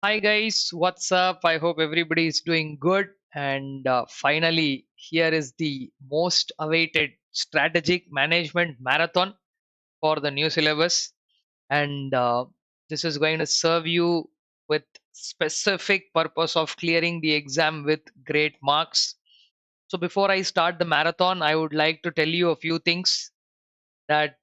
Hi guys, what's up? I hope everybody is doing good. And finally, here is the most awaited strategic management marathon for the new syllabus. And this is going to serve you with specific purpose of clearing the exam with great marks. So before I start the marathon, I would like to tell you a few things that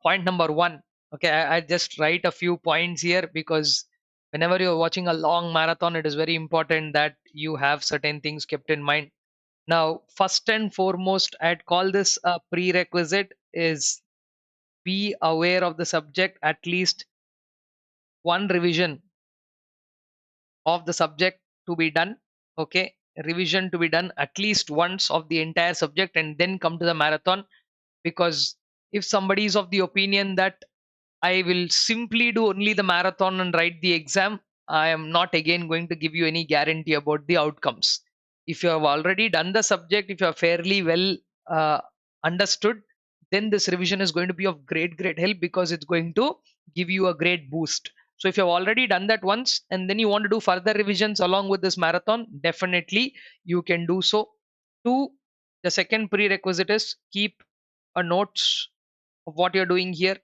point number one. Okay, I just write a few points here because whenever you're watching a long marathon, it is very important that you have certain things kept in mind. Now, first and foremost, I'd call this a prerequisite is be aware of the subject, at least one revision of the subject to be done. Okay, revision to be done at least once of the entire subject and then come to the marathon. Because if somebody is of the opinion that I will simply do only the marathon and write the exam, I am not again going to give you any guarantee about the outcomes. If you have already done the subject, if you are fairly well uh, understood, then this revision is going to be of great help because it's going to give you a great boost. So if you have already done that once and then you want to do further revisions along with this marathon, definitely you can do so. Two, the second prerequisite is keep a notes of what you're doing here,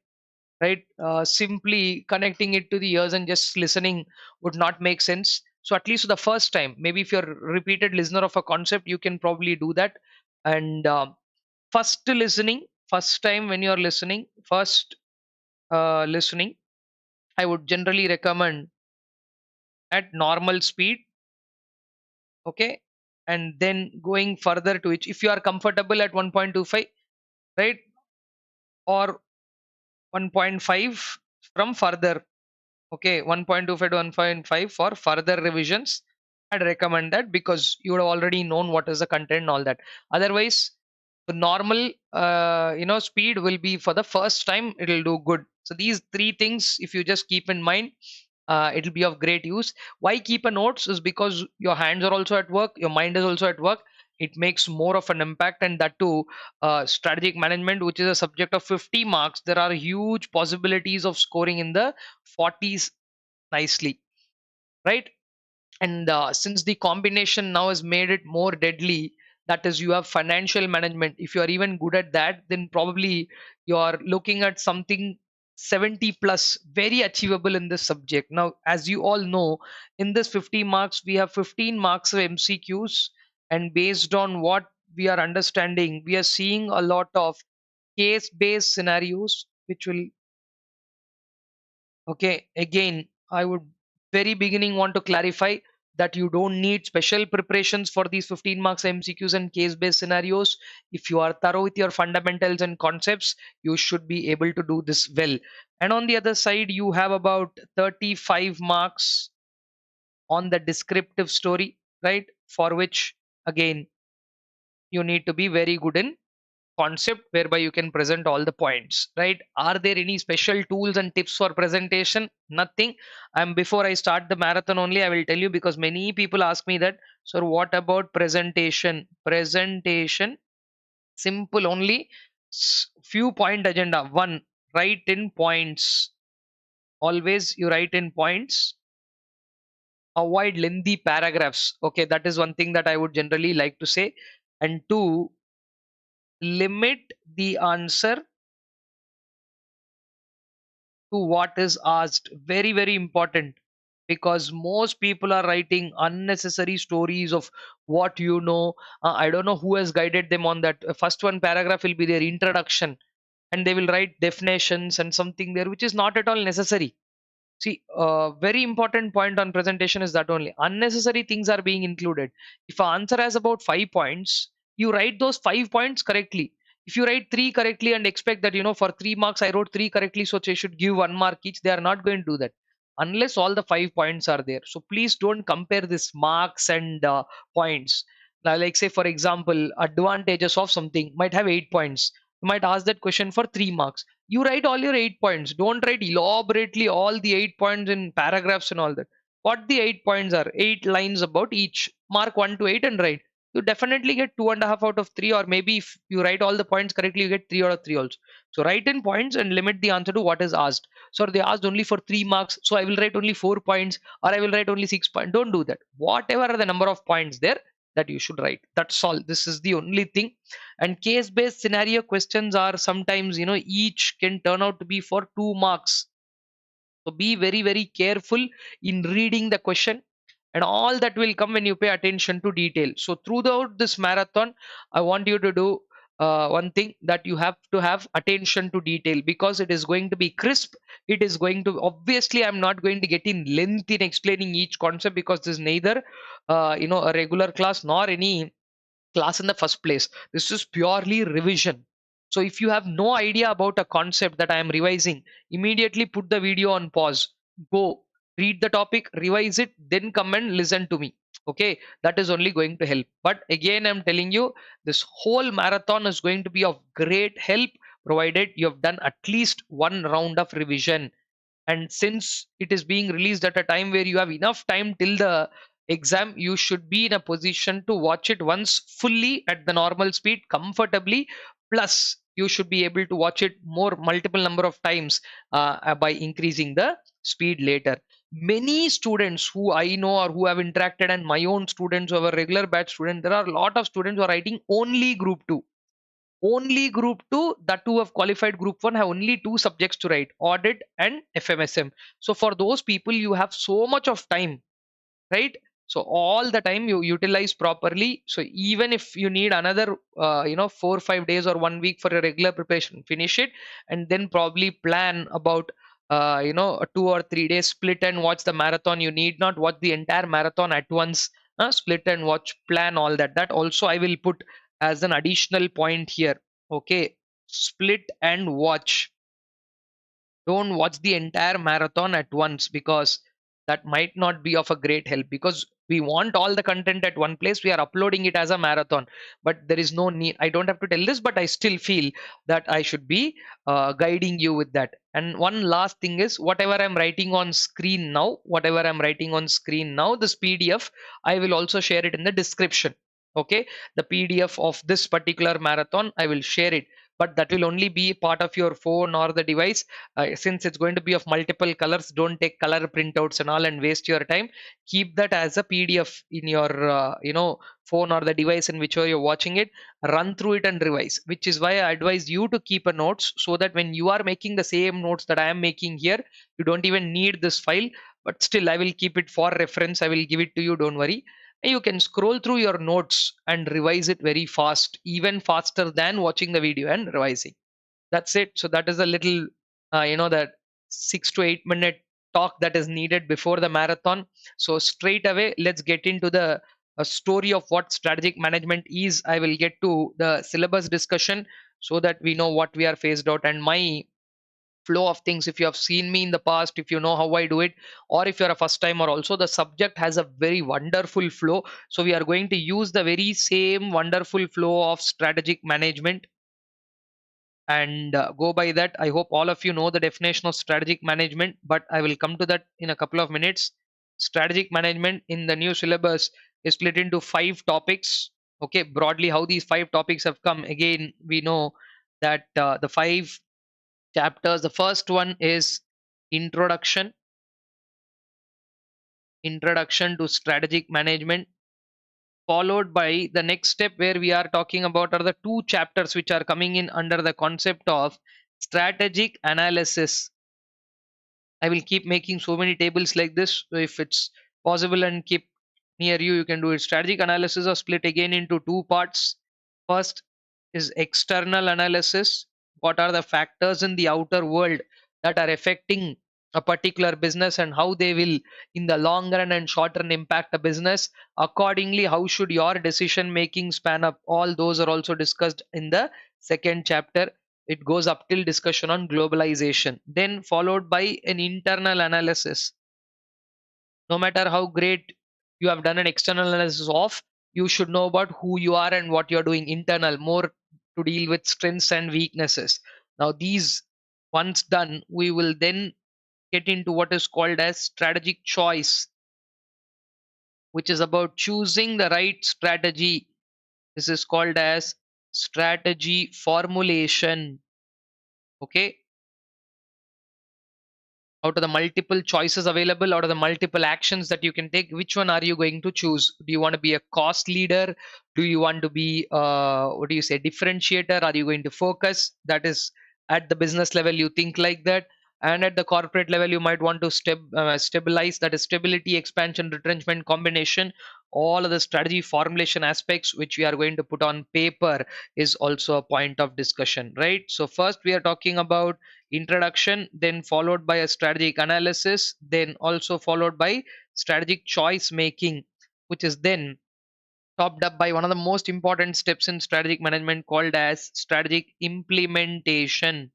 right? Simply connecting it to the ears and just listening would not make sense. So at least the first time, maybe if you're a repeated listener of a concept, you can probably do that. And first listening, first time when you're listening, first listening, I would generally recommend at normal speed. Okay, and then going further to it, if you are comfortable at 1.25, right, or 1.5 from further. Okay, 1.25 to 1.5 for further revisions. I'd recommend that because you would have already known what is the content and all that. Otherwise, the normal, speed will be for the first time. It'll do good. So these three things, if you just keep in mind, it'll be of great use. Why keep a notes is because your hands are also at work, your mind is also at work. It makes more of an impact, and that too, strategic management, which is a subject of 50 marks. There are huge possibilities of scoring in the 40s nicely, right? And since the combination now has made it more deadly, that is, you have financial management. If you are even good at that, then probably you are looking at something 70 plus, very achievable in this subject. Now, as you all know, in this 50 marks, we have 15 marks of MCQs, and based on what we are understanding, we are seeing a lot of case based scenarios which will. Okay, again, I would very beginning want to clarify that you don't need special preparations for these 15 marks MCQs and case based scenarios. If you are thorough with your fundamentals and concepts, you should be able to do this well. And on the other side, you have about 35 marks on the descriptive story, right? For which, again, you need to be very good in concept whereby you can present all the points, right? Are there any special tools and tips for presentation? Nothing. Before I start the marathon only, I will tell you, because many people ask me that, sir, what about presentation? Simple only. Few point agenda. One, write in points. Always you write in points. Avoid lengthy paragraphs. Okay, that is one thing that I would generally like to say. And two, limit the answer to what is asked. Very important, because most people are writing unnecessary stories of what you know. I don't know who has guided them on that. First one paragraph will be their introduction, and they will write definitions and something there which is not at all necessary. See, very important point on presentation is that only unnecessary things are being included. If an answer has about 5 points, you write those 5 points correctly. If you write three correctly and expect that, for 3 marks I wrote three correctly, so they should give 1 mark each, they are not going to do that unless all the 5 points are there. So please don't compare this marks and points. Now, like say for example, advantages of something might have 8 points. You might ask that question for 3 marks. You write all your 8 points. Don't write elaborately all the 8 points in paragraphs and all that. What the 8 points are? 8 lines about each. Mark 1 to 8 and write. you definitely get 2.5 out of 3, or maybe if you write all the points correctly, you get 3 out of 3 also. So write in points and limit the answer to what is asked. So they asked only for 3 marks, so I will write only 4 points, or I will write only 6 points. Don't do that. Whatever are the number of points there, that you should write. That's all. This is the only thing. And case based scenario questions are sometimes, each can turn out to be for 2 marks. So be very, very careful in reading the question, and all that will come when you pay attention to detail. So throughout this marathon, I want you to do one thing, that you have to have attention to detail, because it is going to be crisp. It is going to, obviously I'm not going to get in length in explaining each concept, because this is neither a regular class nor any class in the first place. This is purely revision. So if you have no idea about a concept that I am revising, immediately put the video on pause, go read the topic, revise it, then come and listen to me. Okay, that is only going to help. But again, I'm telling you, this whole marathon is going to be of great help, provided you have done at least one round of revision. And since it is being released at a time where you have enough time till the exam, you should be in a position to watch it once fully at the normal speed comfortably. Plus you should be able to watch it more multiple number of times by increasing the speed later. Many students who I know or who have interacted, and my own students who are regular batch students, there are a lot of students who are writing only group 2. Only group 2, that too have qualified group 1, have only 2 subjects to write, audit and FMSM. So for those people, you have so much of time, right? So all the time you utilize properly. So even if you need another 4 or 5 days or 1 week for a regular preparation, finish it, and then probably plan about a 2 or 3 days split and watch the marathon. You need not watch the entire marathon at once. Split and watch, plan all that. That also I will put as an additional point here. Okay, split and watch. Don't watch the entire marathon at once, because that might not be of a great help, because we want all the content at one place. We are uploading it as a marathon, but there is no need. I don't have to tell this, but I still feel that I should be guiding you with that. And one last thing is, whatever I'm writing on screen now, this PDF, I will also share it in the description. Okay, the PDF of this particular marathon, I will share it, but that will only be part of your phone or the device. Since it's going to be of multiple colors, don't take color printouts and all and waste your time. Keep that as a PDF in your phone or the device in which you're watching it. Run through it and revise, which is why I advise you to keep a notes, so that when you are making the same notes that I am making here, you don't even need this file. But still, I will keep it for reference. I will give it to you, don't worry. You can scroll through your notes and revise it very fast, even faster than watching the video and revising. That's it. So that is a little that 6 to 8 minute talk that is needed before the marathon. So straight away, let's get into the story of what strategic management is. I will get to the syllabus discussion, so that we know what we are faced out, and my flow of things. If you have seen me in the past, if you know how I do it, or if you're a first timer also, the subject has a very wonderful flow. So we are going to use the very same wonderful flow of strategic management, and go by that. I hope all of you know the definition of strategic management, but I will come to that in a couple of minutes. Strategic management in the new syllabus is split into 5 topics. Okay, broadly how these 5 topics have come, again we know that the 5 chapters. The first one is introduction, introduction to strategic management, followed by the next step where we are talking about are the 2 chapters which are coming in under the concept of strategic analysis. I will keep making so many tables like this. So if it's possible and keep near you, you can do it. Strategic analysis are split again into 2 parts. First is external analysis. What are the factors in the outer world that are affecting a particular business, and how they will, in the long run and short run, impact a business? Accordingly, how should your decision making span up? All those are also discussed in the second chapter. It goes up till discussion on globalization, then followed by an internal analysis. No matter how great you have done an external analysis of, you should know about who you are and what you're doing. Internal, more to deal with strengths and weaknesses. Now these, once done, we will then get into what is called as strategic choice, which is about choosing the right strategy This is called as strategy formulation. Okay, out of the multiple choices available, out of the multiple actions that you can take, which one are you going to choose? Do you want to be a cost leader? Do you want to be what do you say, differentiator? Are you going to focus? That is at the business level, you think like that. And at the corporate level, you might want to stabilize, that is stability, expansion, retrenchment combination. All of the strategy formulation aspects which we are going to put on paper is also a point of discussion, right? So first we are talking about introduction, then followed by a strategic analysis, then also followed by strategic choice making, which is then topped up by one of the most important steps in strategic management called as strategic implementation.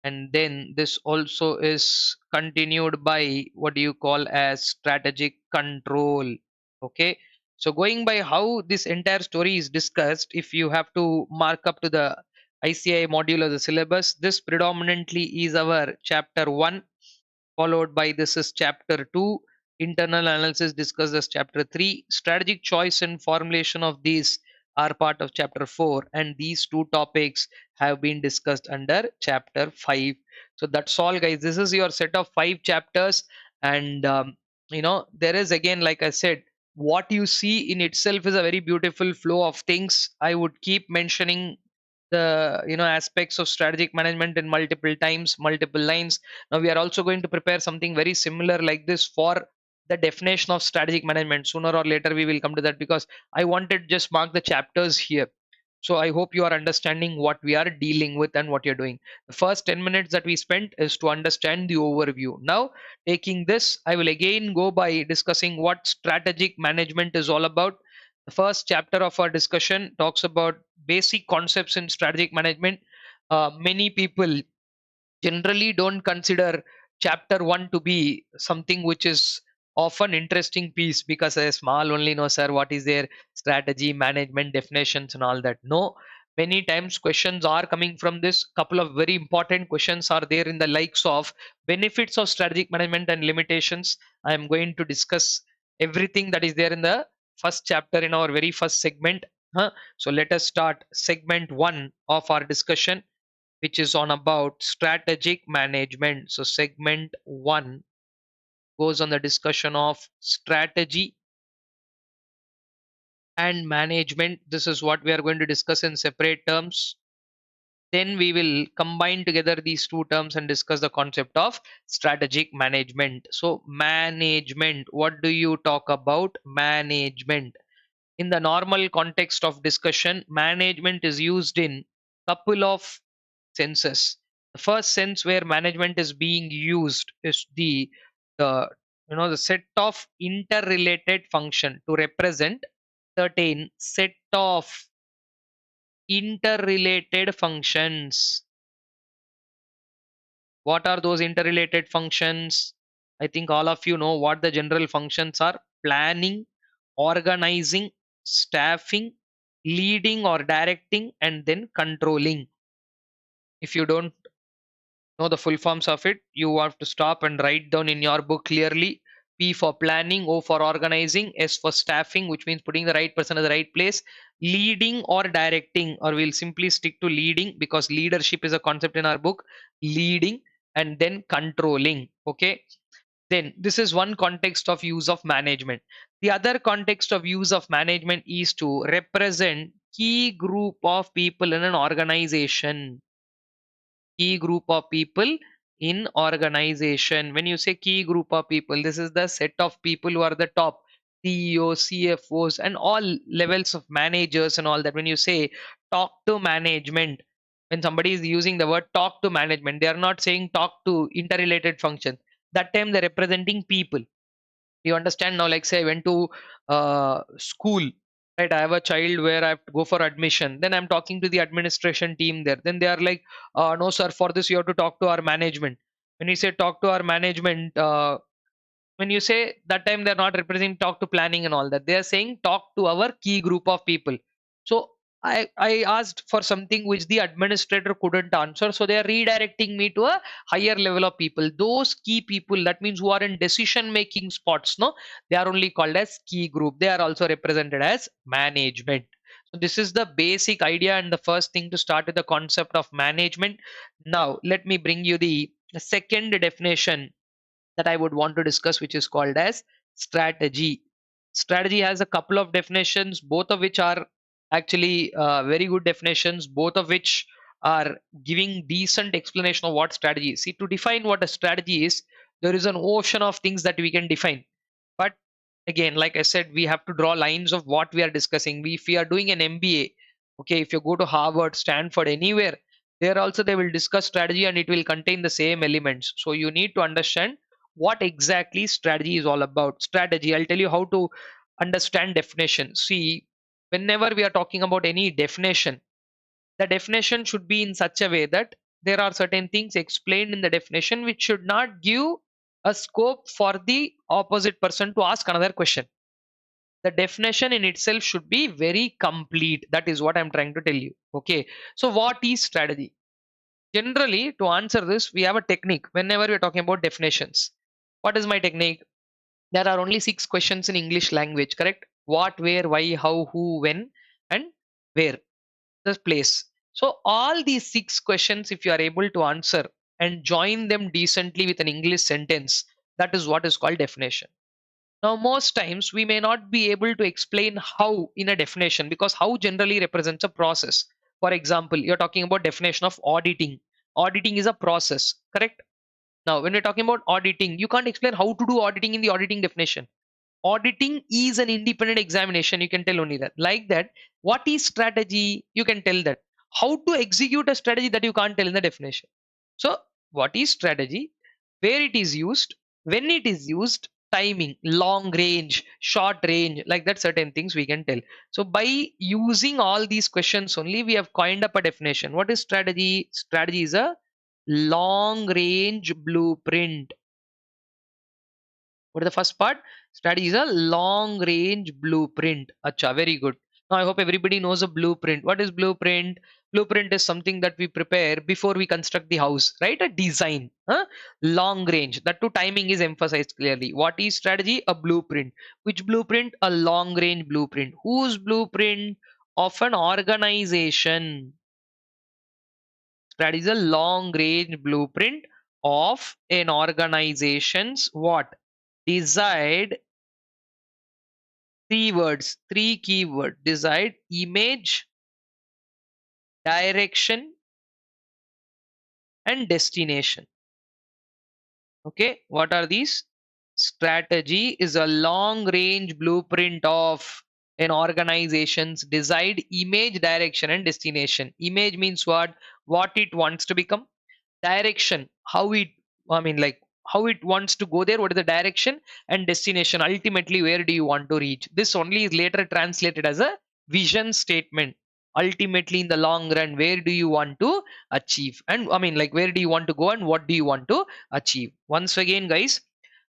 And then this also is continued by what do you call as strategic control. Okay, so going by how this entire story is discussed, if you have to mark up to the ICI module of the syllabus, this predominantly is our chapter 1, followed by this is chapter 2, internal analysis discussed as chapter 3, strategic choice and formulation of these are part of chapter 4, and these two topics have been discussed under chapter 5. So that's all, guys. This is your set of 5 chapters. And there is, again, like I said, what you see in itself is a very beautiful flow of things. I would keep mentioning the aspects of strategic management in multiple times, multiple lines. Now we are also going to prepare something very similar like this for the definition of strategic management. Sooner or later we will come to that, because I wanted just mark the chapters here. So I hope you are understanding what we are dealing with and what you're doing. The first 10 minutes that we spent is to understand the overview. Now, taking this, I will again go by discussing what strategic management is all about. The first chapter of our discussion talks about basic concepts in strategic management. Many people generally don't consider chapter 1 to be something which is of an interesting piece, because a small only know, sir, what is their strategy management definitions and all that. No, many times questions are coming from this. Couple of very important questions are there in the likes of benefits of strategic management and limitations. I am going to discuss everything that is there in the first chapter in our very first segment. So let us start segment 1 of our discussion, which is on about strategic management. So segment 1 goes on the discussion of strategy and management. This is what we are going to discuss in separate terms. Then we will combine together these two terms and discuss the concept of strategic management. So management, what do you talk about management? In the normal context of discussion, management is used in couple of senses. The first sense where management is being used is the the set of interrelated function to represent certain set of interrelated functions. What are those interrelated functions? I think all of you know what the general functions are: planning, organizing, staffing, leading or directing, and then controlling. If you don't know the full forms of it, you have to stop and write down in your book clearly. P for planning, O for organizing, S for staffing, which means putting the right person at the right place, leading or directing, or we'll simply stick to leading because leadership is a concept in our book, leading, and then controlling. Okay, then this is one context of use of management. The other context of use of management is to represent key group of people in an organization. Key group of people in organization. When you say key group of people, this is the set of people who are the top CEOs, CFOs, and all levels of managers and all that. When you say talk to management, when somebody is using the word talk to management, they are not saying talk to interrelated functions. That time they're representing people. You understand now? Like say I went to school, right? I have a child where I have to go for admission, then I'm talking to the administration team there, then they are like, no sir, for this you have to talk to our management. When you say talk to our management, when you say that time, they're not representing talk to planning and all that, they are saying talk to our key group of people. So I asked for something which the administrator couldn't answer, so they are redirecting me to a higher level of people. Those key people, that means who are in decision making spots, no, they are only called as key group. They are also represented as management. So this is the basic idea and the first thing to start with the concept of management. Now let me bring you the second definition that I would want to discuss, which is called as strategy. Strategy has a couple of definitions, both of which are actually very good definitions, both of which are giving decent explanation of what strategy is. See, to define what a strategy is, there is an ocean of things that we can define. But again, like I said, we have to draw lines of what we are discussing. If we are doing an MBA, okay, if you go to Harvard, Stanford, anywhere, there also they will discuss strategy and it will contain the same elements. So you need to understand what exactly strategy is all about. Strategy, I'll tell you how to understand definition. See, whenever we are talking about any definition, the definition should be in such a way that there are certain things explained in the definition which should not give a scope for the opposite person to ask another question. The definition in itself should be very complete. That is what I'm trying to tell you. Okay, so what is strategy? Generally, to answer this, we have a technique whenever we're talking about definitions. What is my technique? There are only 6 questions in English language, correct? What, where, why, how, who, when, and where, the place. So all these 6 questions, if you are able to answer and join them decently with an English sentence, that is what is called definition. Now, most times we may not be able to explain how in a definition, because how generally represents a process. For example, you're talking about definition of auditing. Auditing is a process, correct? Now, when we're talking about auditing, you can't explain how to do auditing in the auditing definition. Auditing is an independent examination, you can tell only that. Like that, what is strategy? You can tell that. How to execute a strategy, that you can't tell in the definition. So, what is strategy? Where it is used, when it is used, timing, long range, short range, like that, certain things we can tell. So, by using all these questions only, we have coined up a definition. What is strategy? Strategy is a long range blueprint. What is the first part? Strategy is a long range blueprint. Acha, very good. Now I hope everybody knows a blueprint. What is blueprint? Blueprint is something that we prepare before we construct the house, right? A design. Huh? Long range. That too, timing is emphasized clearly. What is strategy? A blueprint. Which blueprint? A long range blueprint. Whose blueprint? Of an organization. That is a long range blueprint of an organization's what? Desired, three words, three keyword: desired, image, direction, and destination. Okay, what are these? Strategy is a long range blueprint of an organization's desired image, direction, and destination. Image means what it wants to become. Direction, how it, I mean, like, how it wants to go there, what is the direction, and destination, ultimately where do you want to reach. This only is later translated as a vision statement. Ultimately, in the long run, where do you want to achieve, and I mean, like, where do you want to go and what do you want to achieve. Once again, guys,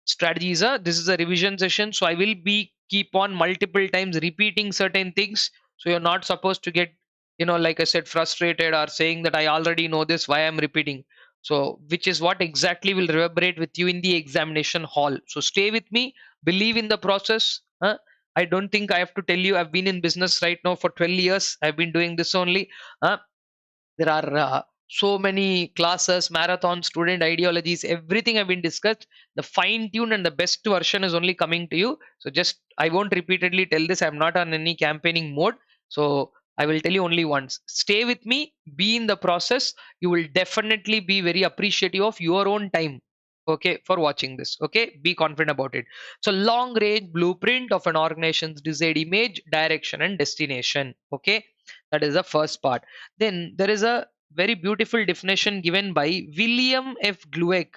strategy is a, this is a revision session, so I will be keep on multiple times repeating certain things, so you're not supposed to get, like I said, frustrated or saying that I already know this, why I'm repeating. So which is what exactly will reverberate with you in the examination hall. So stay with me, believe in the process. I don't think I have to tell you, I've been in business right now for 12 years, I've been doing this only. There are so many classes, marathons, student ideologies, everything have been discussed. The fine tuned and the best version is only coming to you. So just, I won't repeatedly tell this, I'm not on any campaigning mode. So I will tell you only once, stay with me, be in the process. You will definitely be very appreciative of your own time, okay, for watching this. Okay, be confident about it. So long range blueprint of an organization's desired image, direction, and destination. Okay, that is the first part. Then there is a very beautiful definition given by William F. Glueck.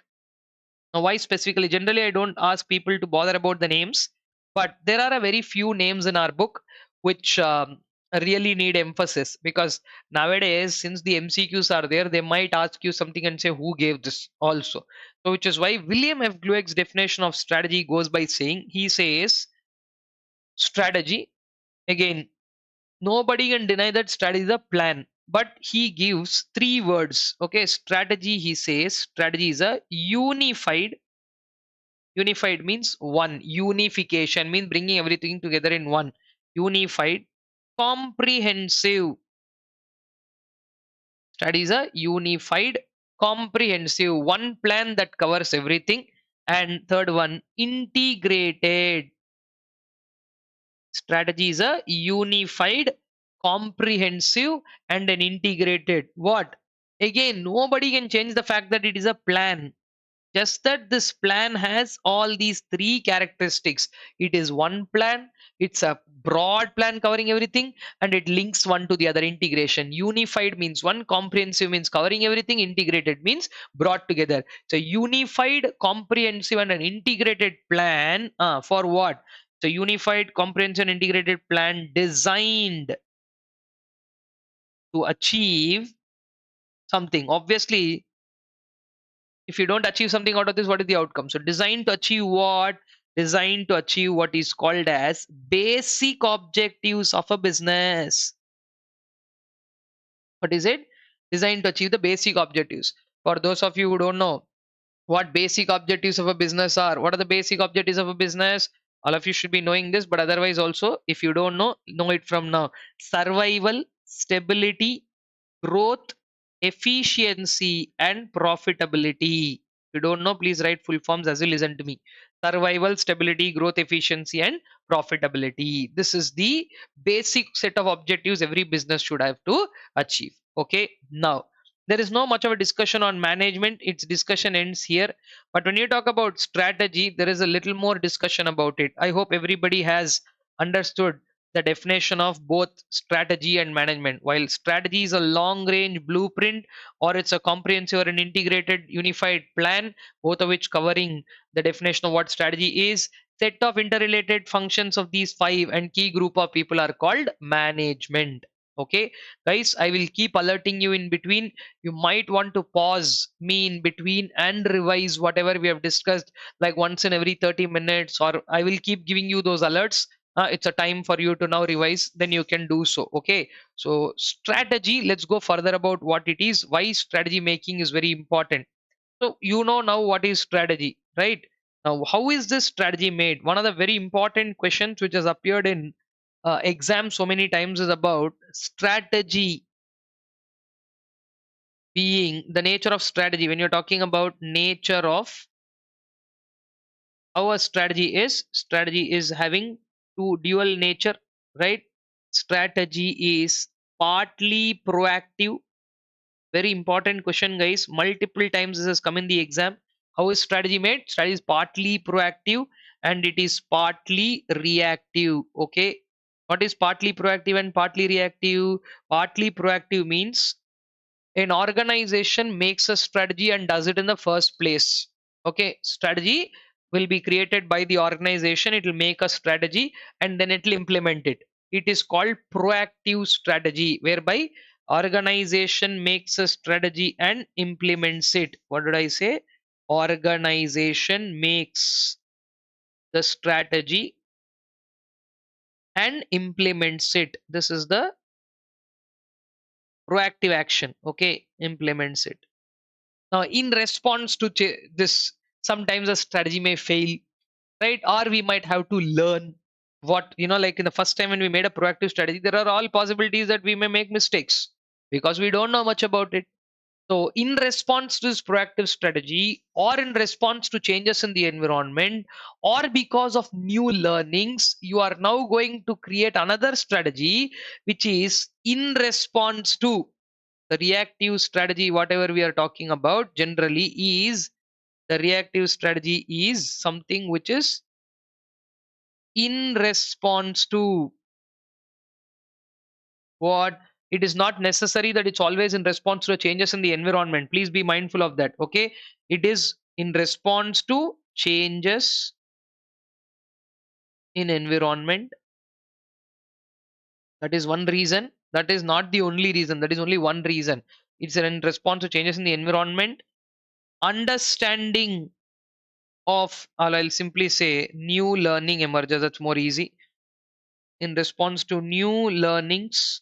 Now, why specifically? Generally, I don't ask people to bother about the names, but there are a very few names in our book which really need emphasis, because nowadays, since the MCQs are there, they might ask you something and say, who gave this also? So, which is why William F. Glueck's definition of strategy goes by saying, he says, strategy, again, Nobody can deny that strategy is a plan, but he gives three words. Okay, strategy, he says strategy is a unified means one, unification means bringing everything together in one, unified, comprehensive. Strategy is a unified, comprehensive, one plan that covers everything. And third one, integrated. Strategy is a unified, comprehensive, and an integrated. What? Again, nobody can change the fact that it is a plan. Just that this plan has all these three characteristics. It is one plan, it's a broad plan covering everything, and it links one to the other. Integration. Unified means one, comprehensive means covering everything, integrated means brought together. So unified, comprehensive, and an integrated plan for what? So unified, comprehensive, integrated plan designed to achieve something. Obviously, if you don't achieve something out of this, what is the outcome? So designed to achieve what? Designed to achieve what is called as basic objectives of a business. What is it? Designed to achieve the basic objectives. For those of you who don't know what basic objectives of a business are, what are the basic objectives of a business? All of you should be knowing this, but otherwise also, if you don't know it from now. Survival, stability, growth, efficiency, and profitability. If you don't know, please write full forms as you listen to me. Survival, stability, growth, efficiency, and profitability. This is the basic set of objectives every business should have to achieve. Okay, now there is no much of a discussion on management, its discussion ends here. But when you talk about strategy, there is a little more discussion about it. I hope everybody has understood the definition of both strategy and management. While strategy is a long range blueprint, or it's a comprehensive or an integrated unified plan, both of which covering the definition of what strategy is, set of interrelated functions of these five and key group of people are called management. Okay, guys, I will keep alerting you in between. You might want to pause me in between and revise whatever we have discussed, like once in every 30 minutes, or I will keep giving you those alerts. It's a time for you to now revise, then you can do so. Okay, so strategy, let's go further about what it is, why strategy making is very important. So you know now what is strategy, right? Now how is this strategy made? One of the very important questions which has appeared in exam so many times is about strategy being the nature of strategy. When you're talking about nature of how a strategy is having two dual nature, right? Strategy is partly proactive. Very important question, guys. Multiple times this has come in the exam. How is strategy made? Strategy is partly proactive and it is partly reactive. Okay, what is partly proactive and partly reactive? Partly proactive means an organization makes a strategy and does it in the first place. Okay, strategy will be created by the organization, it will make a strategy and then it will implement it. It is called proactive strategy, whereby organization makes a strategy and implements it. What did I say? Organization makes the strategy and implements it. This is the proactive action. Okay, implements it. Now, in response to this, sometimes a strategy may fail, right? Or we might have to learn what, like in the first time when we made a proactive strategy, there are all possibilities that we may make mistakes because we don't know much about it. So, in response to this proactive strategy, or in response to changes in the environment, or because of new learnings, you are now going to create another strategy which is in response to the reactive strategy. Whatever we are talking about generally is the reactive strategy is something which is in response to what? It is not necessary that it's always in response to changes in the environment. Please be mindful of that. Okay, it is in response to changes in environment. That is one reason. That is not the only reason. That is only one reason. It's in response to changes in the environment. Understanding of, or I'll simply say new learning emerges. That's more easy. in response to new learnings.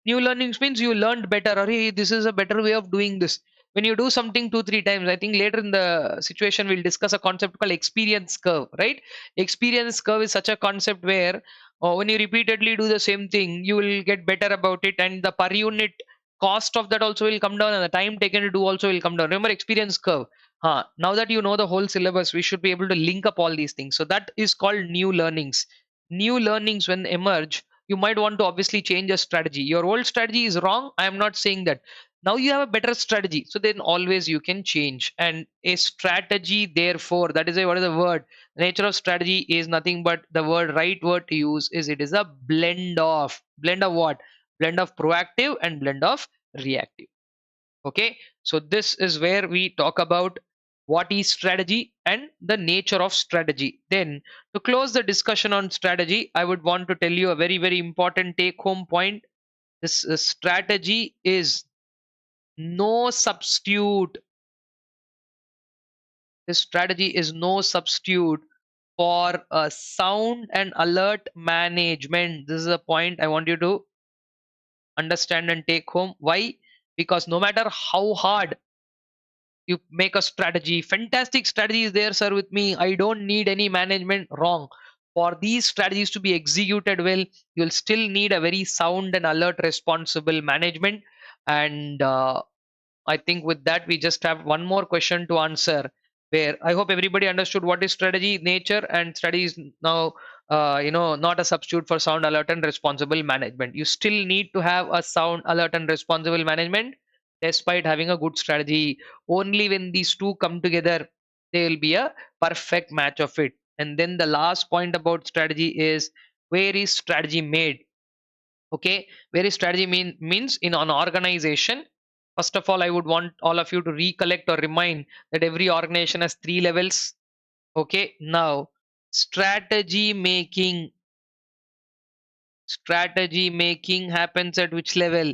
New learnings means you learned better, or hey, this is a better way of doing this. When you do something two, three times, I think later in the situation we'll discuss a concept called experience curve, right? Experience curve is such a concept where when you repeatedly do the same thing, you will get better about it, and the per unit cost of that also will come down, and the time taken to do also will come down. Remember experience curve. Now that you know the whole syllabus, we should be able to link up all these things. So that is called new learnings. New learnings when emerge, you might want to obviously change a strategy. Your old strategy is wrong, I am not saying that. Now you have a better strategy, so then always you can change. And a strategy, therefore, that is a, what is the word, nature of strategy is nothing but the word, right word to use is, it is a blend of what, blend of proactive and blend of reactive. Okay, so this is where we talk about what is strategy and the nature of strategy. Then, to close the discussion on strategy, I would want to tell you a very, very important take home point. This strategy is no substitute. This strategy is no substitute for a sound and alert management. This is a point I want you to understand and take home. Why? Because no matter how hard you make a strategy, fantastic strategy is there, sir, with me, I don't need any management. Wrong. For these strategies to be executed well, you'll still need a very sound and alert responsible management. And I think with that, we just have one more question to answer. Where I hope everybody understood what is strategy, nature, and strategy is now, not a substitute for sound, alert, and responsible management. You still need to have a sound, alert, and responsible management, despite having a good strategy. Only when these two come together, they will be a perfect match of it. And then the last point about strategy is, where is strategy made? Okay, where is strategy means in an organization. First of all, I would want all of you to recollect or remind that every organization has three levels. Okay, now strategy making strategy making happens at which level?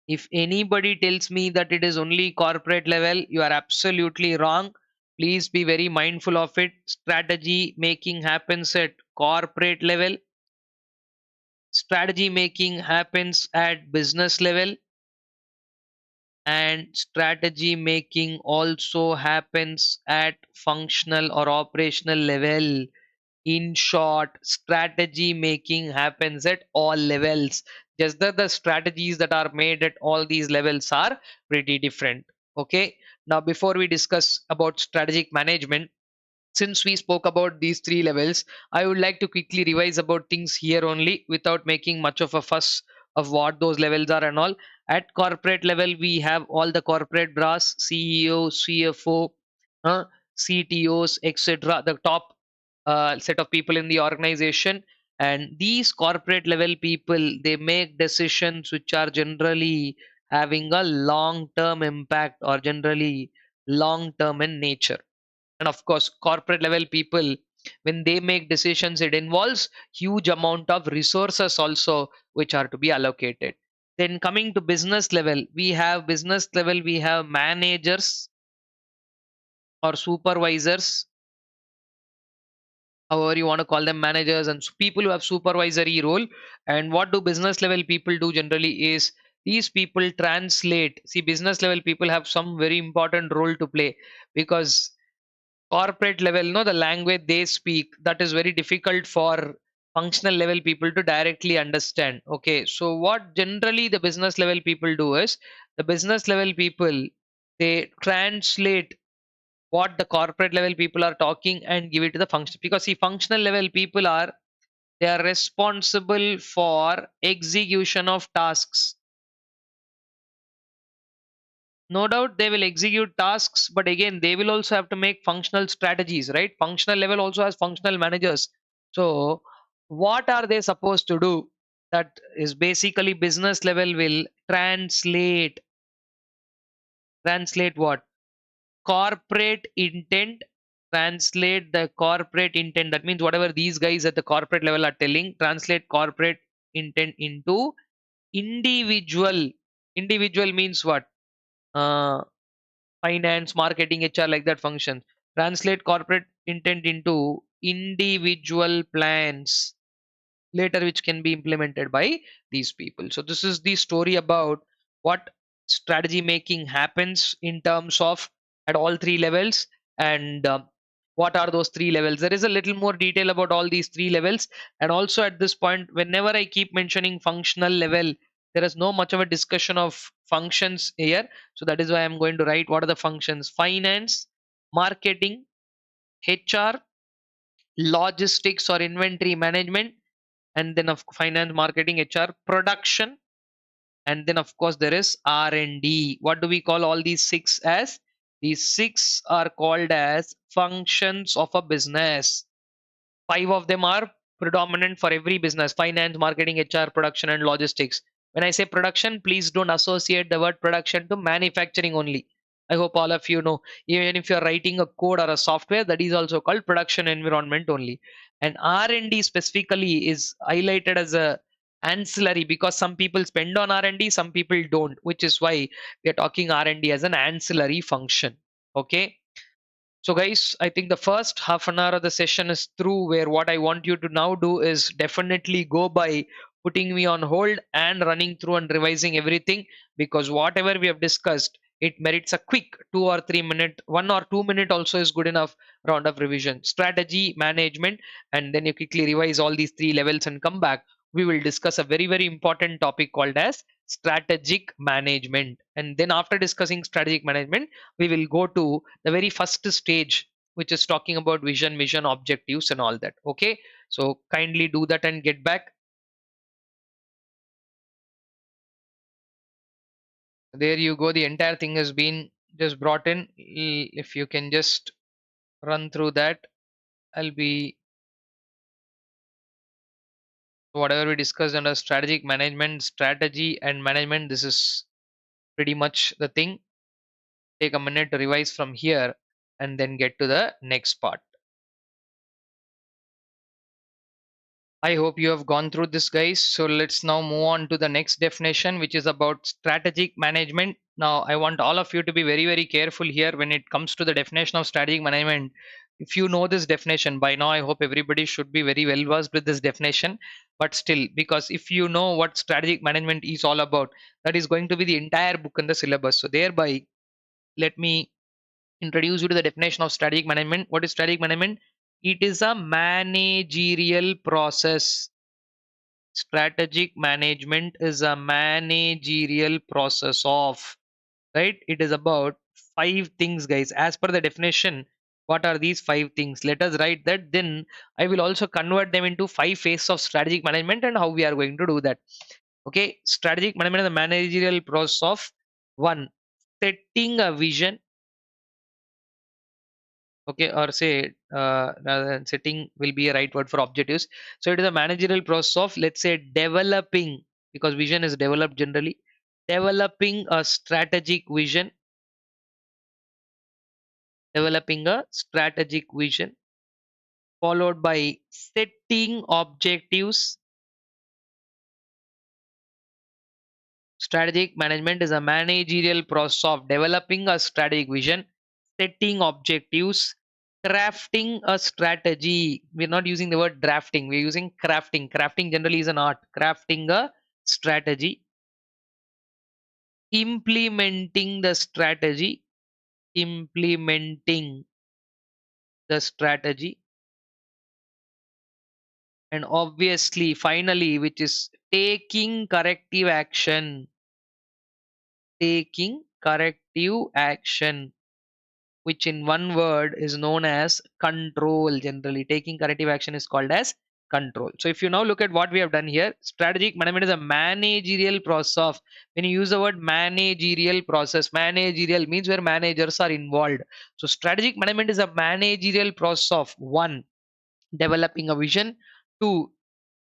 If anybody tells me that it is only corporate level, you are absolutely wrong. Please be very mindful of it. Strategy making happens at corporate level. Strategy making happens at business level, and strategy making also happens at functional or operational level. In short, strategy making happens at all levels. Just that the strategies that are made at all these levels are pretty different. Okay, now before we discuss about strategic management, since we spoke about these three levels, I would like to quickly revise about things here only without making much of a fuss of what those levels are and all. At corporate level, we have all the corporate brass, CEO, CFO, uh, CTOs, etc., the top set of people in the organization. And these corporate level people, they make decisions which are generally having a long term impact, or generally long term in nature. And of course, corporate level people, when they make decisions, it involves huge amount of resources also which are to be allocated. Then coming to business level, we have managers or supervisors, however you want to call them, managers and people who have supervisory role. And what do business level people do generally is, these people translate. See, business level people have some very important role to play, because corporate level, no, the language they speak, that is very difficult for functional level people to directly understand. Okay, so what generally the business level people do is, the business level people, they translate what the corporate level people are talking and give it to the function. Because see, functional level people are, they are responsible for execution of tasks. No doubt they will execute tasks, but again, they will also have to make functional strategies, right? Functional level also has functional managers. So, what are they supposed to do? That is basically business level will translate what? Corporate intent. Translate the corporate intent. That means whatever these guys at the corporate level are telling, translate corporate intent into individual. Individual means what? Uh, Finance, marketing, HR, like that function. Translate corporate intent into individual plans. later which can be implemented by these people. So this is the story about what strategy making happens in terms of at all three levels, and what are those three levels. There is a little more detail about all these three levels, and also at this point whenever I keep mentioning functional level, there is no much of a discussion of functions here. So that is why I'm going to write what are the functions: finance, marketing, HR, logistics or inventory management, and then of finance, marketing, HR, production, and then of course there is R&D. What do we call all these six as? These six are called as functions of a business. Five of them are predominant for every business: finance, marketing, HR, production, and logistics. When I say production, please don't associate the word production to manufacturing only. I hope all of you know, even if you're writing a code or a software, that is also called production environment only. And R&D specifically is highlighted as a ancillary because some people spend on R&D, some people don't, which is why we are talking R&D as an ancillary function. Okay. So, guys, I think the first half an hour of the session is through. Where what I want you to now do is definitely go by putting me on hold and running through and revising everything, because whatever we have discussed, it merits a quick 2 or 3 minute, 1 or 2 minute also is good enough round of revision. Strategy, management, and then you quickly revise all these three levels and come back. We will discuss a very, very important topic called as strategic management. And then, after discussing strategic management, we will go to the very first stage, which is talking about vision, objectives, and all that. Okay, so kindly do that and get back. There you go, the entire thing has been just brought in. If you can just run through that, I'll be whatever we discussed under strategic management, strategy and management. This is pretty much the thing. Take a minute to revise from here and then get to the next part. I hope you have gone through this, guys. So let's now move on to the next definition, which is about strategic management. Now, I want all of you to be very, very careful here when it comes to the definition of strategic management. If you know this definition by now, I hope everybody should be very well versed with this definition. But still, because if you know what strategic management is all about, that is going to be the entire book in the syllabus. So, thereby, let me introduce you to the definition of strategic management. What is strategic management? It is a managerial process. Strategic management is a managerial process of, right? It is about five things, guys. As per the definition, what are these five things? Let us write that. Then I will also convert them into five phases of strategic management and how we are going to do that. Okay, strategic management is a managerial process of one, setting a vision. Okay, or say rather than setting will be a right word for objectives. So it is a managerial process of, let's say, developing, because vision is developed generally, developing a strategic vision, developing a strategic vision, followed by setting objectives. Strategic management is a managerial process of developing a strategic vision, setting objectives, crafting a strategy. We're not using the word drafting, we're using crafting. Crafting generally is an art. Crafting a strategy, implementing the strategy, implementing the strategy, and obviously, finally, which is taking corrective action, taking corrective action, which in one word is known as control. Generally, taking corrective action is called as control. So if you now look at what we have done here, strategic management is a managerial process of, when you use the word managerial process, managerial means where managers are involved. So strategic management is a managerial process of one, developing a vision, two,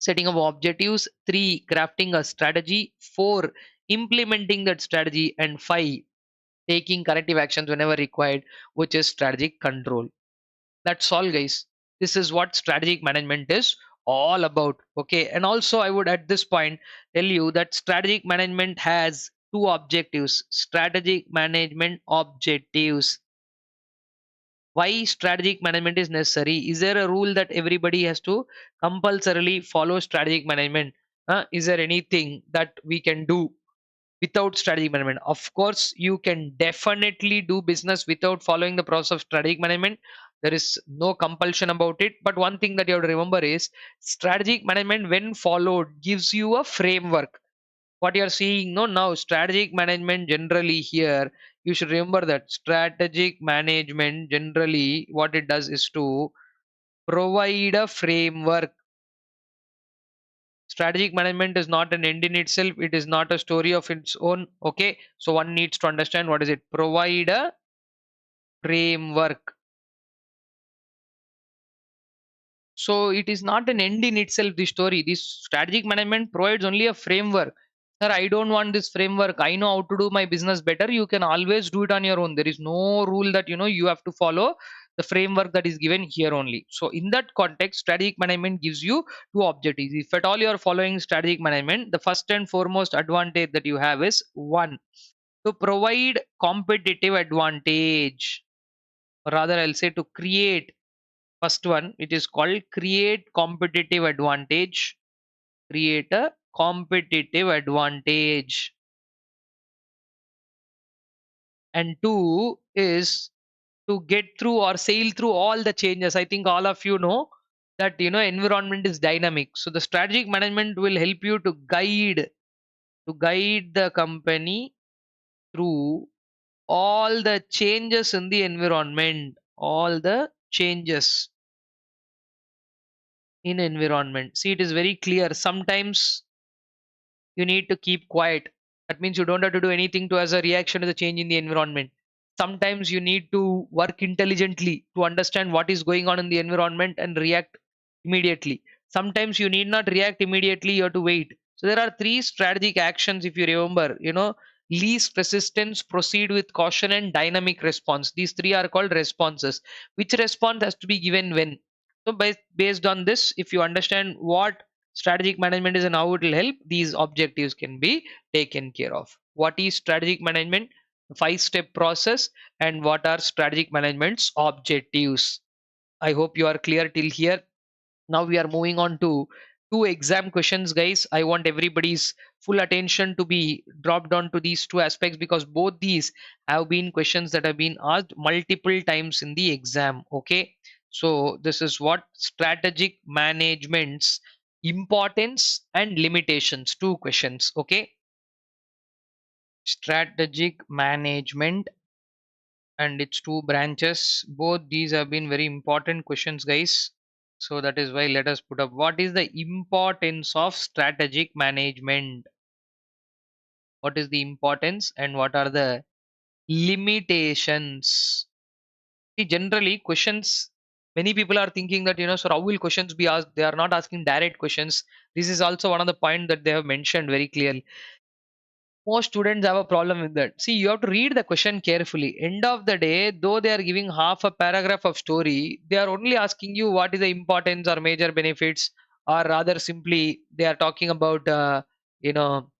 setting up objectives, three, crafting a strategy, four, implementing that strategy, and five, taking corrective actions whenever required, which is strategic control. That's all, guys. This is what strategic management is all about. Okay, and also I would at this point tell you that strategic management has two objectives: strategic management objectives. Why strategic management is necessary? Is there a rule that everybody has to compulsorily follow strategic management? Is there anything that we can do without strategic management? Of course, you can definitely do business without following the process of strategic management. There is no compulsion about it. But one thing that you have to remember is strategic management, when followed, gives you a framework. What you're seeing no now, strategic management generally here, you should remember that strategic management generally what it does is to provide a framework. Strategic management is not an end in itself, it is not a story of its own. Okay, so one needs to understand what is it. Provide a framework. So it is not an end in itself, the story. This strategic management provides only a framework. Sir, I don't want this framework. I know how to do my business better. You can always do it on your own. There is no rule that you have to follow the framework that is given here only. So in that context, strategic management gives you two objectives. If at all you are following strategic management, the first and foremost advantage that you have is one, to provide competitive advantage. Or rather, I'll say to create. First one, it is called create competitive advantage. Create a competitive advantage. And two is to get through or sail through all the changes. I think all of you know that environment is dynamic. So the strategic management will help you to guide the company through all the changes in the environment. All the changes in environment. See, it is very clear. Sometimes you need to keep quiet. That means you don't have to do anything to as a reaction to the change in the environment. Sometimes you need to work intelligently to understand what is going on in the environment and react immediately. Sometimes you need not react immediately, you have to wait. So there are three strategic actions, if you remember, least resistance, proceed with caution, and dynamic response. These three are called responses. Which response has to be given when? So based on this, if you understand what strategic management is and how it will help, these objectives can be taken care of. What is strategic management? 5-step process. And what are strategic management's objectives? I hope you are clear till here. Now we are moving on to two exam questions, guys. I want everybody's full attention to be dropped on to these two aspects, because both these have been questions that have been asked multiple times in the exam. Okay, so this is what strategic management's importance and limitations, two questions. Okay, strategic management and its two branches, both these have been very important questions, guys. So that is why let us put up, what is the importance of strategic management? What is the importance and what are the limitations? See, generally questions, many people are thinking that so how will questions be asked? They are not asking direct questions. This is also one of the point that they have mentioned very clearly. Most students have a problem with that. See, you have to read the question carefully. End of the day, though they are giving half a paragraph of story, they are only asking you what is the importance or major benefits, or rather simply they are talking about you know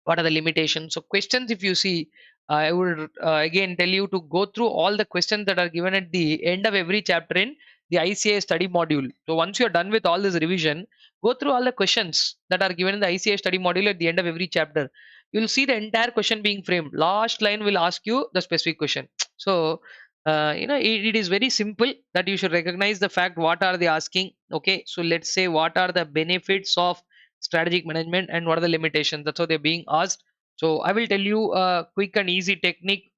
what are the limitations. So questions, if you see, I would again tell you to go through all the questions that are given at the end of every chapter in the ICA study module. So once you're done with all this revision, go through all the questions that are given in the ICA study module at the end of every chapter. You'll see the entire question being framed. Last line will ask you the specific question. So it is very simple that you should recognize the fact what are they asking. Okay, so let's say what are the benefits of strategic management and what are the limitations. That's how they're being asked. So I will tell you a quick and easy technique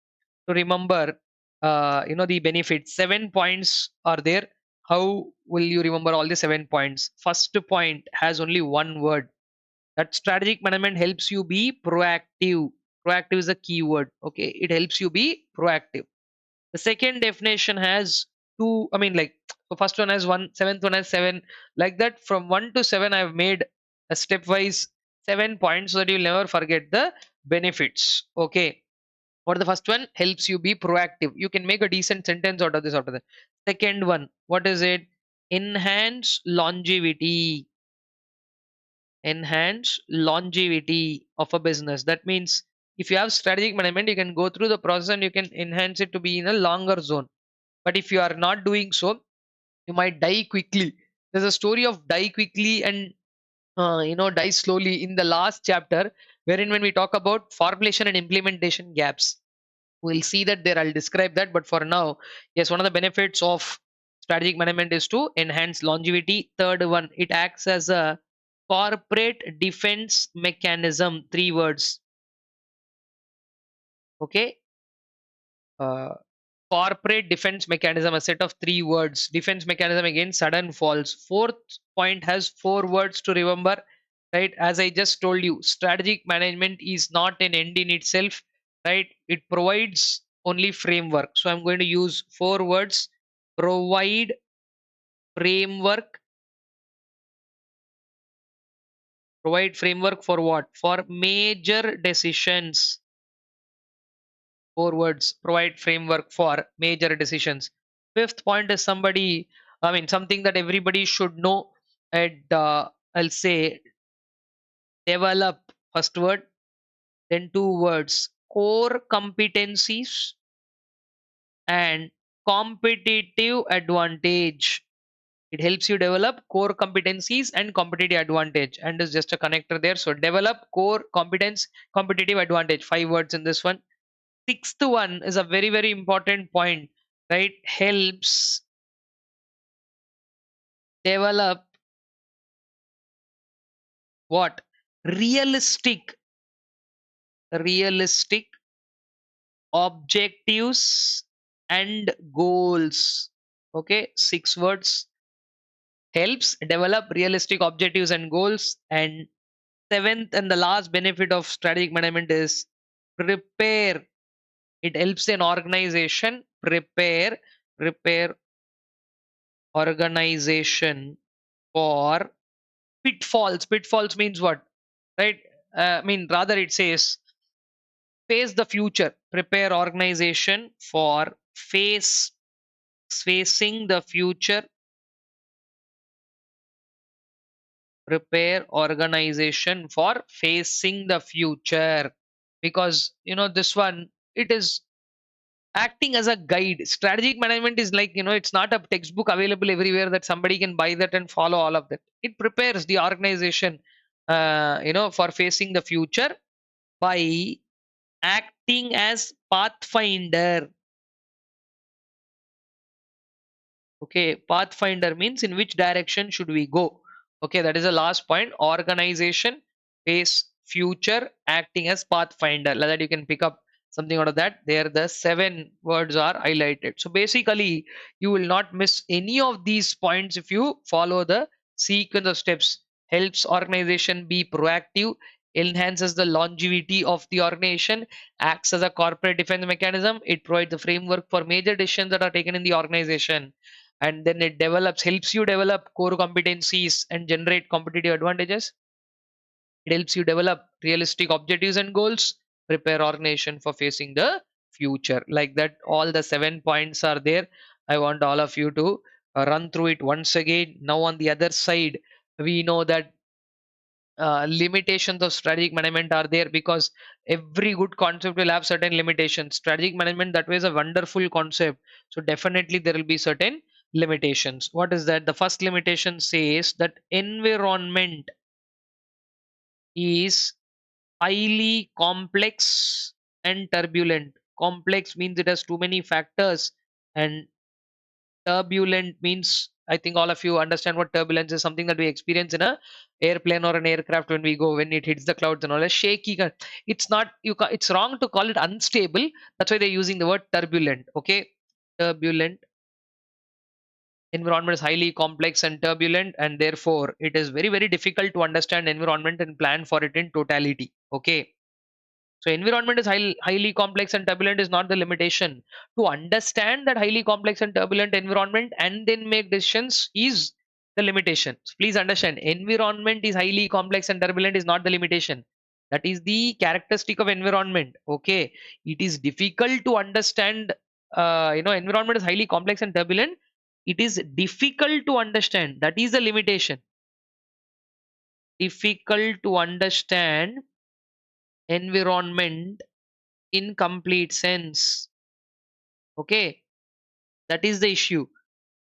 to remember the benefits. 7 points are there. How will you remember all the 7 points? First point has only one word, that strategic management helps you be proactive. Proactive is a key word. Okay, it helps you be proactive. The second definition has two, I mean, like, so first one has one, seventh one has seven. Like that, from 1 to 7, I've made a stepwise 7 points so that you'll never forget the benefits. Okay. What the first one? Helps you be proactive. You can make a decent sentence out of this after that. Second one, what is it? Enhance longevity. Enhance longevity of a business. That means if you have strategic management, you can go through the process and you can enhance it to be in a longer zone. But if you are not doing so, you might die quickly. There's a story of die quickly and die slowly in the last chapter, wherein when we talk about formulation and implementation gaps, we'll see that there. I'll describe that, but for now, yes, one of the benefits of strategic management is to enhance longevity. Third one, it acts as a corporate defense mechanism. Three words. Okay. uh, Corporate defense mechanism, a set of three words. Defense mechanism against sudden falls. Fourth point has four words to remember, right? As I just told you, strategic management is not an end in itself, right? It provides only framework. So I'm going to use four words: provide framework. Provide framework for what? For major decisions. Four words: provide framework for major decisions. Fifth point is something that everybody should know. And I'll say develop, first word, then two words: core competencies and competitive advantage. It helps you develop core competencies and competitive advantage, and is just a connector there. So develop core competence, competitive advantage. Five words in this one. Sixth one is a very, very important point, right? Helps develop what? Realistic objectives and goals. Okay, six words. Helps develop realistic objectives and goals. And seventh and the last benefit of strategic management is prepare. It helps an organization prepare organization for pitfalls. Pitfalls means what, right? Rather it says face the future. Prepare organization for facing the future. Prepare organization for facing the future, because this one, it is acting as a guide. Strategic management is like, it's not a textbook available everywhere that somebody can buy that and follow all of that. It prepares the organization for facing the future by acting as pathfinder. Okay, pathfinder means in which direction should we go. Okay, that is the last point. Organization, face future, acting as pathfinder. Like that, you can pick up something out of that. There, the seven words are highlighted. So basically, you will not miss any of these points if you follow the sequence of steps. Helps organization be proactive, enhances the longevity of the organization, acts as a corporate defense mechanism. It provides the framework for major decisions that are taken in the organization, and then it helps you develop core competencies and generate competitive advantages. It helps you develop realistic objectives and goals, prepare organization for facing the future. Like that, all the 7 points are there. I want all of you to run through it once again. Now on the other side, we know that limitations of strategic management are there, because every good concept will have certain limitations. Strategic management, that way, is a wonderful concept, so definitely there will be certain limitations. What is that? The first limitation says that environment is highly complex and turbulent. Complex means it has too many factors, and turbulent means, I think all of you understand what turbulence is. Something that we experience in a airplane or an aircraft when we go, when it hits the clouds and all, a shaky it's not, it's wrong to call it unstable. That's why they're using the word turbulent. Okay, turbulent. Environment is highly complex and turbulent, and therefore it is very, very difficult to understand environment and plan for it in totality. Okay, so environment is highly complex and turbulent is not the limitation. To understand that highly complex and turbulent environment and then make decisions is the limitation. So please understand, environment is highly complex and turbulent is not the limitation. That is the characteristic of environment. Okay, it is difficult to understand. Environment is highly complex and turbulent. It is difficult to understand. That is the limitation. Difficult to understand environment in complete sense. Okay, That is the issue.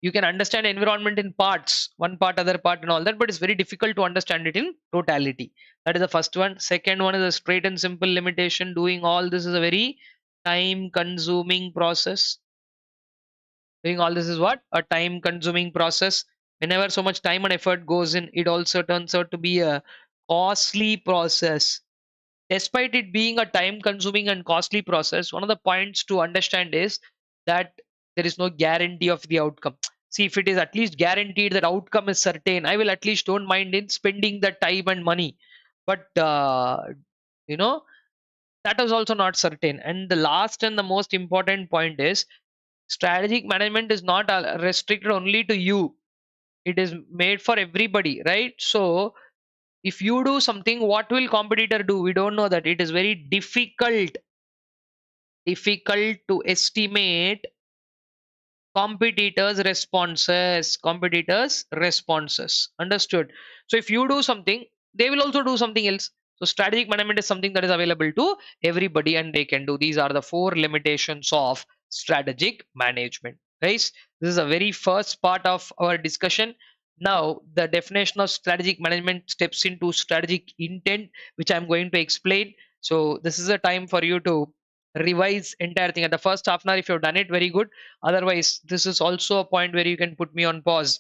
You can understand environment in parts, one part, other part, and all that, but it's very difficult to understand it in totality. That is the first one. Second one is a straight and simple limitation. Doing all this is a very time consuming process. Doing all this is what? A time consuming process. Whenever so much time and effort goes in, it also turns out to be a costly process. Despite it being a time consuming and costly process, one of the points to understand is that there is no guarantee of the outcome. See, if it is at least guaranteed that outcome is certain, I will at least don't mind in spending the time and money. But you know, that is also not certain. And the last and the most important point is strategic management is not restricted only to you. It is made for everybody, right? So if you do something, what will competitor do? We don't know that. It is very difficult to estimate competitors responses. Understood? So if you do something, they will also do something else. So strategic management is something that is available to everybody and they can do. These are the four limitations of strategic management, guys. This is a very first part of our discussion. Now the definition of strategic management steps into strategic intent, which I'm going to explain. So this is a time for you to revise entire thing at the first half an hour. If you've done it, very good. Otherwise, this is also a point where you can put me on pause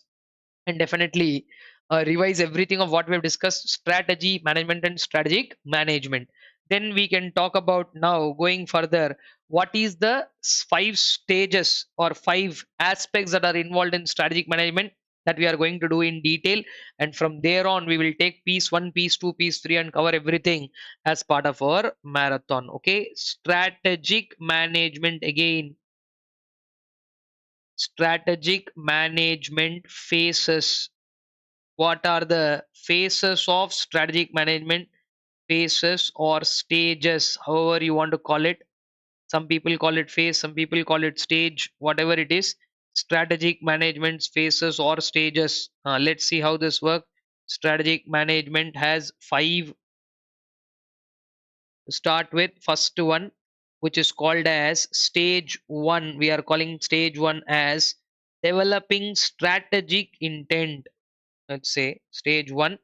and definitely revise everything of what we've discussed: strategy management and strategic management. Then we can talk about, now going further, what is the five stages or five aspects that are involved in strategic management, that we are going to do in detail. And from there on, we will take piece 1, piece 2, piece 3 and cover everything as part of our marathon. Okay, strategic management again. Strategic management phases. What are the phases of strategic management? Phases or stages, however you want to call it. Some people call it phase, some people call it stage, whatever it is. Strategic management phases or stages. Let's see how this works. Strategic management has five. Start with first one, which is called as stage 1. We are calling stage 1 as developing strategic intent. Let's say stage 1,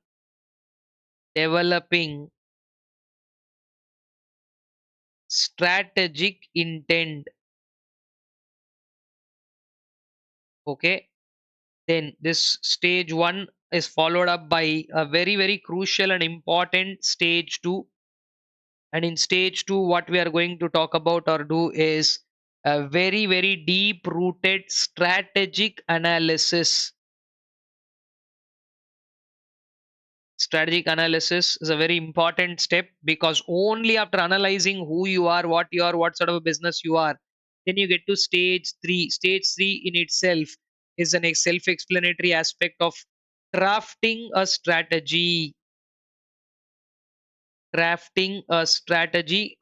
developing strategic intent. Okay, then this stage 1 is followed up by a very crucial and important stage 2. And in stage 2, what we are going to talk about or do is a very deep rooted strategic analysis. Strategic analysis is a very important step, because only after analyzing who you are, what sort of a business you are, then you get to stage 3. Stage 3 in itself is an self explanatory aspect of crafting a strategy.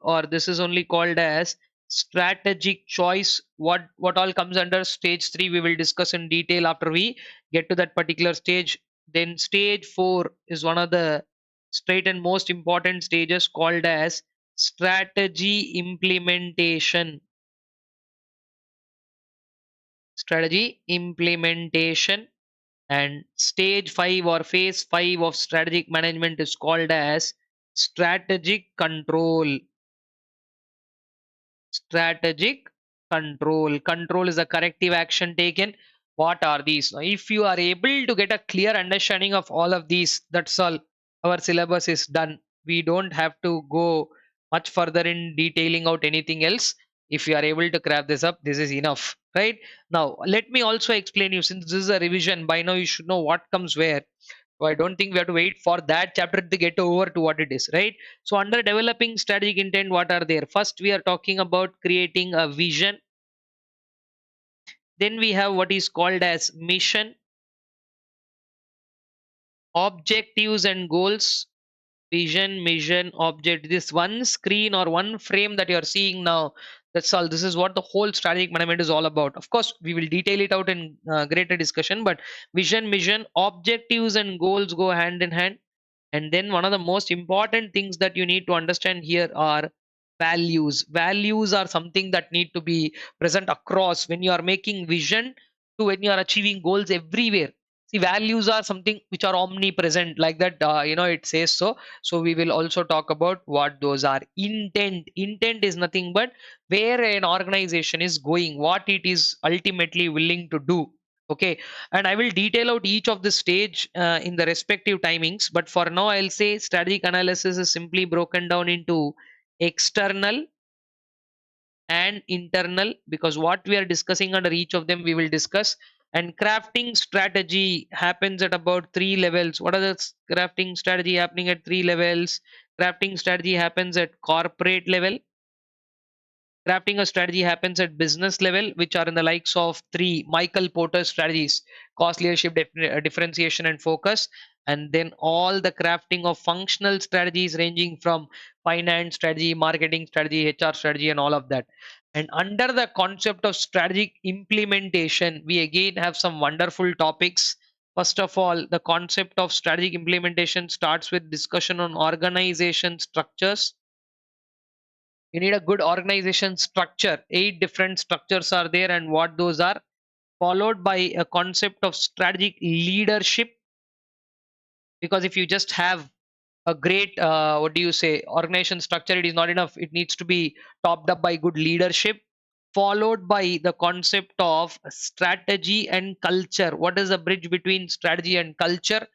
Or this is only called as strategic choice. What all comes under stage 3, we will discuss in detail after we get to that particular stage. Then stage 4 is one of the straight and most important stages, called as strategy implementation. Strategy implementation. And stage 5 or phase 5 of strategic management is called as strategic control. Strategic control. Control is a corrective action taken. What are these? Now, if you are able to get a clear understanding of all of these, that's all. Our syllabus is done. We don't have to go much further in detailing out anything else. If you are able to grab this up, this is enough, right? Now, let me also explain you, since this is a revision, by now you should know what comes where. So I don't think we have to wait for that chapter to get over to what it is, right? So under developing strategic intent, what are there? First, we are talking about creating a vision. Then we have what is called as mission, objectives and goals. Vision, mission, object. This one screen or one frame that you are seeing now, that's all. This is what the whole strategic management is all about. Of course, we will detail it out in greater discussion, but vision, mission, objectives and goals go hand in hand. And then one of the most important things that you need to understand here are Values are something that need to be present across when you are making vision to when you are achieving goals everywhere. See, values are something which are omnipresent, like that, it says so. So we will also talk about what those are. Intent is nothing but where an organization is going, what it is ultimately willing to do. Okay, and I will detail out each of the stage in the respective timings, but for now I'll say strategic analysis is simply broken down into external and internal, because what we are discussing under each of them we will discuss. And crafting strategy happens at about three levels. What are the crafting strategy happening at three levels? Crafting strategy happens at corporate level. Crafting a strategy happens at business level, which are in the likes of three Michael Porter strategies: cost, leadership, differentiation, and focus. And then all the crafting of functional strategies ranging from finance strategy, marketing strategy, HR strategy, and all of that. And under the concept of strategic implementation, we again have some wonderful topics. First of all, the concept of strategic implementation starts with discussion on organization structures. You need a good organization structure. 8 different structures are there, and what those are, followed by a concept of strategic leadership. Because if you just have a great what do you say organization structure, it is not enough. It needs to be topped up by good leadership, followed by the concept of strategy and culture. What is the bridge between strategy and culture?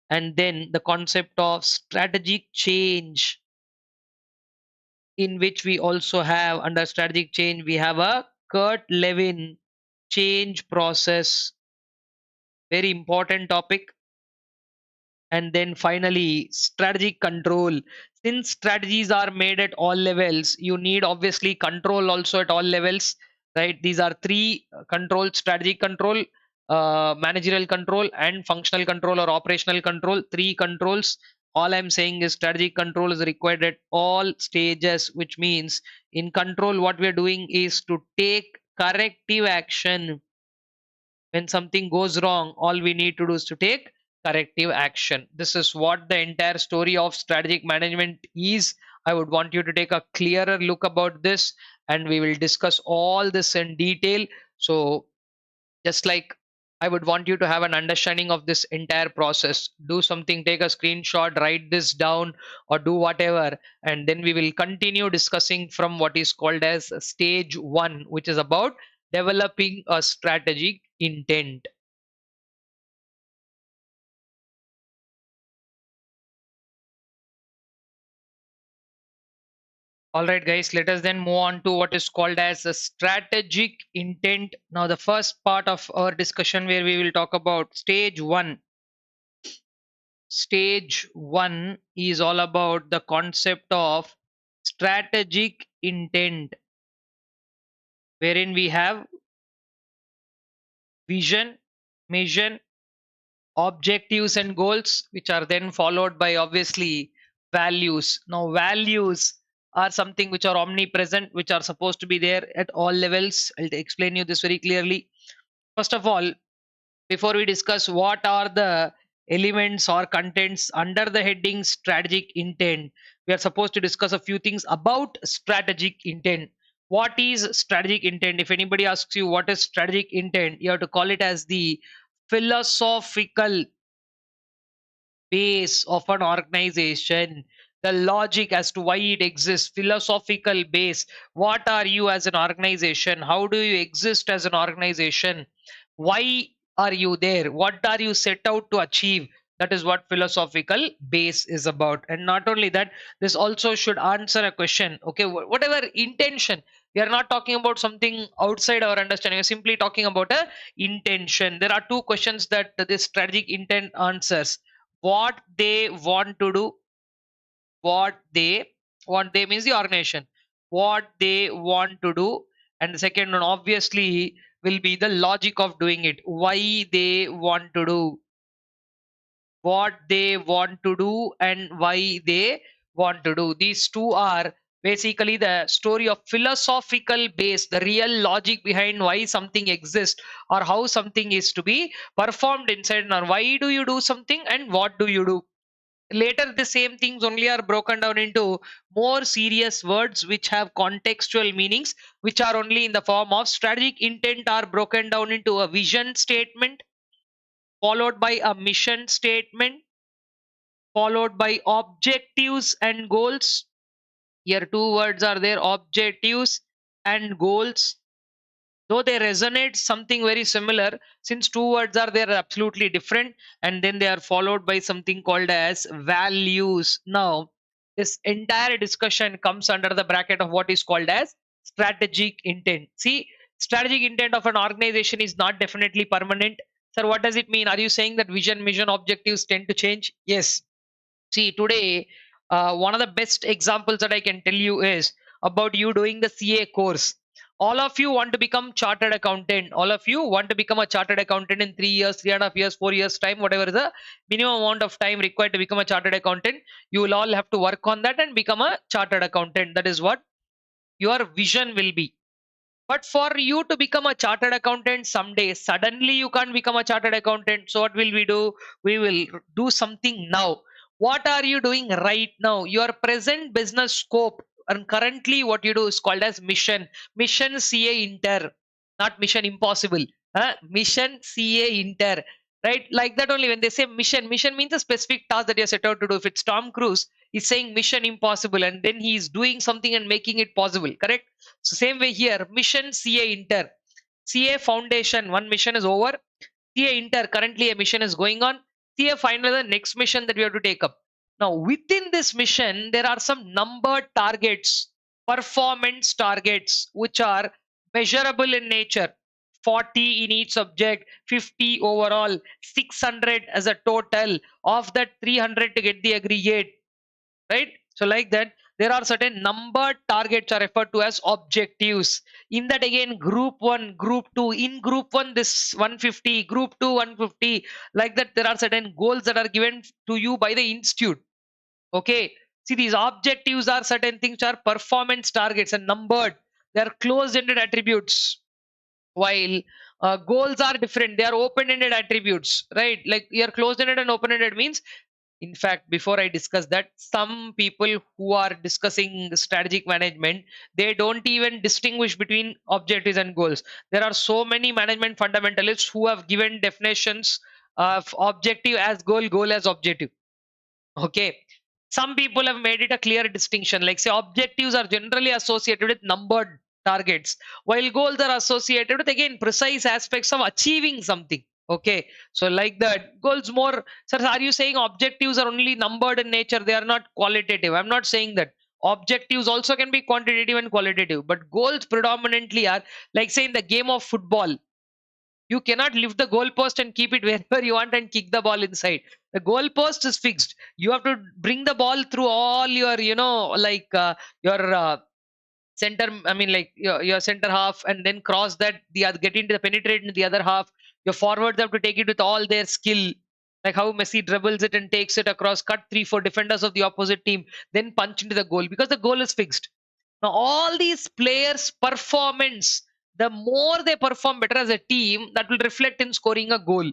And then the concept of strategic change, in which we also have, under strategic change, we have a Kurt Lewin change process, very important topic. And then finally, strategic control. Since strategies are made at all levels, you need obviously control also at all levels, right? These are three control: strategic control, managerial control, and functional control or operational control. Three controls. All I'm saying is strategic control is required at all stages, which means in control, what we're doing is to take corrective action. When something goes wrong, all we need to do is to take corrective action. This is what the entire story of strategic management is. I would want you to take a clearer look about this, and we will discuss all this in detail. So just like, I would want you to have an understanding of this entire process. Do something, take a screenshot, write this down, or do whatever, and then we will continue discussing from what is called as stage 1, which is about developing a strategic intent. All right, guys, let us then move on to what is called as a strategic intent. Now, the first part of our discussion, where we will talk about stage 1. Stage 1 is all about the concept of strategic intent, wherein we have vision, mission, objectives, and goals, which are then followed by obviously values. Now, values are something which are omnipresent, which are supposed to be there at all levels. I'll explain you this very clearly. First of all, before we discuss what are the elements or contents under the heading strategic intent, we are supposed to discuss a few things about strategic intent. What is strategic intent? If anybody asks you what is strategic intent, you have to call it as the philosophical base of an organization, the logic as to why it exists, philosophical base. What are you as an organization? How do you exist as an organization? Why are you there? What are you set out to achieve? That is what philosophical base is about. And not only that, this also should answer a question. Okay, whatever intention, we are not talking about something outside our understanding. We're simply talking about a intention. There are two questions that this strategic intent answers: what they want to do, what they means the organization, what they want to do. And the second one obviously will be the logic of doing it, why they want to do what they want to do and why they want to do. These two are basically the story of philosophical base, the real logic behind why something exists or how something is to be performed inside. Or why do you do something and what do you do? Later, the same things only are broken down into more serious words which have contextual meanings, which are only in the form of strategic intent, are broken down into a vision statement, followed by a mission statement, followed by objectives and goals. Here, two words are there, objectives and goals. Though they resonate something very similar, since two words are there absolutely different, and then they are followed by something called as values. Now, this entire discussion comes under the bracket of what is called as strategic intent. See, strategic intent of an organization is not definitely permanent. Sir, what does it mean? Are you saying that vision, mission, objectives tend to change? Yes. See, today, one of the best examples that I can tell you is about you doing the CA course. All of you want to become chartered accountant. All of you want to become a chartered accountant in 3 years, 3.5 years, 4 years time, whatever the minimum amount of time required to become a chartered accountant. You will all have to work on that and become a chartered accountant. That is what your vision will be. But for you to become a chartered accountant someday, suddenly you can't become a chartered accountant. So what will we do? We will do something now. What are you doing right now? Your present business scope and currently what you do is called as mission. Mission CA Inter, not Mission Impossible. Mission CA Inter. Right? Like that only when they say mission, mission means a specific task that you're set out to do. If it's Tom Cruise, he's saying mission impossible and then he's doing something and making it possible. Correct? So same way here, mission CA Inter. CA Foundation, one mission is over. CA Inter, currently a mission is going on. CA Final, the next mission that we have to take up. Now, within this mission, there are some numbered targets, performance targets, which are measurable in nature. 40 in each subject, 50 overall, 600 as a total. Of that, 300 to get the aggregate, right? So like that, there are certain numbered targets are referred to as objectives. In that again, group 1, group 2, in group 1 this 150, group 2 150, like that there are certain goals that are given to you by the institute. Okay, see, these objectives are certain things which are performance targets and numbered. They are closed ended attributes, while goals are different, they are open ended attributes, right? Like your closed ended and open ended means, in fact, before I discuss that, some people who are discussing strategic management, they don't even distinguish between objectives and goals. There are so many management fundamentalists who have given definitions of objective as goal, goal as objective. Okay, some people have made it a clear distinction, like say objectives are generally associated with numbered targets, while goals are associated with again precise aspects of achieving something. Okay, so like that, goals more. Sir, are you saying objectives are only numbered in nature, they are not qualitative? I'm not saying that. Objectives also can be quantitative and qualitative, but goals predominantly are, like say in the game of football, you cannot lift the goalpost and keep it wherever you want and kick the ball inside. The goalpost is fixed. You have to bring the ball through all your, like your center. I mean, like your center half, and then cross that. The other, get into the penetrate into the other half. Your forwards have to take it with all their skill. Like how Messi dribbles it and takes it across, cut 3, 4 defenders of the opposite team, then punch into the goal because the goal is fixed. Now, all these players' performance, the more they perform better as a team, that will reflect in scoring a goal,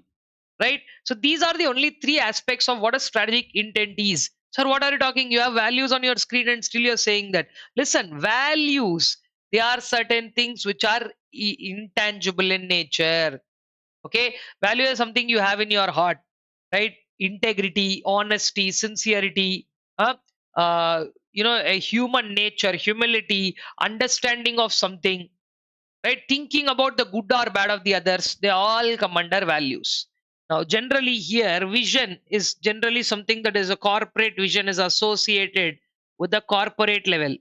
right? So, these are the only three aspects of what a strategic intent is. Sir, what are you talking? You have values on your screen and still you're saying that. Listen, values, they are certain things which are intangible in nature. Okay, value is something you have in your heart, right? Integrity, honesty, sincerity, uh, a human nature, humility, understanding of something, right? Thinking about the good or bad of the others, they all come under values. Now, generally here, vision is generally something that is a corporate vision is associated with the corporate level.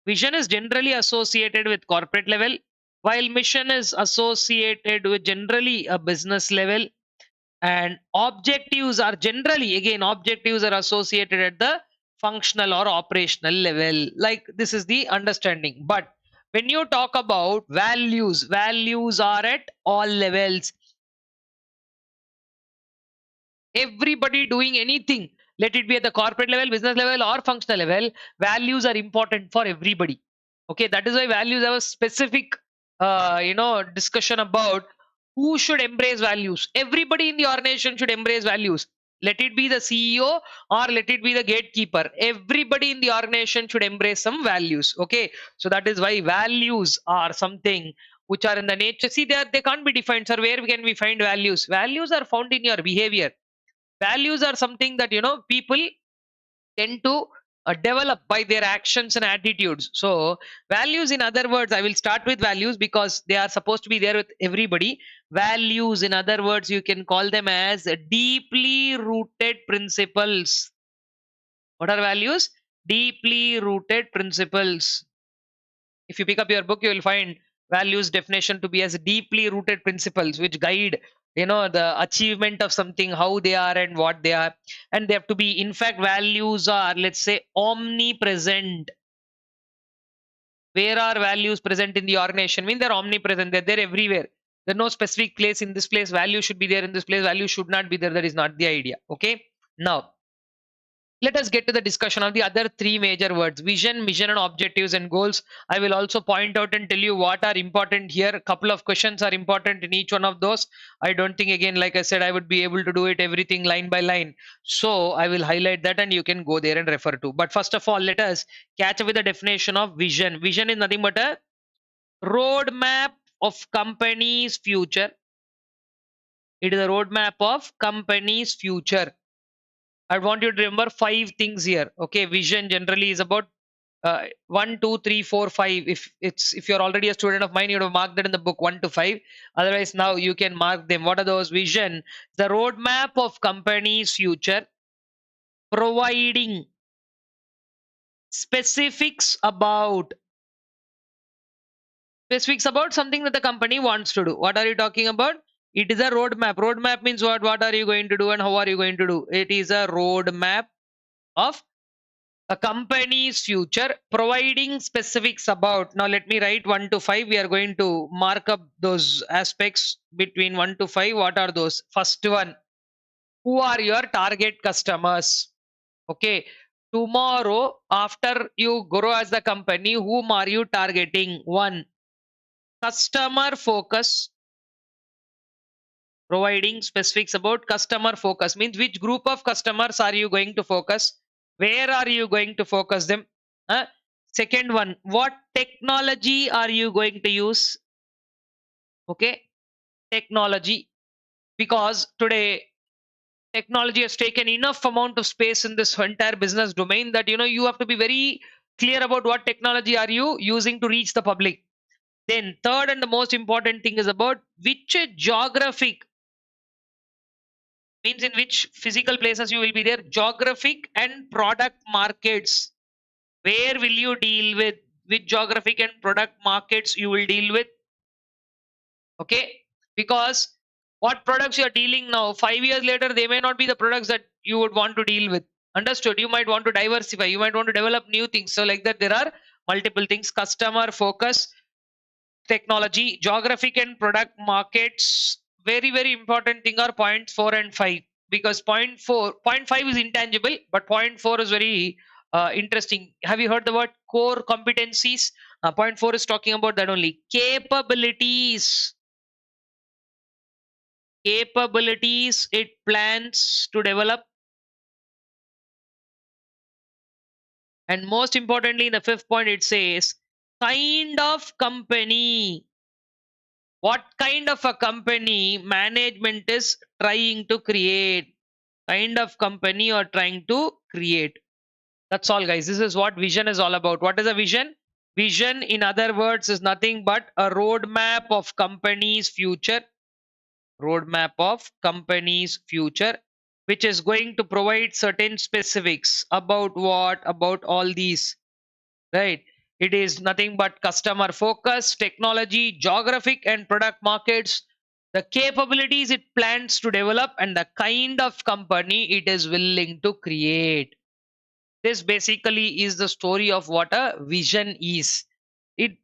Vision is generally associated with corporate level, while mission is associated with generally a business level, and objectives are generally, again, objectives are associated at the functional or operational level. Like this is the understanding. But when you talk about values, values are at all levels. Everybody doing anything, let it be at the corporate level, business level, or functional level, values are important for everybody. Okay, that is why values have a specific discussion about who should embrace values. Everybody in the organization should embrace values. let it be the CEO or let it be the gatekeeper, everybody in the organization should embrace some values. Okay, so that is why values are something which are in the nature. See, they can't be defined, sir. Where can we find values? Values are found in your behavior. Values are something that people tend to develop by their actions and attitudes. So values, in other words, I will start with values because they are supposed to be there with everybody. Values, in other words, you can call them as deeply rooted principles. What are values? Deeply rooted principles. If you pick up your book, you will find values definition to be as deeply rooted principles which guide the achievement of something, how they are and what they are. And they have to be, in fact, values are, let's say, omnipresent. Where are values present in the organization? I mean, they're omnipresent, they're there everywhere. There's no specific place. In this place value should be there, in this place value should not be there. That is not the idea. Okay, now let us get to the discussion of the other three major words: vision, mission, and objectives and goals. I will also point out and tell you what are important here. A couple of questions are important in each one of those. I don't think, again, like I said, I would be able to do it everything line by line. So I will highlight that and you can go there and refer to. But first of all, let us catch up with the definition of vision. Vision is nothing but a roadmap of company's future. It is a roadmap of company's future. I want you to remember five things here. Okay, vision generally is about 1, 2, 3, 4, 5. If you're already a student of mine, you have marked that in the book 1 to 5. Otherwise, now you can mark them. What are those? Vision, the roadmap of company's future, providing specifics about something that the company wants to do. What are you talking about? It is a roadmap. Roadmap means what? What are you going to do and how are you going to do? It is a roadmap of a company's future, providing specifics about. Now let me write 1 to 5. We are going to mark up those aspects between 1 to 5. What are those? First one, who are your target customers? Okay, tomorrow after you grow as the company, whom are you targeting? One, customer focus. Providing specifics about customer focus means which group of customers are you going to focus? Where are you going to focus them? Uh, Second one, what technology are you going to use? Okay, technology, because today technology has taken enough amount of space in this entire business domain that you have to be very clear about what technology are you using to reach the public. Then third and the most important thing is about which geographic, means in which physical places you will be there, geographic and product markets. Where will you deal with? Which geographic and product markets you will deal with? Okay, because what products you are dealing now, 5 years later, they may not be the products that you would want to deal with. Understood? You might want to diversify, you might want to develop new things. So, like that, there are multiple things: customer focus, technology, geographic and product markets. Very, very important thing are points 4 and 5, because point 5 is intangible, but point 4 is very interesting. Have you heard the word core competencies? Point 4 is talking about that only. Capabilities. Capabilities it plans to develop. And most importantly, in the fifth point, it says kind of company. What kind of a company management is trying to create? Kind of company you're trying to create. That's all, guys. This is what vision is all about. What is a vision? Vision, in other words, is nothing but a roadmap of company's future. Roadmap of company's future, which is going to provide certain specifics about what? About all these, right? It is nothing but customer focus, technology, geographic and product markets, the capabilities it plans to develop, and the kind of company it is willing to create. This basically is the story of what a vision is.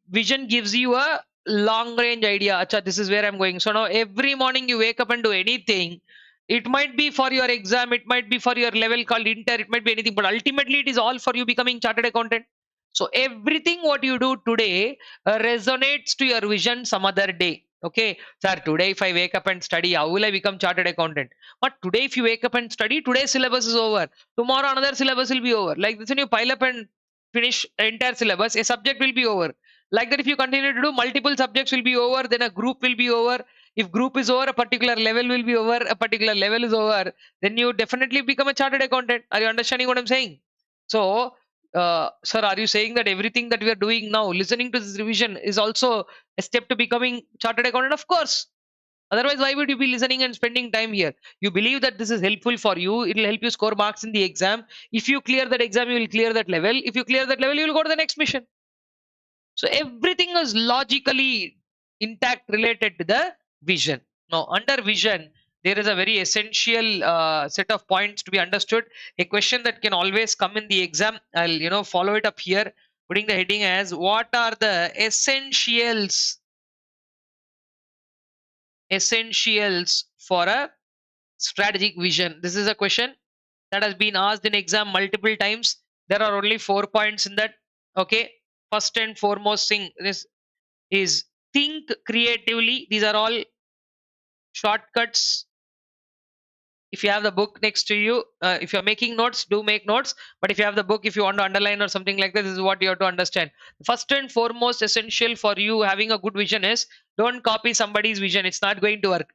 Vision gives you a long range idea. Acha, this is where I'm going. So now every morning you wake up and do anything. It might be for your exam, it might be for your level called inter, it might be anything, but ultimately it is all for you becoming chartered accountant. So everything what you do today resonates to your vision some other day. Okay, sir, today if I wake up and study, how will I become chartered accountant? But today, if you wake up and study, today's syllabus is over. Tomorrow, another syllabus will be over. Like this, when you pile up and finish the entire syllabus, a subject will be over. Like that, if you continue to do, multiple subjects will be over, then a group will be over. If group is over, a particular level will be over, a particular level is over, then you definitely become a chartered accountant. Are you understanding what I'm saying? So, sir, are you saying that everything that we are doing now, listening to this revision, is also a step to becoming chartered accountant? Of course. Otherwise, why would you be listening and spending time here? You believe that this is helpful for you. It will help you score marks in the exam. If you clear that exam, you will clear that level. If you clear that level, you will go to the next mission. So everything is logically intact related to the vision. Now, under vision, there is a very essential set of points to be understood. A question that can always come in the exam. I'll follow it up here, putting the heading as what are the essentials for a strategic vision. This is a question that has been asked in exam multiple times. There are only 4 points in that. Okay, first and foremost thing is think creatively. These are all shortcuts. If you have the book next to you, if you're making notes, do make notes. But if you have the book, if you want to underline or something like this is what you have to understand. First and foremost essential for you having a good vision is don't copy somebody's vision. It's not going to work.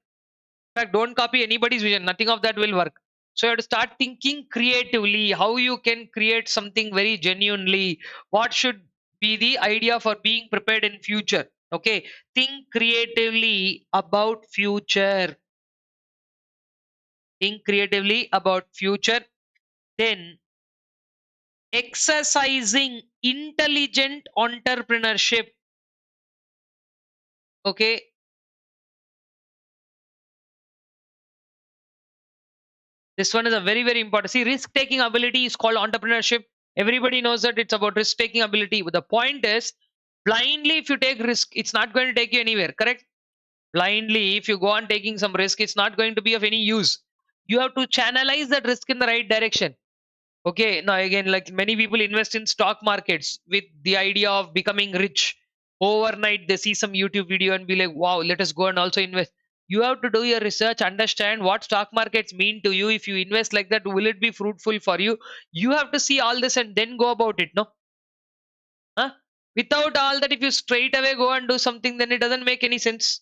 In fact, don't copy anybody's vision. Nothing of that will work. So you have to start thinking creatively how you can create something very genuinely. What should be the idea for being prepared in future? Okay, think creatively about future. Think creatively about future. Then exercising intelligent entrepreneurship. Okay, this one is a very, very important. See, risk taking ability is called entrepreneurship. Everybody knows that it's about risk taking ability. But the point is, blindly, if you take risk, it's not going to take you anywhere. Correct? Blindly, if you go on taking some risk, it's not going to be of any use. You have to channelize that risk in the right direction. Okay, now again, like many people invest in stock markets with the idea of becoming rich. Overnight, they see some YouTube video and be like, wow, let us go and also invest. You have to do your research, understand what stock markets mean to you. If you invest like that, will it be fruitful for you? You have to see all this and then go about it, no? Huh? Without all that, if you straight away go and do something, then it doesn't make any sense.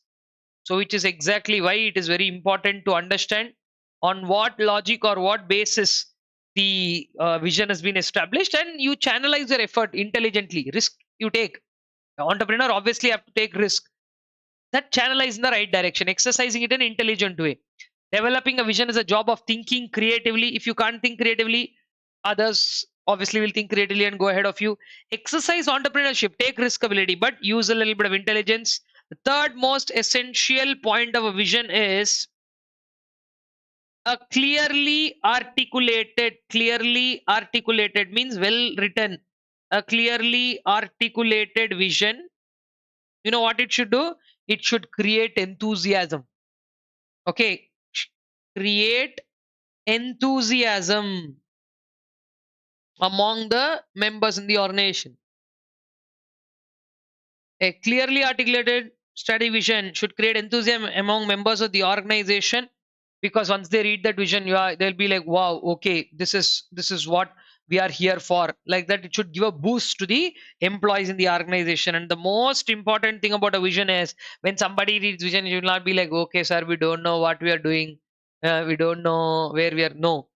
So, which is exactly why it is very important to understand on what logic or what basis the vision has been established, and you channelize your effort intelligently. Risk you take. The entrepreneur obviously have to take risk. That channelize in the right direction, exercising it in an intelligent way. Developing a vision is a job of thinking creatively. If you can't think creatively, others obviously will think creatively and go ahead of you. Exercise entrepreneurship, take risk ability, but use a little bit of intelligence. The third most essential point of a vision is a clearly articulated means well written. A clearly articulated vision, you know what it should do? It should create enthusiasm. Okay, create enthusiasm among the members in the organization. A clearly articulated strategy vision should create enthusiasm among members of the organization, because once they read that vision, they'll be like, wow, okay, this is what we are here for. Like that, it should give a boost to the employees in the organization. And the most important thing about a vision is when somebody reads vision, you will not be like, okay, sir, we don't know what we are doing, we don't know where we are. No.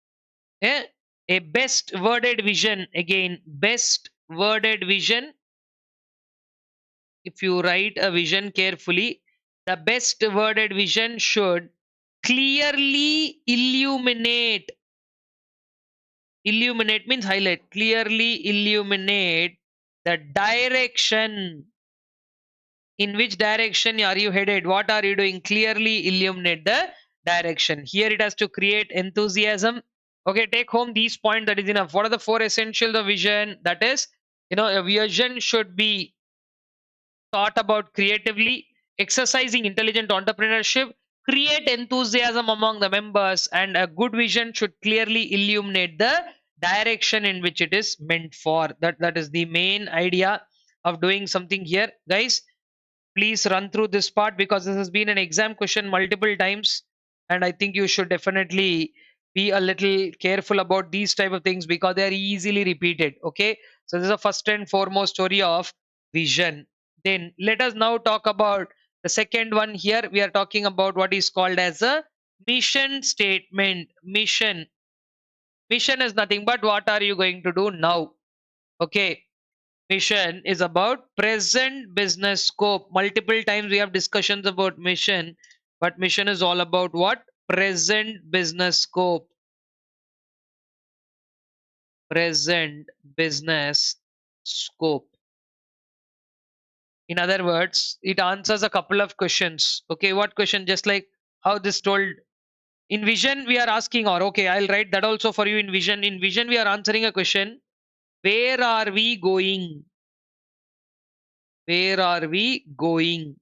Yeah? A best worded vision, again, best worded vision, if you write a vision carefully, the best worded vision should clearly illuminate means highlight, clearly illuminate the direction. In which direction are you headed? What are you doing? Clearly illuminate the direction. Here it has to create enthusiasm. Okay, take home these points, that is enough. What are the four essentials of vision? That is, a vision should be thought about creatively, exercising intelligent entrepreneurship, create enthusiasm among the members, and a good vision should clearly illuminate the direction in which it is meant for. That is the main idea of doing something here, guys. please run through this part because this has been an exam question multiple times, and I think you should definitely be a little careful about these type of things because they are easily repeated. Okay, so this is the first and foremost story of vision. Then let us now talk about the second one. Here we are talking about what is called as a mission statement. Mission is nothing but what are you going to do now. Okay, mission is about present business scope. Multiple times we have discussions about mission, but mission is all about what? Present business scope. Present business scope. In other words, it answers a couple of questions. Okay, what question? Just like how this told. In vision, we are asking, or okay, I'll write that also for you in vision. In vision, we are answering a question. Where are we going? Where are we going?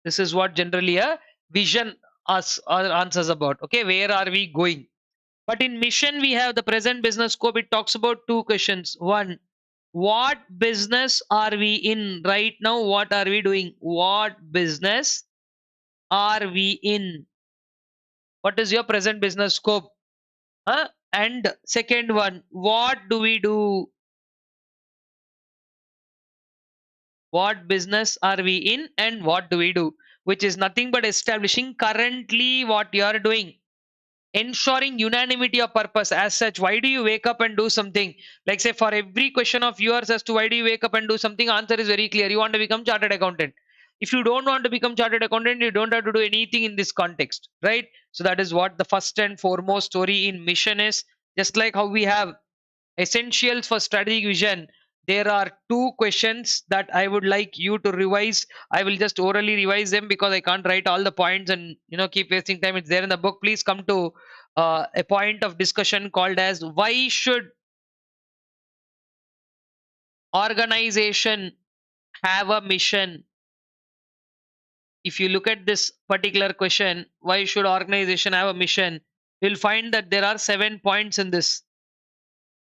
This is what generally a vision answers about. Okay, where are we going? But in mission, we have the present business scope. It talks about two questions. One, what business are we in right now? What are we doing? What business are we in? What is your present business scope? Huh? And second one, what do we do? What business are we in and what do we do? Which is nothing but establishing currently what you are doing, ensuring unanimity of purpose. As such, why do you wake up and do something? Like say for every question of yours as to why do you wake up and do something, answer is very clear. You want to become chartered accountant. If you don't want to become chartered accountant, you don't have to do anything in this context, right? So that is what the first and foremost story in mission is. Just like how we have essentials for strategic vision, there are two questions that I would like you to revise. I will just orally revise them because I can't write all the points and keep wasting time. It's there in the book. Please come to a point of discussion called as why should organization have a mission? If you look at this particular question, why should organization have a mission, you'll find that there are 7 points in this.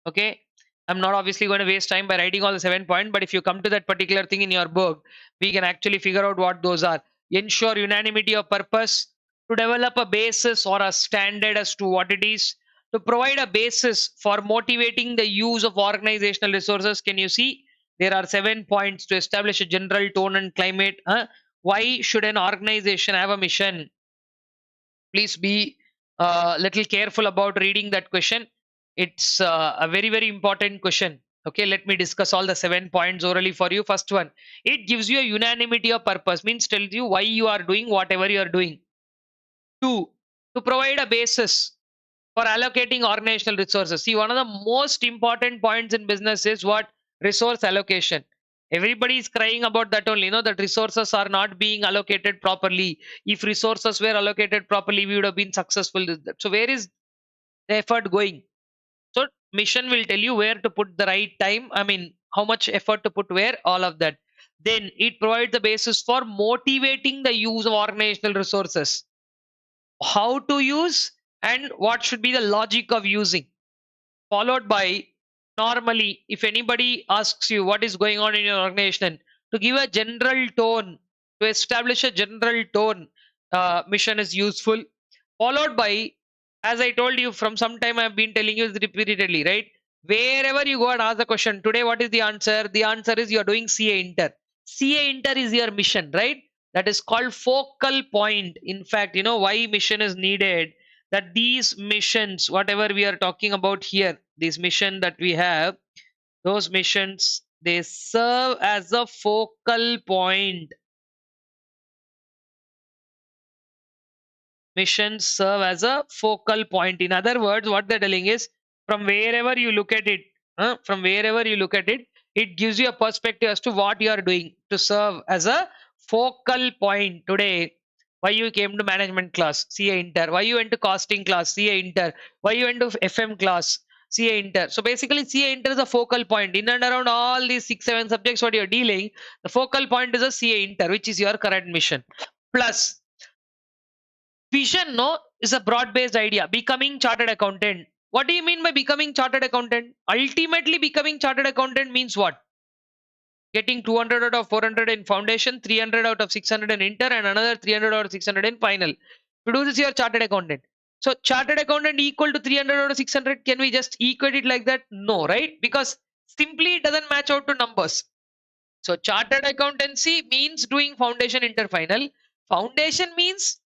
Okay, I'm not obviously going to waste time by writing all the 7 points, but if you come to that particular thing in your book, we can actually figure out what those are. Ensure unanimity of purpose, to develop a basis or a standard as to what it is, to provide a basis for motivating the use of organizational resources. Can you see there are 7 points? To establish a general tone and climate. Why should an organization have a mission? Please be a little careful about reading that question. It's a very, very important question. Okay, let me discuss all the 7 points orally for you. First one, it gives you a unanimity of purpose, means tells you why you are doing whatever you are doing. Two, to provide a basis for allocating organizational resources. See, one of the most important points in business is what? Resource allocation. Everybody is crying about that only, that resources are not being allocated properly. If resources were allocated properly, we would have been successful. So, where is the effort going? So, mission will tell you where to put the right time. I mean, how much effort to put where, all of that. Then it provides the basis for motivating the use of organizational resources. How to use and what should be the logic of using. Followed by, normally, if anybody asks you what is going on in your organization, to give a general tone, to establish a general tone, mission is useful. Followed by, as I told you from some time, I've been telling you repeatedly, right? Wherever you go and ask the question, today what is the answer? The answer is you're doing CA Inter. CA Inter is your mission, right? That is called focal point. In fact, you know why mission is needed? That these missions, whatever we are talking about here, this mission that we have, those missions, they serve as a focal point. Missions serve as a focal point. In other words, what they're telling is, from wherever you look at it, from wherever you look at it, it gives you a perspective as to what you are doing to serve as a focal point. Today, why you came to management class? CA Inter. Why you went to costing class? CA Inter. Why you went to FM class? CA Inter. So basically, CA Inter is a focal point. In and around all these 6, 7 subjects what you're dealing, the focal point is a CA Inter, which is your current mission. Plus, vision, no, is a broad based idea. Becoming chartered accountant. What do you mean by becoming chartered accountant? Ultimately, becoming chartered accountant means what? getting 200 out of 400 in foundation, 300 out of 600 in inter, and another 300 out of 600 in final. To do this, you are chartered accountant. So chartered accountant equal to 300 out of 600. Can we just equate it like that? No, right? Because simply it doesn't match out to numbers. So chartered accountancy means doing foundation inter final. Foundation means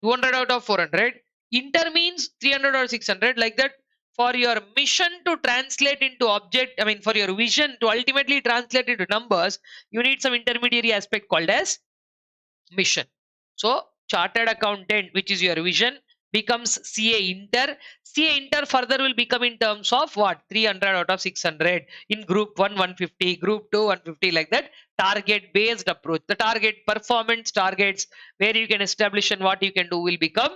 200 out of 400. Inter means 300 or 600, like that. For your mission to translate into object, I mean, for your vision to ultimately translate into numbers, you need some intermediary aspect called as mission. So chartered accountant, which is your vision, becomes CA inter. CA inter further will become in terms of what? 300 out of 600. In group 1, 150, group 2, 150, like that. Target based approach. The target performance targets where you can establish and what you can do will become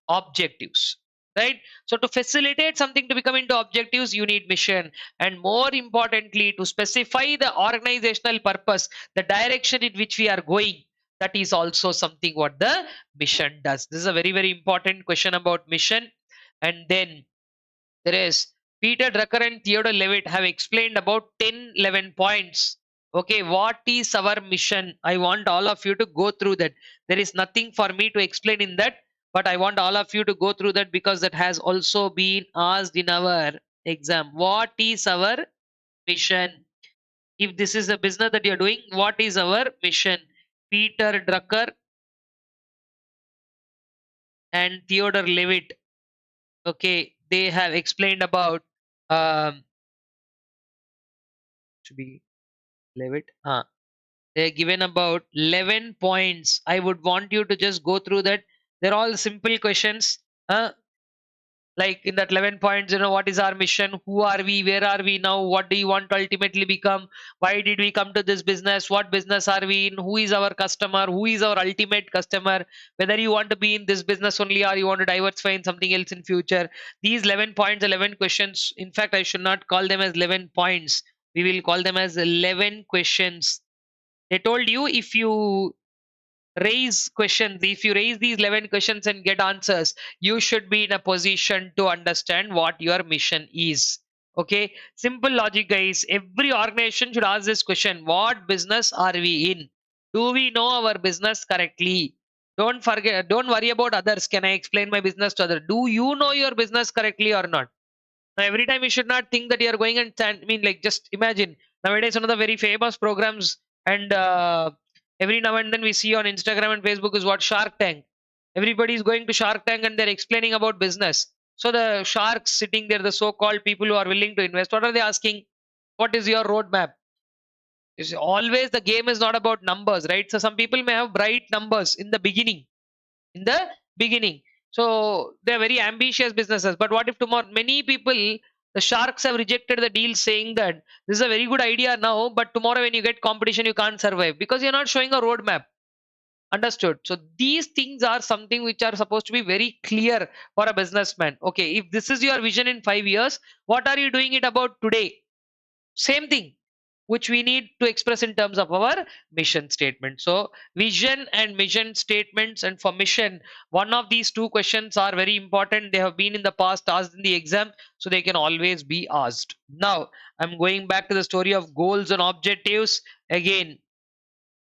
objectives. Right? So to facilitate something to become into objectives, you need mission. And more importantly, to specify the organizational purpose, the direction in which we are going, that is also something what the mission does. This is a very, very important question about mission. And then there is Peter Drucker and Theodore Levitt have explained about 10, 11 points. Okay, what is our mission? I want all of you to go through that. There is nothing for me to explain in that, but I want all of you to go through that because that has also been asked in our exam. What is our mission? If this is a business that you're doing, what is our mission? Peter Drucker and Theodore Levitt, okay, they have explained about should be Levitt. They're given about 11 points. I would want you to just go through that. They're all simple questions. Like in that 11 points, what is our mission, who are we, where are we now, what do you want to ultimately become, why did we come to this business, what business are we in, who is our customer, who is our ultimate customer, whether you want to be in this business only or you want to diversify in something else in future. These 11 points, 11 questions, in fact I should not call them as 11 points, we will call them as 11 questions. They told you if you raise questions, if you raise these 11 questions and get answers, you should be in a position to understand what your mission is. Okay, simple logic, guys. Every organization should ask this question: what business are we in? Do we know our business correctly? Don't forget, don't worry about others. Can I explain my business to others? Do you know your business correctly or not? Now, every time you should not think that you are going and stand. I mean, like, just imagine nowadays one of the very famous programs, and every now and then we see on Instagram and Facebook is what Shark Tank. Everybody is going to Shark Tank and they're explaining about business. So the sharks sitting there, the so-called people who are willing to invest, what are they asking? What is your roadmap? Is always the game is not about numbers, right? So some people may have bright numbers in the beginning. So they're very ambitious businesses. But what if tomorrow many people, the sharks have rejected the deal saying that this is a very good idea now, but tomorrow when you get competition, you can't survive because you're not showing a roadmap. Understood. So these things are something which are supposed to be very clear for a businessman. Okay, if this is your vision in 5 years, what are you doing it about today? Same thing which we need to express in terms of our mission statement. So vision and mission statements, and for mission, one of these two questions are very important. They have been in the past asked in the exam, so they can always be asked. Now I'm going back to the story of goals and objectives. Again,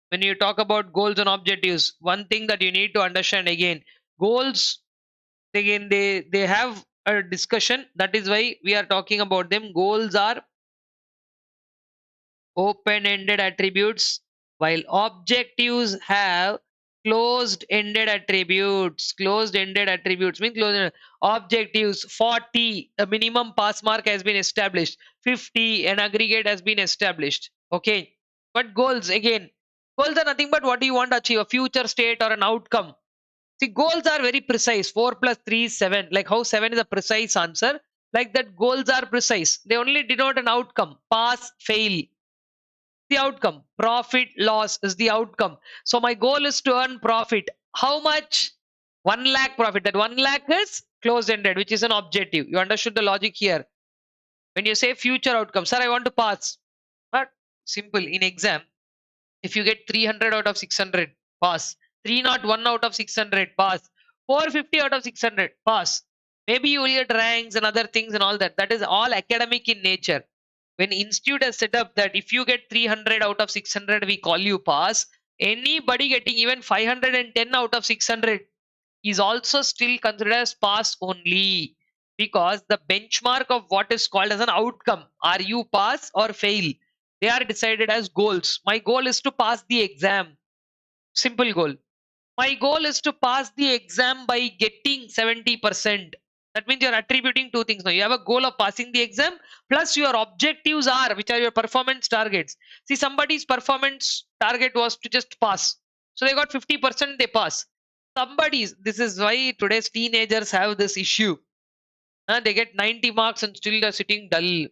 when you talk about goals and objectives, one thing that you need to understand, again, goals, again, they have a discussion. That is why we are talking about them. Goals are open-ended attributes, while objectives have closed-ended attributes. Closed-ended attributes means closed objectives. 40, a minimum pass mark has been established. 50, an aggregate has been established. Okay, but goals, again, goals are nothing but what do you want to achieve, a future state or an outcome. See, goals are very precise. 4 plus 3 is 7. Like how 7 is a precise answer, like that goals are precise. They only denote an outcome. Pass, fail, the outcome. Profit, loss is the outcome. So my goal is to earn profit. How much? 1 lakh profit. That 1 lakh is closed ended, which is an objective. You understood the logic here. When you say future outcome, sir, I want to pass. But simple in exam, if you get 300 out of 600, pass. 301 out of 600, pass. 450 out of 600, pass. Maybe you will get ranks and other things and all that. That is all academic in nature. When institute has set up that if you get 300 out of 600, we call you pass. Anybody getting even 510 out of 600 is also still considered as pass only, because the benchmark of what is called as an outcome, are you pass or fail, they are decided as goals. My goal is to pass the exam, simple goal. My goal is to pass the exam by getting 70%. That means you're attributing two things now. You have a goal of passing the exam, plus your objectives are, which are your performance targets. See, somebody's performance target was to just pass. So they got 50%, they pass. Somebody's, this is why today's teenagers have this issue. They get 90 marks and still they're sitting dull.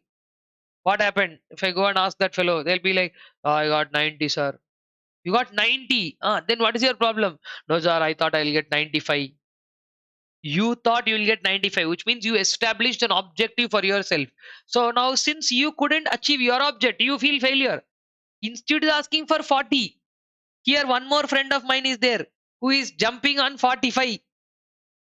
What happened? If I go and ask that fellow, they'll be like, "Oh, I got 90, sir." You got 90. Then what is your problem? No, sir, I thought I'll get 95. You thought you will get 95, which means you established an objective for yourself. So now, since you couldn't achieve your objective, you feel failure. Institute is asking for 40. Here, one more friend of mine is there who is jumping on 45.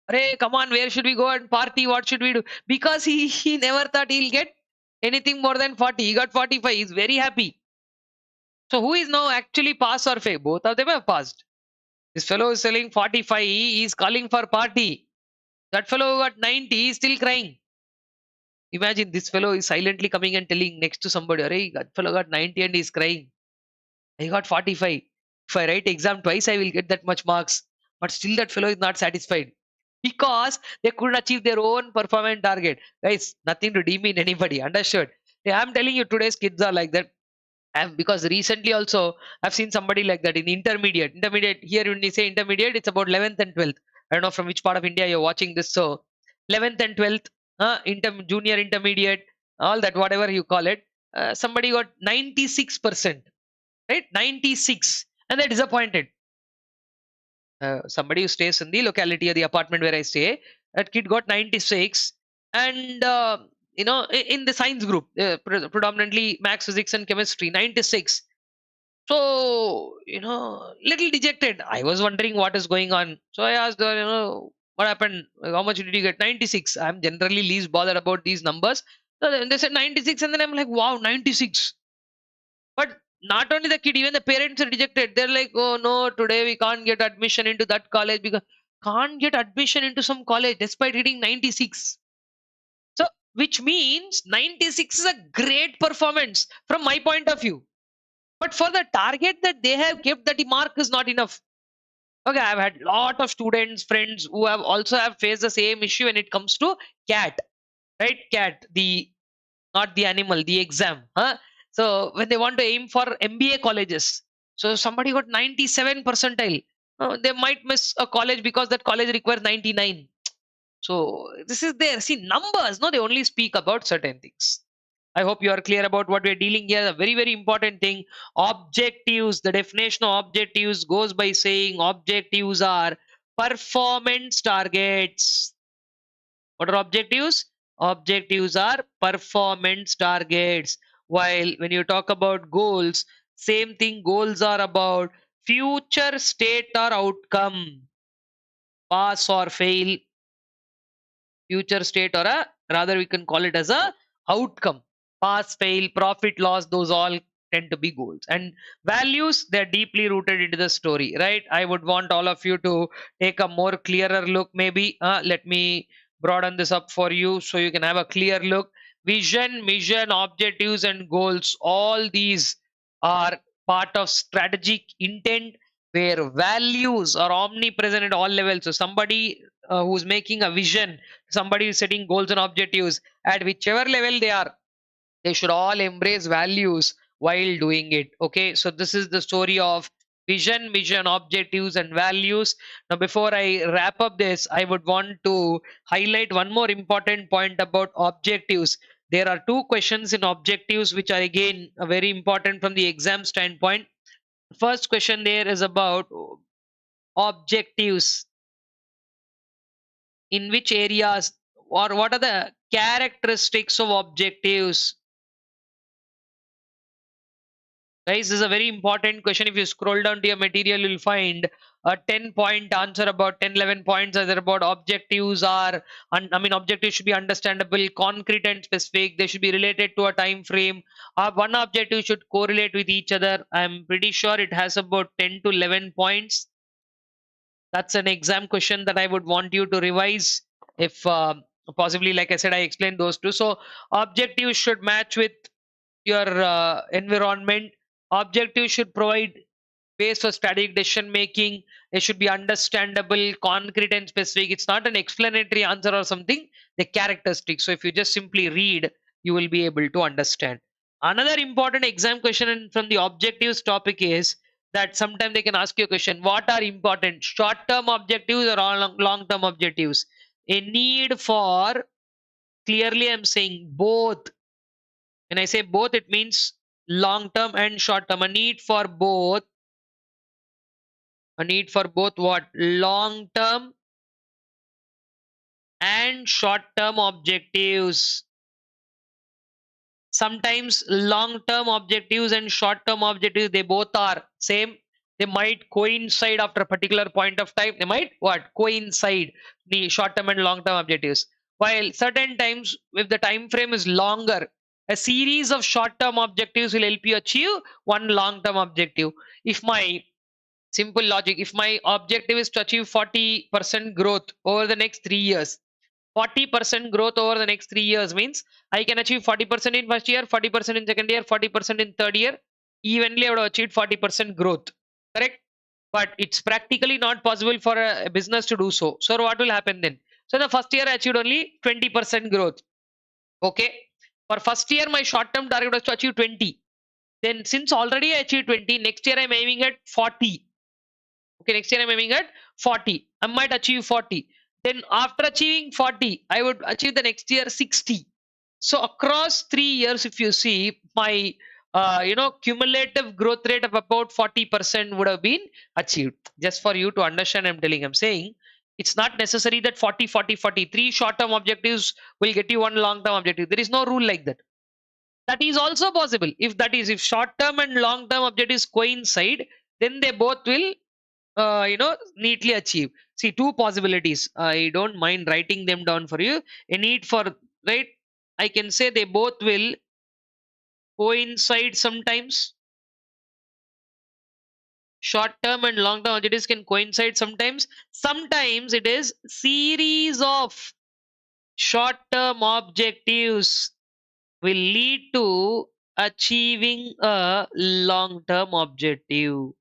Hey, come on, where should we go and party? What should we do? Because he never thought he'll get anything more than 40. He got 45. He's very happy. So who is now actually pass or fail? Both of them have passed. This fellow is selling 45. He is calling for party. That fellow got 90. He is still crying. Imagine this fellow is silently coming and telling next to somebody, "Arey, that fellow got 90 and he's crying. I got 45. If I write exam twice, I will get that much marks." But still that fellow is not satisfied because they couldn't achieve their own performance target. Guys, nothing to demean anybody. Understood? Yeah, I'm telling you, today's kids are like that. And because recently also I've seen somebody like that in intermediate. Intermediate here, when you say intermediate, it's about 11th and 12th. I don't know from which part of India you're watching this. So 11th and 12th, junior intermediate, all that, whatever you call it. Somebody got 96%, right? 96, and they're disappointed. Somebody who stays in the locality or the apartment where I stay, that kid got 96, and in the science group, predominantly maths, physics, and chemistry, 96. So, little dejected. I was wondering what is going on. So I asked her, what happened? How much did you get? 96. I'm generally least bothered about these numbers. So then they said 96, and then I'm like, wow, 96. But not only the kid, even the parents are dejected. They're like, oh no, today we can't get admission into that college because can't get admission into some college despite hitting 96. So, which means 96 is a great performance from my point of view. But for the target that they have kept, that mark is not enough. Okay, I've had lot of students, friends who have also have faced the same issue when it comes to CAT, right? CAT, the not the animal, the exam. So when they want to aim for MBA colleges, so somebody got 97 percentile. They might miss a college because that college requires 99. So this is there. See, numbers, no, they only speak about certain things. I hope you are clear about what we're dealing here. A very, very important thing. Objectives. The definition of objectives goes by saying objectives are performance targets. What are objectives? Objectives are performance targets. While when you talk about goals, same thing, goals are about future state or outcome. Pass or fail, future state, or a rather we can call it as a outcome. Pass, fail, profit, loss, those all tend to be goals. And values, they're deeply rooted into the story, right? I would want all of you to take a more clearer look. Maybe let me broaden this up for you so you can have a clear look. Vision, mission, objectives, and goals, all these are part of strategic intent, where values are omnipresent at all levels. So somebody who's making a vision, somebody is setting goals and objectives at whichever level they are, they should all embrace values while doing it. Okay, so this is the story of vision, mission, objectives, and values. Now, before I wrap up this, I would want to highlight one more important point about objectives. There are two questions in objectives which are again very important from the exam standpoint. First question there is about objectives. In which areas, or what are the characteristics of objectives? Guys, this is a very important question. If you scroll down to your material, you'll find a 10-point answer about 10, 11 points either about objectives are, objectives should be understandable, concrete and specific. They should be related to a time frame. One objective should correlate with each other. I'm pretty sure it has about 10 to 11 points. That's an exam question that I would want you to revise if possibly, like I said, I explained those two. So objectives should match with your environment. Objectives should provide base for strategic decision making. They should be understandable, concrete and specific. It's not an explanatory answer or something, the characteristics. So if you just simply read, you will be able to understand. Another important exam question from the objectives topic is that sometimes they can ask you a question: what are important, short term objectives or long term objectives? A need for, clearly I'm saying both. When I say both, it means long term and short term. A need for both what? Long term and short term objectives. Sometimes long term objectives and short term objectives, they both are same. They might coincide after a particular point of time. They might what? Coincide, the short term and long term objectives. While certain times, if the time frame is longer, a series of short term objectives will help you achieve one long term objective. If my simple logic, if my objective is to achieve 40% growth over the next 3 years, 40% growth over the next 3 years means I can achieve 40% in first year, 40% in second year, 40% in third year. Evenly, I would have achieved 40% growth. Correct? But it's practically not possible for a business to do so. So, what will happen then? So, the first year I achieved only 20% growth. Okay. For first year, my short term target was to achieve 20. Then, since already I achieved 20, next year I'm aiming at 40. Okay, next year I'm aiming at 40. I might achieve 40. Then after achieving 40, I would achieve the next year 60. So across 3 years, if you see, my cumulative growth rate of about 40% would have been achieved. Just for you to understand, I'm saying it's not necessary that 40, 40, 40. Three short-term objectives will get you one long-term objective. There is no rule like that. That is also possible. If short-term and long-term objectives coincide, then they both will neatly achieve. See, two possibilities. I don't mind writing them down for you. A need for, right? I can say they both will coincide sometimes. Short term and long term objectives can coincide sometimes. Sometimes it is series of short term objectives will lead to achieving a long term objective.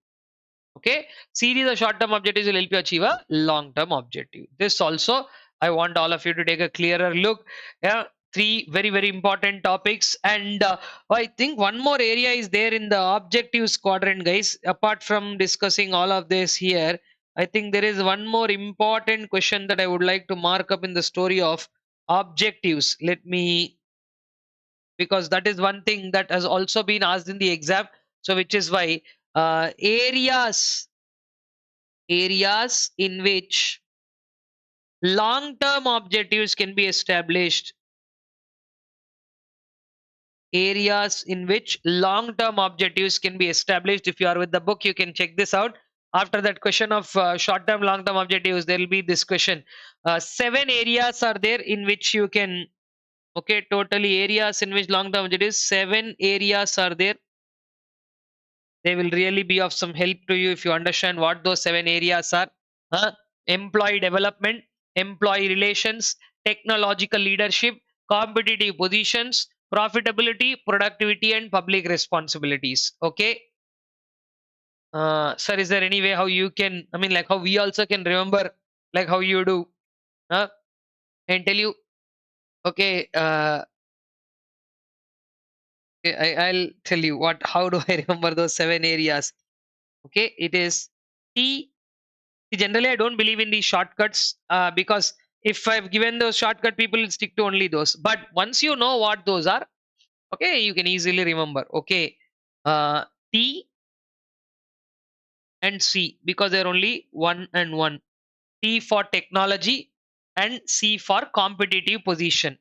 Okay, series of short term objectives will help you achieve a long term objective. This also, I want all of you to take a clearer look. Yeah, three very, very important topics. And I think one more area is there in the objectives quadrant, guys. Apart from discussing all of this here, I think there is one more important question that I would like to mark up in the story of objectives. Let me, because that is one thing that has also been asked in the exam. So, which is why areas in which long term objectives can be established. Areas in which long term objectives can be established. If you are with the book, you can check this out. After that question of short term, long term objectives, there will be this question. 7 areas are there in which you can, okay, totally areas in which long term objectives, 7 areas are there. They will really be of some help to you if you understand what those 7 areas are. Employee development, employee relations, technological leadership, competitive positions, profitability, productivity, and public responsibilities. Okay. Sir, is there any way how you can, like how we also can remember, like how you do? And tell you, okay, I'll tell you how do I remember those 7 areas? Okay, it is T. Generally, I don't believe in these shortcuts because if I've given those shortcut, people will stick to only those. But once you know what those are, okay, you can easily remember. Okay, uh, T and C, because they're only one and one. T for technology and C for competitive position.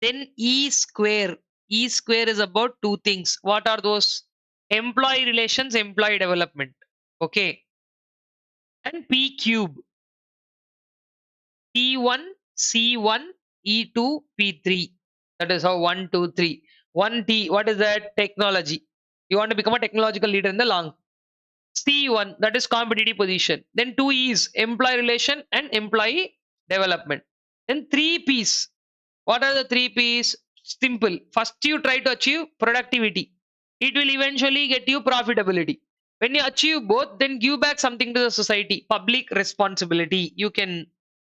Then E square. E square is about two things. What are those? Employee relations, employee development. Okay. and P cube. T1, C1, E2, P3. That is how 1, 2, 3. 1 T, what is that? Technology. You want to become a technological leader in the long. C1, that is competitive position. Then 2 is employee relation and employee development. Then 3 P's. What are the 3 P's? Simple. First, you try to achieve productivity. It will eventually get you profitability. When you achieve both, then give back something to the society. Public responsibility. You can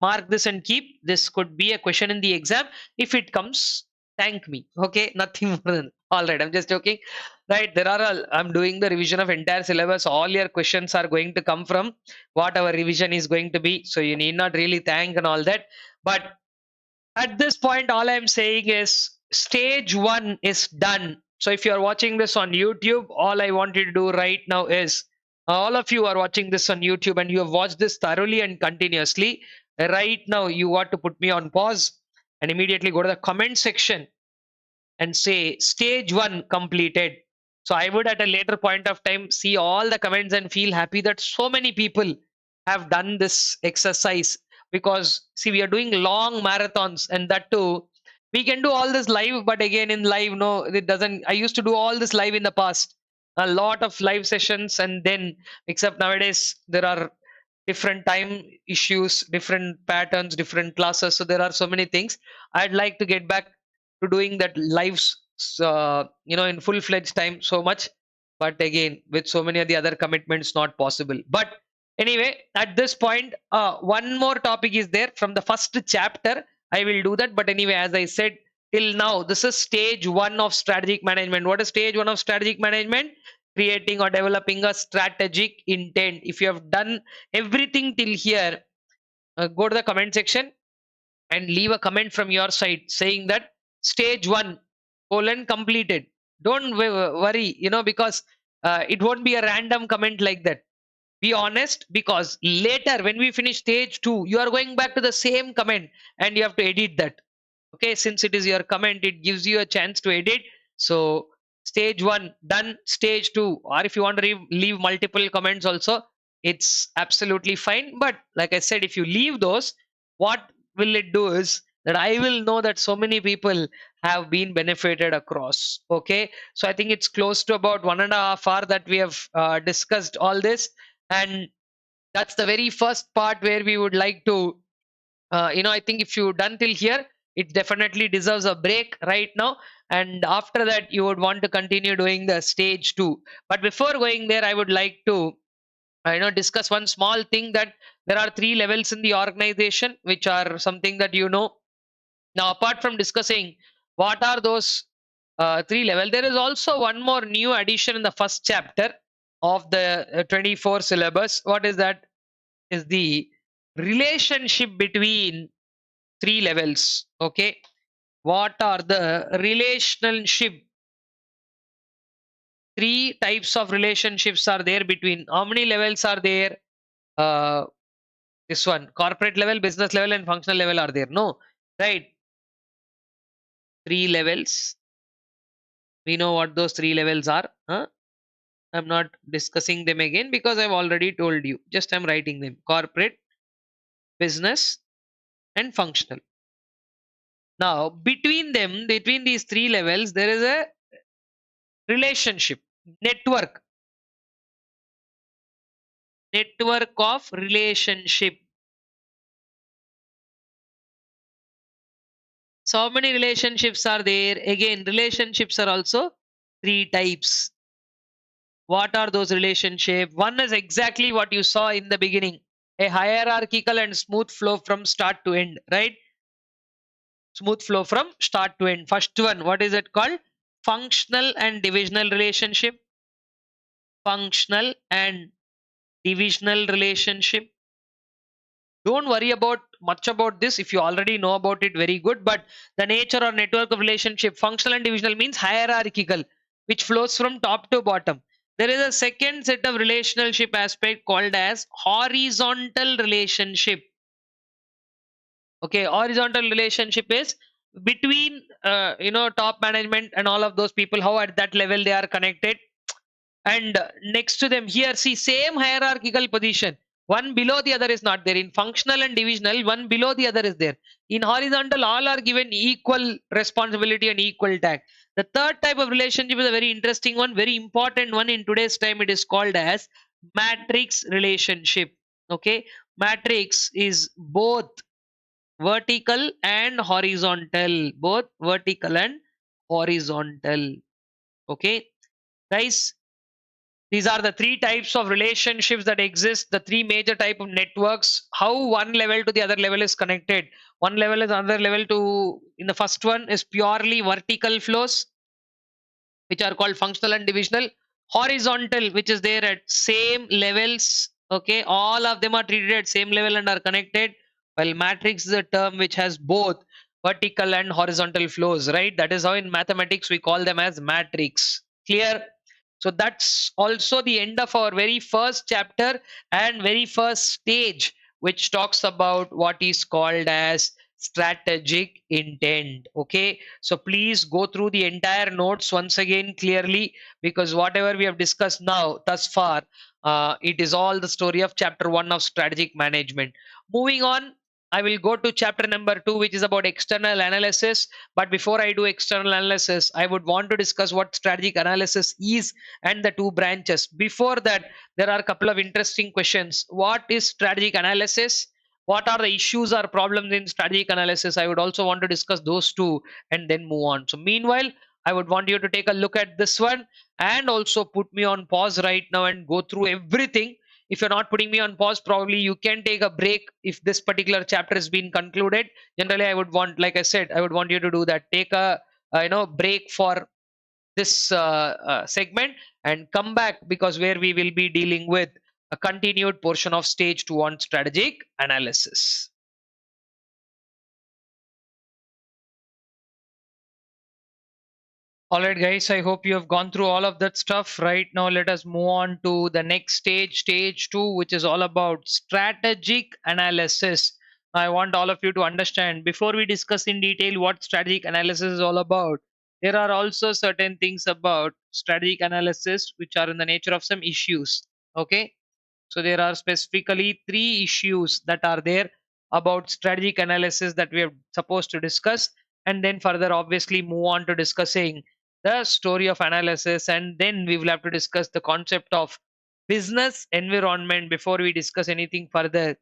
mark this and keep. This could be a question in the exam. If it comes, thank me. Okay, nothing more than all right. I'm just joking. Right, there are all. I'm doing the revision of entire syllabus. All your questions are going to come from what our revision is going to be. So you need not really thank and all that. But at this point, all I'm saying is stage one is done. So if you're watching this on YouTube, all I want you to do right now is all of you are watching this on YouTube and you have watched this thoroughly and continuously. Right now, you want to put me on pause and immediately go to the comment section and say stage one completed. So I would at a later point of time see all the comments and feel happy that so many people have done this exercise, because see, we are doing long marathons, and that too we can do all this live, but again in live, no, it doesn't. I used to do all this live in the past, a lot of live sessions, and then except nowadays there are different time issues, different patterns, different classes, so there are so many things. I'd like to get back to doing that live, in full-fledged time so much, but again with so many of the other commitments not possible. But anyway, at this point, one more topic is there from the first chapter. I will do that, but anyway, as I said, till now this is stage one of strategic management. What is stage one of strategic management? Creating or developing a strategic intent. If you have done everything till here, go to the comment section and leave a comment from your side saying that stage one colon completed. Don't worry, because it won't be a random comment like that. Be honest, because later when we finish stage two, you are going back to the same comment and you have to edit that. Okay, since it is your comment, it gives you a chance to edit. So stage one done, stage two, or if you want to leave multiple comments also, it's absolutely fine. But like I said, if you leave those, what will it do is that I will know that so many people have been benefited across. Okay, so I think it's close to about 1.5 hours that we have discussed all this, and that's the very first part where we would like to I think if you done till here, it definitely deserves a break right now, and after that you would want to continue doing the stage two. But before going there, I would like to discuss one small thing, that there are 3 levels in the organization, which are something that now. Apart from discussing what are those 3 levels, there is also one more new addition in the first chapter of the 24 syllabus. What is that? Is the relationship between 3 levels. Okay, what are the relationship? 3 types of relationships are there between. How many levels are there? uh this one, corporate level, business level, and functional level are there, no? Right, 3 levels. We know what those 3 levels are, huh? I'm not discussing them again because I've already told you. Just I'm writing them: corporate, business, and functional. Now between them, between these 3 levels, there is a relationship, network, network of relationship. So how many relationships are there? Again, relationships are also 3 types. What are those relationships? One is exactly what you saw in the beginning, a hierarchical and smooth flow from start to end, right? Smooth flow from start to end. First one, what is it called? Functional and divisional relationship. Functional and divisional relationship. Don't worry about much about this if you already know about it, very good. But the nature or network of relationship, functional and divisional, means hierarchical, which flows from top to bottom. There is a second set of relationship aspect called as horizontal relationship. Okay, horizontal relationship is between top management and all of those people, how at that level they are connected. And next to them, here see, same hierarchical position, One below the other is not there. In functional and divisional, one below the other is there. In horizontal, all are given equal responsibility and equal task. The third type of relationship is a very interesting one, very important one in today's time. It is called as matrix relationship. Okay, matrix is both vertical and horizontal, both vertical and horizontal. Okay, guys, these are the three types of relationships that exist, the three major type of networks, how one level to the other level is connected. One level is another level to, in the first one is purely vertical flows, which are called functional and divisional. Horizontal, which is there at same levels. Okay, all of them are treated at same level and are connected. Well, matrix is a term which has both vertical and horizontal flows, right? That is how in mathematics we call them as matrix. Clear? So that's also the end of our very first chapter and very first stage, which talks about what is called as strategic intent. Okay, so please go through the entire notes once again clearly, because whatever we have discussed now thus far, it is all the story of chapter 1 of strategic management. Moving on, I will go to chapter number 2, which is about external analysis. But before I do external analysis, I would want to discuss what strategic analysis is and the two branches. Before that, there are a couple of interesting questions. What is strategic analysis? What are the issues or problems in strategic analysis? I would also want to discuss those two and then move on. So meanwhile, I would want you to take a look at this one and also put me on pause right now and go through everything. If you're not putting me on pause, probably you can take a break if this particular chapter has been concluded. Generally, I would want, like I said, I would want you to do that. Take a break for this segment and come back, because where we will be dealing with a continued portion of stage 2 on strategic analysis. All right, guys, I hope you have gone through all of that stuff. Right now, let us move on to the next stage, stage 2, which is all about strategic analysis. I want all of you to understand, before we discuss in detail what strategic analysis is all about, there are also certain things about strategic analysis which are in the nature of some issues. Okay, so there are specifically three issues that are there about strategic analysis that we are supposed to discuss, and then further obviously move on to discussing the story of analysis, and then we will have to discuss the concept of business environment before we discuss anything further.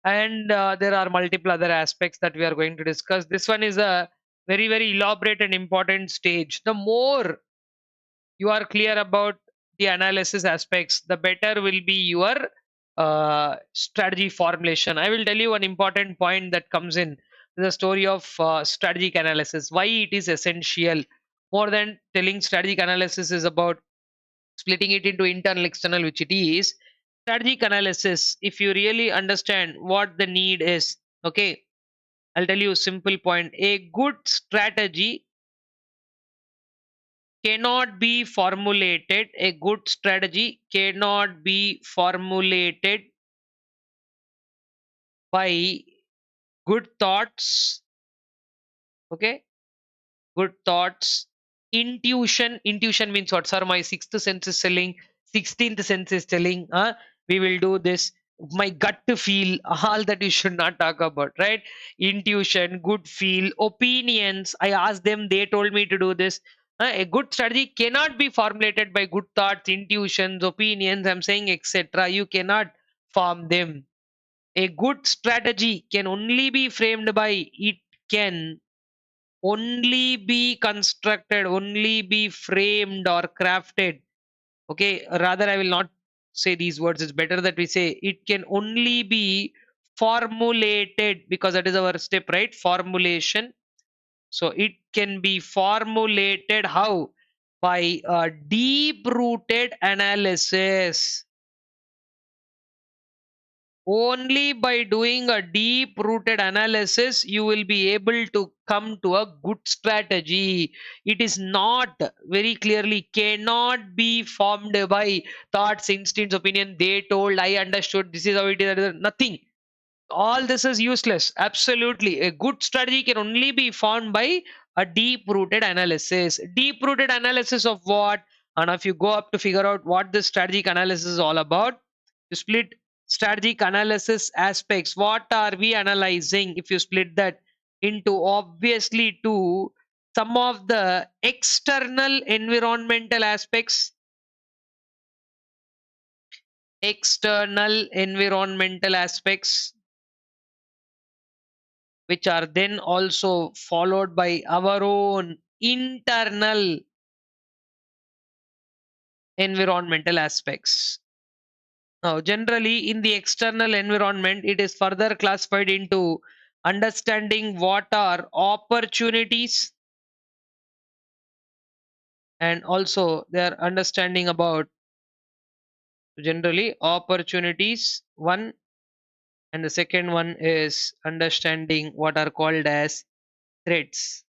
And there are multiple other aspects that we are going to discuss. This one is a very, very elaborate and important stage. The more you are clear about the analysis aspects, the better will be your strategy formulation. I will tell you one important point that comes in the story of strategic analysis, why it is essential. More than telling strategic analysis is about splitting it into internal, external, which it is. Strategic analysis, if you really understand what the need is, okay, I'll tell you a simple point. A good strategy cannot be formulated, a good strategy cannot be formulated by good thoughts. Okay, good thoughts. Intuition means what? Sir, my sixth sense is telling, 16th sense is telling, we will do this. My gut to feel, all that you should not talk about, right? Intuition, good feel, opinions. I asked them, they told me to do this. A good strategy cannot be formulated by good thoughts, intuitions, opinions, I'm saying, etc. You cannot form them. A good strategy can only be framed by, it can only be constructed, only be framed or crafted. Okay, rather, I will not say these words. It's better that we say it can only be formulated, because that is our step, right? Formulation. So it can be formulated how? By a deep rooted analysis. Only by doing a deep rooted analysis you will be able to come to a good strategy. It is not, very clearly cannot be formed by thoughts, instincts, opinion, they told, I understood, this is how it is, nothing. All this is useless. Absolutely, a good strategy can only be formed by a deep rooted analysis. Deep rooted analysis of what? And if you go up to figure out what this strategic analysis is all about, you split strategic analysis aspects. What are we analyzing? If you split that into obviously to some of the external environmental aspects, which are then also followed by our own internal environmental aspects. Now, generally, in the external environment, it is further classified into understanding what are opportunities, and also their understanding about generally opportunities, one, and the second one is understanding what are called as threats.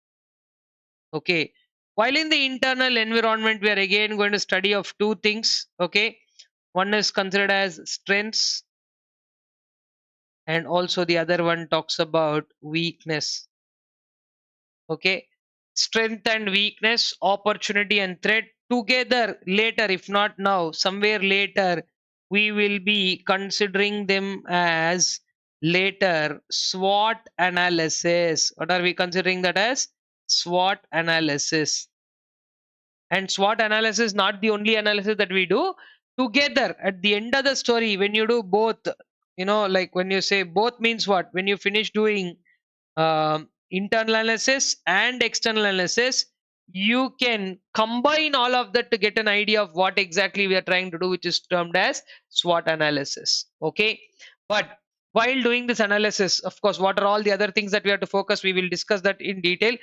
Okay. While in the internal environment, we are again going to study of two things. Okay. One is considered as strengths, and also the other one talks about weakness. Okay. Strength and weakness, opportunity and threat together later, if not now, somewhere later, we will be considering them as later SWOT analysis. What are we considering that as? SWOT analysis. And SWOT analysis not the only analysis that we do. Together at the end of the story, when you do both, like when you say both means what? When you finish doing internal analysis and external analysis, you can combine all of that to get an idea of what exactly we are trying to do, which is termed as SWOT analysis. Okay. But while doing this analysis, of course, what are all the other things that we have to focus? We will discuss that in detail.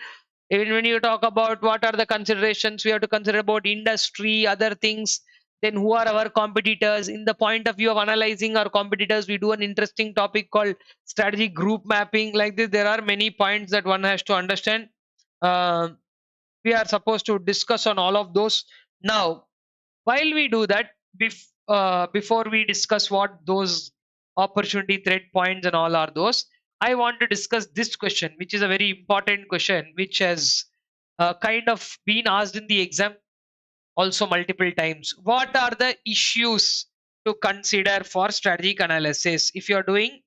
Even when you talk about what are the considerations, we have to consider about industry, other things, then who are our competitors. In the point of view of analyzing our competitors, we do an interesting topic called strategy group mapping. Like this, there are many points that one has to understand. uh, we are supposed to discuss on all of those. Now, while we do that, before we discuss what those opportunity threat points and all are those, I want to discuss this question, which is a very important question, which has kind of been asked in the exam also multiple times. What are the issues to consider for strategic analysis? If you are doing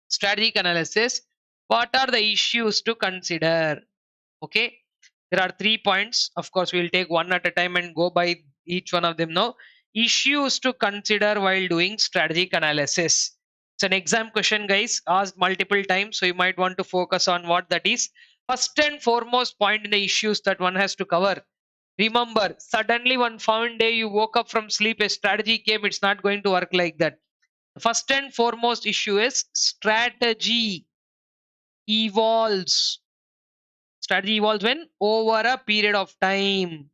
strategic analysis, what are the issues to consider? Okay, there are 3 points. Of course, we'll take one at a time and go by each one of them now. Issues to consider while doing strategic analysis. It's an exam question, guys, asked multiple times, so you might want to focus on what that is. First and foremost point in the issues that one has to cover. Remember, suddenly one fine day you woke up from sleep, a strategy came, it's not going to work like that. First and foremost issue is strategy evolves. Strategy evolves when? Over a period of time.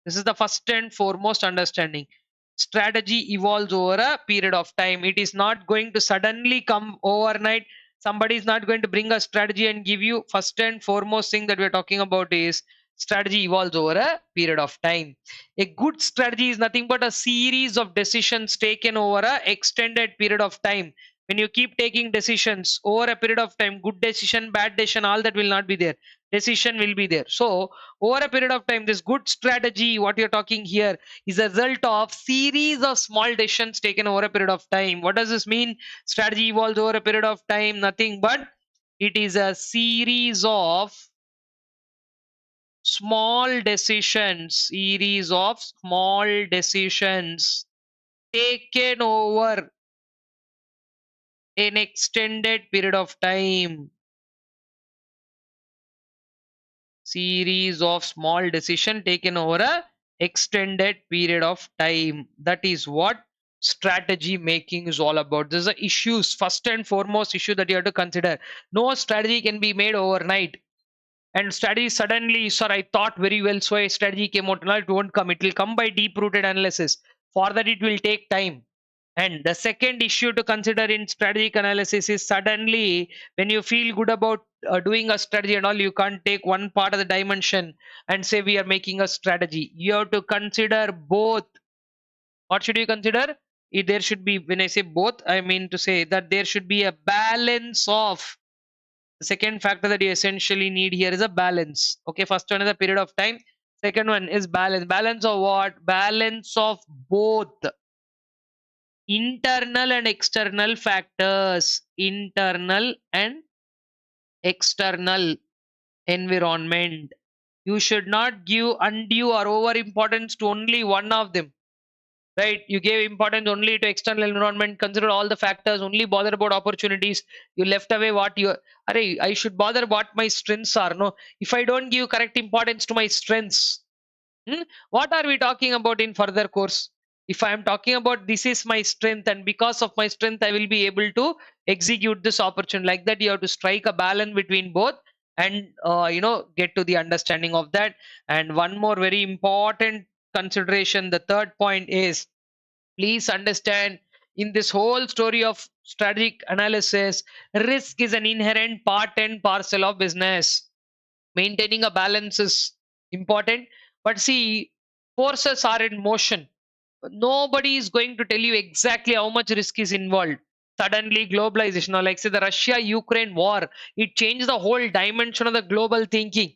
This is the first and foremost understanding. Strategy evolves over a period of time. It is not going to suddenly come overnight. Somebody is not going to bring a strategy and give you. First and foremost thing that we're talking about is strategy evolves over a period of time. A good strategy is nothing but a series of decisions taken over a extended period of time. When you keep taking decisions over a period of time, good decision, bad decision, all that will not be there. Decision will be there. So over a period of time, this good strategy, what you're talking here, is a result of series of small decisions taken over a period of time. What does this mean? Strategy evolves over a period of time. Nothing but it is a series of small decisions, taken over an extended period of time. Series of small decision taken over a extended period of time. That is what strategy making is all about. This is the issues, first and foremost issue that you have to consider. No strategy can be made overnight. And strategy suddenly, sir, I thought very well, so a strategy came out. No, it won't come. It will come by deep rooted analysis. For that, it will take time. And the second issue to consider in strategic analysis is suddenly when you feel good about doing a strategy and all, you can't take one part of the dimension and say we are making a strategy. You have to consider both. What should you consider? There should be, when I say both, I mean to say that there should be a balance of. The second factor that you essentially need here is a balance. Okay, first one is a period of time. Second one is balance. Balance of what? Balance of both. internal and external factors, internal and external environment. You should not give undue or over importance to only one of them, right? You gave importance only to external environment, consider all the factors, only bother about opportunities. You left away what you are. I should bother what my strengths are. No, if I don't give correct importance to my strengths, what are we talking about in further course? If I am talking about this is my strength, and because of my strength, I will be able to execute this opportunity. Like that, you have to strike a balance between both, and get to the understanding of that. And one more very important consideration. The third point is, please understand, in this whole story of strategic analysis, risk is an inherent part and parcel of business. Maintaining a balance is important, but see, forces are in motion. Nobody is going to tell you exactly how much risk is involved. Suddenly globalization, or like say the Russia Ukraine war, it changed the whole dimension of the global thinking.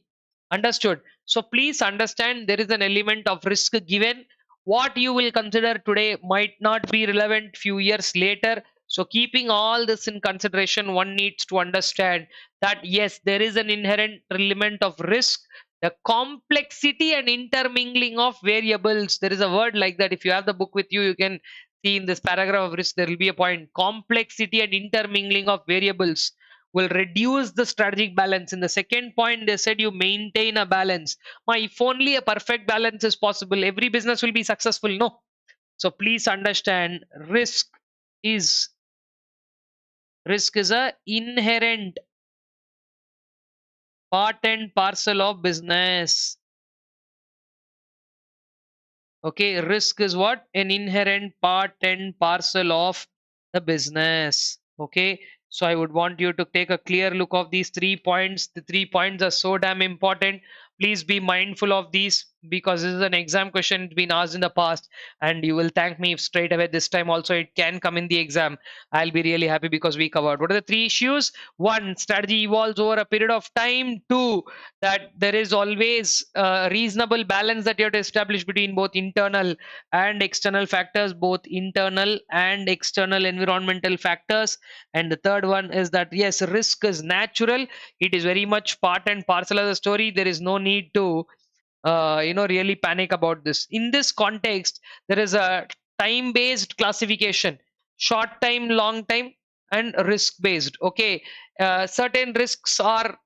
Understood? So please understand, there is an element of risk given. What you will consider today might not be relevant few years later. So keeping all this in consideration, one needs to understand that yes, there is an inherent element of risk. The complexity and intermingling of variables, there is a word like that. If you have the book with you, you can see in this paragraph of risk there will be a point: complexity and intermingling of variables will reduce the strategic balance. In the second point, they said you maintain a balance. If only a perfect balance is possible, every business will be successful? No. So please understand, is risk is a inherent part and parcel of business. Okay, risk is what? An inherent part and parcel of the business. Okay, so I would want you to take a clear look of these 3 points. The 3 points are so damn important. Please be mindful of these, because this is an exam question been asked in the past, and you will thank me if straight away this time also it can come in the exam. I'll be really happy because we covered. What are the 3 issues? One, strategy evolves over a period of time. Two, that there is always a reasonable balance that you have to establish between both internal and external factors, both internal and external environmental factors. And the third one is that yes, risk is natural. It is very much part and parcel of the story. There is no need to really panic about this. In this context, there is a time based classification: short time, long time, and risk based. Okay, certain risks are,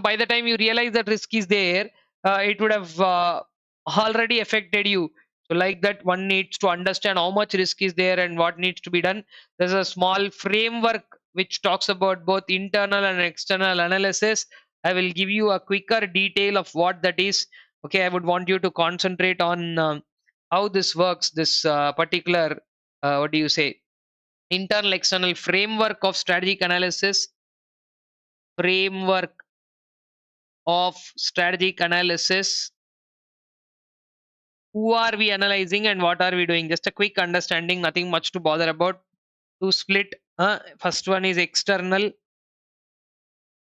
by the time you realize that risk is there, it would have already affected you. So like that, one needs to understand how much risk is there and what needs to be done. There's a small framework which talks about both internal and external analysis. I will give you a quicker detail of what that is. Okay, I would want you to concentrate on how this works, this particular what do you say, internal external framework of strategic analysis. Framework of strategic analysis. Who are we analyzing and what are we doing? Just a quick understanding, nothing much to bother about. To split, first one is external.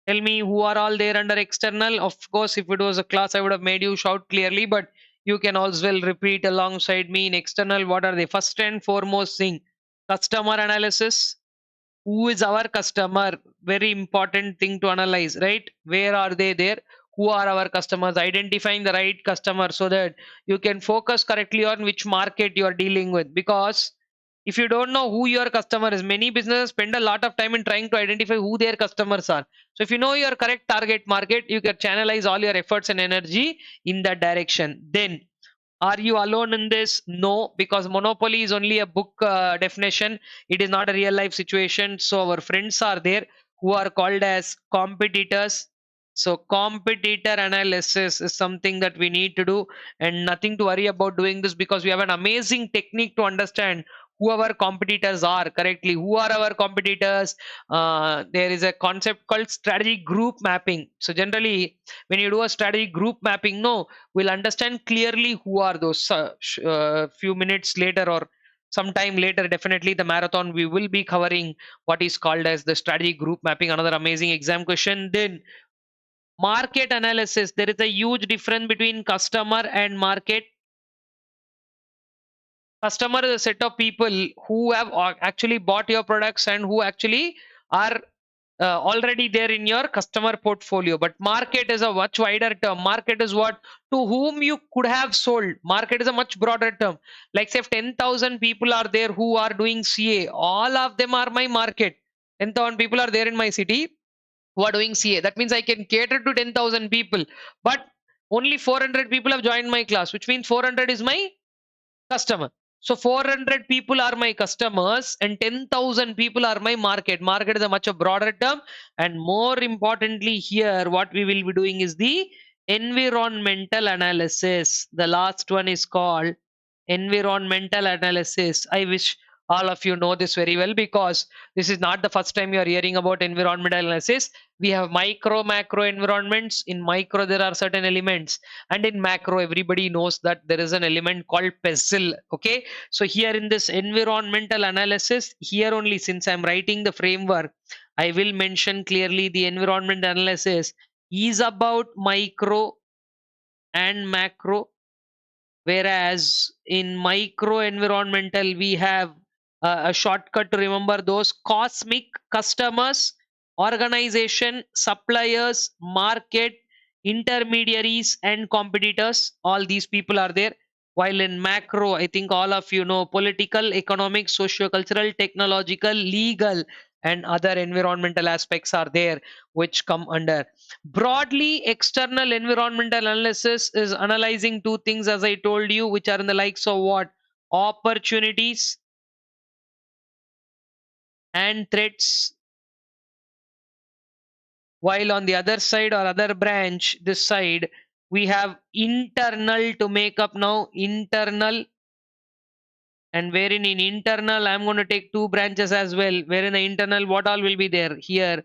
Tell me who are all there under external. Of course, if it was a class, I would have made you shout clearly, but you can also repeat alongside me. In external, what are they? First and foremost thing, customer analysis. Who is our customer? Very important thing to analyze, right? Where are they there? Who are our customers? Identifying the right customer so that you can focus correctly on which market you are dealing with. Because if you don't know who your customer is, many businesses spend a lot of time in trying to identify who their customers are. So if you know your correct target market, you can channelize all your efforts and energy in that direction. Then, are you alone in this? No, because monopoly is only a book definition. It is not a real life situation. So our friends are there who are called as competitors. So competitor analysis is something that we need to do, and nothing to worry about doing this, because we have an amazing technique to understand who our competitors are correctly. Who are our competitors? There is a concept called strategy group mapping. So generally, when you do a strategy group mapping, no, we'll understand clearly who are those. Few minutes later or sometime later, definitely the marathon, we will be covering what is called as the strategy group mapping, another amazing exam question. Then market analysis. There is a huge difference between customer and market. Customer is a set of people who have actually bought your products and who actually are already there in your customer portfolio. But market is a much wider term. Market is what, to whom you could have sold. Market is a much broader term. Like say if 10,000 people are there who are doing CA, all of them are my market. 10,000 people are there in my city who are doing CA. That means I can cater to 10,000 people, but only 400 people have joined my class, which means 400 is my customer. So 400 people are my customers and 10,000 people are my market. Market is a much broader term. And more importantly here, what we will be doing is the environmental analysis. The last one is called environmental analysis. I wish all of you know this very well, because this is not the first time you are hearing about environmental analysis. We have micro, macro environments. In micro, there are certain elements, and in macro, everybody knows that there is an element called PESTLE. Okay, so here in this environmental analysis, here only, since I'm writing the framework, I will mention clearly the environment analysis is about micro and macro, whereas in micro environmental we have a shortcut to remember those: cosmic, customers, organization, suppliers, market, intermediaries, and competitors. All these people are there. While in macro, I think all of you know, political, economic, socio-cultural, technological, legal, and other environmental aspects are there, which come under. Broadly, external environmental analysis is analyzing two things, as I told you, which are in the likes of what? Opportunities and threats. While on the other side or other branch, this side, we have internal to make up now. Internal, and wherein in internal, I'm going to take two branches as well. Wherein the internal, what all will be there? Here,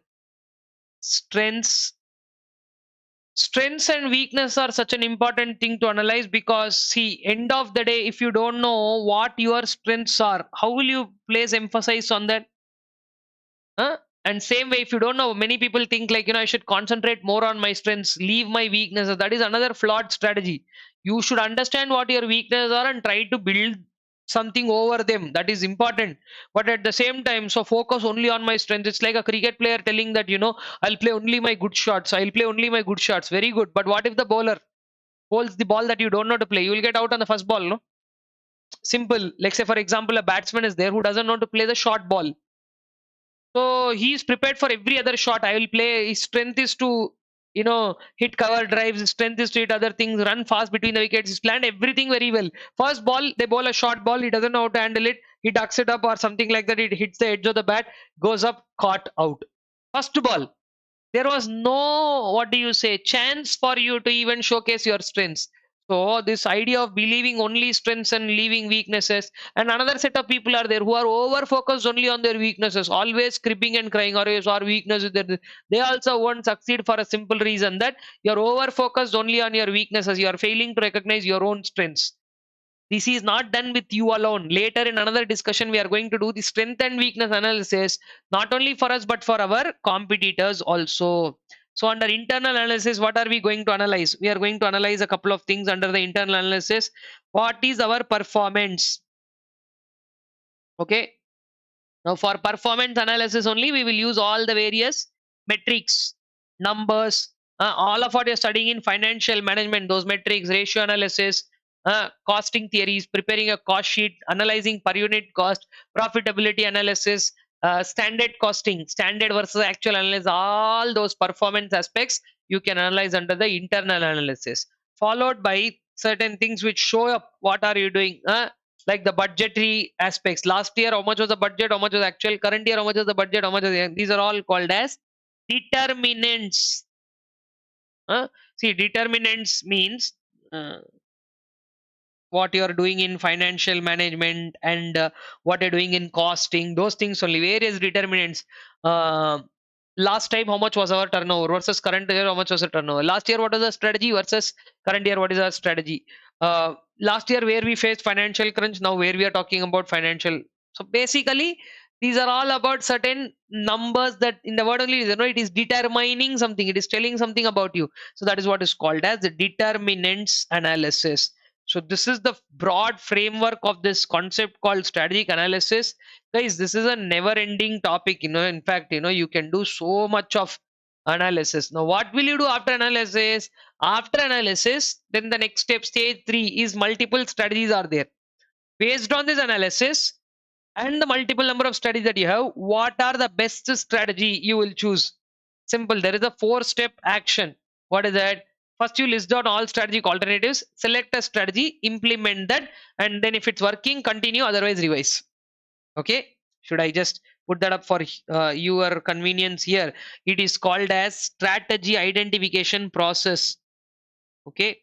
strengths. Strengths and weakness are such an important thing to analyze, because see, end of the day, if you don't know what your strengths are, how will you place emphasis on that? Huh? And same way, if you don't know, many people think like, I should concentrate more on my strengths, leave my weaknesses. That is another flawed strategy. You should understand what your weaknesses are and try to build something over them. That is important. But at the same time, so focus only on my strengths. It's like a cricket player telling that, I'll play only my good shots. I'll play only my good shots. Very good. But what if the bowler bowls the ball that you don't know to play? You will get out on the first ball, no? Simple. Like say, for example, a batsman is there who doesn't know to play the short ball. So he's prepared for every other shot. I will play. His strength is to, hit cover drives. His strength is to hit other things, run fast between the wickets. He's planned everything very well. First ball, they bowl a short ball. He doesn't know how to handle it. He ducks it up or something like that. It hits the edge of the bat, goes up, caught out. First ball, there was no, what do you say, chance for you to even showcase your strengths. So this idea of believing only strengths and leaving weaknesses, and another set of people are there who are over focused only on their weaknesses, always cribbing and crying, or our weakness is there. They also won't succeed for a simple reason that you're over focused only on your weaknesses. You are failing to recognize your own strengths. This is not done with you alone. Later in another discussion, we are going to do the strength and weakness analysis, not only for us, but for our competitors also. So under internal analysis, what are we going to analyze? We are going to analyze a couple of things under the internal analysis. What is our performance? Okay. Now for performance analysis only, we will use all the various metrics, numbers, all of what you're studying in financial management, those metrics, ratio analysis, costing theories, preparing a cost sheet, analyzing per unit cost, profitability analysis, standard costing, standard versus actual analysis, all those performance aspects you can analyze under the internal analysis, followed by certain things which show up what are you doing, like the budgetary aspects. Last year, how much was the budget? How much was actual? Current year, how much was the budget? How much is these are all called as determinants. See, determinants means what you are doing in financial management and what you're doing in costing. Those things only. Various determinants. Uh, Last time, how much was our turnover versus current year? How much was the turnover? Last year, what was the strategy versus current year? What is our strategy? Last year, where we faced financial crunch, now where we are talking about financial. So basically, these are all about certain numbers that in the word only, it is determining something. It is telling something about you. So that is what is called as the determinants analysis. So this is the broad framework of this concept called strategic analysis. Guys, this is a never ending topic. In fact, you can do so much of analysis. Now, what will you do after analysis? After analysis, then the next step, stage 3, is multiple strategies are there. Based on this analysis and the multiple number of studies that you have, what are the best strategy you will choose? Simple. There is a 4-step action. What is that? First, you list down all strategic alternatives, select a strategy, implement that, and then if it's working, continue, otherwise revise. Okay, should I just put that up for your convenience here? It is called as strategy identification process. Okay,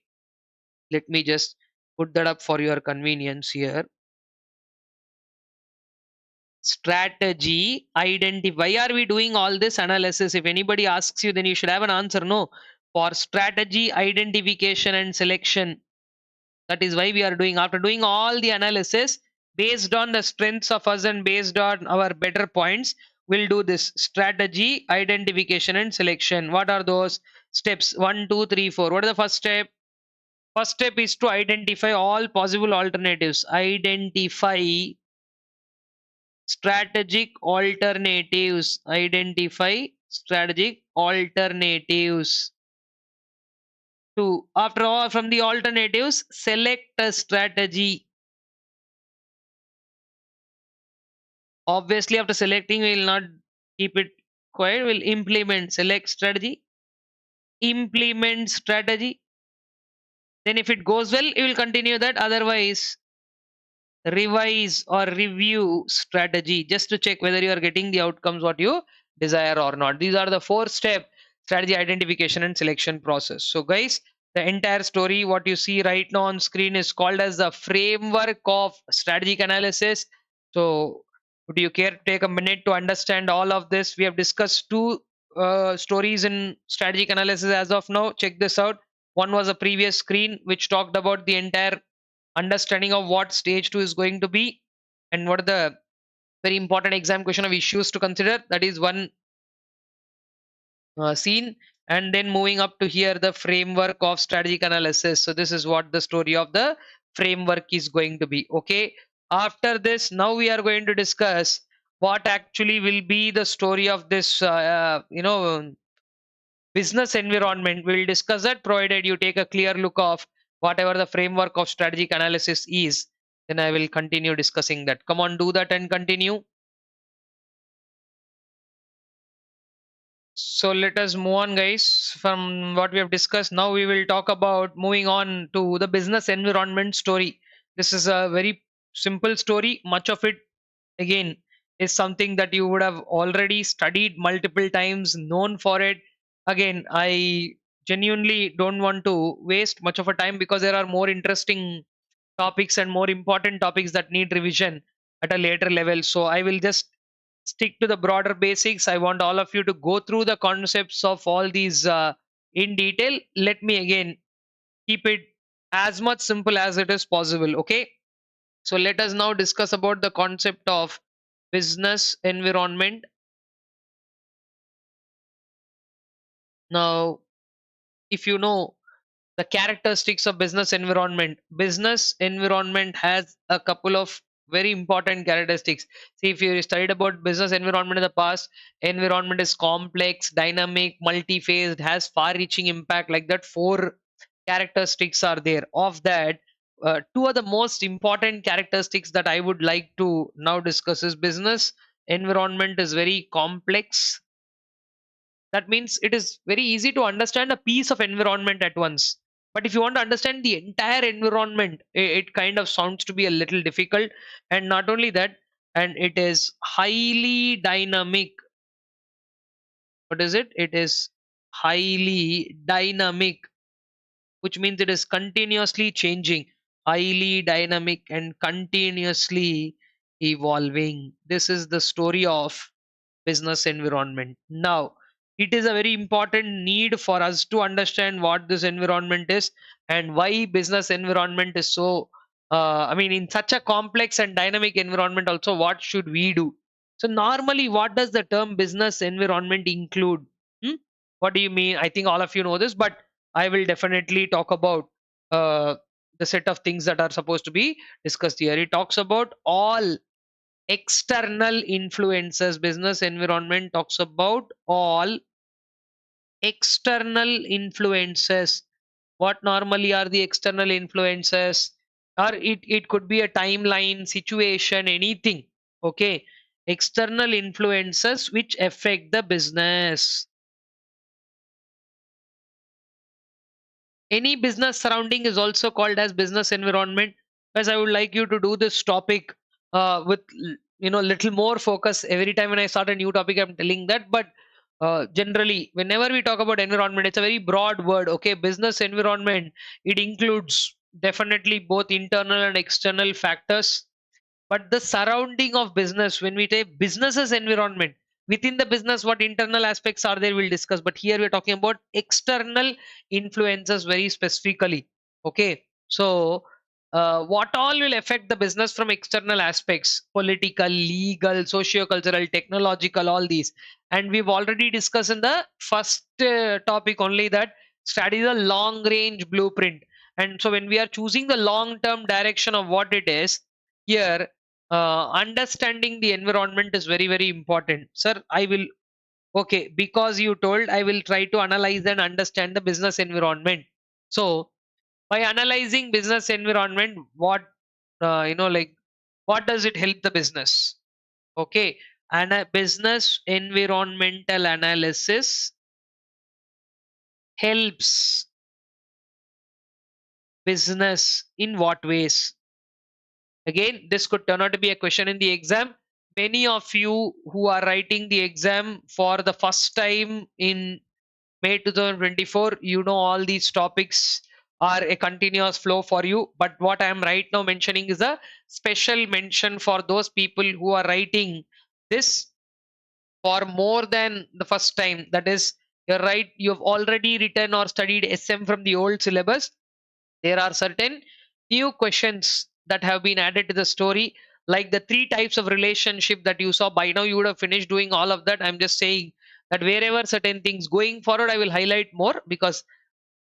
let me just put that up for your convenience here. Strategy identify. Why are we doing all this analysis? If anybody asks you, then you should have an answer. No, for strategy identification and selection. That is why we are doing. After doing all the analysis based on the strengths of us and based on our better points, we'll do this strategy identification and selection. What are those steps? 1, 2, 3, 4. What is the first step? First step is to identify all possible alternatives. Identify strategic alternatives. Identify strategic alternatives. To, after all, from the alternatives, select a strategy. Obviously, after selecting, we will not keep it quiet. We'll implement. Select strategy. Implement strategy. Then if it goes well, you will continue that. Otherwise, revise or review strategy just to check whether you are getting the outcomes what you desire or not. These are the 4-step strategy identification and selection process. So guys, the entire story what you see right now on screen is called as the framework of strategic analysis. So would you care to take a minute to understand all of this? We have discussed 2 stories in strategic analysis as of now. Check this out. One was a previous screen which talked about the entire understanding of what stage 2 is going to be and what are the very important exam question of issues to consider. That is one scene. And then moving up to here, the framework of strategic analysis. So this is what the story of the framework is going to be. Okay, after this, now we are going to discuss what actually will be the story of this business environment. We'll discuss that provided you take a clear look of whatever the framework of strategic analysis is. Then I will continue discussing that. Come on, do that and continue. So let us move on, guys, from what we have discussed. Now we will talk about moving on to the business environment story. This is a very simple story. Much of it, again, is something that you would have already studied multiple times, known for it. Again, I genuinely don't want to waste much of a time because there are more interesting topics and more important topics that need revision at a later level. So I will just stick to the broader basics. I want all of you to go through the concepts of all these in detail. Let me again keep it as much simple as it is possible. Okay. So let us now discuss about the concept of business environment. Now, if you know the characteristics of business environment has a couple of very important characteristics. See, if you studied about business environment in the past, environment is complex, dynamic, multi-phased, has far-reaching impact. Like that, 4 characteristics are there. Of that, 2 are the most important characteristics that I would like to now discuss. Is business environment is very complex. That means it is very easy to understand a piece of environment at once, but if you want to understand the entire environment, it kind of sounds to be a little difficult. And not only that, and it is highly dynamic. What is it? It is highly dynamic, which means it is continuously changing, highly dynamic and continuously evolving. This is the story of business environment. Now, it is a very important need for us to understand what this environment is and why business environment is so. I mean, in such a complex and dynamic environment, also, what should we do? So, normally, what does the term business environment include? Hmm? What do you mean? I think all of you know this, but I will definitely talk about uh, the set of things that are supposed to be discussed here. It talks about all external influences. Business environment talks about all external influences. What normally are the external influences? Or it could be a timeline, situation, anything. Okay. External influences which affect the business. Any business surrounding is also called as business environment. As I would like you to do this topic with little more focus. Every time when I start a new topic, I'm telling that. But generally, whenever we talk about environment, it's a very broad word. Okay, business environment, it includes definitely both internal and external factors. But the surrounding of business, when we take business's environment, within the business, what internal aspects are there, we'll discuss. But here we're talking about external influences very specifically. Okay, so what all will affect the business from external aspects: political, legal, socio-cultural, technological, all these. And we've already discussed in the first topic only that study the long range blueprint. And so when we are choosing the long term direction of what it is, here understanding the environment is very very important. Sir, I will, okay, because you told, I will try to analyze and understand the business environment. So by analyzing business environment, what like what does it help the business? Okay, and a business environmental analysis helps business in what ways? Again, this could turn out to be a question in the exam. Many of you who are writing the exam for the first time in May 2024, you know all these topics are a continuous flow for you. But what I am right now mentioning is a special mention for those people who are writing this for more than the first time. That is, you're right, you've already written or studied SM from the old syllabus. There are certain new questions that have been added to the story, like the three types of relationship that you saw. By now you would have finished doing all of that. I'm just saying that wherever certain things going forward, I will highlight more, because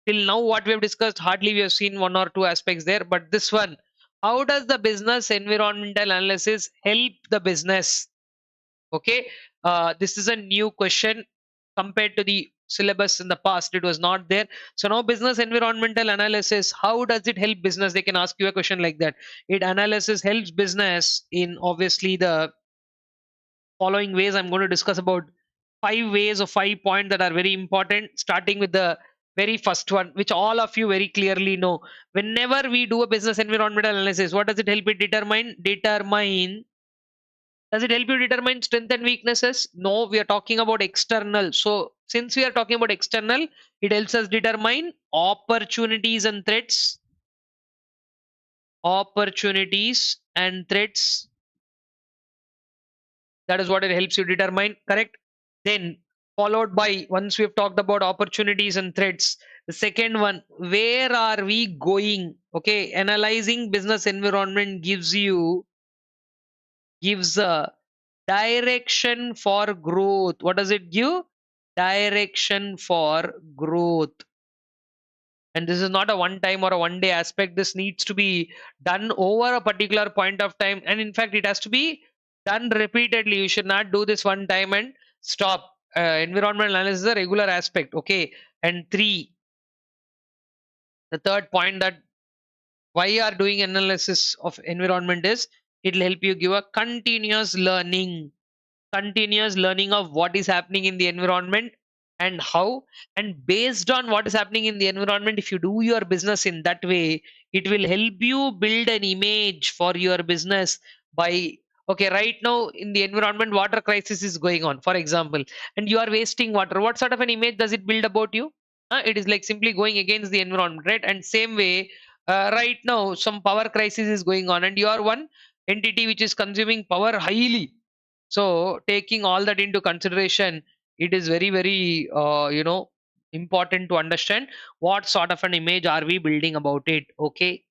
till now what we have discussed, hardly we have seen one or two aspects there. But this one, how does the business environmental analysis help the business? Okay, this is a new question compared to the syllabus in the past. It was not there. So now business environmental analysis, how does it help business? They can ask you a question like that. It analysis helps business in obviously the following ways. I'm going to discuss about 5 ways or 5 points that are very important, starting with the very first one, which all of you very clearly know. Whenever we do a business environmental analysis, what does it help it determine? Does it help you determine strength and weaknesses? No, we are talking about external. So, since we are talking about external, it helps us determine opportunities and threats. Opportunities and threats. That is what it helps you determine. Correct? Then, followed by, once we've talked about opportunities and threats, the second one, where are we going? Okay, analyzing business environment gives a direction for growth. What does it give? Direction for growth. And this is not a one time or a one day aspect. This needs to be done over a particular point of time. And in fact, it has to be done repeatedly. You should not do this one time and stop. Environmental analysis is a regular aspect. Okay. And three, the third point, that why you are doing analysis of environment is, it will help you give a continuous learning of what is happening in the environment and how. And based on what is happening in the environment, if you do your business in that way, it will help you build an image for your business. By, okay, right now in the environment, water crisis is going on, for example, and you are wasting water. What sort of an image does it build about you? It is like simply going against the environment, right? And same way, right now some power crisis is going on, and you are one entity which is consuming power highly. So taking all that into consideration, it is very very important to understand what sort of an image are we building about it. Okay,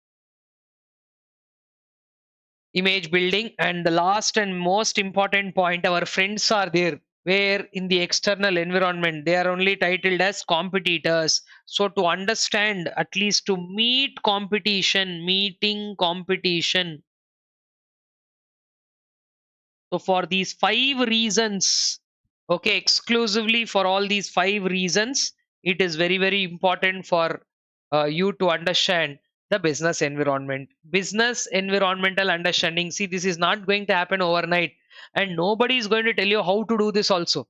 image building. And the last and most important point, our friends are there. where in the external environment they are only titled as competitors. So to understand, at least to meeting competition. So for these 5 reasons, okay, exclusively for all these 5 reasons, it is very, very important for you to understand the business environment. Business environmental understanding. See, this is not going to happen overnight, and nobody is going to tell you how to do this also.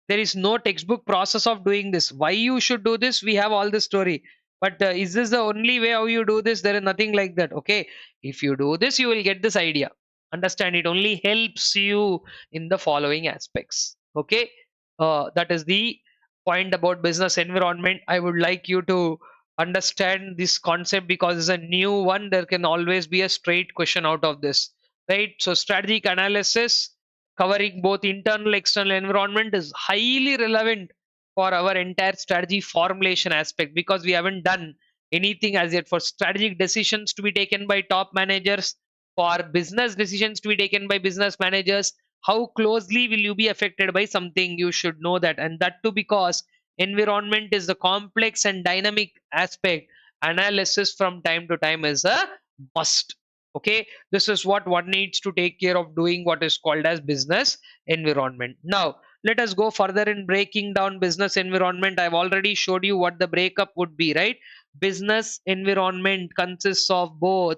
There is no textbook process of doing this. Why you should do this, we have all the story. But is this the only way how you do this? There is nothing like that. Okay, if you do this, you will get this idea. Understand, it only helps you in the following aspects. Okay, that is the point about business environment. I would like you to understand this concept because it's a new one. There can always be a straight question out of this, right? So strategic analysis covering both internal external environment is highly relevant for our entire strategy formulation aspect, because we haven't done anything as yet for strategic decisions to be taken by top managers, for business decisions to be taken by business managers. How closely will you be affected by something? You should know that, and that too because environment is the complex and dynamic aspect. Analysis from time to time is a must. Okay, this is what one needs to take care of doing what is called as business environment. Now let us go further in breaking down business environment. I've already showed you what the breakup would be, right? Business environment consists of both.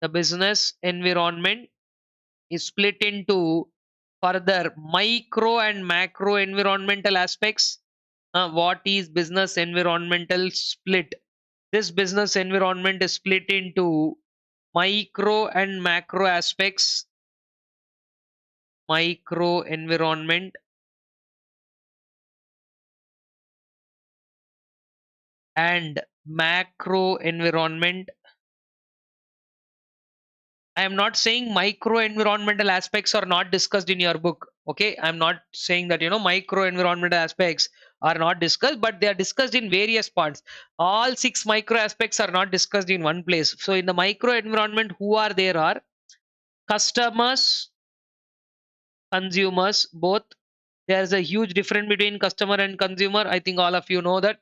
The business environment is split into further micro and macro environmental aspects. What is business environmental split? This business environment is split into micro and macro aspects. Micro environment and macro environment. I am not saying micro environmental aspects are not discussed in your book. Okay, I'm not saying that micro environmental aspects are not discussed, but they are discussed in various parts. All 6 micro aspects are not discussed in one place. So in the micro environment, who are there are customers, consumers, both. There's a huge difference between customer and consumer. I think all of you know that.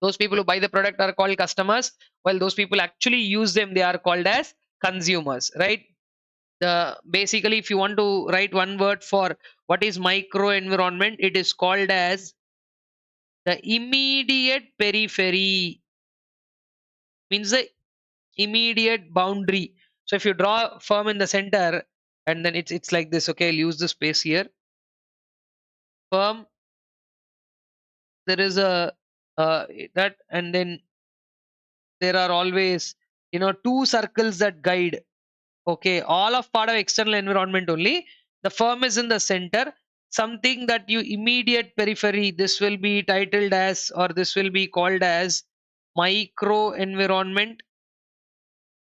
Those people who buy the product are called customers, while those people actually use them, they are called as consumers, right? The basically, if you want to write one word for what is micro environment, it is called as the immediate periphery. Means the immediate boundary. So if you draw a firm in the center, and then it's like this. Okay, I'll use the space here. Firm, there is a that, and then there are always 2 circles that guide. Okay, all of part of external environment only. The firm is in the center. Something that you immediate periphery, this will be titled as, or this will be called as micro environment,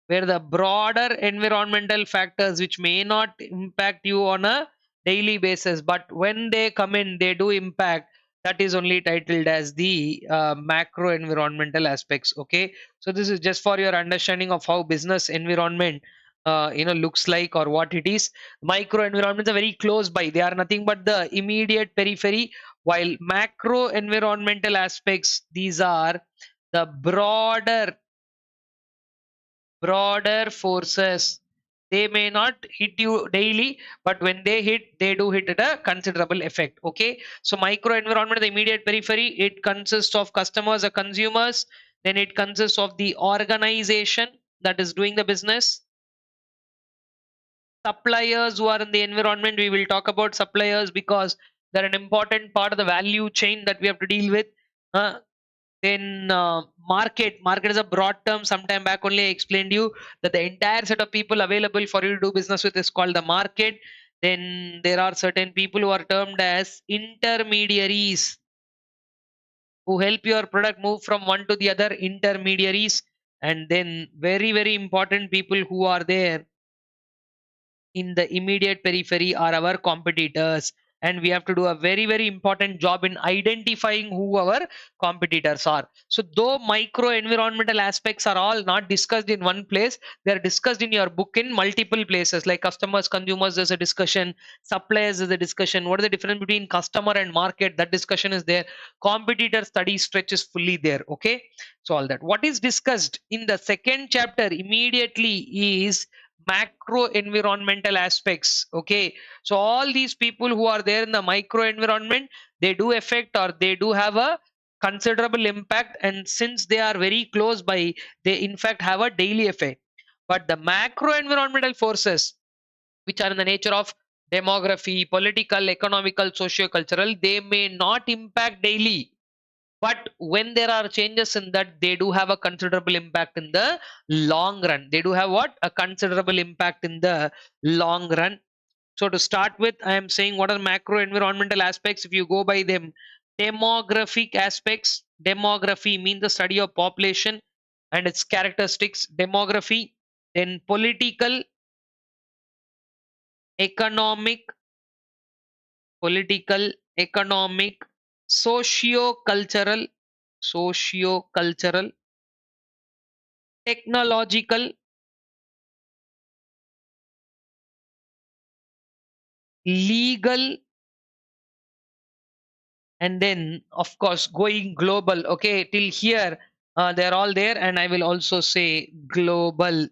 where the broader environmental factors which may not impact you on a daily basis, but when they come in, they do impact. That is only titled as the macro environmental aspects. Okay, so this is just for your understanding of how business environment looks like, or what it is. Micro environments are very close by, they are nothing but the immediate periphery, while macro environmental aspects, these are the broader forces. They may not hit you daily, but when they hit, they do hit at a considerable effect. Okay, so micro environment, the immediate periphery, it consists of customers or consumers. Then it consists of the organization that is doing the business, suppliers who are in the environment. We will talk about suppliers because they're an important part of the value chain that we have to deal with. Uh, then market is a broad term. Sometime back only I explained you that the entire set of people available for you to do business with is called the market. Then there are certain people who are termed as intermediaries, who help your product move from one to the other, intermediaries. And then very, very important people who are there in the immediate periphery are our competitors. and we have to do a very, very important job in identifying who our competitors are. So though micro environmental aspects are all not discussed in one place, they are discussed in your book in multiple places, like customers, consumers, there's a discussion, suppliers is a discussion, what is the difference between customer and market, that discussion is there, competitor study stretch is fully there. Okay, so all that what is discussed in the second chapter immediately is macro environmental aspects. Okay, so all these people who are there in the micro environment, they do affect or they do have a considerable impact, and since they are very close by, they in fact have a daily effect. But the macro environmental forces, which are in the nature of demography, political, economical, socio-cultural, they may not impact daily, but when there are changes in that, they do have a considerable impact in the long run. They do have what? A considerable impact in the long run. So to start with, I am saying what are macro environmental aspects. If you go by them, demographic aspects. Demography means the study of population and its characteristics. Demography. Then economic, political, economic, socio-cultural, socio-cultural, technological, legal, and then of course going global. Okay, till here they're all there, and I will also say global,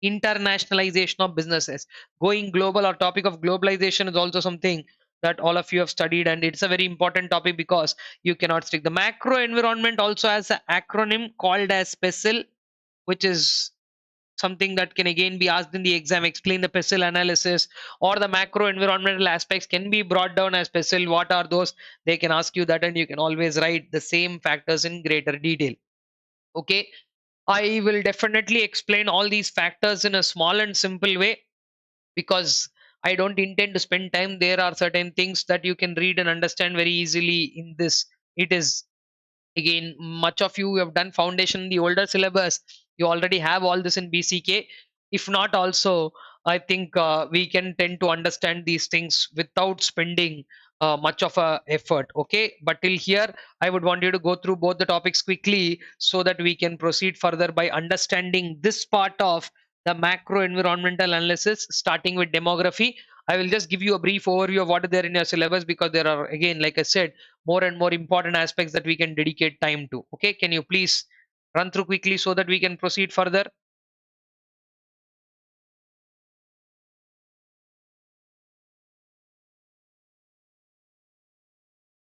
internationalization of businesses. Going global or topic of globalization is also something that all of you have studied, and it's a very important topic because you cannot stick. The macro environment also has an acronym called as PESIL, which is something that can again be asked in the exam. Explain the PESIL analysis, or the macro environmental aspects can be brought down as PESIL. What are those? They can ask you that, and you can always write the same factors in greater detail. Okay, I will definitely explain all these factors in a small and simple way because I don't intend to spend time. There are certain things that you can read and understand very easily in this. It is again, much of you have done foundation in the older syllabus. You already have all this in BCK. If not, also, I think we can tend to understand these things without spending much of a effort. Okay, but till here, I would want you to go through both the topics quickly so that we can proceed further by understanding this part of the macro environmental analysis, starting with demography. I will just give you a brief overview of what is there in your syllabus because there are, again, like I said, more and more important aspects that we can dedicate time to. Okay, can you please run through quickly so that we can proceed further?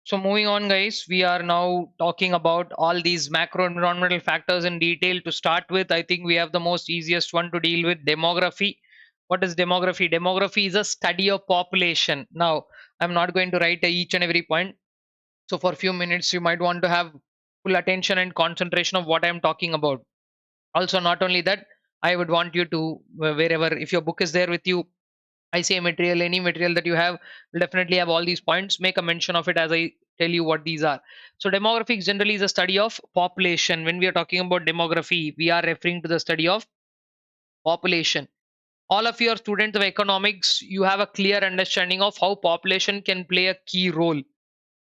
So moving on, guys, we are now talking about all these macro environmental factors in detail. To start with, I think we have the most easiest one to deal with, demography. What is demography? Demography is a study of population. Now, I'm not going to write each and every point. So for a few minutes, you might want to have full attention and concentration of what I'm talking about. Also, not only that, I would want you to, wherever, if your book is there with you, I say material, any material that you have will definitely have all these points. Make a mention of it as I tell you what these are. So demographics generally is a study of population. When we are talking about demography, we are referring to the study of population. All of your students of economics, you have a clear understanding of how population can play a key role,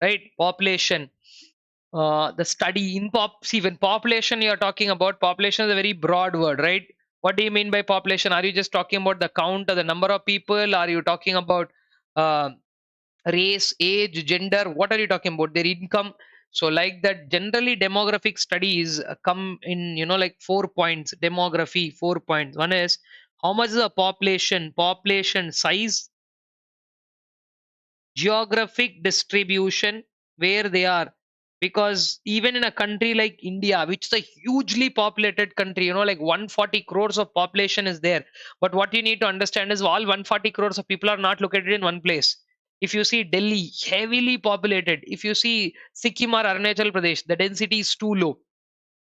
right? Population, the study in see, when population you're talking about, population is a very broad word, right? What do you mean by population? Are you just talking about the count or the number of people? Are you talking about uh, race, age, gender? What are you talking about? Their income? So like that, generally demographic studies come in, like 4 points. Demography, 4 points. One is how much is the population size, geographic distribution, where they are. Because even in a country like India, which is a hugely populated country, like 140 crores of population is there, but what you need to understand is all 140 crores of people are not located in one place. If you see Delhi, heavily populated. If you see Sikkim or Arunachal Pradesh, the density is too low.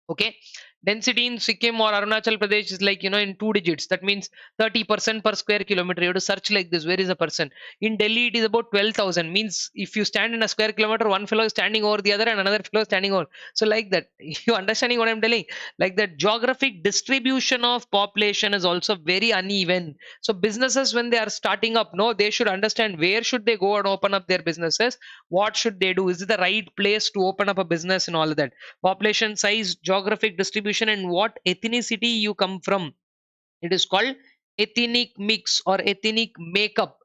Okay, Density in Sikkim or Arunachal Pradesh is like, in 2 digits. That means 30% per square kilometer. You have to search like this. Where is the person? In Delhi, it is about 12,000. Means if you stand in a square kilometer, one fellow is standing over the other and another fellow is standing over. So like that. You understanding what I'm telling? Like that geographic distribution of population is also very uneven. So businesses, when they are starting up, no, they should understand where should they go and open up their businesses. What should they do? Is it the right place to open up a business and all of that? Population size, geographic distribution, and what ethnicity you come from. It is called ethnic mix or ethnic makeup.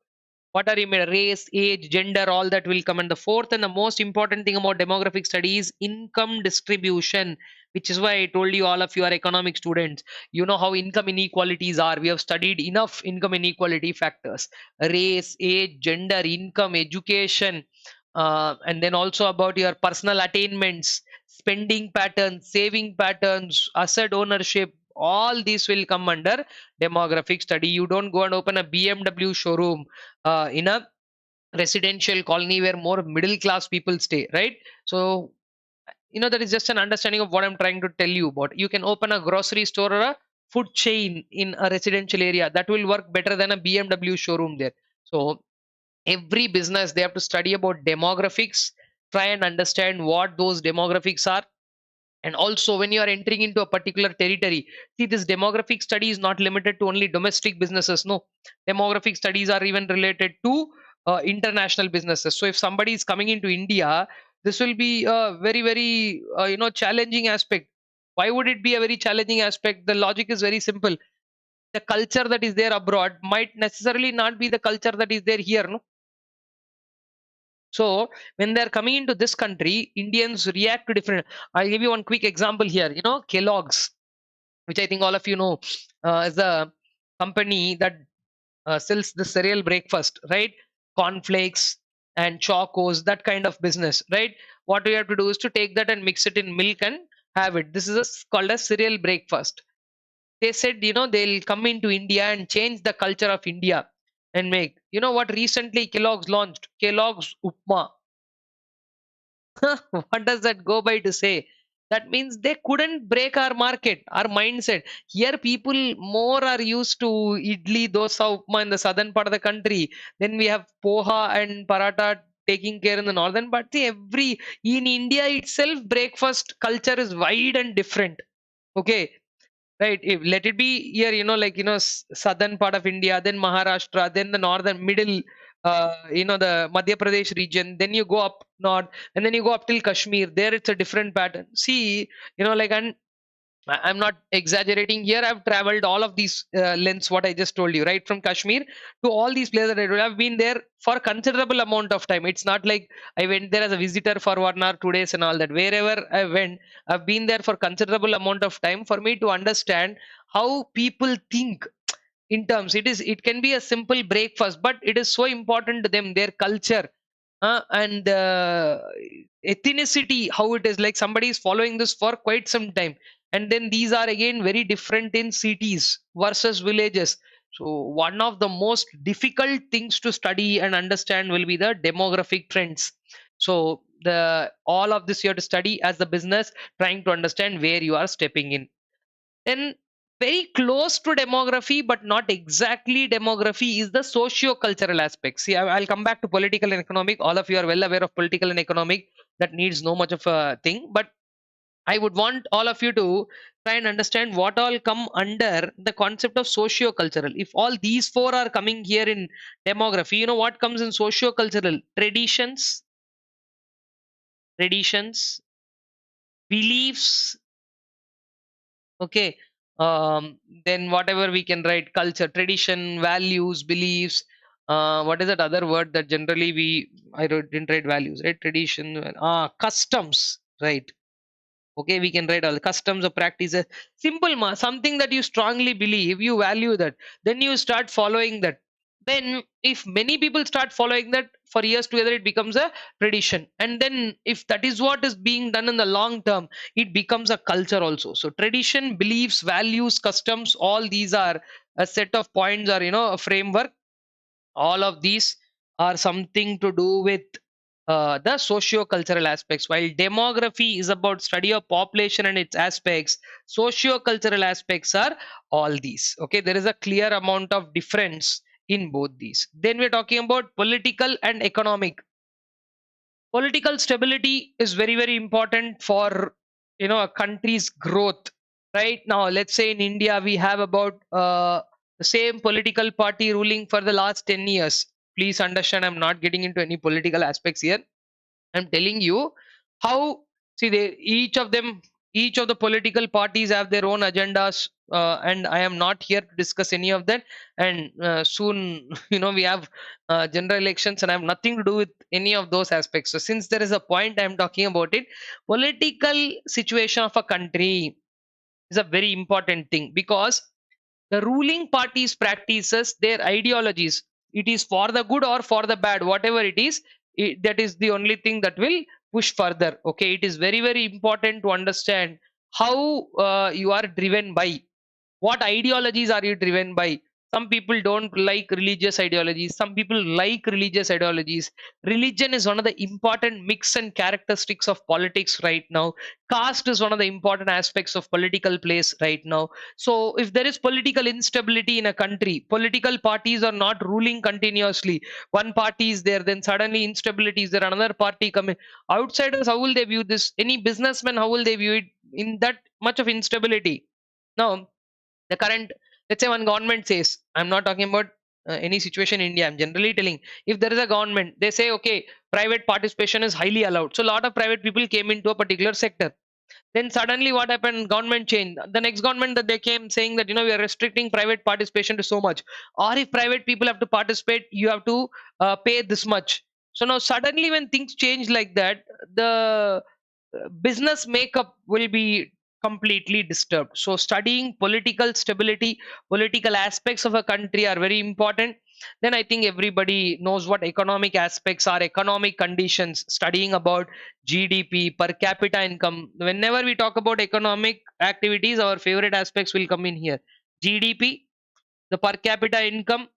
What are you made? Race, age, gender, all that will come. And the fourth and the most important thing about demographic study is income distribution, which is why I told you, all of you are economic students. You know how income inequalities are. We have studied enough income inequality factors: race, age, gender, income, education, and then also about your personal attainments, spending patterns, saving patterns, asset ownership. All these will come under demographic study. You don't go and open a BMW showroom in a residential colony where more middle class people stay, right? So that is just an understanding of what I'm trying to tell you about. You can open a grocery store or a food chain in a residential area. That will work better than a BMW showroom there. So every business, they have to study about demographics, try and understand what those demographics are. And also, when you are entering into a particular territory, see, this demographic study is not limited to only domestic businesses. No, demographic studies are even related to international businesses. So if somebody is coming into India, this will be a very, very challenging aspect. Why would it be a very challenging aspect? The logic is very simple. The culture that is there abroad might necessarily not be the culture that is there here. No, so when they're coming into this country, Indians react to different. I'll give you one quick example here. Kellogg's, which I think all of you know, is a company that sells the cereal breakfast, right? Cornflakes and chocos, that kind of business, right? What we have to do is to take that and mix it in milk and have it. This is called a cereal breakfast. They said, they'll come into India and change the culture of India and make. You know what? Recently, Kellogg's launched Kellogg's Upma. What does that go by to say? That means they couldn't break our market, our mindset. Here, people more are used to idli, dosa, upma in the southern part of the country. Then we have poha and paratha taking care in the northern part. See, in India itself, breakfast culture is wide and different. Okay, right? If let it be here, like southern part of India, then Maharashtra, then the northern middle, the Madhya Pradesh region. Then you go up north, and then you go up till Kashmir. There, it's a different pattern. See, and I'm not exaggerating here. I've traveled all of these lengths, what I just told you, right? From Kashmir to all these places that I told you. I've been there for considerable amount of time. It's not like I went there as a visitor for 1 hour, 2 days, and all that. Wherever I went, I've been there for considerable amount of time for me to understand how people think in terms. It can be a simple breakfast, but it is so important to them, their culture, and ethnicity, how it is. Like somebody is following this for quite some time, and then these are again very different in cities versus villages. So one of the most difficult things to study and understand will be the demographic trends. So the all of this you have to study as the business, trying to understand where you are stepping in. Then very close to demography, but not exactly demography, is the socio-cultural aspect. See, I'll come back to political and economic. All of you are well aware of political and economic. That needs no much of a thing. But I would want all of you to try and understand what all come under the concept of socio-cultural. If all these four are coming here in demography, what comes in socio-cultural? Traditions, beliefs. Okay. Then whatever we can write: culture, tradition, values, beliefs. What is that other word that generally didn't write values, right? Tradition, customs, right? Okay, we can write all the customs or practices. Simple, something that you strongly believe, you value that, then you start following that. Then if many people start following that for years together, it becomes a tradition. And then if that is what is being done in the long term, it becomes a culture also. So tradition, beliefs, values, customs, all these are a set of points, or a framework. All of these are something to do with the socio-cultural aspects. While demography is about study of population and its aspects, socio-cultural aspects are all these. Okay, there is a clear amount of difference in both these. Then we're talking about political and economic. Political stability is very, very important for a country's growth. Right now, let's say in India we have about the same political party ruling for the last 10 years. Please understand, I'm not getting into any political aspects here. I'm telling you how, see, they each of the political parties have their own agendas, and I am not here to discuss any of that. And soon, we have general elections, and I have nothing to do with any of those aspects. So, since there is a point, I'm talking about it. Political situation of a country is a very important thing, because the ruling parties practices their ideologies. It is for the good or for the bad, whatever it is, that is the only thing that will push further. Okay, it is very, very important to understand how you are driven by, what ideologies are you driven by. Some people don't like religious ideologies, some people like religious ideologies. Religion is one of the important mix and characteristics of politics right now. Caste is one of the important aspects of political place right now. So if there is political instability in a country, political parties are not ruling continuously, one party is there, then suddenly instability is there, another party coming. Outsiders, how will they view this? Any businessman, how will they view it in that much of instability? Now, the current, let's say one government says, I'm not talking about any situation in India, I'm generally telling, if there is a government, they say, okay, private participation is highly allowed, so a lot of private people came into a particular sector. Then suddenly what happened? Government changed. The next government that they came saying that, we are restricting private participation to so much. Or if private people have to participate, you have to pay this much. So now suddenly when things change like that, the business makeup will be completely disturbed. So studying political stability, political aspects of a country are very important. Then I think everybody knows what economic aspects are, economic conditions, studying about GDP, per capita income. Whenever we talk about economic activities, our favorite aspects will come in here. GDP, the per capita income,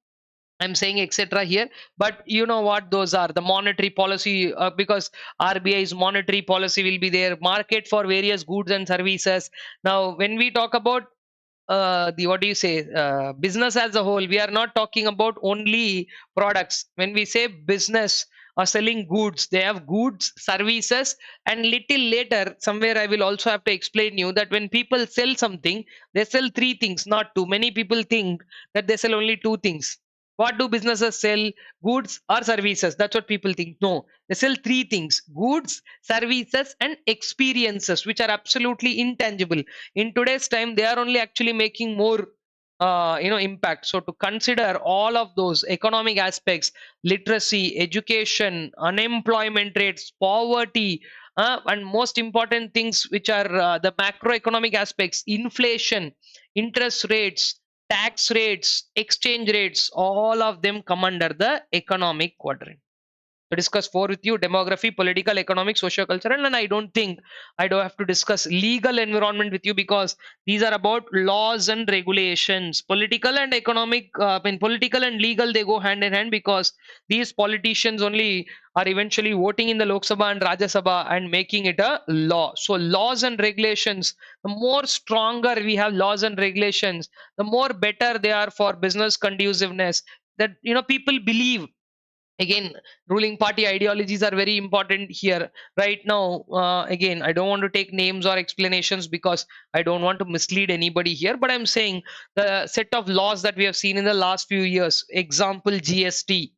I'm saying etc. here, but you know what those are. The monetary policy, because RBI's monetary policy will be there, market for various goods and services. Now, when we talk about the, what do you say, business as a whole, we are not talking about only products. When we say business or selling goods, they have goods, services, and little later somewhere I will also have to explain you that when people sell something, they sell three things, not two. Many people think that they sell only two things. What do businesses sell? Goods or services? That's what people think. No, they sell three things: goods, services, and experiences, which are absolutely intangible. In today's time, they are only actually making more impact. So to consider all of those economic aspects, literacy, education, unemployment rates, poverty, and most important things, which are the macroeconomic aspects, inflation, interest rates, tax rates, exchange rates, all of them come under the economic quadrant. To discuss four with you: demography, political, economic, socio-cultural, and I don't think I don't have to discuss legal environment with you, because these are about laws and regulations. Political and economic, political and legal, they go hand in hand, because these politicians only are eventually voting in the Lok Sabha and Rajya Sabha and making it a law. So laws and regulations, the more stronger we have laws and regulations, the more better they are for business conduciveness. That people believe. Again, ruling party ideologies are very important here right now. Again, I don't want to take names or explanations, because I don't want to mislead anybody here, but I'm saying the set of laws that we have seen in the last few years, example GST.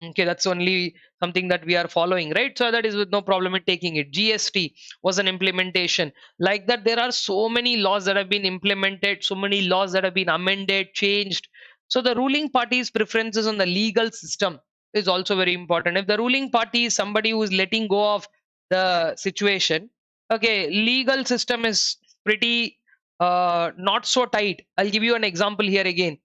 Okay, that's only something that we are following, right? So that is with no problem in taking it. GST was an implementation. Like that, there are so many laws that have been implemented, so many laws that have been amended, changed. So the ruling party's preferences on the legal system is also very important. If the ruling party is somebody who is letting go of the situation, okay, legal system is pretty not so tight. I'll give you an example here again.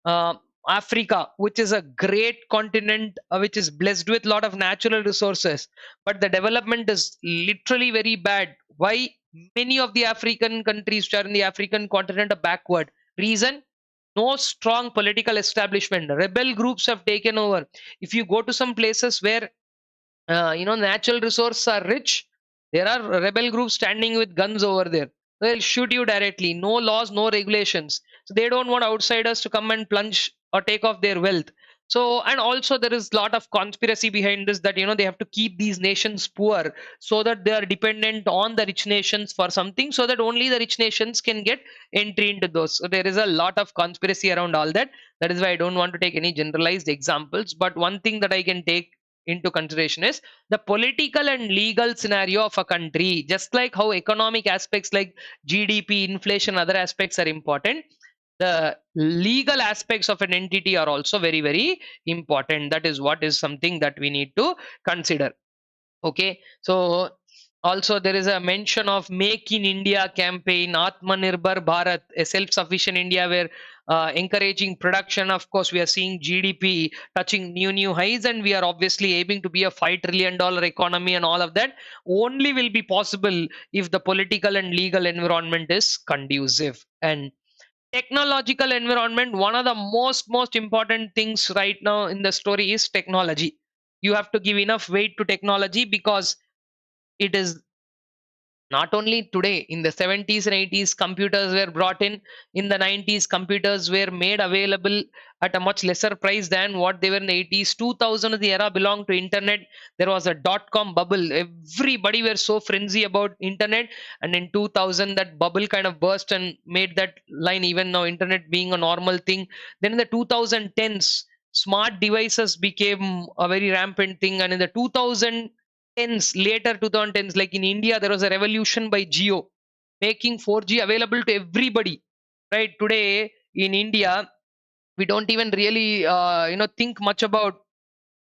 uh, Africa, which is a great continent, which is blessed with a lot of natural resources, but the development is literally very bad. Why? Many of the African countries which are in the African continent are backward. Reason? No strong political establishment. Rebel groups have taken over. If you go to some places where Natural resources are rich. There are rebel groups standing with guns over there. They'll shoot you directly. No laws, no regulations. So they don't want outsiders to come and plunge or take off their wealth. So, and also there is a lot of conspiracy behind this, that they have to keep these nations poor so that they are dependent on the rich nations for something, so that only the rich nations can get entry into those. So there is a lot of conspiracy around all that. That is why I don't want to take any generalized examples. But one thing that I can take into consideration is the political and legal scenario of a country. Just like how economic aspects like GDP, inflation, other aspects are important, the legal aspects of an entity are also very, very important. That is what is something that we need to consider. Okay, so also there is a mention of Make in India campaign, Atmanirbhar Bharat, a self-sufficient India, where encouraging production. Of course, we are seeing GDP touching new highs, and we are obviously aiming to be a $5 trillion economy, and all of that only will be possible if the political and legal environment is conducive. And technological environment, one of the most important things right now in the story is technology. You have to give enough weight to technology, because it is not only today. In the 70s and 80s, computers were brought in the 90s, computers were made available at a much lesser price than what they were in the 80s. 2000, the era belonged to internet. There was a dot-com bubble. Everybody were so frenzy about internet, and in 2000 that bubble kind of burst and made that line, even now internet being a normal thing. Then in the 2010s, smart devices became a very rampant thing, and in the 2010s, later 2010s, like in India, there was a revolution by Geo, making 4G available to everybody. Right today in India, we don't even really think much about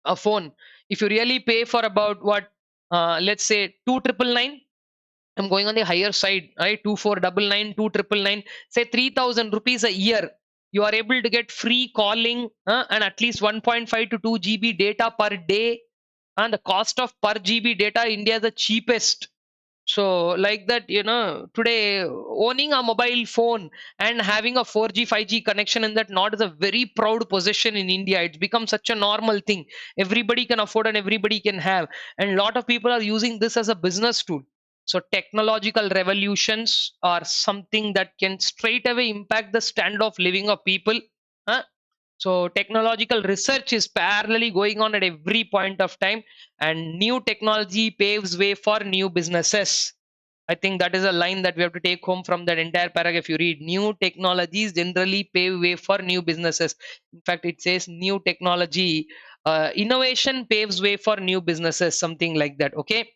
a phone. If you really pay for about what, let's say 2,999, I'm going on the higher side, right? 2,499, 2,999, say 3,000 rupees a year. You are able to get free calling, and at least 1.5 to 2 GB data per day. And the cost of per GB data, India is the cheapest. So, like that, today owning a mobile phone and having a 4G, 5G connection in that node is a very proud possession in India. It's become such a normal thing. Everybody can afford and everybody can have. And a lot of people are using this as a business tool. So, technological revolutions are something that can straight away impact the standard of living of people. Huh? So technological research is parallelly going on at every point of time, and new technology paves way for new businesses. I think that is a line that we have to take home from that entire paragraph. You read, new technologies generally pave way for new businesses. In fact, it says new technology, innovation paves way for new businesses, something like that. Okay,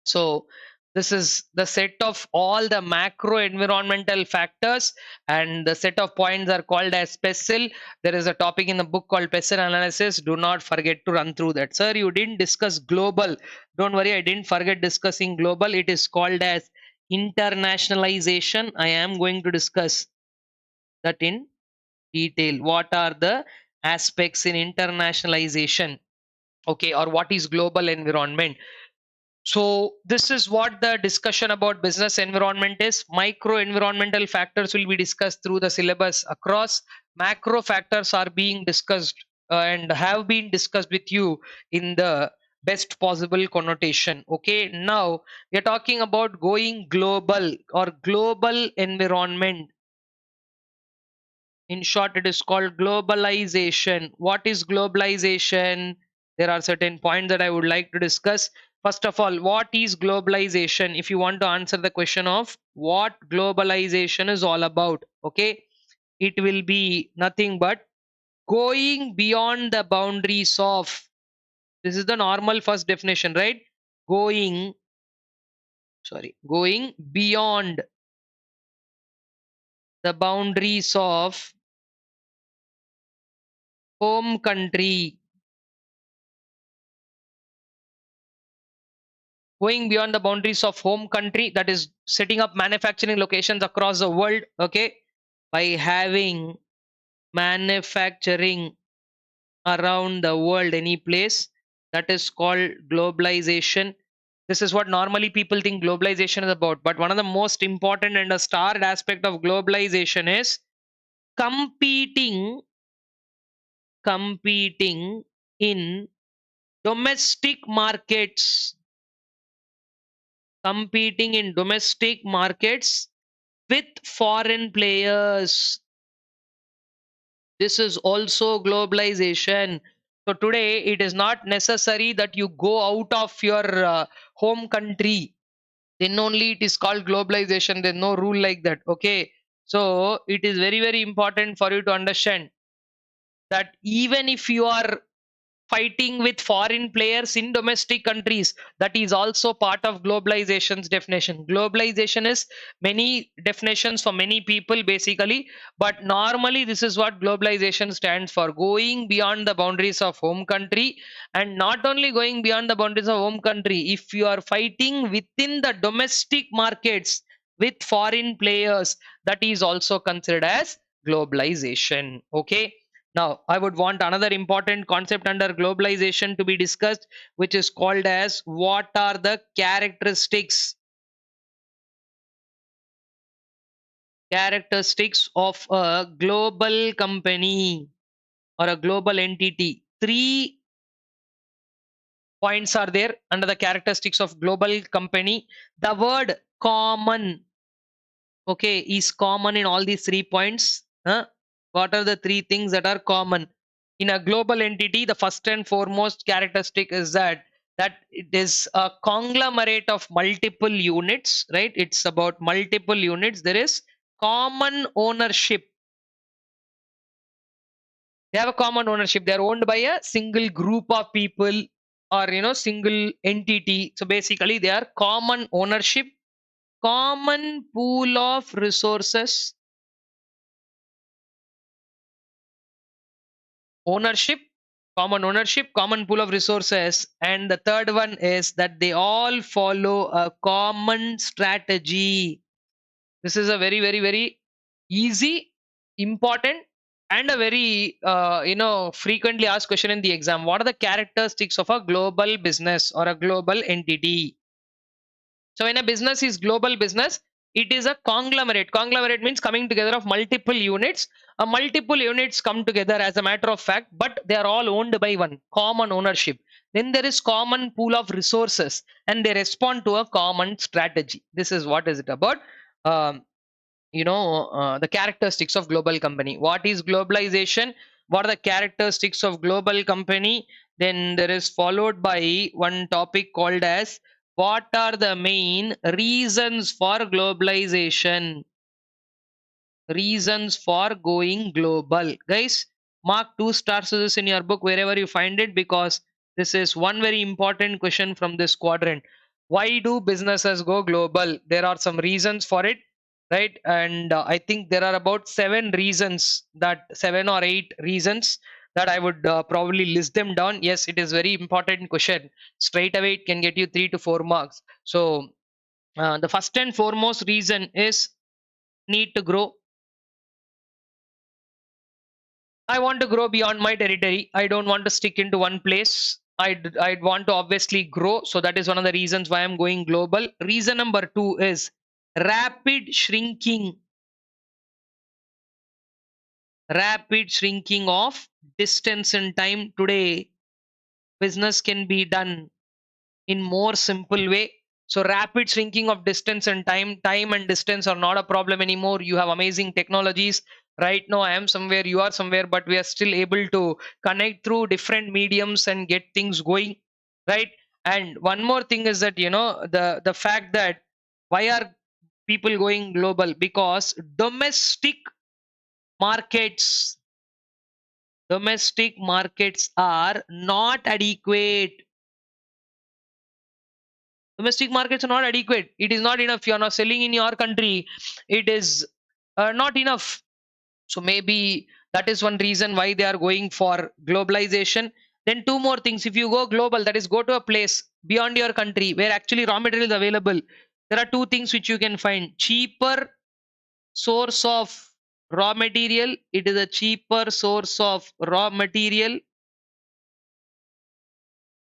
so this is the set of all the macro environmental factors, and the set of points are called as PESTEL. There is a topic in the book called PESTEL analysis. Do not forget to run through that. Sir, you didn't discuss global. Don't worry, I didn't forget discussing global. It is called as internationalization. I am going to discuss that in detail. What are the aspects in internationalization? Okay, or what is global environment? So this is what the discussion about business environment is. Micro environmental factors will be discussed through the syllabus across. Macro factors are being discussed, and have been discussed with you in the best possible connotation. Okay, now we are talking about going global or global environment. In short, it is called globalization. What is globalization? There are certain points that I would like to discuss. First of all, what is globalization? If you want to answer the question of what globalization is all about, okay, it will be nothing but going beyond the boundaries of, this is the normal first definition, right? Going, going beyond the boundaries of home country, going beyond the boundaries of home country, that is setting up manufacturing locations across the world. Okay, by having manufacturing around the world, any place, that is called globalization. This is what normally people think globalization is about, but one of the most important and a starred aspect of globalization is competing in domestic markets, competing in domestic markets with foreign players. This is also globalization. So today it is not necessary that you go out of your home country, then only it is called globalization. There's no rule like that. Okay, so it is very very important for you to understand that even if you are fighting with foreign players in domestic countries, that is also part of globalization's definition. Globalization is many definitions for many people basically, but normally this is what globalization stands for: going beyond the boundaries of home country. And not only going beyond the boundaries of home country, if you are fighting within the domestic markets with foreign players, that is also considered as globalization. Okay, now, I would want another important concept under globalization to be discussed, which is called as what are the characteristics of a global company or a global entity. Three points are there under the characteristics of global company. The word common, okay, is common in all these 3 points. Huh? What are the three things that are common in a global entity? The first and foremost characteristic is that it is a conglomerate of multiple units, right? It's about multiple units. There is common ownership. They have a common ownership. They are owned by a single group of people, or single entity. So basically they are common ownership, common pool of resources, ownership, common ownership, common pool of resources. And the third one is that they all follow a common strategy. This is a very very very easy, important, and a very frequently asked question in the exam. What are the characteristics of a global business or a global entity? So when a business is global business, it is a conglomerate. Conglomerate means coming together of multiple units. Multiple units come together as a matter of fact, but they are all owned by one common ownership. Then there is common pool of resources, and they respond to a common strategy. This is what is it about. Um, the characteristics of global company. What is globalization? What are the characteristics of global company? Then there is followed by one topic called as what are the main reasons for globalization, reasons for going global. Guys, mark 2 stars to this in your book wherever you find it, because this is one very important question from this quadrant. Why do businesses go global? There are some reasons for it, right? And I think there are about 7 reasons, that 7 or 8 reasons, that I would probably list them down. Yes, it is very important question. Straight away it can get you 3 to 4 marks. So the first and foremost reason is need to grow. I want to grow beyond my territory. I don't want to stick into one place. I'd want to obviously grow. So that is one of the reasons why I'm going global. Reason number 2 is rapid shrinking. Rapid shrinking of distance and time. Today, business can be done in more simple way. So rapid shrinking of distance and time and distance are not a problem anymore. You have amazing technologies. Right now I am somewhere, you are somewhere, but we are still able to connect through different mediums and get things going, right? And one more thing is that the fact that why are people going global? Because markets domestic markets are not adequate. Domestic markets are not adequate. It is not enough. You are not selling in your country. It is not enough. So maybe that is one reason why they are going for globalization. Then 2 more things. If you go global, that is go to a place beyond your country where actually raw material is available. There are 2 things which you can find: cheaper source of raw material. It is a cheaper source of raw material.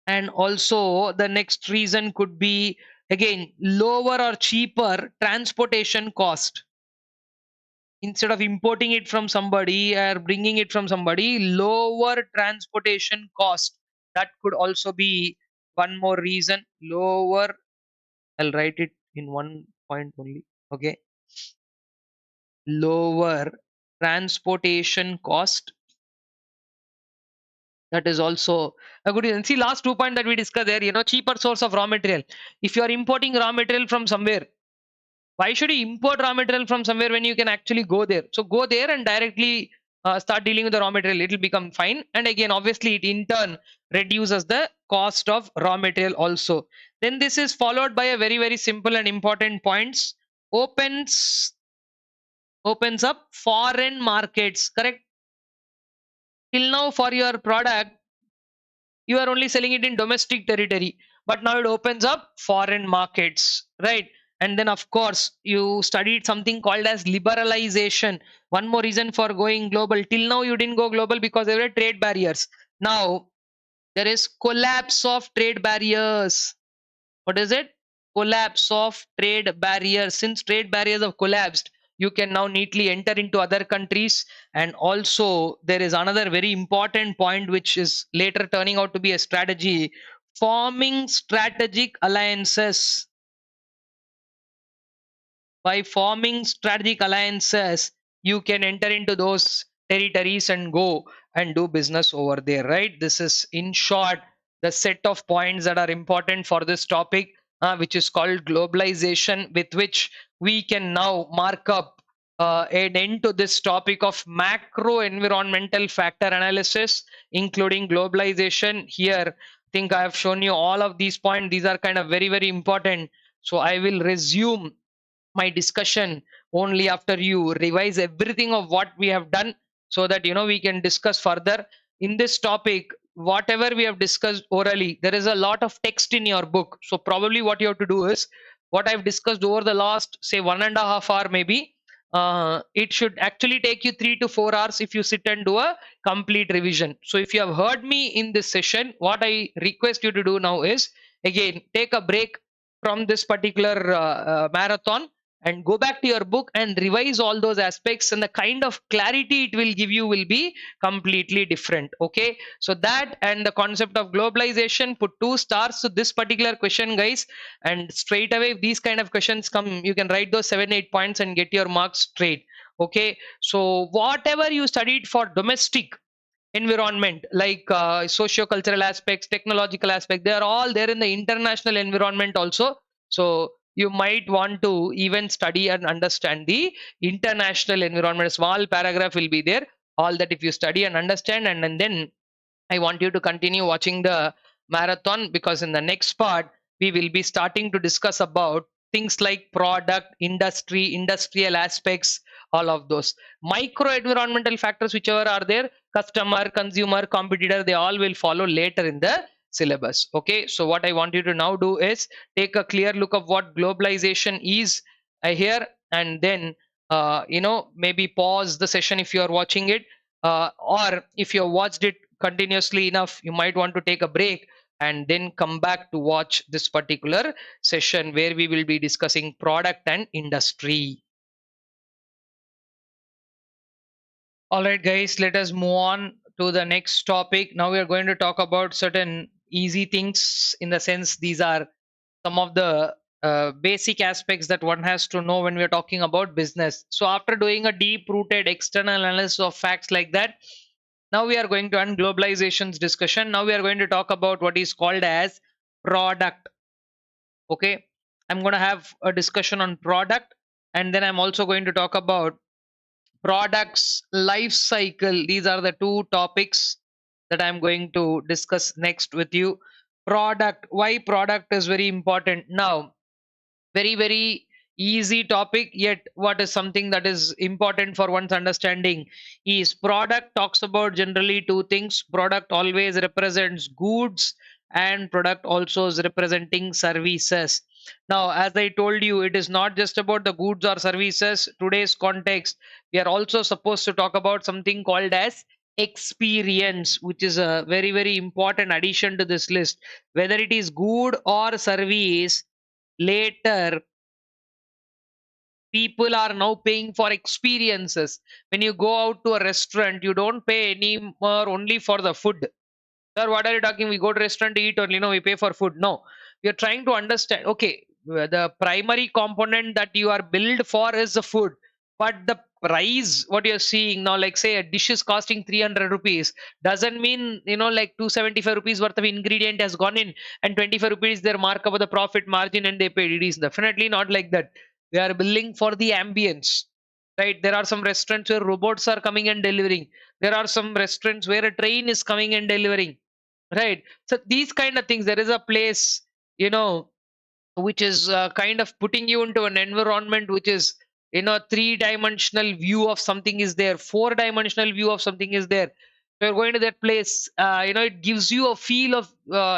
And also the next reason could be, again, lower or cheaper transportation cost. Instead of importing it from somebody or bringing it from somebody, lower transportation cost. That could also be one more reason. Lower, I'll write it in one point only. Okay, lower transportation cost. That is also a good reason. See, last 2 points that we discussed there, cheaper source of raw material. If you are importing raw material from somewhere, why should you import raw material from somewhere when you can actually go there? So go there and directly start dealing with the raw material. It will become fine. And again, obviously, it in turn reduces the cost of raw material also. Then this is followed by a very, very simple and important points. Opens up foreign markets. Correct. Till now, for your product, you are only selling it in domestic territory, but now it opens up foreign markets, right? And then of course you studied something called as liberalization. One more reason for going global. Till now you didn't go global because there were trade barriers. Now there is collapse of trade barriers. What is it? Collapse of trade barriers. Since trade barriers have collapsed, you can now neatly enter into other countries. And also there is another very important point which is later turning out to be a strategy: forming strategic alliances. By forming strategic alliances, you can enter into those territories and go and do business over there, right? This is in short the set of points that are important for this topic, which is called globalization, with which we can now mark up an end to this topic of macro environmental factor analysis, including globalization. Here I think I have shown you all of these points. These are kind of very, very important. So I will resume my discussion only after you revise everything of what we have done, so that we can discuss further in this topic. Whatever we have discussed orally, there is a lot of text in your book, so probably what you have to do is what I've discussed over the last say 1.5 hour maybe, it should actually take you 3 to 4 hours if you sit and do a complete revision. So if you have heard me in this session, what I request you to do now is again take a break from this particular marathon and go back to your book and revise all those aspects, and the kind of clarity it will give you will be completely different. Okay, so that and the concept of globalization, put 2 stars to this particular question, guys. And straight away if these kind of questions come, you can write those 7 8 points and get your marks straight. Okay, so whatever you studied for domestic environment, like socio-cultural aspects, technological aspect, they are all there in the international environment also. So you might want to even study and understand the international environment. A small paragraph will be there, all that if you study and understand. And then I want you to continue watching the marathon, because in the next part we will be starting to discuss about things like product, industry, industrial aspects, all of those micro environmental factors, whichever are there, customer, consumer, competitor, they all will follow later in the syllabus. Okay, so what I want you to now do is take a clear look of what globalization is here, and then maybe pause the session if you are watching it, or if you have watched it continuously enough, you might want to take a break and then come back to watch this particular session where we will be discussing product and industry. All right, guys, let us move on to the next topic. Now we are going to talk about certain easy things, in the sense these are some of the basic aspects that one has to know when we are talking about business. So after doing a deep rooted external analysis of facts like that, now we are going to end globalization's discussion. Now we are going to talk about what is called as product. Okay, I'm going to have a discussion on product, and then I'm also going to talk about products life cycle. These are the two topics that I'm going to discuss next with you. Product, why product is very important. Now, very, very easy topic, yet what is something that is important for one's understanding is product talks about generally two things. Product always represents goods, and product also is representing services. Now, as I told you, it is not just about the goods or services. Today's context, we are also supposed to talk about something called as experience, which is a very, very important addition to this list. Whether it is good or service, later people are now paying for experiences. When you go out to a restaurant, you don't pay anymore only for the food. Sir, what are you talking? We go to restaurant to eat only. No, we pay for food. No, we are trying to understand. Okay, the primary component that you are billed for is the food, but the price what you're seeing now, like say a dish is costing 300 rupees, doesn't mean like 275 rupees worth of ingredient has gone in and 25 rupees their markup of the profit margin and they paid. It is definitely not like that. They are billing for the ambience, right? There are some restaurants where robots are coming and delivering. There are some restaurants where a train is coming and delivering. Right. So these kind of things, there is a place, you know, which is kind of putting you into an environment which is, three-dimensional view of something is there, four-dimensional view of something is there. So you're going to that place, it gives you a feel of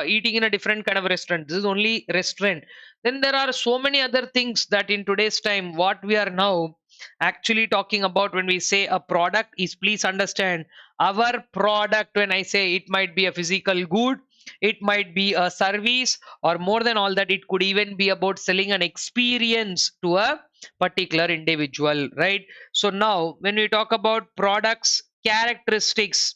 eating in a different kind of restaurant. This is only restaurant. Then there are so many other things that in today's time, what we are now actually talking about when we say a product is, please understand, our product, when I say, it might be a physical good, it might be a service, or more than all that, it could even be about selling an experience to a particular individual, right? So now when we talk about products characteristics,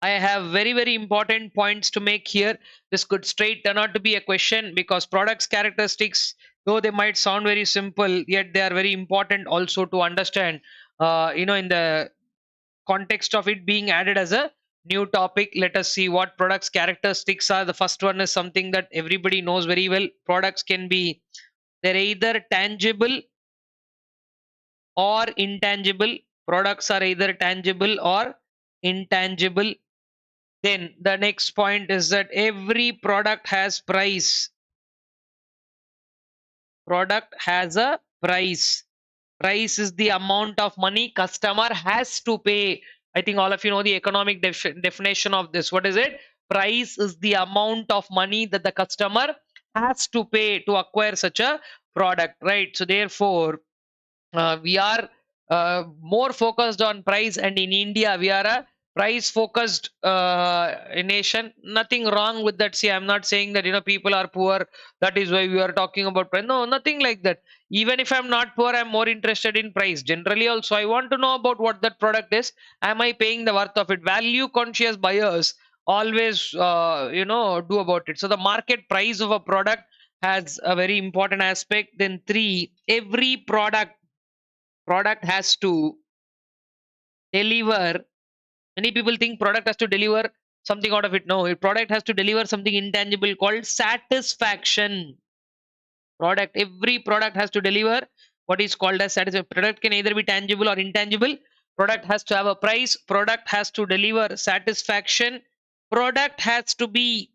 I have very, very important points to make here. This could straight turn out to be a question, because products characteristics, though they might sound very simple, yet they are very important also to understand, in the context of it being added as a new topic. Let us see what products characteristics are. The first one is something that everybody knows very well. Products can be, they're either tangible or intangible. Products are either tangible or intangible. Then the next point is that every product has price. Product has a price. Price is the amount of money customer has to pay. I think all of you know the economic definition of this. What is it? Price is the amount of money that the customer has to pay to acquire such a product, right? So therefore, we are more focused on price, and in India we are a price focused nation. Nothing wrong with that. See, I'm not saying that people are poor, that is why we are talking about price. No, nothing like that. Even if I'm not poor, I'm more interested in price generally. Also, I want to know about what that product is. Am I paying the worth of it? Value conscious buyers always do about it. So the market price of a product has a very important aspect. Then three, every product has to deliver. Many people think product has to deliver something out of it. No, a product has to deliver something intangible called satisfaction. Every product has to deliver what is called as satisfaction. Product can either be tangible or intangible. Product has to have a price. Product has to deliver satisfaction. Product has to be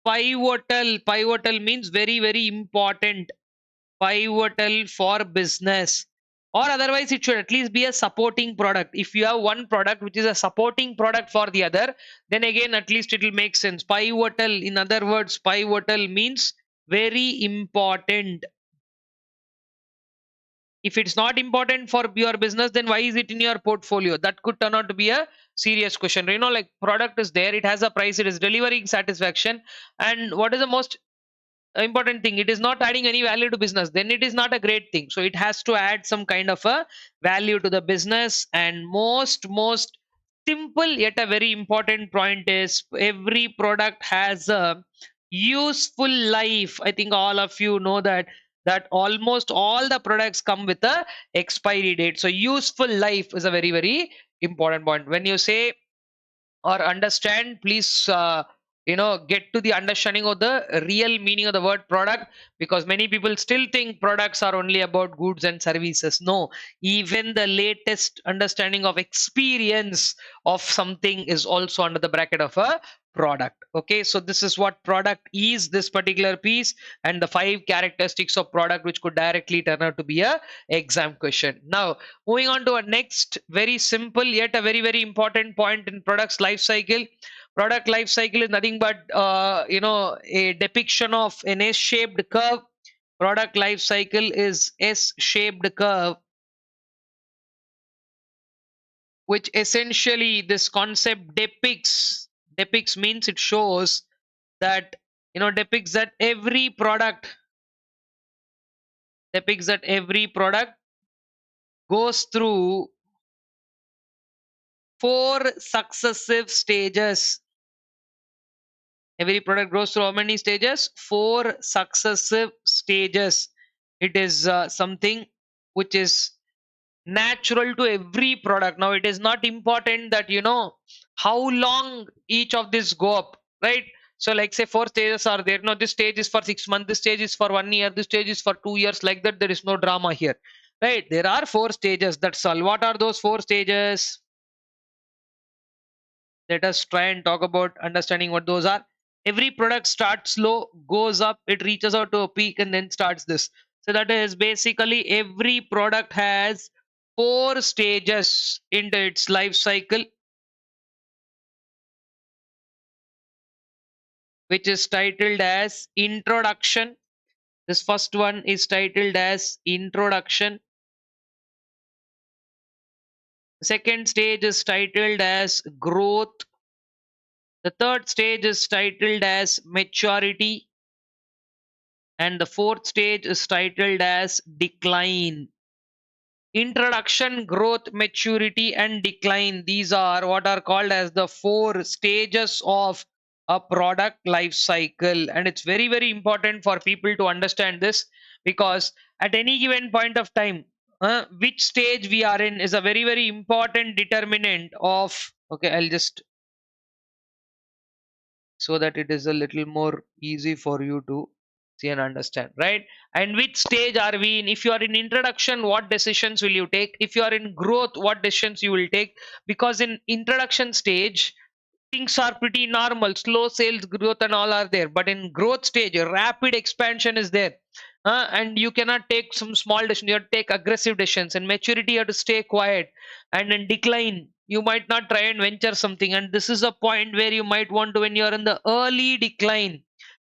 pivotal. Pivotal means very, very important. Pivotal for business, or otherwise it should at least be a supporting product. If you have one product which is a supporting product for the other, then again at least it will make sense. Pivotal, in other words, pivotal means very important. If it's not important for your business, then why is it in your portfolio? That could turn out to be a serious question. Like product is there, it has a price, it is delivering satisfaction, and what is the most important thing, it is not adding any value to business, then it is not a great thing. So it has to add some kind of a value to the business. And most simple yet a very important point is every product has a useful life. I think all of you know that almost all the products come with a expiry date. So useful life is a very, very important point. When you say or understand, please get to the understanding of the real meaning of the word product, because many people still think products are only about goods and services. No, even the latest understanding of experience of something is also under the bracket of a product. Okay, so this is what product is, this particular piece, and the five characteristics of product, which could directly turn out to be a exam question. Now moving on to a next very simple yet a very, very important point in products life cycle. Product life cycle is nothing but a depiction of an S-shaped curve. Product life cycle is S-shaped curve, which essentially this concept depicts means it shows that depicts that every product goes through four successive stages. Every product goes through how many stages? Four successive stages. It is something which is natural to every product. Now, it is not important that how long each of this go up, right? So, like say four stages are there. No, this stage is for 6 months, this stage is for 1 year, this stage is for 2 years. Like that, there is no drama here, right? There are four stages. That's all. What are those four stages? Let us try and talk about understanding what those are. Every product starts low, goes up, it reaches out to a peak, and then starts this. So that is basically every product has four stages into its life cycle, which is titled as introduction. This first one is titled as introduction. The second stage is titled as growth. The third stage is titled as maturity. And the fourth stage is titled as decline. Introduction, growth, maturity, and decline. These are what are called as the four stages of a product life cycle. And it's very, very important for people to understand this, because at any given point of time, which stage we are in is a very, very important determinant of. Okay, I'll just so that it is a little more easy for you to see and understand, right? And which stage are we in? If you are in introduction, what decisions will you take? If you are in growth, what decisions you will take? Because in introduction stage, things are pretty normal, slow sales growth and all are there, but in growth stage rapid expansion is there. And you cannot take some small decisions, you have to take aggressive decisions. And maturity, you have to stay quiet. And in decline, you might not try and venture something. And this is a point where you might want to, when you're in the early decline,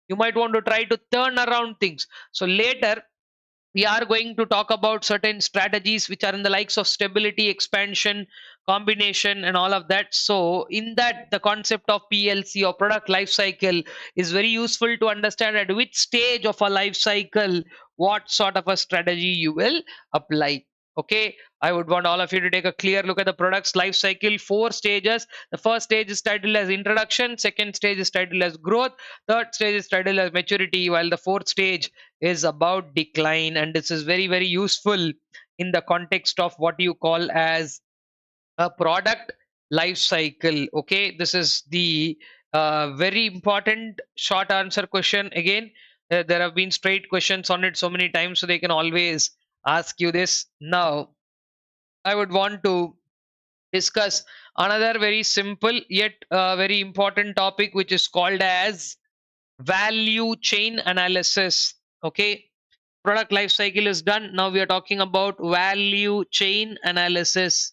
you might want to try to turn around things. So later we are going to talk about certain strategies which are in the likes of stability, expansion, combination, and all of that. So in that, the concept of PLC or product life cycle is very useful to understand at which stage of a life cycle what sort of a strategy you will apply. Okay, I would want all of you to take a clear look at the product's life cycle. Four stages. The first stage is titled as introduction, second stage is titled as growth, third stage is titled as maturity, while the fourth stage is about decline. And this is very, very useful in the context of what you call as a product life cycle. Okay, this is the very important short answer question. Again, there have been straight questions on it so many times, so they can always ask you this. Now I would want to discuss another very simple yet very important topic, which is called as value chain analysis. Okay, product life cycle is done. Now we are talking about value chain analysis.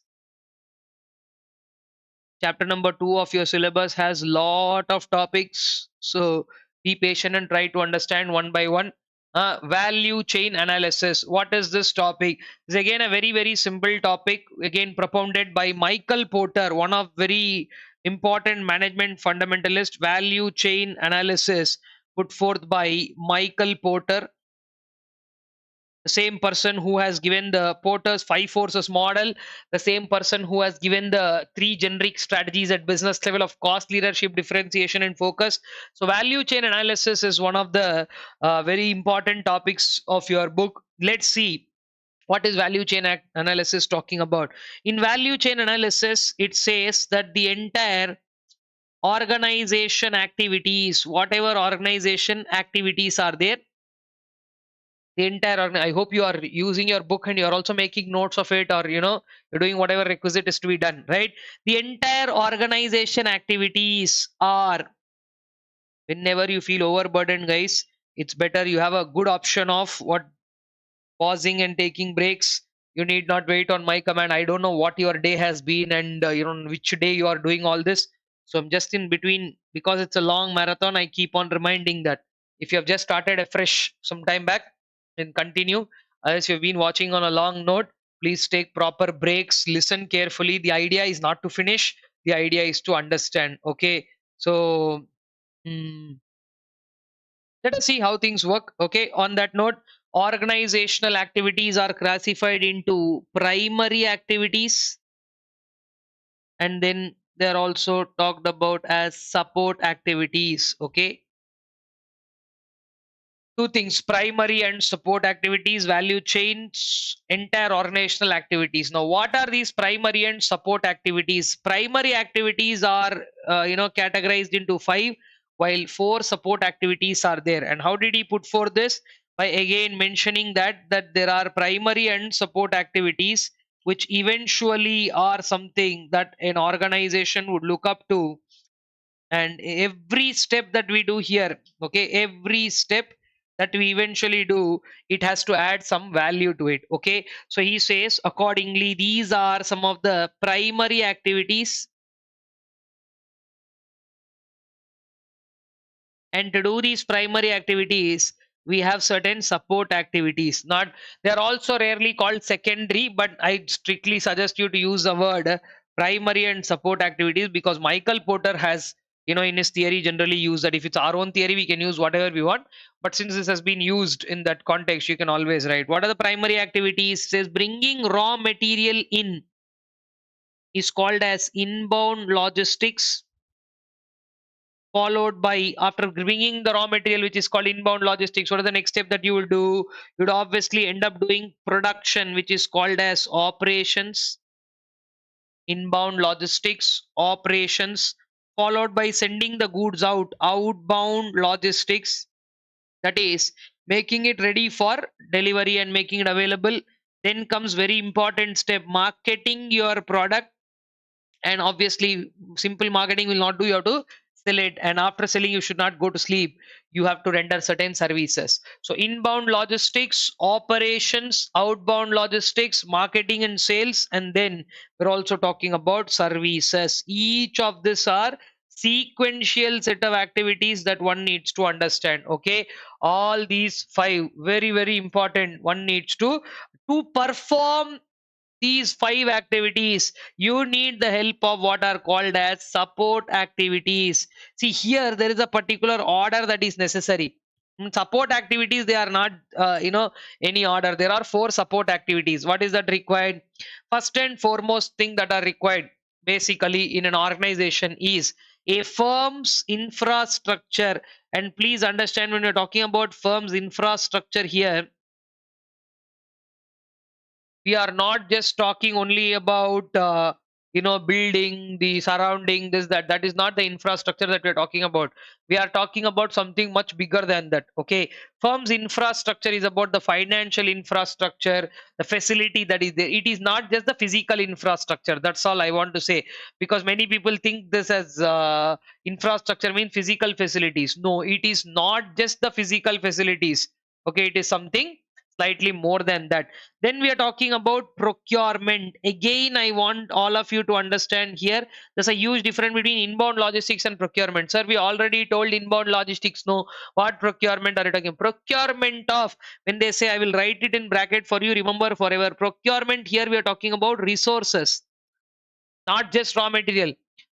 Chapter number 2 of your syllabus has lot of topics, so be patient and try to understand one by one. Value chain analysis, what is this topic? Is again a very, very simple topic, again propounded by Michael Porter, one of very important management fundamentalist. Value chain analysis put forth by Michael Porter, the same person who has given the Porter's five forces model, the same person who has given the three generic strategies at business level of cost, leadership, differentiation, and focus. So, value chain analysis is one of the very important topics of your book. Let's see what is value chain analysis talking about. In value chain analysis, it says that the entire organization activities, whatever organization activities are there, the entire I hope you are using your book and you're also making notes of it, or you're doing whatever requisite is to be done, right? The entire organization activities are, whenever you feel overburdened, guys, it's better you have a good option of what, pausing and taking breaks. You need not wait on my command. I don't know what your day has been, and which day you are doing all this. So I'm just in between, because it's a long marathon. I keep on reminding that if you have just started afresh some time back, then continue. As you've been watching on a long note, please take proper breaks, listen carefully. The idea is not to finish, the idea is to understand. Okay, so mm, let us see how things work. Okay, on that note, organizational activities are classified into primary activities and then they're also talked about as support activities. Okay, two things: primary and support activities, value chains, entire organizational activities. Now, what are these primary and support activities? Primary activities are categorized into five, while four support activities are there. And how did he put for this? By again mentioning that there are primary and support activities which eventually are something that an organization would look up to, and every step that we do here, okay, every step that we eventually do, it has to add some value to it. Okay, so he says accordingly these are some of the primary activities, and to do these primary activities we have certain support activities. Not, they are also rarely called secondary, but I strictly suggest you to use the word primary and support activities, because Michael Porter has, in his theory generally use that. If it's our own theory we can use whatever we want, but since this has been used in that context, you can always write what are the primary activities. It says bringing raw material in is called as inbound logistics, followed by, after bringing the raw material, which is called inbound logistics, what is the next step that you will do? You would obviously end up doing production, which is called as operations. Inbound logistics, operations, followed by sending the goods out, outbound logistics, that is making it ready for delivery and making it available. Then comes very important step, marketing your product. And obviously simple marketing will not do, you have to sell it, and after selling you should not go to sleep, you have to render certain services. So inbound logistics, operations, outbound logistics, marketing and sales, and then we're also talking about services. Each of these are sequential set of activities that one needs to understand. Okay, all these five very very important, one needs to perform these five activities. You need the help of what are called as support activities. See, here there is a particular order that is necessary. Support activities, they are not any order. There are four support activities. What is that required? First and foremost thing that are required basically in an organization is a firm's infrastructure. And please understand, when we're talking about firm's infrastructure here, we are not just talking only about building the surrounding, this that is not the infrastructure that we're talking about. We are talking about something much bigger than that. Okay, firm's infrastructure is about the financial infrastructure, the facility that is there. It is not just the physical infrastructure, that's all I want to say, because many people think this as infrastructure mean physical facilities. No, it is not just the physical facilities. Okay, it is something slightly more than that. Then we are talking about procurement. Again, I want all of you to understand here, there's a huge difference between inbound logistics and procurement. Sir, we already told inbound logistics. No, what procurement are you talking? Procurement of, when they say, I will write it in bracket for you, remember forever. Procurement, here we are talking about resources, not just raw material.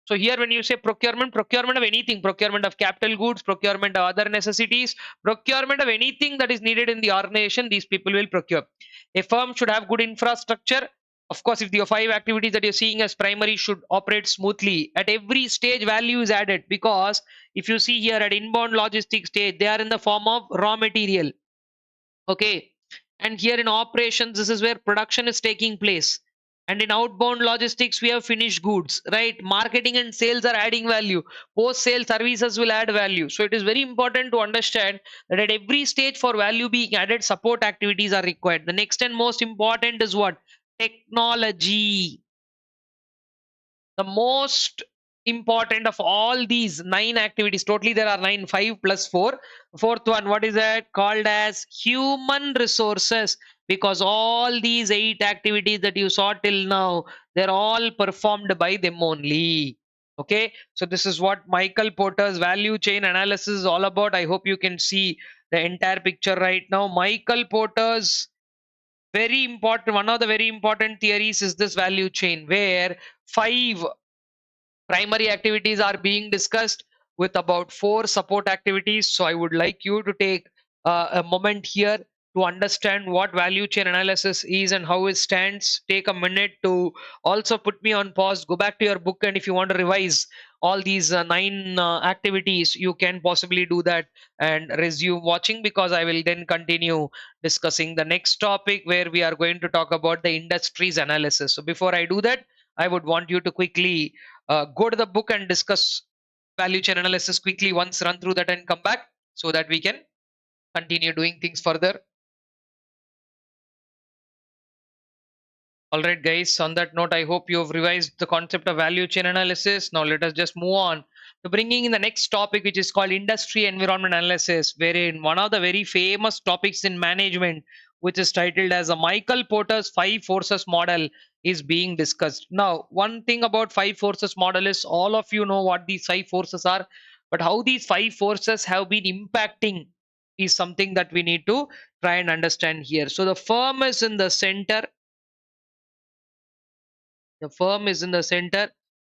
So here when you say procurement, procurement of anything, procurement of capital goods, procurement of other necessities, procurement of anything that is needed in the organization, these people will procure. A firm should have good infrastructure. Of course, if the five activities that you're seeing as primary should operate smoothly, at every stage value is added, because if you see here at inbound logistics stage, they are in the form of raw material. Okay, and here in operations, this is where production is taking place, and in outbound logistics we have finished goods, right? Marketing and sales are adding value, post sale services will add value. So it is very important to understand that at every stage, for value being added, support activities are required. The next and most important is what? Technology. The most important of all these nine activities, totally there are nine, five plus four, fourth one, what is that? Called as human resources, because all these eight activities that you saw till now, they're all performed by them only. Okay, so this is what Michael Porter's value chain analysis is all about. I hope you can see the entire picture right now. Michael Porter's very important, one of the very important theories is this value chain, where five primary activities are being discussed with about four support activities. So I would like you to take a moment here to understand what value chain analysis is and how it stands, take a minute to also put me on pause, go back to your book, and if you want to revise all these nine activities, you can possibly do that and resume watching, because I will then continue discussing the next topic where we are going to talk about the industries analysis. So before I do that, I would want you to quickly go to the book and discuss value chain analysis quickly once, run through that and come back so that we can continue doing things further. All right, guys, on that note, I hope you have revised the concept of value chain analysis. Now, let us just move on to bringing in the next topic, which is called industry environment analysis, wherein one of the very famous topics in management, which is titled as a Michael Porter's five forces model, is being discussed. Now, one thing about five forces model is all of you know what these five forces are, but how these five forces have been impacting is something that we need to try and understand here. So, the firm is in the center. The firm is in the center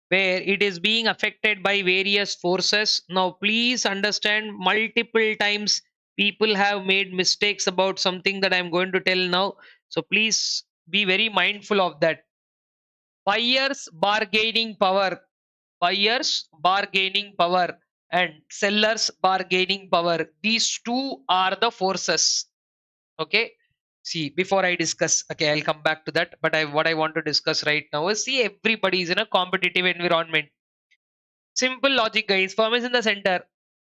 where it is being affected by various forces. Now, please understand, multiple times people have made mistakes about something that I'm going to tell now. So, please be very mindful of that. Buyers bargaining power, buyers bargaining power, and sellers bargaining power. These two are the forces. Okay, see, before I discuss, okay, I'll come back to that, but what I want to discuss right now is, see, everybody is in a competitive environment. Simple logic, guys. Firm is in the center.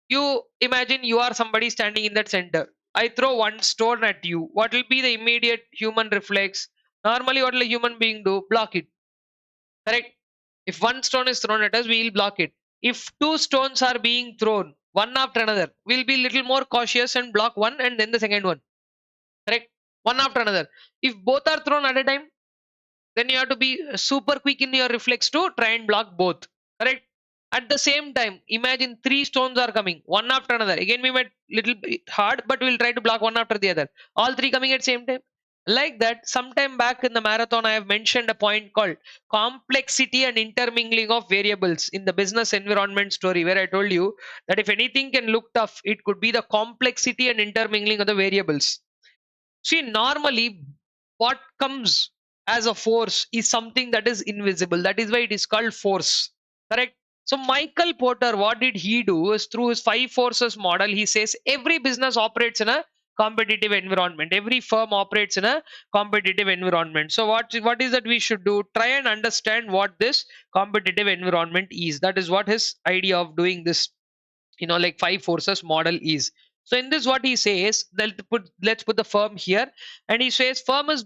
You imagine you are somebody standing in that center. I throw one stone at you. What will be the immediate human reflex? Normally, what will a human being do? Block it. Correct? If one stone is thrown at us, we will block it. If two stones are being thrown one after another, we'll be little more cautious and block one and then the second one. Correct? One after another. If both are thrown at a time, then you have to be super quick in your reflex to try and block both. Correct? At the same time, imagine three stones are coming one after another. Again, we might little bit hard, but we'll try to block one after the other. All three coming at same time. Like that, sometime back in the marathon, I have mentioned a point called complexity and intermingling of variables in the business environment story, where I told you that if anything can look tough, it could be the complexity and intermingling of the variables. See, normally what comes as a force is something that is invisible. That is why it is called force. Correct? So Michael Porter, what did he do is, through his five forces model, he says every business operates in a competitive environment. Every firm operates in a competitive environment. So what is that we should do? Try and understand what this competitive environment is. That is what his idea of doing this, like five forces model is. So in this, what he says, let's put the firm here, and he says firm is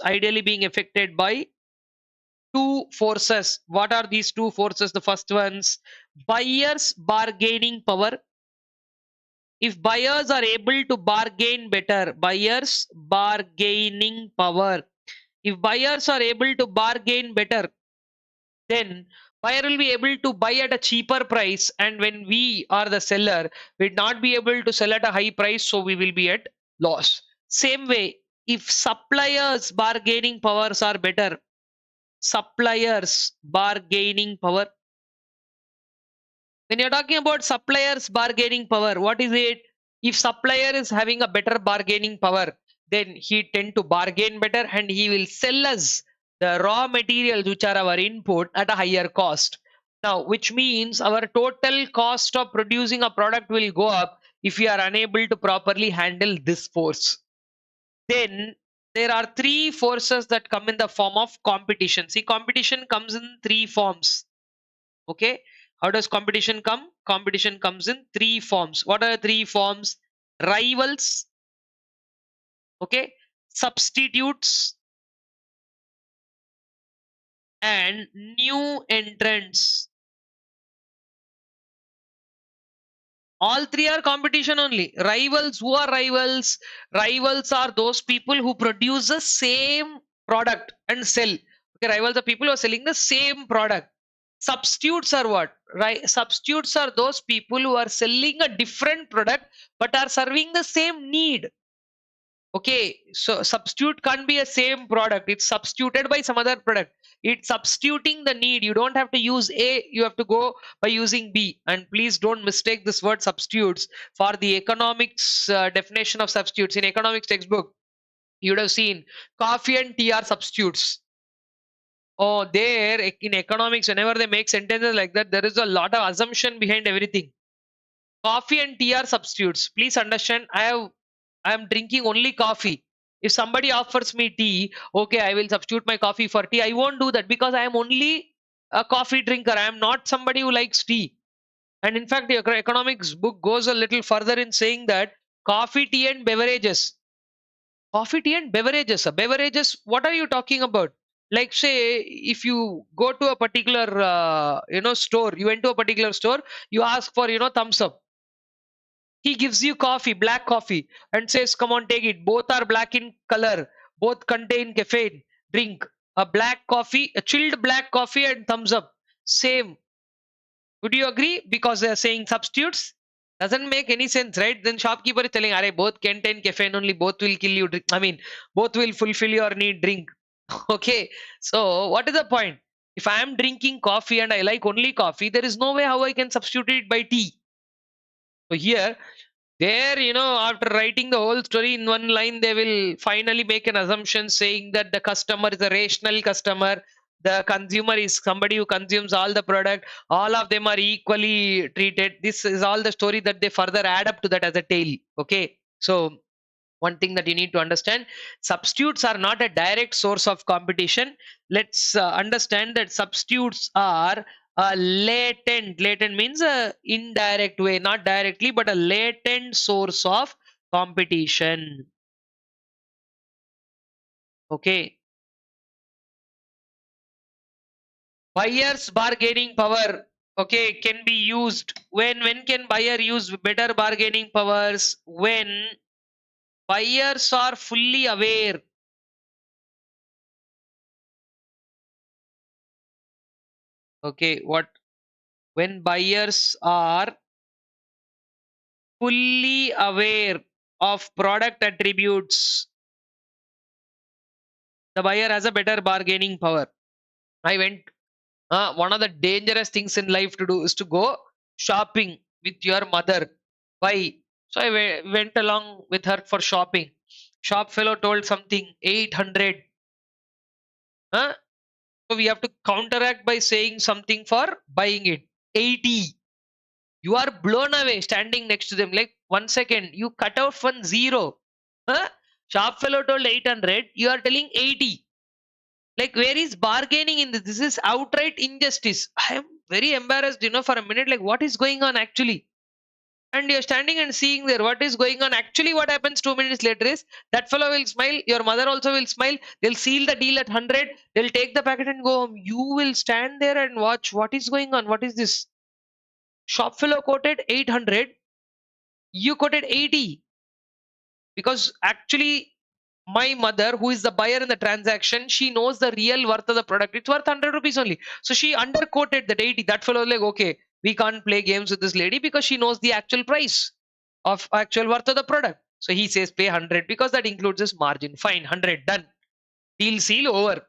ideally being affected by two forces. What are these two forces? The first one's buyers bargaining power. If buyers are able to bargain better, buyers bargaining power, if buyers are able to bargain better, then buyer will be able to buy at a cheaper price, and when we are the seller, we'll not be able to sell at a high price, so we will be at loss. Same way, if suppliers bargaining powers are better, suppliers bargaining power, when you're talking about suppliers bargaining power, what is it? If supplier is having a better bargaining power, then he tend to bargain better and he will sell us the raw materials which are our input at a higher cost. Now, which means our total cost of producing a product will go up if we are unable to properly handle this force. Then there are three forces that come in the form of competition. See, competition comes in three forms. Okay, how does competition come? Competition comes in three forms. What are the three forms? Rivals, okay, substitutes, and new entrants. All three are competition only. Rivals, who are rivals? Rivals are those people who produce the same product and sell. Okay, rivals are people who are selling the same product. Substitutes are what? Right? Substitutes are those people who are selling a different product but are serving the same need. Okay, so substitute can't be a same product. It's substituted by some other product. It's substituting the need. You don't have to use A, you have to go by using B. And please don't mistake this word substitutes for the economics definition of substitutes. In economics textbook, you would have seen coffee and tea are substitutes. Oh, there in economics, whenever they make sentences like that, there is a lot of assumption behind everything. Coffee and tea are substitutes. Please understand, I am drinking only coffee. If somebody offers me tea, okay, I will substitute my coffee for tea. I won't do that because I am only a coffee drinker. I am not somebody who likes tea. And in fact, the economics book goes a little further in saying that coffee, tea, and beverages. Coffee, tea, and beverages. Beverages, what are you talking about? Like, say, if you go to a particular, store, you went to a particular store, you ask for, thumbs up. He gives you coffee, black coffee, and says, come on, take it. Both are black in color. Both contain caffeine. Drink. A black coffee, a chilled black coffee, and thumbs up. Same. Would you agree? Because they are saying substitutes. Doesn't make any sense, right? Then shopkeeper is telling, Are both contain caffeine only, both will kill you. I mean, both will fulfill your need. Drink. Okay. So, what is the point? If I am drinking coffee and I like only coffee, there is no way how I can substitute it by tea. So, here, there, after writing the whole story in one line, they will finally make an assumption saying that the customer is a rational customer. The consumer is somebody who consumes all the product. All of them are equally treated. This is all the story that they further add up to that as a tale. Okay. So, one thing that you need to understand, substitutes are not a direct source of competition. Let's understand that substitutes are a latent means a indirect way, not directly, but a latent source of competition. Okay. Buyer's bargaining power, okay, can be used when can buyer use better bargaining powers? When buyers are fully aware. Okay, what? When buyers are fully aware of product attributes, the buyer has a better bargaining power. I went, one of the dangerous things in life to do is to go shopping with your mother. Why? So I went along with her for shopping. Shop fellow told something 800. Huh? So we have to counteract by saying something for buying it 80. You are blown away standing next to them. Like, 1 second, you cut off 1 0. Huh? Sharp fellow told 800, you are telling 80. Like, where is bargaining in this? This is outright injustice. I am very embarrassed, for a minute. Like, what is going on actually? And you're standing and seeing there what is going on. Actually, what happens 2 minutes later is that fellow will smile, your mother also will smile, they'll seal the deal at 100, they'll take the packet and go home. You will stand there and watch what is going on. What is this? Shop fellow quoted 800, you quoted 80. Because actually, my mother, who is the buyer in the transaction, she knows the real worth of the product. It's worth 100 rupees only. So she underquoted that 80. That fellow was like, okay, we can't play games with this lady because she knows the actual price of actual worth of the product. So he says pay 100 because that includes his margin. Fine, 100, done. Deal seal over.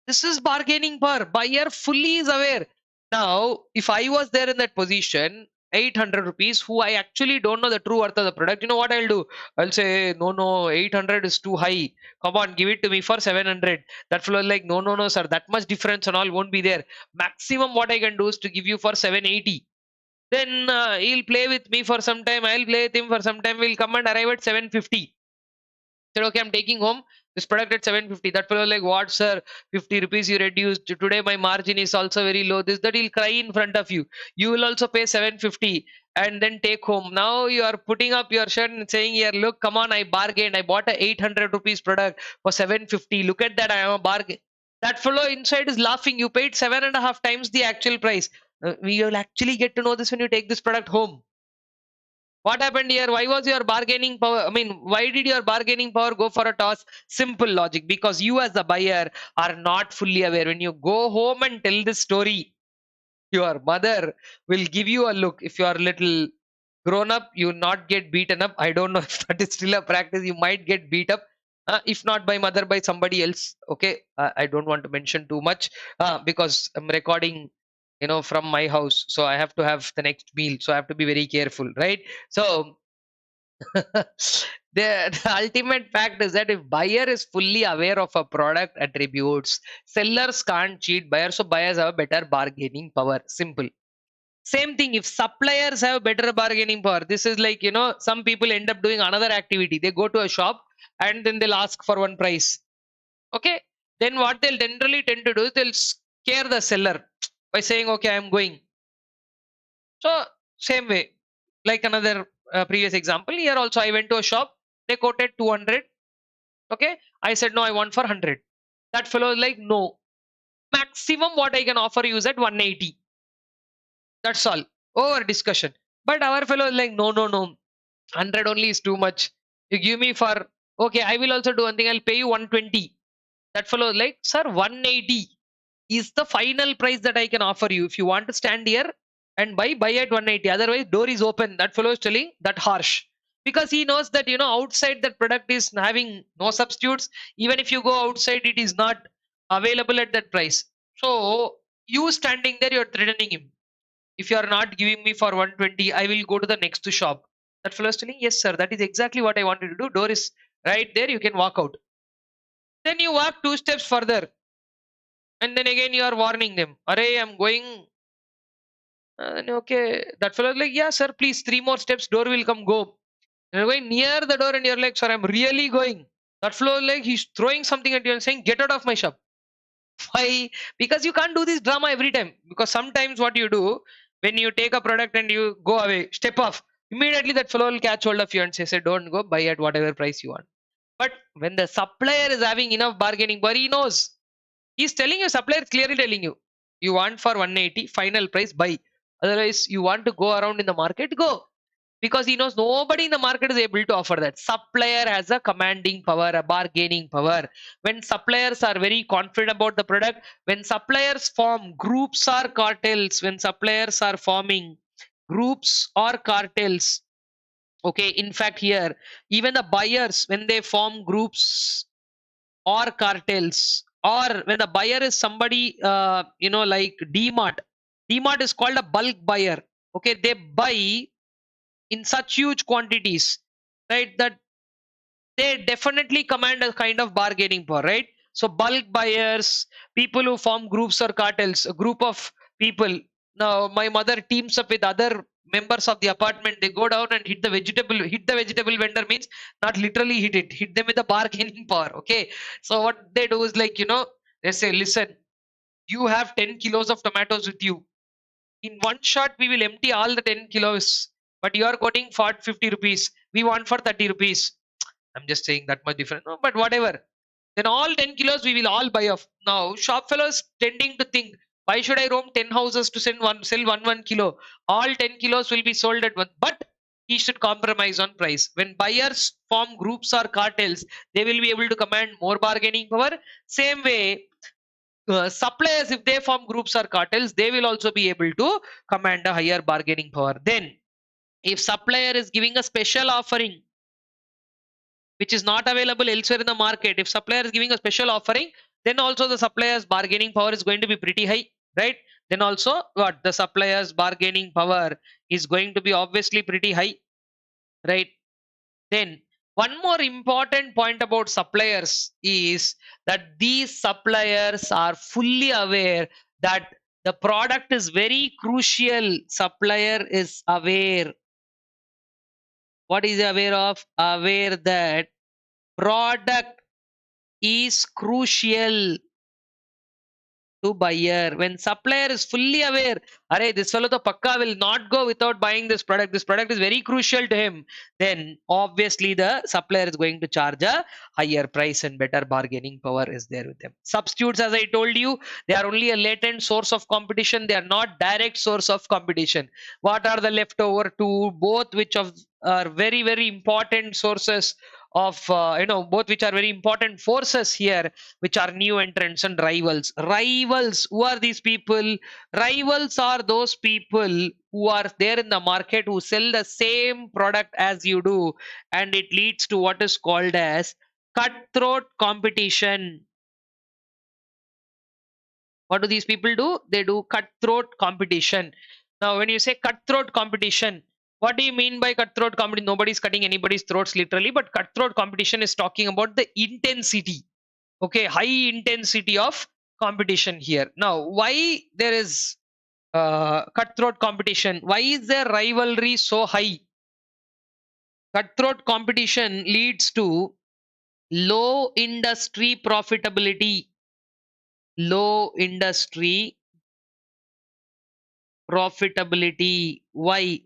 This is bargaining power. Buyer fully is aware. Now, if I was there in that position, 800 rupees, who I actually don't know the true worth of the product, you know what I'll do? I'll say, no, 800 is too high. Come on, give it to me for 700. That fellow like, no, sir, that much difference and all won't be there. Maximum what I can do is to give you for 780. Then he'll play with me for some time. I'll play with him for some time. We'll come and arrive at 750. Said, okay, I'm taking home this product at 750. That fellow like, what, sir? 50 rupees you reduced. Today my margin is also very low. This, that, he'll cry in front of you. You will also pay 750 and then take home. Now you are putting up your shirt and saying, here, look, come on, I bargained. I bought a 800 rupees product for 750. Look at that, I am a bargain. That fellow inside is laughing. You paid 7.5 times the actual price. You will actually get to know this when you take this product home. What happened here? Why was your bargaining power? I mean, why did your bargaining power go for a toss? Simple logic. Because you as the buyer are not fully aware. When you go home and tell this story, your mother will give you a look if you are little grown up, you not get beaten up. I don't know if that is still a practice. You might get beat up, if not by mother, by somebody else. Okay, I don't want to mention too much, because I'm recording, from my house, so I have to have the next meal, so I have to be very careful, right? So the ultimate fact is that if buyer is fully aware of a product attributes, sellers can't cheat buyers, so buyers have a better bargaining power. Simple. Same thing, if suppliers have better bargaining power, this is like, some people end up doing another activity. They go to a shop and then they'll ask for one price. Okay. Then what they'll generally tend to do is they'll scare the seller by saying, okay, I'm going. So, same way, like another previous example, here also I went to a shop, they quoted 200. Okay. I said, no, I want for 100. That fellow is like, no, maximum what I can offer you is at 180. That's all. Over discussion. But our fellow is like, no, no, no. 100 only is too much. You give me for, okay, I will also do one thing. I'll pay you 120. That fellow is like, sir, 180 is the final price that I can offer you. If you want to stand here and buy at 180. Otherwise, door is open. That fellow is telling that harsh. Because he knows that, outside that product is having no substitutes. Even if you go outside, it is not available at that price. So, you standing there, you're threatening him. If you are not giving me for 120, I will go to the next shop. That fellow is telling, yes, sir, that is exactly what I wanted to do. Door is right there, you can walk out. Then you walk 2 steps further, and then again you are warning them. Array, I'm going. Okay, that fellow is like, yeah, sir, please, 3 more steps, door will come, go. You're going near the door, and you're like, sir, I'm really going. That fellow is like, he's throwing something at you and saying, get out of my shop. Why? Because you can't do this drama every time. Because sometimes what you do, when you take a product and you go away, step off, immediately that fellow will catch hold of you and say, don't go, buy at whatever price you want. But when the supplier is having enough bargaining power, he knows. He's telling you, supplier is clearly telling you, you want for 180, final price, buy. Otherwise, you want to go around in the market, go. Because he knows nobody in the market is able to offer that. Supplier has a commanding power, a bargaining power. When suppliers are very confident about the product, when suppliers form groups or cartels, when suppliers are forming groups or cartels, okay, in fact, here, even the buyers, when they form groups or cartels, or when the buyer is somebody, like DMart. DMart is called a bulk buyer. Okay, they buy in such huge quantities, right, that they definitely command a kind of bargaining power, right? So bulk buyers, people who form groups or cartels, a group of people. Now my mother teams up with other members of the apartment. They go down and hit the vegetable. Hit the vegetable vendor means not literally hit it. Hit them with a bargaining power. Okay. So what they do is like, they say, listen, you have 10 kilos of tomatoes with you. In one shot, we will empty all the 10 kilos. But you are quoting for 50 rupees. We want for 30 rupees. I'm just saying that much different. No, but whatever. Then all 10 kilos we will all buy off. Now, shop fellows tending to think, why should I roam 10 houses to sell one kilo? All 10 kilos will be sold at once. But he should compromise on price. When buyers form groups or cartels, they will be able to command more bargaining power. Same way, suppliers, if they form groups or cartels, they will also be able to command a higher bargaining power. Then, if supplier is giving a special offering, which is not available elsewhere in the market, if supplier is giving a special offering, then also the supplier's bargaining power is going to be pretty high, right? Then also what, the supplier's bargaining power is going to be obviously pretty high, right? Then one more important point about suppliers is that these suppliers are fully aware that the product is very crucial. Supplier is aware. What is aware of? Aware that product is crucial to buyer. When supplier is fully aware, array, this fellow the pakka will not go without buying this product. This product is very crucial to him. Then obviously the supplier is going to charge a higher price and better bargaining power is there with them. Substitutes, as I told you, they are only a latent source of competition. They are not direct source of competition. What are the leftover two? Both which are very, very important sources of both, which are very important forces here, which are new entrants and rivals. Rivals, who are these people? Rivals are those people who are there in the market who sell the same product as you do, and it leads to what is called as cutthroat competition. What do these people do? They do cutthroat competition. Now, when you say cutthroat competition, what do you mean by cutthroat competition? Nobody's cutting anybody's throats literally, but cutthroat competition is talking about the intensity. Okay, high intensity of competition here. Now, why there is cutthroat competition? Why is their rivalry so high? Cutthroat competition leads to low industry profitability. Low industry profitability. Why?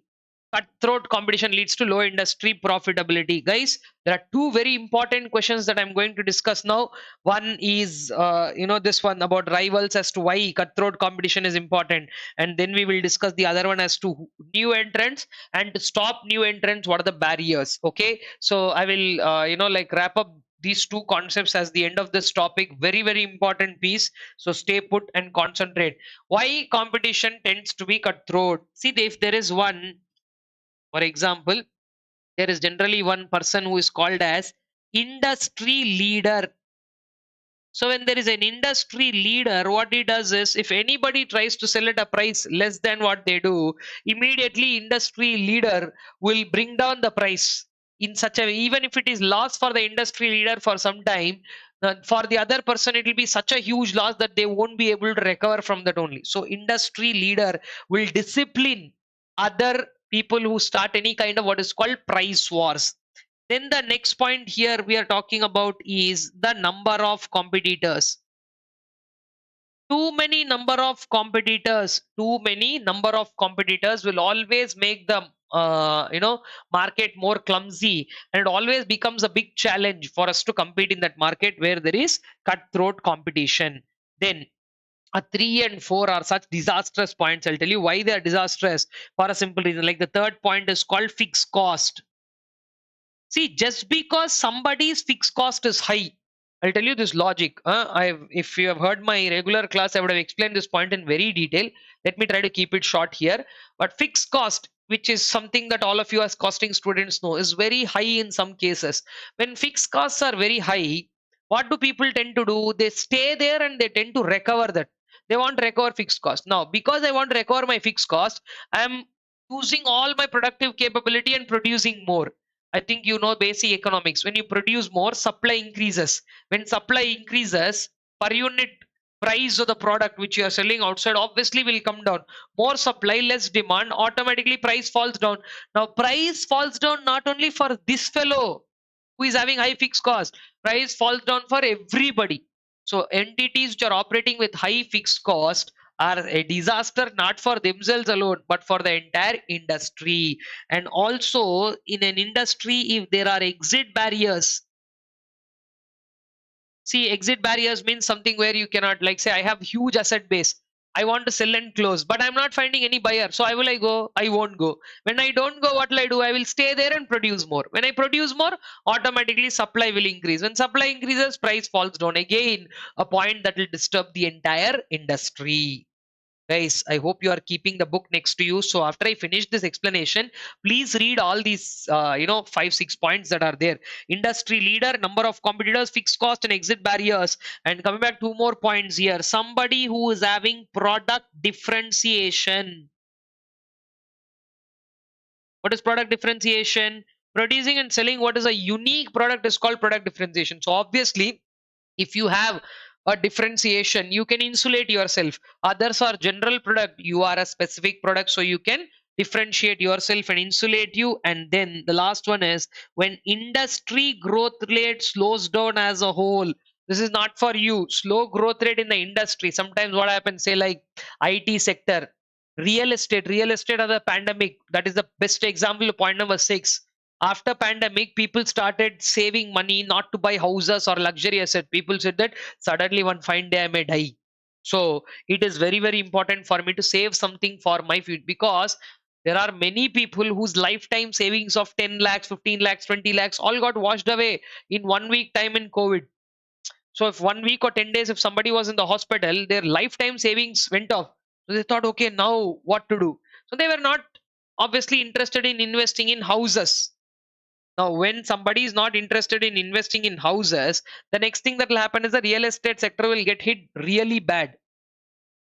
Cutthroat competition leads to low industry profitability. Guys, there are two very important questions that I'm going to discuss now. One is, this one about rivals as to why cutthroat competition is important. And then we will discuss the other one as to new entrants, and to stop new entrants, what are the barriers. Okay. So I will, wrap up these two concepts as the end of this topic. Very, very important piece. So stay put and concentrate. Why competition tends to be cutthroat? See, if there is one, for example, there is generally one person who is called as industry leader. So when there is an industry leader, what he does is, if anybody tries to sell at a price less than what they do, immediately industry leader will bring down the price in such a way, even if it is loss for the industry leader for some time, for the other person it will be such a huge loss that they won't be able to recover from that only. So industry leader will discipline other people who start any kind of what is called price wars. Then the next point here we are talking about is the number of competitors. Too many number of competitors will always make the market more clumsy, and it always becomes a big challenge for us to compete in that market where there is cutthroat competition. Then 3 and 4 are such disastrous points. I'll tell you why they are disastrous for a simple reason. Like the third point is called fixed cost. See, just because somebody's fixed cost is high, I'll tell you this logic. If you have heard my regular class, I would have explained this point in very detail. Let me try to keep it short here. But fixed cost, which is something that all of you as costing students know, is very high in some cases. When fixed costs are very high, what do people tend to do? They stay there and they tend to recover that. They want to recover fixed cost. Now, because I want to recover my fixed cost, I'm using all my productive capability and producing more. I think you know basic economics. When you produce more, supply increases. When supply increases, per unit price of the product which you are selling outside obviously will come down. More supply, less demand, automatically price falls down. Now, price falls down not only for this fellow who is having high fixed cost, price falls down for everybody. So, entities which are operating with high fixed cost are a disaster not for themselves alone but for the entire industry. And also in an industry, if there are exit barriers, see, exit barriers means something where you cannot, like say I have huge asset base, I want to sell and close, but I'm not finding any buyer. So I will I go? I won't go. When I don't go, what will I do? I will stay there and produce more. When I produce more, automatically supply will increase. When supply increases, price falls down. Again, a point that will disturb the entire industry. Guys, I hope you are keeping the book next to you. So after I finish this explanation, please read all these, 5, 6 points that are there. Industry leader, number of competitors, fixed cost and exit barriers. And coming back, 2 more points here. Somebody who is having product differentiation. What is product differentiation? Producing and selling what is a unique product is called product differentiation. So obviously, if you have a differentiation, you can insulate yourself. Others are general product, you are a specific product, so you can differentiate yourself and insulate you. And then the last one is, when industry growth rate slows down as a whole, this is not for you. Slow growth rate in the industry, sometimes what happens, say like IT sector, real estate of the pandemic, that is the best example. Point number 6, after pandemic, people started saving money not to buy houses or luxury asset. People said that suddenly one fine day I may die. So it is very, very important for me to save something for my future, because There are many people whose lifetime savings of 10 lakhs, 15 lakhs, 20 lakhs all got washed away in 1 week time in COVID. So if 1 week or 10 days, if somebody was in the hospital, their lifetime savings went off. So they thought, okay, now what to do? So they were not obviously interested in investing in houses. Now, when somebody is not interested in investing in houses, the next thing that will happen is the real estate sector will get hit really bad,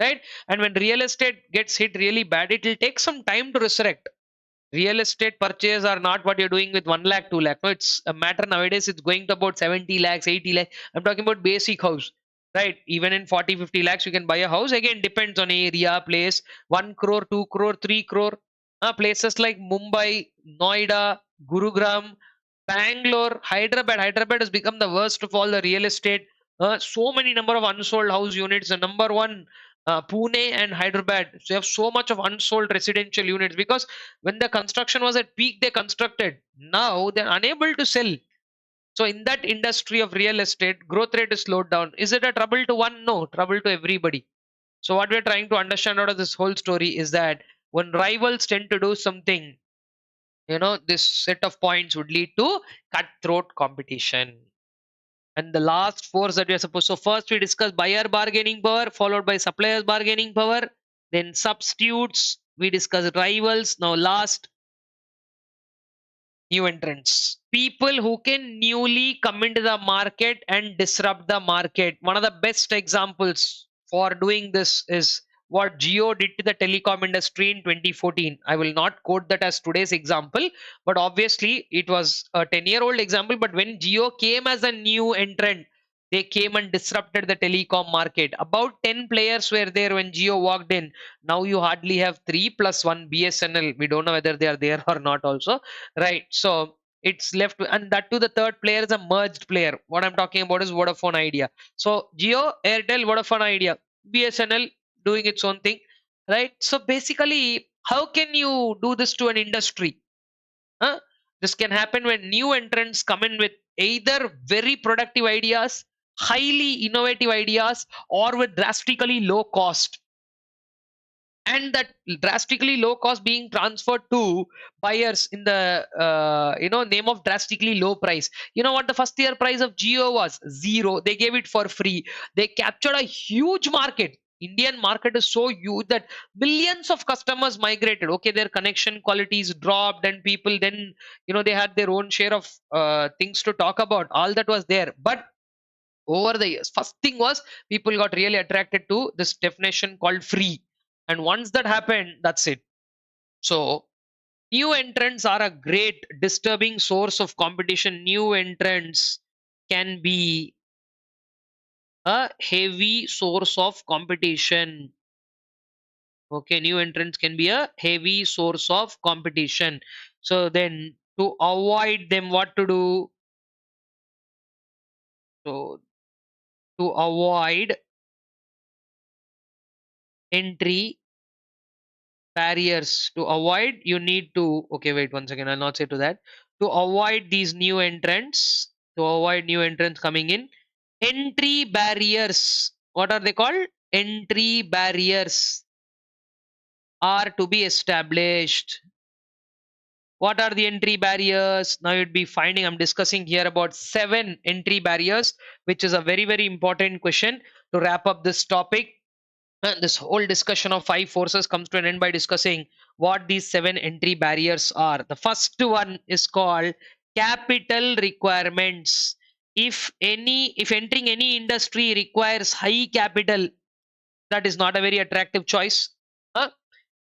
right? And when real estate gets hit really bad, it will take some time to resurrect. Real estate purchase are not what you're doing with 1 lakh, 2 lakh. No, it's a matter nowadays, it's going to about 70 lakhs, 80 lakhs. I'm talking about basic house, right? Even in 40, 50 lakhs, you can buy a house. Again, depends on area, place, 1 crore, 2 crore, 3 crore. Places like Mumbai, Noida, Gurugram, Bangalore, Hyderabad. Hyderabad has become the worst of all the real estate. So many number of unsold house units. The number one, Pune and Hyderabad. So you have so much of unsold residential units because when the construction was at peak, they constructed. Now they're unable to sell. So in that industry of real estate, growth rate is slowed down. Is it a trouble to one? No, trouble to everybody. So what we're trying to understand out of this whole story is that when rivals tend to do something, this set of points would lead to cutthroat competition. And the last force that we are supposed, so first we discuss buyer bargaining power, followed by suppliers bargaining power, then substitutes, we discuss rivals. Now last, new entrants, people who can newly come into the market and disrupt the market. One of the best examples for doing this is what Jio did to the telecom industry in 2014. I will not quote that as today's example, but obviously it was a 10-year-old example. But when Jio came as a new entrant, they came and disrupted the telecom market. About 10 players were there when Jio walked in. Now you hardly have 3 plus 1 BSNL. We don't know whether they are there or not also. Right. So it's left, and that to the third player is a merged player. What I'm talking about is Vodafone Idea. So Jio, Airtel, Vodafone Idea, BSNL doing its own thing. Right. So basically, how can you do this to an industry? Huh? This can happen when new entrants come in with either very productive ideas, highly innovative ideas, or with drastically low cost, and that drastically low cost being transferred to buyers in the name of drastically low price. You know what the first year price of Geo was? Zero. They gave it for free. They captured a huge market. Indian market is so huge that millions of customers migrated. Okay, their connection qualities dropped, and people then, they had their own share of things to talk about. All that was there, but over the years, first thing was people got really attracted to this definition called free, and once that happened, that's it. So new entrants are a great disturbing source of competition. New entrants can be a heavy source of competition. Okay, new entrants can be a heavy source of competition. So then to avoid them, what to do? So to avoid entry barriers, to avoid, you need to, okay, wait 1 second, I'll not say to that. To avoid these new entrants, to avoid new entrants coming in, entry barriers, what are they called? Entry barriers are to be established. What are the entry barriers? Now you'd be finding I'm discussing here about 7 entry barriers, which is a very, very important question to wrap up this topic. This whole discussion of 5 forces comes to an end by discussing what these 7 entry barriers are. The first one is called capital requirements. If entering any industry requires high capital, that is not a very attractive choice. Huh?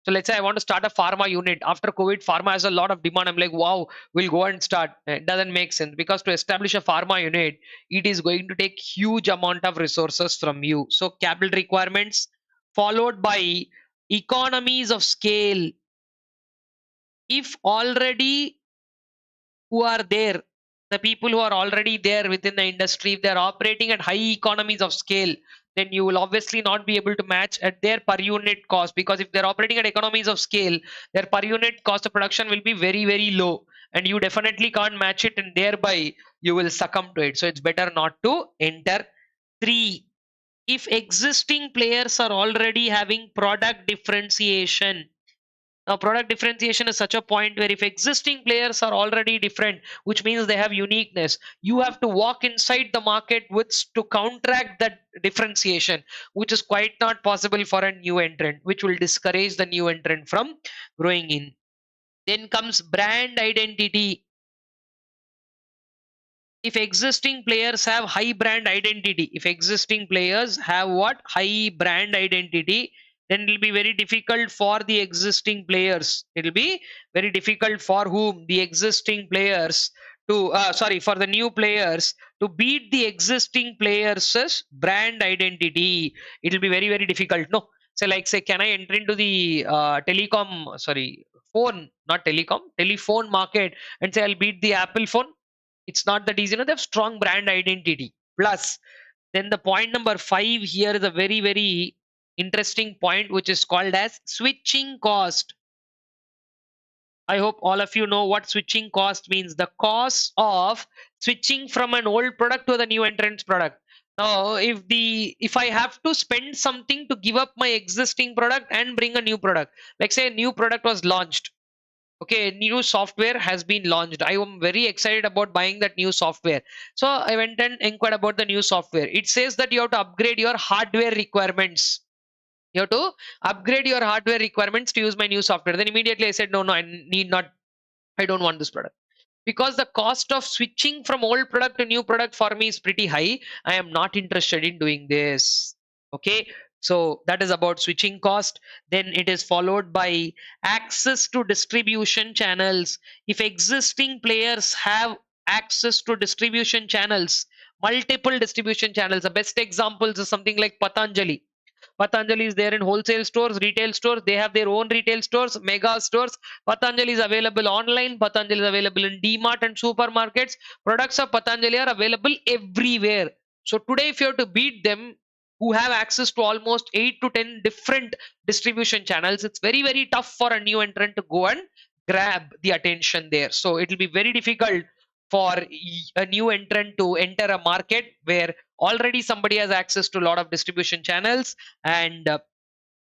So let's say I want to start a pharma unit. After COVID, pharma has a lot of demand. I'm like, wow, we'll go and start. It doesn't make sense because to establish a pharma unit, it is going to take huge amount of resources from you. So capital requirements followed by economies of scale. If already who are there, the people who are already there within the industry, if they're operating at high economies of scale, then you will obviously not be able to match at their per unit cost, because if they're operating at economies of scale, their per unit cost of production will be very, very low, and you definitely can't match it, and thereby you will succumb to it. So it's better not to enter. 3, if existing players are already having product differentiation, Now, product differentiation is such a point where if existing players are already different, which means they have uniqueness, you have to walk inside the market with to counteract that differentiation, which is quite not possible for a new entrant, which will discourage the new entrant from growing in. Then comes brand identity. If existing players have high brand identity, if existing players have what? High brand identity, then it will be very difficult for the existing players. It will be very difficult for whom? The existing players to, sorry, for the new players to beat the existing players' brand identity. It will be very, very difficult. No. So, like, say, can I enter into the telecom, sorry, phone, not telecom, telephone market and say I'll beat the Apple phone? It's not that easy. They have strong brand identity. Plus, then the point number 5 here is a very, very interesting point, which is called as switching cost. I hope all of you know what switching cost means. The cost of switching from an old product to the new entrance product. Now, if I have to spend something to give up my existing product and bring a new product, like say a new product was launched, okay, new software has been launched. I am very excited about buying that new software. So I went and inquired about the new software. It says that you have to upgrade your hardware requirements. You have to upgrade your hardware requirements to use my new software. Then immediately I said, no, no, I need not, I don't want this product. Because the cost of switching from old product to new product for me is pretty high. I am not interested in doing this. Okay, so that is about switching cost. Then it is followed by access to distribution channels. If existing players have access to distribution channels, multiple distribution channels, the best examples is something like Patanjali. Patanjali is there in wholesale stores, retail stores. They have their own retail stores, mega stores. Patanjali is available online. Patanjali is available in DMart and supermarkets. Products of Patanjali are available everywhere. So today, if you have to beat them, who have access to almost 8 to 10 different distribution channels, it's very, very tough for a new entrant to go and grab the attention there. So it will be very difficult for a new entrant to enter a market where already somebody has access to a lot of distribution channels. And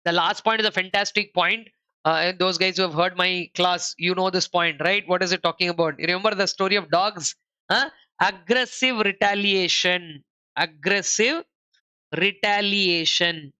the last point is a fantastic point. And those guys who have heard my class, you know this point, right? What is it talking about? You remember the story of dogs? Huh? Aggressive retaliation. Aggressive retaliation.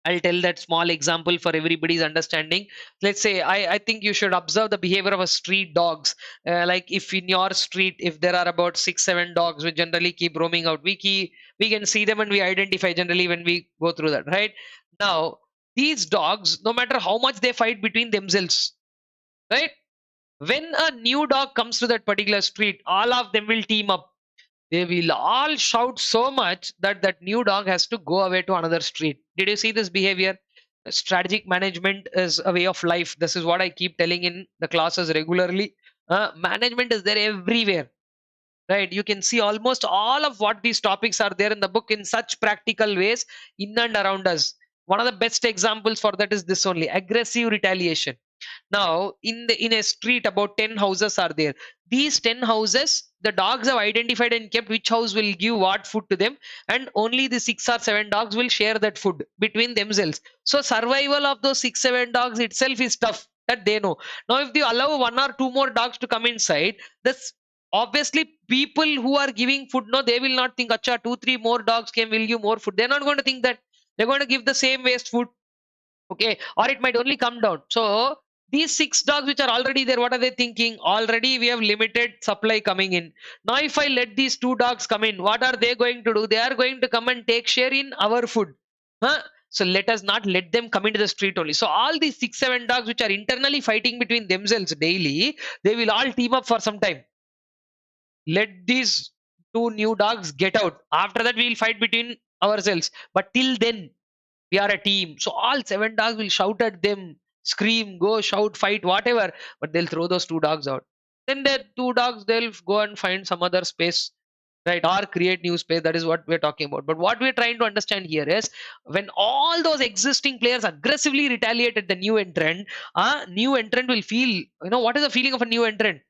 I'll tell that small example for everybody's understanding. Let's say I think you should observe the behavior of a street dogs. Like if in your street, if there are about 6, 7 dogs which generally keep roaming out, we can see them and we identify generally when we go through that, right? Now, these dogs, no matter how much they fight between themselves, right? When a new dog comes to that particular street, all of them will team up. They will all shout so much that that new dog has to go away to another street. Did you see this behavior? Strategic management is a way of life. This is what I keep telling in the classes regularly. Management is there everywhere, right? You can see almost all of what these topics are there in the book in such practical ways in and around us. One of the best examples for that is this only: aggressive retaliation. Now, in a street, about 10 houses are there. These 10 houses, the dogs have identified and kept which house will give what food to them, and only the 6 or 7 dogs will share that food between themselves. So, survival of those 6, 7 dogs itself is tough. That they know. Now, if they allow 1 or 2 more dogs to come inside, this obviously people who are giving food, no, they will not think, acha, 2, 3 more dogs came, will give more food. They're not going to think that. They're going to give the same waste food. Okay, or it might only come down. So these 6 dogs which are already there, what are they thinking? Already we have limited supply coming in. Now if I let these 2 dogs come in, what are they going to do? They are going to come and take share in our food. Huh? So let us not let them come into the street only. So all these 6, 7 dogs which are internally fighting between themselves daily, they will all team up for some time. Let these 2 new dogs get out. After that, we will fight between ourselves. But till then, we are a team. So all 7 dogs will shout at them, scream, go, shout, fight, whatever. But they'll throw those 2 dogs out. Then the 2 dogs, they'll go and find some other space, right? Or create new space. That is what we're talking about. But what we're trying to understand here is when all those existing players aggressively retaliate at the new entrant will feel, what is the feeling of a new entrant?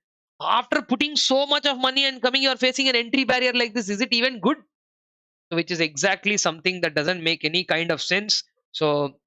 After putting so much of money and coming, you're facing an entry barrier like this. Is it even good? Which is exactly something that doesn't make any kind of sense. So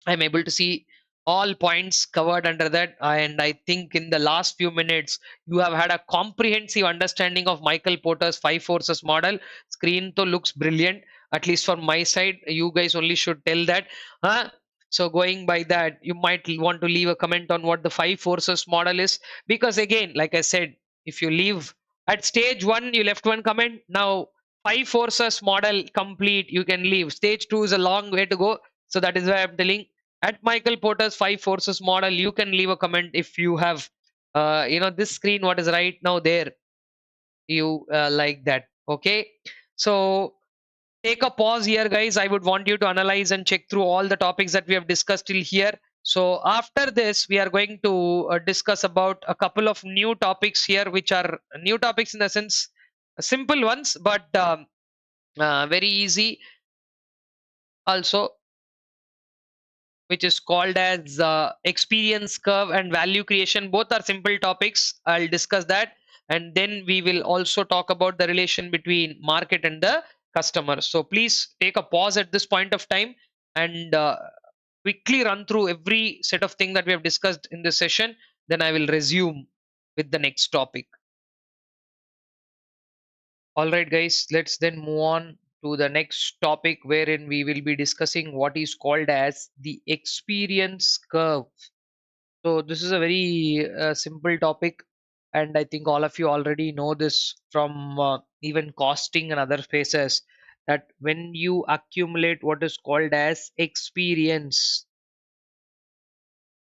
I'm able to see All points covered under that, and I think in the last few minutes you have had a comprehensive understanding of Michael Porter's five forces model. Screen to looks brilliant, at least from my side. You guys only should tell that, huh? So going by that, you might want to leave a comment on what the five forces model is, because again, like I said, if you leave at stage one, you left one comment. Now five forces model complete, you can leave. Stage two is a long way to go, so that is why I'm telling. At Michael Porter's five forces model, you can leave a comment if you have, this screen what is right now there, you like that. Okay, so take a pause here, guys. I would want you to analyze and check through all the topics that we have discussed till here. So after this, we are going to discuss about a couple of new topics here, which are new topics in the sense simple ones, but very easy also, which is called as experience curve and value creation. Both are simple topics. I'll discuss that. And then we will also talk about the relation between market and the customer. So please take a pause at this point of time and quickly run through every set of thing that we have discussed in this session. Then I will resume with the next topic. All right, guys, let's then move on to the next topic, wherein we will be discussing what is called as the experience curve. So this is a very simple topic, and I think all of you already know this from even costing and other spaces, that when you accumulate what is called as experience,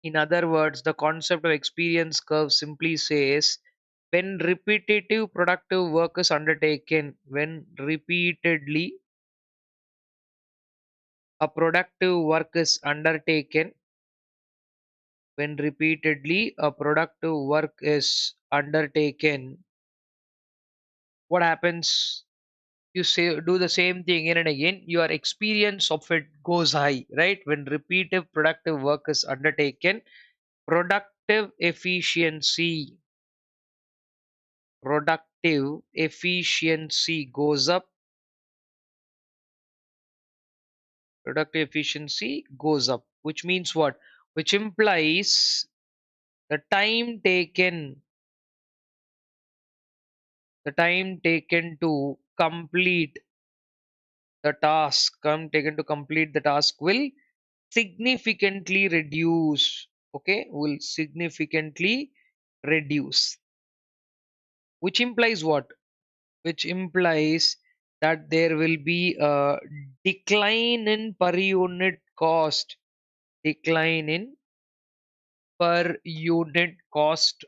in other words, the concept of experience curve simply says when repetitive productive work is undertaken, when repeatedly a productive work is undertaken, when repeatedly a productive work is undertaken, what happens? You say do the same thing again and again, your experience of it goes high, right? When repeated productive work is undertaken, productive efficiency productive efficiency goes up. Productive efficiency goes up, which means what? Which implies the time taken to complete the task will significantly reduce. Okay, will significantly reduce, which implies what? Which implies that there will be a decline in per unit cost. Decline in per unit cost.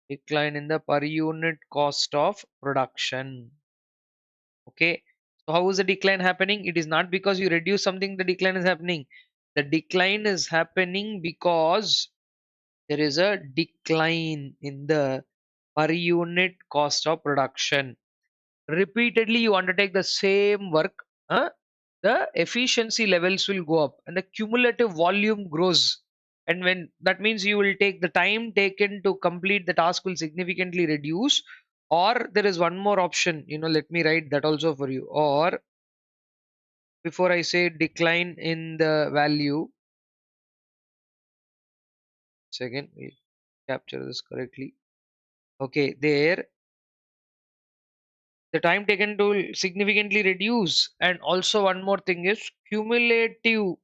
Decline in the per unit cost of production. Okay, so how is the decline happening? It is not because you reduce something the decline is happening. The decline is happening because there is a decline in the per unit cost of production. Repeatedly you undertake the same work, the efficiency levels will go up and the cumulative volume grows. And when that means, you will take the time taken to complete the task will significantly reduce. Or there is one more option, let me write that also for you. Or before I say decline in the value, second, we capture this correctly. Okay, there the time taken to significantly reduce, and also one more thing is cumulative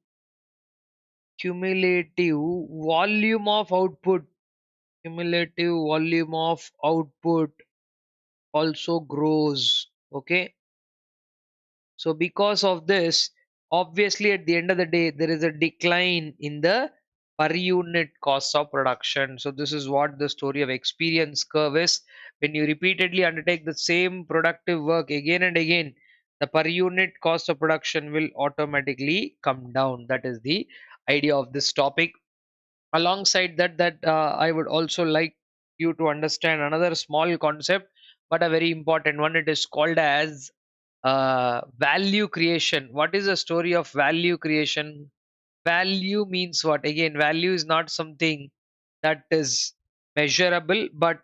volume of output. Cumulative volume of output also grows. Okay, so because of this, obviously at the end of the day, there is a decline in the per unit cost of production. So this is what the story of experience curve is. When you repeatedly undertake the same productive work again and again, the per unit cost of production will automatically come down. That is the idea of this topic. Alongside that, I would also like you to understand another small concept, but a very important one. It is called as value creation. What is the story of value creation? Value means what? Again, value is not something that is measurable, but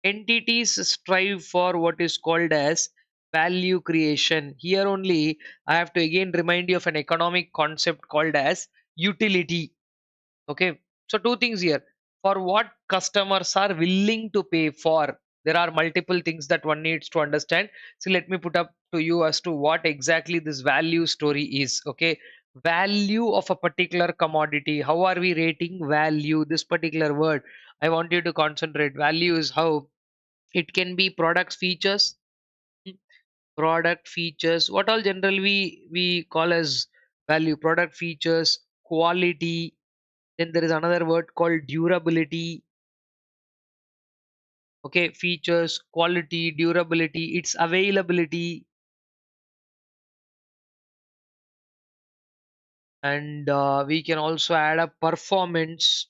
entities strive for what is called as value creation. Here only I have to again remind you of an economic concept called as utility. Okay, so two things here. For what customers are willing to pay for, there are multiple things that one needs to understand. So let me put up to you as to what exactly this value story is. Okay, value of a particular commodity. How are we rating value? This particular word, I want you to concentrate. Value is how it can be products features. Hmm, product features. What all generally we call as value? Product features, quality, then there is another word called durability. Okay, features, quality, durability, its availability, and we can also add up performance.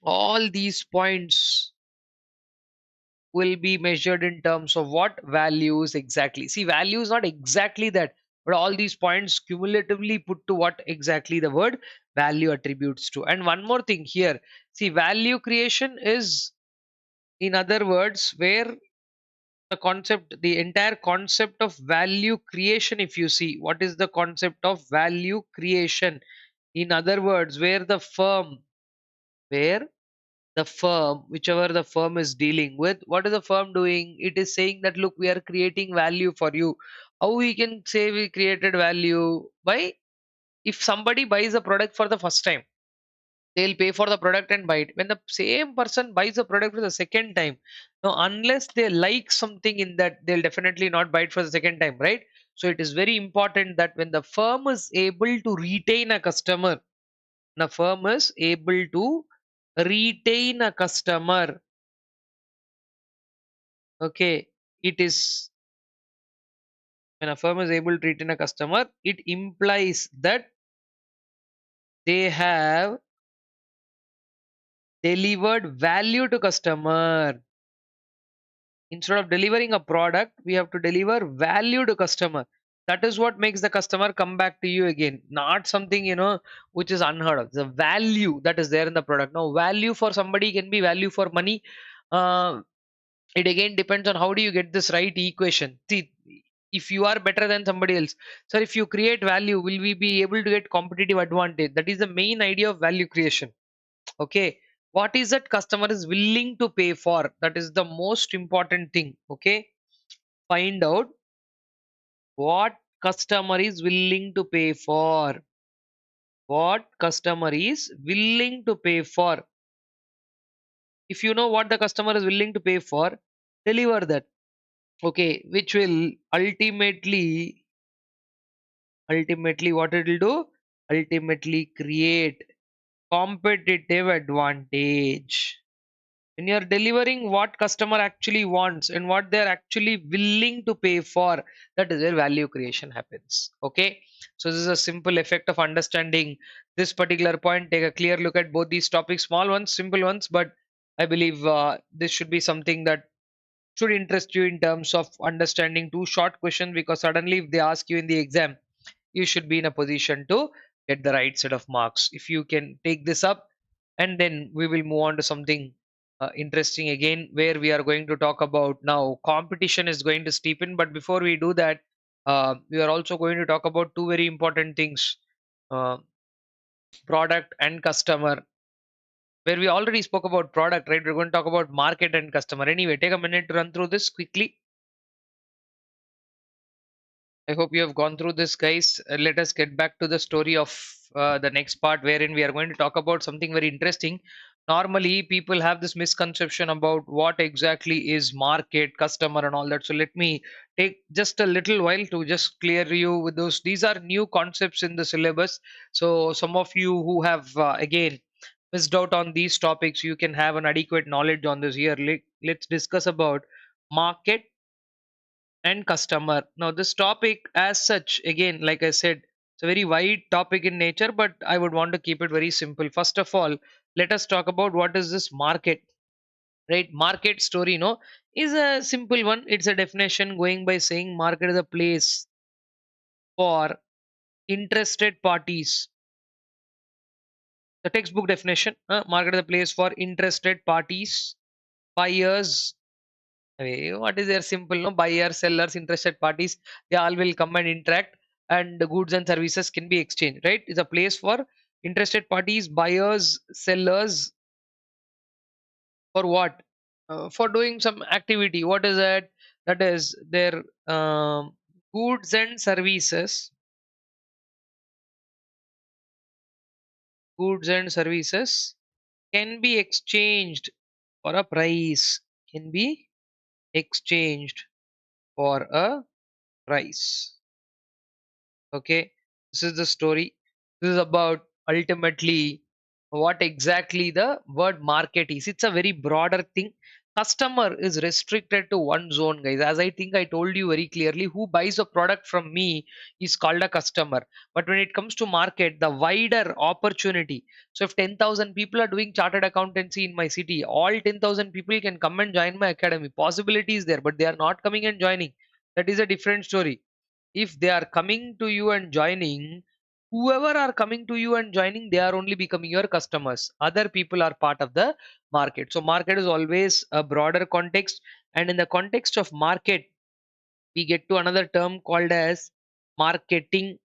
All these points will be measured in terms of what values exactly. See, value is not exactly that, but all these points cumulatively put to what exactly the word value attributes to. And one more thing here, see, value creation is, in other words, where the entire concept of value creation, if you see, what is the concept of value creation? In other words, where the firm, whichever the firm is dealing with, what is the firm doing? It is saying that, look, we are creating value for you. How we can say we created value? By, if somebody buys a product for the first time, they'll pay for the product and buy it. When the same person buys the product for the second time, now unless they like something in that, they'll definitely not buy it for the second time, right? So it is very important that when the firm is able to retain a customer, the firm is able to retain a customer. Okay, it is, when a firm is able to retain a customer, it implies that they have delivered value to customer. Instead of delivering a product, we have to deliver value to customer. That is what makes the customer come back to you again, not something, which is unheard of. The value that is there in the product. Now, value for somebody can be value for money. uh, it again depends on how do you get this right equation. See, if you are better than somebody else, so if you create value, will we be able to get competitive advantage? That is the main idea of value creation. Okay, what is that customer is willing to pay for? That is the most important thing. Okay, find out what customer is willing to pay for. What customer is willing to pay for. If you know what the customer is willing to pay for, deliver that. Okay, which will ultimately what it will do? Ultimately create competitive advantage. When you're delivering what customer actually wants and what they're actually willing to pay for, that is where value creation happens. Okay, so this is a simple effect of understanding this particular point. Take a clear look at both these topics, small ones, simple ones, but I believe this should be something that should interest you in terms of understanding two short questions, because suddenly if they ask you in the exam, you should be in a position to get the right set of marks. If you can take this up, and then we will move on to something interesting again, where we are going to talk about now competition is going to steepen. But before we do that, we are also going to talk about two very important things, uh, product and customer. Where we already spoke about product, right? We're going to talk about market and customer. Anyway, take a minute to run through this quickly. I hope you have gone through this, guys. Let us get back to the story of the next part, wherein we are going to talk about something very interesting. Normally, people have this misconception about what exactly is market, customer, and all that. So, let me take just a little while to just clear you with those. These are new concepts in the syllabus. So, some of you who have, again, missed out on these topics, you can have an adequate knowledge on this here. Let's discuss about market and customer. Now, this topic, as such, again, like I said, it's a very wide topic in nature, but I would want to keep it very simple. First of all, let us talk about what is this market, right? Market story, no, is a simple one. It's a definition going by saying market is a place for interested parties. The textbook definition, market is a place for interested parties, buyers. What is their simple, no? Buyers, sellers, interested parties, they all will come and interact, and the goods and services can be exchanged, right? It's a place for Interested parties, buyers, sellers, for what? For doing some activity. What is that? That is their goods and services. Goods and services can be exchanged for a price. Can be exchanged for a price. Okay, this is the story. This is about ultimately what exactly the word market is. It's a very broader thing. Customer is restricted to one zone, guys. As I think I told you very clearly, who buys a product from me is called a customer. But when it comes to market, the wider opportunity. So if 10,000 people are doing chartered accountancy in my city, all 10,000 people can come and join my academy. Possibility is there, but they are not coming and joining. That is a different story. If they are coming to you and joining, whoever are coming to you and joining, they are only becoming your customers. Other people are part of the market. So market is always a broader context, and in the context of market, we get to another term called as marketing.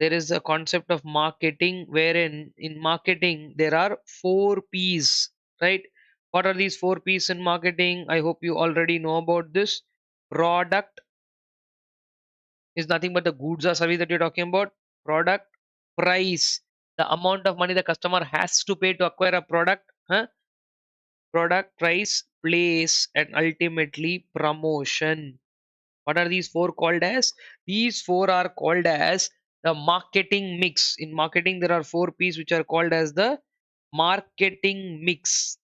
There is a concept of marketing wherein in marketing there are 4 P's, right? What are these 4 P's in marketing? I hope you already know about this. Product is nothing but the goods or service that you're talking about. Product, price, the amount of money the customer has to pay to acquire a product. Huh? Product, price, place, and ultimately promotion. What are these four called as? These four are called as the marketing mix. In marketing, there are 4 P's which are called as the marketing mix,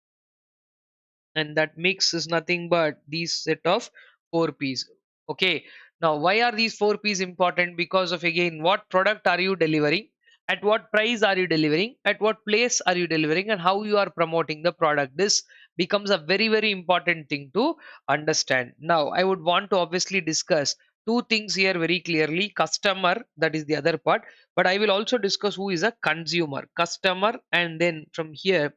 and that mix is nothing but these set of 4 P's. Okay, now why are these 4 P's important? Because of, again, what product are you delivering, at what price are you delivering, at what place are you delivering, and how you are promoting the product. This becomes a very very important thing to understand. Now I would want to obviously discuss two things here very clearly: customer, that is the other part, but I will also discuss who is a consumer. Customer, and then from here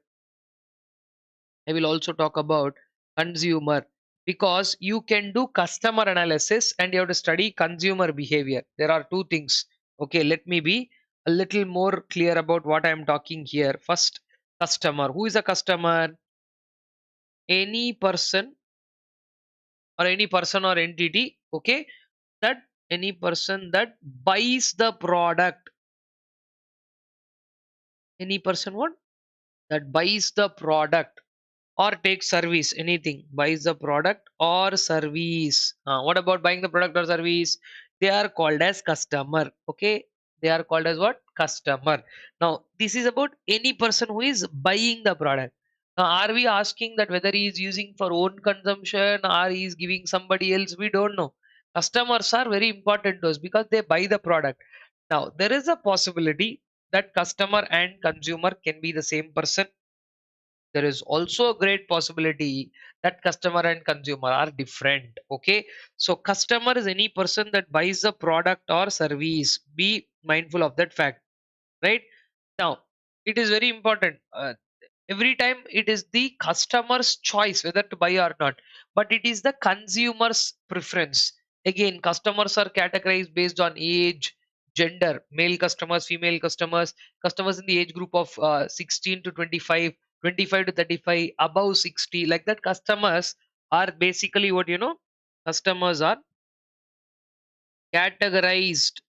I will also talk about consumer, because you can do customer analysis and you have to study consumer behavior. There are two things. Okay, let me be a little more clear about what I am talking here. First, customer. Who is a customer? Any person or entity, okay, that any person that buys the product. Any person what? That buys the product or takes service. Anything buys the product or service. What about buying the product or service? They are called as customer. Okay, they are called as what? Customer. Now this is about any person who is buying the product. Now are we asking that whether he is using for own consumption or he is giving somebody else? We don't know. Customers are very important to us because they buy the product. Now there is a possibility that customer and consumer can be the same person. There is also a great possibility that customer and consumer are different. Okay, so customer is any person that buys the product or service. Be mindful of that fact, right? Now it is very important. Every time it is the customer's choice whether to buy or not, but it is the consumer's preference. Again, customers are categorized based on age, gender: male customers, female customers, customers in the age group of 16 to 25, 25 to 35, above 60, like that. Customers are basically what, customers are categorized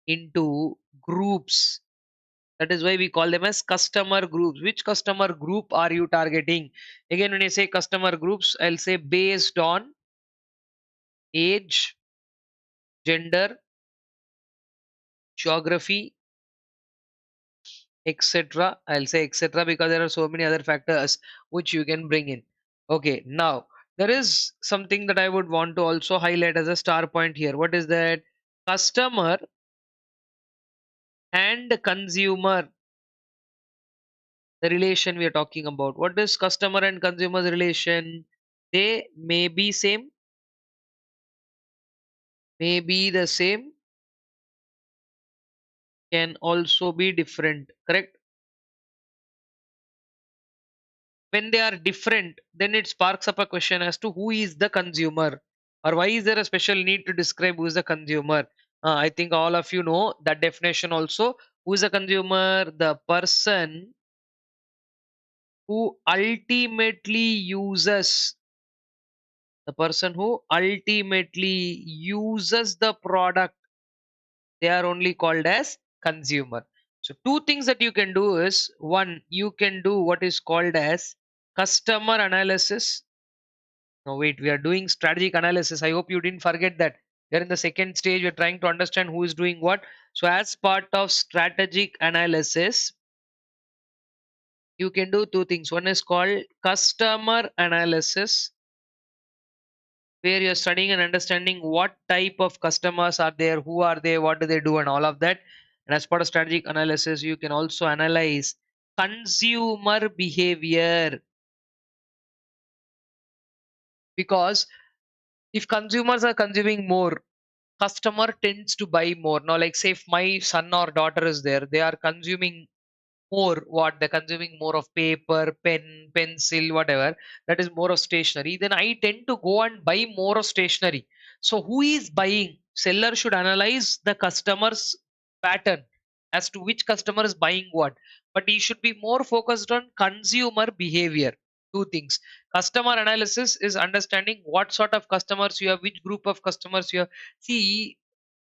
into groups. That is why we call them as customer groups. Which customer group are you targeting? Again, when I say customer groups, I'll say based on age, gender, geography, etc. I'll say etc. because there are so many other factors which you can bring in. Okay, now there is something that I would want to also highlight as a star point here. What is that? Customer and consumer, the relation we are talking about. What is customer and consumer's relation? They may be same, may be the same, can also be different, correct? When they are different, then it sparks up a question as to who is the consumer, or why is there a special need to describe who is the consumer. I think all of you know that definition also. Who is a consumer? The person who ultimately uses the product, they are only called as consumer. So two things that you can do is, one, you can do what is called as customer analysis. Now wait, we are doing strategic analysis. I hope you didn't forget that. We're in the second stage. We're trying to understand who is doing what. So as part of strategic analysis, you can do two things. One is called customer analysis, where you're studying and understanding what type of customers are there, who are they, what do they do, and all of that. And as part of strategic analysis, you can also analyze consumer behavior, because if consumers are consuming more, customer tends to buy more. Now, like say if my son or daughter is there, they are consuming more, what they're consuming more of paper, pen, pencil, whatever, that is more of stationery, then I tend to go and buy more of stationery. So who is buying? Seller should analyze the customer's pattern as to which customer is buying what, but he should be more focused on consumer behavior. Two things. Customer analysis is understanding what sort of customers you have, which group of customers you have. See,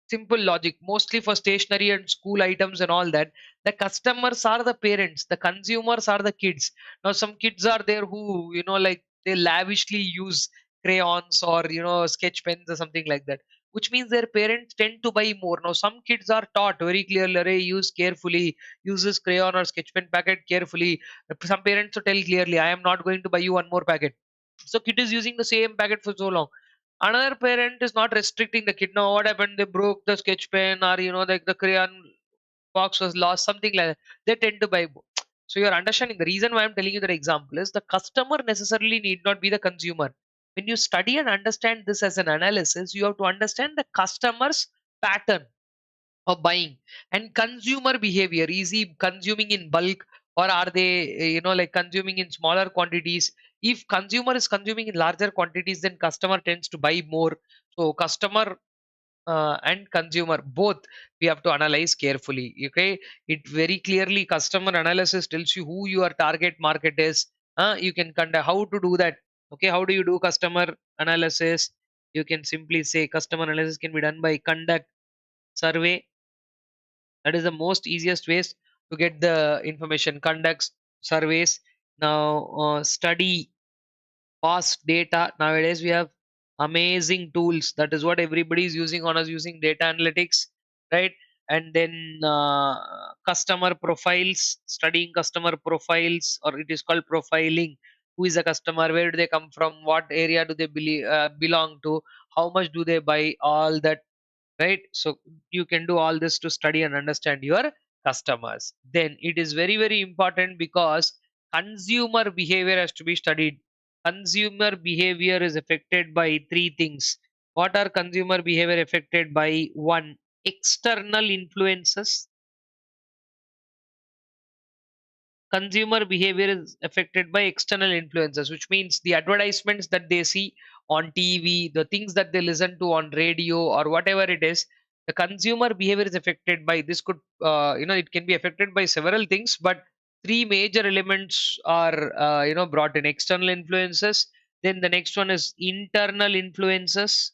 simple logic, mostly for stationery and school items and all that, the customers are the parents, the consumers are the kids. Now some kids are there who, like they lavishly use crayons or sketch pens or something like that, which means their parents tend to buy more. Now some kids are taught very clearly, "Arey, use carefully, use this crayon or sketch pen packet carefully." Some parents will tell clearly, "I am not going to buy you one more packet." So kid is using the same packet for so long. Another parent is not restricting the kid. Now what happened? They broke the sketch pen, or like the crayon box was lost, something like that. They tend to buy more. So you're understanding the reason why I'm telling you that example is the customer necessarily need not be the consumer. When you study and understand this as an analysis, you have to understand the customer's pattern of buying and consumer behavior. Is he consuming in bulk, or are they like consuming in smaller quantities? If consumer is consuming in larger quantities, then customer tends to buy more. So customer and consumer both we have to analyze carefully. Okay, it very clearly, customer analysis tells you who your target market is. You can conduct how to do that. Okay, how do you do customer analysis? You can simply say customer analysis can be done by conduct survey. That is the most easiest ways to get the information. Conducts surveys. Now study past data. Nowadays we have amazing tools. That is what everybody is using on us, using data analytics, right? And then customer profiles, studying customer profiles, or it is called profiling. Who is a customer, where do they come from, what area do they belong to, how much do they buy, all that, right? So you can do all this to study and understand your customers. Then it is very very important, because consumer behavior has to be studied. Consumer behavior is affected by three things. What are consumer behavior affected by? One, external influences. Consumer behavior is affected by external influences, which means the advertisements that they see on TV, the things that they listen to on radio, or whatever it is. The consumer behavior is affected by this. Could it can be affected by several things, but three major elements are brought in: external influences. Then the next one is internal influences.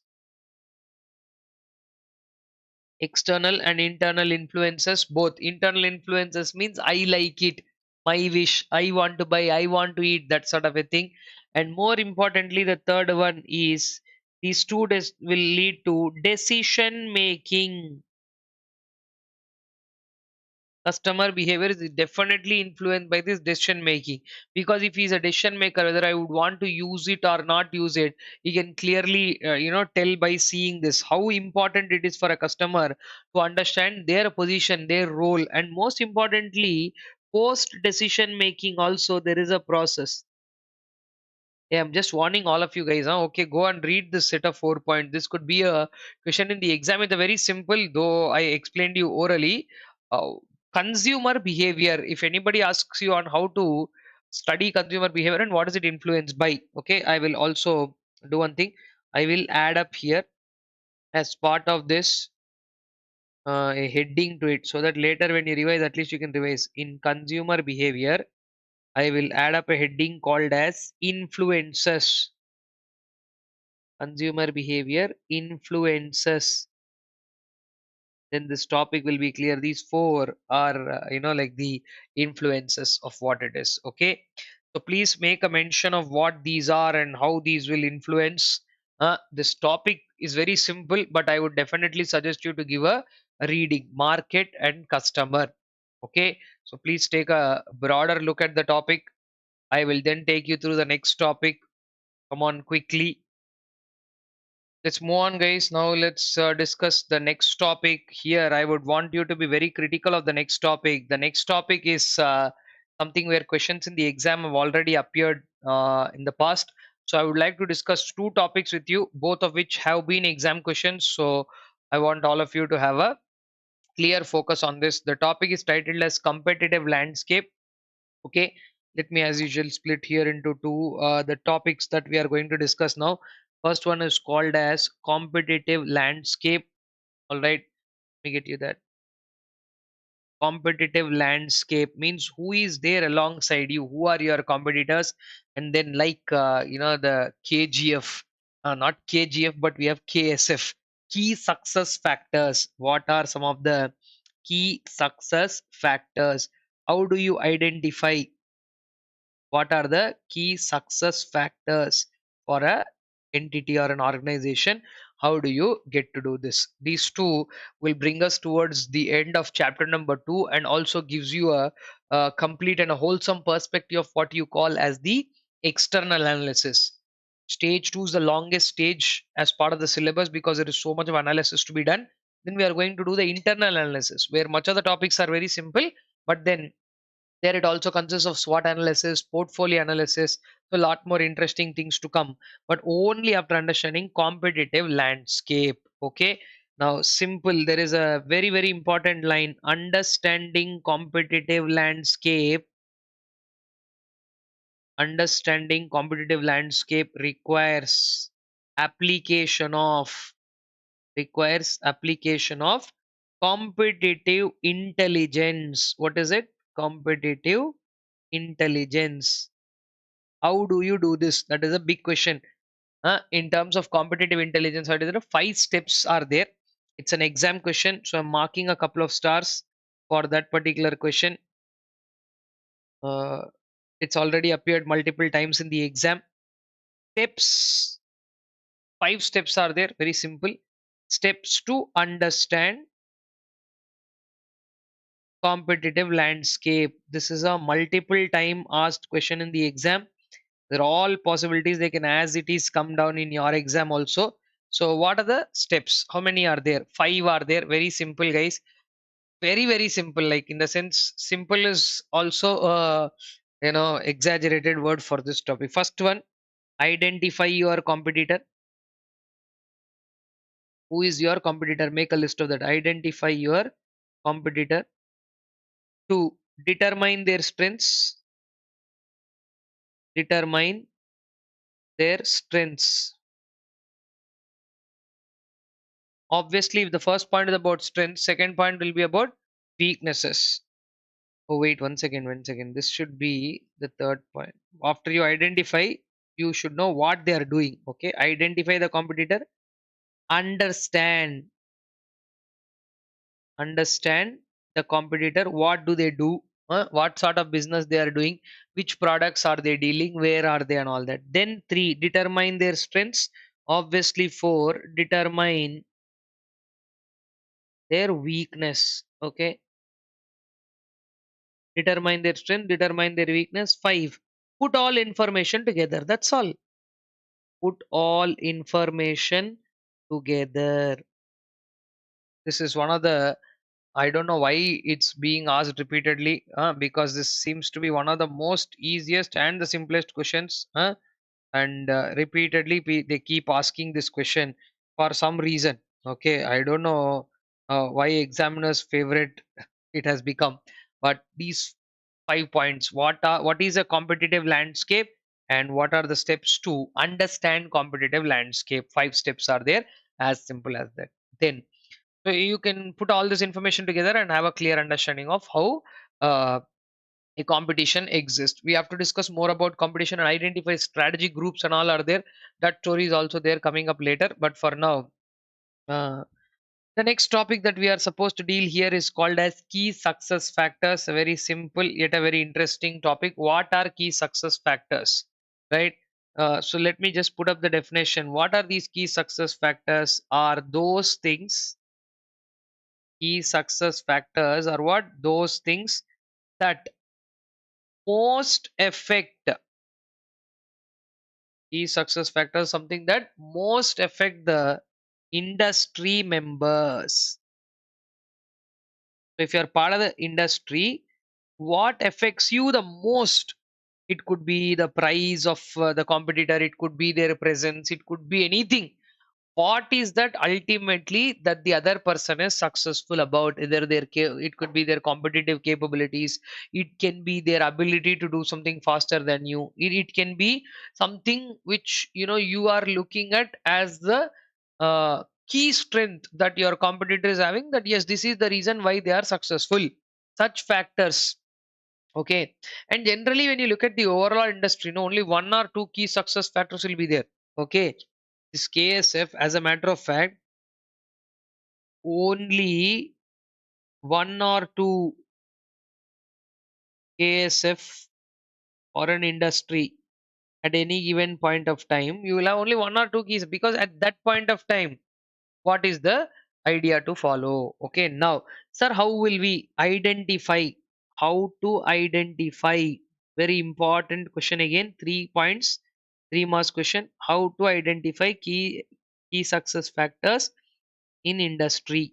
External and internal influences, both. Internal influences means I like it, my wish, I want to buy, I want to eat, that sort of a thing. And more importantly, the third one is these two will lead to decision making. Customer behavior is definitely influenced by this decision making, because if he's a decision maker, whether I would want to use it or not use it, he can clearly tell by seeing this how important it is for a customer to understand their position, their role. And most importantly, post decision making also there is a process. Yeah, I'm just warning all of you guys. Huh? Okay, go and read this set of 4 points. This could be a question in the exam. It's a very simple, though I explained you orally. Uh, Consumer behavior. If anybody asks you on how to study consumer behavior and what is it influenced by, okay, I will also do one thing. I will add up here as part of this. a heading to it so that later when you revise, at least you can revise. In consumer behavior, I will add up a heading called as influences. Consumer behavior influences, then this topic will be clear. These four are like the influences of what it is. Okay, so please make a mention of what these are and how these will influence. This topic is very simple, but I would definitely suggest you to give a reading: market and customer. Okay, so please take a broader look at the topic. I will then take you through the next topic. Come on quickly. Let's move on, guys. Now let's discuss the next topic. Here I would want you to be very critical of the next topic. The next topic is something where questions in the exam have already appeared in the past. So I would like to discuss two topics with you, both of which have been exam questions. So I want all of you to have a clear focus on this. The topic is titled as competitive landscape. Okay, let me as usual split here into two the topics that we are going to discuss now. First one is called as competitive landscape. All right, let me get you that. Competitive landscape means who is there alongside you, who are your competitors. And then like the KGF, not KGF, but we have KSF, key success factors. What are some of the key success factors? How do you identify what are the key success factors for a entity or an organization? How do you get to do this? These two will bring us towards the end of chapter number 2 and also gives you a complete and a wholesome perspective of what you call as the external analysis. Stage 2 is the longest stage as part of the syllabus because there is so much of analysis to be done. Then we are going to do the internal analysis where much of the topics are very simple, but then there it also consists of SWOT analysis, portfolio analysis, so a lot more interesting things to come, but only after understanding competitive landscape. Okay. Now, simple, there is a very, very important line: understanding competitive landscape. Understanding competitive landscape application of application of competitive intelligence. What is it? Competitive intelligence. How do you do this? That is a big question. In terms of competitive intelligence, what is it? 5 steps are there. It's an exam question, so I'm marking a couple of stars for that particular question. Uh, it's already appeared multiple times in the exam. Steps, 5 steps are there. Very simple. Steps to understand competitive landscape. This is a multiple time asked question in the exam. There are all possibilities they can as it is come down in your exam also. So what are the steps? How many are there? 5 are there. Very simple, guys. Very, very simple. Like, in the sense, simple is also a exaggerated word for this topic. First one: identify your competitor. Who is your competitor? Make a list of that. Identify your competitor. 2, determine their strengths. Determine their strengths. Obviously, if the first point is about strength, second point will be about weaknesses. Oh, wait, one second, 1 second. This should be the third point. After you identify, you should know what they are doing. Okay, identify the competitor. Understand. Understand the competitor. What do they do? What sort of business they are doing? Which products are they dealing? Where are they? And all that. Then 3, determine their strengths. Obviously, 4, determine their weakness. Okay, determine their strength, determine their weakness. 5, put all information together. That's all. Put all information together. This is one of the, I don't know why it's being asked repeatedly, because this seems to be one of the most easiest and the simplest questions. And repeatedly they keep asking this question for some reason. Okay, I don't know why examiners favorite it has become, but these 5 points: what is a competitive landscape, and what are the steps to understand competitive landscape? 5 steps are there, as simple as that. Then So you can put all this information together and have a clear understanding of how uh, a competition exists. We have to discuss more about competition and identify strategy groups and all are there. That story is also there coming up later. But for now, uh, the next topic that we are supposed to deal here is called as key success factors. A very simple yet a very interesting topic. What are key success factors? Right. So let me just put up the definition. What are these key success factors? Are those things, key success factors are what? Those things that most affect, key success factors, something that most affect the industry members. So if you're part of the industry, what affects you the most? It could be the price of the competitor, it could be their presence, it could be anything. What is that ultimately that the other person is successful about? Either it could be their competitive capabilities, it can be their ability to do something faster than you, it can be something which you are looking at as the key strength that your competitor is having, that yes, this is the reason why they are successful. Such factors. Okay. And generally, when you look at the overall industry, only one or two key success factors will be there. Okay. This KSF, as a matter of fact, only one or two KSF or an industry at any given point of time, you will have only one or two keys, because at that point of time, what is the idea to follow? Okay. Now, sir, how will we identify? How to identify? Very important question again. 3 points, 3 marks question. How to identify key success factors in industry?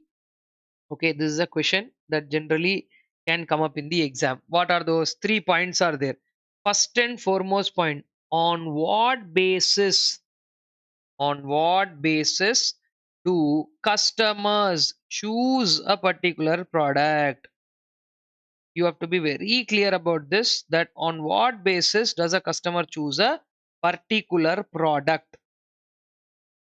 Okay, this is a question that generally can come up in the exam. What are those 3 points are there? First and foremost point, on what basis do customers choose a particular product? You have to be very clear about this, that on what basis does a customer choose a particular product?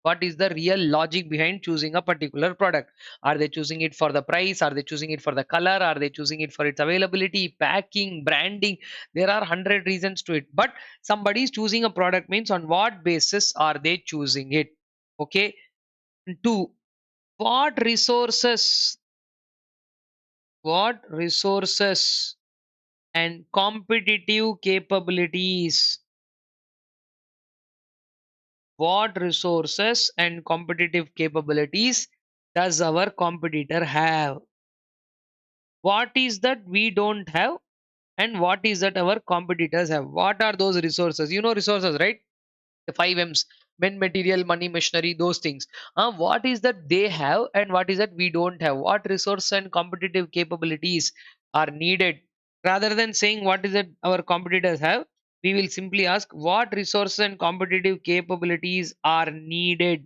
What is the real logic behind choosing a particular product? Are they choosing it for the price? Are they choosing it for the color? Are they choosing it for its availability, packing, branding? There are 100 reasons to it, but somebody is choosing a product means on what basis are they choosing it? Okay. Two, what resources, what resources and competitive capabilities, what resources and competitive capabilities does our competitor have? What is that we don't have, and what is that our competitors have? What are those resources? Resources, right? The 5 M's: men, material, money, machinery, those things. What is that they have, and what is that we don't have? What resource and competitive capabilities are needed? Rather than saying what is it our competitors have, we will simply ask what resources and competitive capabilities are needed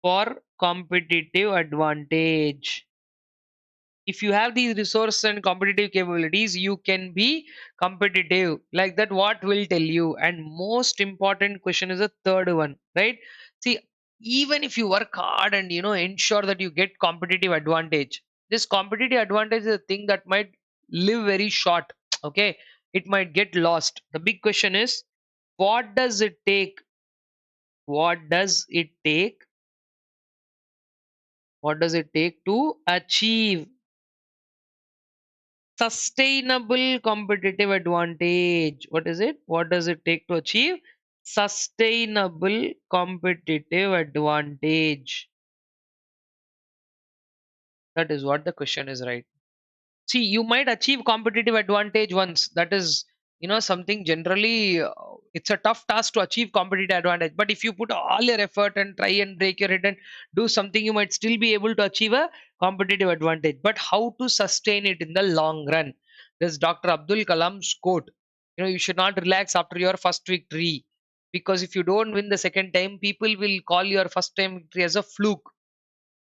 for competitive advantage. If you have these resources and competitive capabilities, you can be competitive. Like that, what will tell you? And most important question is the third one, right? See, even if you work hard and ensure that you get competitive advantage, this competitive advantage is a thing that might live very short. Okay, it might get lost. The big question is, what does it take? What does it take? What does it take to achieve sustainable competitive advantage? What is it? What does it take to achieve sustainable competitive advantage? That is what the question is, right? See, you might achieve competitive advantage once. That is, something generally, it's a tough task to achieve competitive advantage. But if you put all your effort and try and break your head and do something, you might still be able to achieve a competitive advantage. But how to sustain it in the long run? This Dr. Abdul Kalam's quote. You should not relax after your first victory, because if you don't win the second time, people will call your first time victory as a fluke,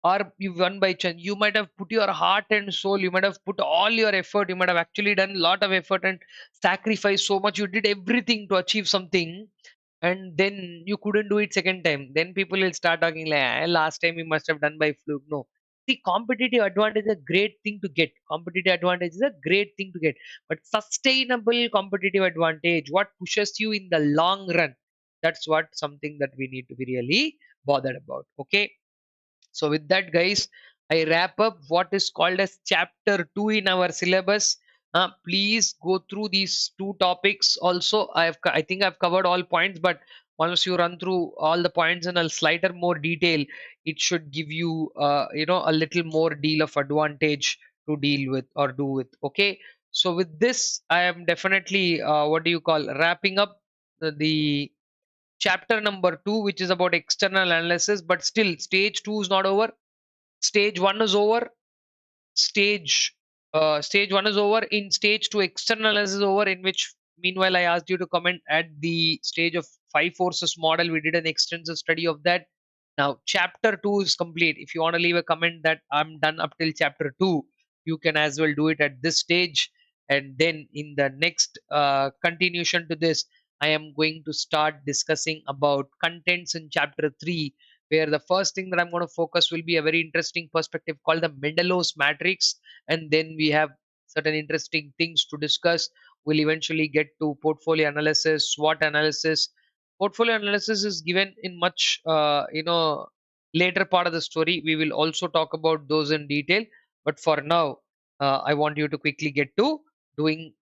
or you won by chance. You might have put your heart and soul, you might have put all your effort, you might have actually done a lot of effort and sacrificed so much, you did everything to achieve something, and then you couldn't do it second time, then people will start talking like, last time you must have done by fluke. No, the competitive advantage is a great thing to get. Competitive advantage is a great thing to get, but sustainable competitive advantage, what pushes you in the long run, that's what something that we need to be really bothered about. Okay, so with that, guys, I wrap up what is called as chapter 2 in our syllabus. Please go through these two topics. Also, I think I've covered all points, but once you run through all the points in a slighter more detail, it should give you a little more deal of advantage to deal with or do with. Okay. So with this, I am definitely what do you call wrapping up the chapter number 2, which is about external analysis. But still, stage 2 is not over. Stage 1 is over. Stage 1 is over. In stage 2, external analysis is over, in which meanwhile I asked you to comment at the stage of 5 forces model. We did an extensive study of that. Now chapter 2 is complete. If you want to leave a comment that I'm done up till chapter 2, you can as well do it at this stage. And then in the next continuation to this, I am going to start discussing about contents in chapter 3, where the first thing that I'm going to focus will be a very interesting perspective called the Mendelows Matrix. And then we have certain interesting things to discuss. We'll eventually get to portfolio analysis, SWOT analysis. Portfolio analysis is given in much, later part of the story. We will also talk about those in detail. But for now, I want you to quickly get to doing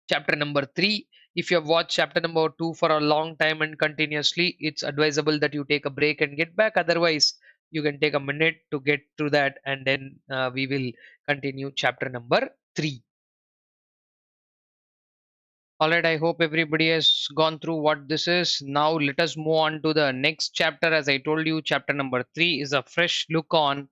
chapter number 3. If you have watched chapter number 2 for a long time and continuously, it's advisable that you take a break and get back. Otherwise, you can take a minute to get through that, and then we will continue chapter number 3. All right, I hope everybody has gone through what this is. Now let us move on to the next chapter. As I told you, chapter number 3 is a fresh look on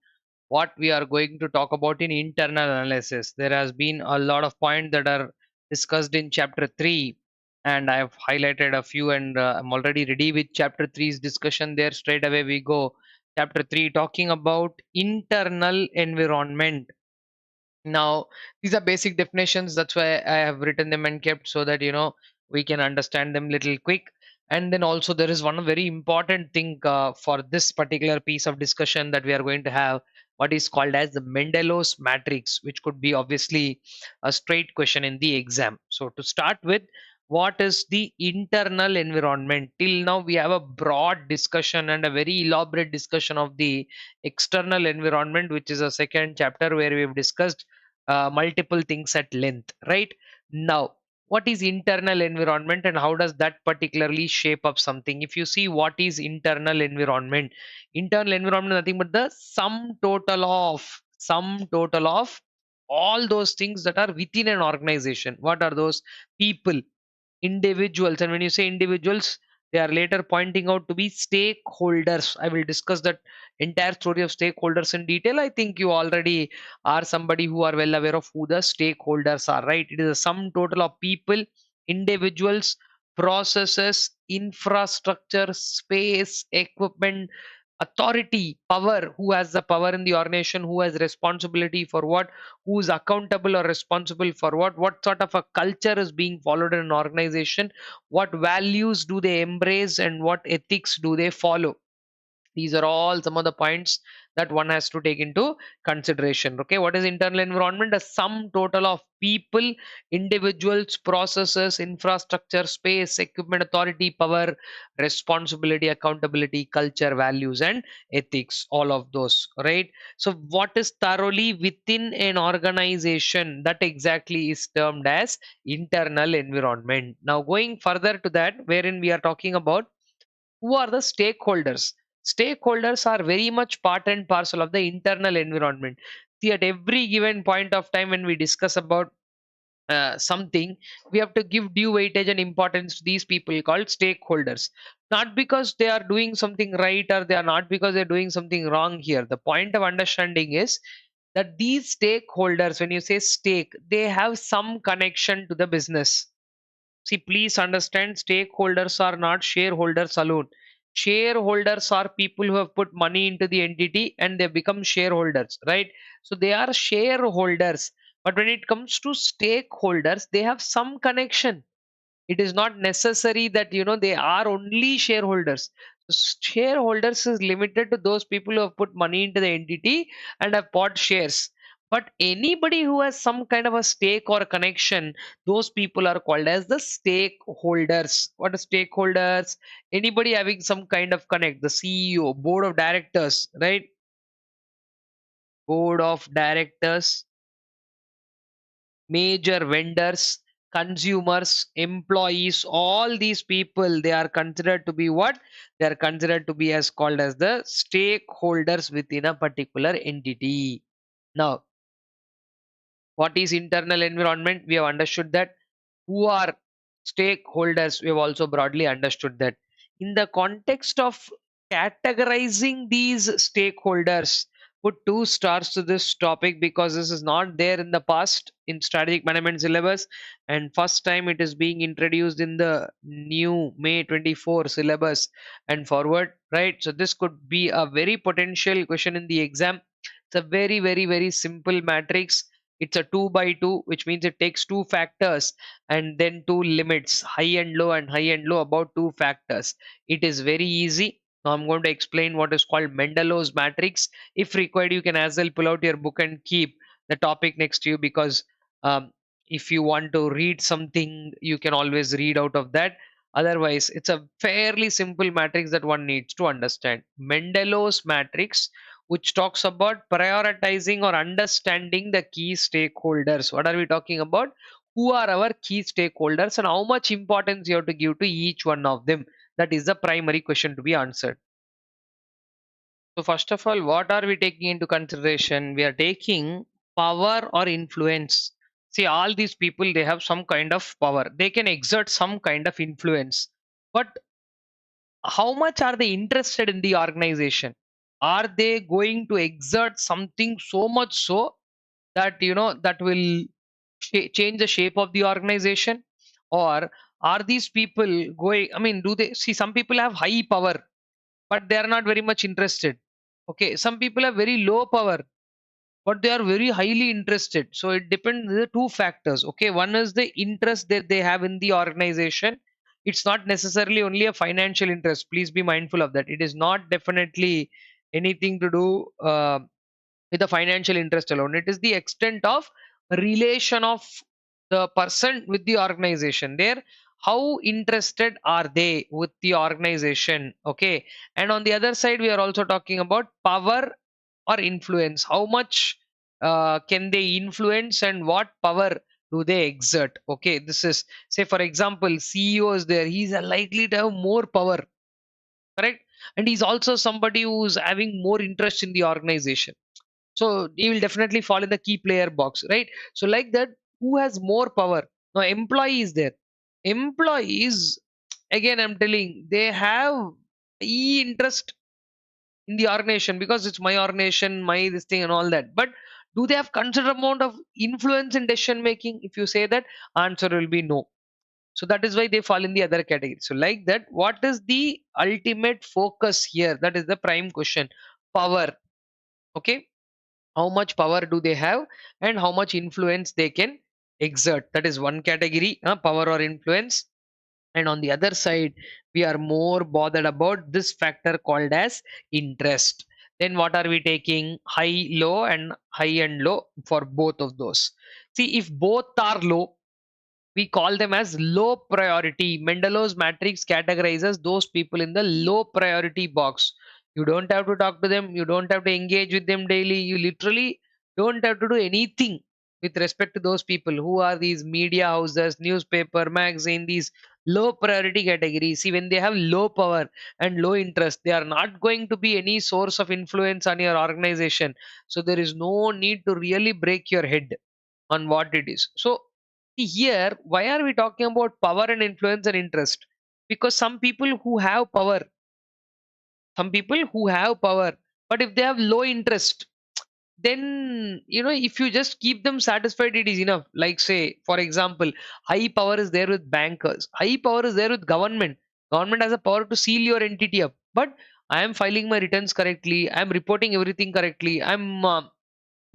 what we are going to talk about in internal analysis. There has been a lot of points that are discussed in chapter 3, and I have highlighted a few, and I'm already ready with chapter three's discussion. There straight away we go. Chapter 3 talking about internal environment. Now these are basic definitions, that's why I have written them and kept, so that we can understand them little quick. And then also there is one very important thing for this particular piece of discussion that we are going to have, what is called as the Mendelows Matrix, which could be obviously a straight question in the exam. So to start with, what is the internal environment? Till now we have a broad discussion and a very elaborate discussion of the external environment, which is a second chapter where we've discussed multiple things at length. Right now, what is internal environment and how does that particularly shape up something? If you see what is internal environment nothing but the sum total of all those things that are within an organization. What are those? People, individuals, and when you say individuals, they are later pointing out to be stakeholders. I will discuss that entire story of stakeholders in detail. I think you already are somebody who are well aware of who the stakeholders are, right? It is a sum total of people, individuals, processes, infrastructure, space, equipment, authority, power. Who has the power in the organization? Who has responsibility for what? Who is accountable or responsible for what sort of a culture is being followed in an organization? What values do they embrace and what ethics do they follow? These are all some of the points that one has to take into consideration. Okay, what is internal environment? A sum total of people, individuals, processes, infrastructure, space, equipment, authority, power, responsibility, accountability, culture, values, and ethics. All of those, right? So what is thoroughly within an organization, that exactly is termed as internal environment. Now going further to that, wherein we are talking about who are the stakeholders. Stakeholders are very much part and parcel of the internal environment. See, at every given point of time when we discuss about something, we have to give due weightage and importance to these people called stakeholders. Not because they are doing something right, or they are not because they're doing something wrong here. The point of understanding is that these stakeholders, when you say stake, they have some connection to the business. See, please understand, stakeholders are not shareholders alone. Shareholders are people who have put money into the entity and they become shareholders, right? So they are shareholders. But when it comes to stakeholders, they have some connection. It is not necessary that they are only shareholders. Shareholders is limited to those people who have put money into the entity and have bought shares. But anybody who has some kind of a stake or a connection, those people are called as the stakeholders. What are stakeholders? Anybody having some kind of connect, the CEO, board of directors, right? Board of directors, major vendors, consumers, employees, all these people, they are considered to be what? They are considered to be as called as the stakeholders within a particular entity. Now, what is internal environment? We have understood that. Who are stakeholders? We have also broadly understood that. In the context of categorizing these stakeholders, put 2 stars to this topic because this is not there in the past in strategic management syllabus, and first time it is being introduced in the new May 24 syllabus and forward, right? So this could be a very potential question in the exam. It's a very, very, very simple matrix. It's a 2 by 2, which means it takes 2 factors and then 2 limits, high and low, and high and low about 2 factors. It is very easy. Now I'm going to explain what is called Mendelows Matrix. If required, you can as well pull out your book and keep the topic next to you, because um, if you want to read something, you can always read out of that. Otherwise, it's a fairly simple matrix that one needs to understand. Mendelows Matrix, which talks about prioritizing or understanding the key stakeholders. What are we talking about? Who are our key stakeholders and how much importance you have to give to each one of them? That is the primary question to be answered. So, first of all, what are we taking into consideration? We are taking power or influence. See, all these people, they have some kind of power, they can exert some kind of influence. But how much are they interested in the organization? Are they going to exert something so much so that that will change the shape of the organization? Or are these people going, I mean, do they see, some people have high power but they are not very much interested. Okay, some people have very low power but they are very highly interested. So it depends, the 2 factors. Okay, one is the interest that they have in the organization. It's not necessarily only a financial interest, please be mindful of that. It is not definitely anything to do with the financial interest alone. It is the extent of relation of the person with the organization there. How interested are they with the organization? Okay, and on the other side, we are also talking about power or influence. How much can they influence and what power do they exert? Okay, this is, say for example, CEO is there. He's likely to have more power, correct? And he's also somebody who's having more interest in the organization, so he will definitely fall in the key player box, right? So like that, who has more power? Now employee is there. Employees, again I'm telling, they have interest in the organization because it's my organization, my this thing and all that. But do they have considerable amount of influence in decision making? If you say that, answer will be no. So that is why they fall in the other category. So like that, what is the ultimate focus here? That is the prime question. Power. Okay, how much power do they have and how much influence they can exert? That is one category, power or influence. And on the other side, we are more bothered about this factor called as interest. Then what are we taking? High, low, and high and low for both of those. See, if both are low, we call them as low priority. Mendelows matrix categorizes those people in the low priority box. You don't have to talk to them, you don't have to engage with them daily, you literally don't have to do anything with respect to those people. Who are these? Media houses, newspaper, magazine, these low priority categories. See, when they have low power and low interest, they are not going to be any source of influence on your organization. So there is no need to really break your head on what it is. So here, why are we talking about power and influence and interest? Because some people who have power, but if they have low interest, then if you just keep them satisfied, it is enough. Like, say for example, high power is there with bankers, high power is there with government. Government has a power to seal your entity up, but I am filing my returns correctly, I am reporting everything correctly, I'm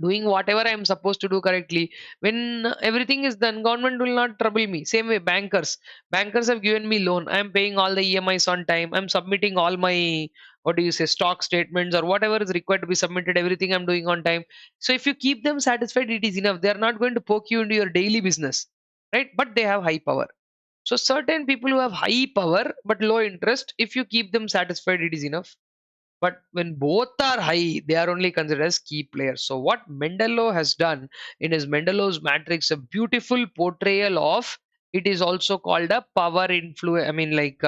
doing whatever I am supposed to do correctly. When everything is done, government will not trouble me. Same way, bankers have given me loan, I am paying all the EMIs on time, I'm submitting all my, what do you say, stock statements or whatever is required to be submitted, everything I'm doing on time. So if you keep them satisfied, it is enough. They are not going to poke you into your daily business, right? But they have high power. So certain people who have high power but low interest, if you keep them satisfied, it is enough. But when both are high, they are only considered as key players. So what Mendelow has done in his Mendelow's Matrix, a beautiful portrayal of, it is also called a power influence. I mean, like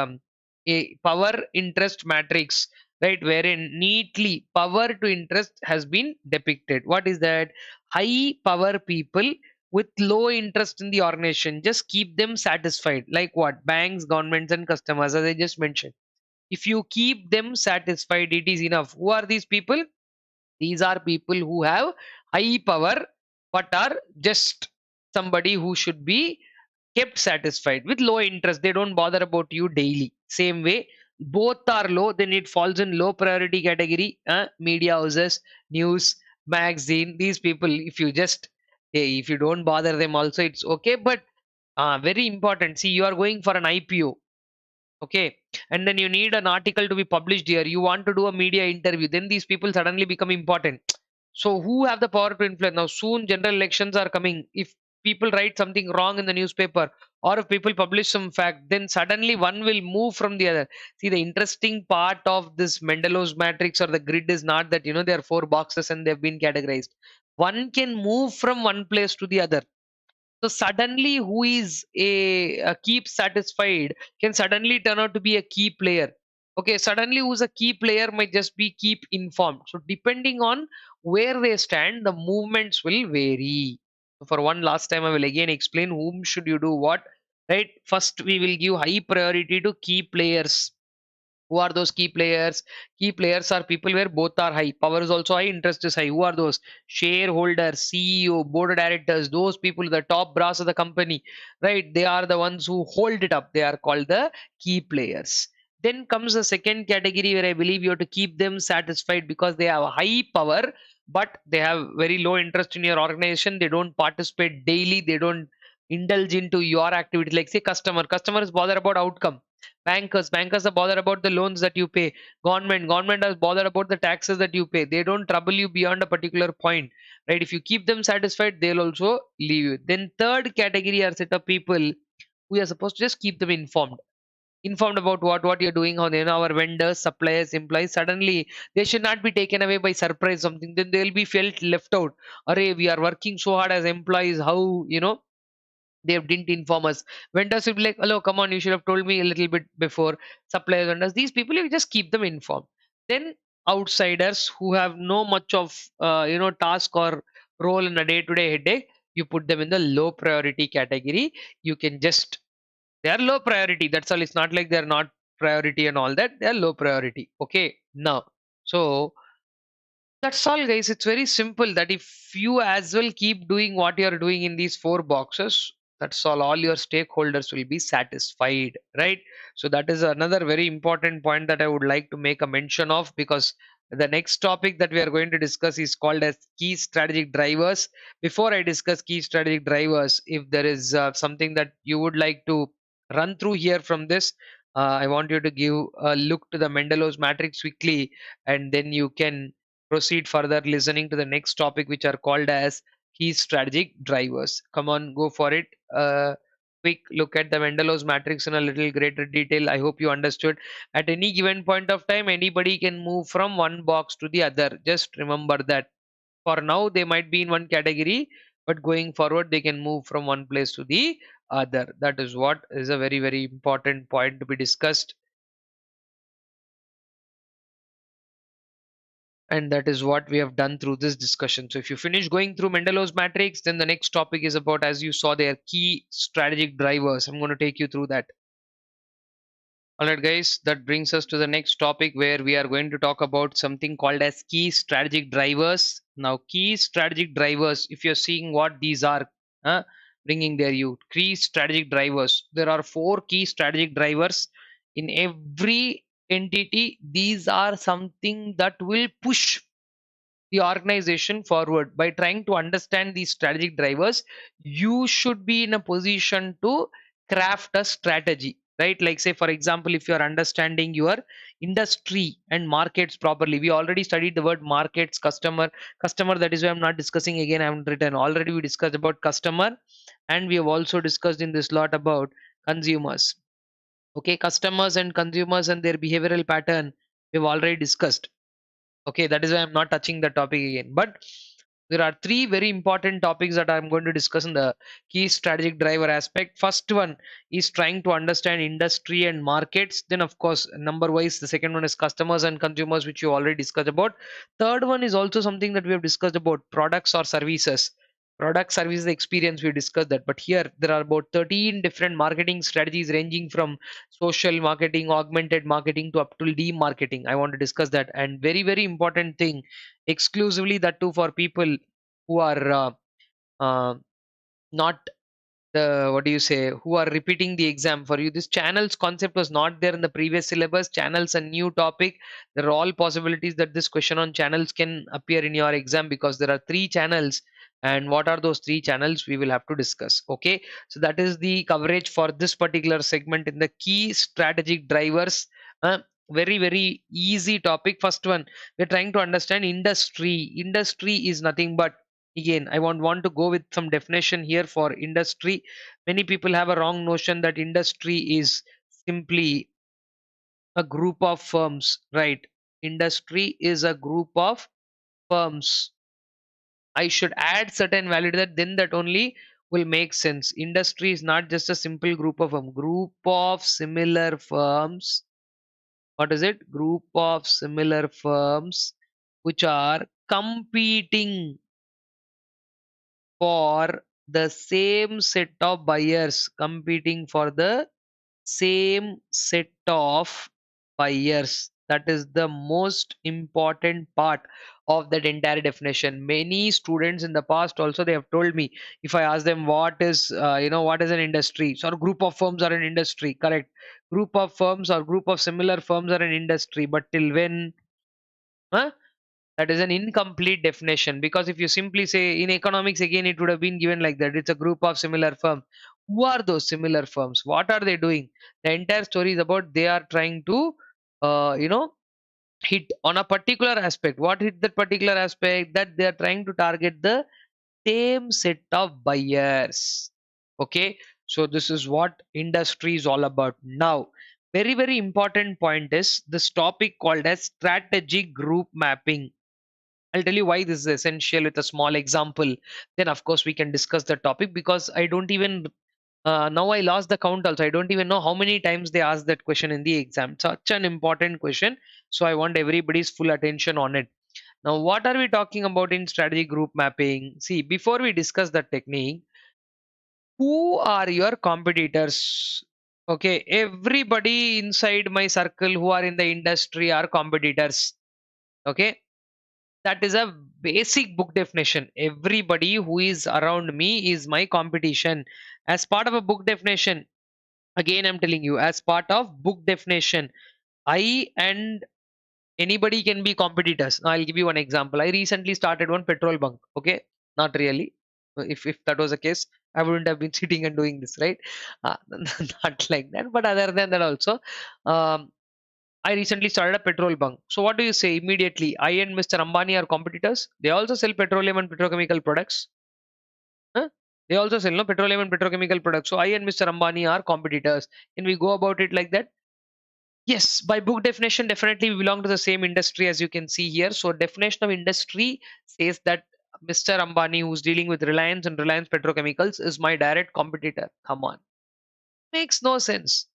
a power interest matrix, right? Wherein neatly power to interest has been depicted. What is that? High power people with low interest in the organization, just keep them satisfied. Like what? Banks, governments, and customers, as I just mentioned. If you keep them satisfied, it is enough. Who are these people? These are people who have high power but are just somebody who should be kept satisfied with low interest. They don't bother about you daily. Same way, both are low, then it falls in low priority category. Media houses, news, magazine, these people, if you just, hey, if you don't bother them also, it's okay. But very important, see, you are going for an IPO, okay, and then you need an article to be published here, you want to do a media interview, then these people suddenly become important. So who have the power to influence? Now soon general elections are coming. If people write something wrong in the newspaper, or if people publish some fact, then suddenly one will move from the other. See, the interesting part of this Mendelow's matrix or the grid is not that, there are four boxes and they've been categorized. One can move from one place to the other. So suddenly, who is a keep satisfied can suddenly turn out to be a key player. Okay, suddenly who's a key player might just be keep informed. So depending on where they stand, the movements will vary. So for one last time, I will again explain whom should you do what. Right. First, we will give high priority to key players. Who are those key players? Key players are people where both are high. Power is also high, interest is high. Who are those? Shareholders, CEO, board of directors, those people, the top brass of the company, right? They are the ones who hold it up. They are called the key players. Then comes the second category where I believe you have to keep them satisfied because they have high power, but they have very low interest in your organization. They don't participate daily. They don't indulge into your activity. Like say customer is bothered about outcome. Bankers are bothered about the loans that you pay. Government is bothered about the taxes that you pay. They don't trouble you beyond a particular point, right? If you keep them satisfied, they'll also leave you. Then third category are set of people who are supposed to just keep them informed about what you're doing on, our vendors, suppliers, employees. Suddenly they should not be taken away by surprise something, then they'll be felt left out. Array, we are working so hard as employees, how, they didn't inform us. Vendors will be like, hello, come on, you should have told me a little bit before. Suppliers, vendors, these people, you just keep them informed. Then outsiders who have no much of task or role in a day-to-day headache, you put them in the low priority category. You can just, they are low priority, that's all. It's not like they're not priority and all that. They're low priority. Okay, now, so that's all, guys. It's very simple that if you as well keep doing what you're doing in these four boxes, that's all your stakeholders will be satisfied, right? So, that is another very important point that I would like to make a mention of, because the next topic that we are going to discuss is called as key strategic drivers. Before I discuss key strategic drivers, if there is something that you would like to run through here from this, I want you to give a look to the Mendelows matrix quickly, and then you can proceed further listening to the next topic, which are called as key strategic drivers. Come on, go for it. Quick look at the Mendelows matrix in a little greater detail. I hope you understood. At any given point of time, anybody can move from one box to the other. Just remember that. For now, they might be in one category, but going forward, they can move from one place to the other. That is what is a very, very important point to be discussed. And that is what we have done through this discussion. So if you finish going through Mendelow's matrix, then the next topic is about, as you saw, their key strategic drivers. I'm going to take you through that. All right, guys, that brings us to the next topic where we are going to talk about something called as key strategic drivers. Now, key strategic drivers, if you're seeing what these are, bringing there you key strategic drivers. There are four key strategic drivers in every entity. These are something that will push. the organization forward. By trying to understand these strategic drivers, you should be in a position to craft a strategy, right? Like, say for example, if you are understanding your industry and markets properly. We already studied the word markets, customer, that is why I'm not discussing again. I haven't written. Already we discussed about customer, and we have also discussed in this lot about consumers. Okay, customers and consumers and their behavioral pattern we've already discussed. Okay, that is why I'm not touching the topic again. But there are three very important topics that I'm going to discuss in the key strategic driver aspect. First one is trying to understand industry and markets. Then, of course, number wise, the second one is customers and consumers, which you already discussed about. Third one is also something that we have discussed about products or services. Product, service, experience, we discussed that. But here there are about 13 different marketing strategies ranging from social marketing, augmented marketing to up to demarketing. I want to discuss that. And very, very important thing, exclusively that too for people who are uh, not the, what do you say, who are repeating the exam. For you, this channels concept was not there in the previous syllabus. Channels a new topic. There are all possibilities that this question on channels can appear in your exam, because there are three channels, and what are those three channels we will have to discuss. Okay, so that is the coverage for this particular segment in the key strategic drivers. Very, very easy topic. First one, we're trying to understand industry is nothing but, again, I want to go with some definition here for industry. Many people have a wrong notion that industry is simply a group of firms, right? Industry is a group of firms. I should add certain value to that, then that only will make sense. Industry is not just a simple group of group of similar firms. What is it? Group of similar firms which are competing for the same set of buyers, competing for the same set of buyers. That is the most important part of that entire definition. Many students in the past also, they have told me, if I ask them what is what is an industry, so a group of firms are an industry. Correct, group of firms or group of similar firms are an industry, but till when? Huh? That is an incomplete definition, because if you simply say in economics, again it would have been given like that. It's a group of similar firms. Who are those similar firms? What are they doing? The entire story is about they are trying to hit on a particular aspect. What hit that particular aspect? That they are trying to target the same set of buyers. Okay, so this is what industry is all about. Now, very, very important point is this topic called as strategic group mapping. I'll tell you why this is essential with a small example. Then, of course, we can discuss the topic, because I don't even now I lost the count also. I don't even know how many times they asked that question in the exam. Such an important question. So I want everybody's full attention on it. Now, what are we talking about in strategy group mapping? See, before we discuss the technique, who are your competitors? Okay, everybody inside my circle who are in the industry are competitors. Okay, that is a basic book definition. Everybody who is around me is my competition. As part of a book definition, again I'm telling you, as part of book definition, I and anybody can be competitors. Now I'll give you one example. I recently started one petrol bunk. Okay, not really. If that was the case, I wouldn't have been sitting and doing this, right? Not like that. But other than that also, um, I recently started a petrol bunk. So what do you say immediately? I and Mr. Ambani are competitors. They also sell petroleum and petrochemical products. Huh? They also sell no petroleum and petrochemical products. So I and Mr. Ambani are competitors. Can we go about it like that? Yes, by book definition, definitely we belong to the same industry, as you can see here. So definition of industry says that Mr. Ambani, who's dealing with Reliance and Reliance Petrochemicals, is my direct competitor. Come on, makes no sense.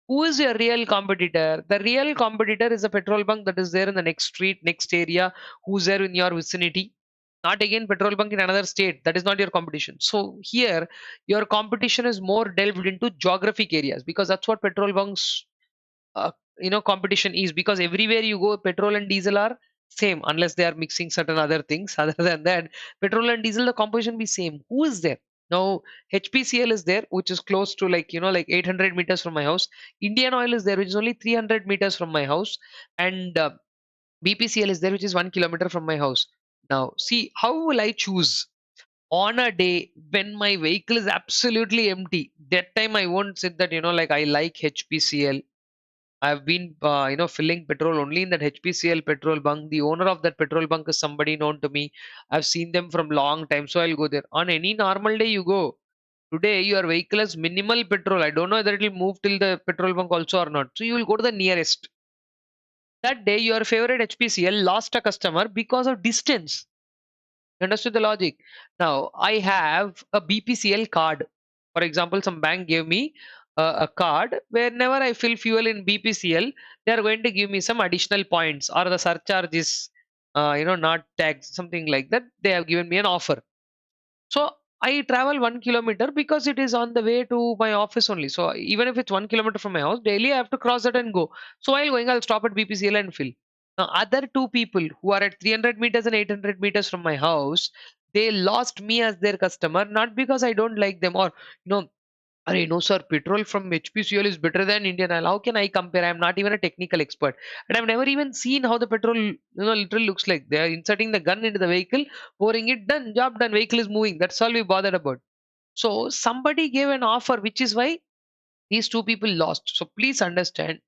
Who is your real competitor? The real competitor is a petrol bunk that is there in the next street, next area, who's there in your vicinity. Not again petrol bunk in another state. That is not your competition. So here, your competition is more delved into geographic areas, because that's what petrol bunks uh, competition is, because everywhere you go petrol and diesel are same, unless they are mixing certain other things. Other than that, petrol and diesel, the composition be same. Who is there now? HPCL is there, which is close to, like, like 800 meters from my house. Indian Oil is there, which is only 300 meters from my house. And BPCL is there, which is 1 kilometer from my house. Now, see, how will I choose? On a day when my vehicle is absolutely empty, that time I won't say that, like I like HPCL. I've been, filling petrol only in that HPCL petrol bunk. The owner of that petrol bunk is somebody known to me. I've seen them from long time, so I'll go there. On any normal day, you go. Today, your vehicle has minimal petrol. I don't know whether it will move till the petrol bunk also or not. So you will go to the nearest. That day, your favorite HPCL lost a customer because of distance. You understood the logic? Now, I have a BPCL card. For example, some bank gave me a card. Whenever I fill fuel in BPCL, they are going to give me some additional points, or the surcharge is, not taxed, something like that. They have given me an offer. So I travel 1 kilometer because it is on the way to my office only. So even if it's 1 kilometer from my house, daily I have to cross that and go. So while going, I'll stop at BPCL and fill. Now, other two people who are at 300 meters and 800 meters from my house, they lost me as their customer, not because I don't like them, or, you know, Arey, no, sir, petrol from HPCL is better than Indian oil. How can I compare? I'm not even a technical expert. And I've never even seen how the petrol, literally looks like. They are inserting the gun into the vehicle, pouring it, done, job done, vehicle is moving. That's all we bothered about. So somebody gave an offer, which is why these two people lost. So please understand,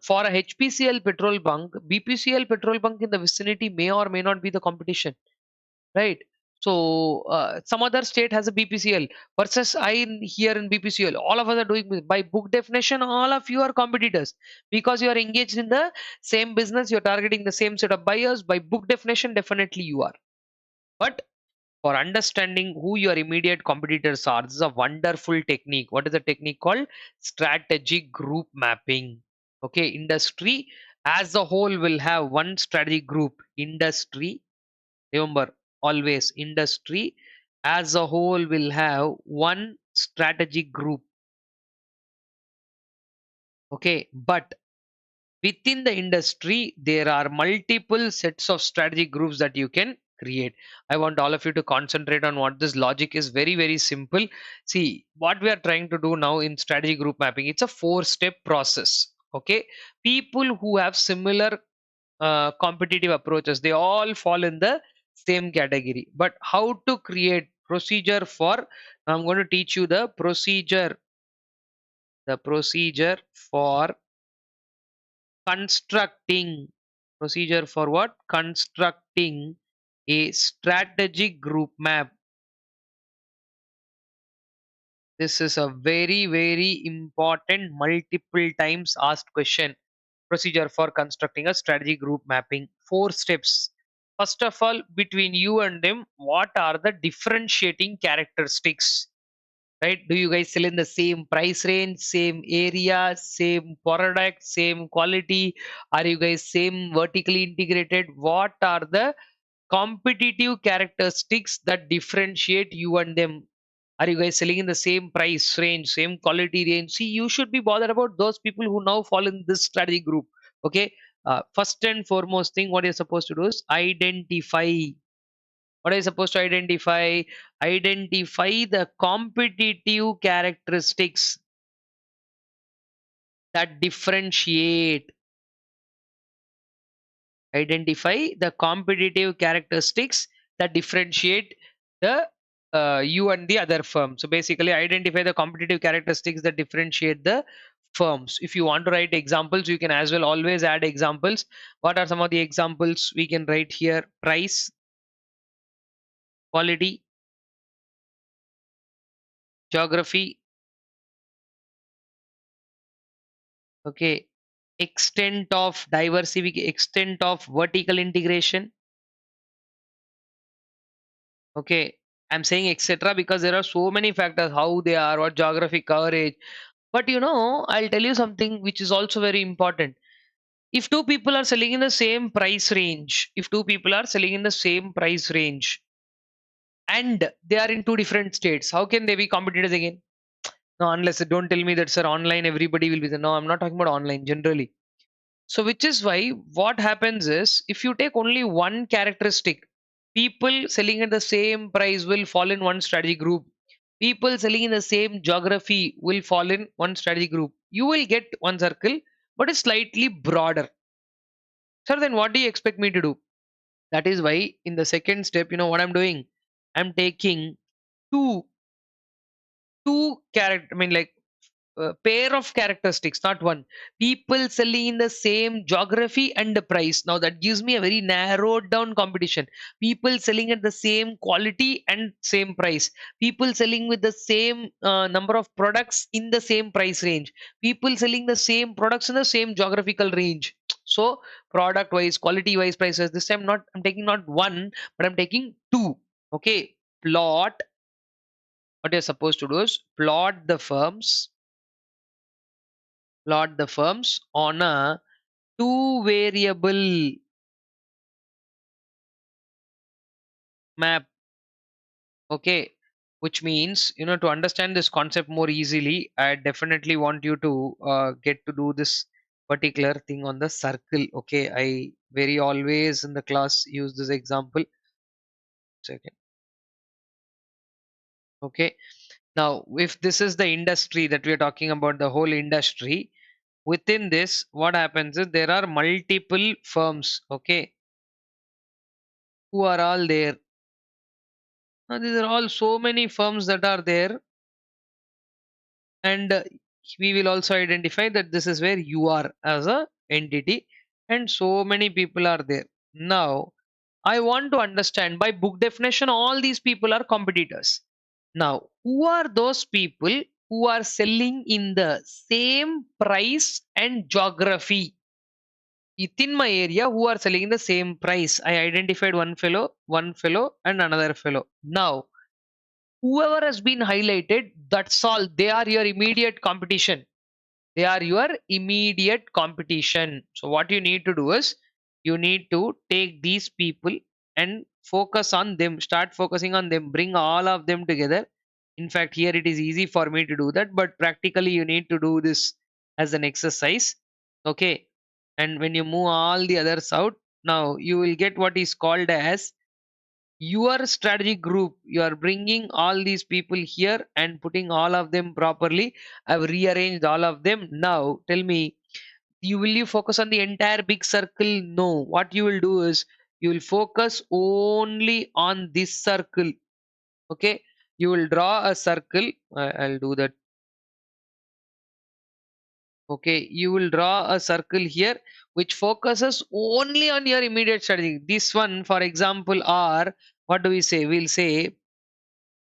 for a HPCL petrol bunk, BPCL petrol bunk in the vicinity may or may not be the competition, right? So some other state has a BPCL versus here in BPCL. All of us are doing by book definition. All of you are competitors because you are engaged in the same business. You're targeting the same set of buyers. By book definition, definitely you are. But for understanding who your immediate competitors are, this is a wonderful technique. What is the technique called? Strategic group mapping. Okay, industry as a whole will have one strategy group. Industry, remember, always industry as a whole will have one strategic group. Okay, but within the industry there are multiple sets of strategy groups that you can create. I want all of you to concentrate on what this logic is. Very, very simple. See, what we are trying to do now in strategy group mapping, it's a 4-step process. Okay, people who have similar competitive approaches, they all fall in the same category. But how to create procedure for, I'm going to teach you the procedure for constructing, procedure for what? Constructing a strategic group map. This is a very, very important multiple times asked question. Procedure for constructing a strategy group mapping. 4 steps. First of all, between you and them, what are the differentiating characteristics? Right? Do you guys sell in the same price range, same area, same product, same quality? Are you guys same vertically integrated? What are the competitive characteristics that differentiate you and them? Are you guys selling in the same price range, same quality range? See, you should be bothered about those people who now fall in this strategy group. Okay. First and foremost thing, what you're supposed to do is identify. What are you supposed to identify? Identify the competitive characteristics that differentiate. Identify the competitive characteristics that differentiate the you and the other firm. So basically, identify the competitive characteristics that differentiate the firms. If you want to write examples, you can as well always add examples. What are some of the examples we can write here? Price, quality, geography, okay, extent of diversity, extent of vertical integration. Okay, I'm saying etc because there are so many factors, how they are, what geographic coverage. But I'll tell you something which is also very important. If two people are selling in the same price range, if two people are selling in the same price range and they are in two different states, how can they be competitors again? No, unless don't tell me that, sir, online everybody will be there. No, I'm not talking about online generally. So, which is why what happens is if you take only one characteristic, people selling at the same price will fall in one strategy group. People selling in the same geography will fall in one strategy group. You will get one circle, but it's slightly broader. Sir, then what do you expect me to do? That is why in the second step, you know what I'm doing? I'm taking two character. I mean, like pair of characteristics, not one. People selling in the same geography and the price. Now that gives me a very narrowed down competition. People selling at the same quality and same price. People selling with the same number of products in the same price range. People selling the same products in the same geographical range. So product wise, quality wise, prices. This time not I'm taking not one, but I'm taking two. Okay. Plot. What you're supposed to do is plot the firms on a two variable map. Okay, which means, you know, to understand this concept more easily, I definitely want you to get to do this particular thing on the circle. Okay, I very always in the class use this example. Second. Okay, now if this is the industry that we are talking about, the whole industry, within this what happens is there are multiple firms. Okay, who are all there. Now these are all so many firms that are there, and we will also identify that this is where you are as a entity, and so many people are there. Now I want to understand, by book definition all these people are competitors. Now who are those people who are selling in the same price and geography within my area, who are selling in the same price? I identified one fellow and another fellow. Now whoever has been highlighted, that's all, they are your immediate competition. They are your immediate competition. So what you need to do is, you need to take these people and focus on them, start focusing on them, bring all of them together. In fact, here it is easy for me to do that, but practically you need to do this as an exercise. Okay, and when you move all the others out, now you will get what is called as your strategy group. You are bringing all these people here and putting all of them properly. I've rearranged all of them. Now tell me, you focus on the entire big circle? No, what you will do is, you will focus only on this circle. Okay, you will draw a circle. I'll do that. Okay, you will draw a circle here which focuses only on your immediate strategy. This one, for example, are, what do we say? We'll say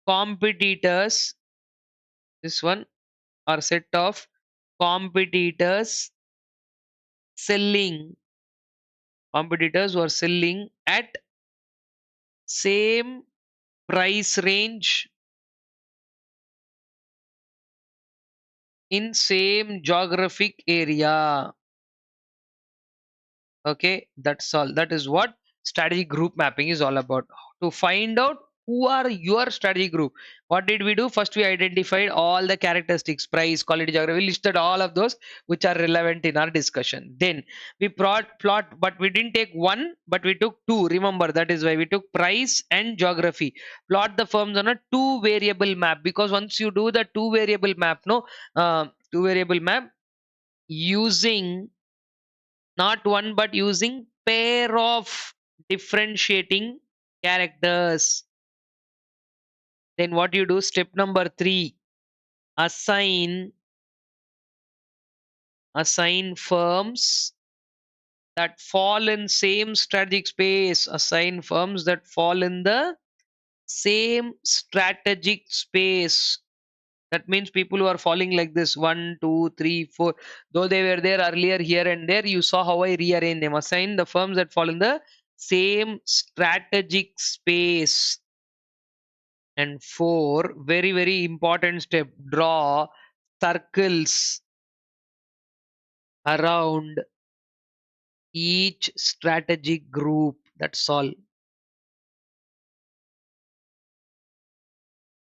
competitors. This one are set of competitors selling, competitors who are selling at same price range in same geographic area. Okay, that's all. That is what strategy group mapping is all about. To find out who are your strategy group, what did we do? First, we identified all the characteristics, price, quality, geography. We listed all of those which are relevant in our discussion. Then we plot, but we didn't take one, but we took two. Remember, that is why we took price and geography. Plot the firms on a two variable map, because once you do the two variable map, no, two variable map using not one but using pair of differentiating characters. Then what you do, step number 3, assign firms that fall in same strategic space. Assign firms that fall in the same strategic space. That means people who are falling like this, 1, 2, 3, 4, though they were there earlier here and there, you saw how I rearrange them. Assign the firms that fall in the same strategic space. And 4, very, very important step, draw circles around each strategic group. That's all.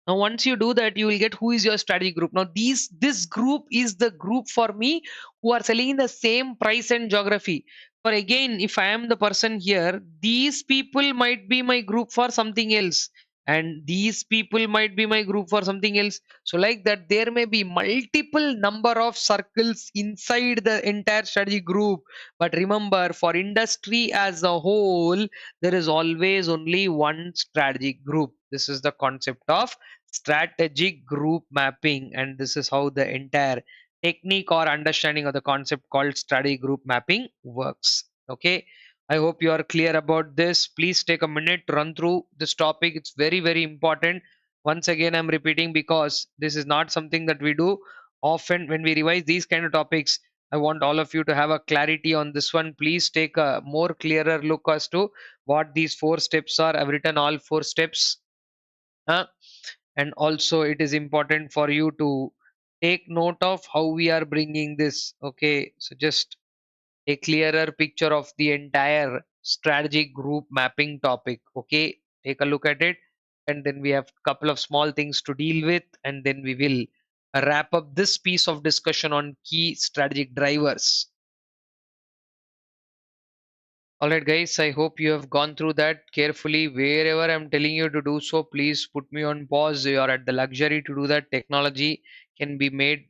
Now, once you do that, you will get who is your strategy group. Now, this group is the group for me who are selling in the same price and geography. For again, if I am the person here, these people might be my group for something else. and these people might be my group for something else. So like that, there may be multiple number of circles inside the entire strategy group. But remember, for industry as a whole, there is always only one strategic group. This is the concept of strategic group mapping, and this is how the entire technique or understanding of the concept called strategy group mapping works. Okay, I hope you are clear about this. Please take a minute to run through this topic. It's very, very important. Once again, I'm repeating because this is not something that we do often when we revise these kind of topics. I want all of you to have a clarity on this one. Please take a more clearer look as to what these four steps are. I've written all four steps. uh, and also, it is important for you to take note of how we are bringing this. Okay, so just a clearer picture of the entire strategic group mapping topic. Okay, take a look at it, and then we have a couple of small things to deal with, and then we will wrap up this piece of discussion on key strategic drivers. All right, guys, I hope you have gone through that carefully. Wherever I'm telling you to do so, please put me on pause. You are at the luxury to do that. Technology can be made,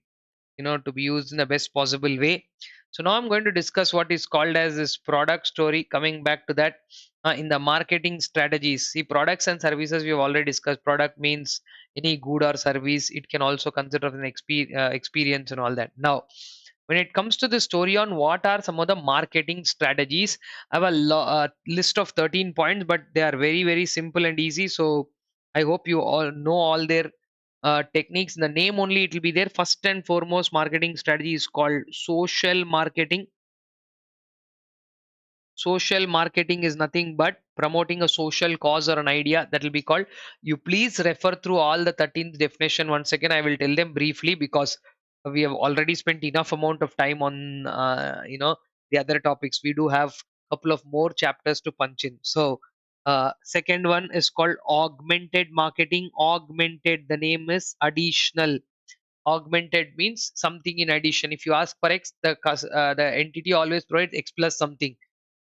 to be used in the best possible way. So now I'm going to discuss what is called as this product story. Coming back to that, in the marketing strategies, see, products and services we have already discussed. Product means any good or service. It can also consider an experience and all that. Now, when it comes to the story on what are some of the marketing strategies, I have a list of 13 points, but they are very, very simple and easy. So I hope you all know all their techniques. The name only it will be there. First and foremost, marketing strategy is called social marketing. Social marketing is nothing but promoting a social cause or an idea. That will be called. You please refer through all the 13th definition once again. I will tell them briefly because we have already spent enough amount of time on the other topics. We do have a couple of more chapters to punch in. So second one is called augmented marketing. Augmented, the name is additional. Augmented means something in addition. If you ask for X, the entity always provides X plus something,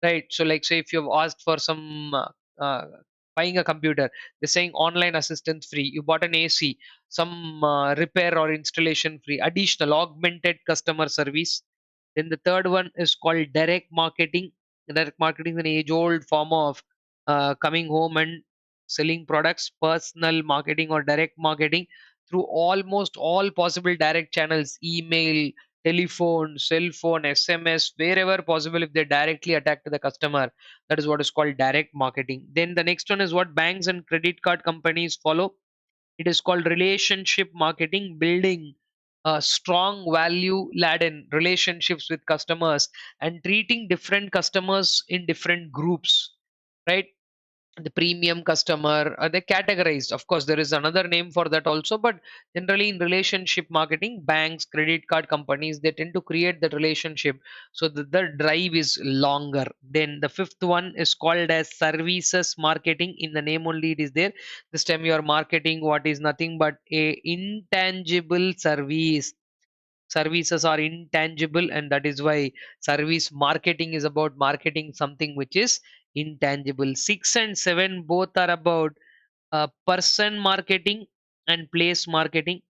right? So like say if you've asked for some buying a computer, they're saying online assistance free. You bought an AC, some repair or installation free. Additional augmented customer service. Then the third one is called direct marketing. Direct marketing is an age-old form of coming home and selling products. Personal marketing or direct marketing through almost all possible direct channels: email, telephone, cell phone, SMS, wherever possible. If they directly attack to the customer, that is what is called direct marketing. Then the next one is what banks and credit card companies follow. It is called relationship marketing, building strong value laden relationships with customers and treating different customers in different groups, right? The premium customer, they categorized. Of course, there is another name for that also, but generally in relationship marketing, banks, credit card companies, they tend to create that relationship so that the drive is longer. Then the fifth one is called as services marketing. In the name only it is there. This time you are marketing what is nothing but a intangible service. Services are intangible, and that is why service marketing is about marketing something which is intangible. 6 and 7 both are about person marketing and place marketing.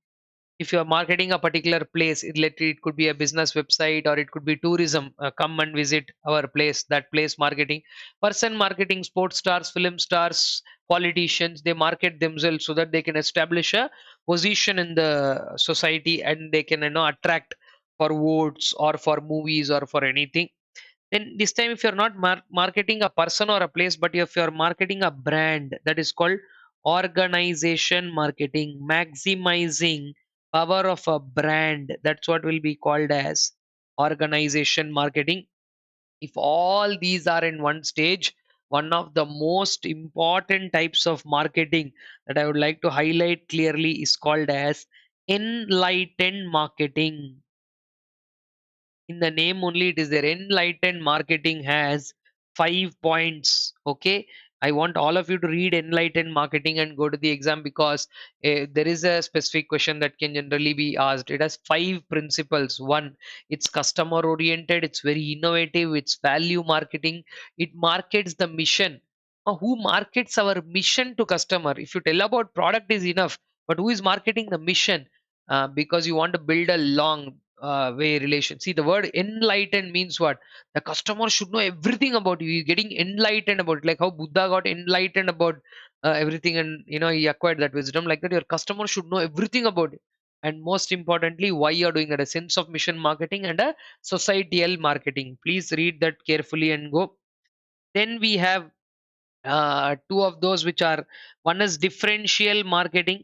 If you are marketing a particular place, it could be a business website or it could be tourism, come and visit our place. That place marketing. Person marketing, sports stars, film stars, politicians, they market themselves so that they can establish a position in the society and they can attract for votes or for movies or for anything. Then this time, if you're not marketing a person or a place, but if you're marketing a brand, that is called organization marketing. Maximizing power of a brand, that's what will be called as organization marketing. If all these are in one stage, one of the most important types of marketing that I would like to highlight clearly is called as enlightened marketing. In the name only it is there. Enlightened marketing has 5 points. Okay, I want all of you to read enlightened marketing and go to the exam because there is a specific question that can generally be asked. It has 5 principles. One, it's customer oriented, it's very innovative, it's value marketing. It markets the mission. who markets our mission to customer. If you tell about product is enough, but who is marketing the mission? Because you want to build a long way relation. See, the word enlightened means what? The customer should know everything about you. You're getting enlightened about it, like how Buddha got enlightened about everything, and he acquired that wisdom. Like that, your customer should know everything about it. And most importantly, why you're doing that, a sense of mission marketing and a societal marketing. Please read that carefully and go. Then we have two of those, which are, one is differential marketing.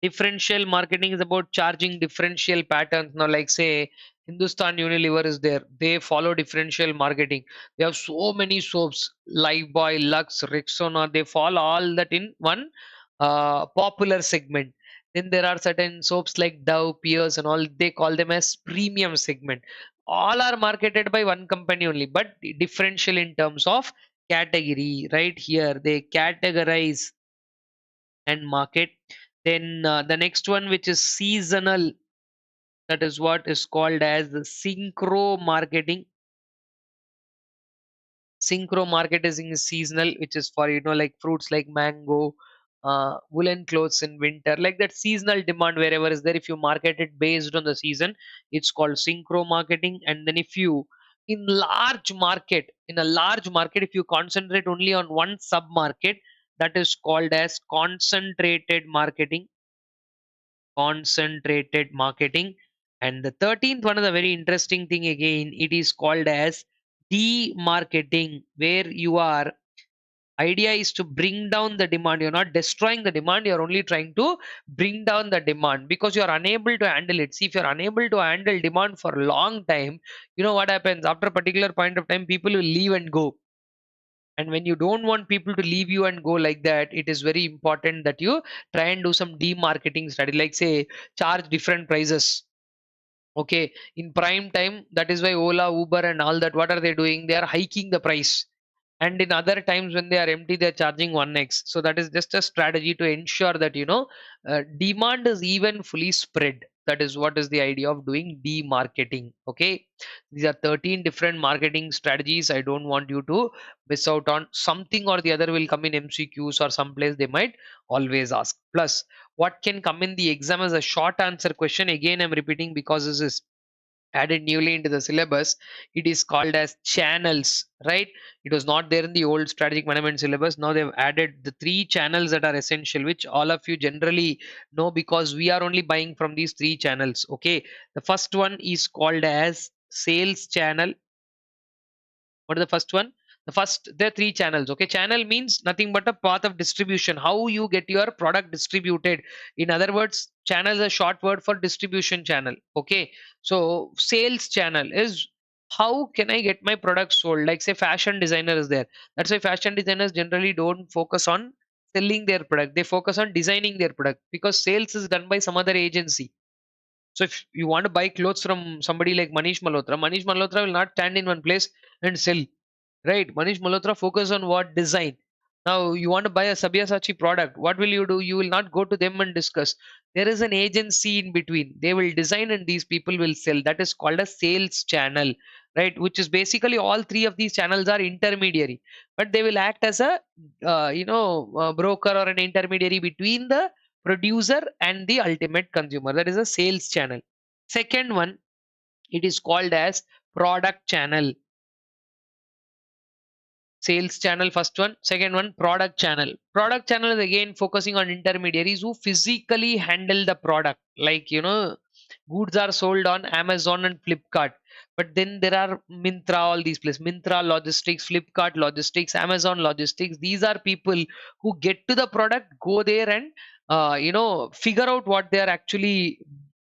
Differential marketing is about charging differential patterns. Now, like say Hindustan Unilever is there, they follow differential marketing. They have so many soaps, Lifebuoy, Lux, Rexona, they follow all that in one popular segment. Then there are certain soaps like Dove, Peers and all, they call them as premium segment. All are marketed by one company only, but differential in terms of category. Right here they categorize and market. Then the next one, which is seasonal, that is what is called as the synchro marketing. Synchro marketing is seasonal, which is for like fruits like mango, woolen clothes in winter, like that seasonal demand wherever is there. If you market it based on the season, it's called synchro marketing. And then if you, in a large market, if you concentrate only on one sub market, that is called as concentrated marketing. Concentrated marketing. And the 13th one is a very interesting thing again. It is called as demarketing, where you are, idea is to bring down the demand. You're not destroying the demand, you're only trying to bring down the demand because you're unable to handle it. See, if you're unable to handle demand for a long time, you know what happens? After a particular point of time, people will leave and go. And when you don't want people to leave you and go like that, it is very important that you try and do some demarketing strategy, like say charge different prices. Okay, in prime time, that is why Ola, Uber and all that, what are they doing? They are hiking the price. And in other times when they are empty, they're charging 1x. So that is just a strategy to ensure that demand is even fully spread. That is what is the idea of doing demarketing. Okay, these are 13 different marketing strategies. I don't want you to miss out on. Something or the other will come in MCQs or someplace they might always ask. Plus, what can come in the exam as a short answer question, again I'm repeating because this is added newly into the syllabus. It is called as channels, right? It was not there in the old strategic management syllabus. Now they've added the three channels that are essential, which all of you generally know because we are only buying from these three channels. Okay, the first one is called as sales channel. What is the first one? The first, there are three channels. Okay, channel means nothing but a path of distribution, how you get your product distributed. In other words, channel is a short word for distribution channel. Okay, so sales channel is how can I get my product sold. Like say fashion designer is there, that's why fashion designers generally don't focus on selling their product, they focus on designing their product because sales is done by some other agency. So if you want to buy clothes from somebody like Manish Malhotra will not stand in one place and sell. Right. Manish Malhotra focus on what? Design. Now you want to buy a Sabyasachi product. What will you do? You will not go to them and discuss. There is an agency in between. They will design and these people will sell. That is called a sales channel, right? Which is basically all three of these channels are intermediary, but they will act as a broker or an intermediary between the producer and the ultimate consumer. That is a sales channel. Second one, it is called as product channel. Sales channel first one, second one product channel. Product channel is again focusing on intermediaries who physically handle the product, like goods are sold on Amazon and Flipkart, but then there are Mintra, all these places, Mintra logistics, Flipkart logistics, Amazon logistics. These are people who get to the product, go there and figure out what they are actually,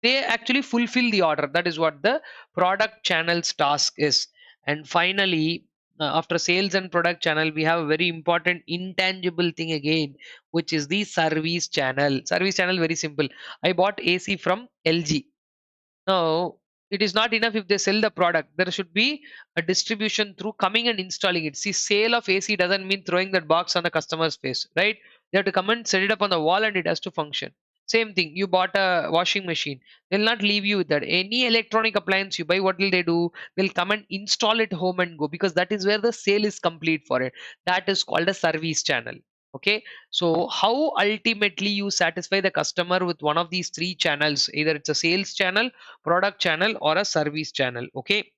they actually fulfill the order. That is what the product channel's task is. And finally, after sales and product channel, we have a very important intangible thing again, which is the service channel. Service channel, very simple. I bought AC from LG. Now it is not enough if they sell the product, there should be a distribution through coming and installing it. See, sale of AC doesn't mean throwing that box on the customer's face, right? They have to come and set it up on the wall and it has to function. Same thing, you bought a washing machine, they'll not leave you with that. Any electronic appliance you buy, what will they do? They'll come and install it home and go, because that is where the sale is complete for it. That is called a service channel. Okay, so how ultimately you satisfy the customer with one of these three channels, either it's a sales channel, product channel, or a service channel. Okay,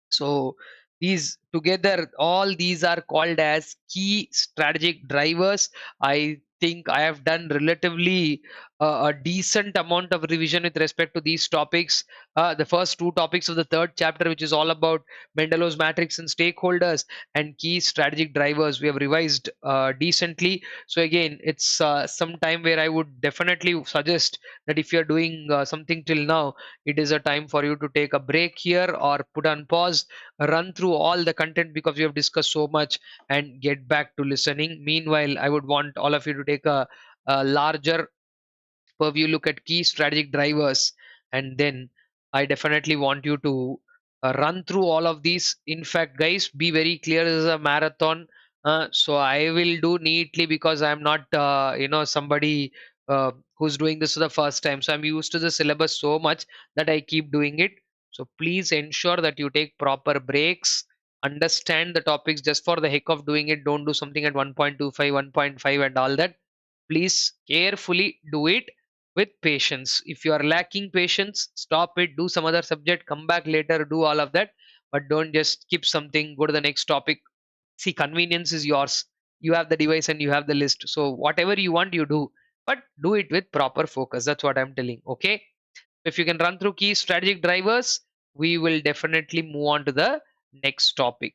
so these together, all these are called as key strategic drivers. I think I have done relatively a decent amount of revision with respect to these topics. The first two topics of the third chapter, which is all about Mendelows Matrix and stakeholders and key strategic drivers, we have revised decently. So again, it's some time where I would definitely suggest that if you're doing something till now, it is a time for you to take a break here or put on pause, run through all the content because we have discussed so much, and get back to listening. Meanwhile, I would want all of you to take a larger purview look at key strategic drivers, and then I definitely want you to run through all of these. In fact, guys, be very clear, this is a marathon. So I will do neatly because I'm not somebody who's doing this for the first time, so I'm used to the syllabus so much that I keep doing it. So please ensure that you take proper breaks, understand the topics just for the heck of doing it. Don't do something at 1.25, 1.5 and all that. Please carefully do it with patience. If you are lacking patience, stop it, do some other subject, come back later, do all of that. But don't just skip something, go to the next topic. See, convenience is yours. You have the device and you have the list. So whatever you want, you do. But do it with proper focus. That's what I'm telling. Okay. If you can run through key strategic drivers, we will definitely move on to the next topic.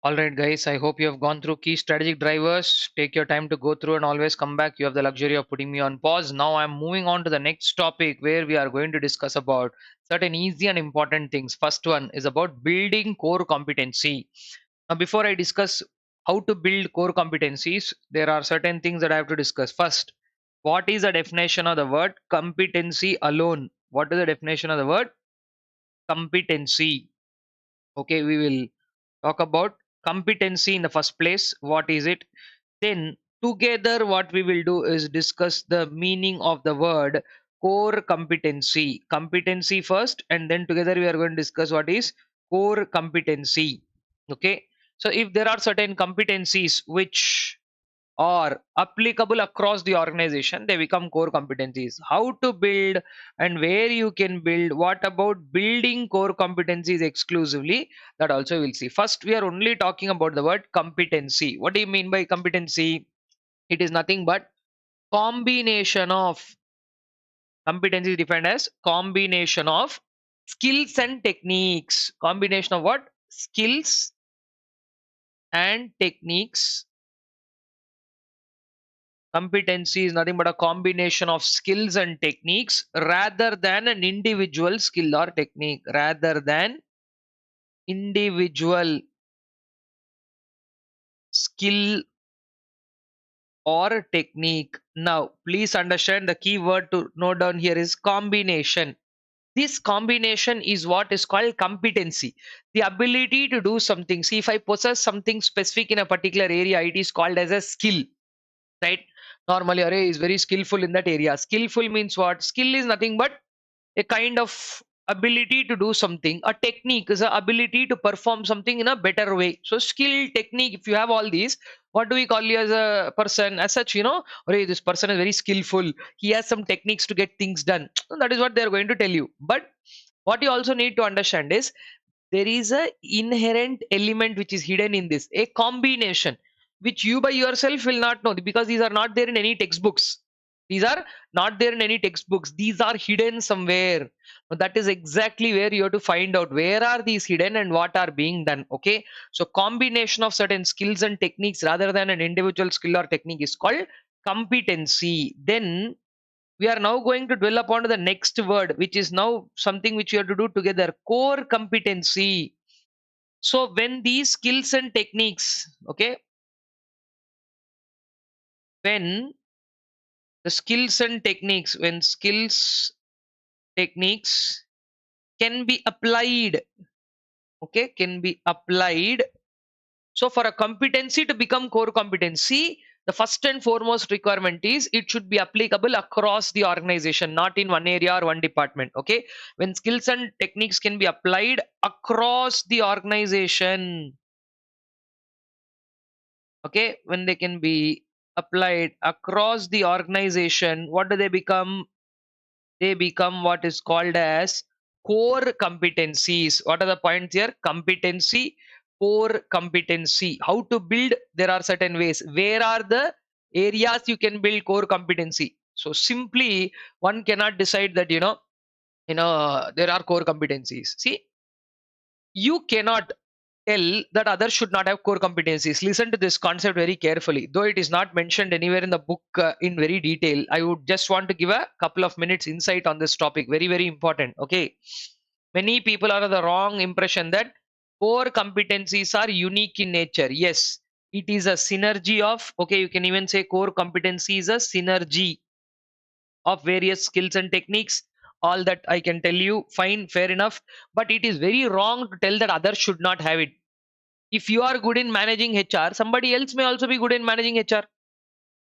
All right, guys, I hope you have gone through key strategic drivers. Take your time to go through and always come back. You have the luxury of putting me on pause. Now I'm moving on to the next topic where we are going to discuss about certain easy and important things. First one is about building core competency. Now, before I discuss how to build core competencies, there are certain things that I have to discuss. First, what is the definition of the word competency alone? What is the definition of the word competency? Okay, we will talk about competency in the first place. What is it? Then together what we will do is discuss the meaning of the word core competency. Competency first, and then together we are going to discuss what is core competency. Okay, so if there are certain competencies which are applicable across the organization, they become core competencies. How to build and where you can build, what about building core competencies exclusively, that also we'll see. First, we are only talking about the word competency. What do you mean by competency? It is nothing but combination of, competency is defined as combination of skills and techniques. Combination of what? Skills and techniques. Competency is nothing but a combination of skills and techniques rather than an individual skill or technique. Rather than individual skill or technique. Now, please understand the key word to note down here is combination. This combination is what is called competency. The ability to do something. See, if I possess something specific in a particular area, it is called as a skill, right? Normally, array is very skillful in that area. Skillful means what? Skill is nothing but a kind of ability to do something. A technique is the ability to perform something in a better way. So skill, technique, if you have all these, what do we call you as a person as such? Hey, this person is very skillful, he has some techniques to get things done. That is what they are going to tell you. But what you also need to understand is there is a inherent element which is hidden in this, a combination which you by yourself will not know, because these are not there in any textbooks. These are not there in any textbooks. These are hidden somewhere. That is exactly where you have to find out where are these hidden and what are being done. Okay, so combination of certain skills and techniques rather than an individual skill or technique is called competency. Then we are now going to dwell upon the next word, which is now something which you have to do together, core competency. So when these skills and techniques, okay, when the skills and techniques, when skills, techniques can be applied, okay, can be applied. So for a competency to become core competency, the first and foremost requirement is it should be applicable across the organization, not in one area or one department. Okay, when skills and techniques can be applied across the organization, okay, when they can be applied across the organization, what do they become? They become what is called as core competencies. What are the points here? Competency, core competency. How to build? There are certain ways. Where are the areas you can build core competency? So simply one cannot decide that there are core competencies. See, you cannot tell that others should not have core competencies. Listen to this concept very carefully. Though it is not mentioned anywhere in the book in very detail, I would just want to give a couple of minutes insight on this topic. Very, very important. Okay. Many people are of the wrong impression that core competencies are unique in nature. Yes, it is a synergy of, okay, you can even say core competency is a synergy of various skills and techniques. All that I can tell you, fine, fair enough. But it is very wrong to tell that others should not have it. If you are good in managing HR, somebody else may also be good in managing HR,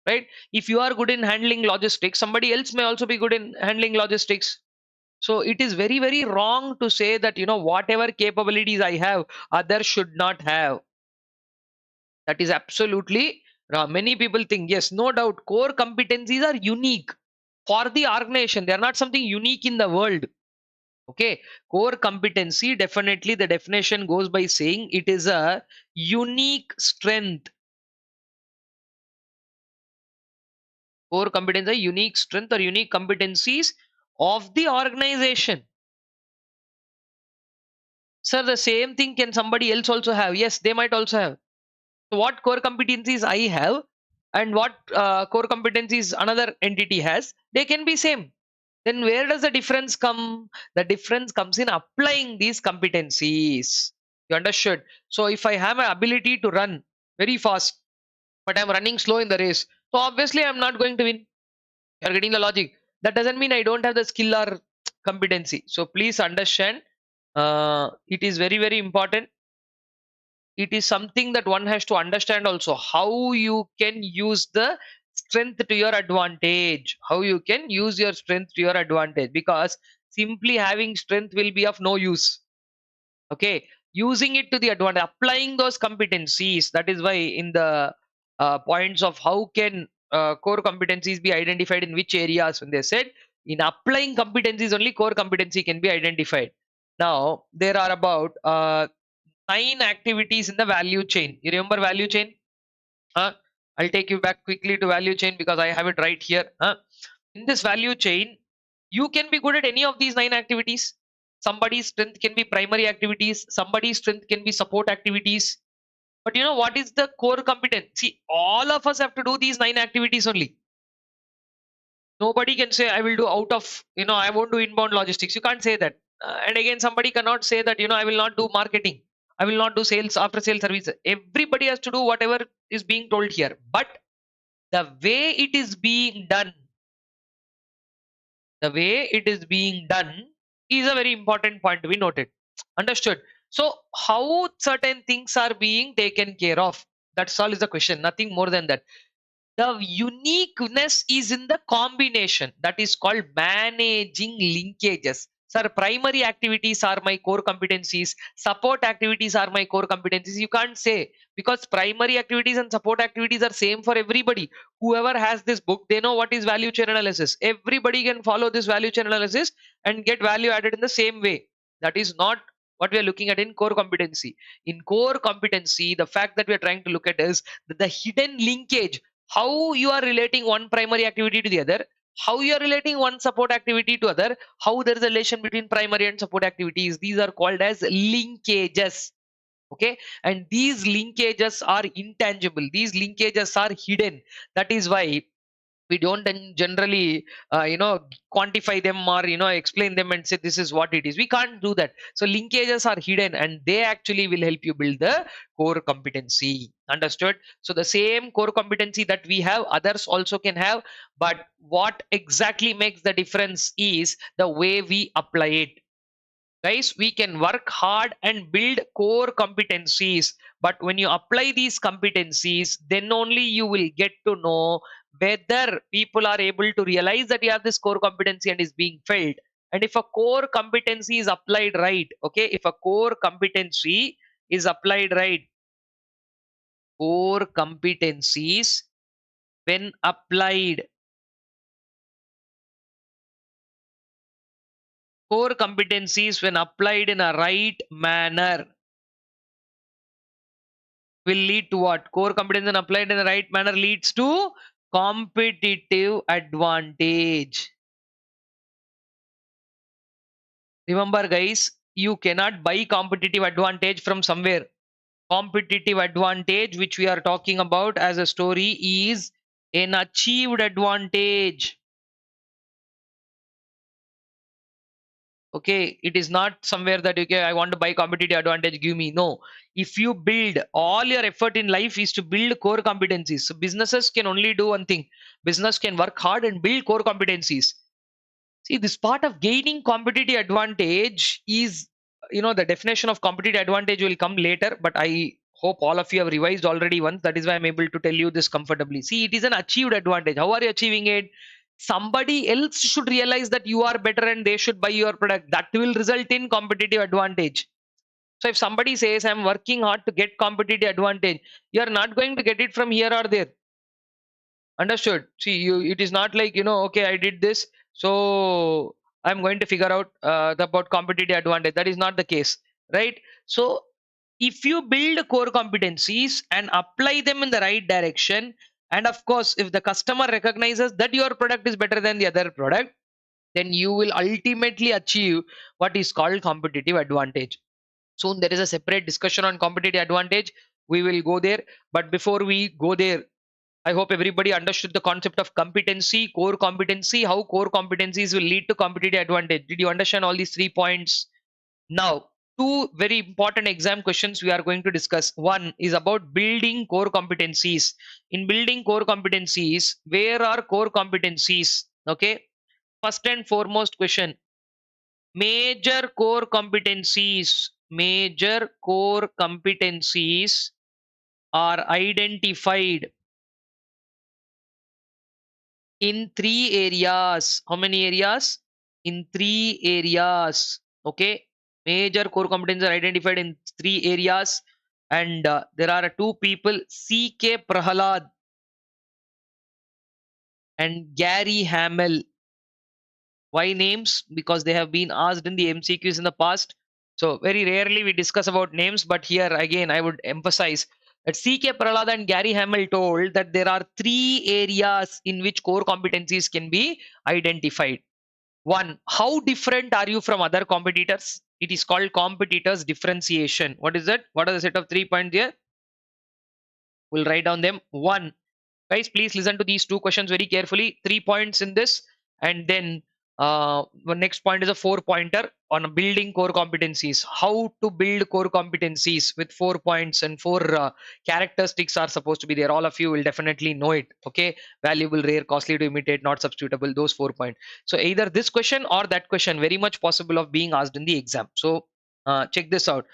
right? If you are good in handling logistics, somebody else may also be good in handling logistics. So it is very, very wrong to say that, whatever capabilities I have, others should not have. That is absolutely wrong. Many people think, yes, no doubt, core competencies are unique for the organization. They are not something unique in the world. Okay, core competency, definitely the definition goes by saying it is a unique strength. Core competence are unique strength or unique competencies of the organization. Sir, the same thing can somebody else also have? Yes, they might also have. So what core competencies I have and what core competencies another entity has, they can be same. Then where does the difference come? The difference comes in applying these competencies. You understood? So if I have an ability to run very fast, but I'm running slow in the race, so obviously I'm not going to win. You're getting the logic. That doesn't mean I don't have the skill or competency. So please understand, it is very, very important. It is something that one has to understand also how you can use the strength to your advantage. How you can use your strength to your advantage, because simply having strength will be of no use. Okay, using it to the advantage, applying those competencies. That is why in the points of how can core competencies be identified in which areas, when they said in applying competencies only core competency can be identified. Now there are about 9 activities in the value chain. You remember value chain? I'll take you back quickly to value chain because I have it right here. In this value chain, you can be good at any of these 9 activities. Somebody's strength can be primary activities, somebody's strength can be support activities. But you know what is the core competence? See, all of us have to do these 9 activities only. Nobody can say, I will do out of, I won't do inbound logistics. You can't say that. And again, somebody cannot say that, I will not do marketing. I will not do sales, after sales service. Everybody has to do whatever is being told here. But the way it is being done, the way it is being done is a very important point to be noted. Understood? So, how certain things are being taken care of? That's all is the question. Nothing more than that. The uniqueness is in the combination, that is called managing linkages. Sir, primary activities are my core competencies, support activities are my core competencies. You can't say, because primary activities and support activities are same for everybody. Whoever has this book, they know what is value chain analysis. Everybody can follow this value chain analysis and get value added in the same way. That is not what we are looking at in core competency. In core competency, the fact that we are trying to look at is that the hidden linkage, how you are relating one primary activity to the other, how you are relating one support activity to other, how there is a relation between primary and support activities. These are called as linkages. Okay, and these linkages are intangible, these linkages are hidden. That is why we don't then generally quantify them or explain them and say this is what it is. We can't do that. So linkages are hidden and they actually will help you build the core competency. Understood? So the same core competency that we have, others also can have, but what exactly makes the difference is the way we apply it. Guys, we can work hard and build core competencies, but when you apply these competencies, then only you will get to know whether people are able to realize that you have this core competency and is being felt. And if a core competency is applied right, okay, if a core competency is applied right, core competencies when applied, core competencies when applied in a right manner will lead to what? Core competence and applied in the right manner leads to competitive advantage. Remember, guys, you cannot buy competitive advantage from somewhere. Competitive advantage, which we are talking about as a story, is an achieved advantage. Okay, it is not somewhere that okay, I want to buy competitive advantage, give me. No, if you build, all your effort in life is to build core competencies. So businesses can only do one thing: business can work hard and build core competencies. See, this part of gaining competitive advantage is, the definition of competitive advantage will come later, but I hope all of you have revised already once. That is why I'm able to tell you this comfortably. See, it is an achieved advantage. How are you achieving it? Somebody else should realize that you are better and they should buy your product. That will result in competitive advantage. So if somebody says, I'm working hard to get competitive advantage, you are not going to get it from here or there. Understood? See, it is not like, okay, I did this, so I'm going to figure out about competitive advantage. That is not the case, right? So if you build core competencies and apply them in the right direction, and of course, if the customer recognizes that your product is better than the other product, then you will ultimately achieve what is called competitive advantage. Soon there is a separate discussion on competitive advantage. We will go there. But before we go there, I hope everybody understood the concept of competency, core competency, how core competencies will lead to competitive advantage. Did you understand all these 3 points? Now, two very important exam questions we are going to discuss. One is about building core competencies. In building core competencies, where are core competencies? Okay. First and foremost question, major core competencies. Major core competencies are identified in 3 areas. How many areas? In 3 areas. Okay. Major core competencies are identified in 3 areas. And there are two people, C.K. Prahalad and Gary Hamel. Why names? Because they have been asked in the MCQs in the past. So very rarely we discuss about names, but here again I would emphasize that C.K. Prahalad and Gary Hamel told that there are 3 areas in which core competencies can be identified. One, how different are you from other competitors? It is called competitors differentiation. What is that? What are the set of 3 points here? We'll write down them. One, guys, please listen to these two questions very carefully. 3 points in this, and then the next point is a 4 pointer on building core competencies. How to build core competencies with 4 points, and four characteristics are supposed to be there. All of you will definitely know it. Okay, valuable, rare, costly to imitate, not substitutable. Those 4 points. So either this question or that question, very much possible of being asked in the exam. So check this out.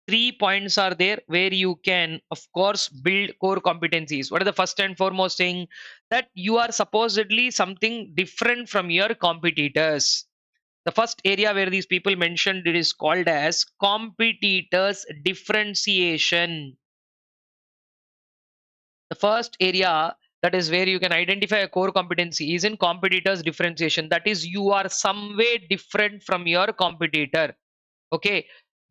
3 points are there where you can, of course, build core competencies. What are the first and foremost thing? That you are supposedly something different from your competitors. The first area where these people mentioned, it is called as competitors differentiation. The first area that is where you can identify a core competency is in competitors differentiation. That is, you are some way different from your competitor. Okay,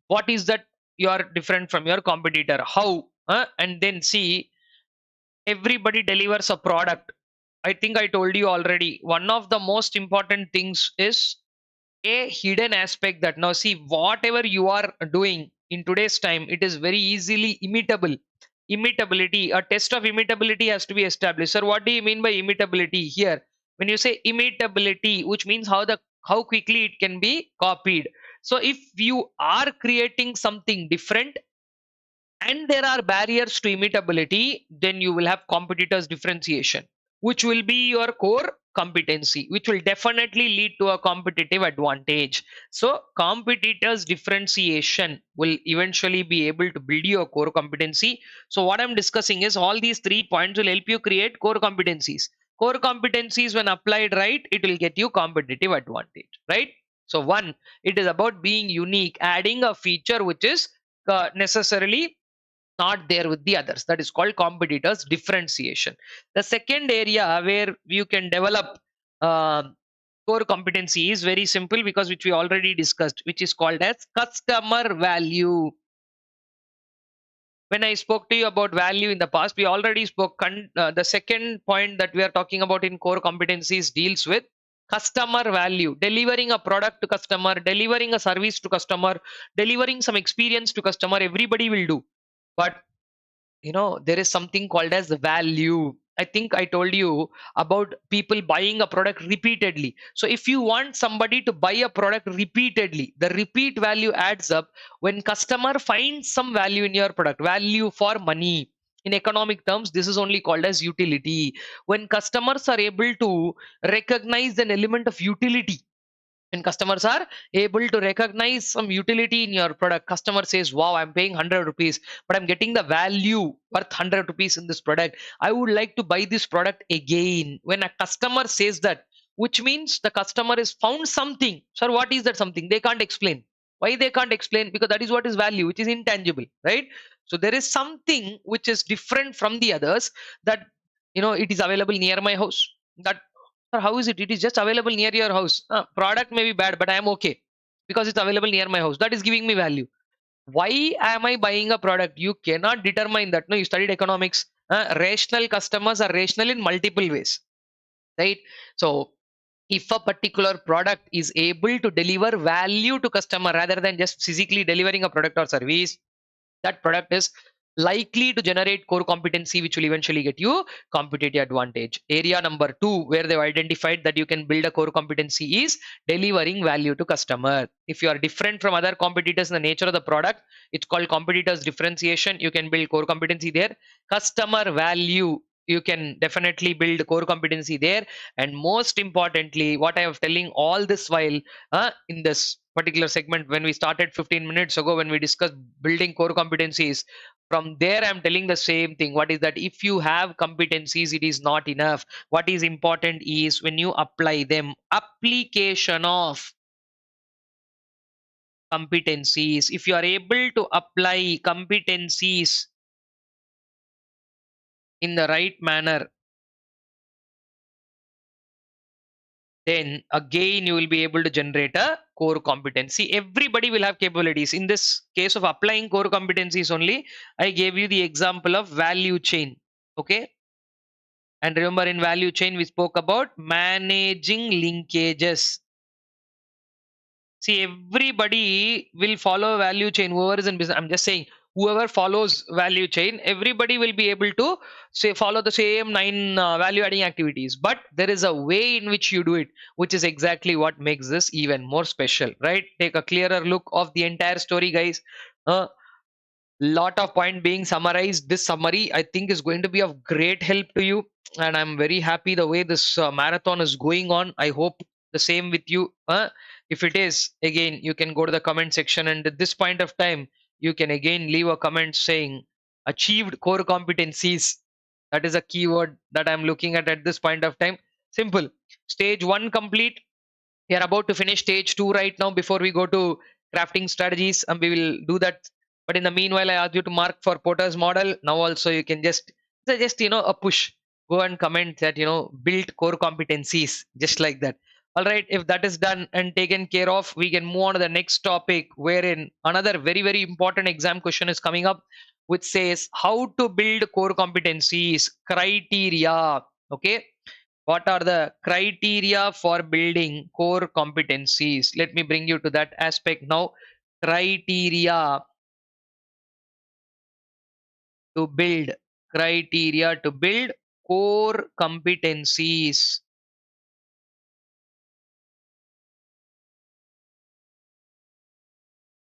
what is that? You are different from your competitor. How? And then see, everybody delivers a product. I think I told you already, one of the most important things is a hidden aspect. That now see, whatever you are doing in today's time, it is very easily imitable. Imitability, a test of imitability has to be established. Sir, what do you mean by imitability here? When you say imitability, which means how quickly it can be copied. So if you are creating something different and there are barriers to imitability, then you will have competitors differentiation. which will be your core competency, which will definitely lead to a competitive advantage. So competitors differentiation will eventually be able to build your core competency. So what I'm discussing is all these 3 points will help you create core competencies. Core competencies, when applied right, it will get you competitive advantage, right? So one, it is about being unique, adding a feature which is necessarily not there with the others. That is called competitors differentiation. The second area where you can develop core competency is very simple, because which we already discussed, which is called as customer value. When I spoke to you about value in the past, we already spoke. The second point that we are talking about in core competencies deals with customer value, delivering a product to customer, delivering a service to customer, delivering some experience to customer. Everybody will do, but there is something called as the value. I think I told you about people buying a product repeatedly. So if you want somebody to buy a product repeatedly, the repeat value adds up. When customer finds some value in your product, value for money, in economic terms this is only called as utility. When customers are able to recognize an element of utility, when customers are able to recognize some utility in your product, customer says, wow, I'm paying 100 rupees, but I'm getting the value worth 100 rupees in this product, I would like to buy this product again. When a customer says that, which means the customer has found something. Sir, what is that something? They can't explain. Why they can't explain? Because that is what is value, which is intangible, right? So there is something which is different from the others, that it is available near my house. That, sir, how is it? It is just available near your house. Product may be bad, but I am okay because it's available near my house. That is giving me value. Why am I buying a product? You cannot determine that. No, you studied economics. Rational customers are rational in multiple ways, right? So if a particular product is able to deliver value to customer rather than just physically delivering a product or service, that product is likely to generate core competency, which will eventually get you competitive advantage. Area number two, where they've identified that you can build a core competency, is delivering value to customer. If you are different from other competitors in the nature of the product, it's called competitors differentiation. You can build core competency there. Customer value, you can definitely build core competency there. And most importantly, what I was telling all this while, in this particular segment, when we started 15 minutes ago, when we discussed building core competencies, from there I'm telling the same thing. What is that? If you have competencies, it is not enough. What is important is when you apply them, application of competencies. If you are able to apply competencies in the right manner, then again you will be able to generate a core competency. Everybody will have capabilities. In this case of applying core competencies only, I gave you the example of value chain. Okay, and remember, in value chain we spoke about managing linkages. See, everybody will follow value chain. Whoever is in business, I'm just saying, whoever follows value chain, everybody will be able to say follow the same nine value adding activities. But there is a way in which you do it, which is exactly what makes this even more special, right? Take a clearer look of the entire story, guys. Lot of point being summarized. This summary I think is going to be of great help to you, and I'm very happy the way this marathon is going on. I hope the same with you. If it is, again you can go to the comment section, and at this point of time you can again leave a comment saying achieved core competencies. That is a keyword that I'm looking at this point of time. Simple. Stage 1 complete. We are about to finish stage 2 right now before we go to crafting strategies, and we will do that. But in the meanwhile, I ask you to mark for Porter's model. Now also you can just a push, go and comment that build core competencies, just like that. All right, if that is done and taken care of, we can move on to the next topic, wherein another very very important exam question is coming up, which says how to build core competencies criteria. Okay, what are the criteria for building core competencies? Let me bring you to that aspect now. Criteria to build, criteria to build core competencies.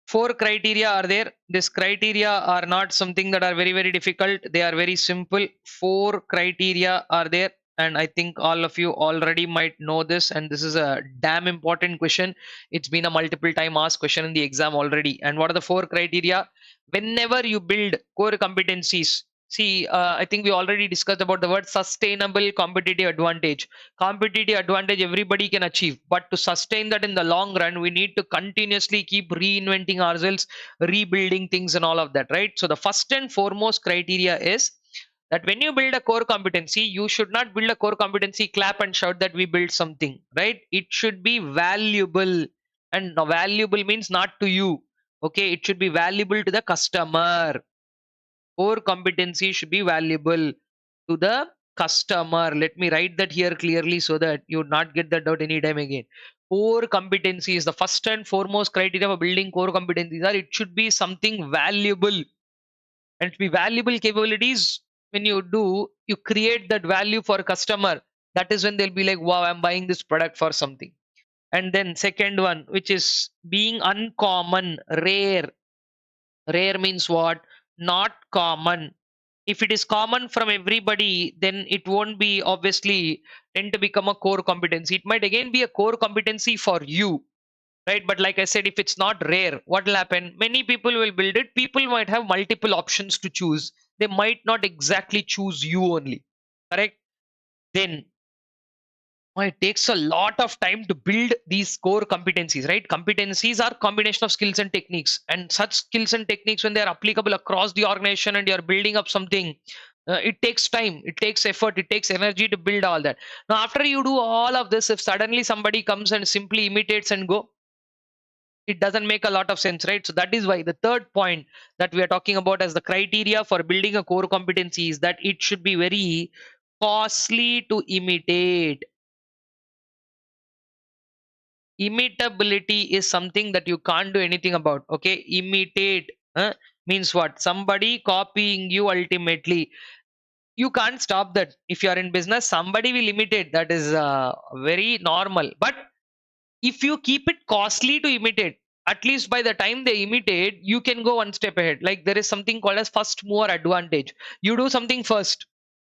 Four criteria are there. These criteria are not something that are very very difficult. They are very simple. Four criteria are there. and I think all of you already might know this, and this is a damn important question. It's been a multiple time asked question in the exam already. And what are the four criteria whenever you build core competencies? See, I think we already discussed about the word sustainable competitive advantage. Competitive advantage everybody can achieve, but to sustain that in the long run, we need to continuously keep reinventing ourselves, rebuilding things, and all of that, right? So the first and foremost criteria is that when you build a core competency, you should not build a core competency, clap and shout that we built something, right? It should be valuable. And valuable means not to you. Okay, it should be valuable to the customer. Core competency should be valuable to the customer. Let me write that here clearly so that you not get that doubt anytime again. Core competency is the first and foremost criteria for building core competencies are it should be something valuable, and to be valuable capabilities. When you do, you create that value for customer. That is when they'll be like, wow, I'm buying this product for something. And then second one, which is being uncommon, rare. Rare means what? Not common. If it is common from everybody, then it won't be obviously tend to become a core competency. It might again be a core competency for you, right? But like I said, if it's not rare, what will happen? Many people will build it. People might have multiple options to choose. They might not exactly choose you only, correct? Then it takes a lot of time to build these core competencies, right? Competencies are combination of skills and techniques, and such skills and techniques, when they are applicable across the organization and you're building up something, it takes time, it takes effort, it takes energy to build all that. Now after you do all of this, if suddenly somebody comes and simply imitates and go, it doesn't make a lot of sense, right? So that is why the third point that we are talking about as the criteria for building a core competency is that it should be very costly to imitate. Imitability is something that you can't do anything about. Okay, imitate means what? Somebody copying you ultimately. You can't stop that. If you are in business, somebody will imitate. That is very normal. But if you keep it costly to imitate, at least by the time they imitate, you can go one step ahead. Like there is something called as first mover advantage. You do something first.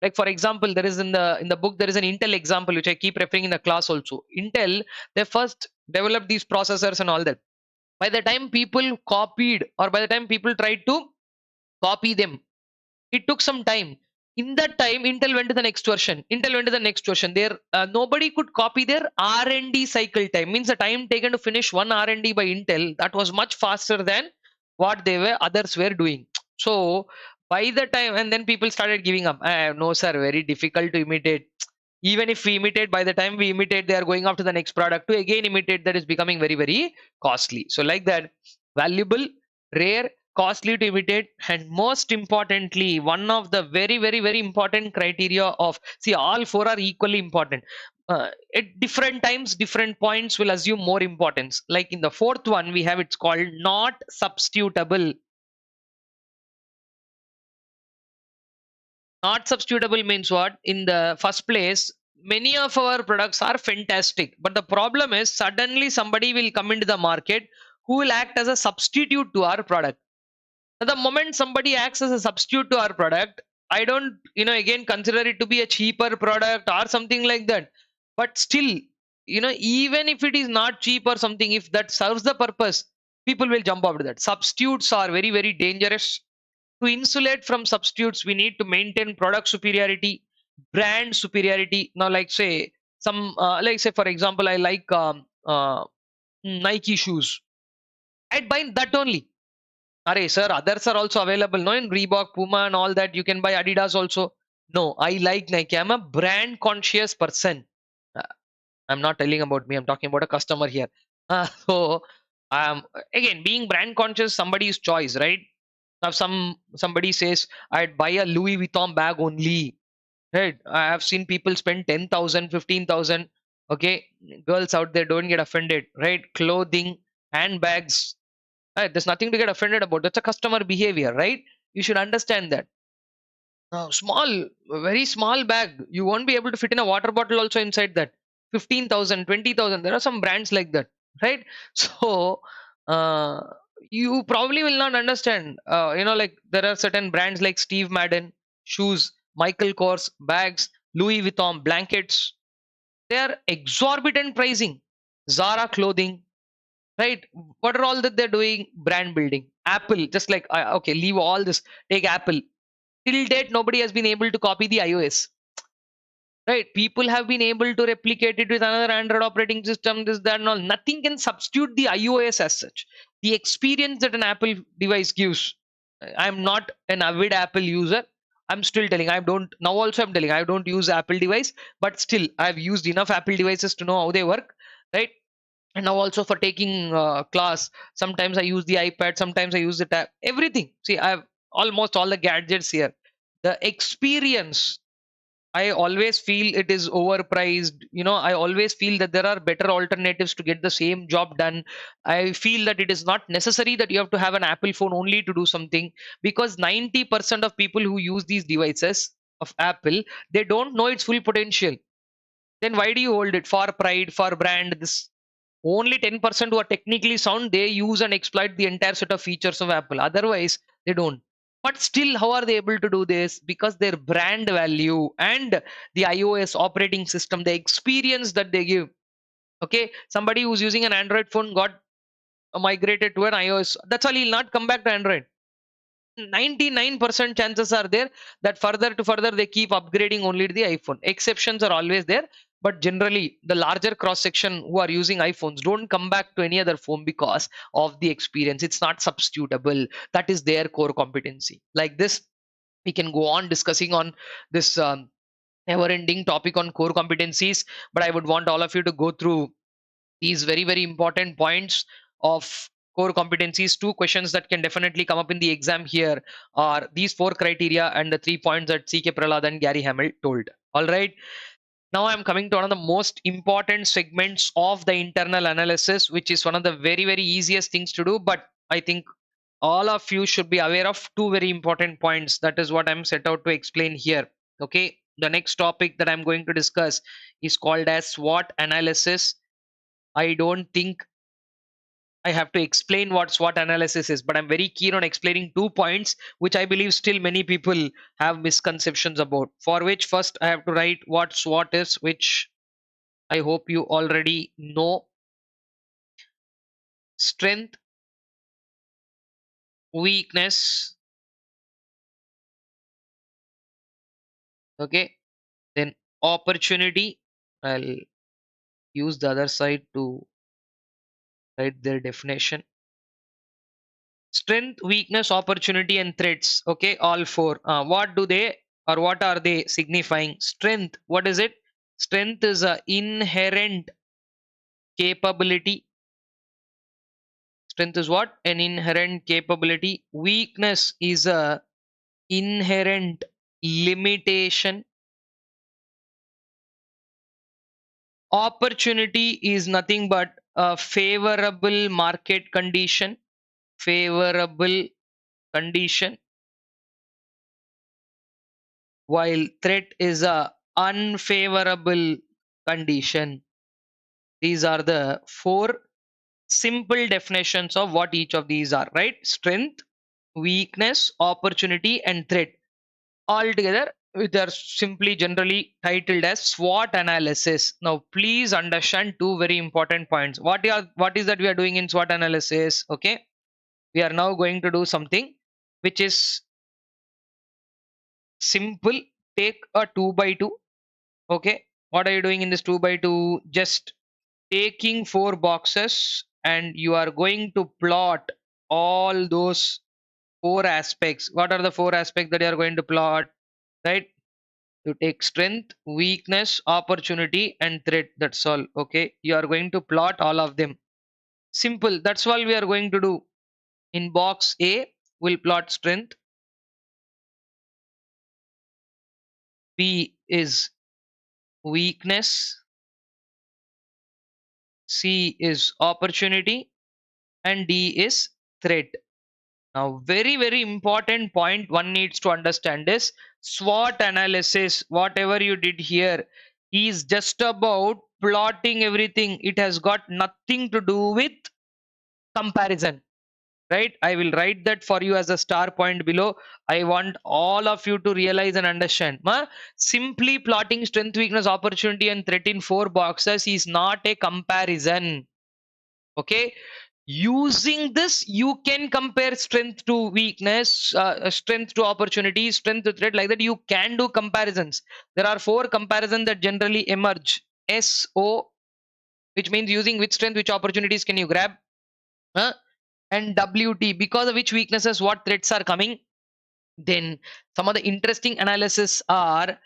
Like for example, there is in the book there is an Intel example which I keep referring in the class also. Intel, they first developed these processors and all that. By the time people copied, or by the time people tried to copy them, it took some time. In that time, Intel went to the next version. Intel went to the next version. There, nobody could copy their R&D cycle time. Means the time taken to finish one R&D by Intel, that was much faster than what they were others were doing. So by the time, and then people started giving up. No, sir, very difficult to imitate. Even if we imitate, by the time we imitate, they are going off to the next product to again imitate. That is becoming very, very costly. So like that, valuable, rare, costly to imitate, and most importantly, one of the very, very, very important criteria of, see, all four are equally important. At different times, different points will assume more importance. Like in the fourth one, we have it's called not substitutable. Not substitutable means what? In the first place, many of our products are fantastic, but the problem is suddenly somebody will come into the market who will act as a substitute to our product. At the moment somebody acts as a substitute to our product, I don't, again consider it to be a cheaper product or something like that. But still, even if it is not cheap or something, if that serves the purpose, people will jump after that. Substitutes are very, very dangerous. To insulate from substitutes, we need to maintain product superiority, brand superiority. Now, like say like say for example, I like Nike shoes. I'd buy that only. Arey, sir, others are also available, no? In Reebok, Puma, and all that. You can buy Adidas also. No, I like Nike. I'm a brand conscious person. Uh, I'm not telling about me. I'm talking about a customer here. So, um, again, being brand conscious, somebody's choice, right? Now, somebody says, I'd buy a Louis Vuitton bag only. Right? I have seen people spend 10,000, 15,000. Okay, girls out there, don't get offended, right? Clothing, handbags, right? There's nothing to get offended about. That's a customer behavior, right? You should understand that. Small, very small bag. You won't be able to fit in a water bottle also inside that. 15,000, 20,000. There are some brands like that, right? So, uh, you probably will not understand. Like there are certain brands like Steve Madden, shoes, Michael Kors, bags. Louis Vuitton blankets, they are exorbitant pricing. Zara clothing, right? What are all that they're doing? Brand building. Apple, just like okay, leave all this. Take Apple. Till date, nobody has been able to copy the iOS. Right? People have been able to replicate it with another Android operating system, this, that, and all. Nothing can substitute the iOS as such. The experience that an Apple device gives. I'm not an avid Apple user. I'm still telling. I don't now. Also, I'm telling. I don't use Apple device, but still, I've used enough Apple devices to know how they work. Right? And now also for taking class, sometimes I use the iPad, sometimes I use the tab. Everything. See, I have almost all the gadgets here. The experience, I always feel it is overpriced. I always feel that there are better alternatives to get the same job done. I feel that it is not necessary that you have to have an Apple phone only to do something, because 90% of people who use these devices of Apple, they don't know its full potential. Then why do you hold it? For pride, for brand? This only 10% who are technically sound, they use and exploit the entire set of features of Apple. Otherwise, they don't. But still, how are they able to do this? Because their brand value and the iOS operating system, the experience that they give. Okay, somebody who's using an Android phone got migrated to an iOS. That's all. He'll not come back to Android. 99% chances are there that further to further they keep upgrading only to the iPhone. Exceptions are always there, but generally the larger cross section who are using iPhones don't come back to any other phone because of the experience. It's not substitutable. That is their core competency. Like this, we can go on discussing on this never ending topic on core competencies, but I would want all of you to go through these very very important points of core competencies. Two questions that can definitely come up in the exam here are these four criteria and the 3 points that CK Prahlad and Gary Hamel told. All right, now I'm coming to one of the most important segments of the internal analysis, which is one of the very very easiest things to do, but I think all of you should be aware of two very important points. That is what I'm set out to explain here. Okay, the next topic that I'm going to discuss is called as SWOT analysis. I don't think I have to explain what SWOT analysis is, but I'm very keen on explaining 2 points which I believe still many people have misconceptions about. For which, first, I have to write what SWOT is, which I hope you already know. Strength, weakness, okay, then opportunity. I'll use the other side to write their definition. Strength, weakness, opportunity, and threats. Okay, all four. What do they or what are they signifying? Strength, what is it? Strength is a inherent capability. Strength is what? An inherent capability. Weakness is a inherent limitation. Opportunity is nothing but a favorable market condition. Favorable condition. While threat is a unfavorable condition. These are the four simple definitions of what each of these are, right? Strength, weakness, opportunity, and threat. All together, they are simply generally titled as SWOT analysis. Now, please understand two very important points. What is that we are doing in SWOT analysis? Okay, we are now going to do something which is simple. Take a 2 by 2. Okay, what are you doing in this 2 by 2? Just taking four boxes and you are going to plot all those four aspects. What are the four aspects that you are going to plot? Right, you take strength, weakness, opportunity, and threat. That's all. Okay, you are going to plot all of them. Simple. That's all we are going to do. In box A, we'll plot strength. B is weakness. C is opportunity, and D is threat. Now, very, very important point one needs to understand is SWOT analysis. Whatever you did here is just about plotting everything. It has got nothing to do with comparison. right? I will write that for you as a star point below. I want all of you to realize and understand. Simply plotting strength, weakness, opportunity, and threat in 4 boxes is not a comparison. Okay, using this you can compare strength to weakness, strength to opportunity, strength to threat, like that you can do comparisons. There are 4 comparisons that generally emerge. SO, which means using which strength, which opportunities can you grab, huh? And WT, because of which weaknesses, what threats are coming. Then some of the interesting analysis are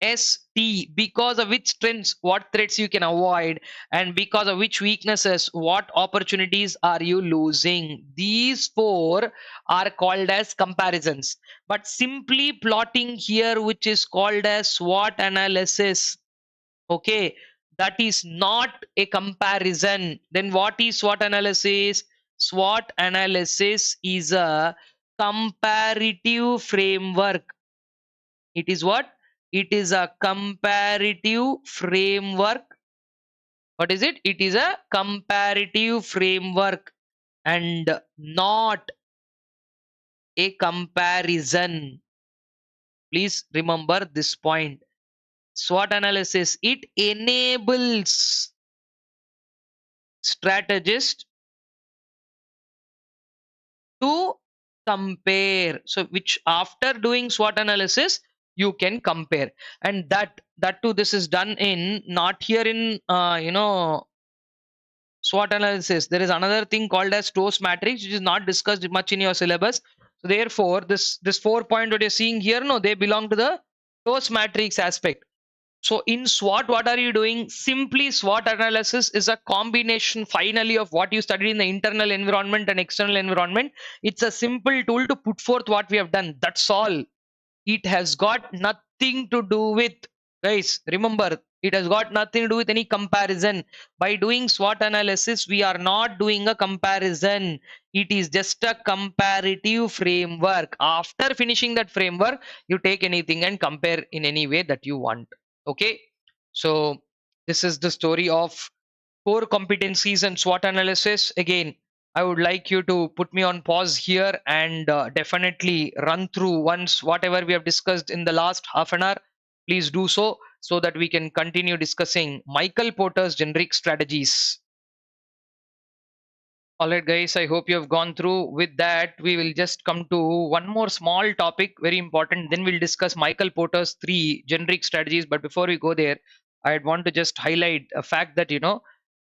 ST, because of which strengths, what threats you can avoid, and because of which weaknesses, what opportunities are you losing. These 4 are called as comparisons. But simply plotting here, which is called as SWOT analysis, okay, that is not a comparison. Then what is SWOT analysis? SWOT analysis is a comparative framework. It is what? It is a comparative framework. What is it? It is a comparative framework and not a comparison. Please remember this point. SWOT analysis, it enables strategists to compare. So which after doing SWOT analysis, you can compare. And that too, this is done in not here in SWOT analysis. There is another thing called as Toast matrix, which is not discussed much in your syllabus. So therefore, this 4 point that you're seeing here, no, they belong to the Toast matrix aspect. So in SWOT, what are you doing? Simply SWOT analysis is a combination finally of what you studied in the internal environment and external environment. It's a simple tool to put forth what we have done. That's all. It has got nothing to do with, guys, remember, it has got nothing to do with any comparison. By doing SWOT analysis, we are not doing a comparison. It is just a comparative framework. After finishing that framework, you take anything and compare in any way that you want. Okay, so this is the story of core competencies and SWOT analysis. Again, I would like you to put me on pause here and definitely run through once whatever we have discussed in the last half an hour. Please do so that we can continue discussing Michael Porter's generic strategies. All right, guys, I hope you have gone through. With that, we will just come to one more small topic, very important. Then we'll discuss Michael Porter's 3 generic strategies. But before we go there, I'd want to just highlight a fact that,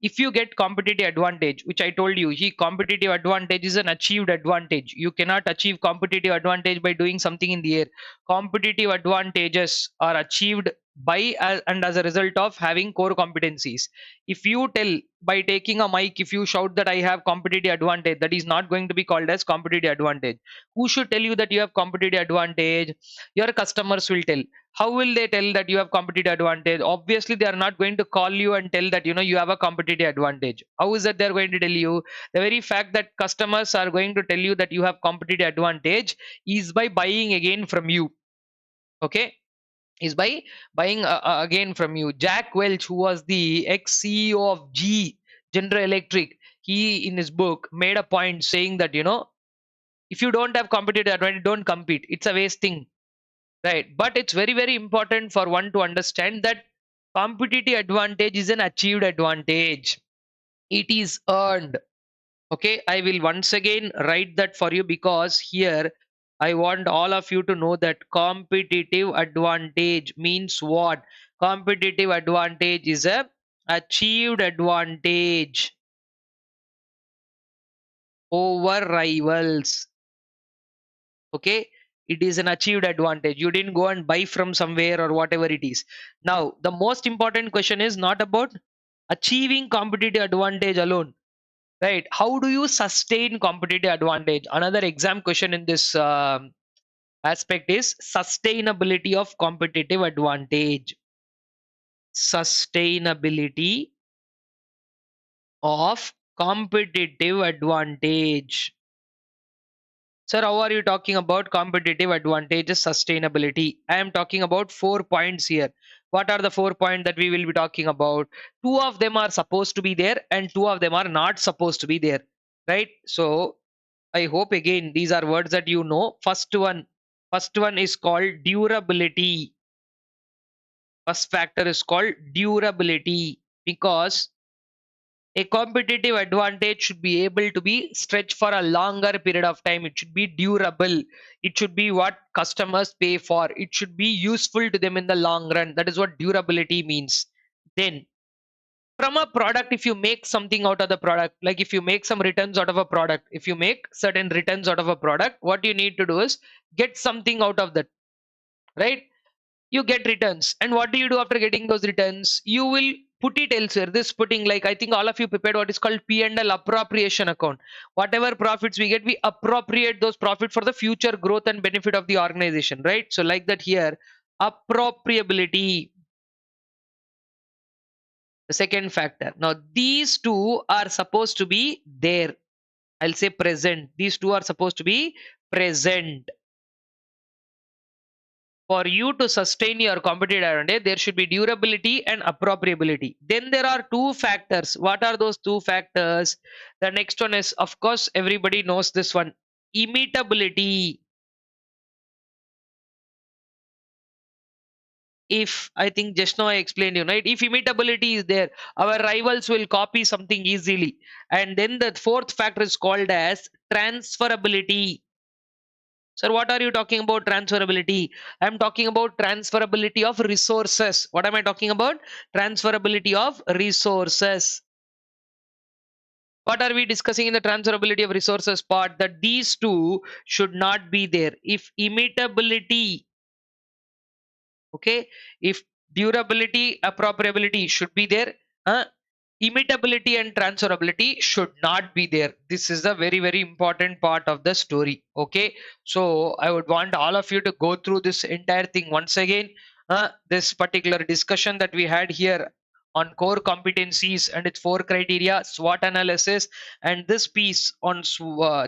if you get competitive advantage, which I told you, competitive advantage is an achieved advantage. You cannot achieve competitive advantage by doing something in the air. Competitive advantages are achieved by and as a result of having core competencies. If you tell by taking a mic, if you shout that I have competitive advantage, that is not going to be called as competitive advantage. Who should tell you that you have competitive advantage? Your customers will tell. How will they tell that you have competitive advantage? Obviously they are not going to call you and tell that you have a competitive advantage. How is that they're going to tell you? The very fact that customers are going to tell you that you have competitive advantage is by buying again from you. Okay, is by buying again from you. Jack Welch, who was the ex-CEO of General Electric, he in his book made a point saying that if you don't have competitive advantage, don't compete. It's a waste thing, right? But it's very very important for one to understand that competitive advantage is an achieved advantage. It is earned. Okay, I will once again write that for you because here I want all of you to know that competitive advantage means what? Competitive advantage is a achieved advantage over rivals. Okay, it is an achieved advantage. You didn't go and buy from somewhere or whatever it is. Now, the most important question is not about achieving competitive advantage alone. Right? How do you sustain competitive advantage? Another exam question in this aspect is sustainability of competitive advantage. Sustainability of competitive advantage. Sir, how are you talking about competitive advantages, sustainability? I am talking about 4 points here. What are the 4 points that we will be talking about? Two of them are supposed to be there and two of them are not supposed to be there. Right? So I hope again these are words that you know. First one is called durability. First factor is called durability, because a competitive advantage should be able to be stretched for a longer period of time. It should be durable. It should be what customers pay for. It should be useful to them in the long run. That is what durability means. Then, from a product, if you make something out of the product, like if you make some returns out of a product, if you make certain returns out of a product, what you need to do is get something out of that, right? You get returns, and what do you do after getting those returns? You will put it elsewhere. This putting, like, I think all of you prepared what is called P&L appropriation account. Whatever profits we get, we appropriate those profit for the future growth and benefit of the organization, right? So like that here, appropriability, the second factor. Now these two are supposed to be there. I'll say present. These two are supposed to be present. For you to sustain your competitive advantage, there should be durability and appropriability. Then there are two factors. What are those two factors? The next one is, of course, everybody knows this one, imitability. If I think just now I explained you, right? If imitability is there, our rivals will copy something easily. And then the fourth factor is called as transferability. Sir, what are you talking about transferability? I'm talking about transferability of resources. What am I talking about? Transferability of resources. What are we discussing in the transferability of resources part? That these two should not be there. If imitability, okay, if durability, appropriability should be there, imitability and transferability should not be there. This is a very, very important part of the story. Okay, so I would want all of you to go through this entire thing once again. This particular discussion that we had here on core competencies and its four criteria, SWOT analysis, and this piece on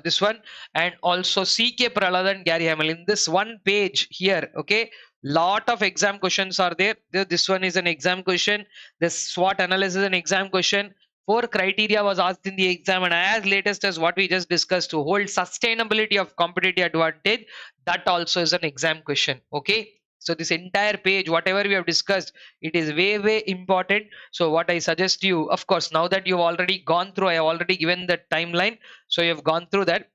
this one, and also CK Prahlad and Gary Hamel in this one page here. Okay, lot of exam questions are there. This one is an exam question. This SWOT analysis is an exam question. Four criteria was asked in the exam, and as latest as what we just discussed, to hold sustainability of competitive advantage, that also is an exam question. Okay, so this entire page, whatever we have discussed, it is way, way important. So what I suggest you, of course, now that you've already gone through, I have already given the timeline, so you've gone through that.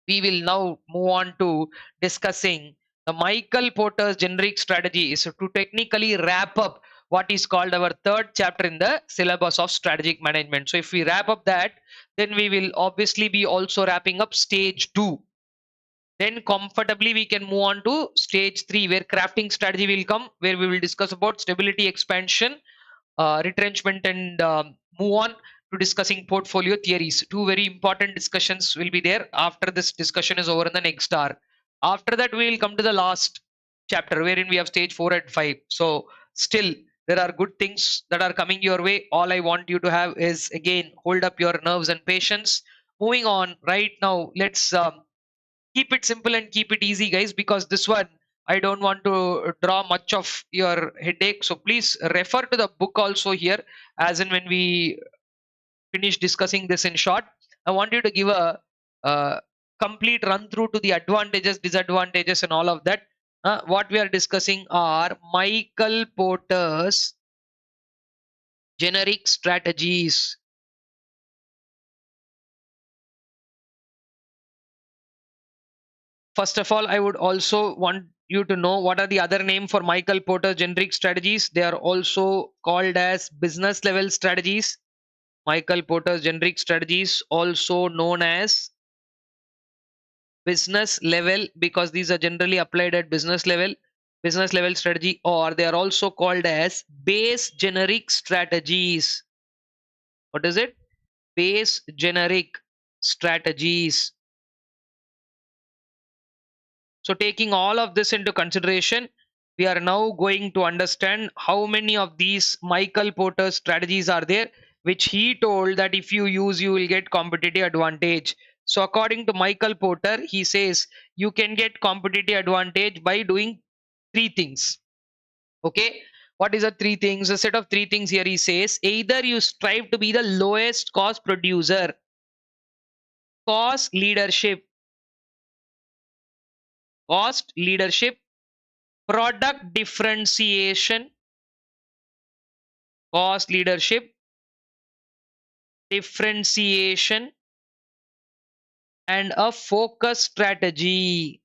We will now move on to discussing the Michael-Porter's generic strategy. So to technically wrap up what is called our third chapter in the syllabus of strategic management. So if we wrap up that, then we will obviously be also wrapping up stage 2. Then comfortably we can move on to stage 3, where crafting strategy will come, where we will discuss about stability expansion, retrenchment, and move on to discussing portfolio theories. Two very important discussions will be there after this discussion is over in the next hour. After that, we will come to the last chapter, wherein we have stage 4 and 5. So still there are good things that are coming your way. All I want you to have is, again, hold up your nerves and patience. Moving on right now, let's keep it simple and keep it easy, guys, because this one I don't want to draw much of your headache. So please refer to the book also here, as in when we finish discussing this in short. I want you to give a complete run through to the advantages, disadvantages, and all of that. What we are discussing are Michael Porter's generic strategies. First of all, I would also want you to know what are the other name for Michael Porter generic strategies. They are also called as business level strategies. Michael Porter's generic strategies, also known as business level, because these are generally applied at business level strategy, or they are also called as base generic strategies. What is it? Base generic strategies. So taking all of this into consideration, we are now going to understand how many of these Michael Porter strategies are there, which he told that if you use, you will get competitive advantage. So according to Michael Porter, he says you can get competitive advantage by doing three things. Okay. What is the three things? A set of three things here. He says either you strive to be the lowest cost producer. cost leadership, cost leadership, product differentiation, cost leadership, differentiation, and a focus strategy.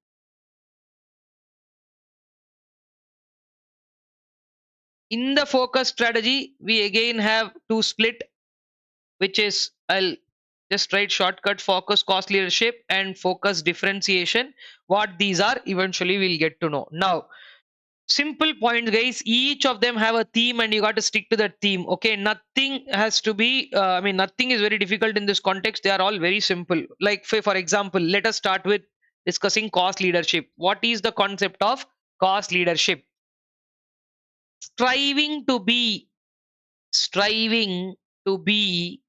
In the focus strategy, we again have two split, which is I'll just write shortcut focus cost leadership and focus differentiation. What these are, eventually we'll get to know. Now, simple points, guys. Each of them have a theme, and you got to stick to that theme. Okay, nothing has to be. I mean, nothing is very difficult in this context. They are all very simple. Like, for example, let us start with discussing cost leadership. What is the concept of cost leadership? Striving to be, striving to be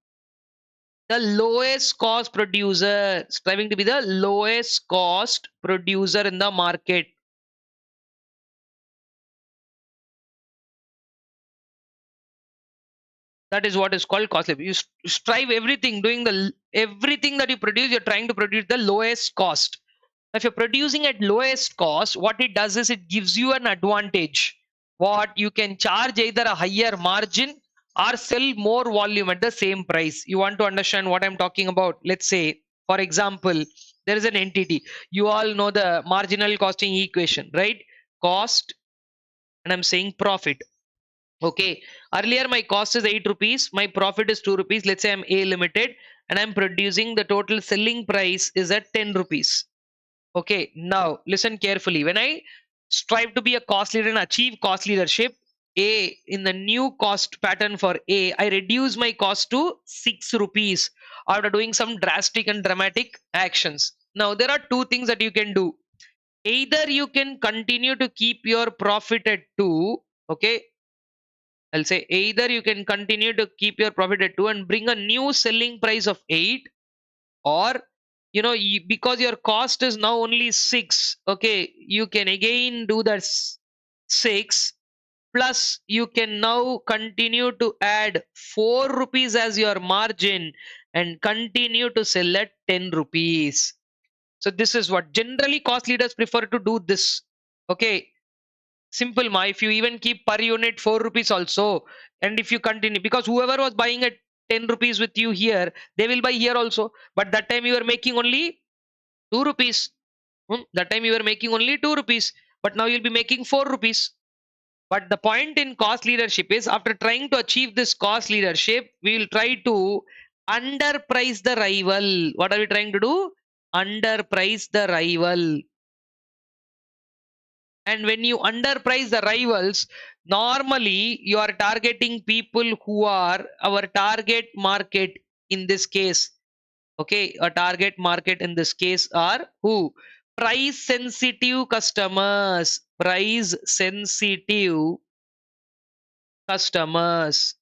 the lowest cost producer, striving to be the lowest cost producer in the market. That is what is called cost leadership. You strive everything, doing the everything that you produce, you're trying to produce the lowest cost. If you're producing at lowest cost, what it does is it gives you an advantage. What you can charge either a higher margin or sell more volume at the same price. You want to understand what I'm talking about? Let's say, for example, there is an entity. You all know the marginal costing equation, right? Cost, and I'm saying profit. Okay, earlier my cost is 8 rupees, my profit is 2 rupees. Let's say I'm A Limited and I'm producing, the total selling price is at 10 rupees. Okay, now listen carefully. When I strive to be a cost leader and achieve cost leadership, A, in the new cost pattern for A, I reduce my cost to 6 rupees after doing some drastic and dramatic actions. Now, there are two things that you can do. Either you can continue to keep your profit at 2, okay, I'll say either you can continue to keep your profit at 2 and bring a new selling price of 8, or because your cost is now only 6, okay, you can again do that 6, plus you can now continue to add 4 rupees as your margin and continue to sell at 10 rupees. So this is what generally cost leaders prefer to do this. Okay, simple ma, if you even keep per unit 4 rupees also, and if you continue, because whoever was buying at 10 rupees with you here, they will buy here also, but that time you were making only 2 rupees. That time you were making only 2 rupees, but now you'll be making 4 rupees. But the point in cost leadership is, after trying to achieve this cost leadership, we will try to underprice the rival. What are we trying to do? Underprice the rival. And when you underprice the rivals, normally you are targeting people who are our target market in this case. Okay, a target market in this case are who? Price sensitive customers. Price sensitive customers.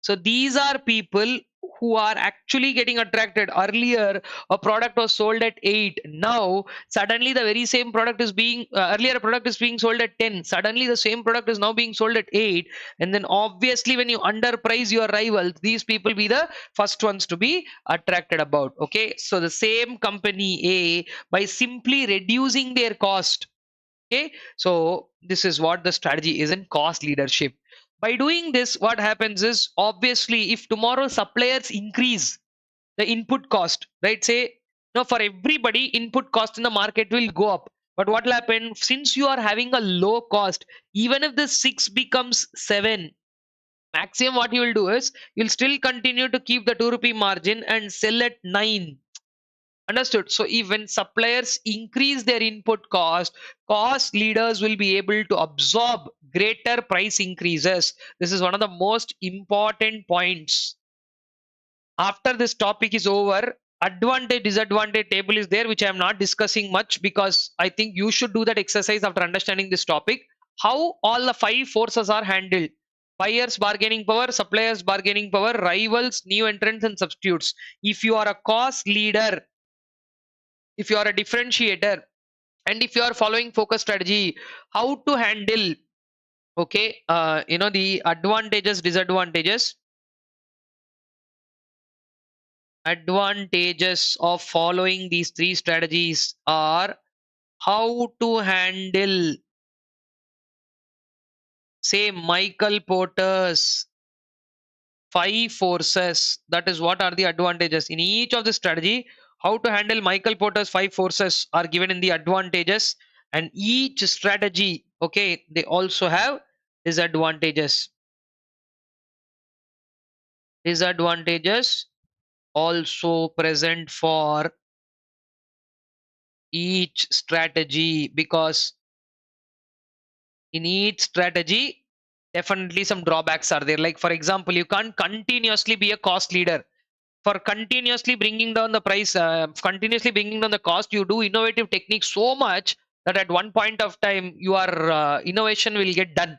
So these are people who are actually getting attracted. Earlier, a product was sold at 8. Now, suddenly the very same product is being, earlier a product is being sold at 10. Suddenly the same product is now being sold at 8. And then obviously when you underprice your rivals, these people be the first ones to be attracted about. Okay. So the same company A, by simply reducing their cost. Okay, so this is what the strategy is in cost leadership. By doing this, what happens is, obviously if tomorrow suppliers increase the input cost, right, say now for everybody input cost in the market will go up, but what will happen, since you are having a low cost, even if the 6 becomes 7, maximum what you will do is you'll still continue to keep the 2 rupee margin and sell at 9. Understood. So even suppliers increase their input cost, cost leaders will be able to absorb greater price increases. This is one of the most important points. After this topic is over, advantage disadvantage table is there, which I am not discussing much because I think you should do that exercise after understanding this topic. How all the 5 forces are handled: buyers bargaining power, suppliers bargaining power, rivals, new entrants, and substitutes. If you are a cost leader, if you are a differentiator, and if you are following focus strategy, how to handle, okay, the advantages, disadvantages, Advantages of following these three strategies are how to handle, say, Michael Porter's five forces. That is what are the advantages in each of the strategy. How to handle Michael Porter's five forces are given in the advantages, and each strategy, okay, they also have disadvantages. Disadvantages also present for each strategy, because in each strategy definitely some drawbacks are there. Like for example, you can't continuously be a cost leader. For continuously bringing down the price, continuously bringing down the cost, you do innovative techniques so much that at one point of time your innovation will get done,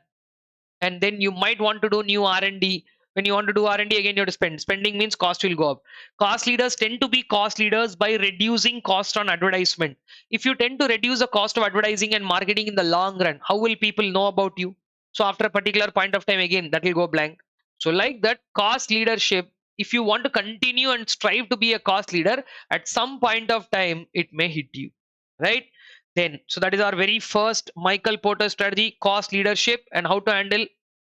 and then you might want to do new R&D. When you want to do R&D, again you have to spending means cost will go up. Cost leaders tend to be cost leaders by reducing cost on advertisement. If you tend to reduce the cost of advertising and marketing in the long run, how will people know about you? So after a particular point of time, again that will go blank. So like that, cost leadership, if you want to continue and strive to be a cost leader, at some point of time it may hit you, right? Then, so that is our very first Michael Porter strategy, cost leadership, and how to handle.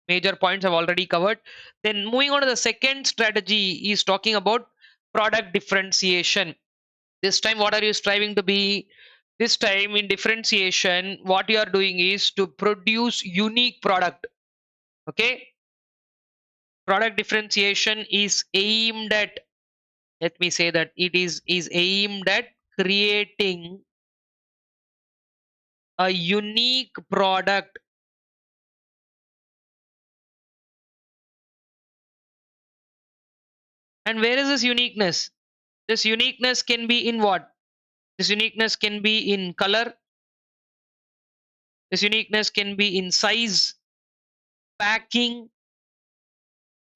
Major points I've already covered. Then moving on to the second strategy is talking about product differentiation. This time, what are you striving to be? This time in differentiation, what you are doing is to produce unique product. Okay, product differentiation is aimed at, let me say that it is aimed at creating a unique product. And where is this uniqueness? This uniqueness can be in what? This uniqueness can be in color. This uniqueness can be in size, packing,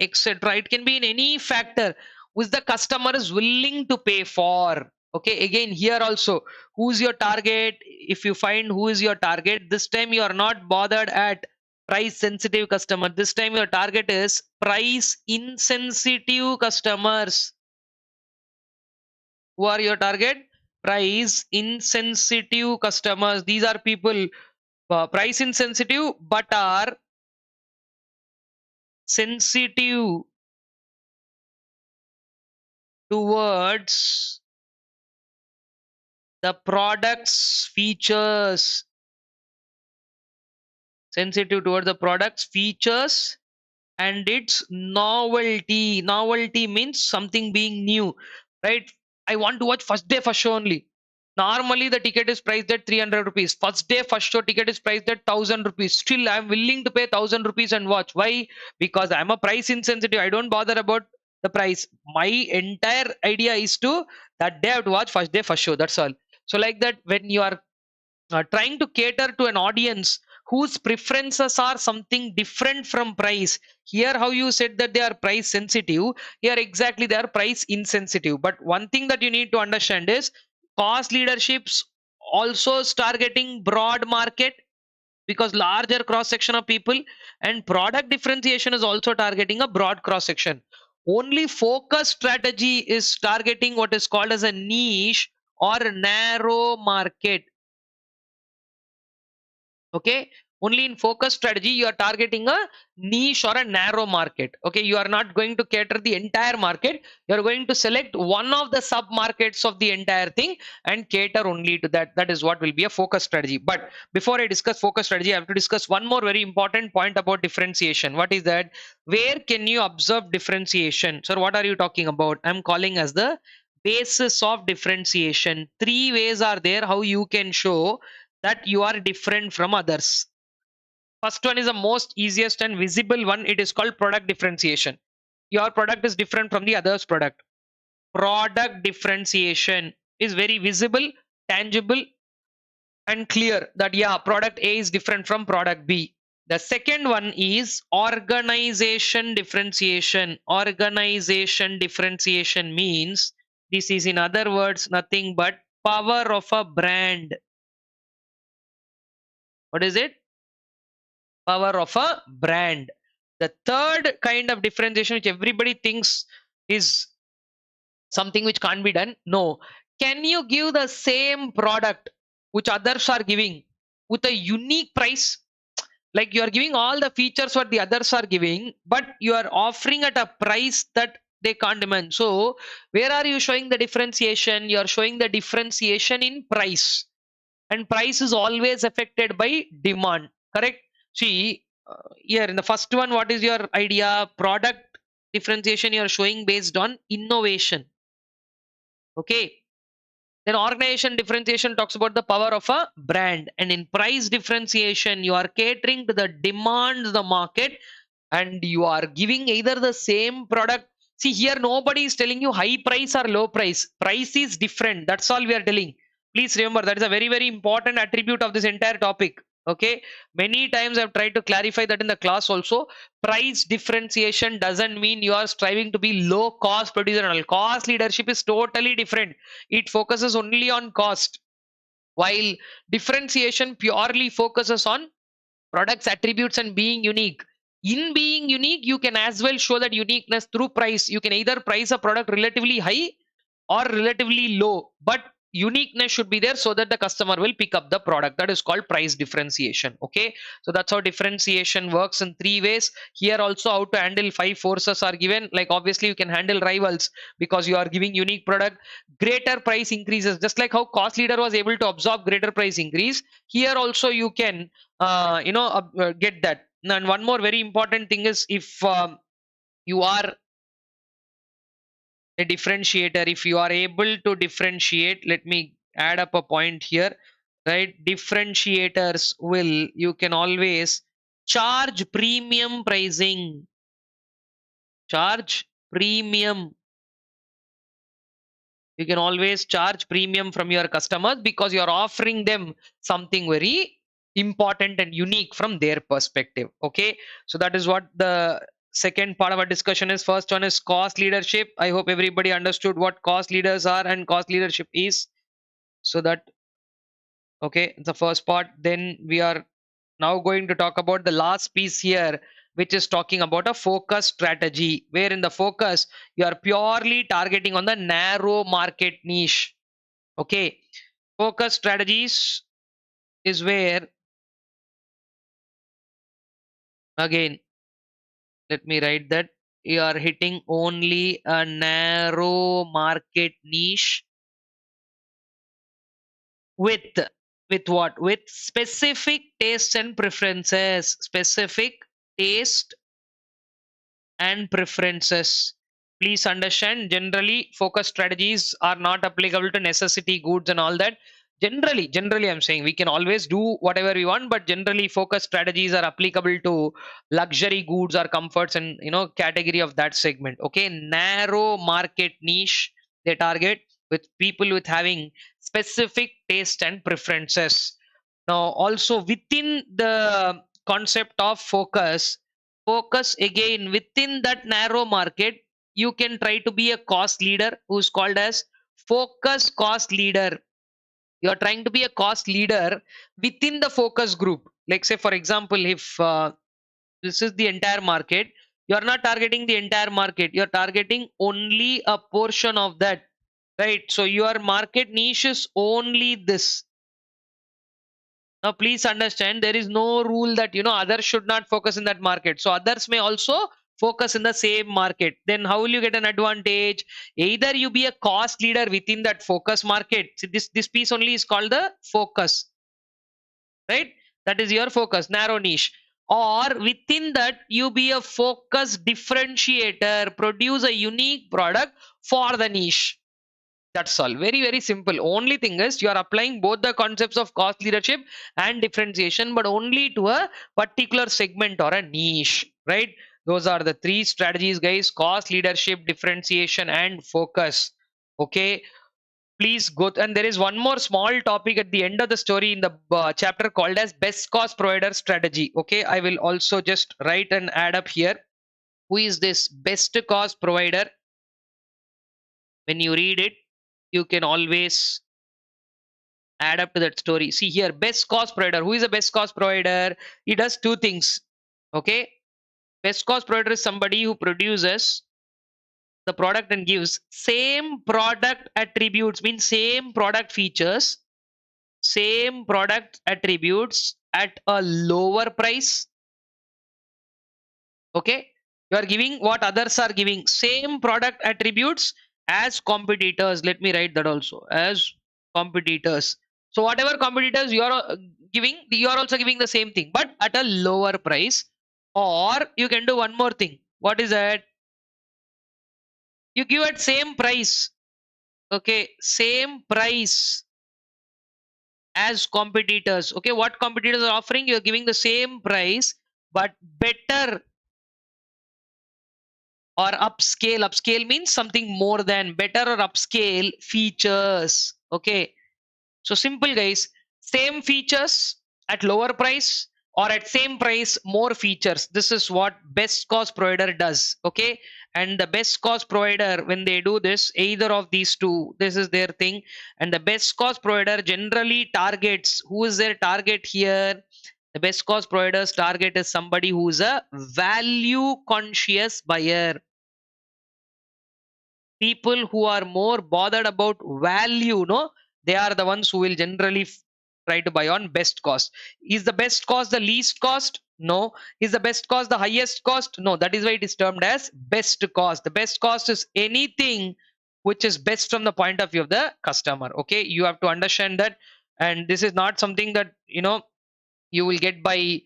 etc. It can be in any factor which the customer is willing to pay for. Okay, again here also, who's your target? If you find who is your target, this time you are not bothered at price sensitive customer. This time your target is price insensitive customers. Who are your target? Price insensitive customers. These are people price insensitive but are sensitive towards the product's features. Sensitive towards the product's features and its novelty. Novelty means something being new, right? I want to watch first day first show only. Normally the ticket is priced at 300 rupees. First day first show ticket is priced at 1000 rupees. Still I'm willing to pay 1000 rupees and watch. Why? Because I'm a price insensitive. I don't bother about the price. My entire idea is to that day I have to watch first day first show. That's all. So like that, when you are trying to cater to an audience whose preferences are something different from price. Here how you said that they are price sensitive, here exactly they are price insensitive. But one thing that you need to understand is cost leaderships also targeting broad market, because larger cross section of people, and product differentiation is also targeting a broad cross section. Only focus strategy is targeting what is called as a niche or narrow market. Okay, only in focus strategy you are targeting a niche or a narrow market. Okay, you are not going to cater the entire market. You are going to select one of the sub markets of the entire thing and cater only to that. That is what will be a focus strategy. But before I discuss focus strategy, I have to discuss one more very important point about differentiation. What is that? Where can you observe differentiation? So what are you talking about? I'm calling as the basis of differentiation. Three ways are there how you can show that you are different from others. First one is the most easiest and visible one. It is called product differentiation. Your product is different from the other's product. Product differentiation is very visible, tangible, and clear that yeah, product A is different from product B. The second one is organization differentiation. Organization differentiation means, this is in other words nothing but power of a brand. What is it? Power of a brand. The third kind of differentiation which everybody thinks is something which can't be done? No. Can you give the same product which others are giving with a unique price? Like you are giving all the features what the others are giving, but you are offering at a price that they can't demand. So where are you showing the differentiation? You are showing the differentiation in price, and price is always affected by demand, correct? See, here in the first one, what is your idea? Product differentiation you are showing based on innovation. Okay, then organization differentiation talks about the power of a brand, and in price differentiation you are catering to the demands of the market, and you are giving either the same product. See, here nobody is telling you high price or low price. Price is different, that's all we are telling. Please remember, that is a very very important attribute of this entire topic. Okay, many times I've tried to clarify that in the class also. Price differentiation doesn't mean you are striving to be low cost producer and all. Cost leadership is totally different. It focuses only on cost, while differentiation purely focuses on products attributes and being unique. In being unique, you can as well show that uniqueness through price. You can either price a product relatively high or relatively low, but uniqueness should be there so that the customer will pick up the product. That is called price differentiation. Okay, so that's how differentiation works in three ways. Here also, how to handle five forces are given. Like obviously you can handle rivals because you are giving unique product. Greater price increases, just like how cost leader was able to absorb greater price increase, here also you can get that. And one more very important thing is, if you are a differentiator, if you are able to differentiate, let me add up a point here, right? Differentiators will, you can always charge premium pricing, charge premium. You can always charge premium from your customers because you're offering them something very important and unique from their perspective. Okay, so that is what the second part of our discussion is. First one is cost leadership. I hope everybody understood what cost leaders are and cost leadership is. So that, okay, the first part. Then we are now going to talk about the last piece here, which is talking about a focus strategy, where in the focus you are purely targeting on the narrow market niche. Okay, focus strategies is where, again, let me write that, you are hitting only a narrow market niche with what? With specific tastes and preferences. Specific taste and preferences. Please understand, generally focus strategies are not applicable to necessity goods and all that. Generally I'm saying we can always do whatever we want, but generally focus strategies are applicable to luxury goods or comforts and category of that segment. Okay, narrow market niche they target, with people with having specific taste and preferences. Now also within the concept of focus again within that narrow market, you can try to be a cost leader who's called as focus cost leader. You are trying to be a cost leader within the focus group. Like say for example, if this is the entire market, you are not targeting the entire market, you are targeting only a portion of that, right? So your market niche is only this. Now, please understand, there is no rule that others should not focus in that market. So others may also focus in the same market. Then how will you get an advantage? Either you be a cost leader within that focus market. See, this piece only is called the focus, right? That is your focus, narrow niche. Or within that, you be a focus differentiator, produce a unique product for the niche. That's all. Very, very simple. Only thing is you are applying both the concepts of cost leadership and differentiation, but only to a particular segment or a niche, right? Those are the three strategies, guys: cost leadership, differentiation, and focus. Okay. Please go. And there is one more small topic at the end of the story in the chapter called as best cost provider strategy. Okay. I will also just write and add up here. Who is this best cost provider? When you read it, you can always add up to that story. See here, best cost provider. Who is a best cost provider? He does two things. Okay, best cost provider is somebody who produces the product and gives same product attributes, means same product features, same product attributes at a lower price. Okay, you are giving what others are giving, same product attributes as competitors. Let me write that also, as competitors. So whatever competitors you are giving, you are also giving the same thing but at a lower price. Or you can do one more thing. What is that? You give at same price. Okay, same price as competitors. Okay, what competitors are offering, you're giving the same price but better or upscale. Upscale means something more than, better or upscale features. Okay, so simple guys, same features at lower price or at same price more features. This is what best cost provider does. Okay, and the best cost provider, when they do this, either of these two, this is their thing. And the best cost provider generally targets, who is their target here? The best cost provider's target is somebody who is a value conscious buyer. People who are more bothered about value, no, they are the ones who will generally try to buy on best cost. Is the best cost the least cost? No. Is the best cost the highest cost? No. That is why it is termed as best cost. The best cost is anything which is best from the point of view of the customer. Okay, you have to understand that. And this is not something that you will get by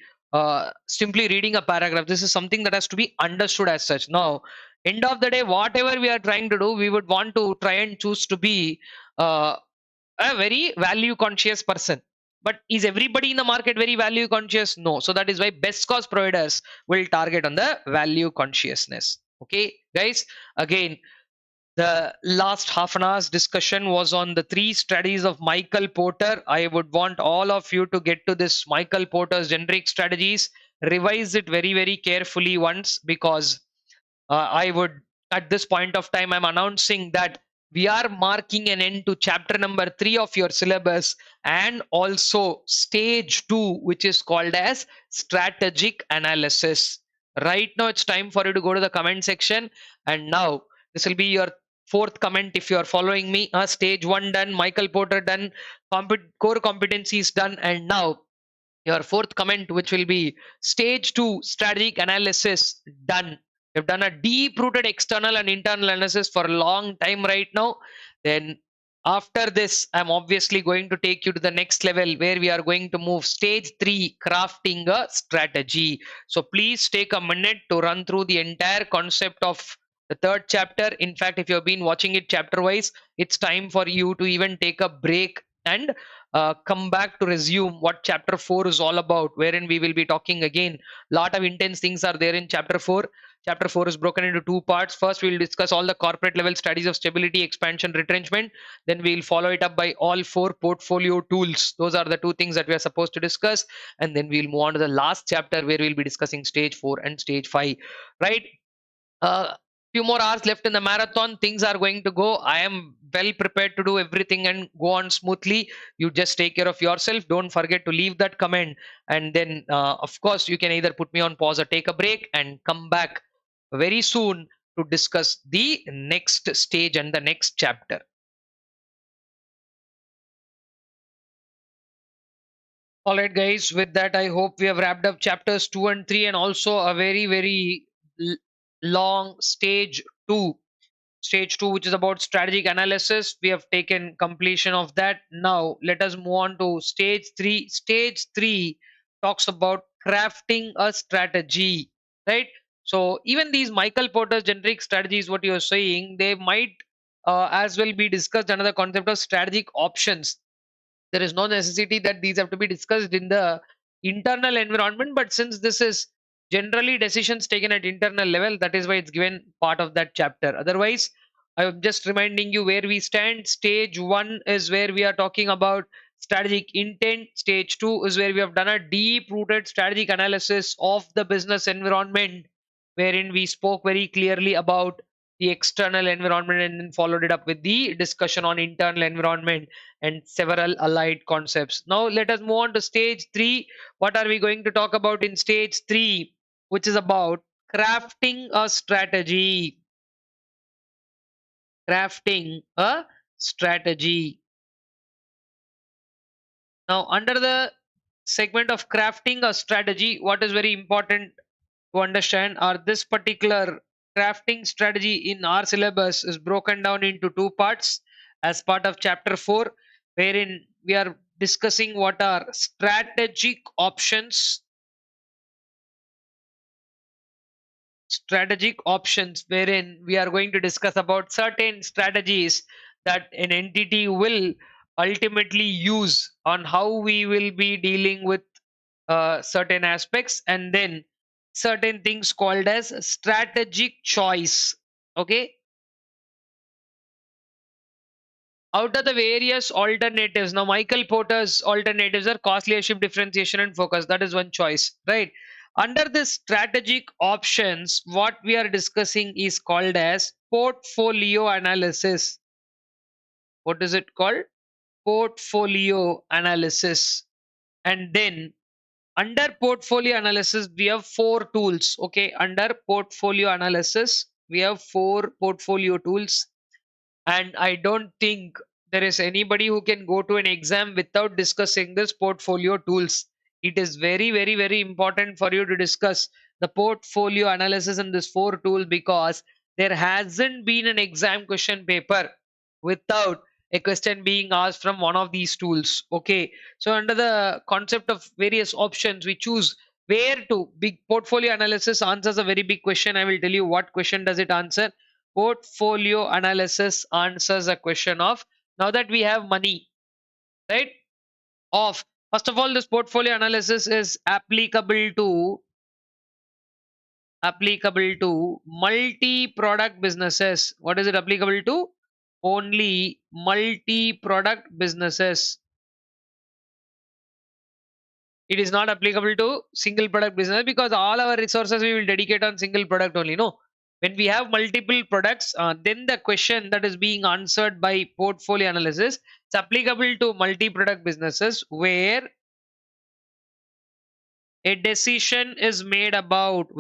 simply reading a paragraph. This is something that has to be understood as such. Now, end of the day, whatever we are trying to do, we would want to try and choose to be uh, a very value conscious person. But is everybody in the market very value conscious? No. So that is why best cost providers will target on the value consciousness. Okay, guys, again, the last half an hour's discussion was on the three strategies of Michael Porter. I would want all of you to get to this Michael Porter's generic strategies, revise it very, very carefully once, because I would, at this point of time, I'm announcing that we are marking an end to chapter number 3 of your syllabus, and also stage 2, which is called as strategic analysis. Right now, it's time for you to go to the comment section. And now, this will be your fourth comment if you are following me. Stage 1 done, Michael Porter done, core competencies done, and now your fourth comment, which will be stage 2 strategic analysis, done. You've done a deep rooted external and internal analysis for a long time right now. Then after this, I'm obviously going to take you to the next level, where we are going to move stage 3, crafting a strategy. So please take a minute to run through the entire concept of the third chapter. In fact, if you've been watching it chapter wise, it's time for you to even take a break and come back to resume what chapter 4 is all about, wherein we will be talking again. Lot of intense things are there in chapter 4. Chapter 4 is broken into two parts. First, we will discuss all the corporate level studies of stability, expansion, retrenchment. Then we will follow it up by all 4 portfolio tools. Those are the two things that we are supposed to discuss. And then we will move on to the last chapter, where we will be discussing stage 4 and stage 5. Right? Few more hours left in the marathon. Things are going to go. I am well prepared to do everything and go on smoothly. You just take care of yourself. Don't forget to leave that comment. And then, of course, you can either put me on pause or take a break and come back very soon to discuss the next stage and the next chapter. All right, guys, with that, I hope we have wrapped up chapters 2 and 3, and also a very, very long stage 2. Stage 2, which is about strategic analysis. We have taken completion of that. Now, let us move on to stage 3. Stage 3 talks about crafting a strategy, right? So, even these Michael Porter's generic strategies, what you're saying, they might as well be discussed under the concept of strategic options. There is no necessity that these have to be discussed in the internal environment, but since this is generally decisions taken at internal level, that is why it's given part of that chapter. Otherwise, I'm just reminding you where we stand. Stage 1 is where we are talking about strategic intent. Stage 2 is where we have done a deep rooted strategic analysis of the business environment, wherein we spoke very clearly about the external environment and then followed it up with the discussion on internal environment and several allied concepts. Now, let us move on to stage 3. What are we going to talk about in stage 3, which is about crafting a strategy? crafting a strategy. Now, under the segment of crafting a strategy, what is very important to understand are this particular crafting strategy in our syllabus is broken down into two parts as part of chapter 4, wherein we are discussing what are strategic options, wherein we are going to discuss about certain strategies that an entity will ultimately use on how we will be dealing with certain aspects, and then certain things called as strategic choice. Okay, out of the various alternatives, now Michael Porter's alternatives are cost leadership, differentiation, and focus. That is one choice, right? Under this strategic options, what we are discussing is called as portfolio analysis. What is it called? Portfolio analysis. And then under portfolio analysis, we have four tools. Okay, under portfolio analysis, we have four portfolio tools, and I don't think there is anybody who can go to an exam without discussing this portfolio tools. It is very, very, very important for you to discuss the portfolio analysis in this four tool, because there hasn't been an exam question paper without a question being asked from one of these tools. Okay, so under the concept of various options, we choose where to. Big portfolio analysis answers a very big question. I will tell you what question does it answer. Portfolio analysis answers a question of, now that we have money, right, of, first of all, this portfolio analysis is applicable to multi-product businesses. What is it applicable to? Only multi-product businesses. It is not applicable to single product business, because all our resources we will dedicate on single product only. No, when we have multiple products, then the question that is being answered by portfolio analysis, it's applicable to multi-product businesses where a decision is made about,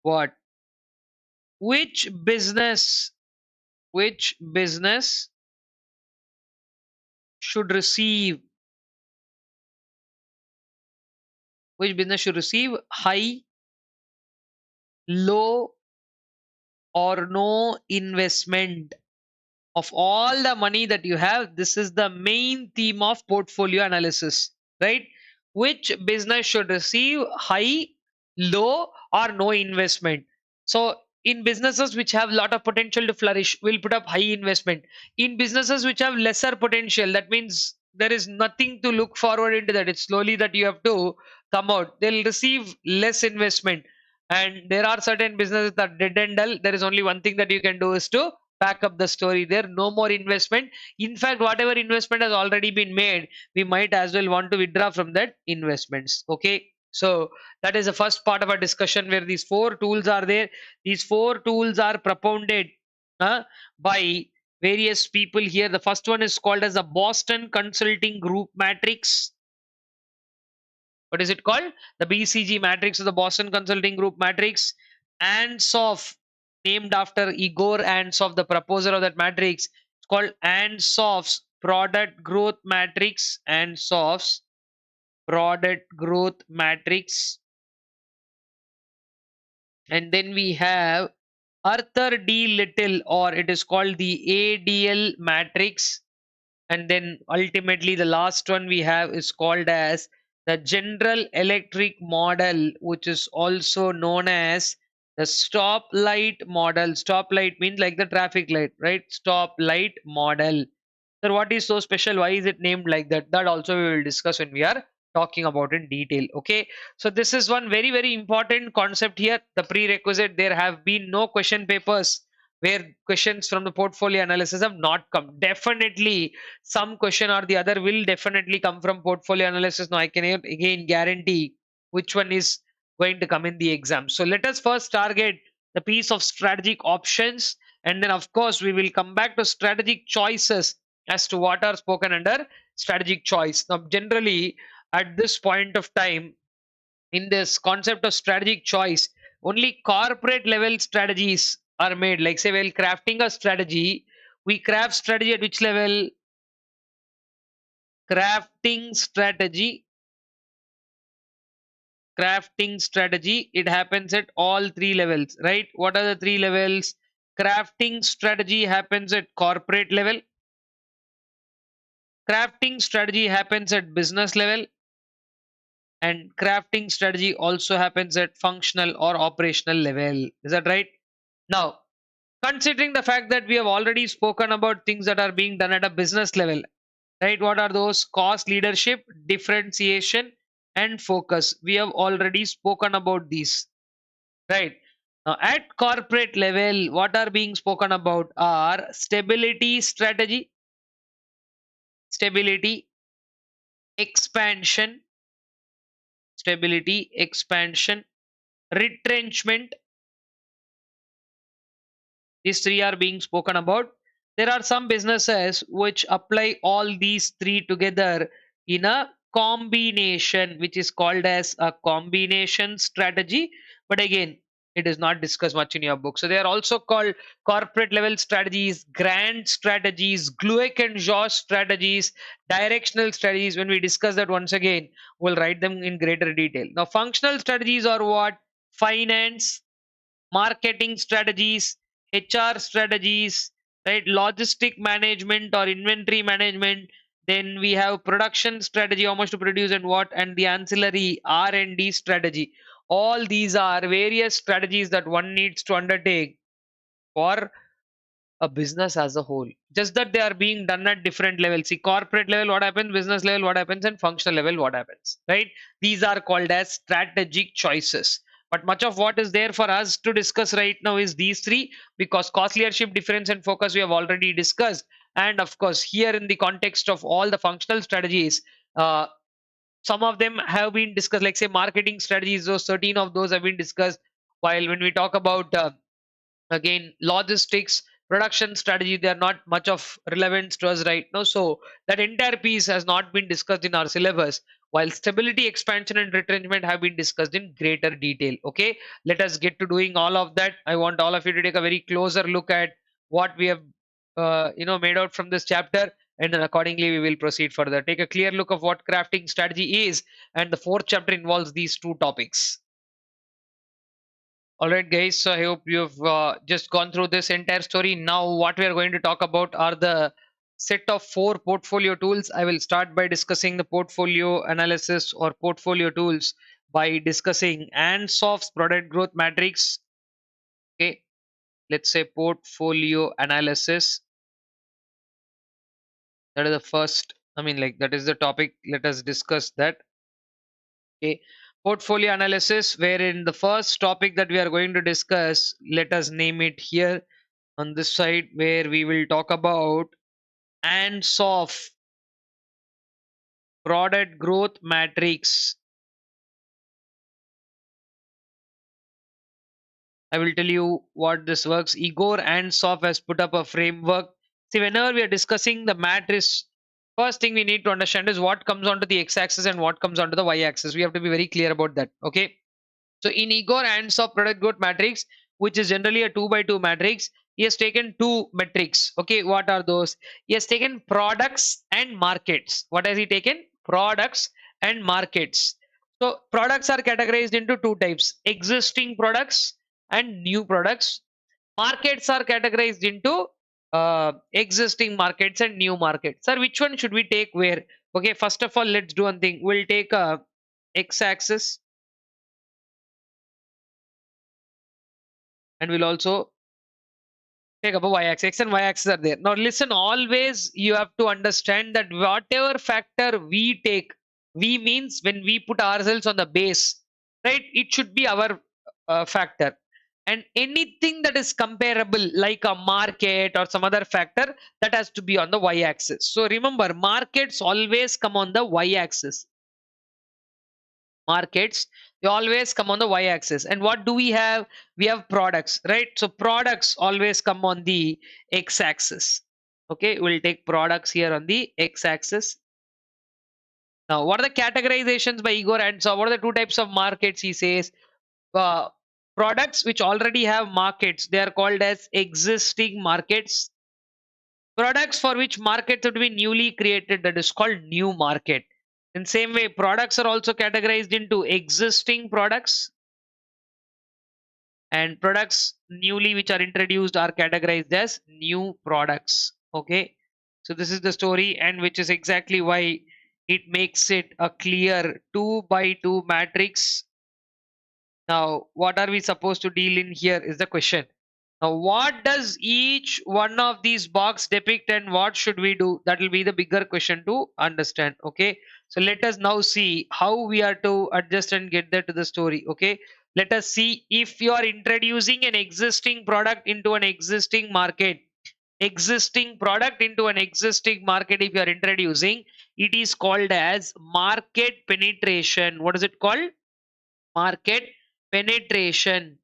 what, which business which business should receive high, low, or no investment. Of all the money that you have, this is the main theme of portfolio analysis, right? Which business should receive high, low, or no investment? So in businesses which have a lot of potential to flourish, we'll put up high investment. In businesses which have lesser potential, that means there is nothing to look forward into, that it's slowly that you have to come out, they'll receive less investment. And there are certain businesses that dead and dull, there is only one thing that you can do is to pack up the story there, no more investment. In fact, whatever investment has already been made, we might as well want to withdraw from that investments. Okay, so that is the first part of our discussion, where these four tools are there. These four tools are propounded by various people here. The first one is called as the Boston Consulting Group Matrix. What is it called? The BCG matrix, or the Boston Consulting Group matrix. Ansoff, named after Igor Ansoff, the proposer of that matrix. It's called Ansoff's product growth matrix. Ansoff's product growth matrix. And then we have Arthur D. Little, or it is called the ADL matrix. And then ultimately the last one we have is called as the General Electric model, which is also known as the stoplight model. Stoplight means like the traffic light, right? Stoplight model. So what is so special? Why is it named like that? That also we will discuss when we are talking about in detail. Okay, so this is one very, very important concept here. The prerequisite, there have been no question papers where questions from the portfolio analysis have not come. Definitely some question or the other will definitely come from portfolio analysis. Now I can again guarantee which one is going to come in the exam. So let us first target the piece of strategic options, and then of course we will come back to strategic choices as to what are spoken under strategic choice. Now generally at this point of time, in this concept of strategic choice, only corporate level strategies are made. Like say, while crafting a strategy, we craft strategy at which level? Crafting strategy. Crafting strategy. It happens at all three levels, right? What are the three levels? Crafting strategy happens at corporate level. Crafting strategy happens at business level, and crafting strategy also happens at functional or operational level. Is that right? Now, considering the fact that we have already spoken about things that are being done at a business level, right? What are those? Cost leadership, differentiation, and focus. We have already spoken about these, right? Now, at corporate level, what are being spoken about are stability strategy, stability, expansion, stability, expansion, retrenchment. These three are being spoken about. There are some businesses which apply all these three together in a combination, which is called as a combination strategy. But again, it is not discussed much in your book. So they are also called corporate level strategies, grand strategies, Glueck and Josh strategies, directional strategies. When we discuss that once again, we'll write them in greater detail. Now, functional strategies are what? Finance, marketing strategies, HR strategies, right? Logistic management or inventory management. Then we have production strategy, how much to produce and what, and the ancillary R&D strategy. All these are various strategies that one needs to undertake for a business as a whole. Just that they are being done at different levels. See, corporate level, what happens, business level, what happens, and functional level, what happens, right? These are called as strategic choices. But much of what is there for us to discuss right now is these three, because cost leadership, difference, and focus we have already discussed. And of course, here in the context of all the functional strategies, uh, some of them have been discussed, like say marketing strategies, those 13 of those have been discussed. While when we talk about again logistics, production strategy, they are not much of relevance to us right now, so that entire piece has not been discussed in our syllabus, while stability, expansion, and retrenchment have been discussed in greater detail. Okay, let us get to doing all of that. I want all of you to take a very closer look at what we have made out from this chapter, and then accordingly we will proceed further. Take a clear look of what crafting strategy is, and the fourth chapter involves these two topics. All right, guys. So I hope you've just gone through this entire story. Now, what we are going to talk about are the set of four portfolio tools. I will start by discussing the portfolio analysis or portfolio tools by discussing Ansof's product growth matrix. Okay, let's say portfolio analysis. That is the first. I mean, like that is the topic. Let us discuss that. Okay, portfolio analysis, wherein the first topic that we are going to discuss, let us name it here on this side, where we will talk about Ansoff product growth matrix. I will tell you what this works. Igor Ansoff has put up a framework. See, whenever we are discussing the matrix, first thing we need to understand is what comes onto the x-axis and what comes onto the y-axis. We have to be very clear about that. Okay. So in Igor Ansoff product growth matrix, which is generally a 2 by 2 matrix, he has taken two metrics. Okay, what are those? He has taken products and markets. What has he taken? Products and markets. So products are categorized into two types: existing products and new products. Markets are categorized into existing markets and new markets. Sir, which one should we take where? Okay, first of all, let's do one thing. We'll take a x-axis, and we'll also take up a y-axis. X and y-axis are there. Now listen, always you have to understand that whatever factor we take, we means when we put ourselves on the base, right? It should be our factor. And anything that is comparable, like a market or some other factor, that has to be on the y-axis. So remember, markets always come on the y-axis. Markets, they always come on the y-axis. And what do we have? We have products, right? So products always come on the x-axis. Okay, we'll take products here on the x-axis. Now, what are the categorizations by Igor Ansel? What are the two types of markets? He says uh, products which already have markets, they are called as existing markets. Products for which markets have been newly created, that is called new market. In same way, products are also categorized into existing products, and products newly which are introduced are categorized as new products. Okay, so this is the story, and which is exactly why it makes it a clear 2 by 2 matrix. Now, what are we supposed to deal in here is the question. Now, what does each one of these box depict, and what should we do? That will be the bigger question to understand. Okay, so let us now see how we are to adjust and get there to the story. Okay, let us see, if you are introducing an existing product into an existing market, existing product into an existing market, if you are introducing, it is called as market penetration. What is it called? Market penetration,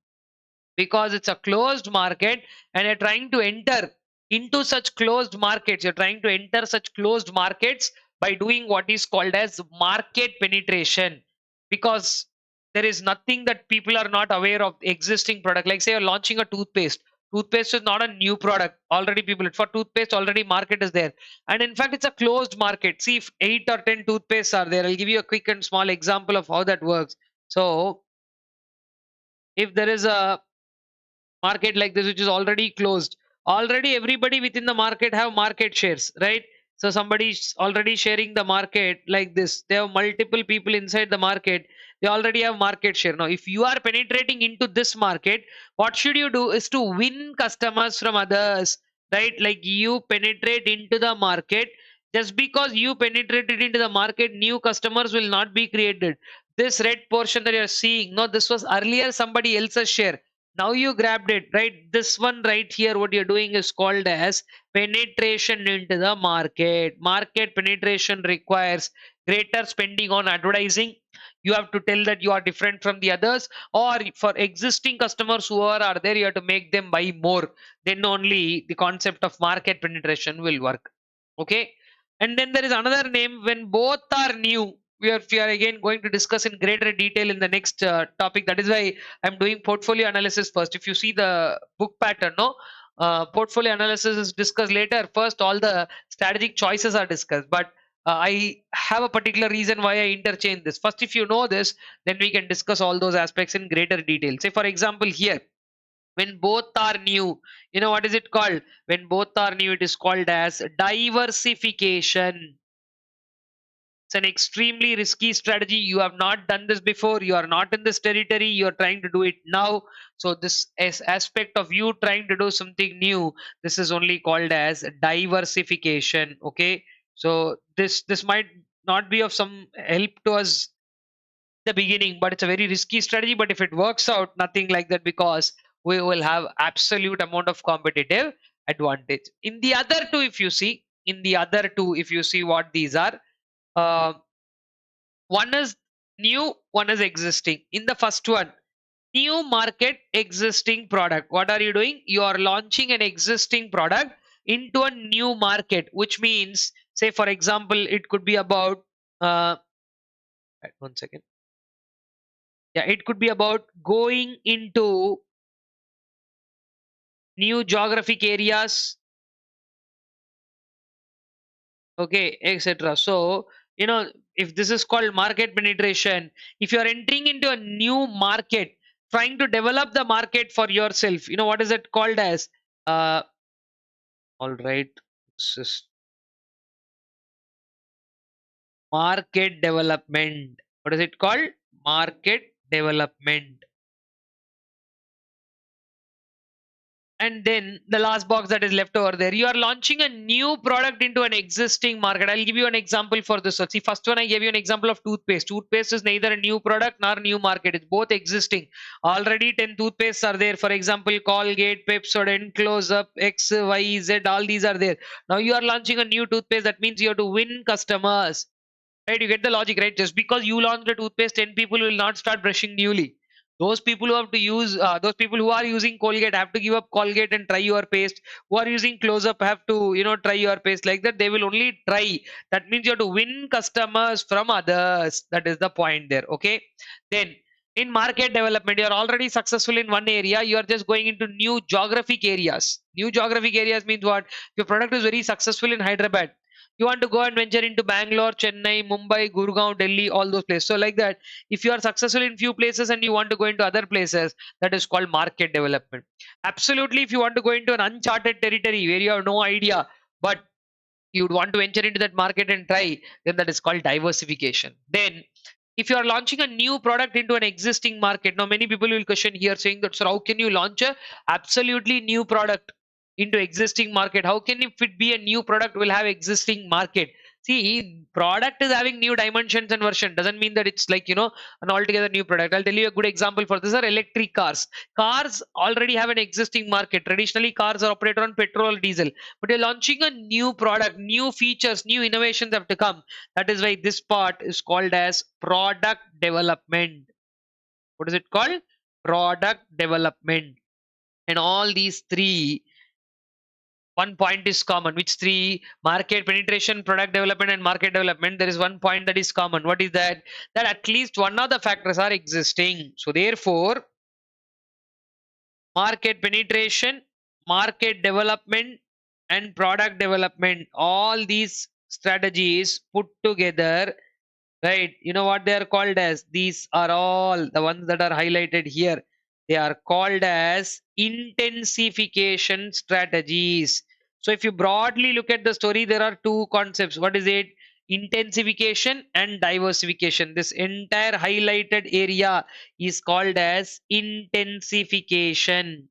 because it's a closed market and you're trying to enter into such closed markets. You're trying to enter such closed markets by doing what is called as market penetration, because there is nothing that people are not aware of existing product. Like say you're launching a toothpaste. Toothpaste is not a new product. Already people, for toothpaste already market is there, and in fact it's a closed market. See, if 8 or 10 toothpastes are there, I'll give you a quick and small example of how that works. So if there is a market like this which is already closed, already everybody within the market have market shares, right? So somebody's already sharing the market like this, they have multiple people inside the market, they already have market share. Now if you are penetrating into this market, what should you do is to win customers from others, right? Like you penetrate into the market. Just because you penetrated into the market, new customers will not be created. This red portion that you're seeing, no, this was earlier somebody else's share. Now you grabbed it, right? This one right here, what you're doing is called as penetration into the market. Market penetration requires greater spending on advertising. You have to tell that you are different from the others, or for existing customers who are there, you have to make them buy more. Then only the concept of market penetration will work. Okay, and then there is another name when both are new. We are again going to discuss in greater detail in the next topic. That is why I'm doing portfolio analysis first. If you see the book pattern, no, portfolio analysis is discussed later. First, all the strategic choices are discussed. But I have a particular reason why I interchange this. First, if you know this, then we can discuss all those aspects in greater detail. Say, for example, here, when both are new, you know what is it called? When both are new, it is called as diversification. It's an extremely risky strategy. You have not done this before. You are not in this territory. You are trying to do it now. So this aspect of you trying to do something new, this is only called as diversification. Okay. So this might not be of some help to us in the beginning, but it's a very risky strategy. But if it works out, nothing like that, because we will have absolute amount of competitive advantage. In the other two, if you see, what these are, uh, one is new, one is existing. In the first one, new market, existing product. What are you doing? You are launching an existing product into a new market, which means, say, for example, it could be about, right, 1 second. Yeah, it could be about going into new geographic areas, okay, etc. So if this is called market penetration, if you are entering into a new market, trying to develop the market for yourself, what is it called as? uh all right, this is market development. What is it called? Market development. And then the last box that is left over there, you are launching a new product into an existing market. I'll give you an example for this. So see, first one I gave you an example of toothpaste. Toothpaste is neither a new product nor new market. It's both existing. Already 10 toothpastes are there. For example, Colgate, Pepsodent, Close Up, X, Y, Z, all these are there. Now you are launching a new toothpaste. That means you have to win customers. Right? You get the logic, right? Just because you launched a toothpaste, 10 people will not start brushing newly. Those people who have to use those people who are using Colgate have to give up Colgate and try your paste. Who are using Close Up have to try your paste. Like that they will only try. That means you have to win customers from others. That is the point there. Okay. Then in market development, you are already successful in one area. You are just going into new geographic areas. New geographic areas means what? Your product is very successful in Hyderabad. You want to go and venture into Bangalore, Chennai, Mumbai, Gurgaon, Delhi, all those places. So like that, if you are successful in few places and you want to go into other places, that is called market development. Absolutely, if you want to go into an uncharted territory where you have no idea, but you would want to venture into that market and try, then that is called diversification. Then if you are launching a new product into an existing market, now many people will question here saying that, sir, how can you launch a absolutely new product into existing market? How can it be a new product will have existing market? See, product is having new dimensions and version doesn't mean that it's like an altogether new product. I'll tell you a good example for this are electric cars. Cars already have an existing market. Traditionally, cars are operated on petrol or diesel, but you're launching a new product, new features, new innovations have to come. That is why this part is called as product development. What is it called? Product development. And all these three, one point is common. Which three? Market penetration, product development, and market development. There is one point that is common. What is that? That at least one of the factors are existing. So therefore, market penetration, market development, and product development, all these strategies put together, right? You know what they are called as? These are all the ones that are highlighted here. They are called as intensification strategies. So if you broadly look at the story, there are two concepts. What is it? Intensification and diversification. This entire highlighted area is called as intensification.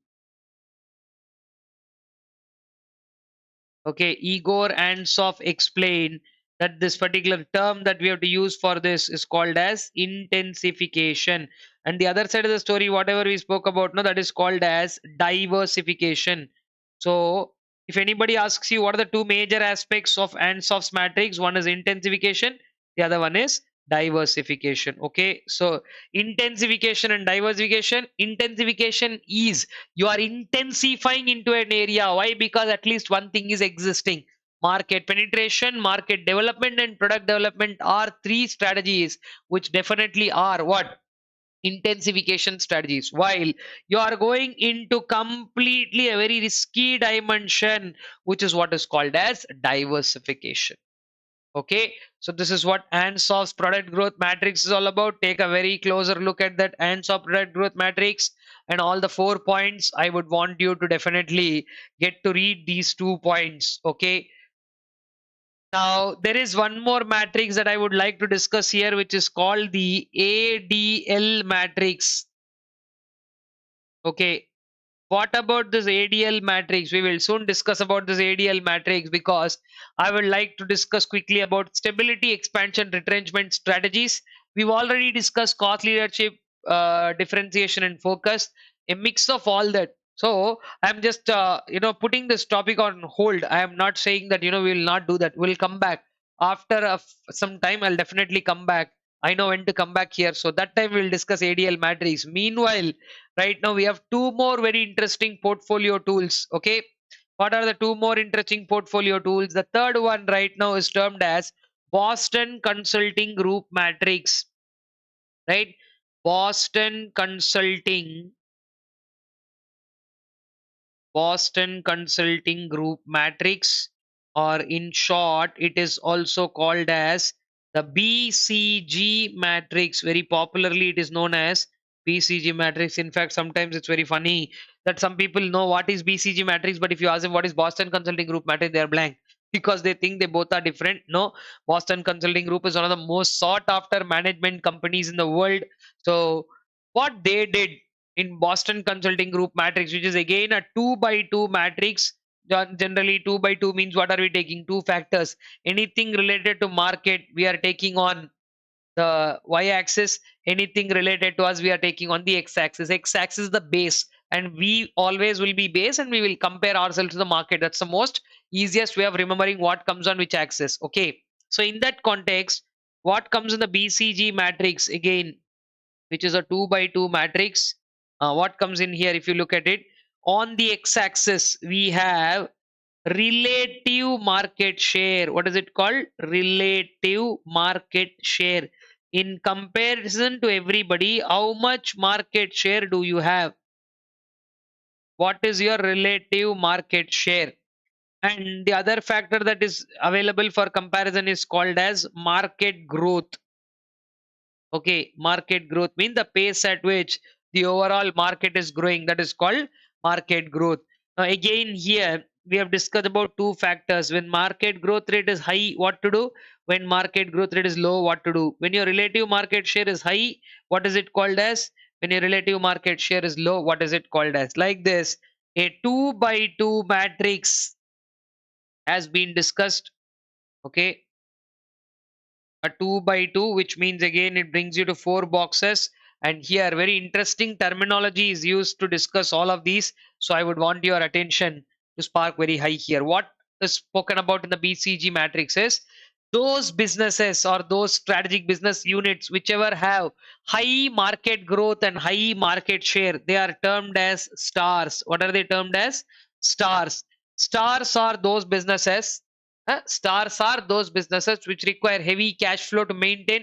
Okay, Igor and Sof explain that this particular term that we have to use for this is called as intensification. And the other side of the story, whatever we spoke about, no, that is called as diversification. So if anybody asks you what are the two major aspects of Ansof's matrix, one is intensification, the other one is diversification. Okay, so intensification and diversification. Intensification is you are intensifying into an area. Why? Because at least one thing is existing. Market penetration, market development, and product development are three strategies which definitely are what? Intensification strategies. While you are going into completely a very risky dimension, which is what is called as diversification. Okay, so this is what Ansof's product growth matrix is all about. Take a very closer look at that Ansoff product growth matrix and all the 4 points. I would want you to definitely get to read these 2 points. Okay, now there is one more matrix that I would like to discuss here, which is called the ADL matrix. Okay, what about this ADL matrix? We will soon discuss about this ADL matrix because I would like to discuss quickly about stability, expansion, retrenchment strategies. We've already discussed cost leadership, differentiation, and focus, a mix of all that. So I'm just putting this topic on hold. I am not saying that we will not do that. We'll come back after some time. I'll definitely come back. I know when to come back here. So that time we'll discuss ADL matrix. Meanwhile, right now we have two more very interesting portfolio tools. Okay, what are the two more interesting portfolio tools? The third one right now is termed as Boston Consulting Group Matrix, right? Boston Consulting Group Matrix, or in short, it is also called as the BCG matrix. Very popularly, it is known as BCG matrix. In fact, sometimes it's very funny that some people know what is BCG matrix, but if you ask them what is Boston Consulting Group matrix, they are blank because they think they both are different. No, Boston Consulting Group is one of the most sought after management companies in the world. So, what they did in Boston Consulting Group matrix, which is again a 2 by 2 matrix. Generally, 2 by 2 means what are we taking? Two factors. Anything related to market, we are taking on the y-axis. Anything related to us, we are taking on the x-axis. X-axis is the base, and we always will be base, and we will compare ourselves to the market. That's the most easiest way of remembering what comes on which axis. Okay. So in that context, what comes in the BCG matrix again? which is a 2 by 2 matrix. What comes in here, if you look at it, on the x-axis we have relative market share. What is it called? Relative market share. In comparison to everybody, how much market share do you have? What is your relative market share? And the other factor that is available for comparison is called as market growth. Okay, market growth means the pace at which the overall market is growing. That is called market growth. Now, again, here we have discussed about two factors. When market growth rate is high, what to do? When market growth rate is low, what to do? When your relative market share is high, what is it called as? When your relative market share is low, what is it called as? Like this, a 2 by 2 matrix has been discussed. Okay, a 2 by 2, which means again it brings you to 4 boxes, and here very interesting terminology is used to discuss all of these, so I would want your attention to spark very high here. What is spoken about in the BCG matrix is those businesses or those strategic business units whichever have high market growth and high market share, they are termed as stars. What are they termed as? Stars. Stars are those businesses Stars are those businesses which require heavy cash flow to maintain,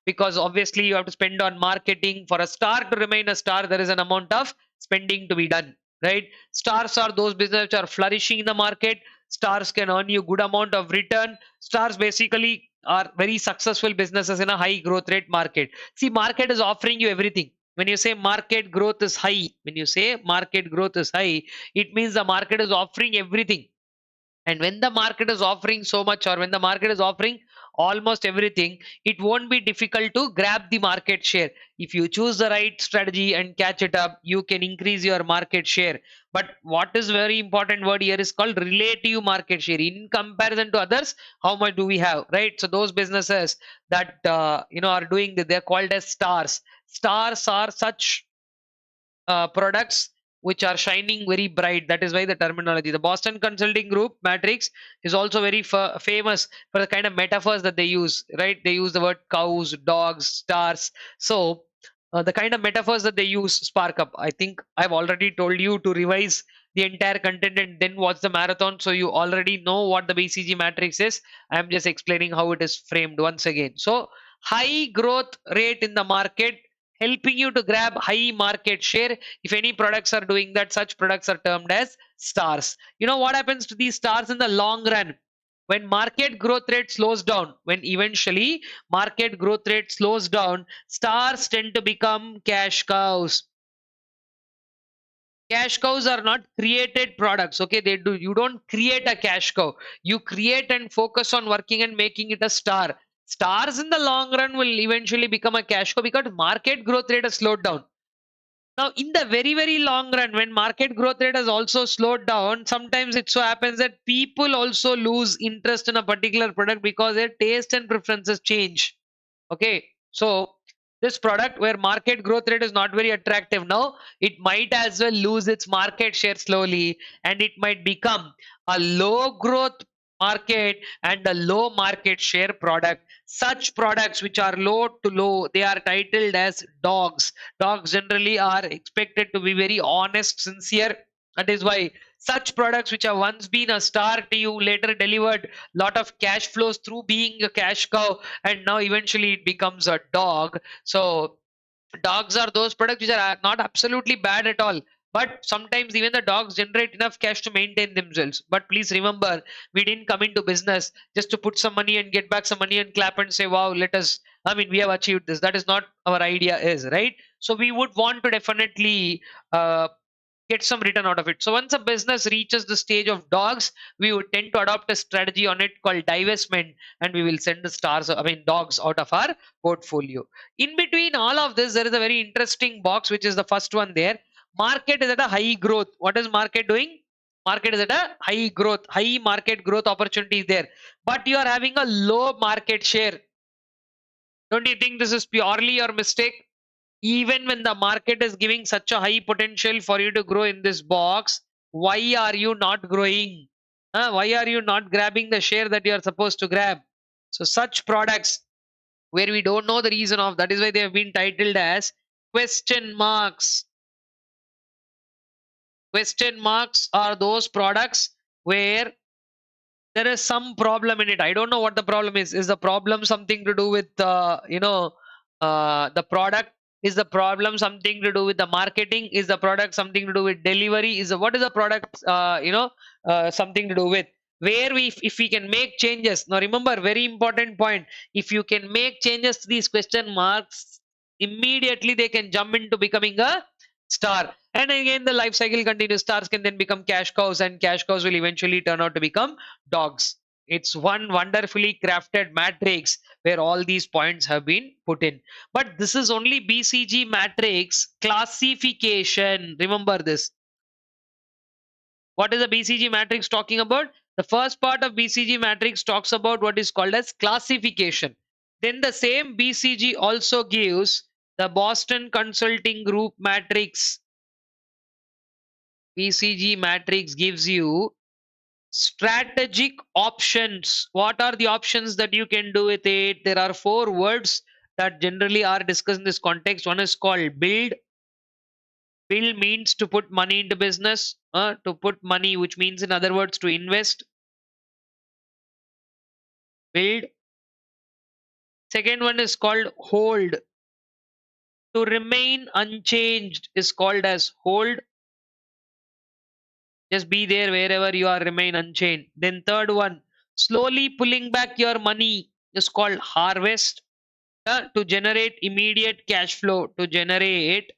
because obviously you have to spend on marketing. For a star to remain a star, there is an amount of spending to be done, right? Stars are those businesses which are flourishing in the market. Stars can earn you good amount of return. Stars basically are very successful businesses in a high growth rate market. See, market is offering you everything. When you say market growth is high, when you say market growth is high, it means the market is offering everything. And when the market is offering so much, or when the market is offering almost everything, it won't be difficult to grab the market share. If you choose the right strategy and catch it up, you can increase your market share. But what is very important word here is called relative market share. In comparison to others, how much do we have, right? So those businesses that are doing that, they're called as stars. Stars are such products which are shining very bright. That is why the terminology. The Boston Consulting Group matrix is also very famous for the kind of metaphors that they use. Right? They use the word cows, dogs, stars. So the kind of metaphors that they use spark up. I think I've already told you to revise the entire content and then watch the marathon, so you already know what the BCG matrix is. I'm just explaining how it is framed once again. So high growth rate in the market, helping you to grab high market share. If any products are doing that, such products are termed as stars. You know what happens to these stars in the long run? When market growth rate slows down, when eventually market growth rate slows down, stars tend to become cash cows. Cash cows are not created products. Okay, you don't create a cash cow. You create and focus on working and making it a star. Stars in the long run will eventually become a cash cow because market growth rate has slowed down. Now, in the very, very long run, when market growth rate has also slowed down, sometimes it so happens that people also lose interest in a particular product because their taste and preferences change. Okay, so this product where market growth rate is not very attractive now, it might as well lose its market share slowly, and it might become a low growth market and a low market share product. Such products which are low to low, they are titled as dogs. Dogs generally are expected to be very honest, sincere. That is why such products which have once been a star to you later delivered lot of cash flows through being a cash cow, and now eventually it becomes a dog. So dogs are those products which are not absolutely bad at all, but sometimes even the dogs generate enough cash to maintain themselves. But please remember, we didn't come into business just to put some money and get back some money and clap and say, wow, let us, I mean, we have achieved this. That is not our idea is, right? So we would want to definitely get some return out of it. So once a business reaches the stage of dogs, we would tend to adopt a strategy on it called divestment, and we will send the dogs out of our portfolio. In between all of this, there is a very interesting box, which is the first one there. Market is at a high growth. What is market doing? Market is at a high growth, high market growth opportunity is there, but you are having a low market share. Don't you think this is purely your mistake? Even when the market is giving such a high potential for you to grow in this box, why are you not growing? Why are you not grabbing the share that you are supposed to grab? So such products where we don't know the reason of, that is why they have been titled as Question marks. Question marks are those products where there is some problem in it. I don't know what the problem is. Is the problem something to do with the product? Is the problem something to do with the marketing? Is the product something to do with delivery? Is the, what is the product something to do with? Where we, if we can make changes. Now remember, very important point. If you can make changes to these question marks, immediately they can jump into becoming a star. And again, the life cycle continues. Stars can then become cash cows, and cash cows will eventually turn out to become dogs. It's one wonderfully crafted matrix where all these points have been put in. But this is only BCG matrix classification. Remember this. What is the BCG matrix talking about? The first part of BCG matrix talks about what is called as classification. Then the same BCG also gives the Boston Consulting Group matrix. BCG matrix gives you strategic options. What are the options that you can do with it? There are 4 words that generally are discussed in this context. One is called build. Build means to put money into business, to put money, which means in other words to invest. Build. Second one is called hold. To remain unchanged is called as hold. Just be there wherever you are, remain unchanged. Then third one, slowly pulling back your money is called harvest. To generate immediate cash flow, to generate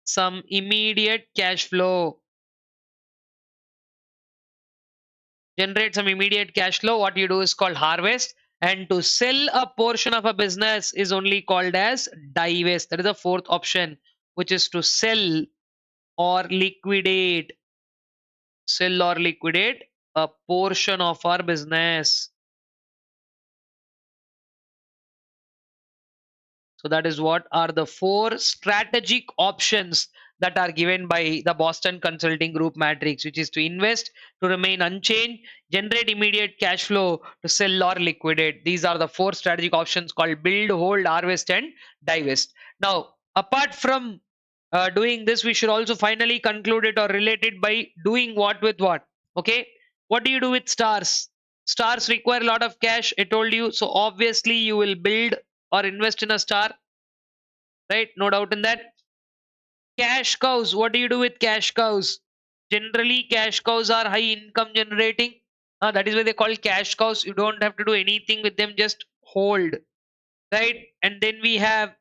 some immediate cash flow. Generate some immediate cash flow. What you do is called harvest. And to sell a portion of a business is only called as divest. That is the fourth option, which is to sell or liquidate. Sell or liquidate a portion of our business. So that is what are the 4 strategic options that are given by the Boston Consulting Group matrix, which is to invest, to remain unchanged, generate immediate cash flow, to sell or liquidate. These are the 4 strategic options called build, hold, harvest, and divest. Now, apart from doing this, we should also finally conclude it or relate it by doing what with what. Okay, what do you do with stars? Stars require a lot of cash, I told you. So obviously you will build or invest in a star, right? No doubt in that. Cash cows, what do you do with cash cows? Generally cash cows are high income generating. That is why they call cash cows. You don't have to do anything with them, just hold, right? And then we have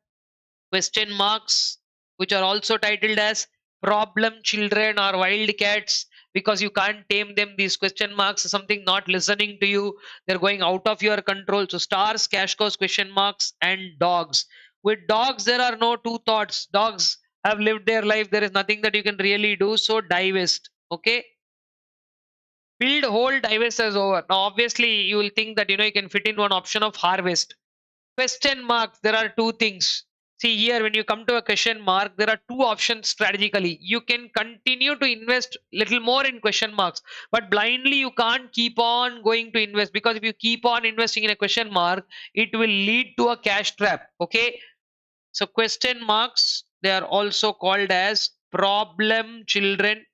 question marks, which are also titled as problem children or wildcats, because you can't tame them. These question marks are something not listening to you, they're going out of your control. So stars, cash cows, question marks, and dogs. With dogs there are no two thoughts. Dogs have lived their life, there is nothing that you can really do. So divest. Okay, build, hold, divest is over. Now obviously you will think that you can fit in one option of harvest. Question marks, there are 2 things. See here, when you come to a question mark, there are 2 options strategically. You can continue to invest little more in question marks, but blindly you can't keep on going to invest, because if you keep on investing in a question mark, it will lead to a cash trap. Okay, so question marks, they are also called as problem children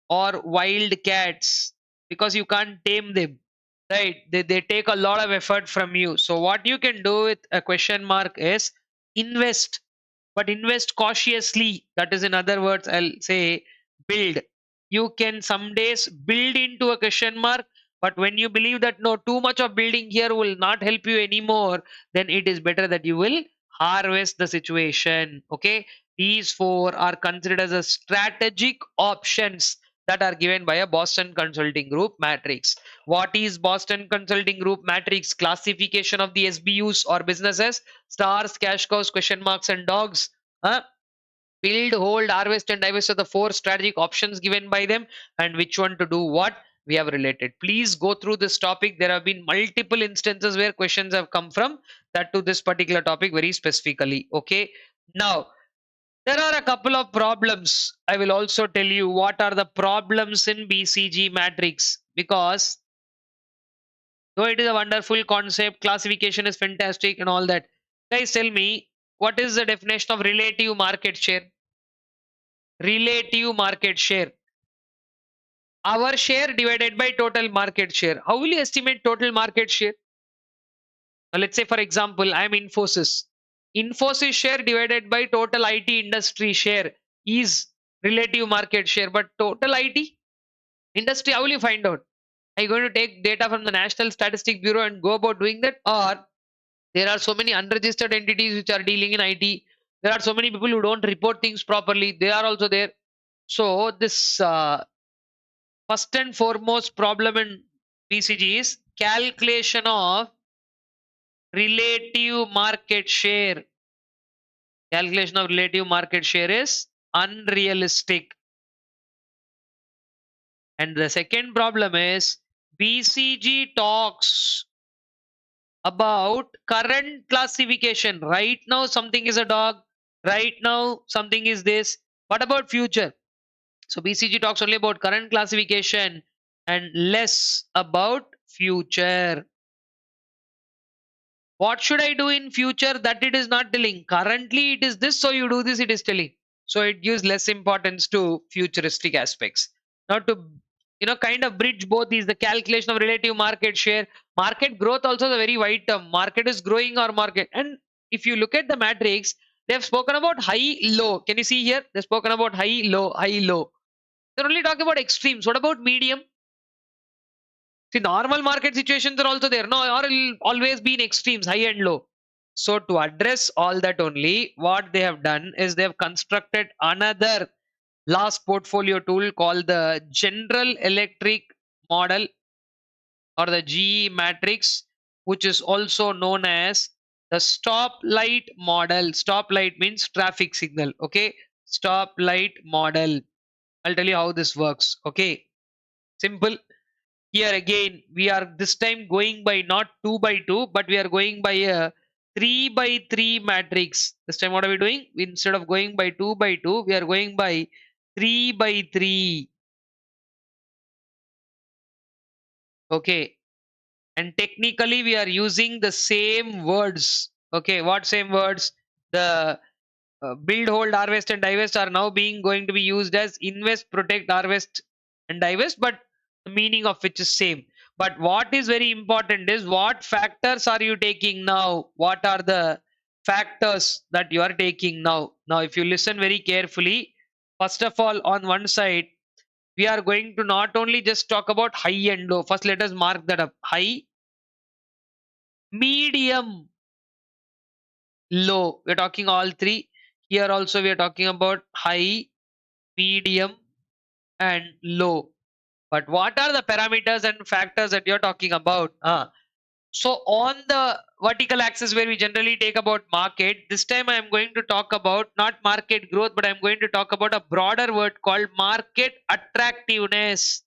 or wild cats, because you can't tame them, right? They take a lot of effort from you. So what you can do with a question mark is invest, but invest cautiously. That is, in other words, I'll say build. You can some days build into a question mark, but when you believe that no, too much of building here will not help you anymore, then it is better that you will harvest the situation. Okay, these 4 are considered as a strategic options that are given by a Boston Consulting Group matrix. What is Boston Consulting Group matrix? Classification of the SBUs or businesses: stars, cash cows, question marks, and dogs. Build, hold, harvest, and divest are the 4 strategic options given by them, and which one to do what we have related. Please go through this topic. There have been multiple instances where questions have come from that to this particular topic very specifically. Okay, now there are a couple of problems. I will also tell you what are the problems in BCG matrix, because Though it is a wonderful concept, classification is fantastic and all that. Guys, tell me, what is the definition of relative market share? Relative market share. Our share divided by total market share. How will you estimate total market share? Now, let's say, for example, I am Infosys. Infosys share divided by total IT industry share is relative market share, but total IT industry, how will you find out? Are you going to take data from the National Statistic Bureau and go about doing that? Or there are so many unregistered entities which are dealing in IT. There are so many people who don't report things properly. They are also there. So this first and foremost problem in BCG is calculation of relative market share. Calculation of relative market share is unrealistic. And the second problem is BCG talks about current classification. Right now, something is a dog. Right now, something is this. What about future? So BCG talks only about current classification and less about future. What should I do in future? That it is not telling. Currently, it is this, so you do this, it is telling. So it gives less importance to futuristic aspects. Now to kind of bridge both is the calculation of relative market share. Market growth also is a very wide term. Market is growing or market. And if you look at the matrix, they have spoken about high, low. Can you see here? They've spoken about high, low, high, low. They're only talking about extremes. What about medium? See, normal market situations are also there. No, or it'll always be in extremes, high and low. So to address all that only, what they have done is they have constructed another last portfolio tool called the General Electric model or the GE matrix, which is also known as the stoplight model. Stoplight means traffic signal. Okay, stoplight model. I'll tell you how this works. Okay, simple. Here again, we are this time going by not 2 by 2, but we are going by a 3 by 3 matrix. This time, what are we doing? Instead of going by 2 by 2, we are going by 3 by 3. Okay. And technically, we are using the same words. Okay. What same words? The build, hold, harvest, and divest are now being going to be used as invest, protect, harvest, and divest, but the meaning of which is same. But what is very important is what factors are you taking now? What are the factors that you are taking now? Now, if you listen very carefully, first of all, on one side, we are going to not only just talk about high and low. First, let us mark that up. High, medium, low. We're talking all three. Here also, we are talking about high, medium, and low. But what are the parameters and factors that you're talking about? So on the vertical axis where we generally take about market, this time I am going to talk about not market growth, but I'm going to talk about a broader word called market attractiveness.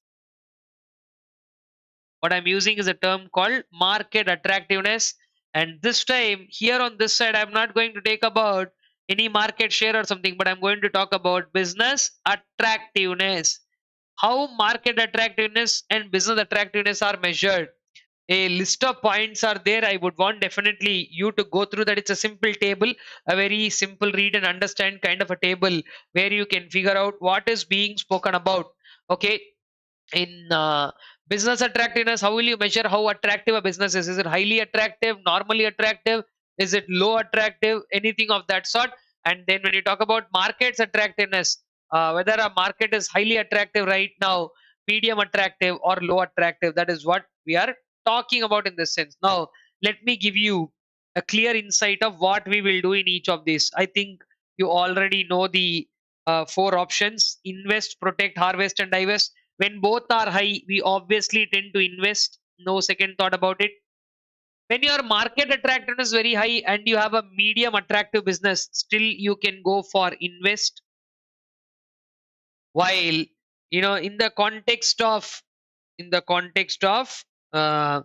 What I'm using is a term called market attractiveness. And this time here on this side, I'm not going to take about any market share or something, but I'm going to talk about business attractiveness. How market attractiveness and business attractiveness are measured. A list of points are there. I would want definitely you to go through that. It's a simple table, a very simple read and understand kind of a table where you can figure out what is being spoken about. Okay. In business attractiveness, how will you measure how attractive a business is it highly attractive, normally attractive, is it low attractive, anything of that sort? And then when you talk about markets attractiveness, whether a market is highly attractive right now, medium attractive, or low attractive, that is what we are talking about in this sense. Now let me give you a clear insight of what we will do in each of these. I think you already know the four options: invest, protect, harvest, and divest. When both are high, we obviously tend to invest. No second thought about it. When your market attractiveness is very high and you have a medium attractive business, still you can go for invest. While in the context of uh,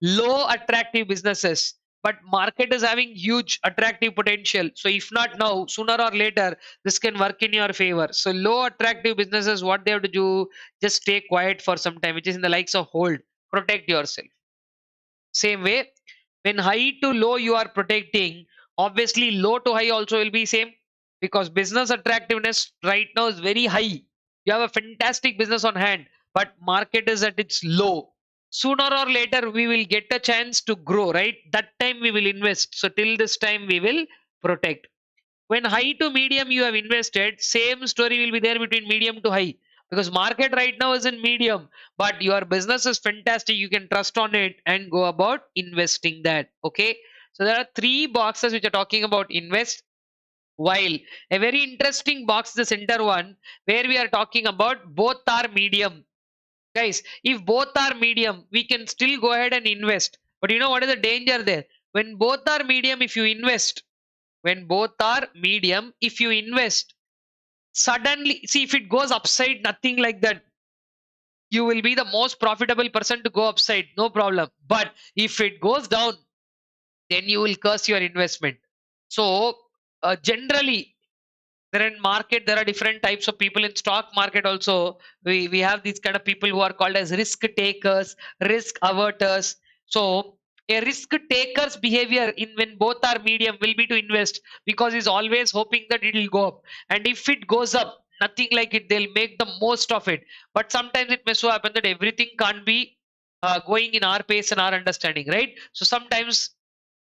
low attractive businesses, but market is having huge attractive potential, so if not now, sooner or later this can work in your favor. So low attractive businesses, what they have to do, just stay quiet for some time, which is in the likes of hold, protect yourself. Same way, when high to low you are protecting, obviously low to high also will be same, because business attractiveness right now is very high. You have a fantastic business on hand, but market is at its low. Sooner or later we will get a chance to grow, right? That time we will invest. So till this time we will protect. When high to medium you have invested, same story will be there between medium to high, because market right now is in medium, but your business is fantastic, you can trust on it and go about investing that. Okay, so there are three boxes which are talking about invest, while a very interesting box, the center one, where we are talking about both are medium. Guys, if both are medium we can still go ahead and invest, but you know what is the danger there? When both are medium, if you invest, when both are medium, if you invest, suddenly see, if it goes upside, nothing like that, you will be the most profitable person to go upside, no problem. But if it goes down, then you will curse your investment. So generally, there in market there are different types of people. In stock market also, we have these kind of people who are called as risk takers, risk averters. So a risk taker's behavior in when both are medium will be to invest, because he's always hoping that it will go up, and if it goes up, nothing like it, they'll make the most of it. But sometimes it may so happen that everything can't be going in our pace and our understanding, right? So sometimes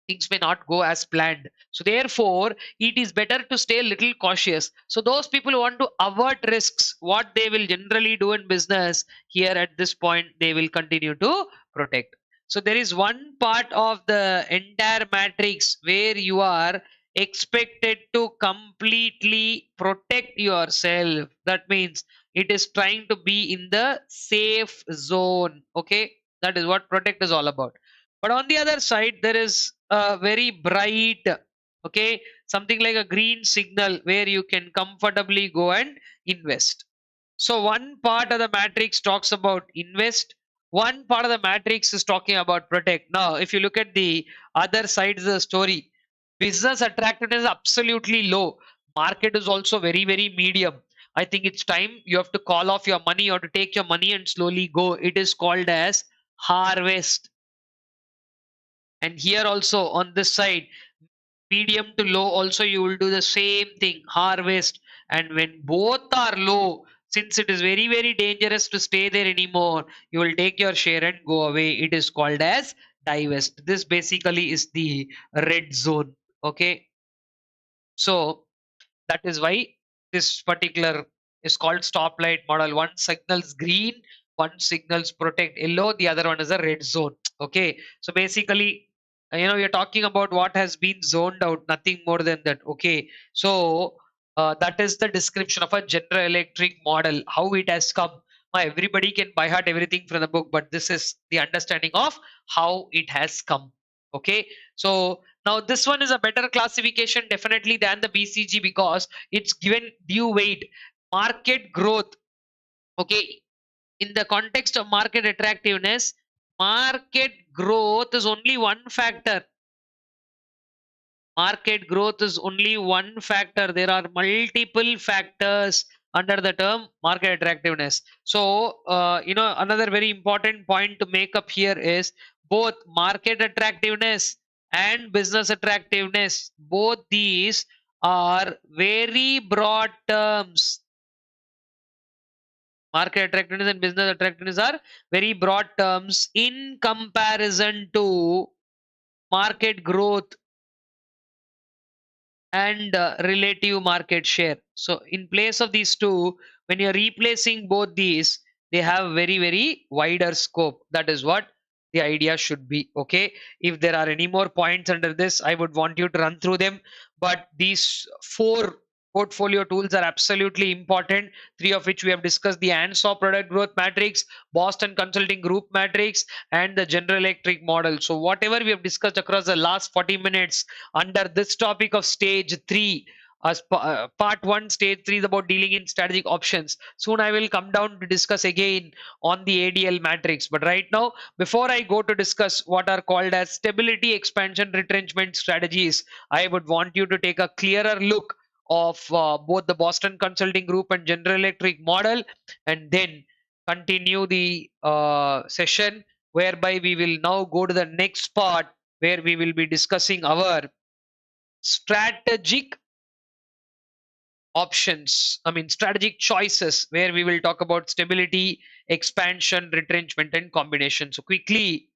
things may not go as planned. So therefore, it is better to stay a little cautious. So those people who want to avert risks, what they will generally do in business, here at this point, they will continue to protect. So there is one part of the entire matrix where you are expected to completely protect yourself. That means it is trying to be in the safe zone. Okay, that is what protect is all about. But on the other side, there is a very bright, okay, something like a green signal where you can comfortably go and invest. So one part of the matrix talks about invest, one part of the matrix is talking about protect. Now if you look at the other sides of the story, business attractiveness is absolutely low, market is also very very medium. I think it's time you have to call off your money or to take your money and slowly go. It is called as harvest. And here also on this side, medium to low also, you will do the same thing, harvest. And when both are low, since it is very very dangerous to stay there anymore, you will take your share and go away. It is called as divest. This basically is the red zone. Okay, so that is why this particular is called stoplight model. One signals green, one signals protect yellow, the other one is a red zone. Okay, so basically, you're talking about what has been zoned out, nothing more than that. Okay, so that is the description of a General Electric model, how it has come. Everybody can by heart everything from the book, but this is the understanding of how it has come. Okay, so now this one is a better classification definitely than the BCG, because it's given due weight. Market growth, okay, in the context of market attractiveness, market growth is only one factor. Market growth is only one factor. There are multiple factors under the term market attractiveness. So, another very important point to make up here is both market attractiveness and business attractiveness. Both these are very broad terms. Market attractiveness and business attractiveness are very broad terms in comparison to market growth and relative market share. So in place of these two, when you're replacing both these, they have very very wider scope. That is what the idea should be. Okay, if there are any more points under this, I would want you to run through them, but these four portfolio tools are absolutely important, three of which we have discussed: the ANSO product growth matrix, Boston Consulting Group matrix, and the General Electric model. So whatever we have discussed across the last 40 minutes under this topic of stage 3, as part 1, stage 3 is about dealing in strategic options. Soon I will come down to discuss again on the ADL matrix, but right now, before I go to discuss what are called as stability expansion retrenchment strategies, I would want you to take a clearer look of both the Boston Consulting Group and General Electric model, and then continue the session whereby we will now go to the next part where we will be discussing our strategic options, I mean, strategic choices, where we will talk about stability, expansion, retrenchment, and combination. So, quickly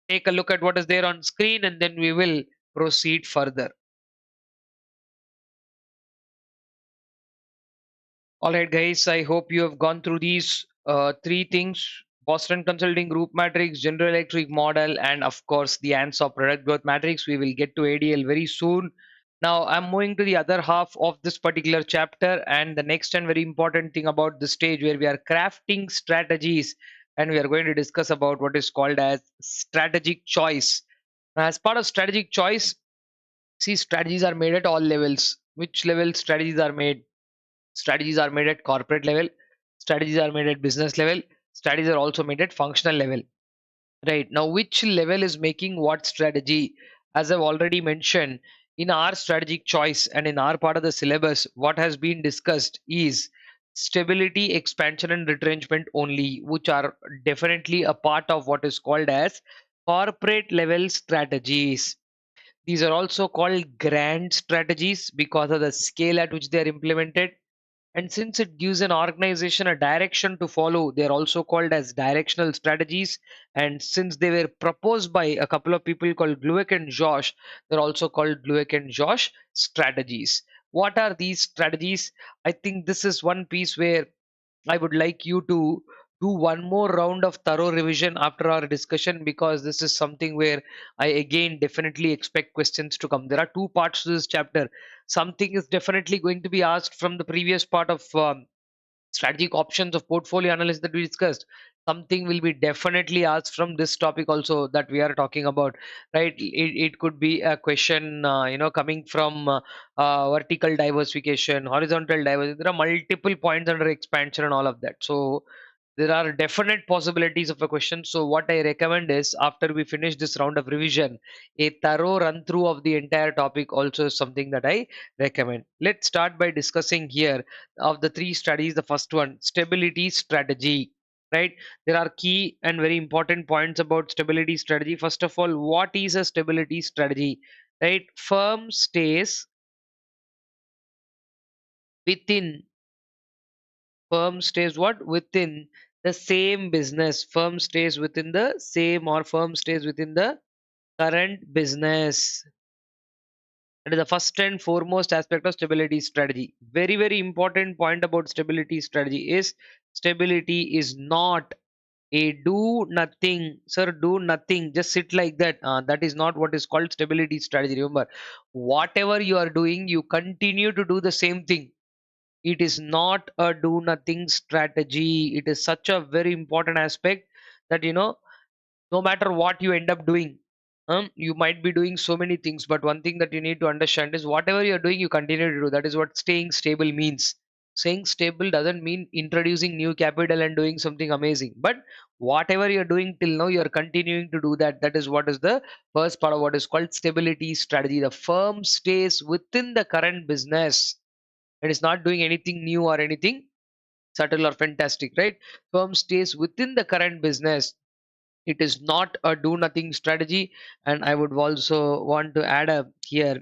take a look at what is there on screen and then we will proceed further. All right, guys, I hope you have gone through these three things: Boston Consulting Group Matrix, General Electric Model, and of course, the ANSA Product Growth Matrix. We will get to ADL very soon. Now, I'm moving to the other half of this particular chapter, and the next and very important thing about this stage where we are crafting strategies, and we are going to discuss about what is called as strategic choice. As part of strategic choice, see, strategies are made at all levels. Which level strategies are made? Strategies are made at corporate level, strategies are made at business level, strategies are also made at functional level. Right now, which level is making what strategy? As I've already mentioned, in our strategic choice and in our part of the syllabus, what has been discussed is stability, expansion, and retrenchment only, which are definitely a part of what is called as corporate level strategies. These are also called grand strategies because of the scale at which they are implemented. And since it gives an organization a direction to follow, they are also called as directional strategies. And since they were proposed by a couple of people called Glueck and Josh, they're also called Glueck and Josh strategies. What are these strategies? I think this is one piece where I would like you to do one more round of thorough revision after our discussion, because this is something where I again definitely expect questions to come. There are two parts to this chapter. Something is definitely going to be asked from the previous part of strategic options of portfolio analysis that we discussed. Something will be definitely asked from this topic also that we are talking about, right? It could be a question coming from vertical diversification, horizontal diversity. There are multiple points under expansion and all of that. So there are definite possibilities of a question. So what I recommend is, after we finish this round of revision, a thorough run through of the entire topic also is something that I recommend. Let's start by discussing here of the three studies. The first one, stability strategy. Right, there are key and very important points about stability strategy. First of all, what is a stability strategy? Right, within firm stays what within the same business. Firm stays within the same, or firm stays within the current business. That is the first and foremost aspect of stability strategy. Very, very important point about stability strategy is stability is not a do nothing, sir. Do nothing, just sit like that. That is not what is called stability strategy. Remember, whatever you are doing, you continue to do the same thing. It is not a do nothing strategy. It is such a very important aspect that, no matter what you end up doing, you might be doing so many things, but one thing that you need to understand is whatever you're doing, you continue to do. That is what staying stable means. Staying stable doesn't mean introducing new capital and doing something amazing, but whatever you're doing till now, you're continuing to do that. That is what is the first part of what is called stability strategy. The firm stays within the current business. It is not doing anything new or anything subtle or fantastic, right? Firm stays within the current business. It is not a do nothing strategy. And I would also want to add up here,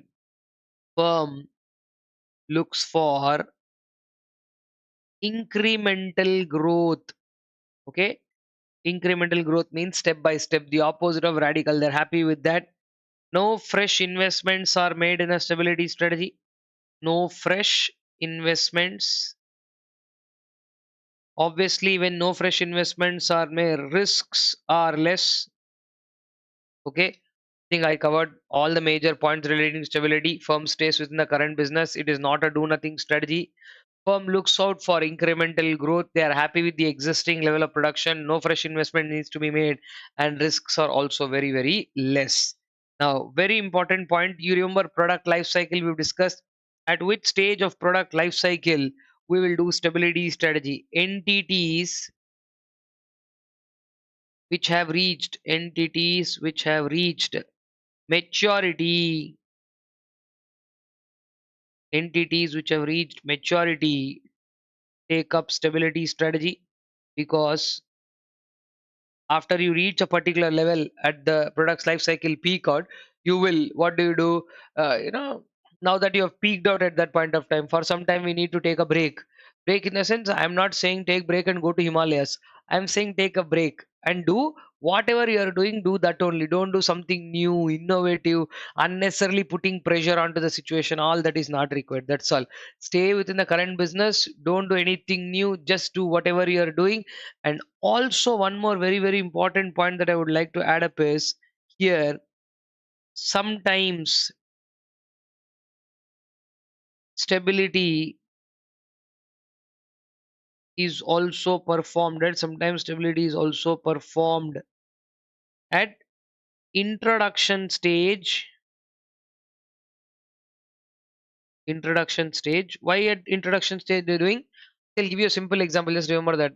firm looks for incremental growth. Okay, incremental growth means step by step, the opposite of radical. They're happy with that. No fresh investments are made in a stability strategy. No fresh investments. Obviously, when no fresh investments are made, risks are less. Okay, I think I covered all the major points relating to stability. Firm stays within the current business. It is not a do nothing strategy. Firm looks out for incremental growth. They are happy with the existing level of production. No fresh investment needs to be made, and risks are also very, very less. Now, very important point. You remember product life cycle we've discussed. At which stage of product life cycle we will do stability strategy? Entities which have reached maturity. Entities which have reached maturity take up stability strategy, because after you reach a particular level at the product's life cycle peak out, you will, what do you do? Now that you have peaked out at that point of time, for some time we need to take a break. In the sense, I'm not saying take break and go to Himalayas. I'm saying take a break and do whatever you are doing, do that only. Don't do something new, innovative, unnecessarily putting pressure onto the situation. All that is not required. That's all. Stay within the current business. Don't do anything new. Just do whatever you are doing. And also, one more very, very important point that I would like to add up is here, sometimes stability is also performed at sometimes stability is also performed at introduction stage. Why at introduction stage they're doing? I'll give you a simple example. Just remember that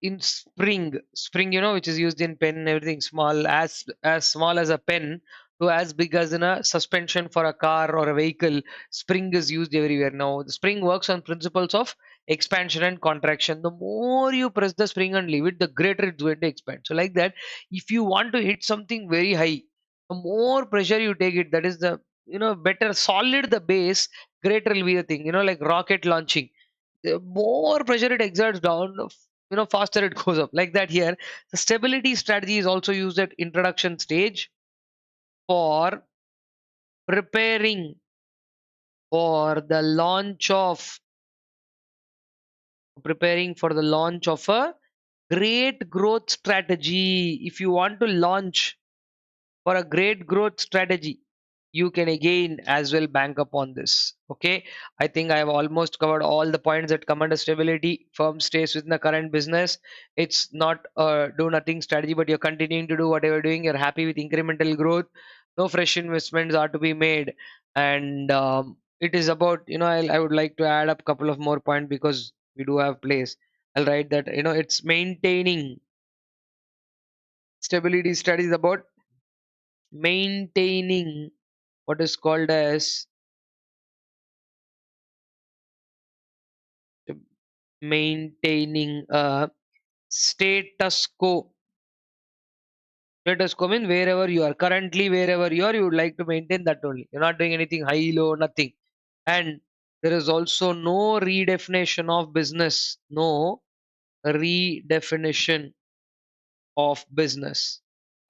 in spring, which is used in pen and everything, small, as small as a pen to as big as in a suspension for a car or a vehicle. Spring is used everywhere. Now the spring works on principles of expansion and contraction. The more you press the spring and leave it, the greater it's going to expand. So like that, if you want to hit something very high, the more pressure you take it, that is the, better solid the base, greater will be the thing, like rocket launching. The more pressure it exerts down, faster it goes up. Like that here, the stability strategy is also used at introduction stage for preparing for the launch of a great growth strategy. If you want to launch for a great growth strategy, you can again as well bank upon this. Okay, I think I have almost covered all the points that come under stability. Firm stays within the current business. It's not a do nothing strategy, but you're continuing to do whatever you're doing. You're happy with incremental growth. No fresh investments are to be made. And it is about, I would like to add up a couple of more points because we do have place. I'll write that, it's maintaining stability strategies about maintaining what is called as maintaining a status quo. Status quo means wherever you are currently, wherever you are, you would like to maintain that only. You're not doing anything high, low, nothing. And there is also no redefinition of business. No redefinition of business.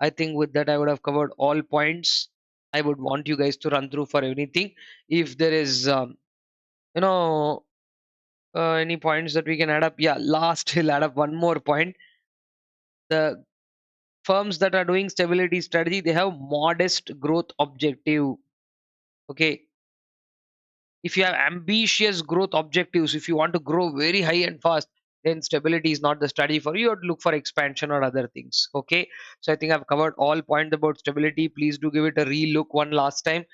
I think with that, I would have covered all points. I would want you guys to run through for anything. If there is, you know, any points that we can add up. Yeah, last we'll add up one more point. The firms that are doing stability strategy, they have modest growth objective. Okay, if you have ambitious growth objectives, if you want to grow very high and fast, then stability is not the strategy for you. You have to look for expansion or other things. Okay, so I think I've covered all points about stability. Please do give it a re-look one last time.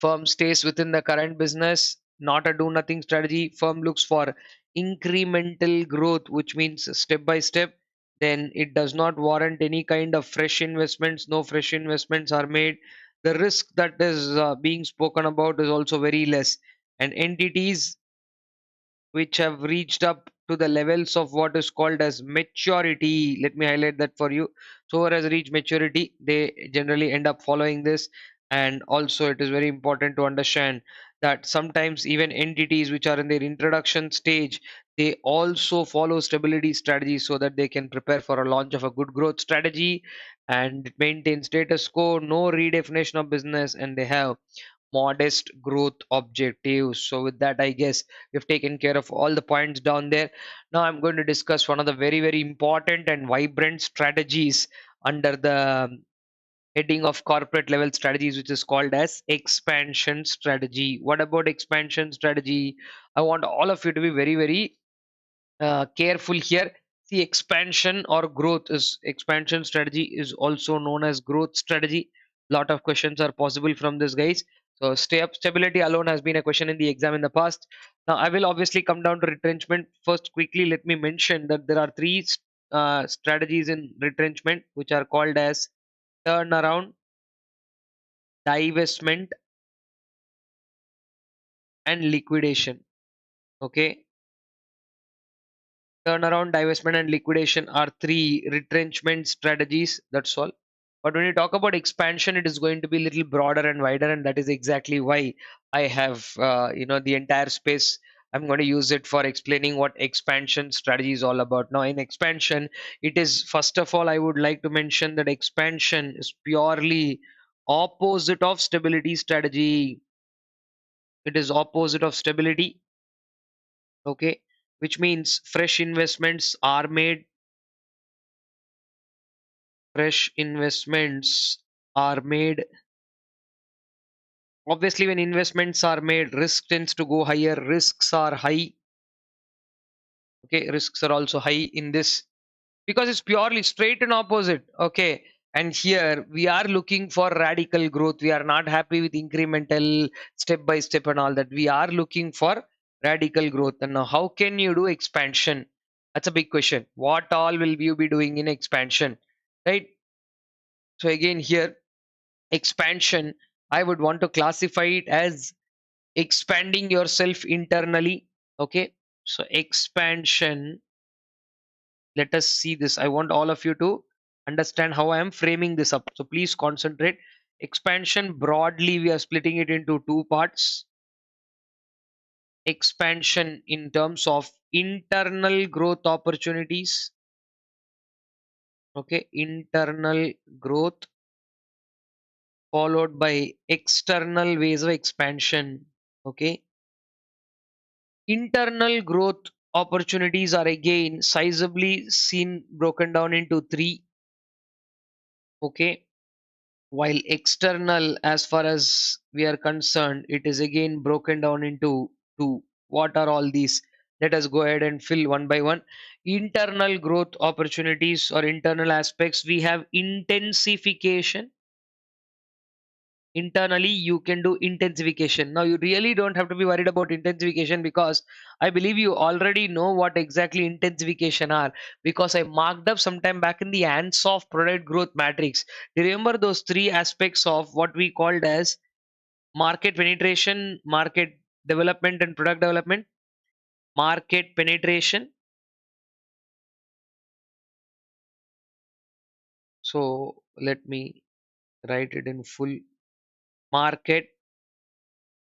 Firm stays within the current business, not a do nothing strategy. Firm looks for incremental growth, which means step by step. Then it does not warrant any kind of fresh investments. No fresh investments are made. The risk that is being spoken about is also very less. And entities which have reached up to the levels of what is called as maturity. Let me highlight that for you. So, who has reached maturity, they generally end up following this. And also, it is very important to understand that sometimes even entities which are in their introduction stage, they also follow stability strategies so that they can prepare for a launch of a good growth strategy and maintain status quo, no redefinition of business, and they have modest growth objectives. So, with that, I guess we've taken care of all the points down there. Now, I'm going to discuss one of the very, very important and vibrant strategies under the heading of corporate level strategies, which is called as expansion strategy. What about expansion strategy? I want all of you to be very, very careful here. See, expansion strategy is also known as growth strategy. Lot of questions are possible from this, guys. So stability alone has been a question in the exam in the past. Now I will obviously come down to retrenchment first. Quickly, let me mention that there are three strategies in retrenchment, which are called as turnaround, divestment, and liquidation. Okay, Turnaround, divestment, and liquidation are three retrenchment strategies. That's all. But when you talk about expansion, it is going to be a little broader and wider, and that is exactly why I have, the entire space. I'm going to use it for explaining what expansion strategy is all about. Now, in expansion, it is first of all, I would like to mention that expansion is purely opposite of stability strategy. It is opposite of stability, okay, which means fresh investments are made. Obviously, when investments are made, risk tends to go higher. Risks are high. Okay, risks are also high in this because it's purely straight and opposite. Okay, and here we are looking for radical growth. We are not happy with incremental, step by step, and all that. We are looking for radical growth. And now, how can you do expansion? That's a big question. What all will you be doing in expansion, right? So again, here expansion, I would want to classify it as expanding yourself internally. Okay, so expansion, let us see this. I want all of you to understand how I am framing this up, so please concentrate. Expansion, broadly we are splitting it into two parts. Expansion in terms of internal growth opportunities, okay, internal growth, followed by external ways of expansion. Okay, internal growth opportunities are again sizably seen broken down into three. Okay, while external, as far as we are concerned, it is again broken down into two. What are all these? Let us go ahead and fill one by one. Internal growth opportunities or internal aspects, we have intensification. Internally you can do intensification. Now you really don't have to be worried about intensification because I believe you already know what exactly intensification are, because I marked up sometime back in the ants of product growth matrix. Do you remember those three aspects of what we called as market penetration, market development, and product development? Market penetration, so let me write it in full. Market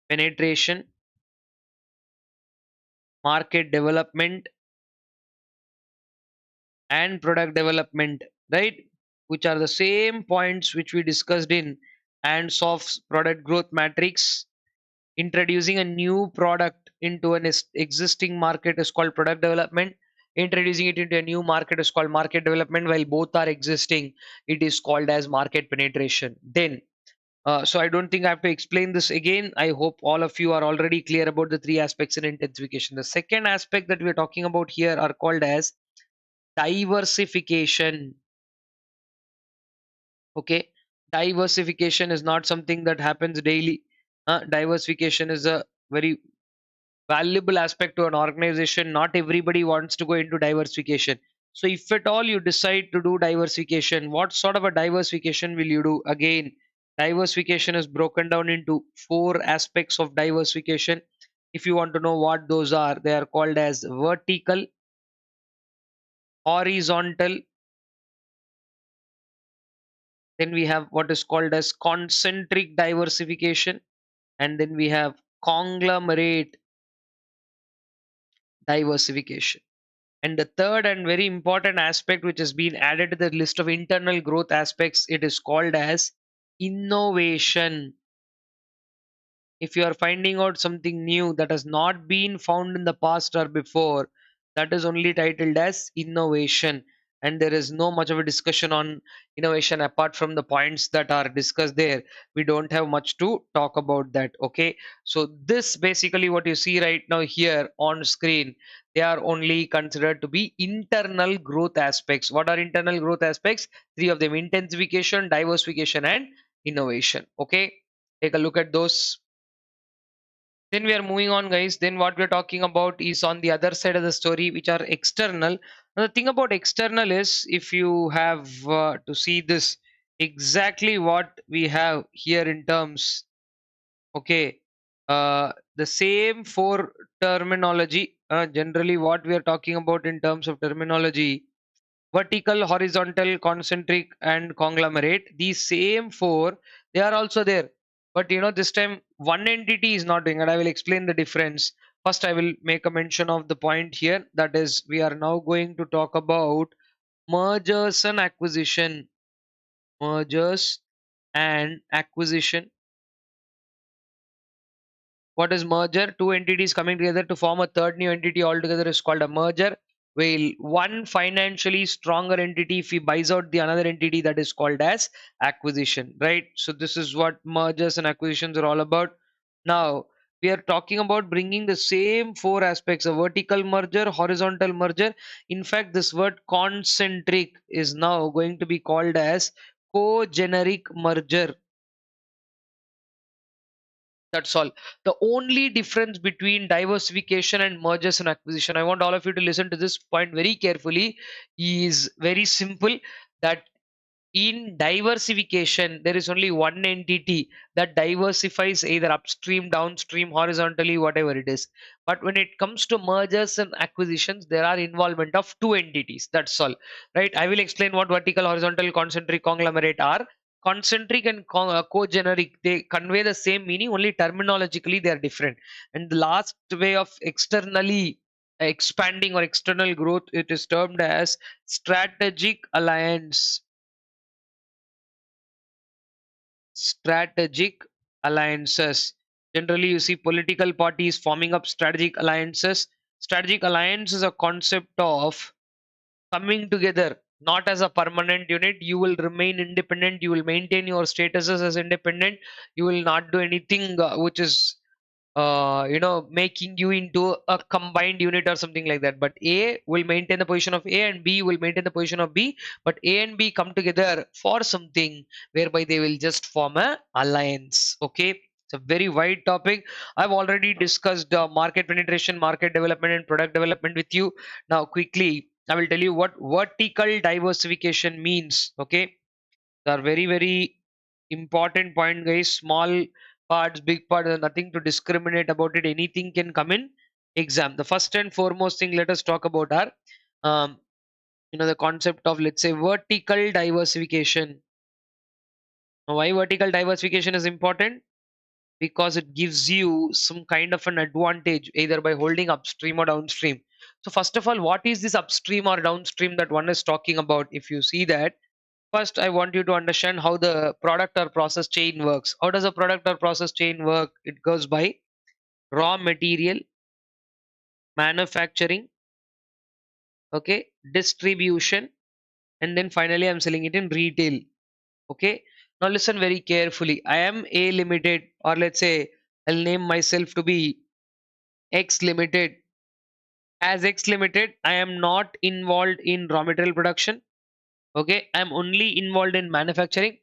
penetration, market development, and product development, right? Which are the same points which we discussed in Ansoff's product growth matrix. Introducing a new product into an existing market is called product development. Introducing it into a new market is called market development. While both are existing, it is called as market penetration. Then, so I don't think I have to explain this again. I hope all of you are already clear about the three aspects in intensification. The second aspect that we're talking about here are called as diversification. Okay, diversification is not something that happens daily. Diversification is a very valuable aspect to an organization. Not everybody wants to go into diversification. So if at all you decide to do diversification, what sort of a diversification will you do? Again, diversification is broken down into four aspects of diversification. If you want to know what those are, they are called as vertical, horizontal, then we have what is called as concentric diversification, and then we have conglomerate diversification. And the third and very important aspect which has been added to the list of internal growth aspects, it is called as innovation. If you are finding out something new that has not been found in the past or before, that is only titled as innovation. And there is no much of a discussion on innovation apart from the points that are discussed there. We don't have much to talk about that. Okay, so this basically what you see right now here on screen, they are only considered to be internal growth aspects. What are internal growth aspects? Three of them: intensification, diversification, and innovation. Okay, take a look at those. Then we are moving on, guys. Then what we're talking about is on the other side of the story, which are external. Now, the thing about external is, if you have to see this, exactly what we have here in terms, okay, The same four terminology, generally what we are talking about in terms of terminology: vertical, horizontal, concentric, and conglomerate. These same four, they are also there, but this time one entity is not doing it. I will explain the difference. First, I will make a mention of the point here, that is, we are now going to talk about mergers and acquisition. Mergers and acquisition. What is merger? Two entities coming together to form a third new entity altogether is called a merger. While one financially stronger entity, if he buys out the another entity, that is called as acquisition, right? So this is what mergers and acquisitions are all about. Now we are talking about bringing the same four aspects: a vertical merger, horizontal merger. In fact, this word concentric is now going to be called as co-generic merger. That's all. The only difference between diversification and mergers and acquisition, I want all of you to listen to this point very carefully, is very simple. That in diversification, there is only one entity that diversifies either upstream, downstream, horizontally, whatever it is. But when it comes to mergers and acquisitions, there are involvement of two entities. That's all, right? I will explain what vertical, horizontal, concentric, conglomerate are. Concentric and co-generic, they convey the same meaning, only terminologically they are different. And the last way of externally expanding or external growth, it is termed as strategic alliance. Strategic alliances. Generally, you see political parties forming up strategic alliances. Strategic alliance is a concept of coming together, not as a permanent unit. You will remain independent, you will maintain your statuses as independent, you will not do anything which is making you into a combined unit or something like that. But A will maintain the position of A and B will maintain the position of B. But A and B come together for something whereby they will just form a alliance. Okay. It's a very wide topic. I've already discussed market penetration, market development, and product development with you. Now, quickly, I will tell you what vertical diversification means. Okay, they are very, very important point, guys. Small parts, big part, nothing to discriminate about it. Anything can come in exam. The first and foremost thing let us talk about are, um, the concept of, let's say, vertical diversification. Now, why vertical diversification is important? Because it gives you some kind of an advantage either by holding upstream or downstream. So first of all, what is this upstream or downstream that one is talking about? If you see that, first, I want you to understand how the product or process chain works. How does a product or process chain work? It goes by raw material, manufacturing, okay, distribution, and then finally I'm selling it in retail. Okay. Now listen very carefully. I am A Limited, or let's say I'll name myself to be X Limited. As X Limited, I am not involved in raw material production. Okay. I'm only involved in manufacturing.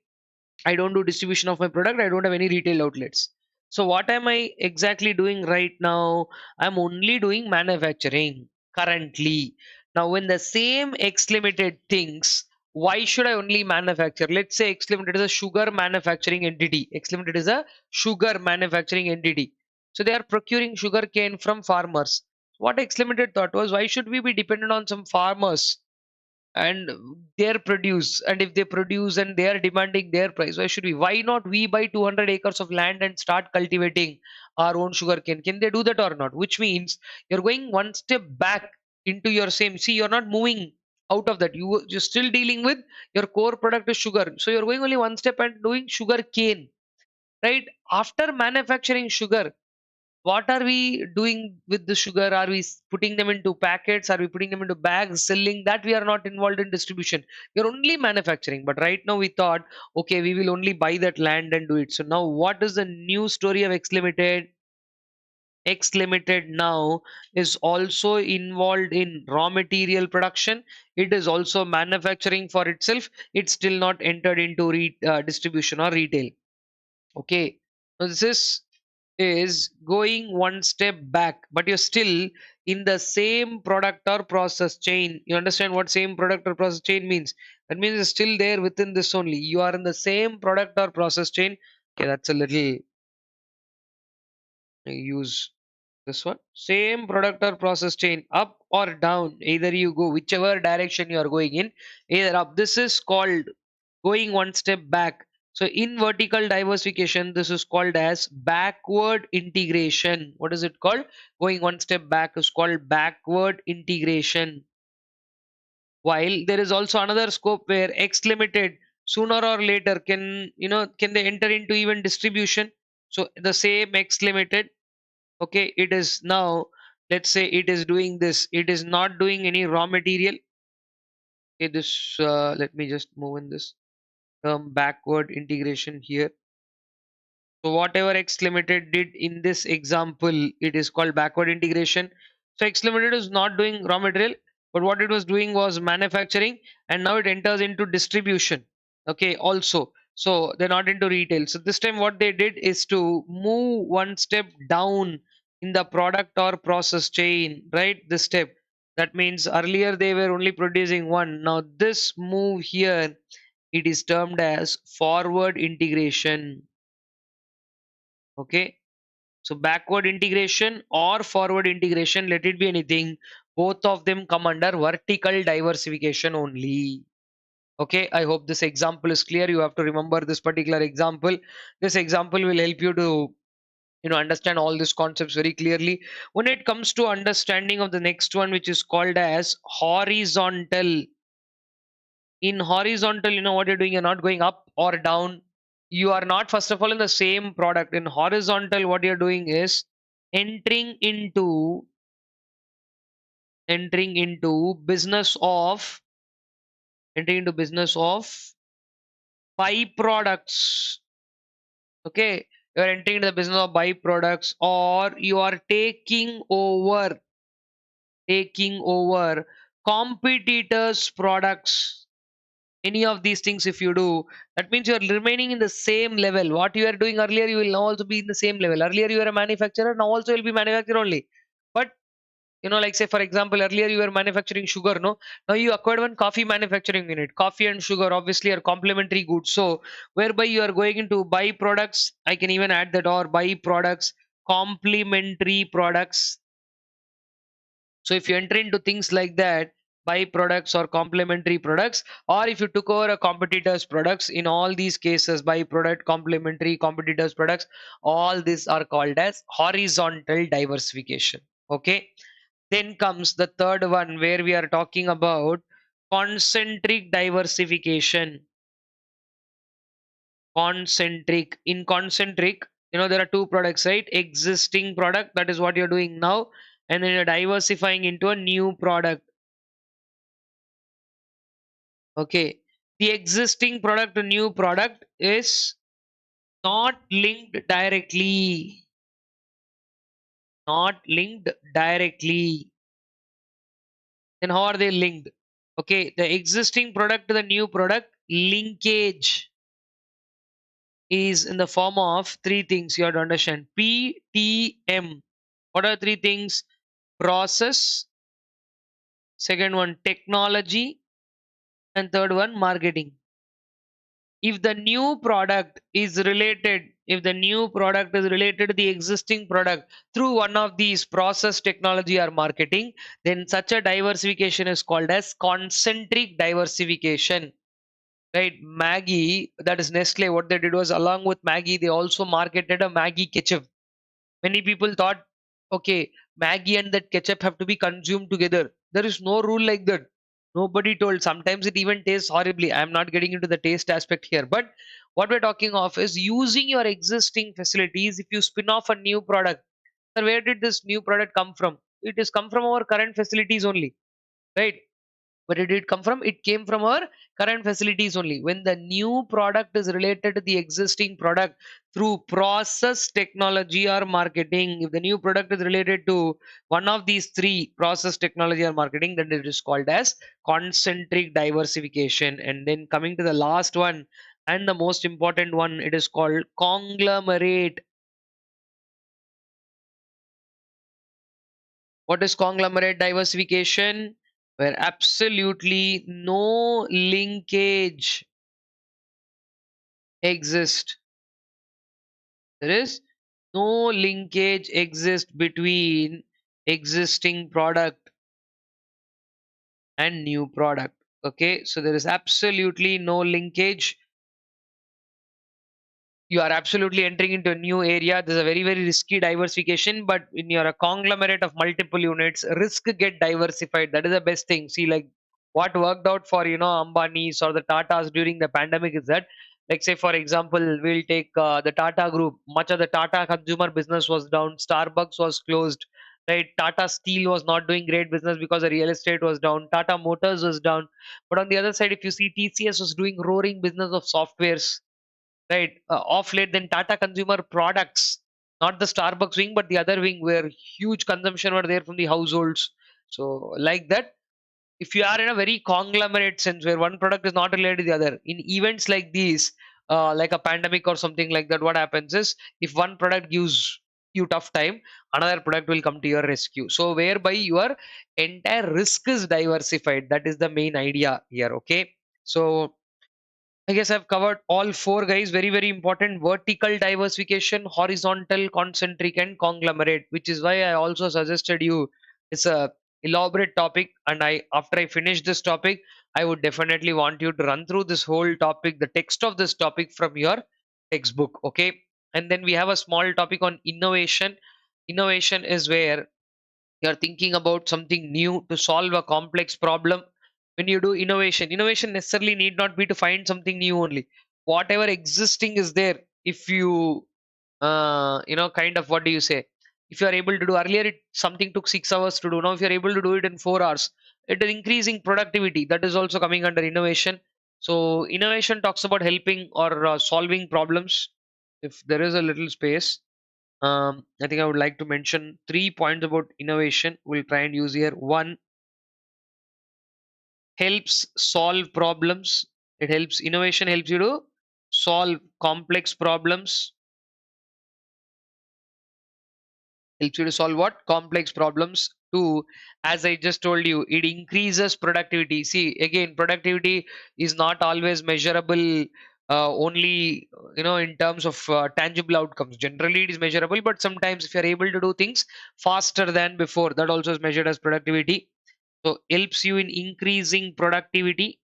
I don't do distribution of my product. I don't have any retail outlets. So what am I exactly doing right now? I'm only doing manufacturing currently. Now, when the same X Limited thinks, why should I only manufacture? Let's say X Limited is a sugar manufacturing entity. X Limited is a sugar manufacturing entity. So they are procuring sugar cane from farmers. What X Limited thought was, why should we be dependent on some farmers and their produce? And if they produce and they are demanding their price, why should we? Why not we buy 200 acres of land and start cultivating our own sugar cane? Can they do that or not? Which means you're going one step back into your same. See, you're not moving out of that. You're still dealing with your core product is sugar. So you're going only one step and doing sugar cane, right? After manufacturing sugar, what are we doing with the sugar? Are we putting them into packets? Are we putting them into bags, selling? That we are not involved in distribution. We're only manufacturing. But right now we thought, okay, we will only buy that land and do it. So now what is the new story of X Limited? X Limited now is also involved in raw material production. It is also manufacturing for itself. It's still not entered into distribution or retail. Okay. So this is going one step back, but you're still in the same product or process chain. You understand what same product or process chain means? That means it's still there within this only. You are in the same product or process chain. Okay, that's a little use this one. Same product or process chain, up or down. Either you go whichever direction you are going in, either up. This is called going one step back. So in vertical diversification, this is called as backward integration. What is it called? Going one step back is called backward integration. While there is also another scope where X limited sooner or later can they enter into even distribution. So the same X limited, okay, it is now, let's say it is doing this, it is not doing any raw material. Okay, this let me just move in this term backward integration here. So whatever X Limited did in this example, it is called backward integration. So X Limited is not doing raw material, but what it was doing was manufacturing, and now it enters into distribution. Okay, also. So they're not into retail. So this time what they did is to move one step down in the product or process chain, right? This step. That means earlier they were only producing one. Now this move here, it is termed as forward integration. Okay, so backward integration or forward integration, let it be anything, both of them come under vertical diversification only. Okay, I hope this example is clear. You have to remember this particular example. This example will help you to understand all these concepts very clearly. When it comes to understanding of the next one, which is called as horizontal. In horizontal, you know what you're doing, you're not going up or down. You are not first of all in the same product. In horizontal, what you're doing is entering into entering into business of entering into business of byproducts. Okay, you are entering into the business of byproducts, or you are taking over competitors products. Any of these things if you do, that means you are remaining in the same level. What you are doing earlier, you will now also be in the same level. Earlier you were a manufacturer, now also you'll be manufacturer only. But like say for example, earlier you were manufacturing sugar, no? Now you acquired one coffee manufacturing unit. Coffee and sugar obviously are complementary goods. So whereby you are going into byproducts, I can even add that, or byproducts, complementary products. So if you enter into things like that, byproducts or complementary products, or if you took over a competitor's products, in all these cases, byproduct, complementary, competitors products, all these are called as horizontal diversification. Okay. Then comes the third one where we are talking about concentric diversification. Concentric. In concentric, there are two products, right? Existing product, that is what you're doing now, and then you're diversifying into a new product. Okay. The existing product to new product is not linked directly. Not linked directly. Then how are they linked? Okay. The existing product to the new product, linkage is in the form of three things you have to understand. PTM. What are three things? Process. Second one, technology. And third one, marketing. If the new product is related to the existing product through one of these process, technology, or marketing, then such a diversification is called as concentric diversification. Right? Maggie, that is Nestle, what they did was, along with Maggie, they also marketed a Maggie ketchup. Many people thought, okay, Maggie and that ketchup have to be consumed together. There is no rule like that. Nobody told. Sometimes it even tastes horribly. I'm not getting into the taste aspect here. But what we're talking of is using your existing facilities. If you spin off a new product, sir, where did this new product come from? It has come from our current facilities only, right? Where did it come from? It came from our current facilities only. When the new product is related to the existing product through process, technology, or marketing, if the new product is related to one of these three, process, technology, or marketing, then it is called as concentric diversification. And then coming to the last one and the most important one, it is called conglomerate. What is conglomerate diversification? Where absolutely no linkage exists. There is no linkage exists between existing product and new product. Okay, so there is absolutely no linkage. You are absolutely entering into a new area. There's a very, very risky diversification, but when you're a conglomerate of multiple units, risk get diversified. That is the best thing. See, like what worked out for Ambani's or the Tatas during the pandemic is that, like, say for example, we'll take the Tata Group. Much of the Tata consumer business was down. Starbucks was closed. Right, Tata Steel was not doing great business because the real estate was down. Tata Motors was down. But on the other side, if you see, TCS was doing roaring business of softwares, right? Off late, then Tata Consumer Products, not the Starbucks wing, but the other wing, where huge consumption were there from the households. So, like that, if you are in a very conglomerate sense where one product is not related to the other, in events like these, like a pandemic or something like that, what happens is if one product gives you tough time, another product will come to your rescue. So, whereby your entire risk is diversified. That is the main idea here. Okay. So, I guess I've covered all four, guys. Very, very important: vertical diversification, horizontal, concentric, and conglomerate. Which is why I also suggested you it's a elaborate topic. And after I finish this topic, I would definitely want you to run through this whole topic, the text of this topic from your textbook. Okay, and then we have a small topic on innovation. Innovation is where you're thinking about something new to solve a complex problem. When you do innovation necessarily need not be to find something new only. Whatever existing is there, if you kind of, what do you say, if you are able to do, earlier it something took 6 hours to do, now if you're able to do it in 4 hours, it is increasing productivity. That is also coming under innovation. So innovation talks about helping or solving problems. If there is a little space, I think I would like to mention 3 points about innovation. We'll try and use here. One, helps solve problems. It helps, innovation helps you to solve complex problems. Helps you to solve what? Complex problems. Two, as I just told you, it increases productivity. See, again, productivity is not always measurable only, in terms of tangible outcomes. Generally, it is measurable, but sometimes if you're able to do things faster than before, that also is measured as productivity. So, helps you in increasing productivity.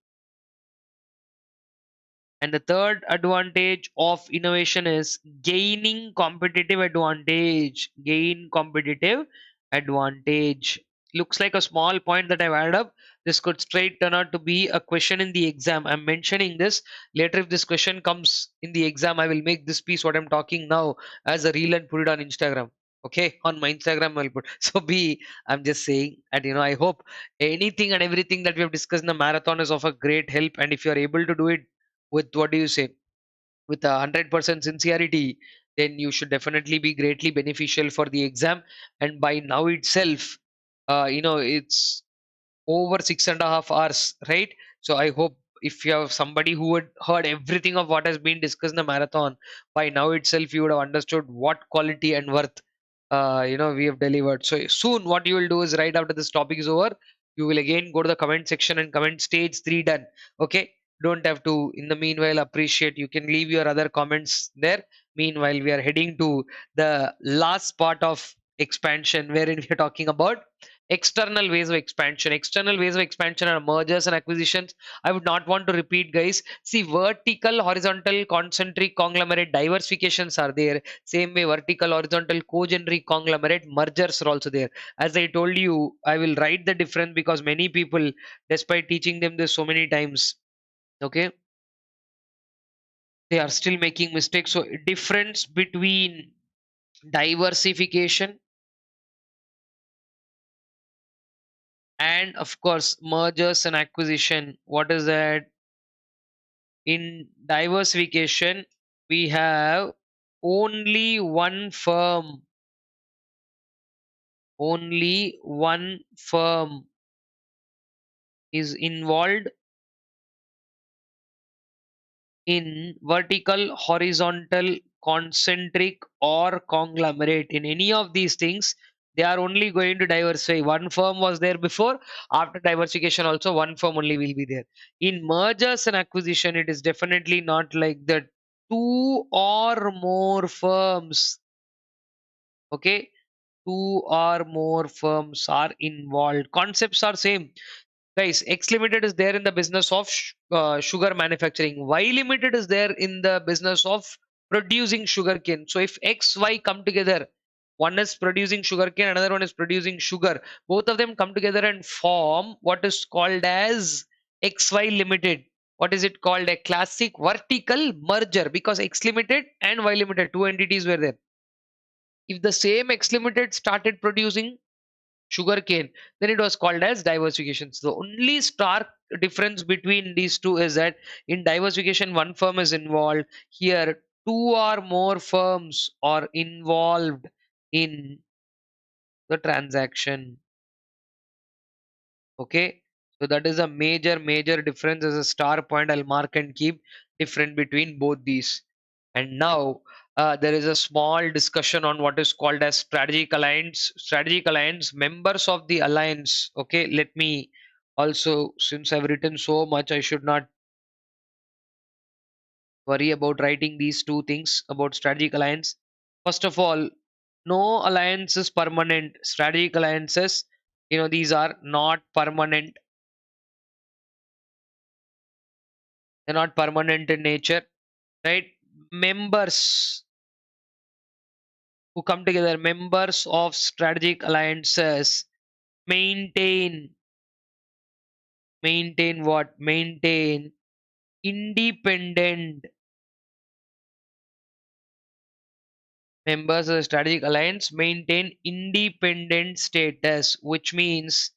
And the third advantage of innovation is gaining competitive advantage. Gain competitive advantage. Looks like a small point that I've added up. This could straight turn out to be a question in the exam. I'm mentioning this. Later, if this question comes in the exam, I will make this piece, what I'm talking now, as a reel and put it on Instagram. Okay, on my Instagram, I'll put. So, I'm just saying, and I hope anything and everything that we have discussed in the marathon is of a great help. And if you're able to do it with, what do you say, with 100% sincerity, then you should definitely be greatly beneficial for the exam. And by now itself, it's over 6.5 hours, right? So I hope if you have somebody who would heard everything of what has been discussed in the marathon, by now itself you would have understood what quality and worth we have delivered. So soon what you will do is, right after this topic is over, you will again go to the comment section and comment stage 3 done. Okay, don't have to in the meanwhile appreciate, you can leave your other comments there. Meanwhile, we are heading to the last part of expansion, wherein we are talking about external ways of expansion. External ways of expansion are mergers and acquisitions. I would not want to repeat, guys. See, vertical, horizontal, concentric, conglomerate diversifications are there. Same way, vertical, horizontal, cogeneric, conglomerate mergers are also there. As I told you, I will write the difference because many people, despite teaching them this so many times, okay, they are still making mistakes. So difference between diversification and, of course, mergers and acquisition. What is that? In diversification, we have only one firm, only one firm is involved in vertical, horizontal, concentric, or conglomerate. In any of these things, they are only going to diversify. One firm was there before. After diversification, also one firm only will be there. In mergers and acquisition, it is definitely not like that. Two or more firms. Okay, two or more firms are involved. Concepts are same. Guys, X Limited is there in the business of sugar manufacturing. Y Limited is there in the business of producing sugarcane. So if X, Y come together, one is producing sugarcane, another one is producing sugar. Both of them come together and form what is called as XY Limited. What is it called? A classic vertical merger, because X Limited and Y Limited, two entities were there. If the same X Limited started producing sugarcane, then it was called as diversification. So the only stark difference between these two is that in diversification, one firm is involved. Here, two or more firms are involved in the transaction. Okay, so that is a major difference as a star point. I'll mark and keep different between both these. And now there is a small discussion on what is called as strategic alliance. Strategic alliance, members of the alliance. Okay, let me also, since I've written so much, I should not worry about writing these two things about strategic alliance. First of all, no alliance is permanent. Strategic alliances, these are not permanent. They're not permanent in nature, right? Members who come together, members of strategic alliances, maintain maintain what? Maintain independent. Members of the strategic alliance maintain independent status, which means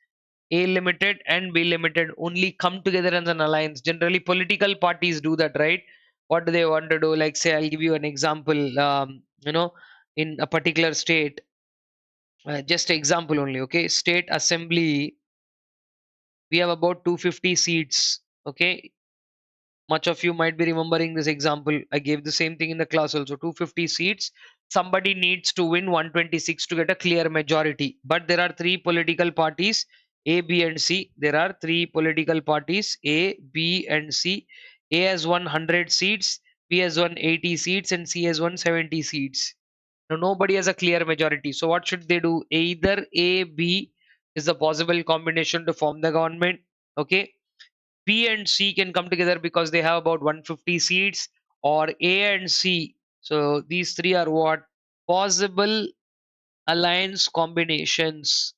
A Limited and B Limited only come together as an alliance. Generally, political parties do that, right? What do they want to do? Like, say, I'll give you an example. In a particular state, just example only. Okay, state assembly, we have about 250 seats. Okay, much of you might be remembering this example. I gave the same thing in the class also. 250 seats. Somebody needs to win 126 to get a clear majority. But there are three political parties, A, B, and C. There are three political parties, A, B, and C. A has 100 seats, B has 180 seats, and C has 170 seats. Now, nobody has a clear majority. So, what should they do? Either A, B is a possible combination to form the government. Okay, B and C can come together because they have about 150 seats, or A and C. So these three are what? Possible alliance combinations.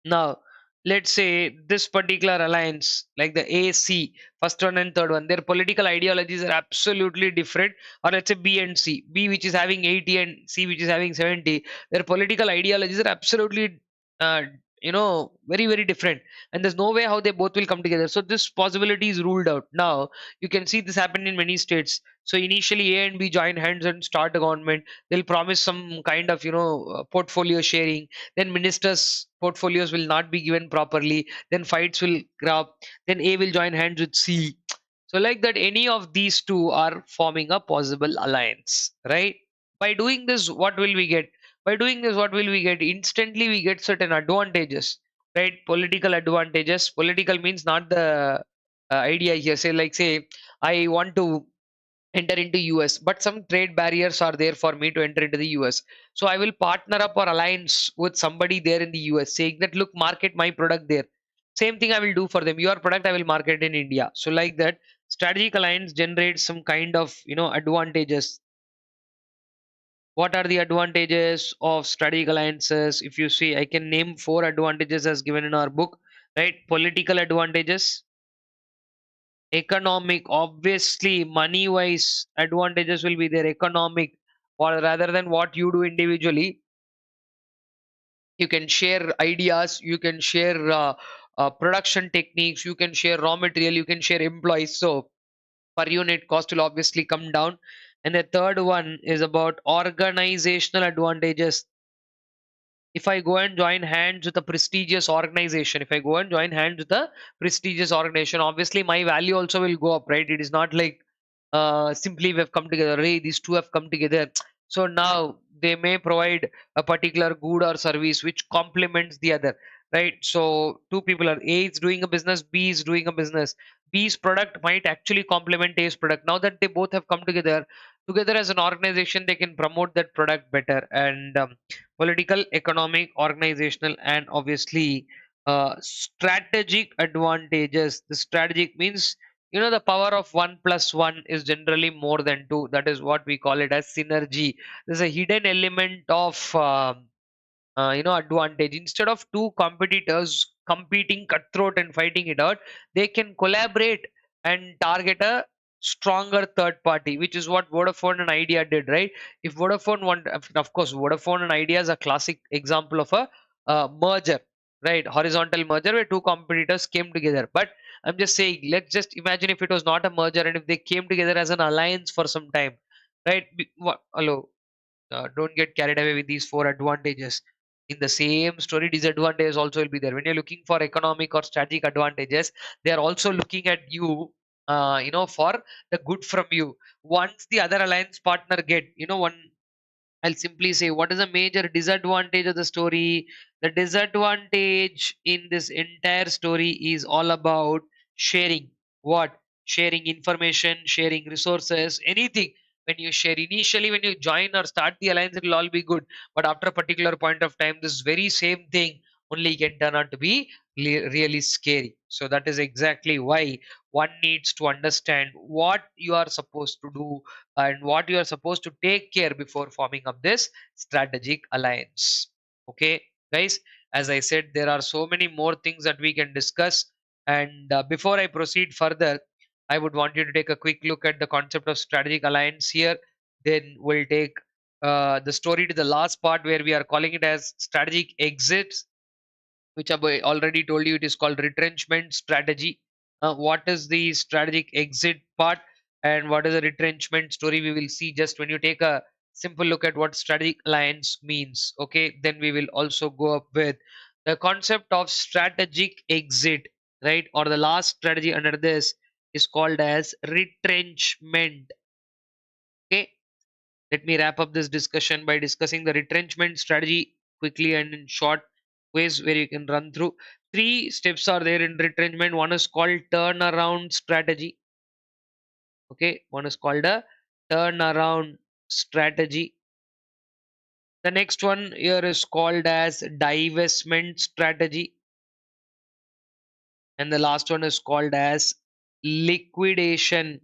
Now, let's say this particular alliance, like the AC, first one and third one, their political ideologies are absolutely different. Or let's say B and C, B which is having 80 and C which is having 70, their political ideologies are absolutely, uh, very different. And there's no way how they both will come together. So this possibility is ruled out. Now, you can see this happen in many states. So initially, A and B join hands and start a government. They'll promise some kind of, portfolio sharing, then ministers' portfolios will not be given properly, then fights will grow up, then A will join hands with C. So, like that, any of these two are forming a possible alliance, right? By doing this, what will we get? By doing this, what will we get? Instantly, we get certain advantages, right? Political advantages. Political means not the idea here. Say, I want to enter into US, but some trade barriers are there for me to enter into the US. So I will partner up or alliance with somebody there in the US, saying that, look, market my product there. Same thing I will do for them. Your product I will market in India. So like that, strategic alliance generates some kind of advantages. What are the advantages of strategic alliances? If you see, I can name four advantages as given in our book, right? Political advantages, economic, obviously money wise advantages will be there. Economic, or rather than what you do individually, you can share ideas, you can share production techniques, you can share raw material, you can share employees, so per unit cost will obviously come down. And the third one is about organizational advantages. If I go and join hands with a prestigious organization, if I go and join hands with a prestigious organization, obviously my value also will go up, right? It is not like simply we have come together, hey, these two have come together. So now they may provide a particular good or service which complements the other, right? So two people are, A is doing a business, B is doing a business. B's product might actually complement A's product. Now that they both have come together as an organization, they can promote that product better. And political, economic, organizational, and obviously strategic advantages. The strategic means, the power of one plus one is generally more than two. That is what we call it as synergy. There's a hidden element of advantage. Instead of two competitors competing cutthroat and fighting it out, they can collaborate and target a stronger third party, which is what Vodafone and Idea did, right? If Vodafone want, of course, Vodafone and Idea is a classic example of a merger, right? Horizontal merger where two competitors came together. But I'm just saying, let's just imagine if it was not a merger and if they came together as an alliance for some time, right? Hello, don't get carried away with these four advantages. In the same story, disadvantages also will be there. When you're looking for economic or strategic advantages, they are also looking at you, for the good from you. Once the other alliance partner get, one, I'll simply say, what is a major disadvantage of the story? The disadvantage in this entire story is all about sharing. What? Sharing information, sharing resources, anything. When you share initially, when you join or start the alliance, it will all be good. But after a particular point of time, this very same thing only can turn out to be really scary. So that is exactly why one needs to understand what you are supposed to do and what you are supposed to take care before forming up this strategic alliance. Okay, guys, as I said, there are so many more things that we can discuss. And before I proceed further, I would want you to take a quick look at the concept of strategic alliance here. Then we'll take the story to the last part where we are calling it as strategic exits, which I've already told you it is called retrenchment strategy. What is the strategic exit part and what is the retrenchment story? We will see just when you take a simple look at what strategic alliance means. Okay, then we will also go up with the concept of strategic exit, right? Or the last strategy under this is called as retrenchment. Okay, let me wrap up this discussion by discussing the retrenchment strategy quickly and in short ways where you can run through. Three steps are there in retrenchment. One is called turnaround strategy. Okay, one is called a turnaround strategy. The next one here is called as divestment strategy. And the last one is called as liquidation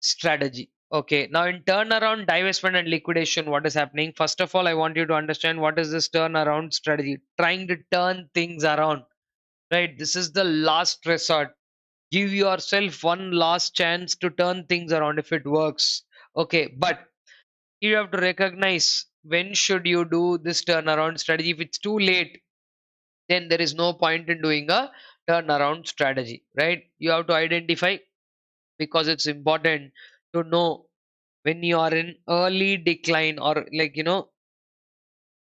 strategy. Okay, now in turnaround, divestment, and liquidation, what is happening? First of all, I want you to understand what is this turnaround strategy. Trying to turn things around, right? This is the last resort. Give yourself one last chance to turn things around if it works. Okay, but you have to recognize when should you do this turnaround strategy. If it's too late, then there is no point in doing a turnaround strategy, right? You have to identify, because it's important to know when you are in early decline, or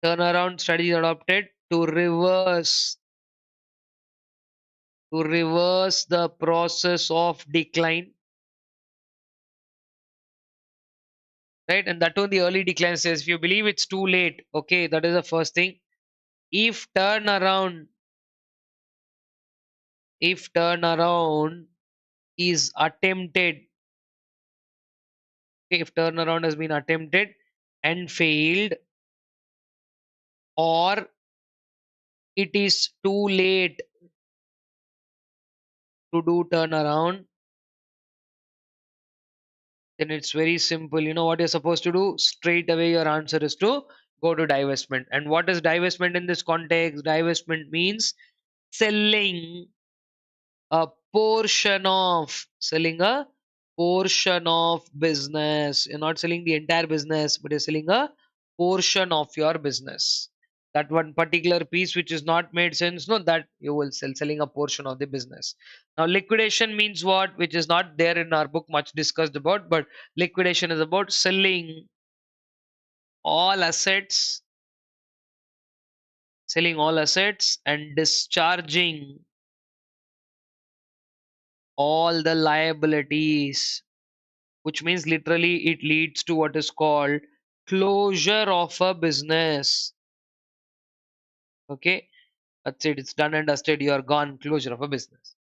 turnaround strategy is adopted to reverse the process of decline, right? And that too, the early decline says if you believe it's too late, okay, that is the first thing. If turnaround if turnaround is attempted, okay, if turnaround has been attempted and failed, or it is too late to do turnaround, then it's very simple. You know what you're supposed to do? Straight away, your answer is to go to divestment. And what is divestment in this context? Divestment means selling a selling a portion of business. You're not selling the entire business, but you're selling a portion of your business. That one particular piece which is not made sense, no, that you will selling a portion of the business. Now, liquidation means what? Which is not there in our book, much discussed about, but liquidation is about all assets, selling all assets and discharging all the liabilities, which means literally it leads to what is called closure of a business. Okay, That's it. It's done and dusted. You are gone. Closure of a business.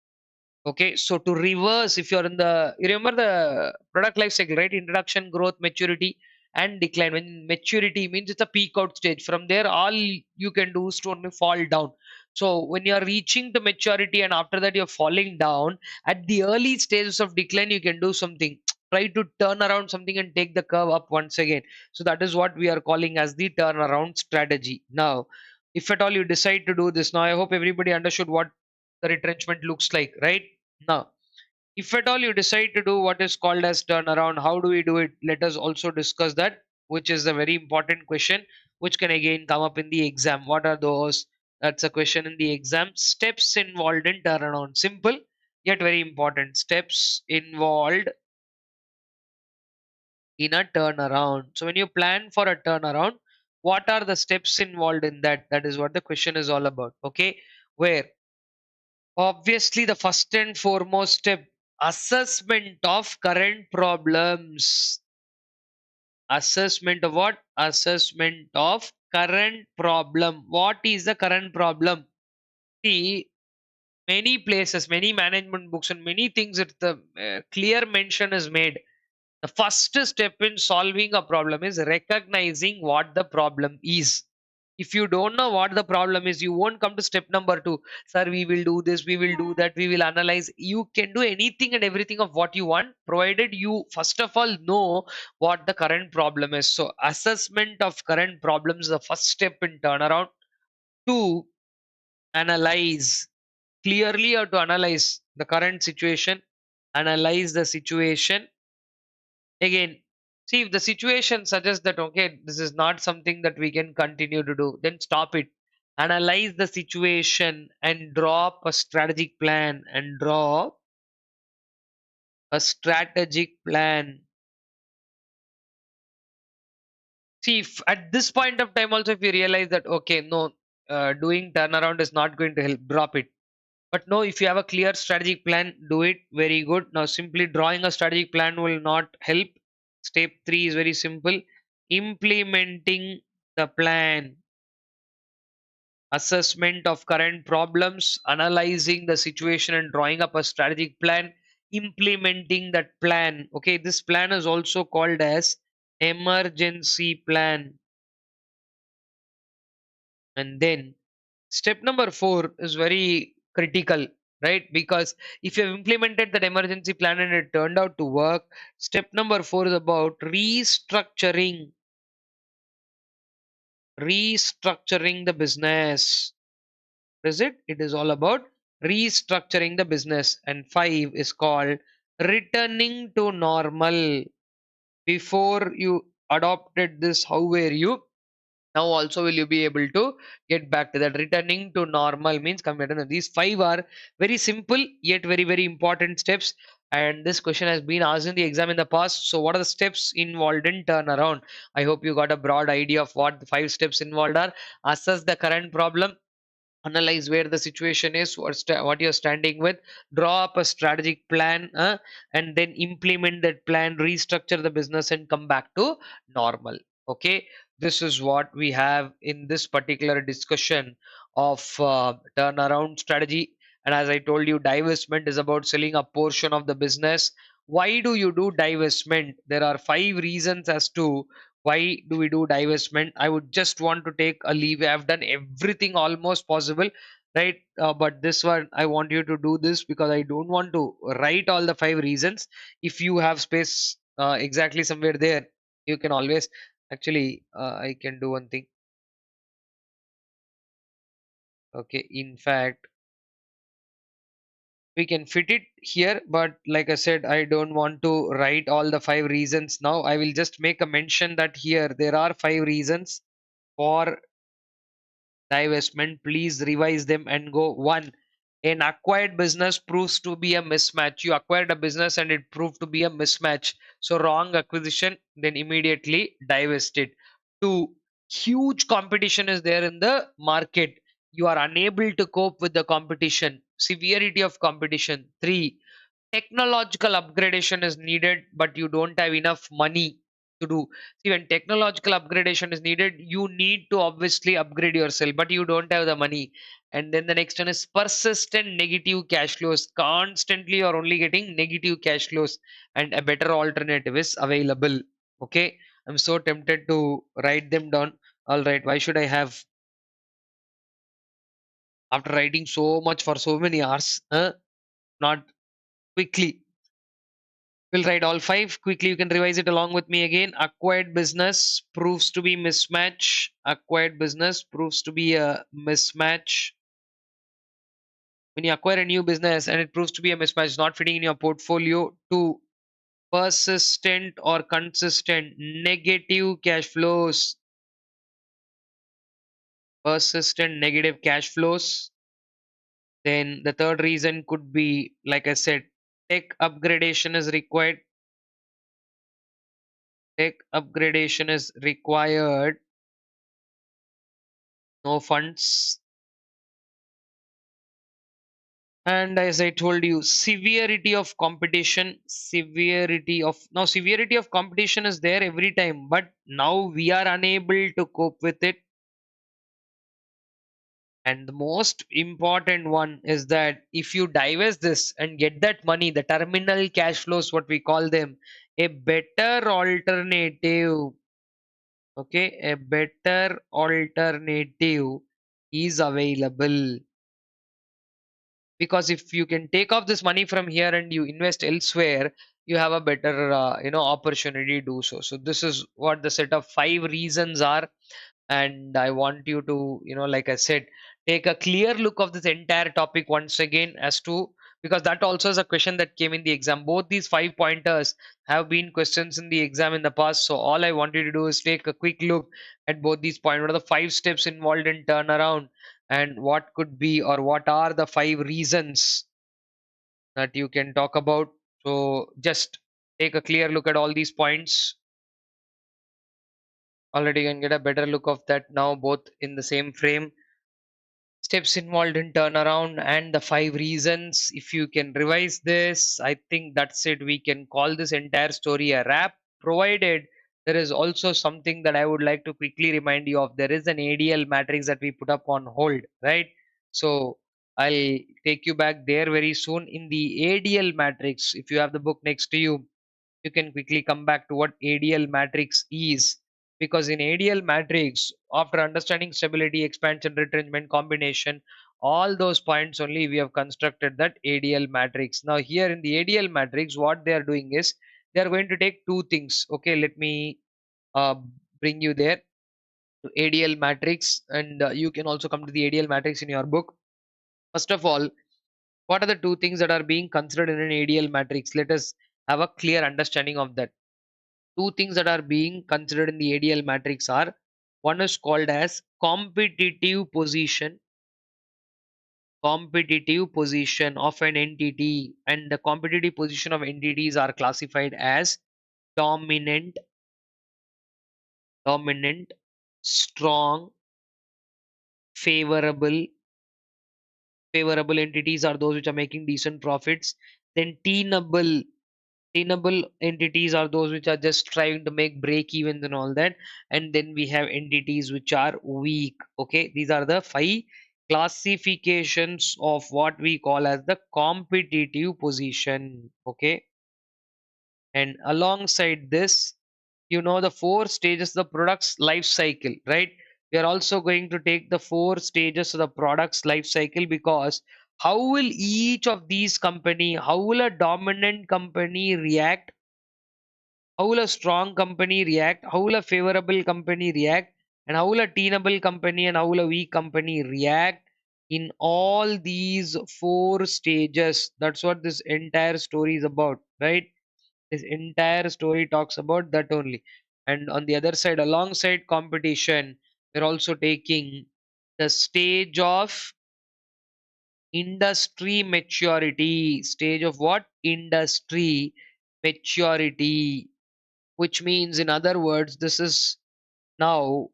Okay, so to reverse, if you're in the, you remember the product life cycle, right? Introduction, growth, maturity, and decline. When maturity means it's a peak out stage. From there, all you can do is to only fall down. So when you're reaching to maturity and after that you're falling down, at the early stages of decline, you can do something. Try to turn around something and take the curve up once again. So that is what we are calling as the turnaround strategy. Now, if at all you decide to do this, now I hope everybody understood what the retrenchment looks like, right? Now, if at all you decide to do what is called as turnaround, how do we do it? Let us also discuss that, which is a very important question, which can again come up in the exam. What are those? That's a question in the exam. Steps involved in turnaround. Simple, yet very important. Steps involved in a turnaround. So when you plan for a turnaround, what are the steps involved in that? That is what the question is all about. Okay, where obviously, the first and foremost step, assessment of current problems. Assessment of what? Assessment of current problem. What is the current problem? See, many places, many management books, and many things that the clear mention is made. The first step in solving a problem is recognizing what the problem is. If you don't know what the problem is, you won't come to step number two. Sir, we will do this, we will do that, we will analyze. You can do anything and everything of what you want, provided you first of all know what the current problem is. So, assessment of current problems is the first step in turnaround. Two, analyze. Clearly, you have to analyze the current situation, analyze the situation. Again, see if the situation suggests that okay, this is not something that we can continue to do, then stop it. Analyze the situation and draw up a strategic plan and draw a strategic plan. See, if at this point of time also if you realize that okay, no, doing turnaround is not going to help, drop it. But no, if you have a clear strategic plan, do it. Very good. Now, simply drawing a strategic plan will not help. Step three is very simple. Implementing the plan, assessment of current problems, analyzing the situation and drawing up a strategic plan, implementing that plan. Okay, this plan is also called as emergency plan. And then step number four is very critical, right? Because if you have implemented that emergency plan and it turned out to work, step number four is about restructuring the business. Is it? It is all about restructuring the business. And five is called returning to normal. Before you adopted this, how were you? Now also will you be able to get back to that? Returning to normal means coming. These five are very simple yet very very important steps, and this question has been asked in the exam in the past. So what are the steps involved in turnaround? I hope you got a broad idea of what the five steps involved are. Assess the current problem, analyze where the situation is, what you're standing with, draw up a strategic plan, and then implement that plan, restructure the business and come back to normal. Okay, this is what we have in this particular discussion of turnaround strategy. And as I told you, divestment is about selling a portion of the business. Why do you do divestment? There are five reasons as to why do we do divestment. I would just want to take a leave. I've done everything almost possible, right? But this one I want you to do this because I don't want to write all the five reasons. If you have space exactly somewhere there, you can always actually I can do one thing. Okay, in fact we can fit it here, but like I said, I don't want to write all the five reasons now. I will just make a mention that here there are five reasons for divestment. Please revise them and go. One, an acquired business proves to be a mismatch. You acquired a business and it proved to be a mismatch. So, wrong acquisition, then immediately divest it. Two, huge competition is there in the market. You are unable to cope with the competition, severity of competition. Three, technological upgradation is needed, but you don't have enough money to do. See, when technological upgradation is needed, you need to obviously upgrade yourself, but you don't have the money. And then the next one is persistent negative cash flows. Constantly you're only getting negative cash flows, and a better alternative is available. Okay, I'm so tempted to write them down. All right, why should I have, after writing so much for so many hours, not quickly? We'll write all five quickly. You can revise it along with me again. Acquired business proves to be mismatch. Acquired business proves to be a mismatch. When you acquire a new business and it proves to be a mismatch, not fitting in your portfolio, to persistent or consistent negative cash flows. Persistent negative cash flows. Then the third reason could be, like I said, tech upgradation is required. Tech upgradation is required. No funds. And as I told you, severity of competition. Severity of competition is there every time, but now we are unable to cope with it. And the most important one is that if you divest this and get that money, the terminal cash flows, what we call them, a better alternative, okay, a better alternative is available. Because if you can take off this money from here and you invest elsewhere, you have a better, opportunity to do so. So this is what the set of five reasons are, and I want you to, like I said, take a clear look of this entire topic once again, as to, because that also is a question that came in the exam. Both these five pointers have been questions in the exam in the past, so all I want you to do is take a quick look at both these points. What are the five steps involved in turnaround, and what could be, or what are the five reasons that you can talk about? So just take a clear look at all these points. Already you can get a better look of that now, both in the same frame. Steps involved in turnaround and the five reasons. If you can revise this, I think that's it. We can call this entire story a wrap, provided there is also something that I would like to quickly remind you of. There is an ADL matrix that we put up on hold, right? So I'll take you back there very soon. In the ADL matrix, if you have the book next to you, you can quickly come back to what ADL matrix is. Because in ADL matrix, after understanding stability, expansion, retrenchment, combination, all those points only, we have constructed that ADL matrix. Now here in the ADL matrix, what they are doing is they are going to take two things. Okay, let me uh, bring you there to ADL matrix, and you can also come to the ADL matrix in your book. First of all, what are the two things that are being considered in an ADL matrix? Let us have a clear understanding of that. Two things that are being considered in the ADL matrix are, one is called as competitive position of an entity, and the competitive position of entities are classified as dominant, dominant, strong, favorable. Favorable entities are those which are making decent profits. Then tenable entities are those which are just trying to make break evens and all that. And then we have entities which are weak. Okay, these are the five classifications of what we call as the competitive position. Okay, and alongside this, the four stages of the product's life cycle, right? We are also going to take the four stages of the product's life cycle, because how will each of these company, how will a dominant company react, how will a strong company react, how will a favorable company react, and how will a tenable company and how will a weak company react in all these four stages. That's what this entire story is about, right? This entire story talks about that only. And on the other side, alongside competition, we're also taking the stage of industry maturity. Stage of what? Industry maturity. Which means, in other words, this is now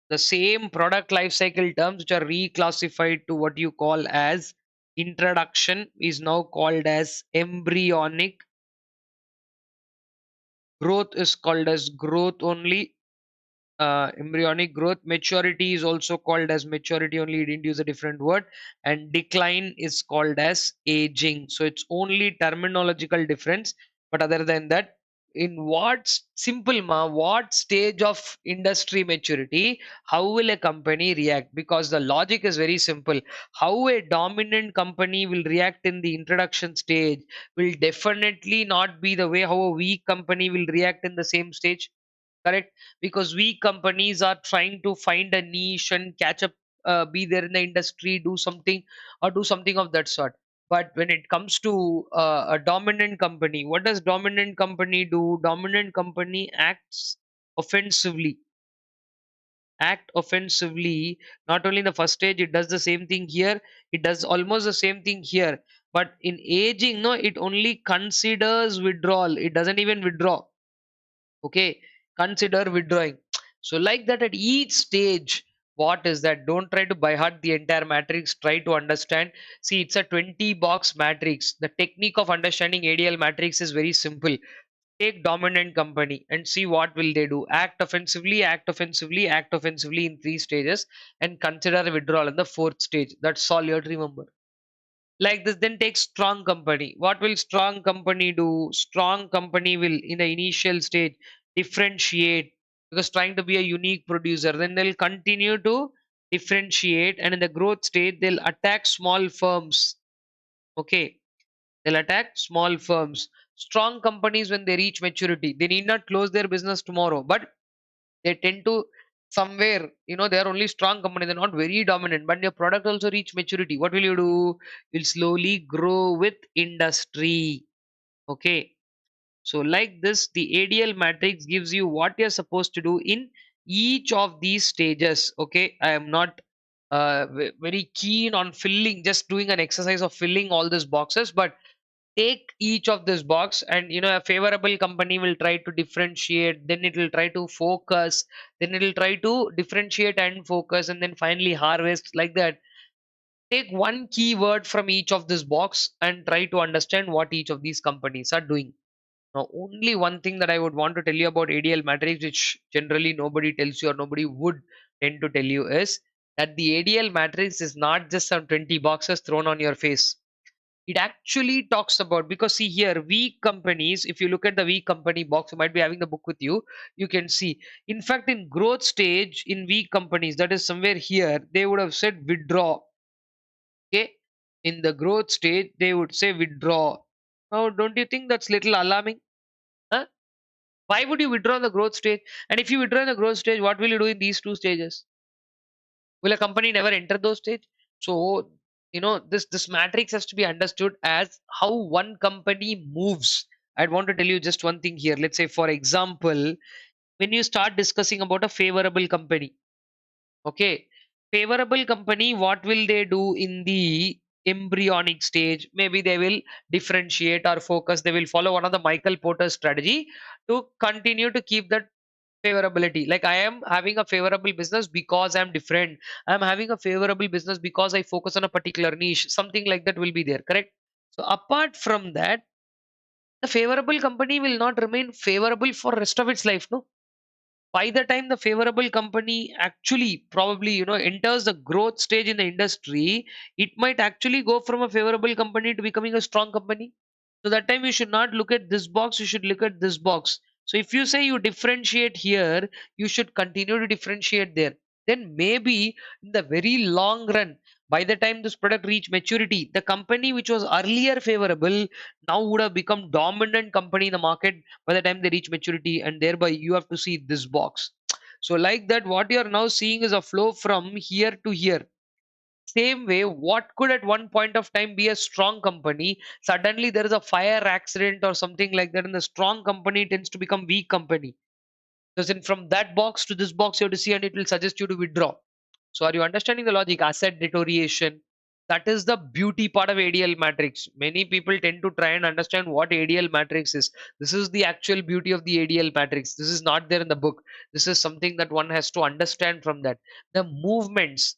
the same product life cycle terms which are reclassified to what you call as introduction is now called as embryonic. Growth is called as growth only. embryonic growth. Maturity is also called as maturity, only it didn't use a different word. And decline is called as aging. So it's only terminological difference. But other than that, in simple what stage of industry maturity, how will a company react? Because the logic is very simple. How a dominant company will react in the introduction stage will definitely not be the way how a weak company will react in the same stage. Correct? Because we companies are trying to find a niche and catch up, be there in the industry, do something, or do something of that sort. But when it comes to a dominant company, what does dominant company do? Dominant company offensively. Not only in the first stage, it does the same thing here, it does almost the same thing here. But in aging, no, it only considers withdrawal, it doesn't even withdraw. Okay, consider withdrawing. So like that, at each stage, what is that? Don't try to by heart the entire matrix, try to understand. See, it's a 20 box matrix. The technique of understanding ADL matrix is very simple. Take dominant company and see what will they do. Act offensively, act offensively, act offensively in 3 stages, and consider withdrawal in the 4th stage. That's all you have to remember. Like this, then take strong company. What will strong company do? Strong company will in the initial stage differentiate, because trying to be a unique producer. Then they'll continue to differentiate, and in the growth stage they'll attack small firms. Okay, they'll attack small firms. Strong companies, when they reach maturity, they need not close their business tomorrow, but they tend to somewhere, they are only strong company, they're not very dominant, but your product also reach maturity. What will you do? You'll slowly grow with industry. Okay, so like this, the ADL matrix gives you what you're supposed to do in each of these stages. Okay, I am not very keen on filling, just doing an exercise of filling all these boxes, but take each of this box, and a favorable company will try to differentiate, then it will try to focus, then it will try to differentiate and focus, and then finally harvest. Like that, take one keyword from each of this box and try to understand what each of these companies are doing. Now, only one thing that I would want to tell you about ADL matrix, which generally nobody tells you or nobody would tend to tell you, is that the ADL matrix is not just some 20 boxes thrown on your face. It actually talks about, because see here, weak companies, if you look at the weak company box, you might be having the book with you, you can see, in fact, in growth stage, in weak companies, that is somewhere here, they would have said withdraw. Okay, in the growth stage they would say withdraw. Now, don't you think that's little alarming? Huh? Why would you withdraw in the growth stage? And if you withdraw in the growth stage, what will you do in these 2 stages? Will a company never enter those stage? So this matrix has to be understood as how one company moves. I want to tell you just one thing here. Let's say, for example, when you start discussing about a favorable company. Okay, favorable company, what will they do in the embryonic stage? Maybe they will differentiate or focus, they will follow one of the Michael Porter strategy to continue to keep that favorability. Like, I am having a favorable business because I'm different, I'm having a favorable business because I focus on a particular niche, something like that will be there. Correct? So apart from that, the favorable company will not remain favorable for rest of its life. No, by the time the favorable company actually probably enters the growth stage in the industry, it might actually go from a favorable company to becoming a strong company. So that time you should not look at this box, you should look at this box. So if you say you differentiate here, you should continue to differentiate there. Then maybe in the very long run, by the time this product reach maturity, the company which was earlier favorable now would have become dominant company in the market by the time they reach maturity, and thereby you have to see this box. So like that, what you are now seeing is a flow from here to here. Same way, what could at one point of time be a strong company, suddenly there is a fire accident or something like that, and the strong company tends to become weak company. Because then from that box to this box you have to see, and it will suggest you to withdraw. So are you understanding the logic? Asset deterioration. That is the beauty part of ADL matrix. Many people tend to try and understand what ADL matrix is. This is the actual beauty of the ADL matrix. This is not there in the book. This is something that one has to understand from that. The movements.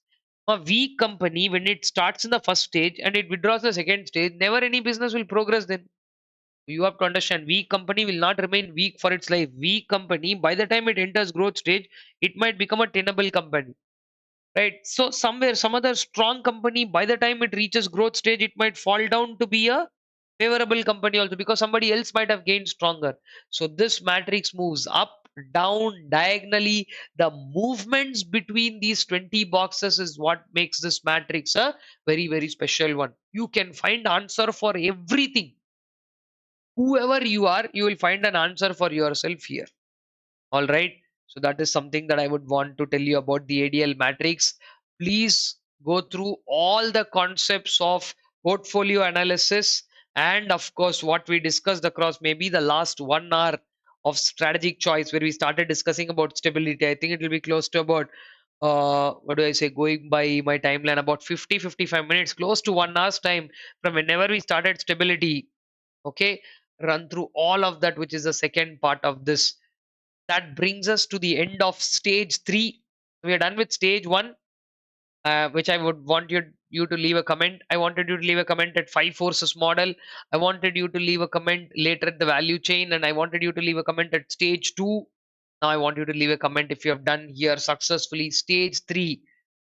A weak company, when it starts in the first stage and it withdraws the second stage, never any business will progress then. You have to understand, weak company will not remain weak for its life. Weak company, by the time it enters growth stage, it might become a tenable company, right? So somewhere, some other strong company, by the time it reaches growth stage, it might fall down to be a favorable company also, because somebody else might have gained stronger. So this matrix moves up, down, diagonally. The movements between these 20 boxes is what makes this matrix a very, very special one. You can find answer for everything. Whoever you are, you will find an answer for yourself here. All right. So that is something that I would want to tell you about the ADL matrix. Please go through all the concepts of portfolio analysis, and of course what we discussed across maybe the last 1 hour of strategic choice, where we started discussing about stability. I think it will be close to about what do I say, going by my timeline, about 50-55 minutes, close to 1 hour's time from whenever we started stability. Okay, run through all of that, which is the second part of this. That brings us to the end of stage 3. We are done with stage 1, which I would want you to leave a comment. I wanted you to leave a comment at 5 forces model. I wanted you to leave a comment later at the value chain, and I wanted you to leave a comment at stage 2. Now I want you to leave a comment if you have done here successfully stage 3.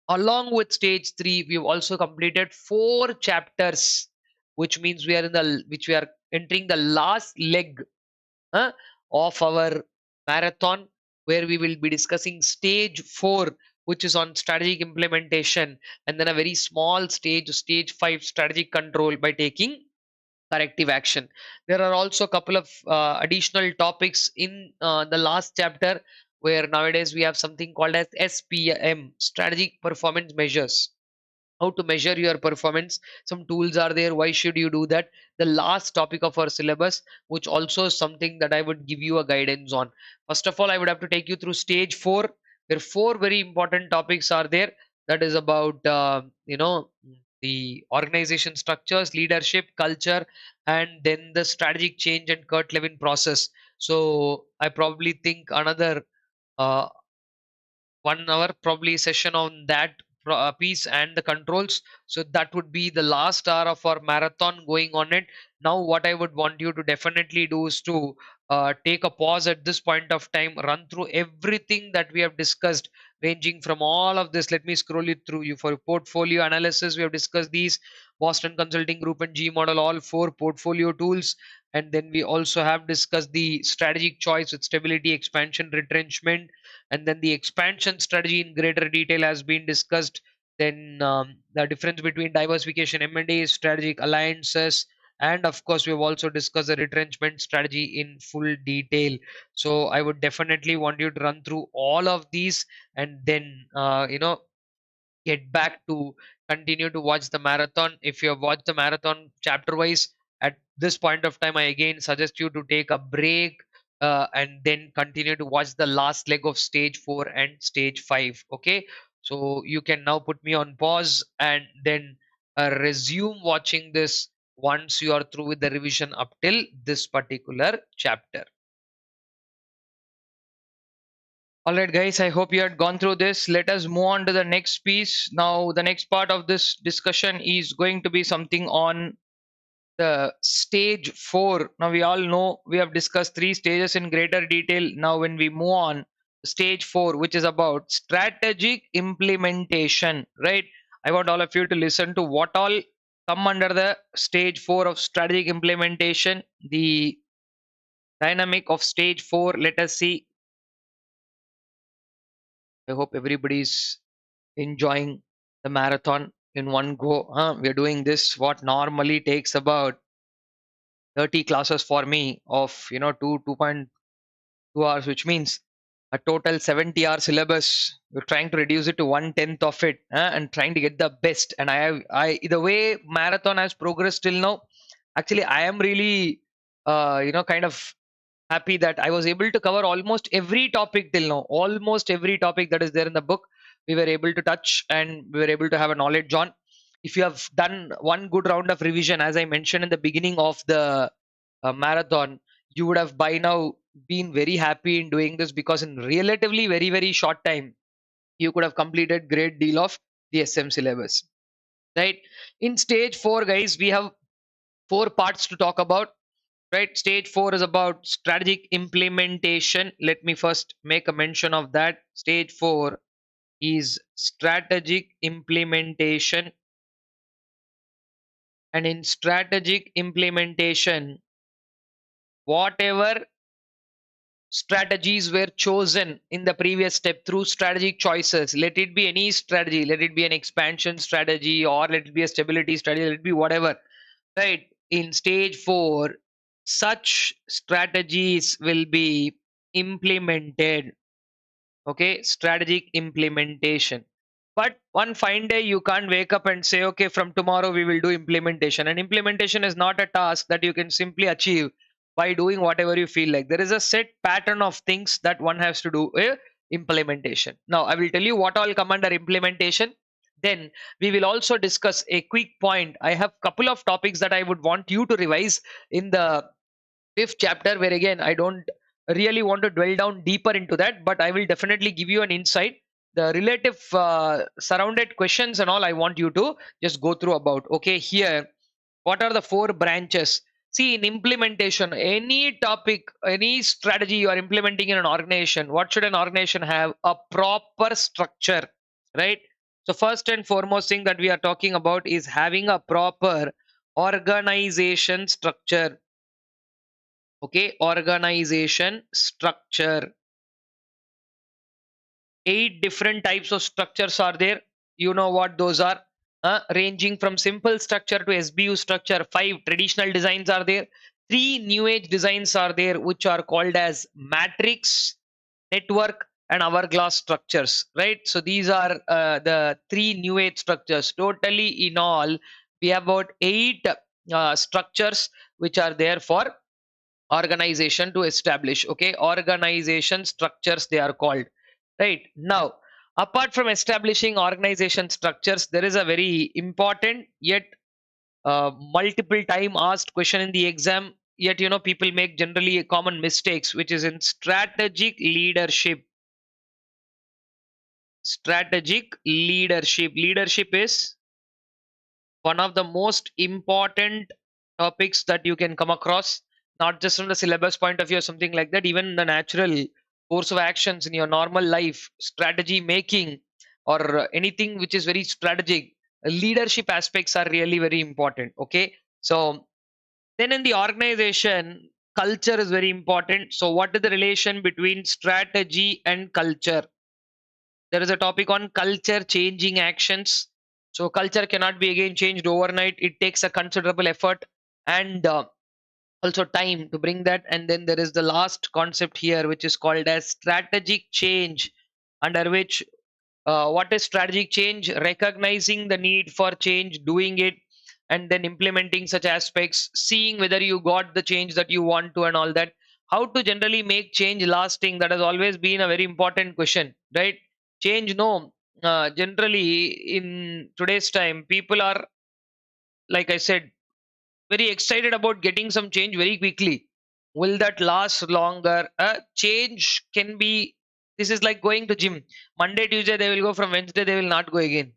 Along with stage 3, we've also completed 4 chapters, which means we are entering the last leg uh, of our marathon, where we will be discussing stage 4, which is on strategic implementation, and then a very small stage 5, strategic control by taking corrective action. There are also a couple of additional topics in the last chapter, where nowadays we have something called as SPM, strategic performance measures. How to measure your performance, some tools are there, why should you do that. The last topic of our syllabus, which also is something that I would give you a guidance on. First of all, I would have to take you through stage 4, where 4 very important topics are there. That is about the organization structures, leadership, culture, and then the strategic change and Kurt Lewin process. So I probably think another uh, 1 hour probably session on that piece and the controls. So that would be the last hour of our marathon going on it. Now what I would want you to definitely do is to take a pause at this point of time, run through everything that we have discussed, ranging from all of this. Let me scroll it through you. For portfolio analysis, we have discussed these: Boston Consulting Group and G model, all 4 portfolio tools. And then we also have discussed the strategic choice with stability, expansion, retrenchment, and then the expansion strategy in greater detail has been discussed. Then the difference between diversification, M&A, strategic alliances, and of course we've also discussed the retrenchment strategy in full detail. So I would definitely want you to run through all of these, and then get back to continue to watch the marathon. If you have watched the marathon chapter wise, at this point of time, I again suggest you to take a break, and then continue to watch the last leg of stage 4 and stage 5. Okay, so you can now put me on pause, and then resume watching this once you are through with the revision up till this particular chapter. All right, guys, I hope you had gone through this. Let us move on to the next piece. Now, the next part of this discussion is going to be something on the stage 4. Now, we all know we have discussed 3 stages in greater detail. Now, when we move on, stage 4, which is about strategic implementation, right? I want all of you to listen to what all come under the stage 4 of strategic implementation, the dynamic of stage 4. Let us see. I hope everybody's enjoying the marathon in one go. We're doing this what normally takes about 30 classes for me of 2.2 hours, which means a total 70-hour syllabus. We're trying to reduce it to 1/10 of it, and trying to get the best. And I the way marathon has progressed till now, actually I am really kind of happy that I was able to cover almost every topic till now. Almost every topic that is there in the book, we were able to touch, and we were able to have a knowledge on. If you have done one good round of revision, as I mentioned in the beginning of the marathon, you would have by now been very happy in doing this, because in relatively very, very short time, you could have completed great deal of the SM syllabus. Right? In stage 4, guys, we have 4 parts to talk about. right? Stage 4 is about strategic implementation. Let me first make a mention of that. Stage 4 is strategic implementation, and in strategic implementation, whatever strategies were chosen in the previous step through strategic choices, let it be any strategy, let it be an expansion strategy, or let it be a stability strategy, let it be whatever, right? In stage 4, such strategies will be implemented. Okay, strategic implementation. But one fine day you can't wake up and say, okay, from tomorrow we will do implementation. And implementation is not a task that you can simply achieve by doing whatever you feel like. There is a set pattern of things that one has to do. Implementation. Now I will tell you what all come under implementation. Then we will also discuss a quick point. I have couple of topics that I would want you to revise in the fifth chapter, where again I don't really want to dwell down deeper into that, but I will definitely give you an insight. The relative surrounded questions and all I want you to just go through about. Okay, here, what are the four branches? See, in implementation, any topic, any strategy you are implementing in an organization, what should an organization have? A proper structure, right? So first and foremost thing that we are talking about is having a proper organization structure. Okay, organization structure. 8 different types of structures are there. You know what those are. Ranging from simple structure to SBU structure. 5 traditional designs are there. 3 new age designs are there, which are called as matrix, network, and hourglass structures, right? So these are the 3 new age structures. Totally in all, we have about 8 structures which are there for organization to establish. Okay, organization structures they are called. Right now, apart from establishing organization structures, there is a very important yet multiple time asked question in the exam, yet people make generally common mistakes, which is in strategic leadership. Strategic leadership. Leadership is one of the most important topics that you can come across, not just from the syllabus point of view or something like that, even the natural course of actions in your normal life, strategy making, or anything which is very strategic. Leadership aspects are really very important. Okay, so then in the organization, culture is very important. So what is the relation between strategy and culture? There is a topic on culture changing actions. So culture cannot be again changed overnight. It takes a considerable effort and also time to bring that. And then there is the last concept here, which is called as strategic change, under which what is strategic change? Recognizing the need for change, doing it, and then implementing such aspects, seeing whether you got the change that you want to, and all that. How to generally make change lasting? That has always been a very important question, right? Change, no. Generally, in today's time, people are, like I said, very excited about getting some change very quickly. Will that last longer? Change can be, this is like going to gym. Monday, Tuesday, they will go. From Wednesday, they will not go again.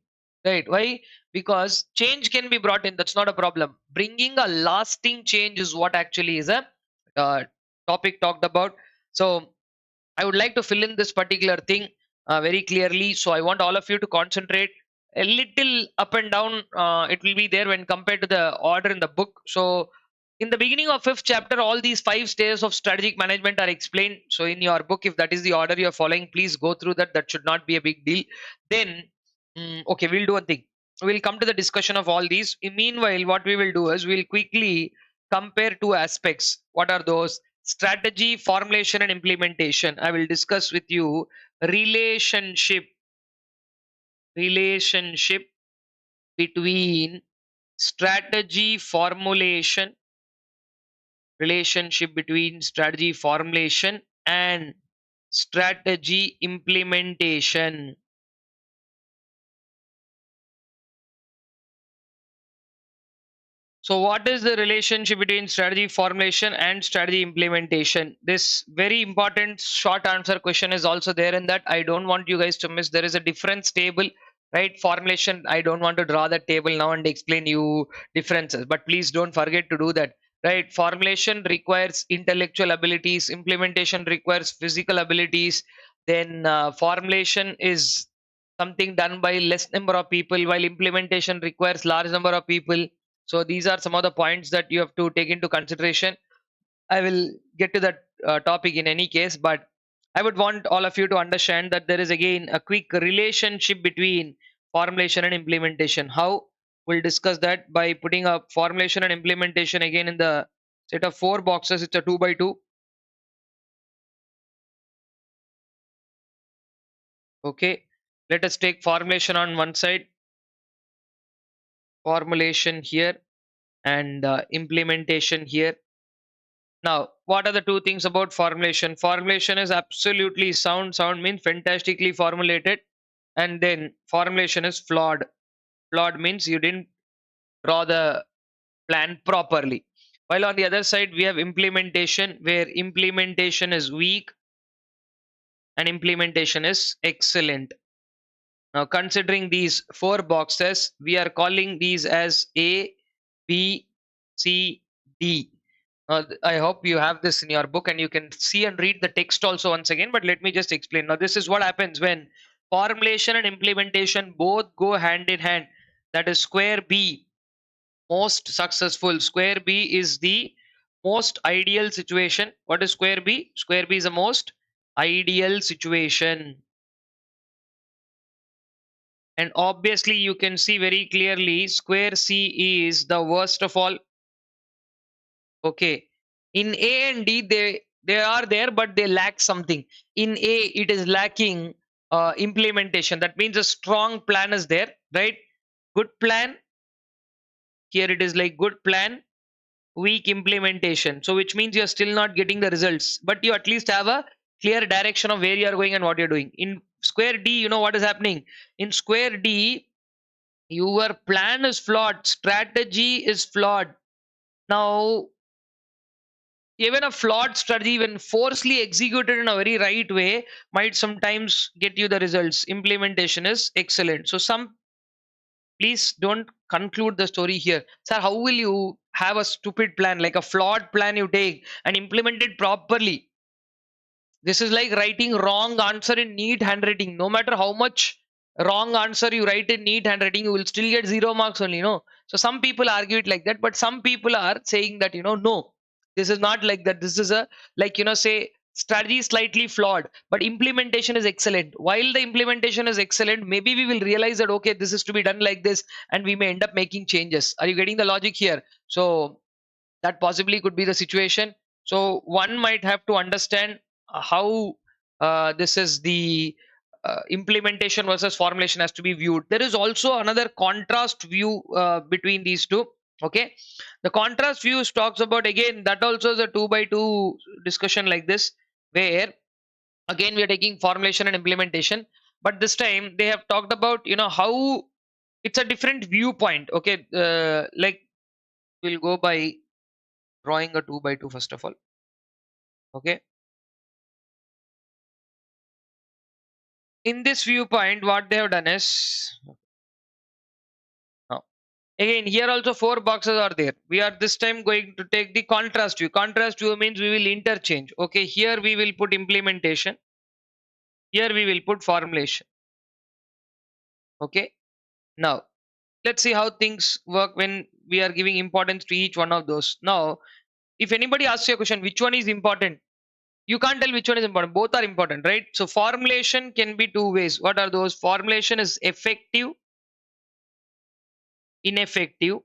Right? Why? Because change can be brought in. That's not a problem. Bringing a lasting change is what actually is a uh, topic talked about. So I would like to fill in this particular thing very clearly. So I want all of you to concentrate. A little up and down it will be there when compared to the order in the book. So in the beginning of fifth chapter, all these 5 stages of strategic management are explained. So in your book, if that is the order you're following, please go through that. That should not be a big deal. Then, okay, we'll do one thing. We'll come to the discussion of all these. Meanwhile, what we will do is we'll quickly compare 2 aspects. What are those? Strategy, formulation, and implementation. I will discuss with you relationship between strategy formulation, relationship between strategy formulation and strategy implementation. So what is the relationship between strategy formulation and strategy implementation? This very important short answer question is also there in that. I don't want you guys to miss. There is a difference table, right? Formulation. I don't want to draw that table now and explain you differences, but please don't forget to do that, right? Formulation requires intellectual abilities, implementation requires physical abilities. Then formulation is something done by less number of people, while implementation requires large number of people. So these are some of the points that you have to take into consideration. I will get to that topic in any case, but I would want all of you to understand that there is again a quick relationship between formulation and implementation. How? We'll discuss that by putting up formulation and implementation again in the set of four boxes. It's a 2 by 2. Okay. Let us take formulation on one side, formulation here, and implementation here. Now, what are the two things about formulation? Formulation is absolutely sound. Sound means fantastically formulated. And then formulation is flawed. Flawed means you didn't draw the plan properly. While on the other side, we have implementation, where implementation is weak and implementation is excellent. Now, considering these four boxes, we are calling these as A, B, C, D. I hope you have this in your book and you can see and read the text also once again. But let me just explain. Now, this is what happens when formulation and implementation both go hand in hand. That is square B, most successful. Square B is the most ideal situation. What is square B? Square B is the most ideal situation. And obviously, you can see very clearly square C is the worst of all. Okay. In A and D, they are there, but they lack something. In A, it is lacking implementation. That means a strong plan is there, right? Good plan. Here it is like good plan, weak implementation. So which means you're still not getting the results, but you at least have a clear direction of where you are going and what you're doing. In square D, you know what is happening. In square D, your plan is flawed, strategy is flawed. Now, even a flawed strategy, when forcefully executed in a very right way, might sometimes get you the results. Implementation is excellent. So some, please don't conclude the story here, sir. How will you have a stupid plan, like a flawed plan you take and implement it properly? This is like writing wrong answer in neat handwriting. No matter how much wrong answer you write in neat handwriting, you will still get 0 marks only, no? So some people argue it like that, but some people are saying that, no, this is not like that. This is a, like, say strategy is slightly flawed, but implementation is excellent. While the implementation is excellent, maybe we will realize that, okay, this is to be done like this, and we may end up making changes. Are you getting the logic here? So that possibly could be the situation. So one might have to understand how this is the implementation versus formulation has to be viewed. There is also another contrast view between these two. Okay, the contrast views talks about, again, that also is a 2 by 2 discussion like this, where again we are taking formulation and implementation, but this time they have talked about, how it's a different viewpoint. Okay, like, we'll go by drawing a 2 by 2 first of all. Okay, in this viewpoint, what they have done is, now again, here also four boxes are there. We are this time going to take the contrast view. Contrast view means we will interchange. Okay, here we will put implementation, here we will put formulation. Okay, now let's see how things work when we are giving importance to each one of those. Now, if anybody asks you a question, which one is important, you can't tell which one is important. Both are important, right? So formulation can be two ways. What are those? Formulation is effective, ineffective.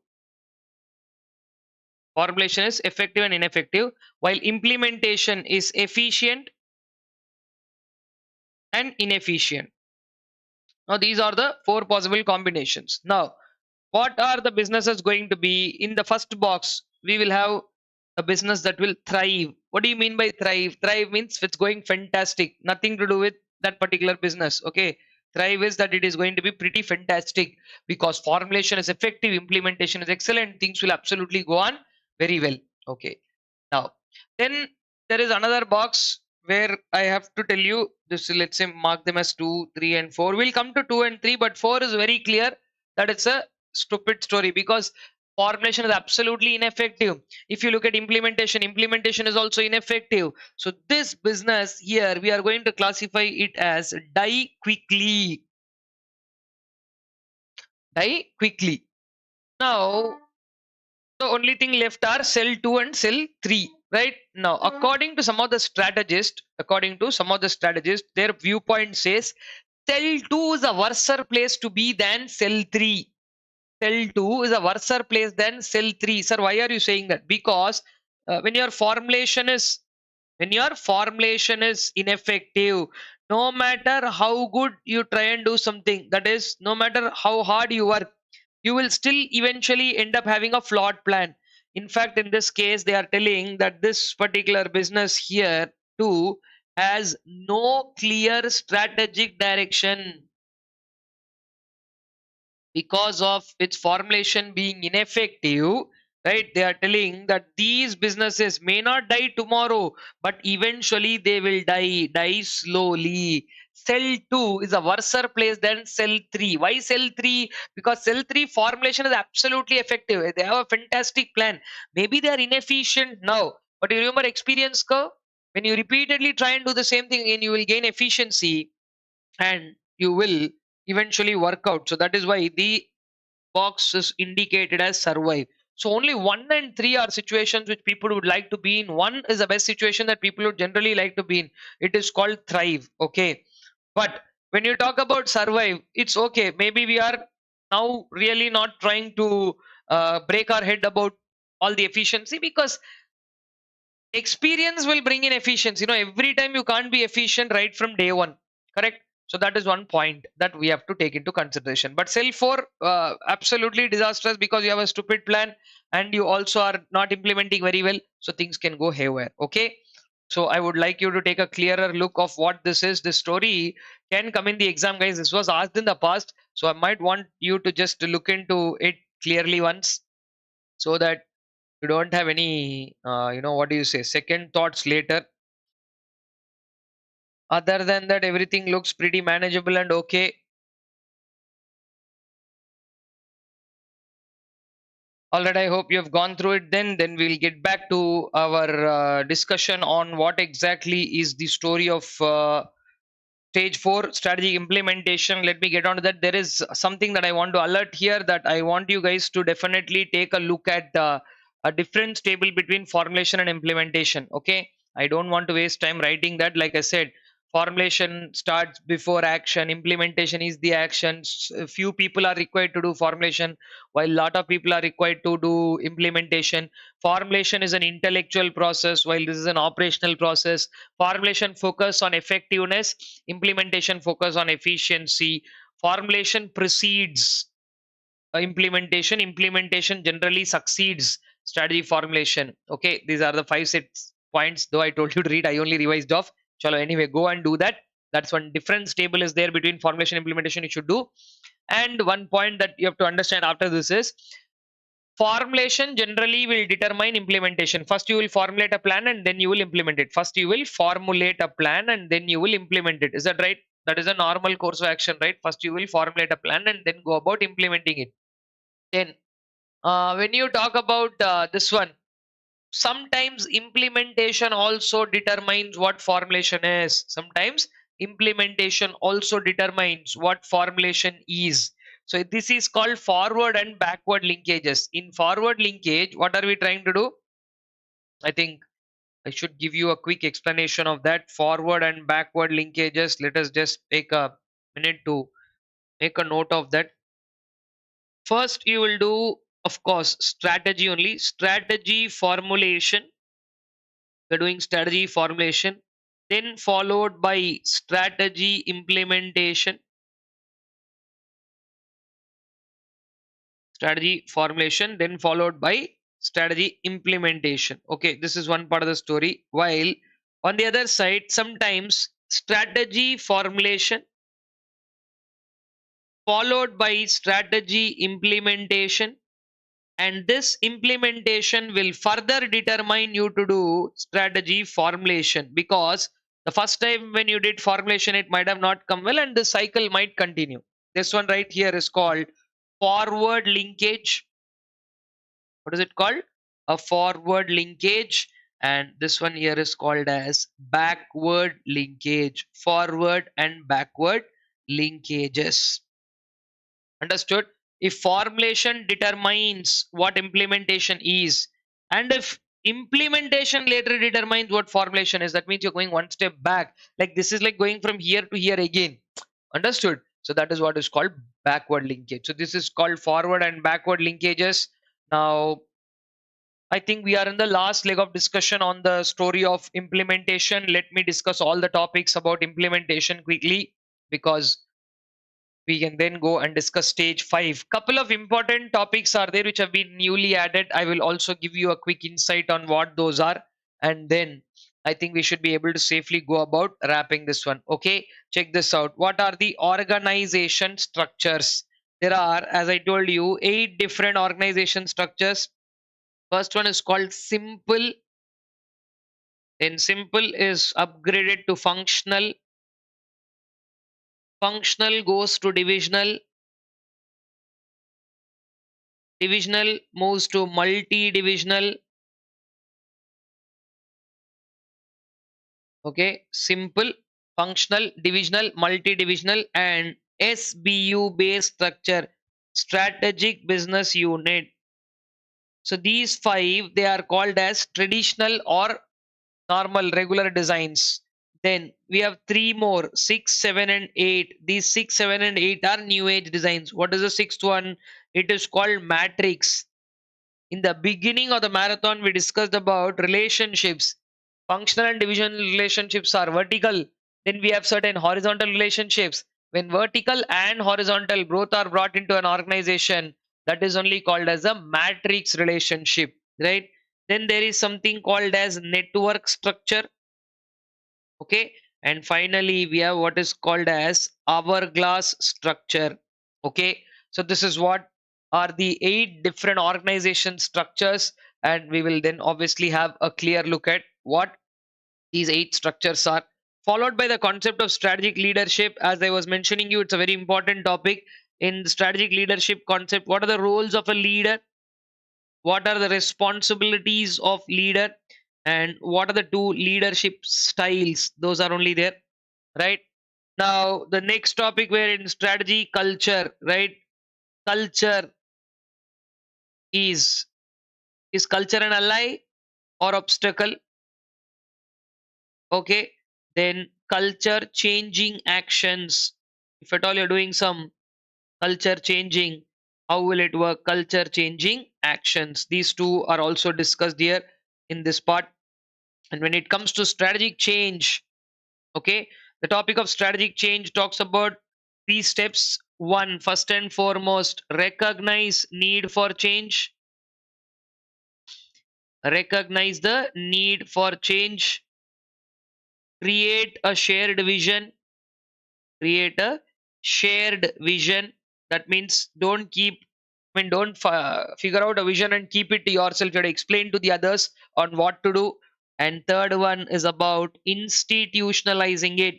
Formulation is effective and ineffective, while implementation is efficient and inefficient. Now these are the four possible combinations. Now, what are the businesses going to be? In the first box, we will have a business that will thrive. What do you mean by thrive? Thrive means it's going fantastic, nothing to do with that particular business. Okay, thrive is that it is going to be pretty fantastic because formulation is effective, implementation is excellent, things will absolutely go on very well. Okay, now then there is another box where I have to tell you this. Let's say mark them as 2, 3, and 4. We'll come to 2 and 3, but 4 is very clear that it's a stupid story, because Formulation is absolutely ineffective. If you look at implementation, implementation is also ineffective. So this business here, we are going to classify it as die quickly. Die quickly. Now, the only thing left are sell 2 and sell 3. Right now, according to some of the strategists, their viewpoint says sell 2 is a worse place to be than sell 3. Sell 2 is a worse place than sell 3. Sir, why are you saying that? Because when your formulation is ineffective, no matter how good you try and do something, that is, no matter how hard you work, you will still eventually end up having a flawed plan. In fact, in this case, they are telling that this particular business here too has no clear strategic direction because of its formulation being ineffective. Right, they are telling that these businesses may not die tomorrow, but eventually they will die slowly. Sell 2 is a worse place than sell 3. Why sell 3? Because sell 3 formulation is absolutely effective. They have a fantastic plan. Maybe they are inefficient now, but you remember experience curve. When you repeatedly try and do the same thing again, you will gain efficiency and you will eventually work out. So that is why the box is indicated as survive. So only 1 and 3 are situations which people would like to be in. 1 is the best situation that people would generally like to be in. It is called thrive. Okay. But when you talk about survive, it's okay. Maybe we are now really not trying to break our head about all the efficiency, because experience will bring in efficiency. Every time you can't be efficient right from day one. Correct. So that is one point that we have to take into consideration. But sell for absolutely disastrous, because you have a stupid plan and you also are not implementing very well. So things can go haywire. Okay. So I would like you to take a clearer look of what this is. This story can come in the exam, guys. This was asked in the past. So I might want you to just look into it clearly once, so that you don't have any what do you say, second thoughts later. Other than that, everything looks pretty manageable and okay. All right, I hope you have gone through it. Then we'll get back to our discussion on what exactly is the story of Stage 4 strategy implementation. Let me get on to that. There is something that I want to alert here, that I want you guys to definitely take a look at a difference table between formulation and implementation. Okay. I don't want to waste time writing that. Like I said, formulation starts before action, implementation is the action. Few people are required to do formulation, while a lot of people are required to do implementation. Formulation is an intellectual process, while this is an operational process. Formulation focus on effectiveness, implementation focus on efficiency. Formulation precedes implementation generally succeeds strategy formulation. Okay, these are the 5 6 points. Though I told you to read, I only revised off. Chalo, anyway, go and do that. That's one difference table is there between formulation and implementation you should do. And one point that you have to understand after this is formulation generally will determine implementation. First you will formulate a plan and then you will implement it. First you will formulate a plan and then you will implement it. Is that right? That is a normal course of action, right? First you will formulate a plan and then go about implementing it. Then when you talk about this one, sometimes implementation also determines what formulation is. Sometimes implementation also determines what formulation is. So this is called forward and backward linkages. In forward linkage, what are we trying to do? I think I should give you a quick explanation of that. Forward and backward linkages, let us just take a minute to make a note of that. First you will do, of course, strategy only. Strategy formulation. We're doing strategy formulation, then followed by strategy implementation. Strategy formulation, then followed by strategy implementation. Okay, this is one part of the story. While on the other side, sometimes strategy formulation followed by strategy implementation, and this implementation will further determine you to do strategy formulation, because the first time when you did formulation it might have not come well and the cycle might continue. This one right here is called forward linkage. What is it called? A forward linkage, and this one here is called as backward linkage. Forward and backward linkages. Understood? If formulation determines what implementation is, and if implementation later determines what formulation is, that means you're going one step back. Like this is like going from here to here again. Understood? So that is what is called backward linkage. So this is called forward and backward linkages. Now, I think we are in the last leg of discussion on the story of implementation. Let me discuss all the topics about implementation quickly, because we can then go and discuss stage 5. Couple of important topics are there which have been newly added. I will also give you a quick insight on what those are, and then I think we should be able to safely go about wrapping this one. Okay, check this out. What are the organization structures? There are, as I told you, 8 different organization structures. First one is called simple. Then simple is upgraded to functional. Functional goes to divisional. Divisional moves to multi-divisional. Okay, simple, functional, divisional, multi-divisional, and SBU based structure, strategic business unit. So these 5, they are called as traditional or normal regular designs. Then we have 3 more, 6, 7, and 8. These 6, 7, and 8 are new age designs. What is the sixth one? It is called matrix. In the beginning of the marathon, we discussed about relationships. Functional and divisional relationships are vertical. Then we have certain horizontal relationships. When vertical and horizontal both are brought into an organization, that is only called as a matrix relationship, right? Then there is something called as network structure. Okay. And finally, we have what is called as hourglass structure. Okay, so this is what are the 8 different organization structures, and we will then obviously have a clear look at what these 8 structures are, followed by the concept of strategic leadership. As I was mentioning you, it's a very important topic in the strategic leadership concept. What are the roles of a leader? What are the responsibilities of leader? And what are the 2 leadership styles? Those are only there, right? Now the next topic, we're in strategy culture, right? Culture is is culture an ally or obstacle? Okay, then culture changing actions. If at all you're doing some culture changing, how will it work? Culture changing actions, these 2 are also discussed here in this part. And when it comes to strategic change, okay, the topic of strategic change talks about 3 steps. One, first and foremost, recognize need for change. Recognize the need for change. Create a shared vision. Create a shared vision. That means don't keep, I mean, don't figure out a vision and keep it to yourself. You have to explain to the others on what to do. And third one is about institutionalizing it.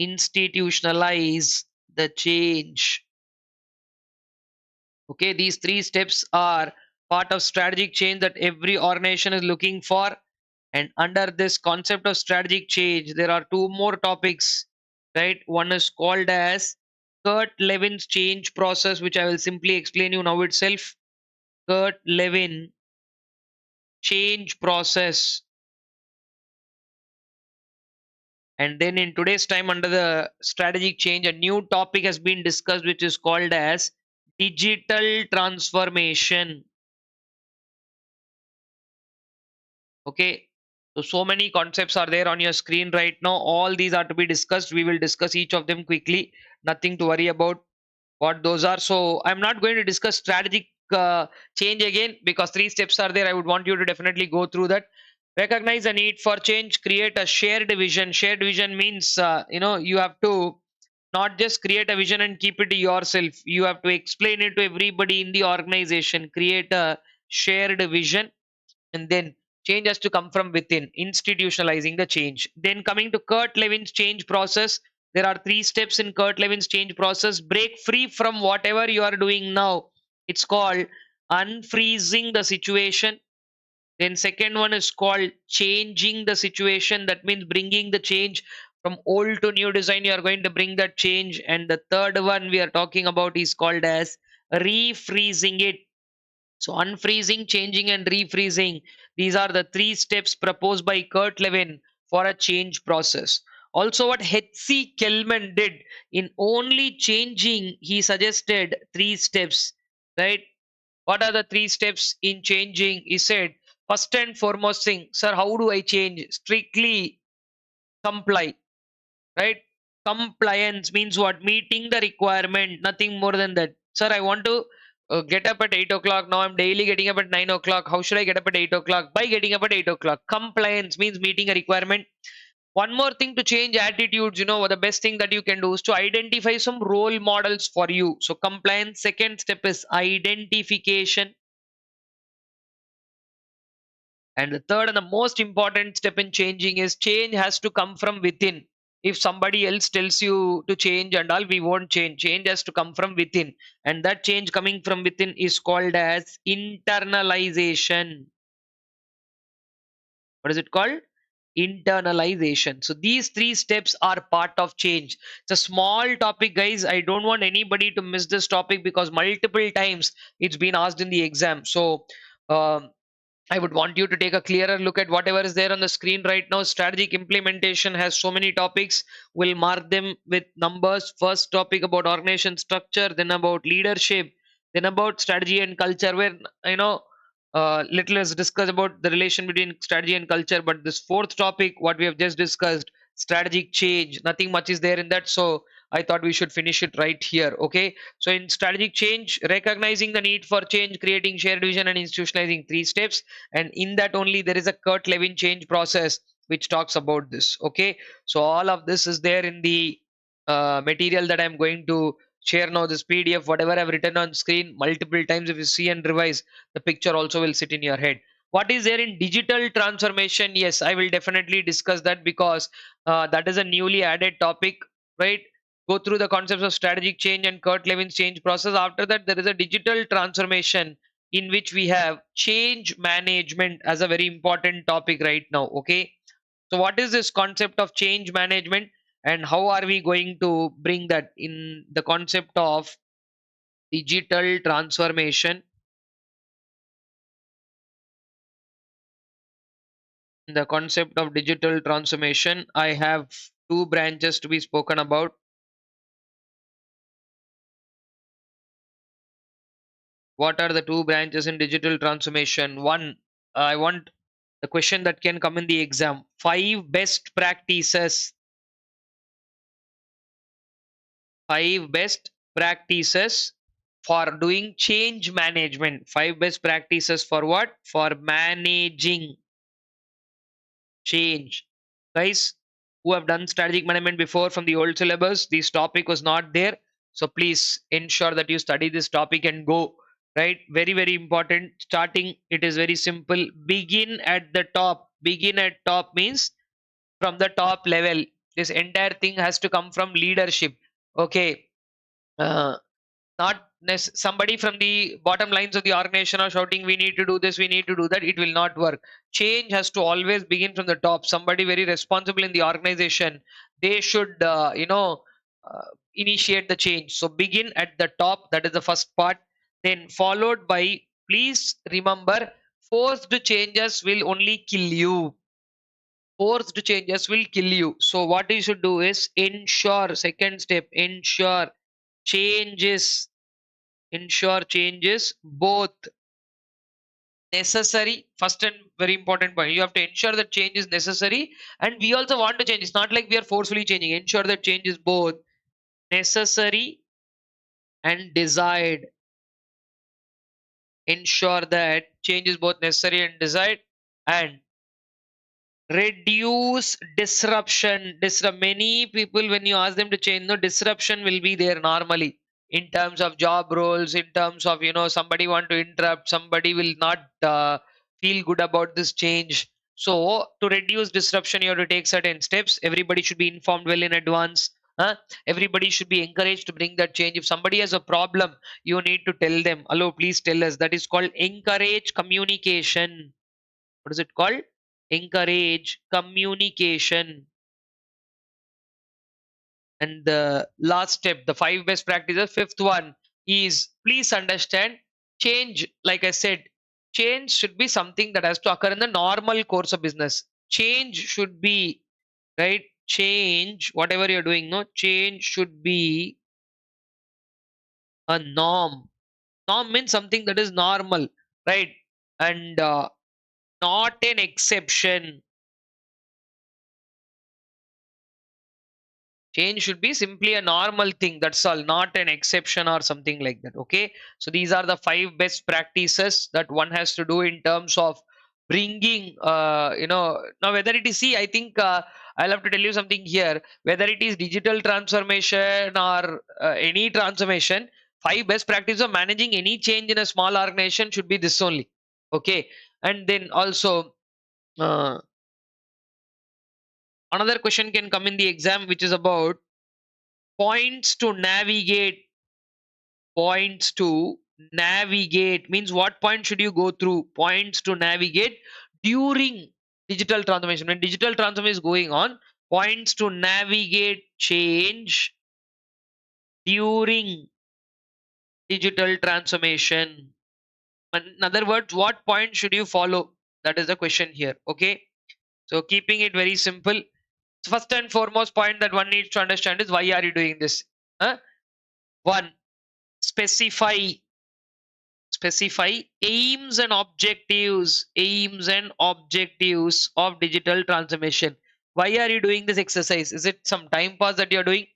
Institutionalize the change. Okay, these 3 steps are part of strategic change that every organization is looking for. And under this concept of strategic change, there are 2 more topics, right? One is called as Kurt Levin's change process, which I will simply explain you now itself. Kurt Levin change process. And then in today's time, under the strategic change, a new topic has been discussed, which is called as digital transformation. Okay, so many concepts are there on your screen right now. All these are to be discussed. We will discuss each of them quickly. Nothing to worry about what those are. So I'm not going to discuss strategic change again, because 3 steps are there. I would want you to definitely go through that. Recognize the need for change. Create a shared vision. Shared vision means you have to not just create a vision and keep it to yourself. You have to explain it to everybody in the organization. Create a shared vision. And then change has to come from within, institutionalizing the change. Then coming to Kurt Levin's change process, there are 3 steps in Kurt Levin's change process. Break free from whatever you are doing now. It's called unfreezing the situation. Then second one is called changing the situation. That means bringing the change from old to new design. You are going to bring that change. And the third one we are talking about is called as refreezing it. So unfreezing, changing, and refreezing. These are the three steps proposed by Kurt Lewin for a change process. Also, what H.C. Kelman did in only changing, he suggested three steps, right? What are the three steps in changing? He said, first and foremost thing, sir, how do I change? Strictly comply, right? Compliance means what? Meeting the requirement, nothing more than that. Sir, I want to get up at 8 o'clock. Now I'm daily getting up at 9 o'clock. How should I get up at 8 o'clock? By getting up at 8 o'clock. Compliance means meeting a requirement. One more thing to change attitudes, the best thing that you can do is to identify some role models for you. So, compliance, second step is identification. And the third and the most important step in changing is change has to come from within. If somebody else tells you to change and all, we won't change. Change has to come from within. And that change coming from within is called as internalization. What is it called? Internalization. So these three steps are part of change. It's a small topic, guys. I don't want anybody to miss this topic because multiple times it's been asked in the exam. So um, I would want you to take a clearer look at whatever is there on the screen right now. Strategic implementation has so many topics. We'll mark them with numbers. First topic about organization structure, then about leadership, then about strategy and culture. Where little is discussed about the relation between strategy and culture. But this fourth topic, what we have just discussed, strategic change, nothing much is there in that. So I thought we should finish it right here. Okay. So in strategic change, recognizing the need for change, creating shared vision, and institutionalizing three steps. And in that only there is a Kurt Lewin change process which talks about this. Okay, so all of this is there in the material that I'm going to share now. This PDF, whatever I've written on screen multiple times, if you see and revise, the picture also will sit in your head. What is there in digital transformation? Yes, I will definitely discuss that because that is a newly added topic, right? Go through the concepts of strategic change and Kurt Lewin's change process. After that, there is a digital transformation in which we have change management as a very important topic right now. Okay, so what is this concept of change management and how are we going to bring that in the concept of digital transformation? In the concept of digital transformation, I have two branches to be spoken about. What are the two branches in digital transformation? One, I want the question that can come in the exam: five best practices for doing change management. Five best practices for what? For managing change. Guys who have done strategic management before from the old syllabus, this topic was not there. So please ensure that you study this topic and go. Right? Very, very important. Starting, it is very simple. Begin at the top. Begin at top means from the top level. This entire thing has to come from leadership. Okay. Uh, not somebody from the bottom lines of the organization are shouting, we need to do this, we need to do that. It will not work. Change has to always begin from the top. Somebody very responsible in the organization, they should initiate the change. So begin at the top, that is the first part. Then followed by, please remember, forced changes will only kill you. Forced changes will kill you. So what you should do is ensure, second step, changes changes both necessary. First and very important point, you have to ensure that change is necessary, and we also want to change. It's not like we are forcefully changing. Ensure that change is both necessary and desired. Ensure that change is both necessary and desired. And reduce disruption. Many people, when you ask them to change, no, disruption will be there normally in terms of job roles, in terms of somebody want to interrupt, somebody will not feel good about this change. So to reduce disruption, you have to take certain steps. Everybody should be informed well in advance. Huh? Everybody should be encouraged to bring that change. If somebody has a problem, you need to tell them, hello, please tell us. That is called encourage communication. What is it called? Encourage communication. And the last step, the 5 best practices, fifth one is please understand change. Like I said, change should be something that has to occur in the normal course of business. Change should be, right? Change, whatever you're doing, no, change should be a norm. Norm means something that is normal, right? And not an exception. Change should be simply a normal thing. That's all, not an exception or something like that. Okay. So these are the 5 best practices that one has to do in terms of bringing, now whether it is, see, I think I'll have to tell you something here. Whether it is digital transformation or any transformation, 5 best practices of managing any change in a small organization should be this only. Okay. And then also, uh, another question can come in the exam, which is about points to navigate. Points to navigate means what point should you go through? Points to navigate during digital transformation. When digital transformation is going on, points to navigate change during digital transformation. In other words, what point should you follow? That is the question here. Okay. So keeping it very simple, first and foremost point that one needs to understand is why are you doing this? Huh? One, specify aims and objectives of digital transformation. Why are you doing this exercise? Is it some time pass that you're doing,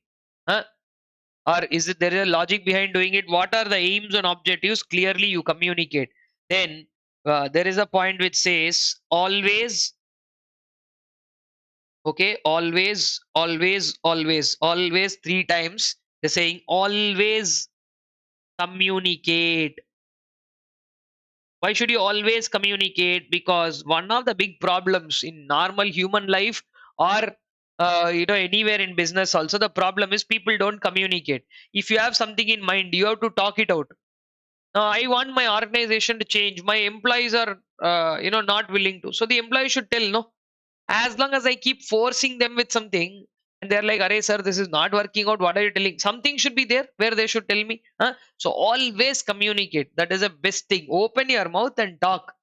huh? Or is it there is a logic behind doing it? What are the aims and objectives? Clearly you communicate. Then there is a point which says always. Okay, always 3 times. They're saying always communicate. Why should you always communicate? Because one of the big problems in normal human life, or anywhere in business also, the problem is people don't communicate. If you have something in mind, you have to talk it out. Now I want my organization to change. My employees are not willing to. So the employee should tell, no. As long as I keep forcing them with something, and they're like, "Arey sir, this is not working out. What are you telling?" Something should be there where they should tell me. Huh? So always communicate. That is the best thing. Open your mouth and talk.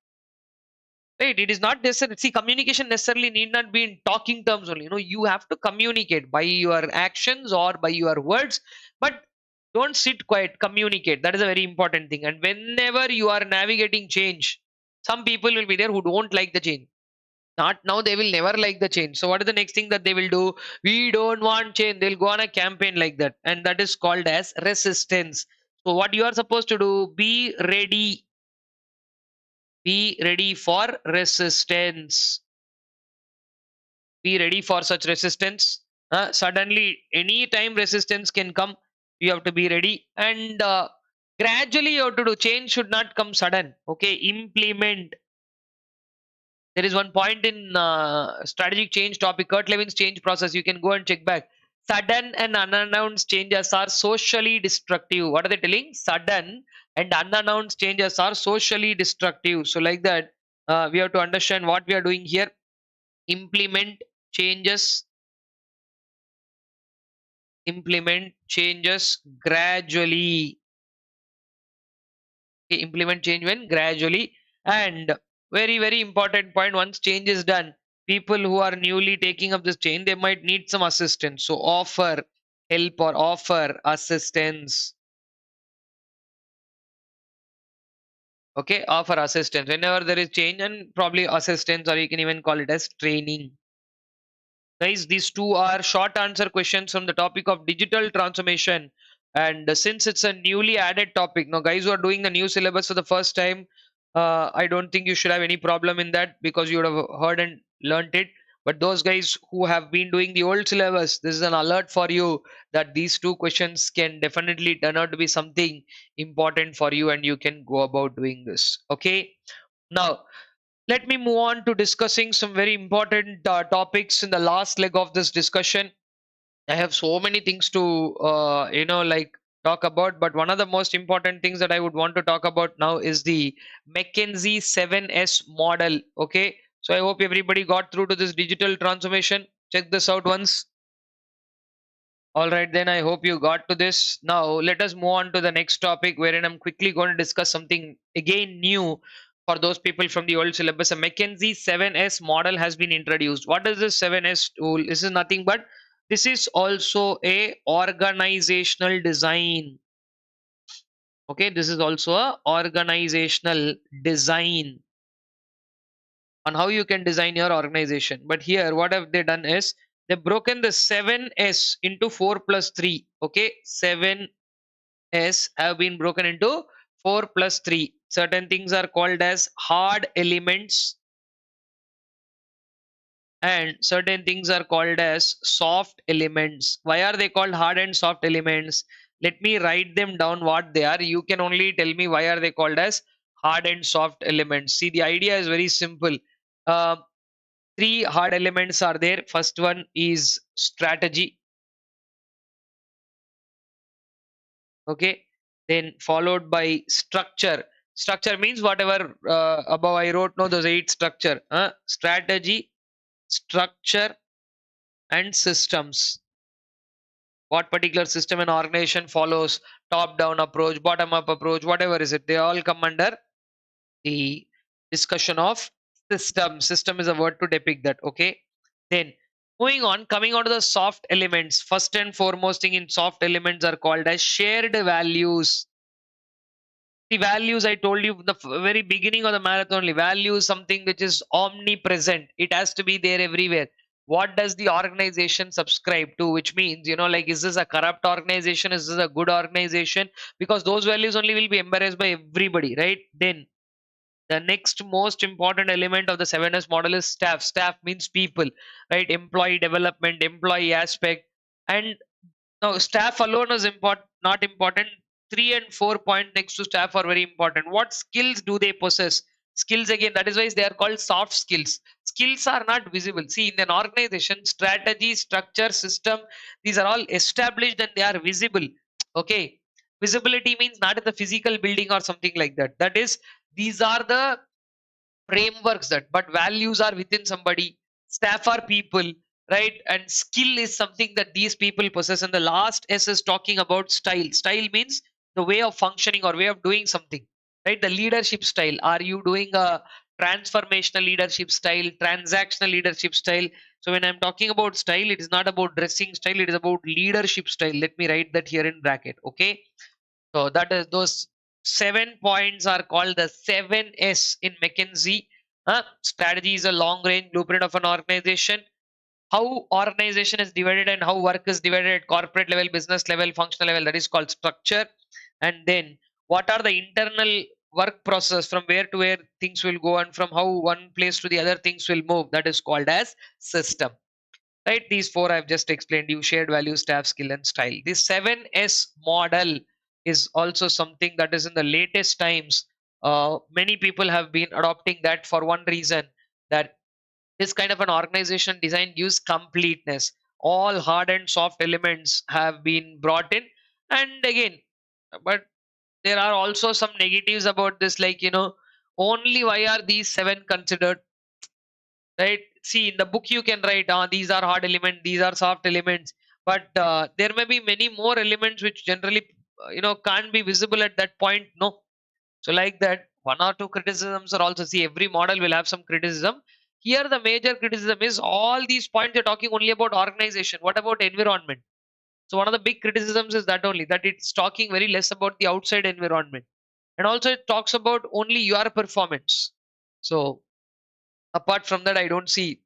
Right? It is not necessary. See, communication necessarily need not be in talking terms only. You have to communicate by your actions or by your words, but don't sit quiet. Communicate. That is a very important thing. And whenever you are navigating change, some people will be there who don't like the change. Not now, they will never like the change. So what is the next thing that they will do? We don't want change. They'll go on a campaign like that, and that is called as resistance. So what you are supposed to do? Be ready for resistance. Be ready for such resistance. Suddenly, any time resistance can come. You have to be ready, and gradually you have to do. Change should not come sudden. Okay, implement. There is one point in strategic change topic, Kurt Levin's change process. You can go and check back. Sudden and unannounced changes are socially destructive. What are they telling? Sudden and unannounced changes are socially destructive. So, like that, we have to understand what we are doing here. Implement changes. Implement changes gradually. Okay, implement change when gradually. And very, very important point, once change is done, people who are newly taking up this change, they might need some assistance. So offer help or offer assistance. Okay, offer assistance whenever there is change, and probably assistance, or you can even call it as training. Guys, these two are short answer questions from the topic of digital transformation. And since it's a newly added topic, now guys who are doing the new syllabus for the first time, I don't think you should have any problem in that, because you would have heard and learnt it. But those guys who have been doing the old syllabus, this is an alert for you that these two questions can definitely turn out to be something important for you, and you can go about doing this. Okay. Now, let me move on to discussing some very important topics in the last leg of this discussion. I have so many things to like talk about, but one of the most important things that I would want to talk about now is the Mckinsey 7S model. Okay, so I hope everybody got through to this digital transformation. Check this out once. All right, then I hope you got to this. Now, let us move on to the next topic, wherein I'm quickly going to discuss something again new for those people from the old syllabus. A McKinsey 7S model has been introduced. What is this 7S tool? This is nothing but this is also a organizational design. Okay, this is also a organizational design on how you can design your organization. But here, what have they done is they've broken the 7S into 4 plus 3. Okay, 7S have been broken into 4 plus 3. Certain things are called as hard elements, and certain things are called as soft elements. Why are they called hard and soft elements? Let me write them down what they are. You can only tell me why are they called as hard and soft elements. See, the idea is very simple. Uh, Three hard elements are there. First one is strategy. Okay, then followed by structure. Structure means whatever above I wrote. No, those eight structure. Strategy, structure, and systems. What particular system an organization follows? Top down approach, bottom up approach, whatever is it, they all come under the discussion of system. System is a word to depict that. Okay, then moving on, coming on to the soft elements. First and foremost thing in soft elements are called as shared values. The values I told you the very beginning of the marathon, only value is something which is omnipresent. It has to be there everywhere. What does the organization subscribe to? Which means, like, is this a corrupt organization? Is this a good organization? Because those values only will be embraced by everybody, right? Then the next most important element of the 7S model is staff. Staff means people, right? Employee development, employee aspect, and now staff alone is not important. Three and 4 point next to staff are very important. What skills do they possess? Skills, again, that is why they are called soft skills. Skills are not visible. See, in an organization, strategy, structure, system, these are all established and they are visible. Okay, visibility means not in the physical building or something like that. That is, these are the frameworks, that but values are within somebody. Staff are people, right? And skill is something that these people possess. And the last S is talking about style. Style means the way of functioning or way of doing something, right? The leadership style. Are you doing a transformational leadership style, transactional leadership style? So when I'm talking about style, it is not about dressing style, it is about leadership style. Let me write that here in bracket. Okay, so that is, those 7 points are called the 7S in McKinsey. Strategy is a long range blueprint of an organization. How organization is divided and how work is divided at corporate level, business level, functional level, that is called structure. And then what are the internal work process, from where to where things will go and from how one place to the other things will move, that is called as system. Right, these four I've just explained you: shared value, staff, skill, and style. This 7S model is also something that is in the latest times. Many people have been adopting that for one reason, that this kind of an organization design gives completeness. All hard and soft elements have been brought in. And again, but there are also some negatives about this, like, only why are these seven considered? Right, see, in the book you can write, these are hard elements, these are soft elements, but there may be many more elements which generally can't be visible at that point, no? So like that, one or two criticisms are also, see, every model will have some criticism. Here the major criticism is all these points are talking only about organization. What about environment? So one of the big criticisms is that only, that it's talking very less about the outside environment. And also it talks about only your performance. So apart from that, I don't see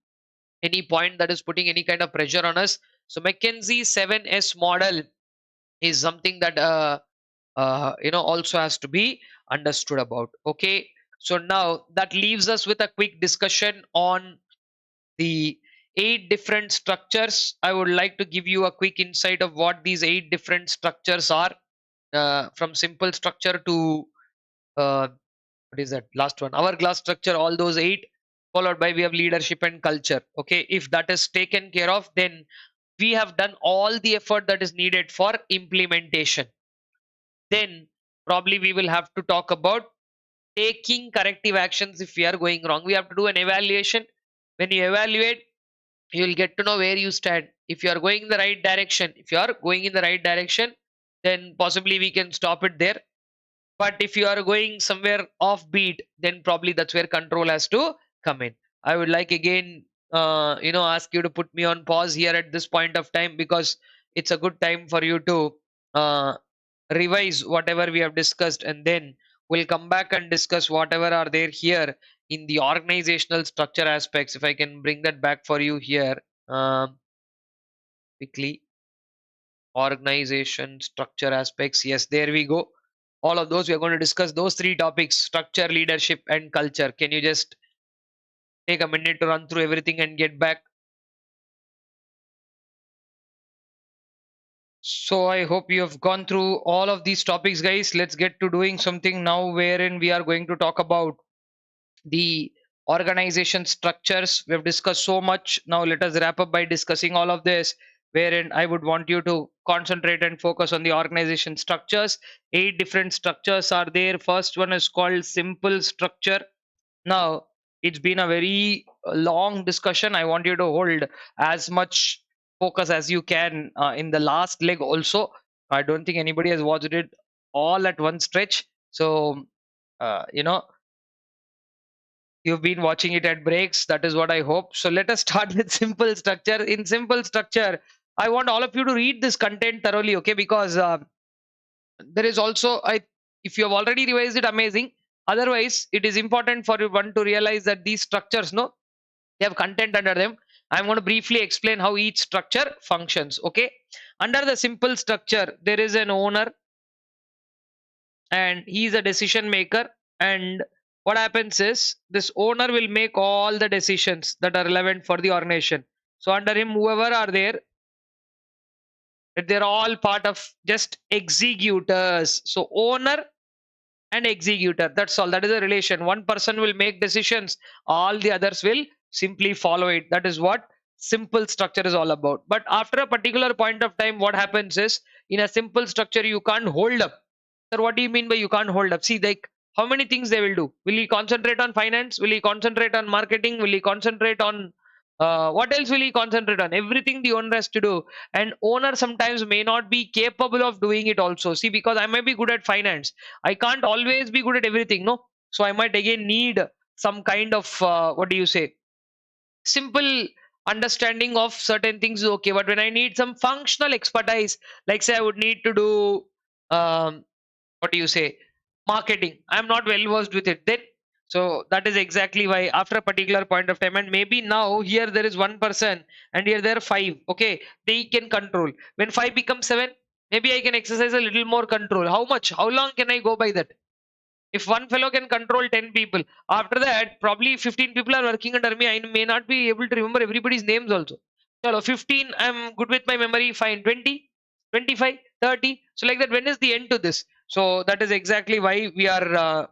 any point that is putting any kind of pressure on us. So McKinsey 7S model is something that also has to be understood about. Okay, so now that leaves us with a quick discussion on the eight different structures. I would like to give you a quick insight of what these eight different structures are, from simple structure to what is that last one, hourglass structure, all those eight. Followed by, we have leadership and culture. Okay, if that is taken care of, then we have done all the effort that is needed for implementation. Then probably we will have to talk about taking corrective actions if we are going wrong. We have to do an evaluation. When you evaluate, you will get to know where you stand. If you are going in the right direction, if you are going in the right direction, then possibly we can stop it there. But if you are going somewhere offbeat, then probably that's where control has to come in. I would like again, ask you to put me on pause here at this point of time, because it's a good time for you to uh, revise whatever we have discussed, and then we'll come back and discuss whatever are there here in the organizational structure aspects. If I can bring that back for you here, quickly. Organization structure aspects, yes, there we go. All of those, we are going to discuss those three topics: structure, leadership, and culture. Can you just take a minute to run through everything and get back? So I hope you have gone through all of these topics, guys. Let's get to doing something now, wherein we are going to talk about the organization structures. We have discussed so much. Now let us wrap up by discussing all of this, wherein I would want you to concentrate and focus on the organization structures. 8 different structures are there. First one is called simple structure. Now, it's been a very long discussion. I want you to hold as much focus as you can in the last leg also. I don't think anybody has watched it all at one stretch. So, uh, you know, you've been watching it at breaks. That is what I hope. So let us start with simple structure. In simple structure, I want all of you to read this content thoroughly, okay? Because there is also, if you have already revised it, amazing. Otherwise, it is important for you one to realize that these structures, no, they have content under them. I'm going to briefly explain how each structure functions, okay? Under the simple structure, there is an owner, and he is a decision maker. And what happens is, this owner will make all the decisions that are relevant for the organization. So under him, whoever are there, they're all part of just executors. So owner and executor, that's all. That is a relation. One person will make decisions, all the others will simply follow it. That is what simple structure is all about. But after a particular point of time, what happens is, in a simple structure, you can't hold up. Sir, what do you mean by you can't hold up? See, like, how many things they will do? Will he concentrate on finance? Will he concentrate on marketing? Will he concentrate on what else will he concentrate on? Everything the owner has to do. And owner sometimes may not be capable of doing it also. See, because I may be good at finance, I can't always be good at everything, no? So I might again need some kind of what do you say? Simple understanding of certain things is okay. But when I need some functional expertise, like say I would need to do what do you say, marketing, I'm not well versed with it then. So that is exactly why after a particular point of time, and maybe now here there is one person and here there are five, okay, they can control. When five becomes seven, maybe I can exercise a little more control. How much, how long can I go by that? If one fellow can control 10 people, after that probably 15 people are working under me, I may not be able to remember everybody's names also. Chalo, 15 I'm good with my memory, fine. 20, 25, 30, so like that, when is the end to this? So that is exactly why we are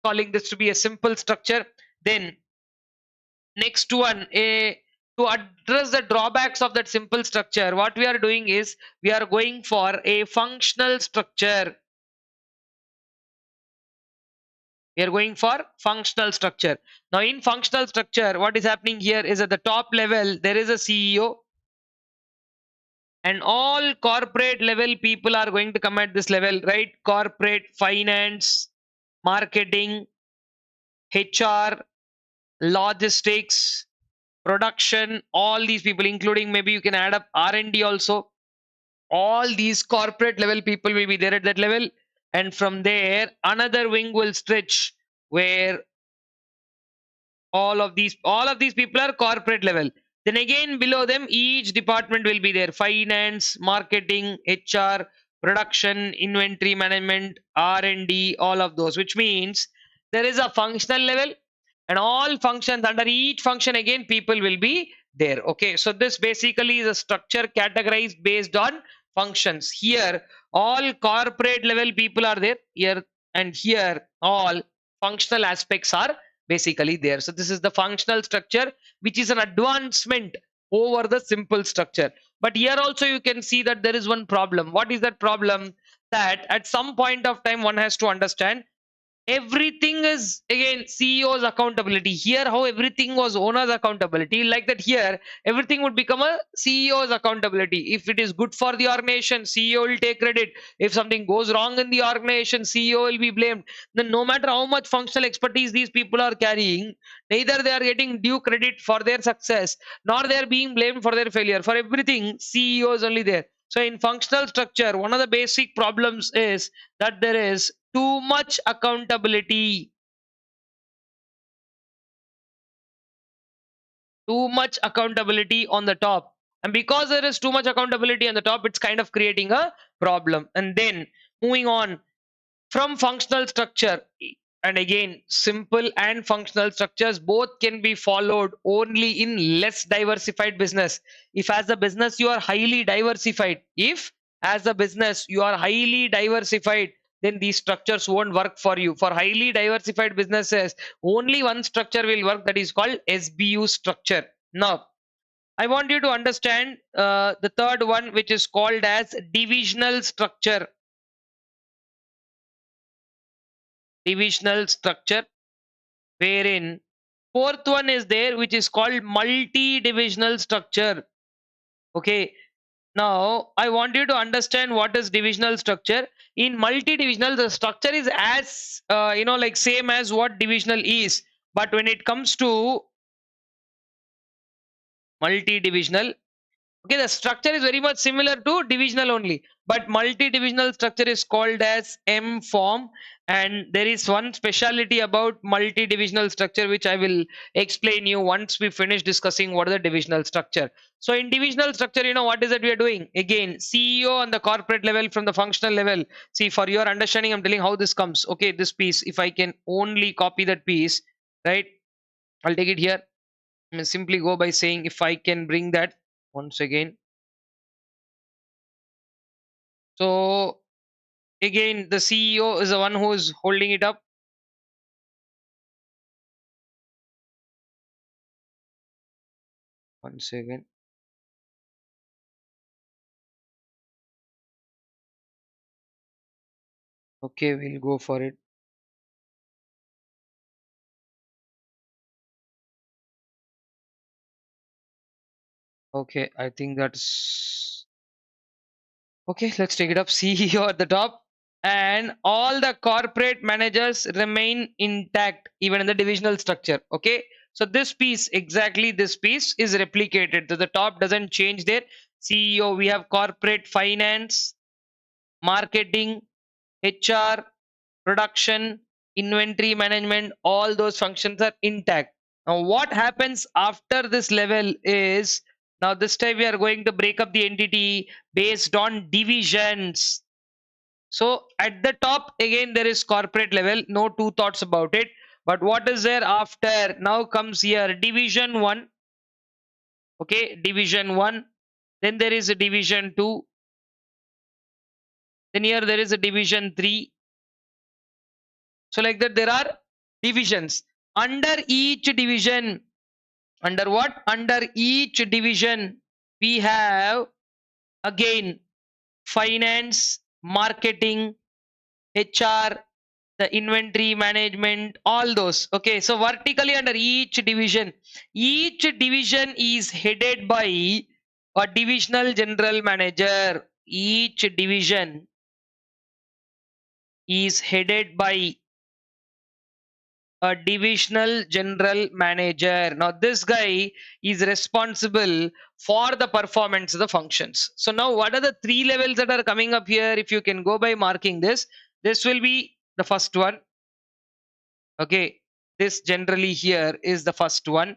calling this to be a simple structure. Then next one, to address the drawbacks of that simple structure, what we are doing is, we are going for a functional structure. We are going for functional structure. Now in functional structure, what is happening here is, at the top level there is a CEO, and all corporate level people are going to come at this level, right? Corporate, finance, marketing, HR, logistics, production, all these people, including maybe you can add up R&D also. All these corporate level people will be there at that level. And from there another wing will stretch, where all of these people are corporate level. Then again below them, each department will be there: finance, marketing, HR, production, inventory management, R&D, all of those. Which means there is a functional level, and all functions, under each function again people will be there. Okay, so this basically is a structure categorized based on functions. Here all corporate level people are there here, and here all functional aspects are basically there. So this is the functional structure, which is an advancement over the simple structure. But here also you can see that there is one problem. What is that problem? That at some point of time one has to understand everything is again CEO's accountability. Here how everything was owner's accountability, like that here everything would become a CEO's accountability. If it is good for the organization, CEO will take credit. If something goes wrong in the organization, CEO will be blamed. Then no matter how much functional expertise these people are carrying, neither they are getting due credit for their success, nor they are being blamed for their failure. For everything, CEO is only there. So in functional structure, one of the basic problems is that there is too much accountability. Too much accountability on the top. And because there is too much accountability on the top, it's kind of creating a problem. And then moving on from functional structure, and again simple and functional structures both can be followed only in less diversified business. If as a business you are highly diversified, if as a business you are highly diversified, then these structures won't work for you. For highly diversified businesses, only one structure will work, that is called SBU structure. Now I want you to understand the third one, which is called as divisional structure. Divisional structure, wherein fourth one is there, which is called multi-divisional structure. Okay, now I want you to understand what is divisional structure. In multi-divisional, the structure is as like same as what divisional is, but when it comes to multi-divisional, okay, the structure is very much similar to divisional only, but multi-divisional structure is called as M form. And there is one speciality about multi-divisional structure which I will explain you once we finish discussing what is the divisional structure. So in divisional structure, what is that we are doing? Again, CEO on the corporate level from the functional level. See, for your understanding, I'm telling how this comes. Okay, this piece, if I can only copy that piece, right? I'll take it here. I mean, simply go by saying if I can bring that once again. So again, the CEO is the one who is holding it up. One second. Okay, we'll go for it. Okay, I think that's okay. Let's take it up. CEO at the top, and all the corporate managers remain intact even in the divisional structure. Okay, so this piece, exactly this piece, is replicated. So the top doesn't change there. CEO, we have corporate finance, marketing, HR, production, inventory management, all those functions are intact. Now, what happens after this level is, now this time we are going to break up the entity based on divisions. So at the top, again, there is corporate level, no two thoughts about it. But what is there after? Now comes here division 1. Okay, division 1. Then there is a division 2. Then here there is a division 3. So like that, there are divisions. Under each division, under what? Under each division, we have again finance, marketing, HR, the inventory management, all those. Okay, so vertically under each division is headed by a divisional general manager. Each division is headed by a divisional general manager. Now, this guy is responsible for the performance of the functions. So, now what are the three levels that are coming up here? If you can go by marking this will be the first one. Okay, this generally here is the first one.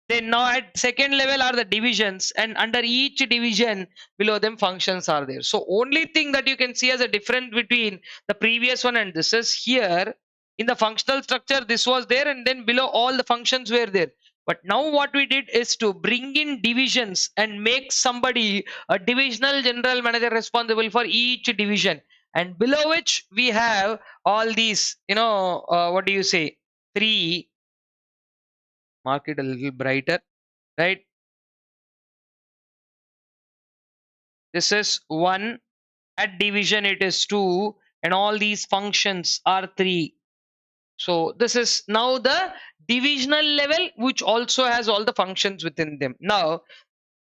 Then now at second level are the divisions, and under each division below them functions are there. So only thing that you can see as a difference between the previous one and this is, here in the functional structure this was there, and then below all the functions were there. But now what we did is to bring in divisions and make somebody a divisional general manager responsible for each division, and below which we have all these, what do you say, three, mark it a little brighter, right? This is 1. At division it is 2, and all these functions are 3. So this is now the divisional level, which also has all the functions within them. Now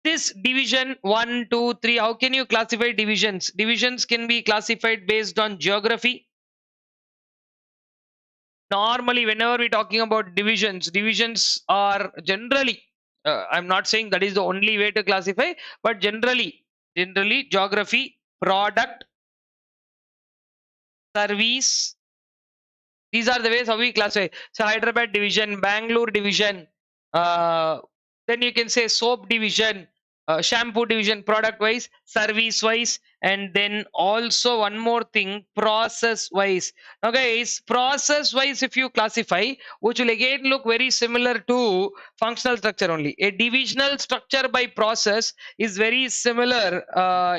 this division 1, 2, 3, how can you classify divisions? Divisions can be classified based on geography. Normally whenever we're talking about divisions are generally, I'm not saying that is the only way to classify, but generally geography, product, service, these are the ways how we classify. So Hyderabad division, Bangalore division, uh, then you can say soap division, shampoo division, product wise, service wise, and then also one more thing, process wise. Now guys, process wise if you classify, which will again look very similar to functional structure only. A divisional structure by process is very similar, uh,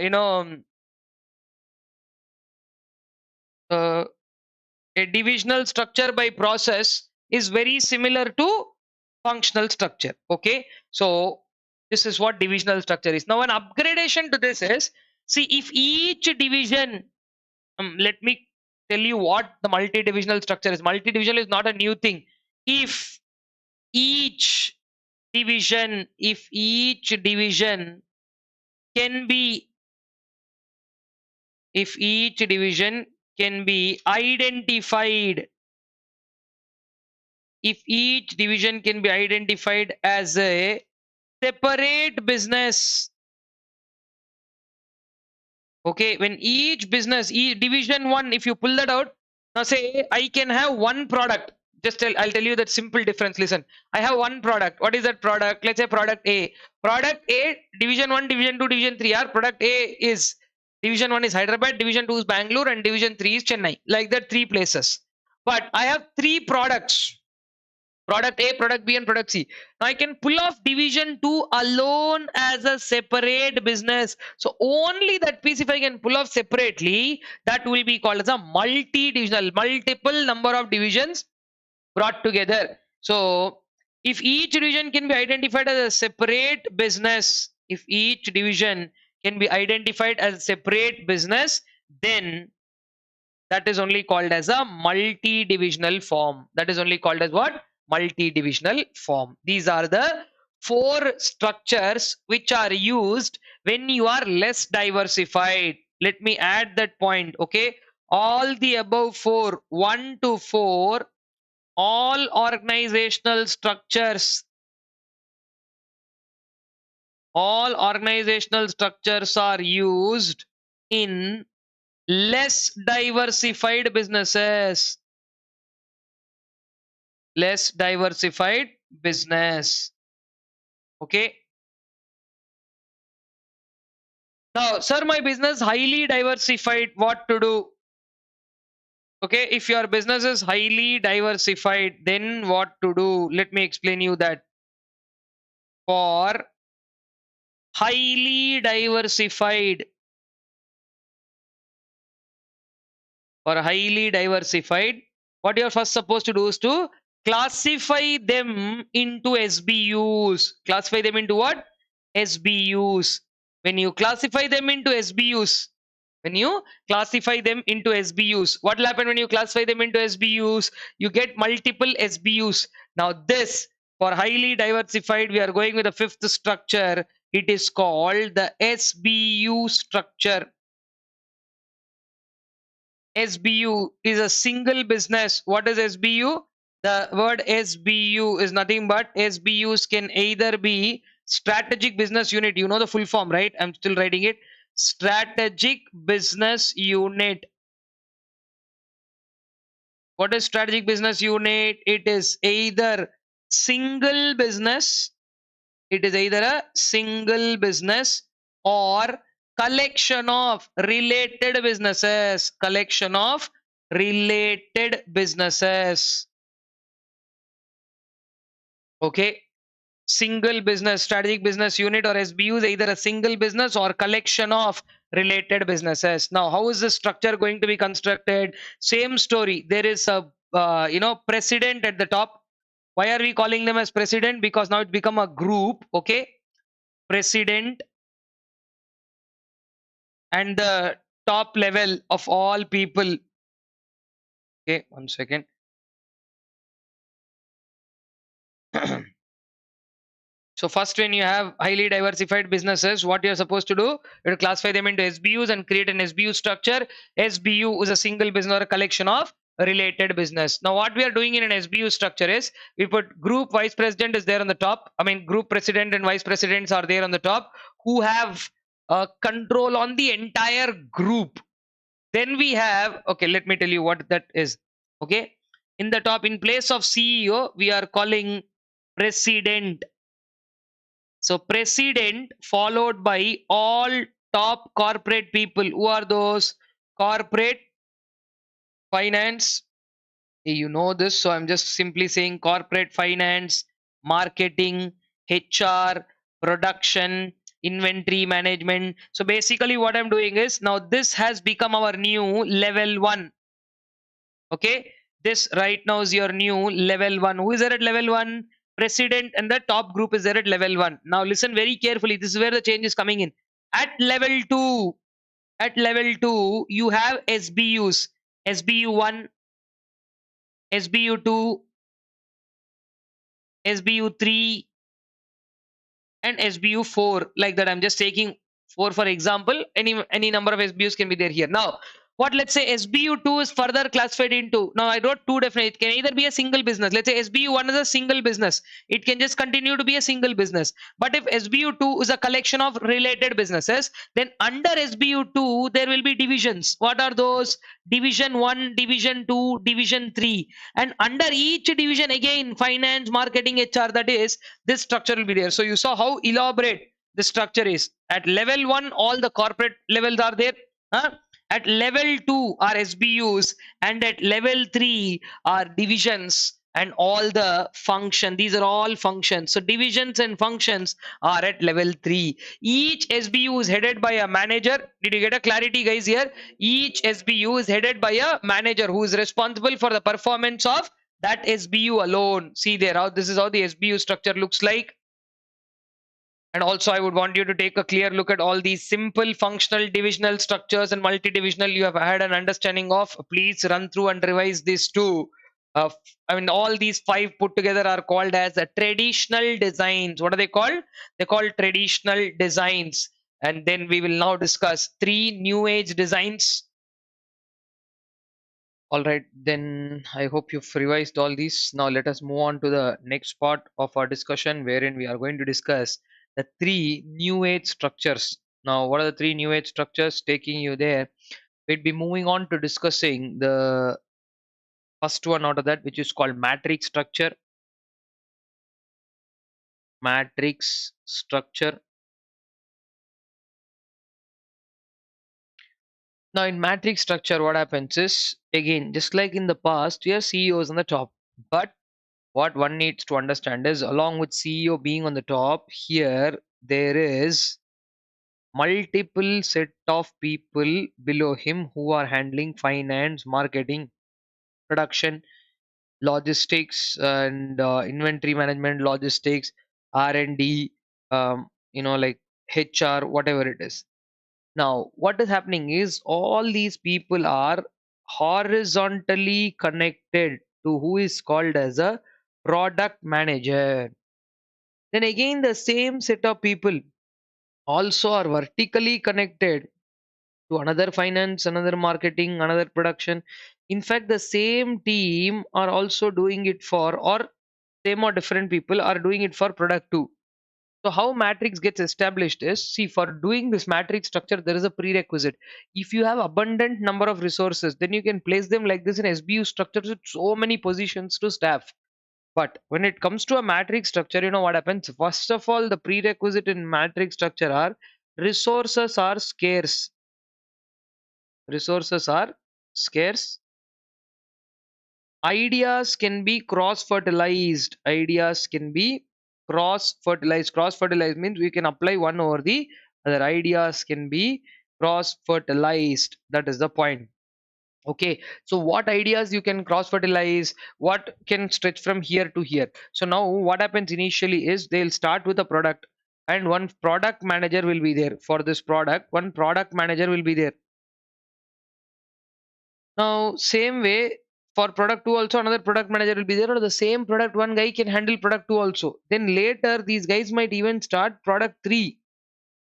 a divisional structure by process is very similar to functional structure. Okay, so this is what divisional structure is. Now an upgradation to this is, see, if each division, let me tell you what the multi-divisional structure is. Multi-divisional is not a new thing. If each division can be, if each division can be identified, if each division can be identified as a separate business, okay, when each business, each division 1, if you pull that out, now say I can have one product. I'll tell you that simple difference. Listen, I have one product. What is that product? Let's say product A. Product A, division 1, division 2, division 3 are, product A is, division 1 is Hyderabad, division 2 is Bangalore, and division 3 is Chennai. Like that, 3 places. But I have 3 products. Product A, product B, and product C. Now I can pull off division 2 alone as a separate business. So only that piece, if I can pull off separately, that will be called as a multi-divisional, multiple number of divisions brought together. So if each division can be identified as a separate business, if each division can be identified as a separate business, then that is only called as a multi-divisional form. That is only called as what? Multi-divisional form. These are the 4 structures which are used when you are less diversified. Let me add that point. Okay, all the above 4, 1 to 4, all organizational structures, are used in less diversified businesses. Less diversified business. Okay, now sir, my business highly diversified, what to do? Okay, if your business is highly diversified, then what to do? Let me explain you that. For highly diversified, what you're first supposed to do is to classify them into SBUs. Classify them into what? SBUs. When you classify them into SBUs, what will happen when you classify them into SBUs? You get multiple SBUs. Now this, for highly diversified, we are going with the 5th structure. It is called the SBU structure. SBU is a single business. What is SBU? The word SBU is nothing but, SBUs can either be strategic business unit. You know the full form, right? I'm still writing it. Strategic business unit. What is strategic business unit? It is either single business, or collection of related businesses. Okay, single business, strategic business unit, or SBU is either a single business or collection of related businesses. Now how is this structure going to be constructed? Same story. There is a president at the top. Why are we calling them as president? Because now it become a group. Okay, president, and the top level of all people. Okay, one second. So first, when you have highly diversified businesses, what you're supposed to do, you classify them into SBUs and create an SBU structure. SBU is a single business or a collection of related business. Now, what we are doing in an SBU structure is we put group vice president is there on the top. I mean, group president and vice presidents are there on the top who have control on the entire group. Then we have, okay, let me tell you what that is. Okay, in the top, in place of CEO, we are calling president. So president followed by all top corporate people. Who are those? Corporate finance. You know this, so I'm just simply saying corporate finance, marketing, HR, production, inventory management. So basically what I'm doing is, now this has become our new level 1. Okay, this right now is your new level 1. Who is there at level 1? President, and the top group is there at level 1. Now listen very carefully, this is where the change is coming in. At level 2, you have SBUs. SBU 1, SBU 2, SBU 3, and SBU 4, like that. I'm just taking 4 for example. Any number of SBUs can be there here. Now what, let's say SBU 2 is further classified into, now I wrote 2 definitely, it can either be a single business. Let's say SBU 1 is a single business, it can just continue to be a single business. But if SBU 2 is a collection of related businesses, then under SBU 2 there will be divisions. What are those? Division 1, division 2, division 3, and under each division again finance, marketing, HR, that is, this structure will be there. So you saw how elaborate the structure is. At level 1 all the corporate levels are there, huh? At level 2 are SBUs, and at level 3 are divisions and all the function. These are all functions. So divisions and functions are at level 3. Each SBU is headed by a manager. Did you get a clarity, guys? Here each SBU is headed by a manager who is responsible for the performance of that SBU alone. See there, how this is how the SBU structure looks like. And also I would want you to take a clear look at all these simple functional divisional structures and multi-divisional you have had an understanding of. Please run through and revise these too. I mean, all these 5 put together are called as a traditional designs. What are they called? They're called traditional designs. And then we will now discuss 3 new age designs. All right, then I hope you've revised all these. Now let us move on to the next part of our discussion, wherein we are going to discuss the 3 new age structures. Now, what are the 3 new age structures? Taking you there, we'd be moving on to discussing the first one out of that, which is called matrix structure. Matrix structure. Now, in matrix structure, what happens is, again, just like in the past, we have CEOs on the top, but what one needs to understand is, along with CEO being on the top, here there is multiple set of people below him who are handling finance, marketing, production, logistics, and inventory management, logistics, R&D, like HR, whatever it is. Now what is happening is, all these people are horizontally connected to who is called as a product manager. Then again, the same set of people also are vertically connected to another finance, another marketing, another production. In fact, the same team are also doing it for, or same or different people are doing it for product too. So how matrix gets established is, see, for doing this matrix structure, there is a prerequisite. If you have abundant number of resources, then you can place them like this in SBU structures with so many positions to staff. But when it comes to a matrix structure, you know what happens? First of all, the prerequisite in matrix structure are resources are scarce. Resources are scarce. Ideas can be cross fertilized. Ideas can be cross fertilized. Cross fertilized means we can apply one over the other. Ideas can be cross fertilized. That is the point. Okay, so what ideas you can cross fertilize, what can stretch from here to here. So now what happens initially is, they'll start with a product, and one product manager will be there. For this product, one product manager will be there. Now, same way for product 2 also another product manager will be there, or the same product one guy can handle product 2 also. Then later these guys might even start product 3.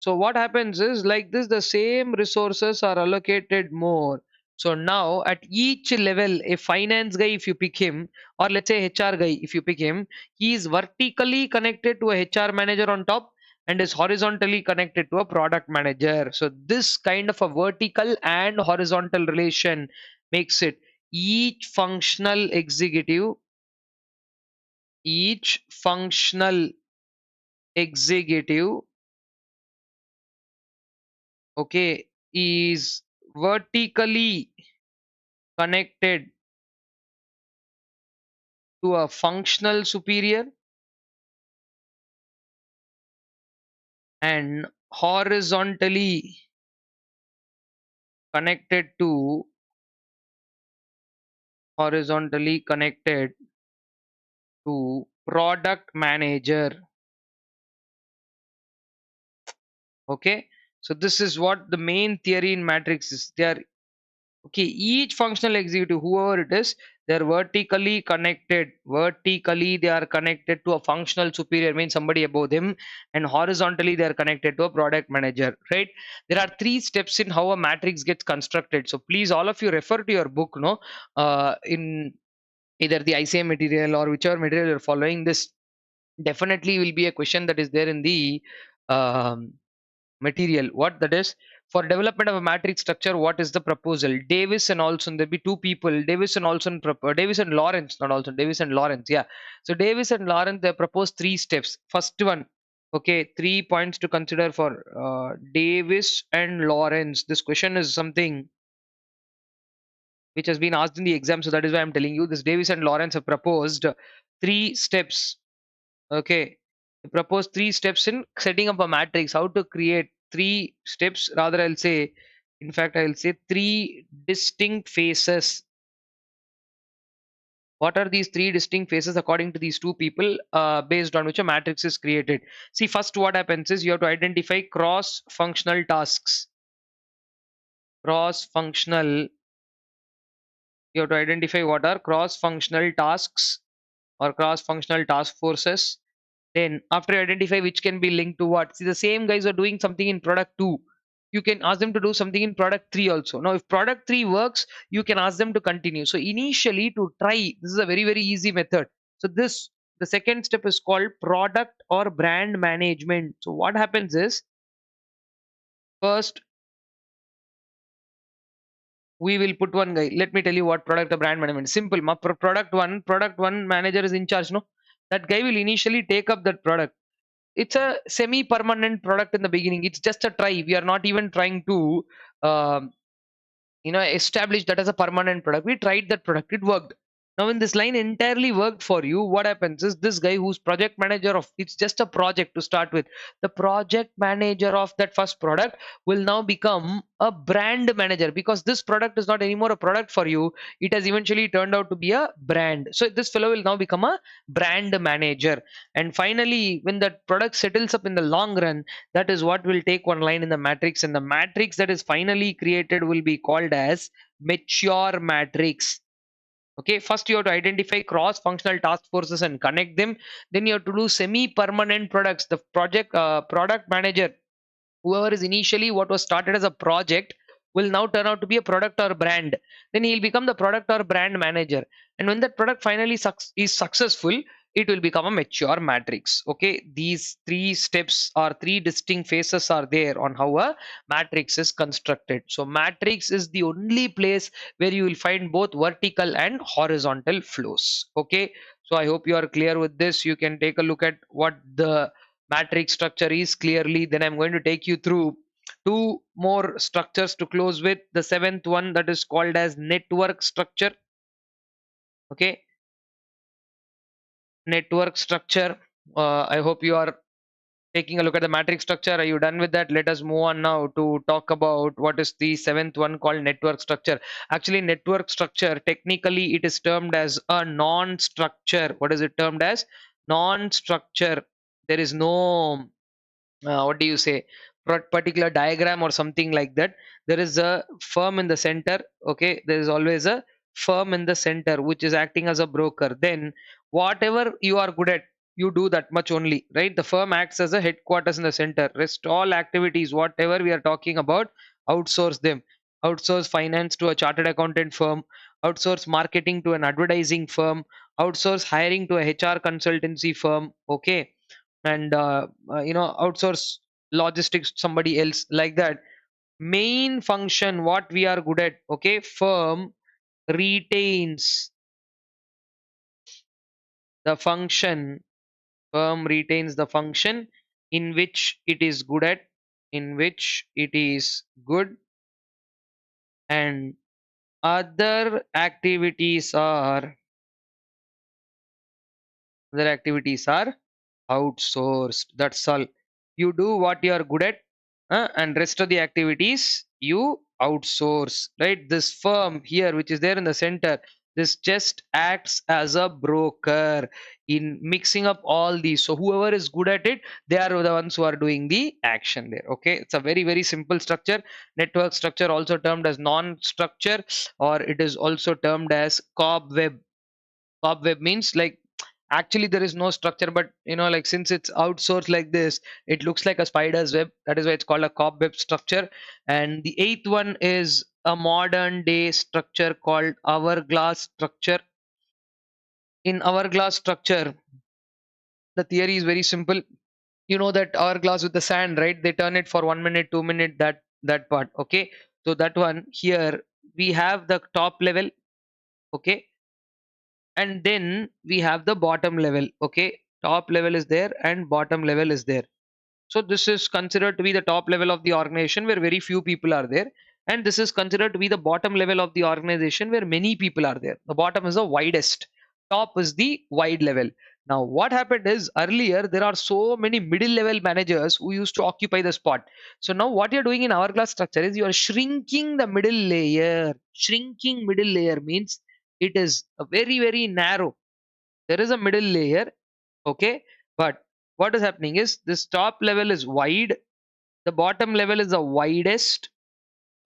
So what happens is like this, the same resources are allocated more. So now at each level, a finance guy, if you pick him, or let's say HR guy, if you pick him, he is vertically connected to a HR manager on top and is horizontally connected to a product manager. So this kind of a vertical and horizontal relation makes it each functional executive, okay, is vertically connected to a functional superior and connected to horizontally connected to product manager. Okay, so this is what the main theory in matrix is. They are, okay, each functional executive, whoever it is, they're vertically they are connected to a functional superior, means somebody above them, and horizontally they are connected to a product manager, right? There are 3 steps in how a matrix gets constructed. So please all of you refer to your book, no, in either the ICM material or whichever material you're following. This definitely will be a question that is there in the um, material. What that is, for development of a matrix structure, what is the proposal? Davis and Olson, there'll be 2 people, Davis and Olson, Davis and Lawrence, not Olson, Davis and Lawrence, yeah. So Davis and Lawrence, they proposed 3 steps. First one, okay, 3 points to consider for Davis and Lawrence. This question is something which has been asked in the exam, so that is why I'm telling you this. Davis and Lawrence have proposed 3 steps. Okay, they propose 3 steps in setting up a matrix. How to create 3 steps, rather I'll say, in fact I'll say 3 distinct phases. What are these 3 distinct phases according to these 2 people, based on which a matrix is created? See, first what happens is you have to identify cross functional tasks. Cross functional, you have to identify what are cross functional tasks or cross functional task forces. Then after you identify which can be linked to what, see, the same guys are doing something in product 2, you can ask them to do something in product 3 also. Now if product 3 works, you can ask them to continue. So initially, to try, this is a very very easy method. So this, the second step is called product or brand management. So what happens is, first we will put one guy. Let me tell you what product or brand management. Simple. Product one manager is in charge. No, that guy will initially take up that product. It's a semi permanent product in the beginning. It's just a try. We are not even trying to um, establish that as a permanent product. We tried that product, it worked. Now when this line entirely worked for you, what happens is this guy who's project manager of, it's just a project to start with, the project manager of that first product will now become a brand manager, because this product is not anymore a product for you, it has eventually turned out to be a brand. So this fellow will now become a brand manager. And finally, when that product settles up in the long run, that is what will take one line in the matrix, and the matrix that is finally created will be called as mature matrix. Okay, first you have to identify cross functional task forces and connect them. Then you have to do semi permanent products. The product manager, whoever is initially what was started as a project, will now turn out to be a product or brand. Then he'll become the product or brand manager. And when that product finally is successful, it will become a mature matrix. Okay, these 3 steps or 3 distinct phases are there on how a matrix is constructed. So matrix is the only place where you will find both vertical and horizontal flows. Okay, so I hope you are clear with this. You can take a look at what the matrix structure is clearly. Then I'm going to take you through 2 more structures to close with. The 7th one, that is called as network structure. Okay, network structure. I hope you are taking a look at the matrix structure. Are you done with that? Let us move on now to talk about what is the 7th one called network structure. Actually, network structure, technically it is termed as a non-structure. What is it termed as? Non-structure. There is no what do you say, particular diagram or something like that, there is a firm in the center. Okay, there is always a firm in the center which is acting as a broker. Then whatever you are good at, you do that much only, right? The firm acts as a headquarters in the center. Rest all activities whatever we are talking about, outsource them. Outsource finance to a chartered accountant firm, outsource marketing to an advertising firm, outsource hiring to a HR consultancy firm. Okay, and outsource logistics to somebody else, like that. Main function what we are good at, okay, retains the function firm retains the function in which it is good at, in which it is good, and other activities are other activities are outsourced. That's all. You do what you are good at, and rest of the activities you outsource. Right? This firm here, which is there in the center, this just acts as a broker in mixing up all these. So whoever is good at it, they are the ones who are doing the action there. Okay, it's a very simple structure. Network structure, also termed as non-structure, or it is also termed as cobweb. Cobweb means like actually there is no structure, but like since it's outsourced like this, it looks like a spider's web. That is why it's called a cobweb structure. And the eighth one is a modern day structure called hourglass structure. In hourglass structure, the theory is very simple. You know that hourglass with the sand, right? They turn it for 1 minute, 2 minute, that part. Okay, so that one here, we have the top level. Okay, and then we have the bottom level. Okay, top level is there and bottom level is there. So this is considered to be the top level of the organization where very few people are there, and this is considered to be the bottom level of the organization where many people are there. The bottom is the widest, top is the wide level. Now what happened is, earlier there are so many middle level managers who used to occupy the spot. So now what you're doing in hourglass structure is you are shrinking the middle layer. Shrinking middle layer means it is a very narrow. There is a middle layer. Okay, but what is happening is this top level is wide, the bottom level is the widest,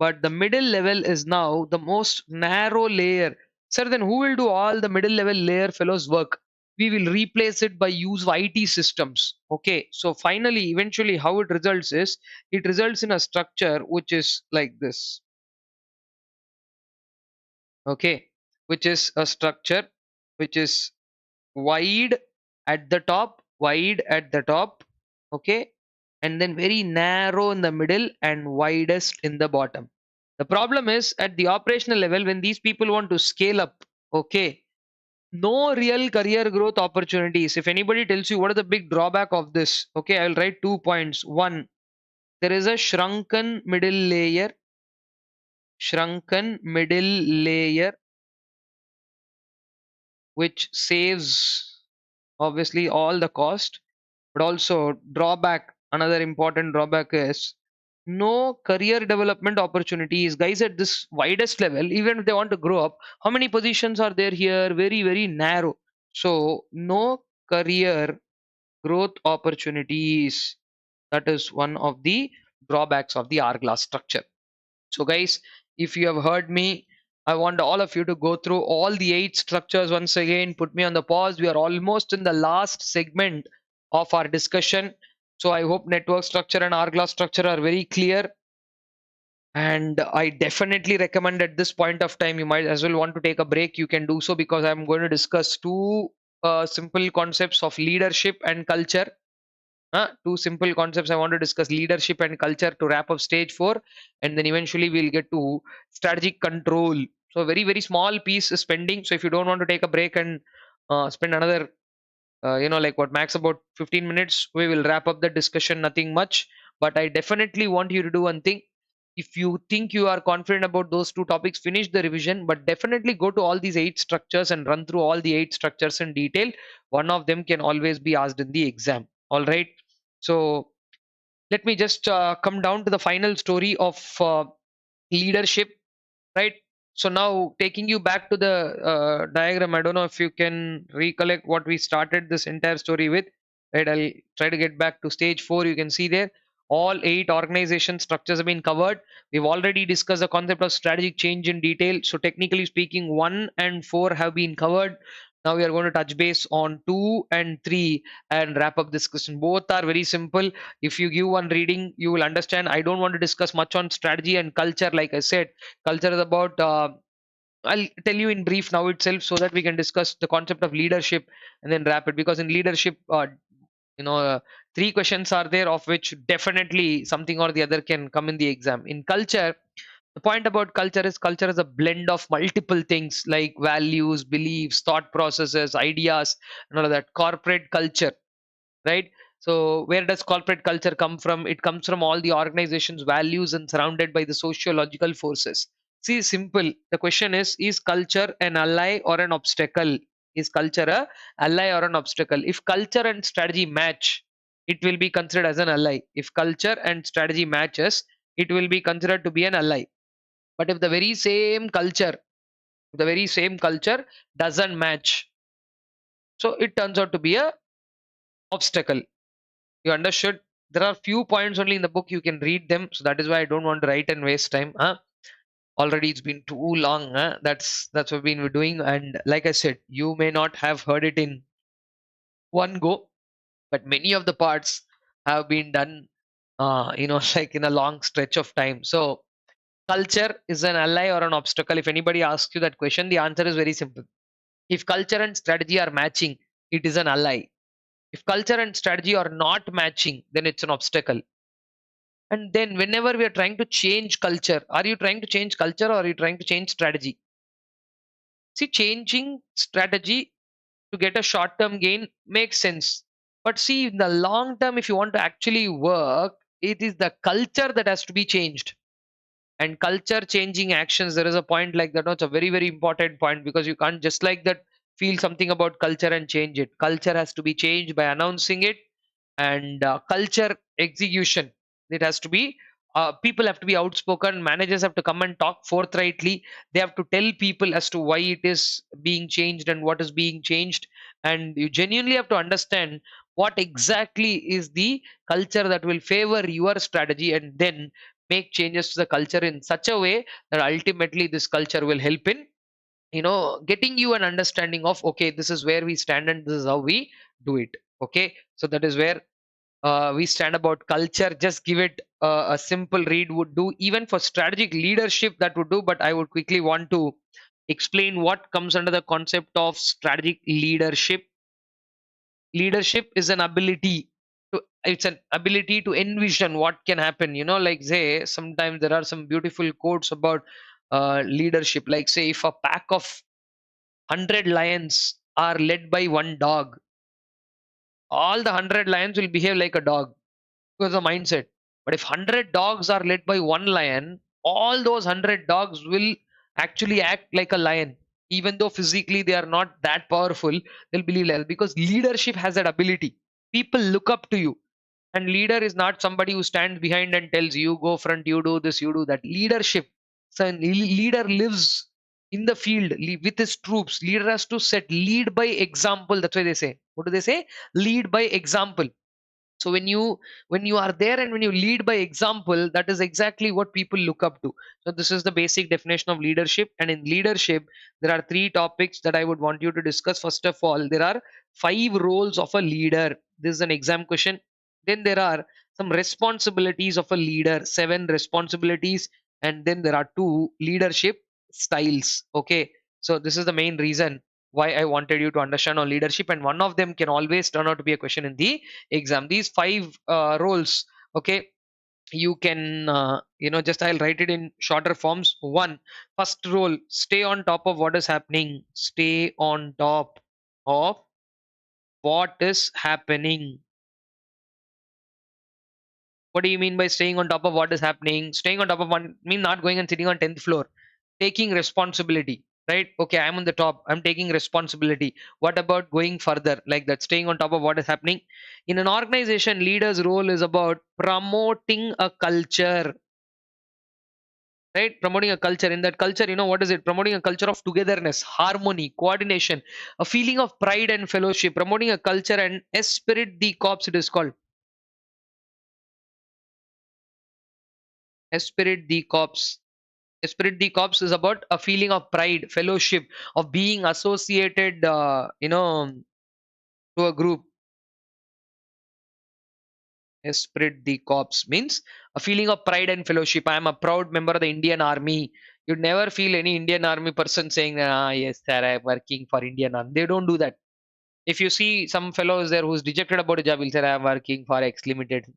but the middle level is now the most narrow layer. Sir, then who will do all the middle level layer fellows work? We will replace it by use of IT systems. Okay, so finally eventually how it results is, it results in a structure which is like this. Okay, which is a structure which is wide at the top, wide at the top. Okay, and then very narrow in the middle and widest in the bottom. The problem is at the operational level, when these people want to scale up, okay, no real career growth opportunities. If anybody tells you what is the big drawback of this, okay, I will write 2 points. One, there is a shrunken middle layer which saves obviously all the cost. But also drawback, another important drawback is no career development opportunities. Guys at this widest level, even if they want to grow up, how many positions are there here? Very narrow. So no career growth opportunities. That is one of the drawbacks of the hourglass structure. So guys, if you have heard me, I want all of you to go through all the 8 structures once again. Put me on the pause. We are almost in the last segment of our discussion. So I hope network structure and hourglass structure are very clear. And I definitely recommend at this point of time, you might as well want to take a break. You can do so, because I'm going to discuss two simple concepts of leadership and culture. Two simple concepts I want to discuss: leadership and culture, to wrap up stage 4, and then eventually we'll get to strategic control. So very small piece is pending. So if you don't want to take a break and spend another like what max about 15 minutes, we will wrap up the discussion. Nothing much, but I definitely want you to do one thing. If you think you are confident about those two topics, finish the revision, but definitely go to all these 8 structures and run through all the 8 structures in detail. One of them can always be asked in the exam. All right, so let me just come down to the final story of leadership, right? So now taking you back to the diagram, I don't know if you can recollect what we started this entire story with. right? I'll try to get back to stage 4. You can see there all 8 organization structures have been covered. We've already discussed the concept of strategic change in detail. So technically speaking, 1 and 4 have been covered. Now we are going to touch base on 2 and 3 and wrap up this question. Both are very simple. If you give one reading, you will understand. I don't want to discuss much on strategy and culture. Like I said, culture is about I'll tell you in brief now itself, so that we can discuss the concept of leadership and then wrap it. Because in leadership, you know, 3 questions are there, of which definitely something or the other can come in the exam. In culture, the point about culture is a blend of multiple things like values, beliefs, thought processes, ideas, and all of that. Corporate culture, right? So where does corporate culture come from? It comes from all the organization's values and surrounded by the sociological forces. See, simple. The question is culture an ally or an obstacle? Is culture a ally or an obstacle? If culture and strategy match, it will be considered as an ally. If culture and strategy matches, it will be considered to be an ally. But if the very same culture doesn't match, so it turns out to be a obstacle. You understood? There are few points only in the book. You can read them. So that is why I don't want to write and waste time. Already it's been too long. That's what we've been doing. And like I said, you may not have heard it in one go, but many of the parts have been done, like in a long stretch of time. So culture is an ally or an obstacle. If anybody asks you that question, the answer is very simple. If culture and strategy are matching, it is an ally. If culture and strategy are not matching, then it's an obstacle. And then whenever we are trying to change culture, are you trying to change culture or are you trying to change strategy? See, changing strategy to get a short term gain makes sense. But see, in the long term, if you want to actually work, it is the culture that has to be changed. And culture changing actions, there is a point like that. No, it's a very, very important point, because you can't just like that feel something about culture and change it. Culture has to be changed by announcing it. And culture execution, it has to be, people have to be outspoken, managers have to come and talk forthrightly. They have to tell people as to why it is being changed and what is being changed. And you genuinely have to understand what exactly is the culture that will favor your strategy, and then make changes to the culture in such a way that ultimately this culture will help in, getting you an understanding of, okay, this is where we stand and this is how we do it. Okay, so that is where we stand about culture. Just give it a simple read would do. Even for strategic leadership, that would do. But I would quickly want to explain what comes under the concept of strategic leadership. Leadership is an ability to, it's an ability to envision what can happen. Like say, sometimes there are some beautiful quotes about leadership. Like say, if a pack of 100 lions are led by one dog, all the 100 lions will behave like a dog, because the mindset. But if 100 dogs are led by one lion, all those 100 dogs will actually act like a lion. Even though physically they are not that powerful, they'll believe like that, because leadership has that ability. People look up to you. And leader is not somebody who stands behind and tells you go front, you do this, you do that. Leadership. So a leader lives in the field with his troops. Leader has to lead by example. That's why they say. What do they say? Lead by example. So when you are there and when you lead by example, that is exactly what people look up to. So this is the basic definition of leadership. And in leadership, there are 3 topics that I would want you to discuss. First of all, there are 5 roles of a leader. This is an exam question. Then there are some responsibilities of a leader, 7 responsibilities. And then there are 2 leadership styles. Okay, so this is the main reason why I wanted you to understand on leadership, and one of them can always turn out to be a question in the exam. These 5 roles, okay, you can, just I'll write it in shorter forms. First role: stay on top of what is happening. Stay on top of what is happening. What do you mean by staying on top of what is happening? Staying on top of one mean not going and sitting on 10th floor. Taking responsibility, right? Okay, I'm on the top. I'm taking responsibility. What about going further? Like that, staying on top of what is happening. In an organization, leader's role is about promoting a culture, right? Promoting a culture. In that culture, what is it? Promoting a culture of togetherness, harmony, coordination, a feeling of pride and fellowship. Promoting a culture and esprit de corps, it is called esprit de corps. Esprit de corps is about a feeling of pride, fellowship, of being associated, to a group. Esprit de corps means a feeling of pride and fellowship. I am a proud member of the Indian Army. You'd never feel any Indian Army person saying, "Ah, yes, sir, I'm working for Indian Army." They don't do that. If you see some fellows there who's dejected about a job, he'll say, "I'm working for X Limited."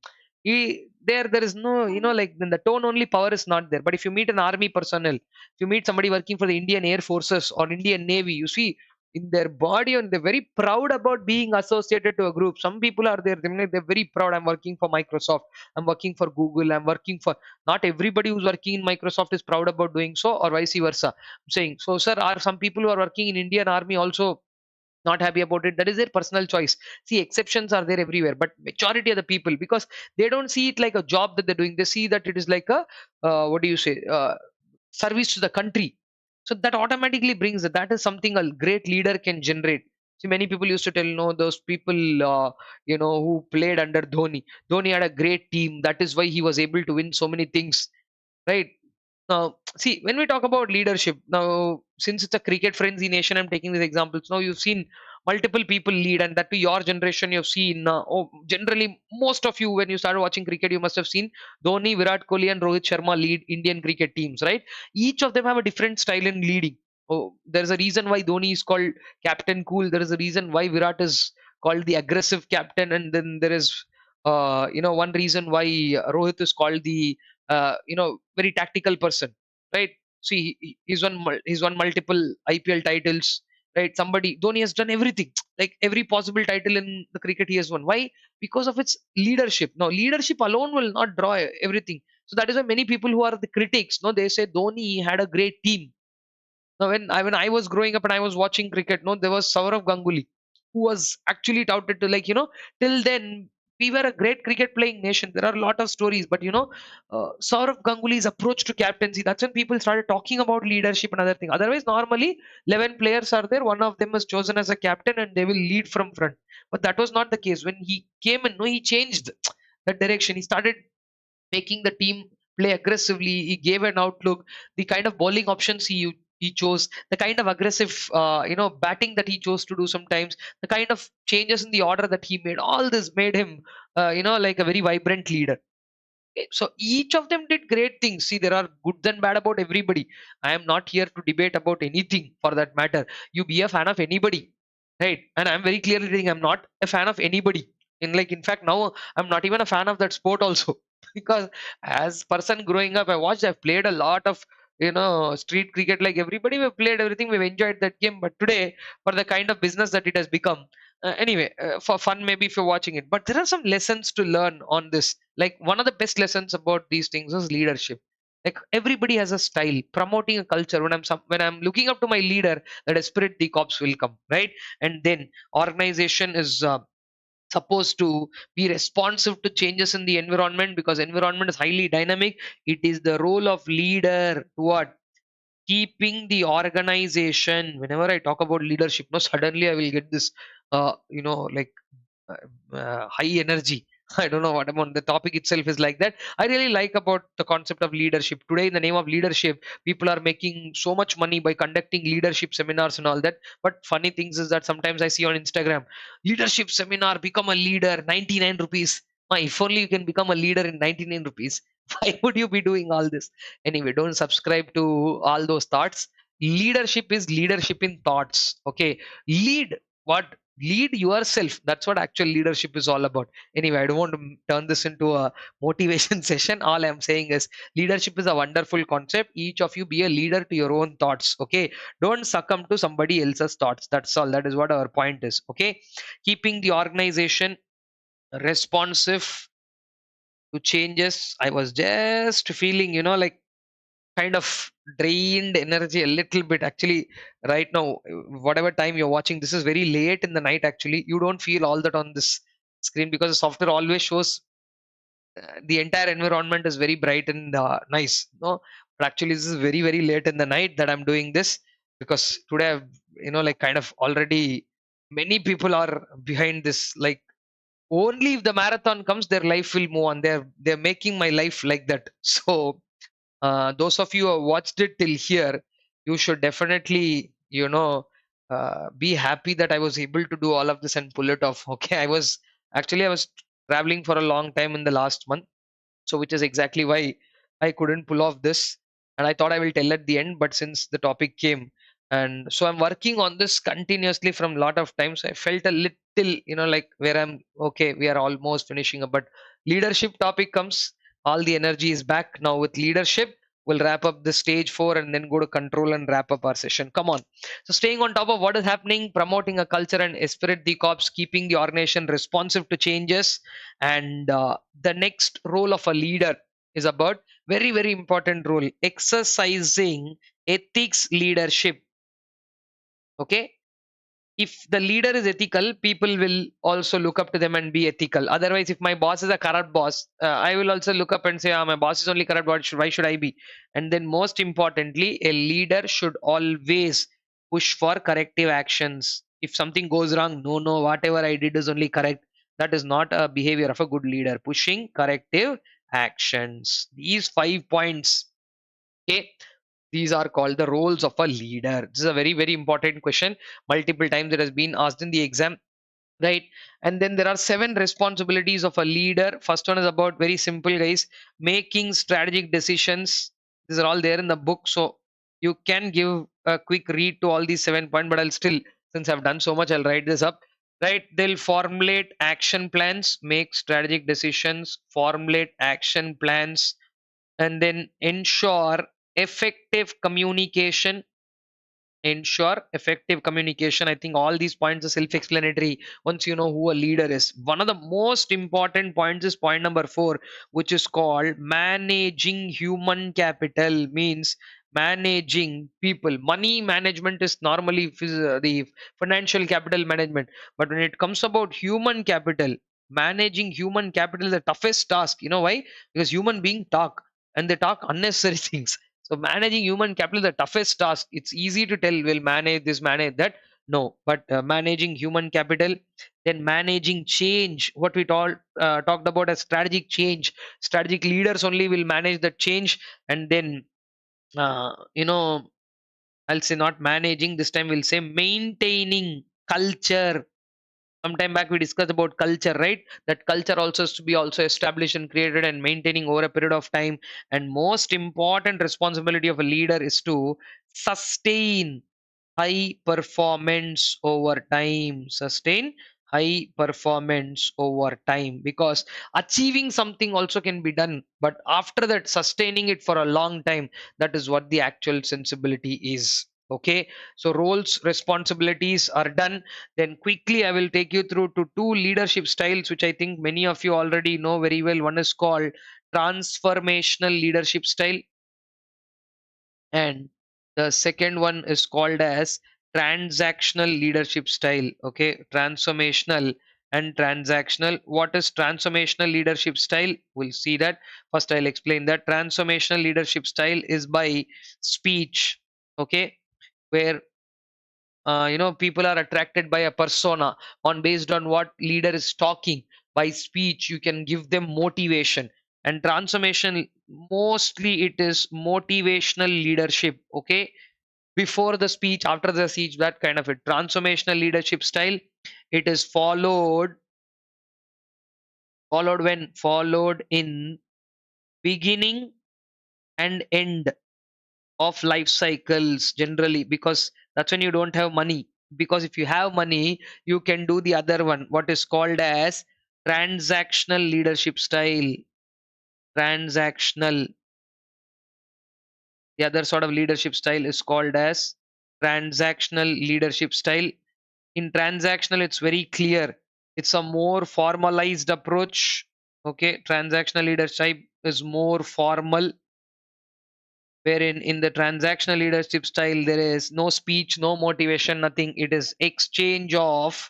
There is no, like then the tone only power is not there. But if you meet an army personnel, if you meet somebody working for the Indian Air Forces or Indian Navy, you see in their body and they're very proud about being associated to a group. Some people are there, they're very proud. I'm working for Microsoft, I'm working for Google, I'm working for. Not everybody who's working in Microsoft is proud about doing so, or vice versa. I'm saying, so sir, are some people who are working in Indian Army also not happy about it? That is their personal choice. See, exceptions are there everywhere, but majority of the people, because they don't see it like a job that they're doing, they see that it is like a, what do you say, service to the country. So that automatically brings that. That is something a great leader can generate. See, many people used to tell, no, those people, who played under Dhoni had a great team, that is why he was able to win so many things, right? Now, see, when we talk about leadership, now, since it's a cricket frenzy nation, I'm taking these examples. Now, you've seen multiple people lead, and that to your generation, you've seen, generally, most of you, when you started watching cricket, you must have seen Dhoni, Virat Kohli, and Rohit Sharma lead Indian cricket teams, right? Each of them have a different style in leading. Oh, there's a reason why Dhoni is called Captain Cool. There is a reason why Virat is called the aggressive captain, and then there is, one reason why Rohit is called the very tactical person, right? See, he's won multiple IPL titles, right? Somebody Dhoni has done everything, like every possible title in the cricket he has won. Why? Because of its leadership. Now, leadership alone will not draw everything. So that is why many people who are the critics, no, they say Dhoni had a great team. Now, when I was growing up and I was watching cricket, no, there was Saurav Ganguly, who was actually touted to, like, till then we were a great cricket playing nation. There are a lot of stories, but Saurav Ganguly's approach to captaincy, that's when people started talking about leadership and other things. Otherwise, normally 11 players are there, one of them is chosen as a captain, and they will lead from front. But that was not the case. When he came in, no, he changed that direction. He started making the team play aggressively. He gave an outlook, the kind of bowling options he chose, the kind of aggressive batting that he chose to do sometimes, the kind of changes in the order that he made. All this made him like a very vibrant leader. Okay, so each of them did great things. See, there are good and bad about everybody. I am not here to debate about anything for that matter. You be a fan of anybody, right? And I'm very clearly saying I'm not a fan of anybody. In fact, now I'm not even a fan of that sport also. Because as person growing up, I've played a lot of street cricket like everybody. We've played everything. We've enjoyed that game. But today, for the kind of business that it has become, anyway, for fun, maybe if you're watching it. But there are some lessons to learn on this. Like, one of the best lessons about these things is leadership. Like, everybody has a style. Promoting a culture. When I'm looking up to my leader, that esprit the cops will come, right? And then organization is supposed to be responsive to changes in the environment, because environment is highly dynamic. It is the role of leader to what? Keeping the organization. Whenever I talk about leadership, no, suddenly I will get this like high energy. I don't know what about the topic itself is like that. I really like about the concept of leadership. Today, in the name of leadership, people are making so much money by conducting leadership seminars and all that. But funny things is that sometimes I see on Instagram, leadership seminar, become a leader, 99 rupees. If only you can become a leader in 99 rupees. Why would you be doing all this? Anyway, don't subscribe to all those thoughts. Leadership is leadership in thoughts. Okay. Lead what? Lead yourself. That's what actual leadership is all about. Anyway, I don't want to turn this into a motivation session. All I'm saying is leadership is a wonderful concept. Each of you be a leader to your own thoughts. Okay. Don't succumb to somebody else's thoughts. That's all. That is what our point is. Okay. Keeping the organization responsive to changes. I was just feeling, like kind of drained energy a little bit actually right now. Whatever time you're watching, this is very late in the night actually. You don't feel all that on this screen, because the software always shows the entire environment is very bright and nice, no? But actually, this is very, very late in the night that I'm doing this, because today I've, like kind of already many people are behind this. Like, only if the marathon comes, their life will move on. They're making my life like that. So those of you who have watched it till here, you should definitely, be happy that I was able to do all of this and pull it off. Okay, I was traveling for a long time in the last month, so which is exactly why I couldn't pull off this. And I thought I will tell at the end, but since the topic came, and so I'm working on this continuously from a lot of times. I felt a little, like where I'm okay, we are almost finishing up, but leadership topic comes, all the energy is back now with leadership. We'll wrap up the stage 4 and then go to control and wrap up our session. Come on. So staying on top of what is happening, promoting a culture and esprit de corps, keeping the organization responsive to changes. And the next role of a leader is about very, very important role, exercising ethics leadership. Okay, if the leader is ethical, people will also look up to them and be ethical. Otherwise, if my boss is a corrupt boss, I will also look up and say, my boss is only corrupt, why should I be? And then most importantly, a leader should always push for corrective actions. If something goes wrong, no, whatever I did is only correct. That is not a behavior of a good leader. Pushing corrective actions, these 5 points. Okay, these are called the roles of a leader. This is a very, very important question. Multiple times it has been asked in the exam, right? And then there are 7 responsibilities of a leader. First one is about, very simple, guys, making strategic decisions. These are all there in the book, so you can give a quick read to all these 7 points, but I'll still, since I've done so much, I'll write this up. Right, they'll formulate action plans, make strategic decisions, formulate action plans, and then effective communication ensure effective communication. I think all these points are self-explanatory once you know who a leader is. One of the most important points is point number 4, which is called managing human capital. Means managing people. Money management is normally the financial capital management, but when it comes about human capital, managing human capital is the toughest task. You know why? Because human being talk, and they talk unnecessary things. So managing human capital is the toughest task. It's easy to tell we'll manage this, manage that. No, but managing human capital, then managing change. What we talked about as strategic change. Strategic leaders only will manage the change, and then uh, you know I'll say not managing this time. We'll say maintaining culture. Sometime back we discussed about culture, right? That culture also has to be also established and created and maintaining over a period of time. And most important responsibility of a leader is to sustain high performance over time. Sustain high performance over time, because achieving something also can be done, but after that, sustaining it for a long time, that is what the actual sensibility is. Okay, so roles, responsibilities are done. Then quickly I will take you through to 2 leadership styles, which I think many of you already know very well. One is called transformational leadership style, and the second one is called as transactional leadership style. Okay, transformational and transactional. What is transformational leadership style? We'll see that. First I'll explain that. Transformational leadership style is by speech. Okay, where people are attracted by a persona on based on what leader is talking. By speech you can give them motivation. And transformation, mostly it is motivational leadership. Okay, before the speech, after the speech, that kind of it. Transformational leadership style, it is followed in beginning and end of life cycles generally, because that's when you don't have money. Because if you have money, you can do the other one, what is called as transactional leadership style. Transactional, the other sort of leadership style is called as transactional leadership style. In transactional, it's very clear, it's a more formalized approach. Okay, transactional leadership is more formal, wherein in the transactional leadership style there is no speech, no motivation, nothing. It is exchange of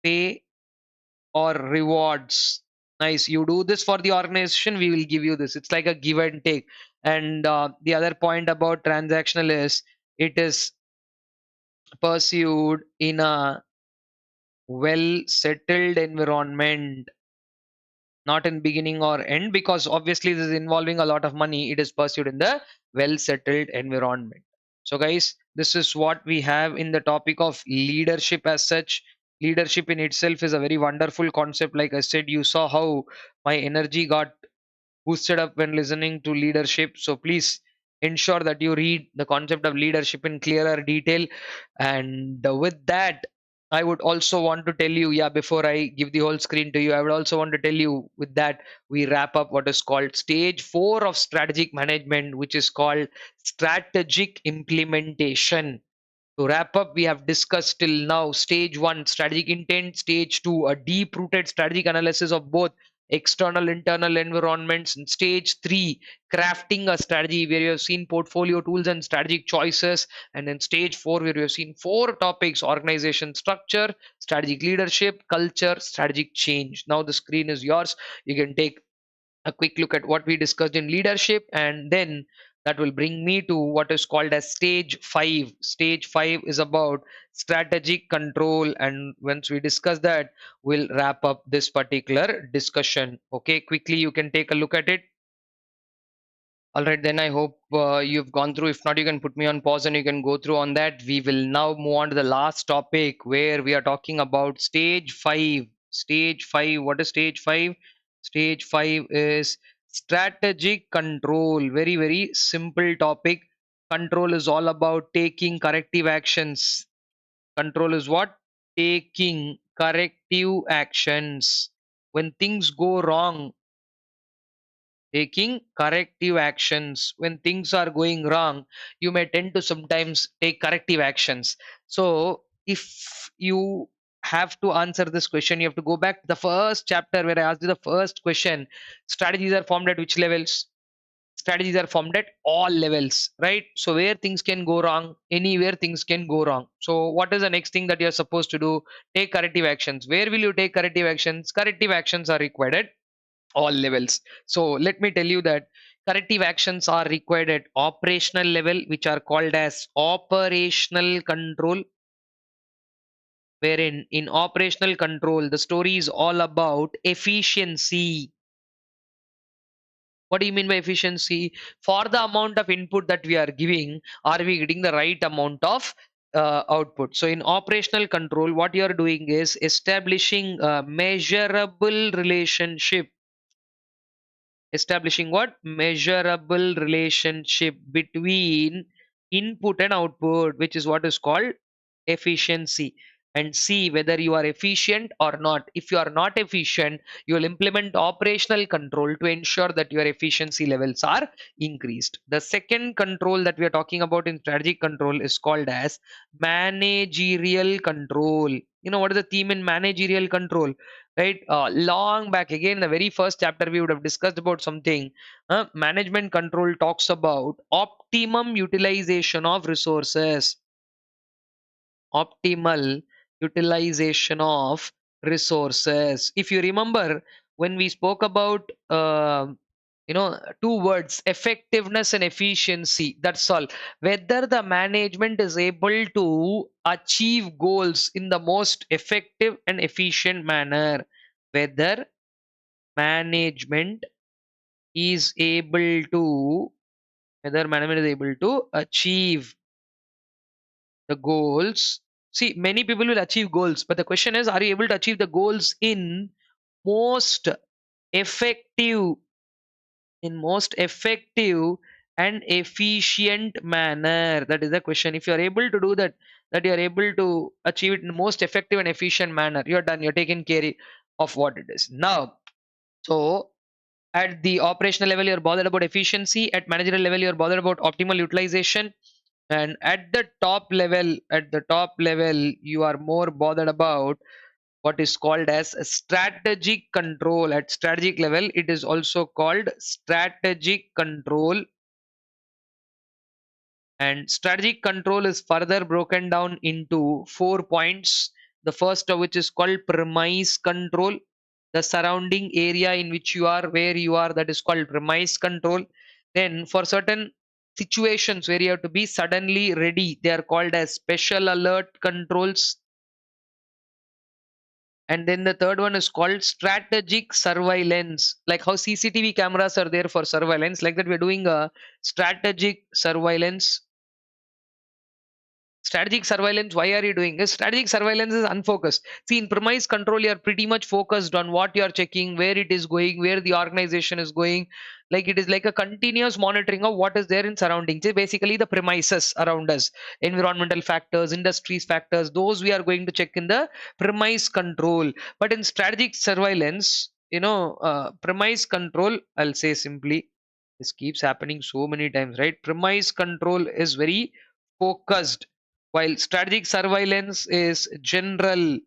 pay or rewards. Nice. You do this for the organization, we will give you this. It's like a give and take. And the other point about transactional is it is pursued in a well settled environment, not in beginning or end, because obviously this is involving a lot of money. It is pursued in the well settled environment. So guys, this is what we have in the topic of leadership as such. Leadership in itself is a very wonderful concept. Like I said, you saw how my energy got boosted up when listening to leadership. So please ensure that you read the concept of leadership in clearer detail. And with that, I would also want to tell you, yeah, before I give the whole screen to you, I would also want to tell you with that we wrap up what is called stage 4 of strategic management, which is called strategic implementation. To wrap up, we have discussed till now stage 1, strategic intent, stage 2, a deep rooted strategic analysis of both external internal environments, and stage 3, crafting a strategy, where you have seen portfolio tools and strategic choices, and then stage 4, where you have seen 4 topics: organization structure, strategic leadership, culture, strategic change. Now the screen is yours. You can take a quick look at what we discussed in leadership, and then that will bring me to what is called as stage 5. Stage 5 is about strategic control, and once we discuss that, we'll wrap up this particular discussion. Okay, quickly you can take a look at it. All right, then I hope you've gone through. If not, you can put me on pause and you can go through on that. We will now move on to the last topic, where we are talking about stage 5. Stage 5, what is stage 5? Stage 5 is strategic control. Very, very simple topic. Control is all about taking corrective actions. Control is what? Taking corrective actions. When things go wrong, taking corrective actions. When things are going wrong, you may tend to sometimes take corrective actions. So if you have to answer this question, you have to go back to the first chapter where I asked you the first question: strategies are formed at which levels? Strategies are formed at all levels, right? So where things can go wrong, anywhere things can go wrong. So what is the next thing that you're supposed to do? Take corrective actions. Where will you take corrective actions? Corrective actions are required at all levels. So let me tell you that corrective actions are required at operational level, which are called as operational control. Wherein in operational control, the story is all about efficiency. What do you mean by efficiency? For the amount of input that we are giving, are we getting the right amount of output? So in operational control, what you are doing is establishing a measurable relationship. Establishing what? Measurable relationship between input and output, which is what is called efficiency. And see whether you are efficient or not. If you are not efficient, you will implement operational control to ensure that your efficiency levels are increased. The second control that we are talking about in strategic control is called as managerial control. You know what is the theme in managerial control, right? Long back, again, in the very first chapter we would have discussed about something. Management control talks about optimum utilization of resources. Optimal utilization of resources. If you remember, when we spoke about two words, effectiveness and efficiency, that's all. Whether the management is able to achieve goals in the most effective and efficient manner, whether management is able to whether management is able to achieve the goals. See, many people will achieve goals, but the question is, are you able to achieve the goals in most effective most effective and efficient manner? That is the question. If you are able to do that, that you are able to achieve it in the most effective and efficient manner, you're done. You're taking care of what it is. Now, so at the operational level, you're bothered about efficiency. At managerial level, you're bothered about optimal utilization. And at the top level, you are more bothered about what is called as a strategic control. At strategic level, it is also called strategic control. And strategic control is further broken down into 4 points. The first of which is called premise control. the surrounding area in which you are, where you are, that is called premise control. Then for certain situations where you have to be suddenly ready, they are called as special alert controls. And then the third one is called strategic surveillance, like how CCTV cameras are there for surveillance, like that we're doing a strategic surveillance. Strategic surveillance, why are you doing this? Strategic surveillance is unfocused. See, in premise control, you are pretty much focused on what you are checking, where it is going, where the organization is going. Like it is like a continuous monitoring of what is there in surroundings. It's basically the premises around us, environmental factors, industries factors, those we are going to check in the premise control. But in strategic surveillance, premise control, I'll say simply, this keeps happening so many times, right? Premise control is very focused, while strategic surveillance is general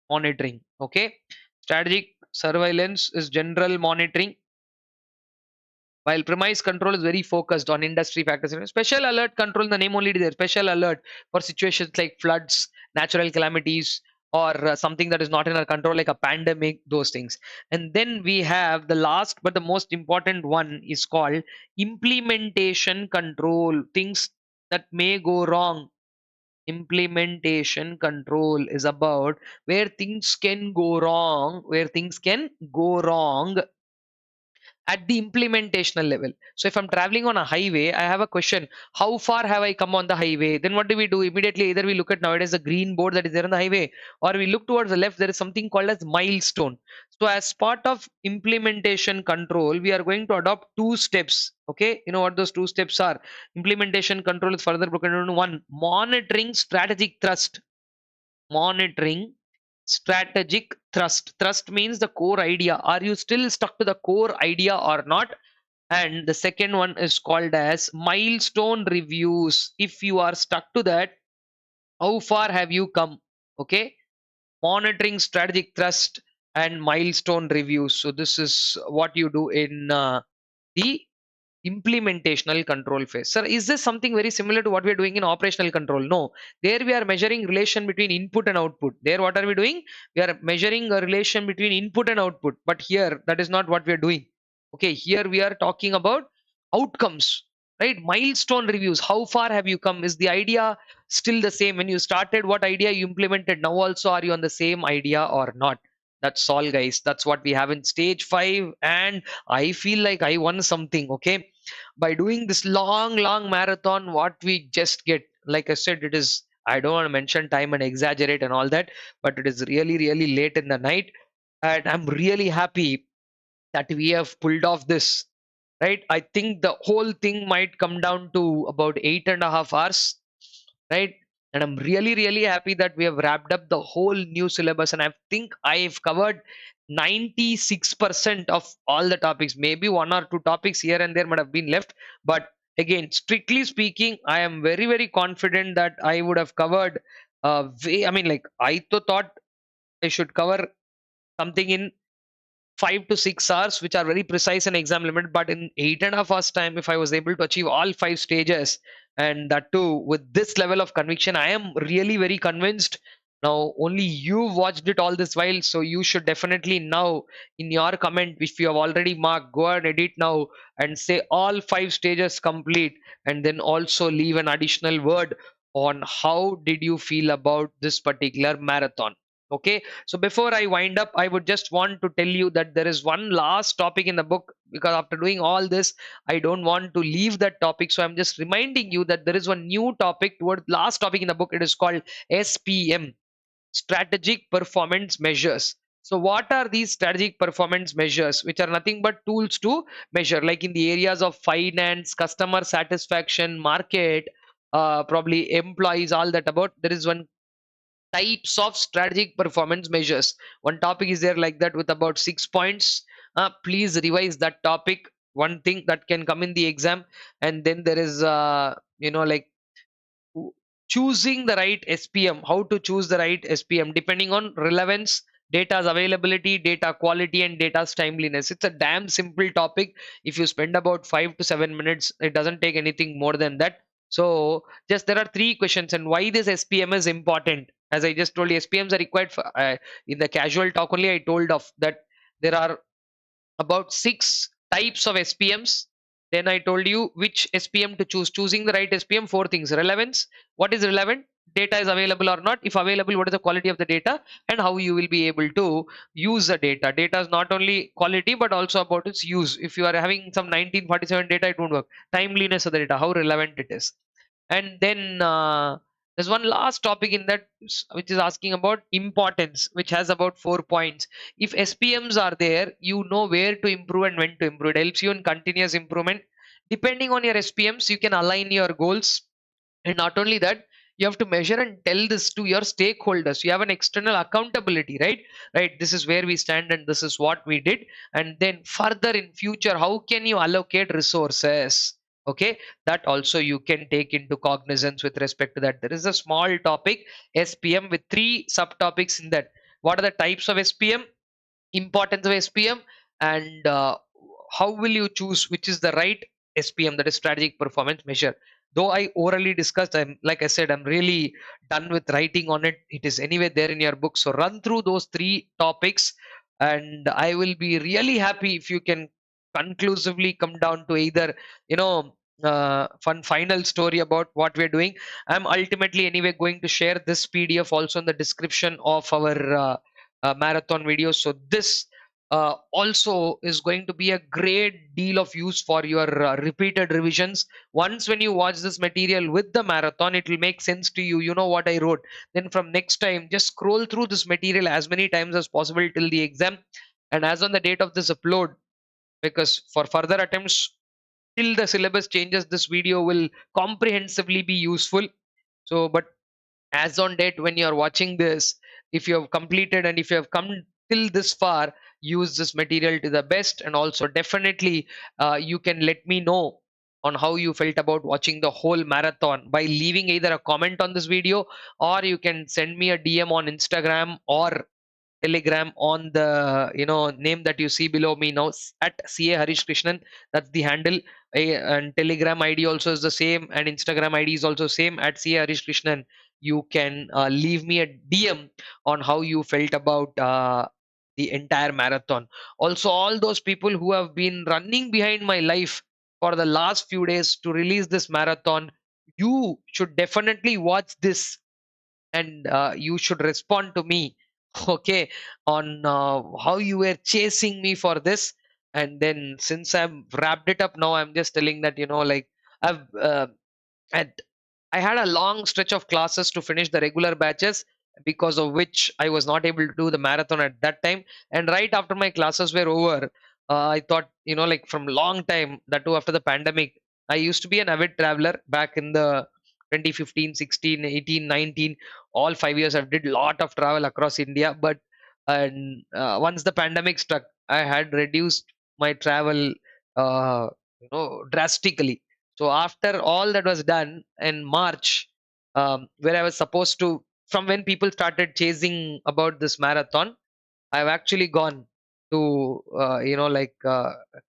monitoring. Okay, strategic surveillance is general monitoring, while premise control is very focused on industry factors. Special alert control, the name only is there, special alert for situations like floods, natural calamities, or something that is not in our control, like a pandemic, those things. And then we have the last but the most important one is called implementation control, things that may go wrong. Implementation control is about where things can go wrong, at the implementational level. So if I'm traveling on a highway, I have a question: how far have I come on the highway? Then what do we do immediately? Either we look at nowadays the green board that is there on the highway, or we look towards the left, there is something called as milestone. So as part of implementation control, we are going to adopt two steps. Okay, you know what those two steps are? Implementation control is further broken into one: monitoring strategic thrust. Monitoring strategic thrust. Thrust means the core idea. Are you still stuck to the core idea or not? And the second one is called as milestone reviews. If you are stuck to that, how far have you come? Okay, monitoring strategic thrust and milestone reviews. So this is what you do in the implementational control phase. Sir, is this something very similar to what we are doing in operational control? No. There we are measuring relation between input and output. There what are we doing? We are measuring a relation between input and output. But here that is not what we are doing. Okay, here we are talking about outcomes, right? Milestone reviews. How far have you come? Is the idea still the same? When you started, what idea you implemented? Now also, are you on the same idea or not? That's all, guys. That's what we have in stage 5. And I feel like I won something. Okay, by doing this long marathon, what we just get, like I said, it is, I don't want to mention time and exaggerate and all that, but it is really late in the night, and I'm really happy that we have pulled off this, right? I think the whole thing might come down to about 8.5 hours, right? And I'm really happy that we have wrapped up the whole new syllabus, and I think I've covered 96% of all the topics. Maybe one or two topics here and there might have been left, but again, strictly speaking, I am very confident that I would have covered I mean, like, thought I should cover something in 5 to 6 hours, which are very precise and exam limit. But in 8.5 hours time, if I was able to achieve all 5 stages, and that too with this level of conviction, I am really very convinced. Now, only you watched it all this while, so you should definitely now, in your comment, if you have already marked, go and edit now and say all 5 stages complete, and then also leave an additional word on how did you feel about this particular marathon. Okay, so before I wind up, I would just want to tell you that there is one last topic in the book, because after doing all this, I don't want to leave that topic. So I'm just reminding you that there is one new topic toward last topic in the book. It is called SPM, Strategic Performance Measures. So what are these strategic performance measures, which are nothing but tools to measure, like in the areas of finance, customer satisfaction, market, probably employees, all that about. There is one types of strategic performance measures. One topic is there like that with about 6 points. Please revise that topic. One thing that can come in the exam. And then there is, like, choosing the right SPM, how to choose the right SPM depending on relevance, data's availability, data quality, and data's timeliness. It's a damn simple topic. If you spend about 5 to 7 minutes, it doesn't take anything more than that. So just there are 3 questions, and why this SPM is important. As I just told you, SPMs are required for in the casual talk only I told of that. There are about six types of SPMs. Then I told you which SPM to choose. Choosing the right SPM, four things: relevance, what is relevant, data is available or not, if available, what is the quality of the data, and how you will be able to use the data. Data is not only quality but also about its use. If you are having some 1947 data, it won't work. Timeliness of the data, how relevant it is. And then there's one last topic in that, which is asking about importance, which has about 4 points. If SPMs are there, you know where to improve and when to improve. It helps you in continuous improvement. Depending on your SPMs, you can align your goals. And not only that, you have to measure and tell this to your stakeholders. You have an external accountability, right? This is where we stand and this is what we did. And then further in future, how can you allocate resources? Okay, that also you can take into cognizance with respect to that. There is a small topic, SPM, with three subtopics in that. What are the types of SPM, importance of SPM, and how will you choose which is the right SPM, that is strategic performance measure. Though I orally discussed, I'm like I said, I'm really done with writing on it. It is anyway there in your book. So run through those three topics, and I will be really happy if you can conclusively come down to either, fun final story about what we're doing. I'm ultimately anyway going to share this PDF also in the description of our marathon videos. So this also is going to be a great deal of use for your repeated revisions. Once when you watch this material with the marathon, it will make sense to you. You know what I wrote. Then from next time, just scroll through this material as many times as possible till the exam. And as on the date of this upload, because for further attempts till the syllabus changes, this video will comprehensively be useful. So, but as on date when you are watching this, if you have completed and if you have come till this far, use this material to the best. And also definitely you can let me know on how you felt about watching the whole marathon by leaving either a comment on this video, or you can send me a DM on Instagram or Telegram on the name that you see below me now, at CA Harish Krishnan. That's the handle. And Telegram ID also is the same, and Instagram ID is also same, at CA Harish Krishnan. You can leave me a DM on how you felt about the entire marathon. Also, all those people who have been running behind my life for the last few days to release this marathon, you should definitely watch this, and you should respond to me okay, on how you were chasing me for this. And then since I've wrapped it up now, I'm just telling that, like, I've had I had a long stretch of classes to finish the regular batches, because of which I was not able to do the marathon at that time. And right after my classes were over, I thought, like, from long time, that too after the pandemic, I used to be an avid traveler back in the 2015, 16, 18, 19, all 5 years. I've did lot of travel across India, but and once the pandemic struck, I had reduced my travel, drastically. So after all that was done in March, where I was supposed to, from when people started chasing about this marathon, I've actually gone to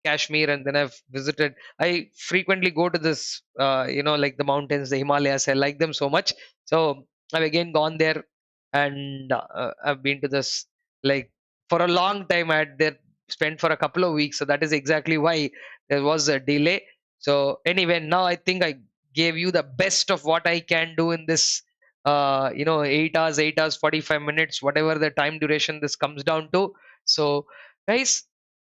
Kashmir, and then I've visited. I frequently go to this, like the mountains, the Himalayas. I like them so much, so I've again gone there, and I've been to this, like, for a long time. I had there spent for a couple of weeks, so that is exactly why there was a delay. So anyway, now I think I gave you the best of what I can do in this 8 hours 45 minutes, whatever the time duration this comes down to. So guys,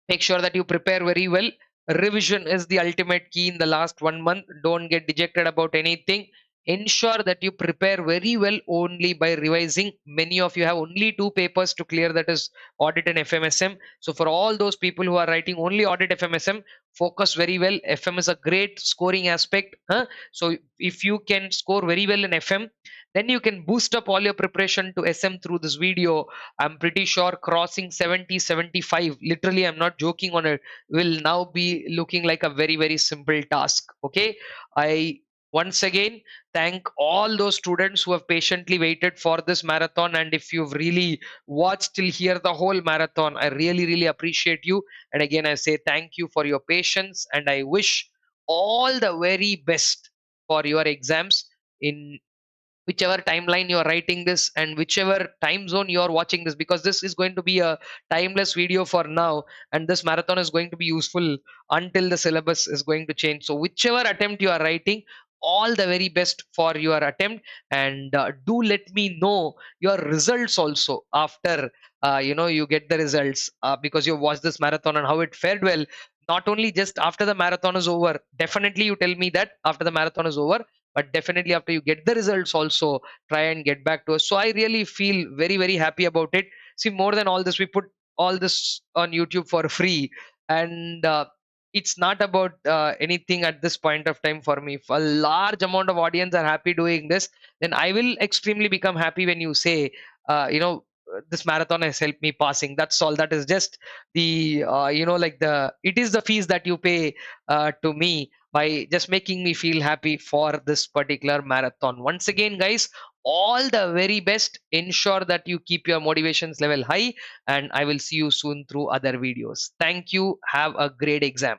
make sure that you prepare very well. Revision is the ultimate key in the last 1 month. Don't get dejected about anything. Ensure that you prepare very well only by revising. Many of you have only two papers to clear, that is audit and FMSM. So for all those people who are writing only audit FMSM, focus very well. FM is a great scoring aspect, huh? So if you can score very well in FM, then you can boost up all your preparation to SM through this video. I'm pretty sure crossing 70, 75, literally, I'm not joking on it, will now be looking like a very, very simple task. Okay. I once again thank all those students who have patiently waited for this marathon. And if you've really watched till here the whole marathon, I really, really appreciate you. And again, I say thank you for your patience, and I wish all the very best for your exams in whichever timeline you're writing this and whichever time zone you're watching this, because this is going to be a timeless video for now, and this marathon is going to be useful until the syllabus is going to change. So whichever attempt you are writing, all the very best for your attempt, and do let me know your results also after you get the results, because you watched this marathon and how it fared well. Not only just after the marathon is over, definitely you tell me that after the marathon is over, but definitely after you get the results also, try and get back to us. So I really feel very very happy about it. See, more than all this, we put all this on YouTube for free, and it's not about anything at this point of time. For me, if a large amount of audience are happy doing this, then I will extremely become happy when you say, this marathon has helped me passing. That's all. That is just the like the it is the fees that you pay to me by just making me feel happy for this particular marathon. Once again, guys, all the very best. Ensure that you keep your motivations level high, and I will see you soon through other videos. Thank you. Have a great exam.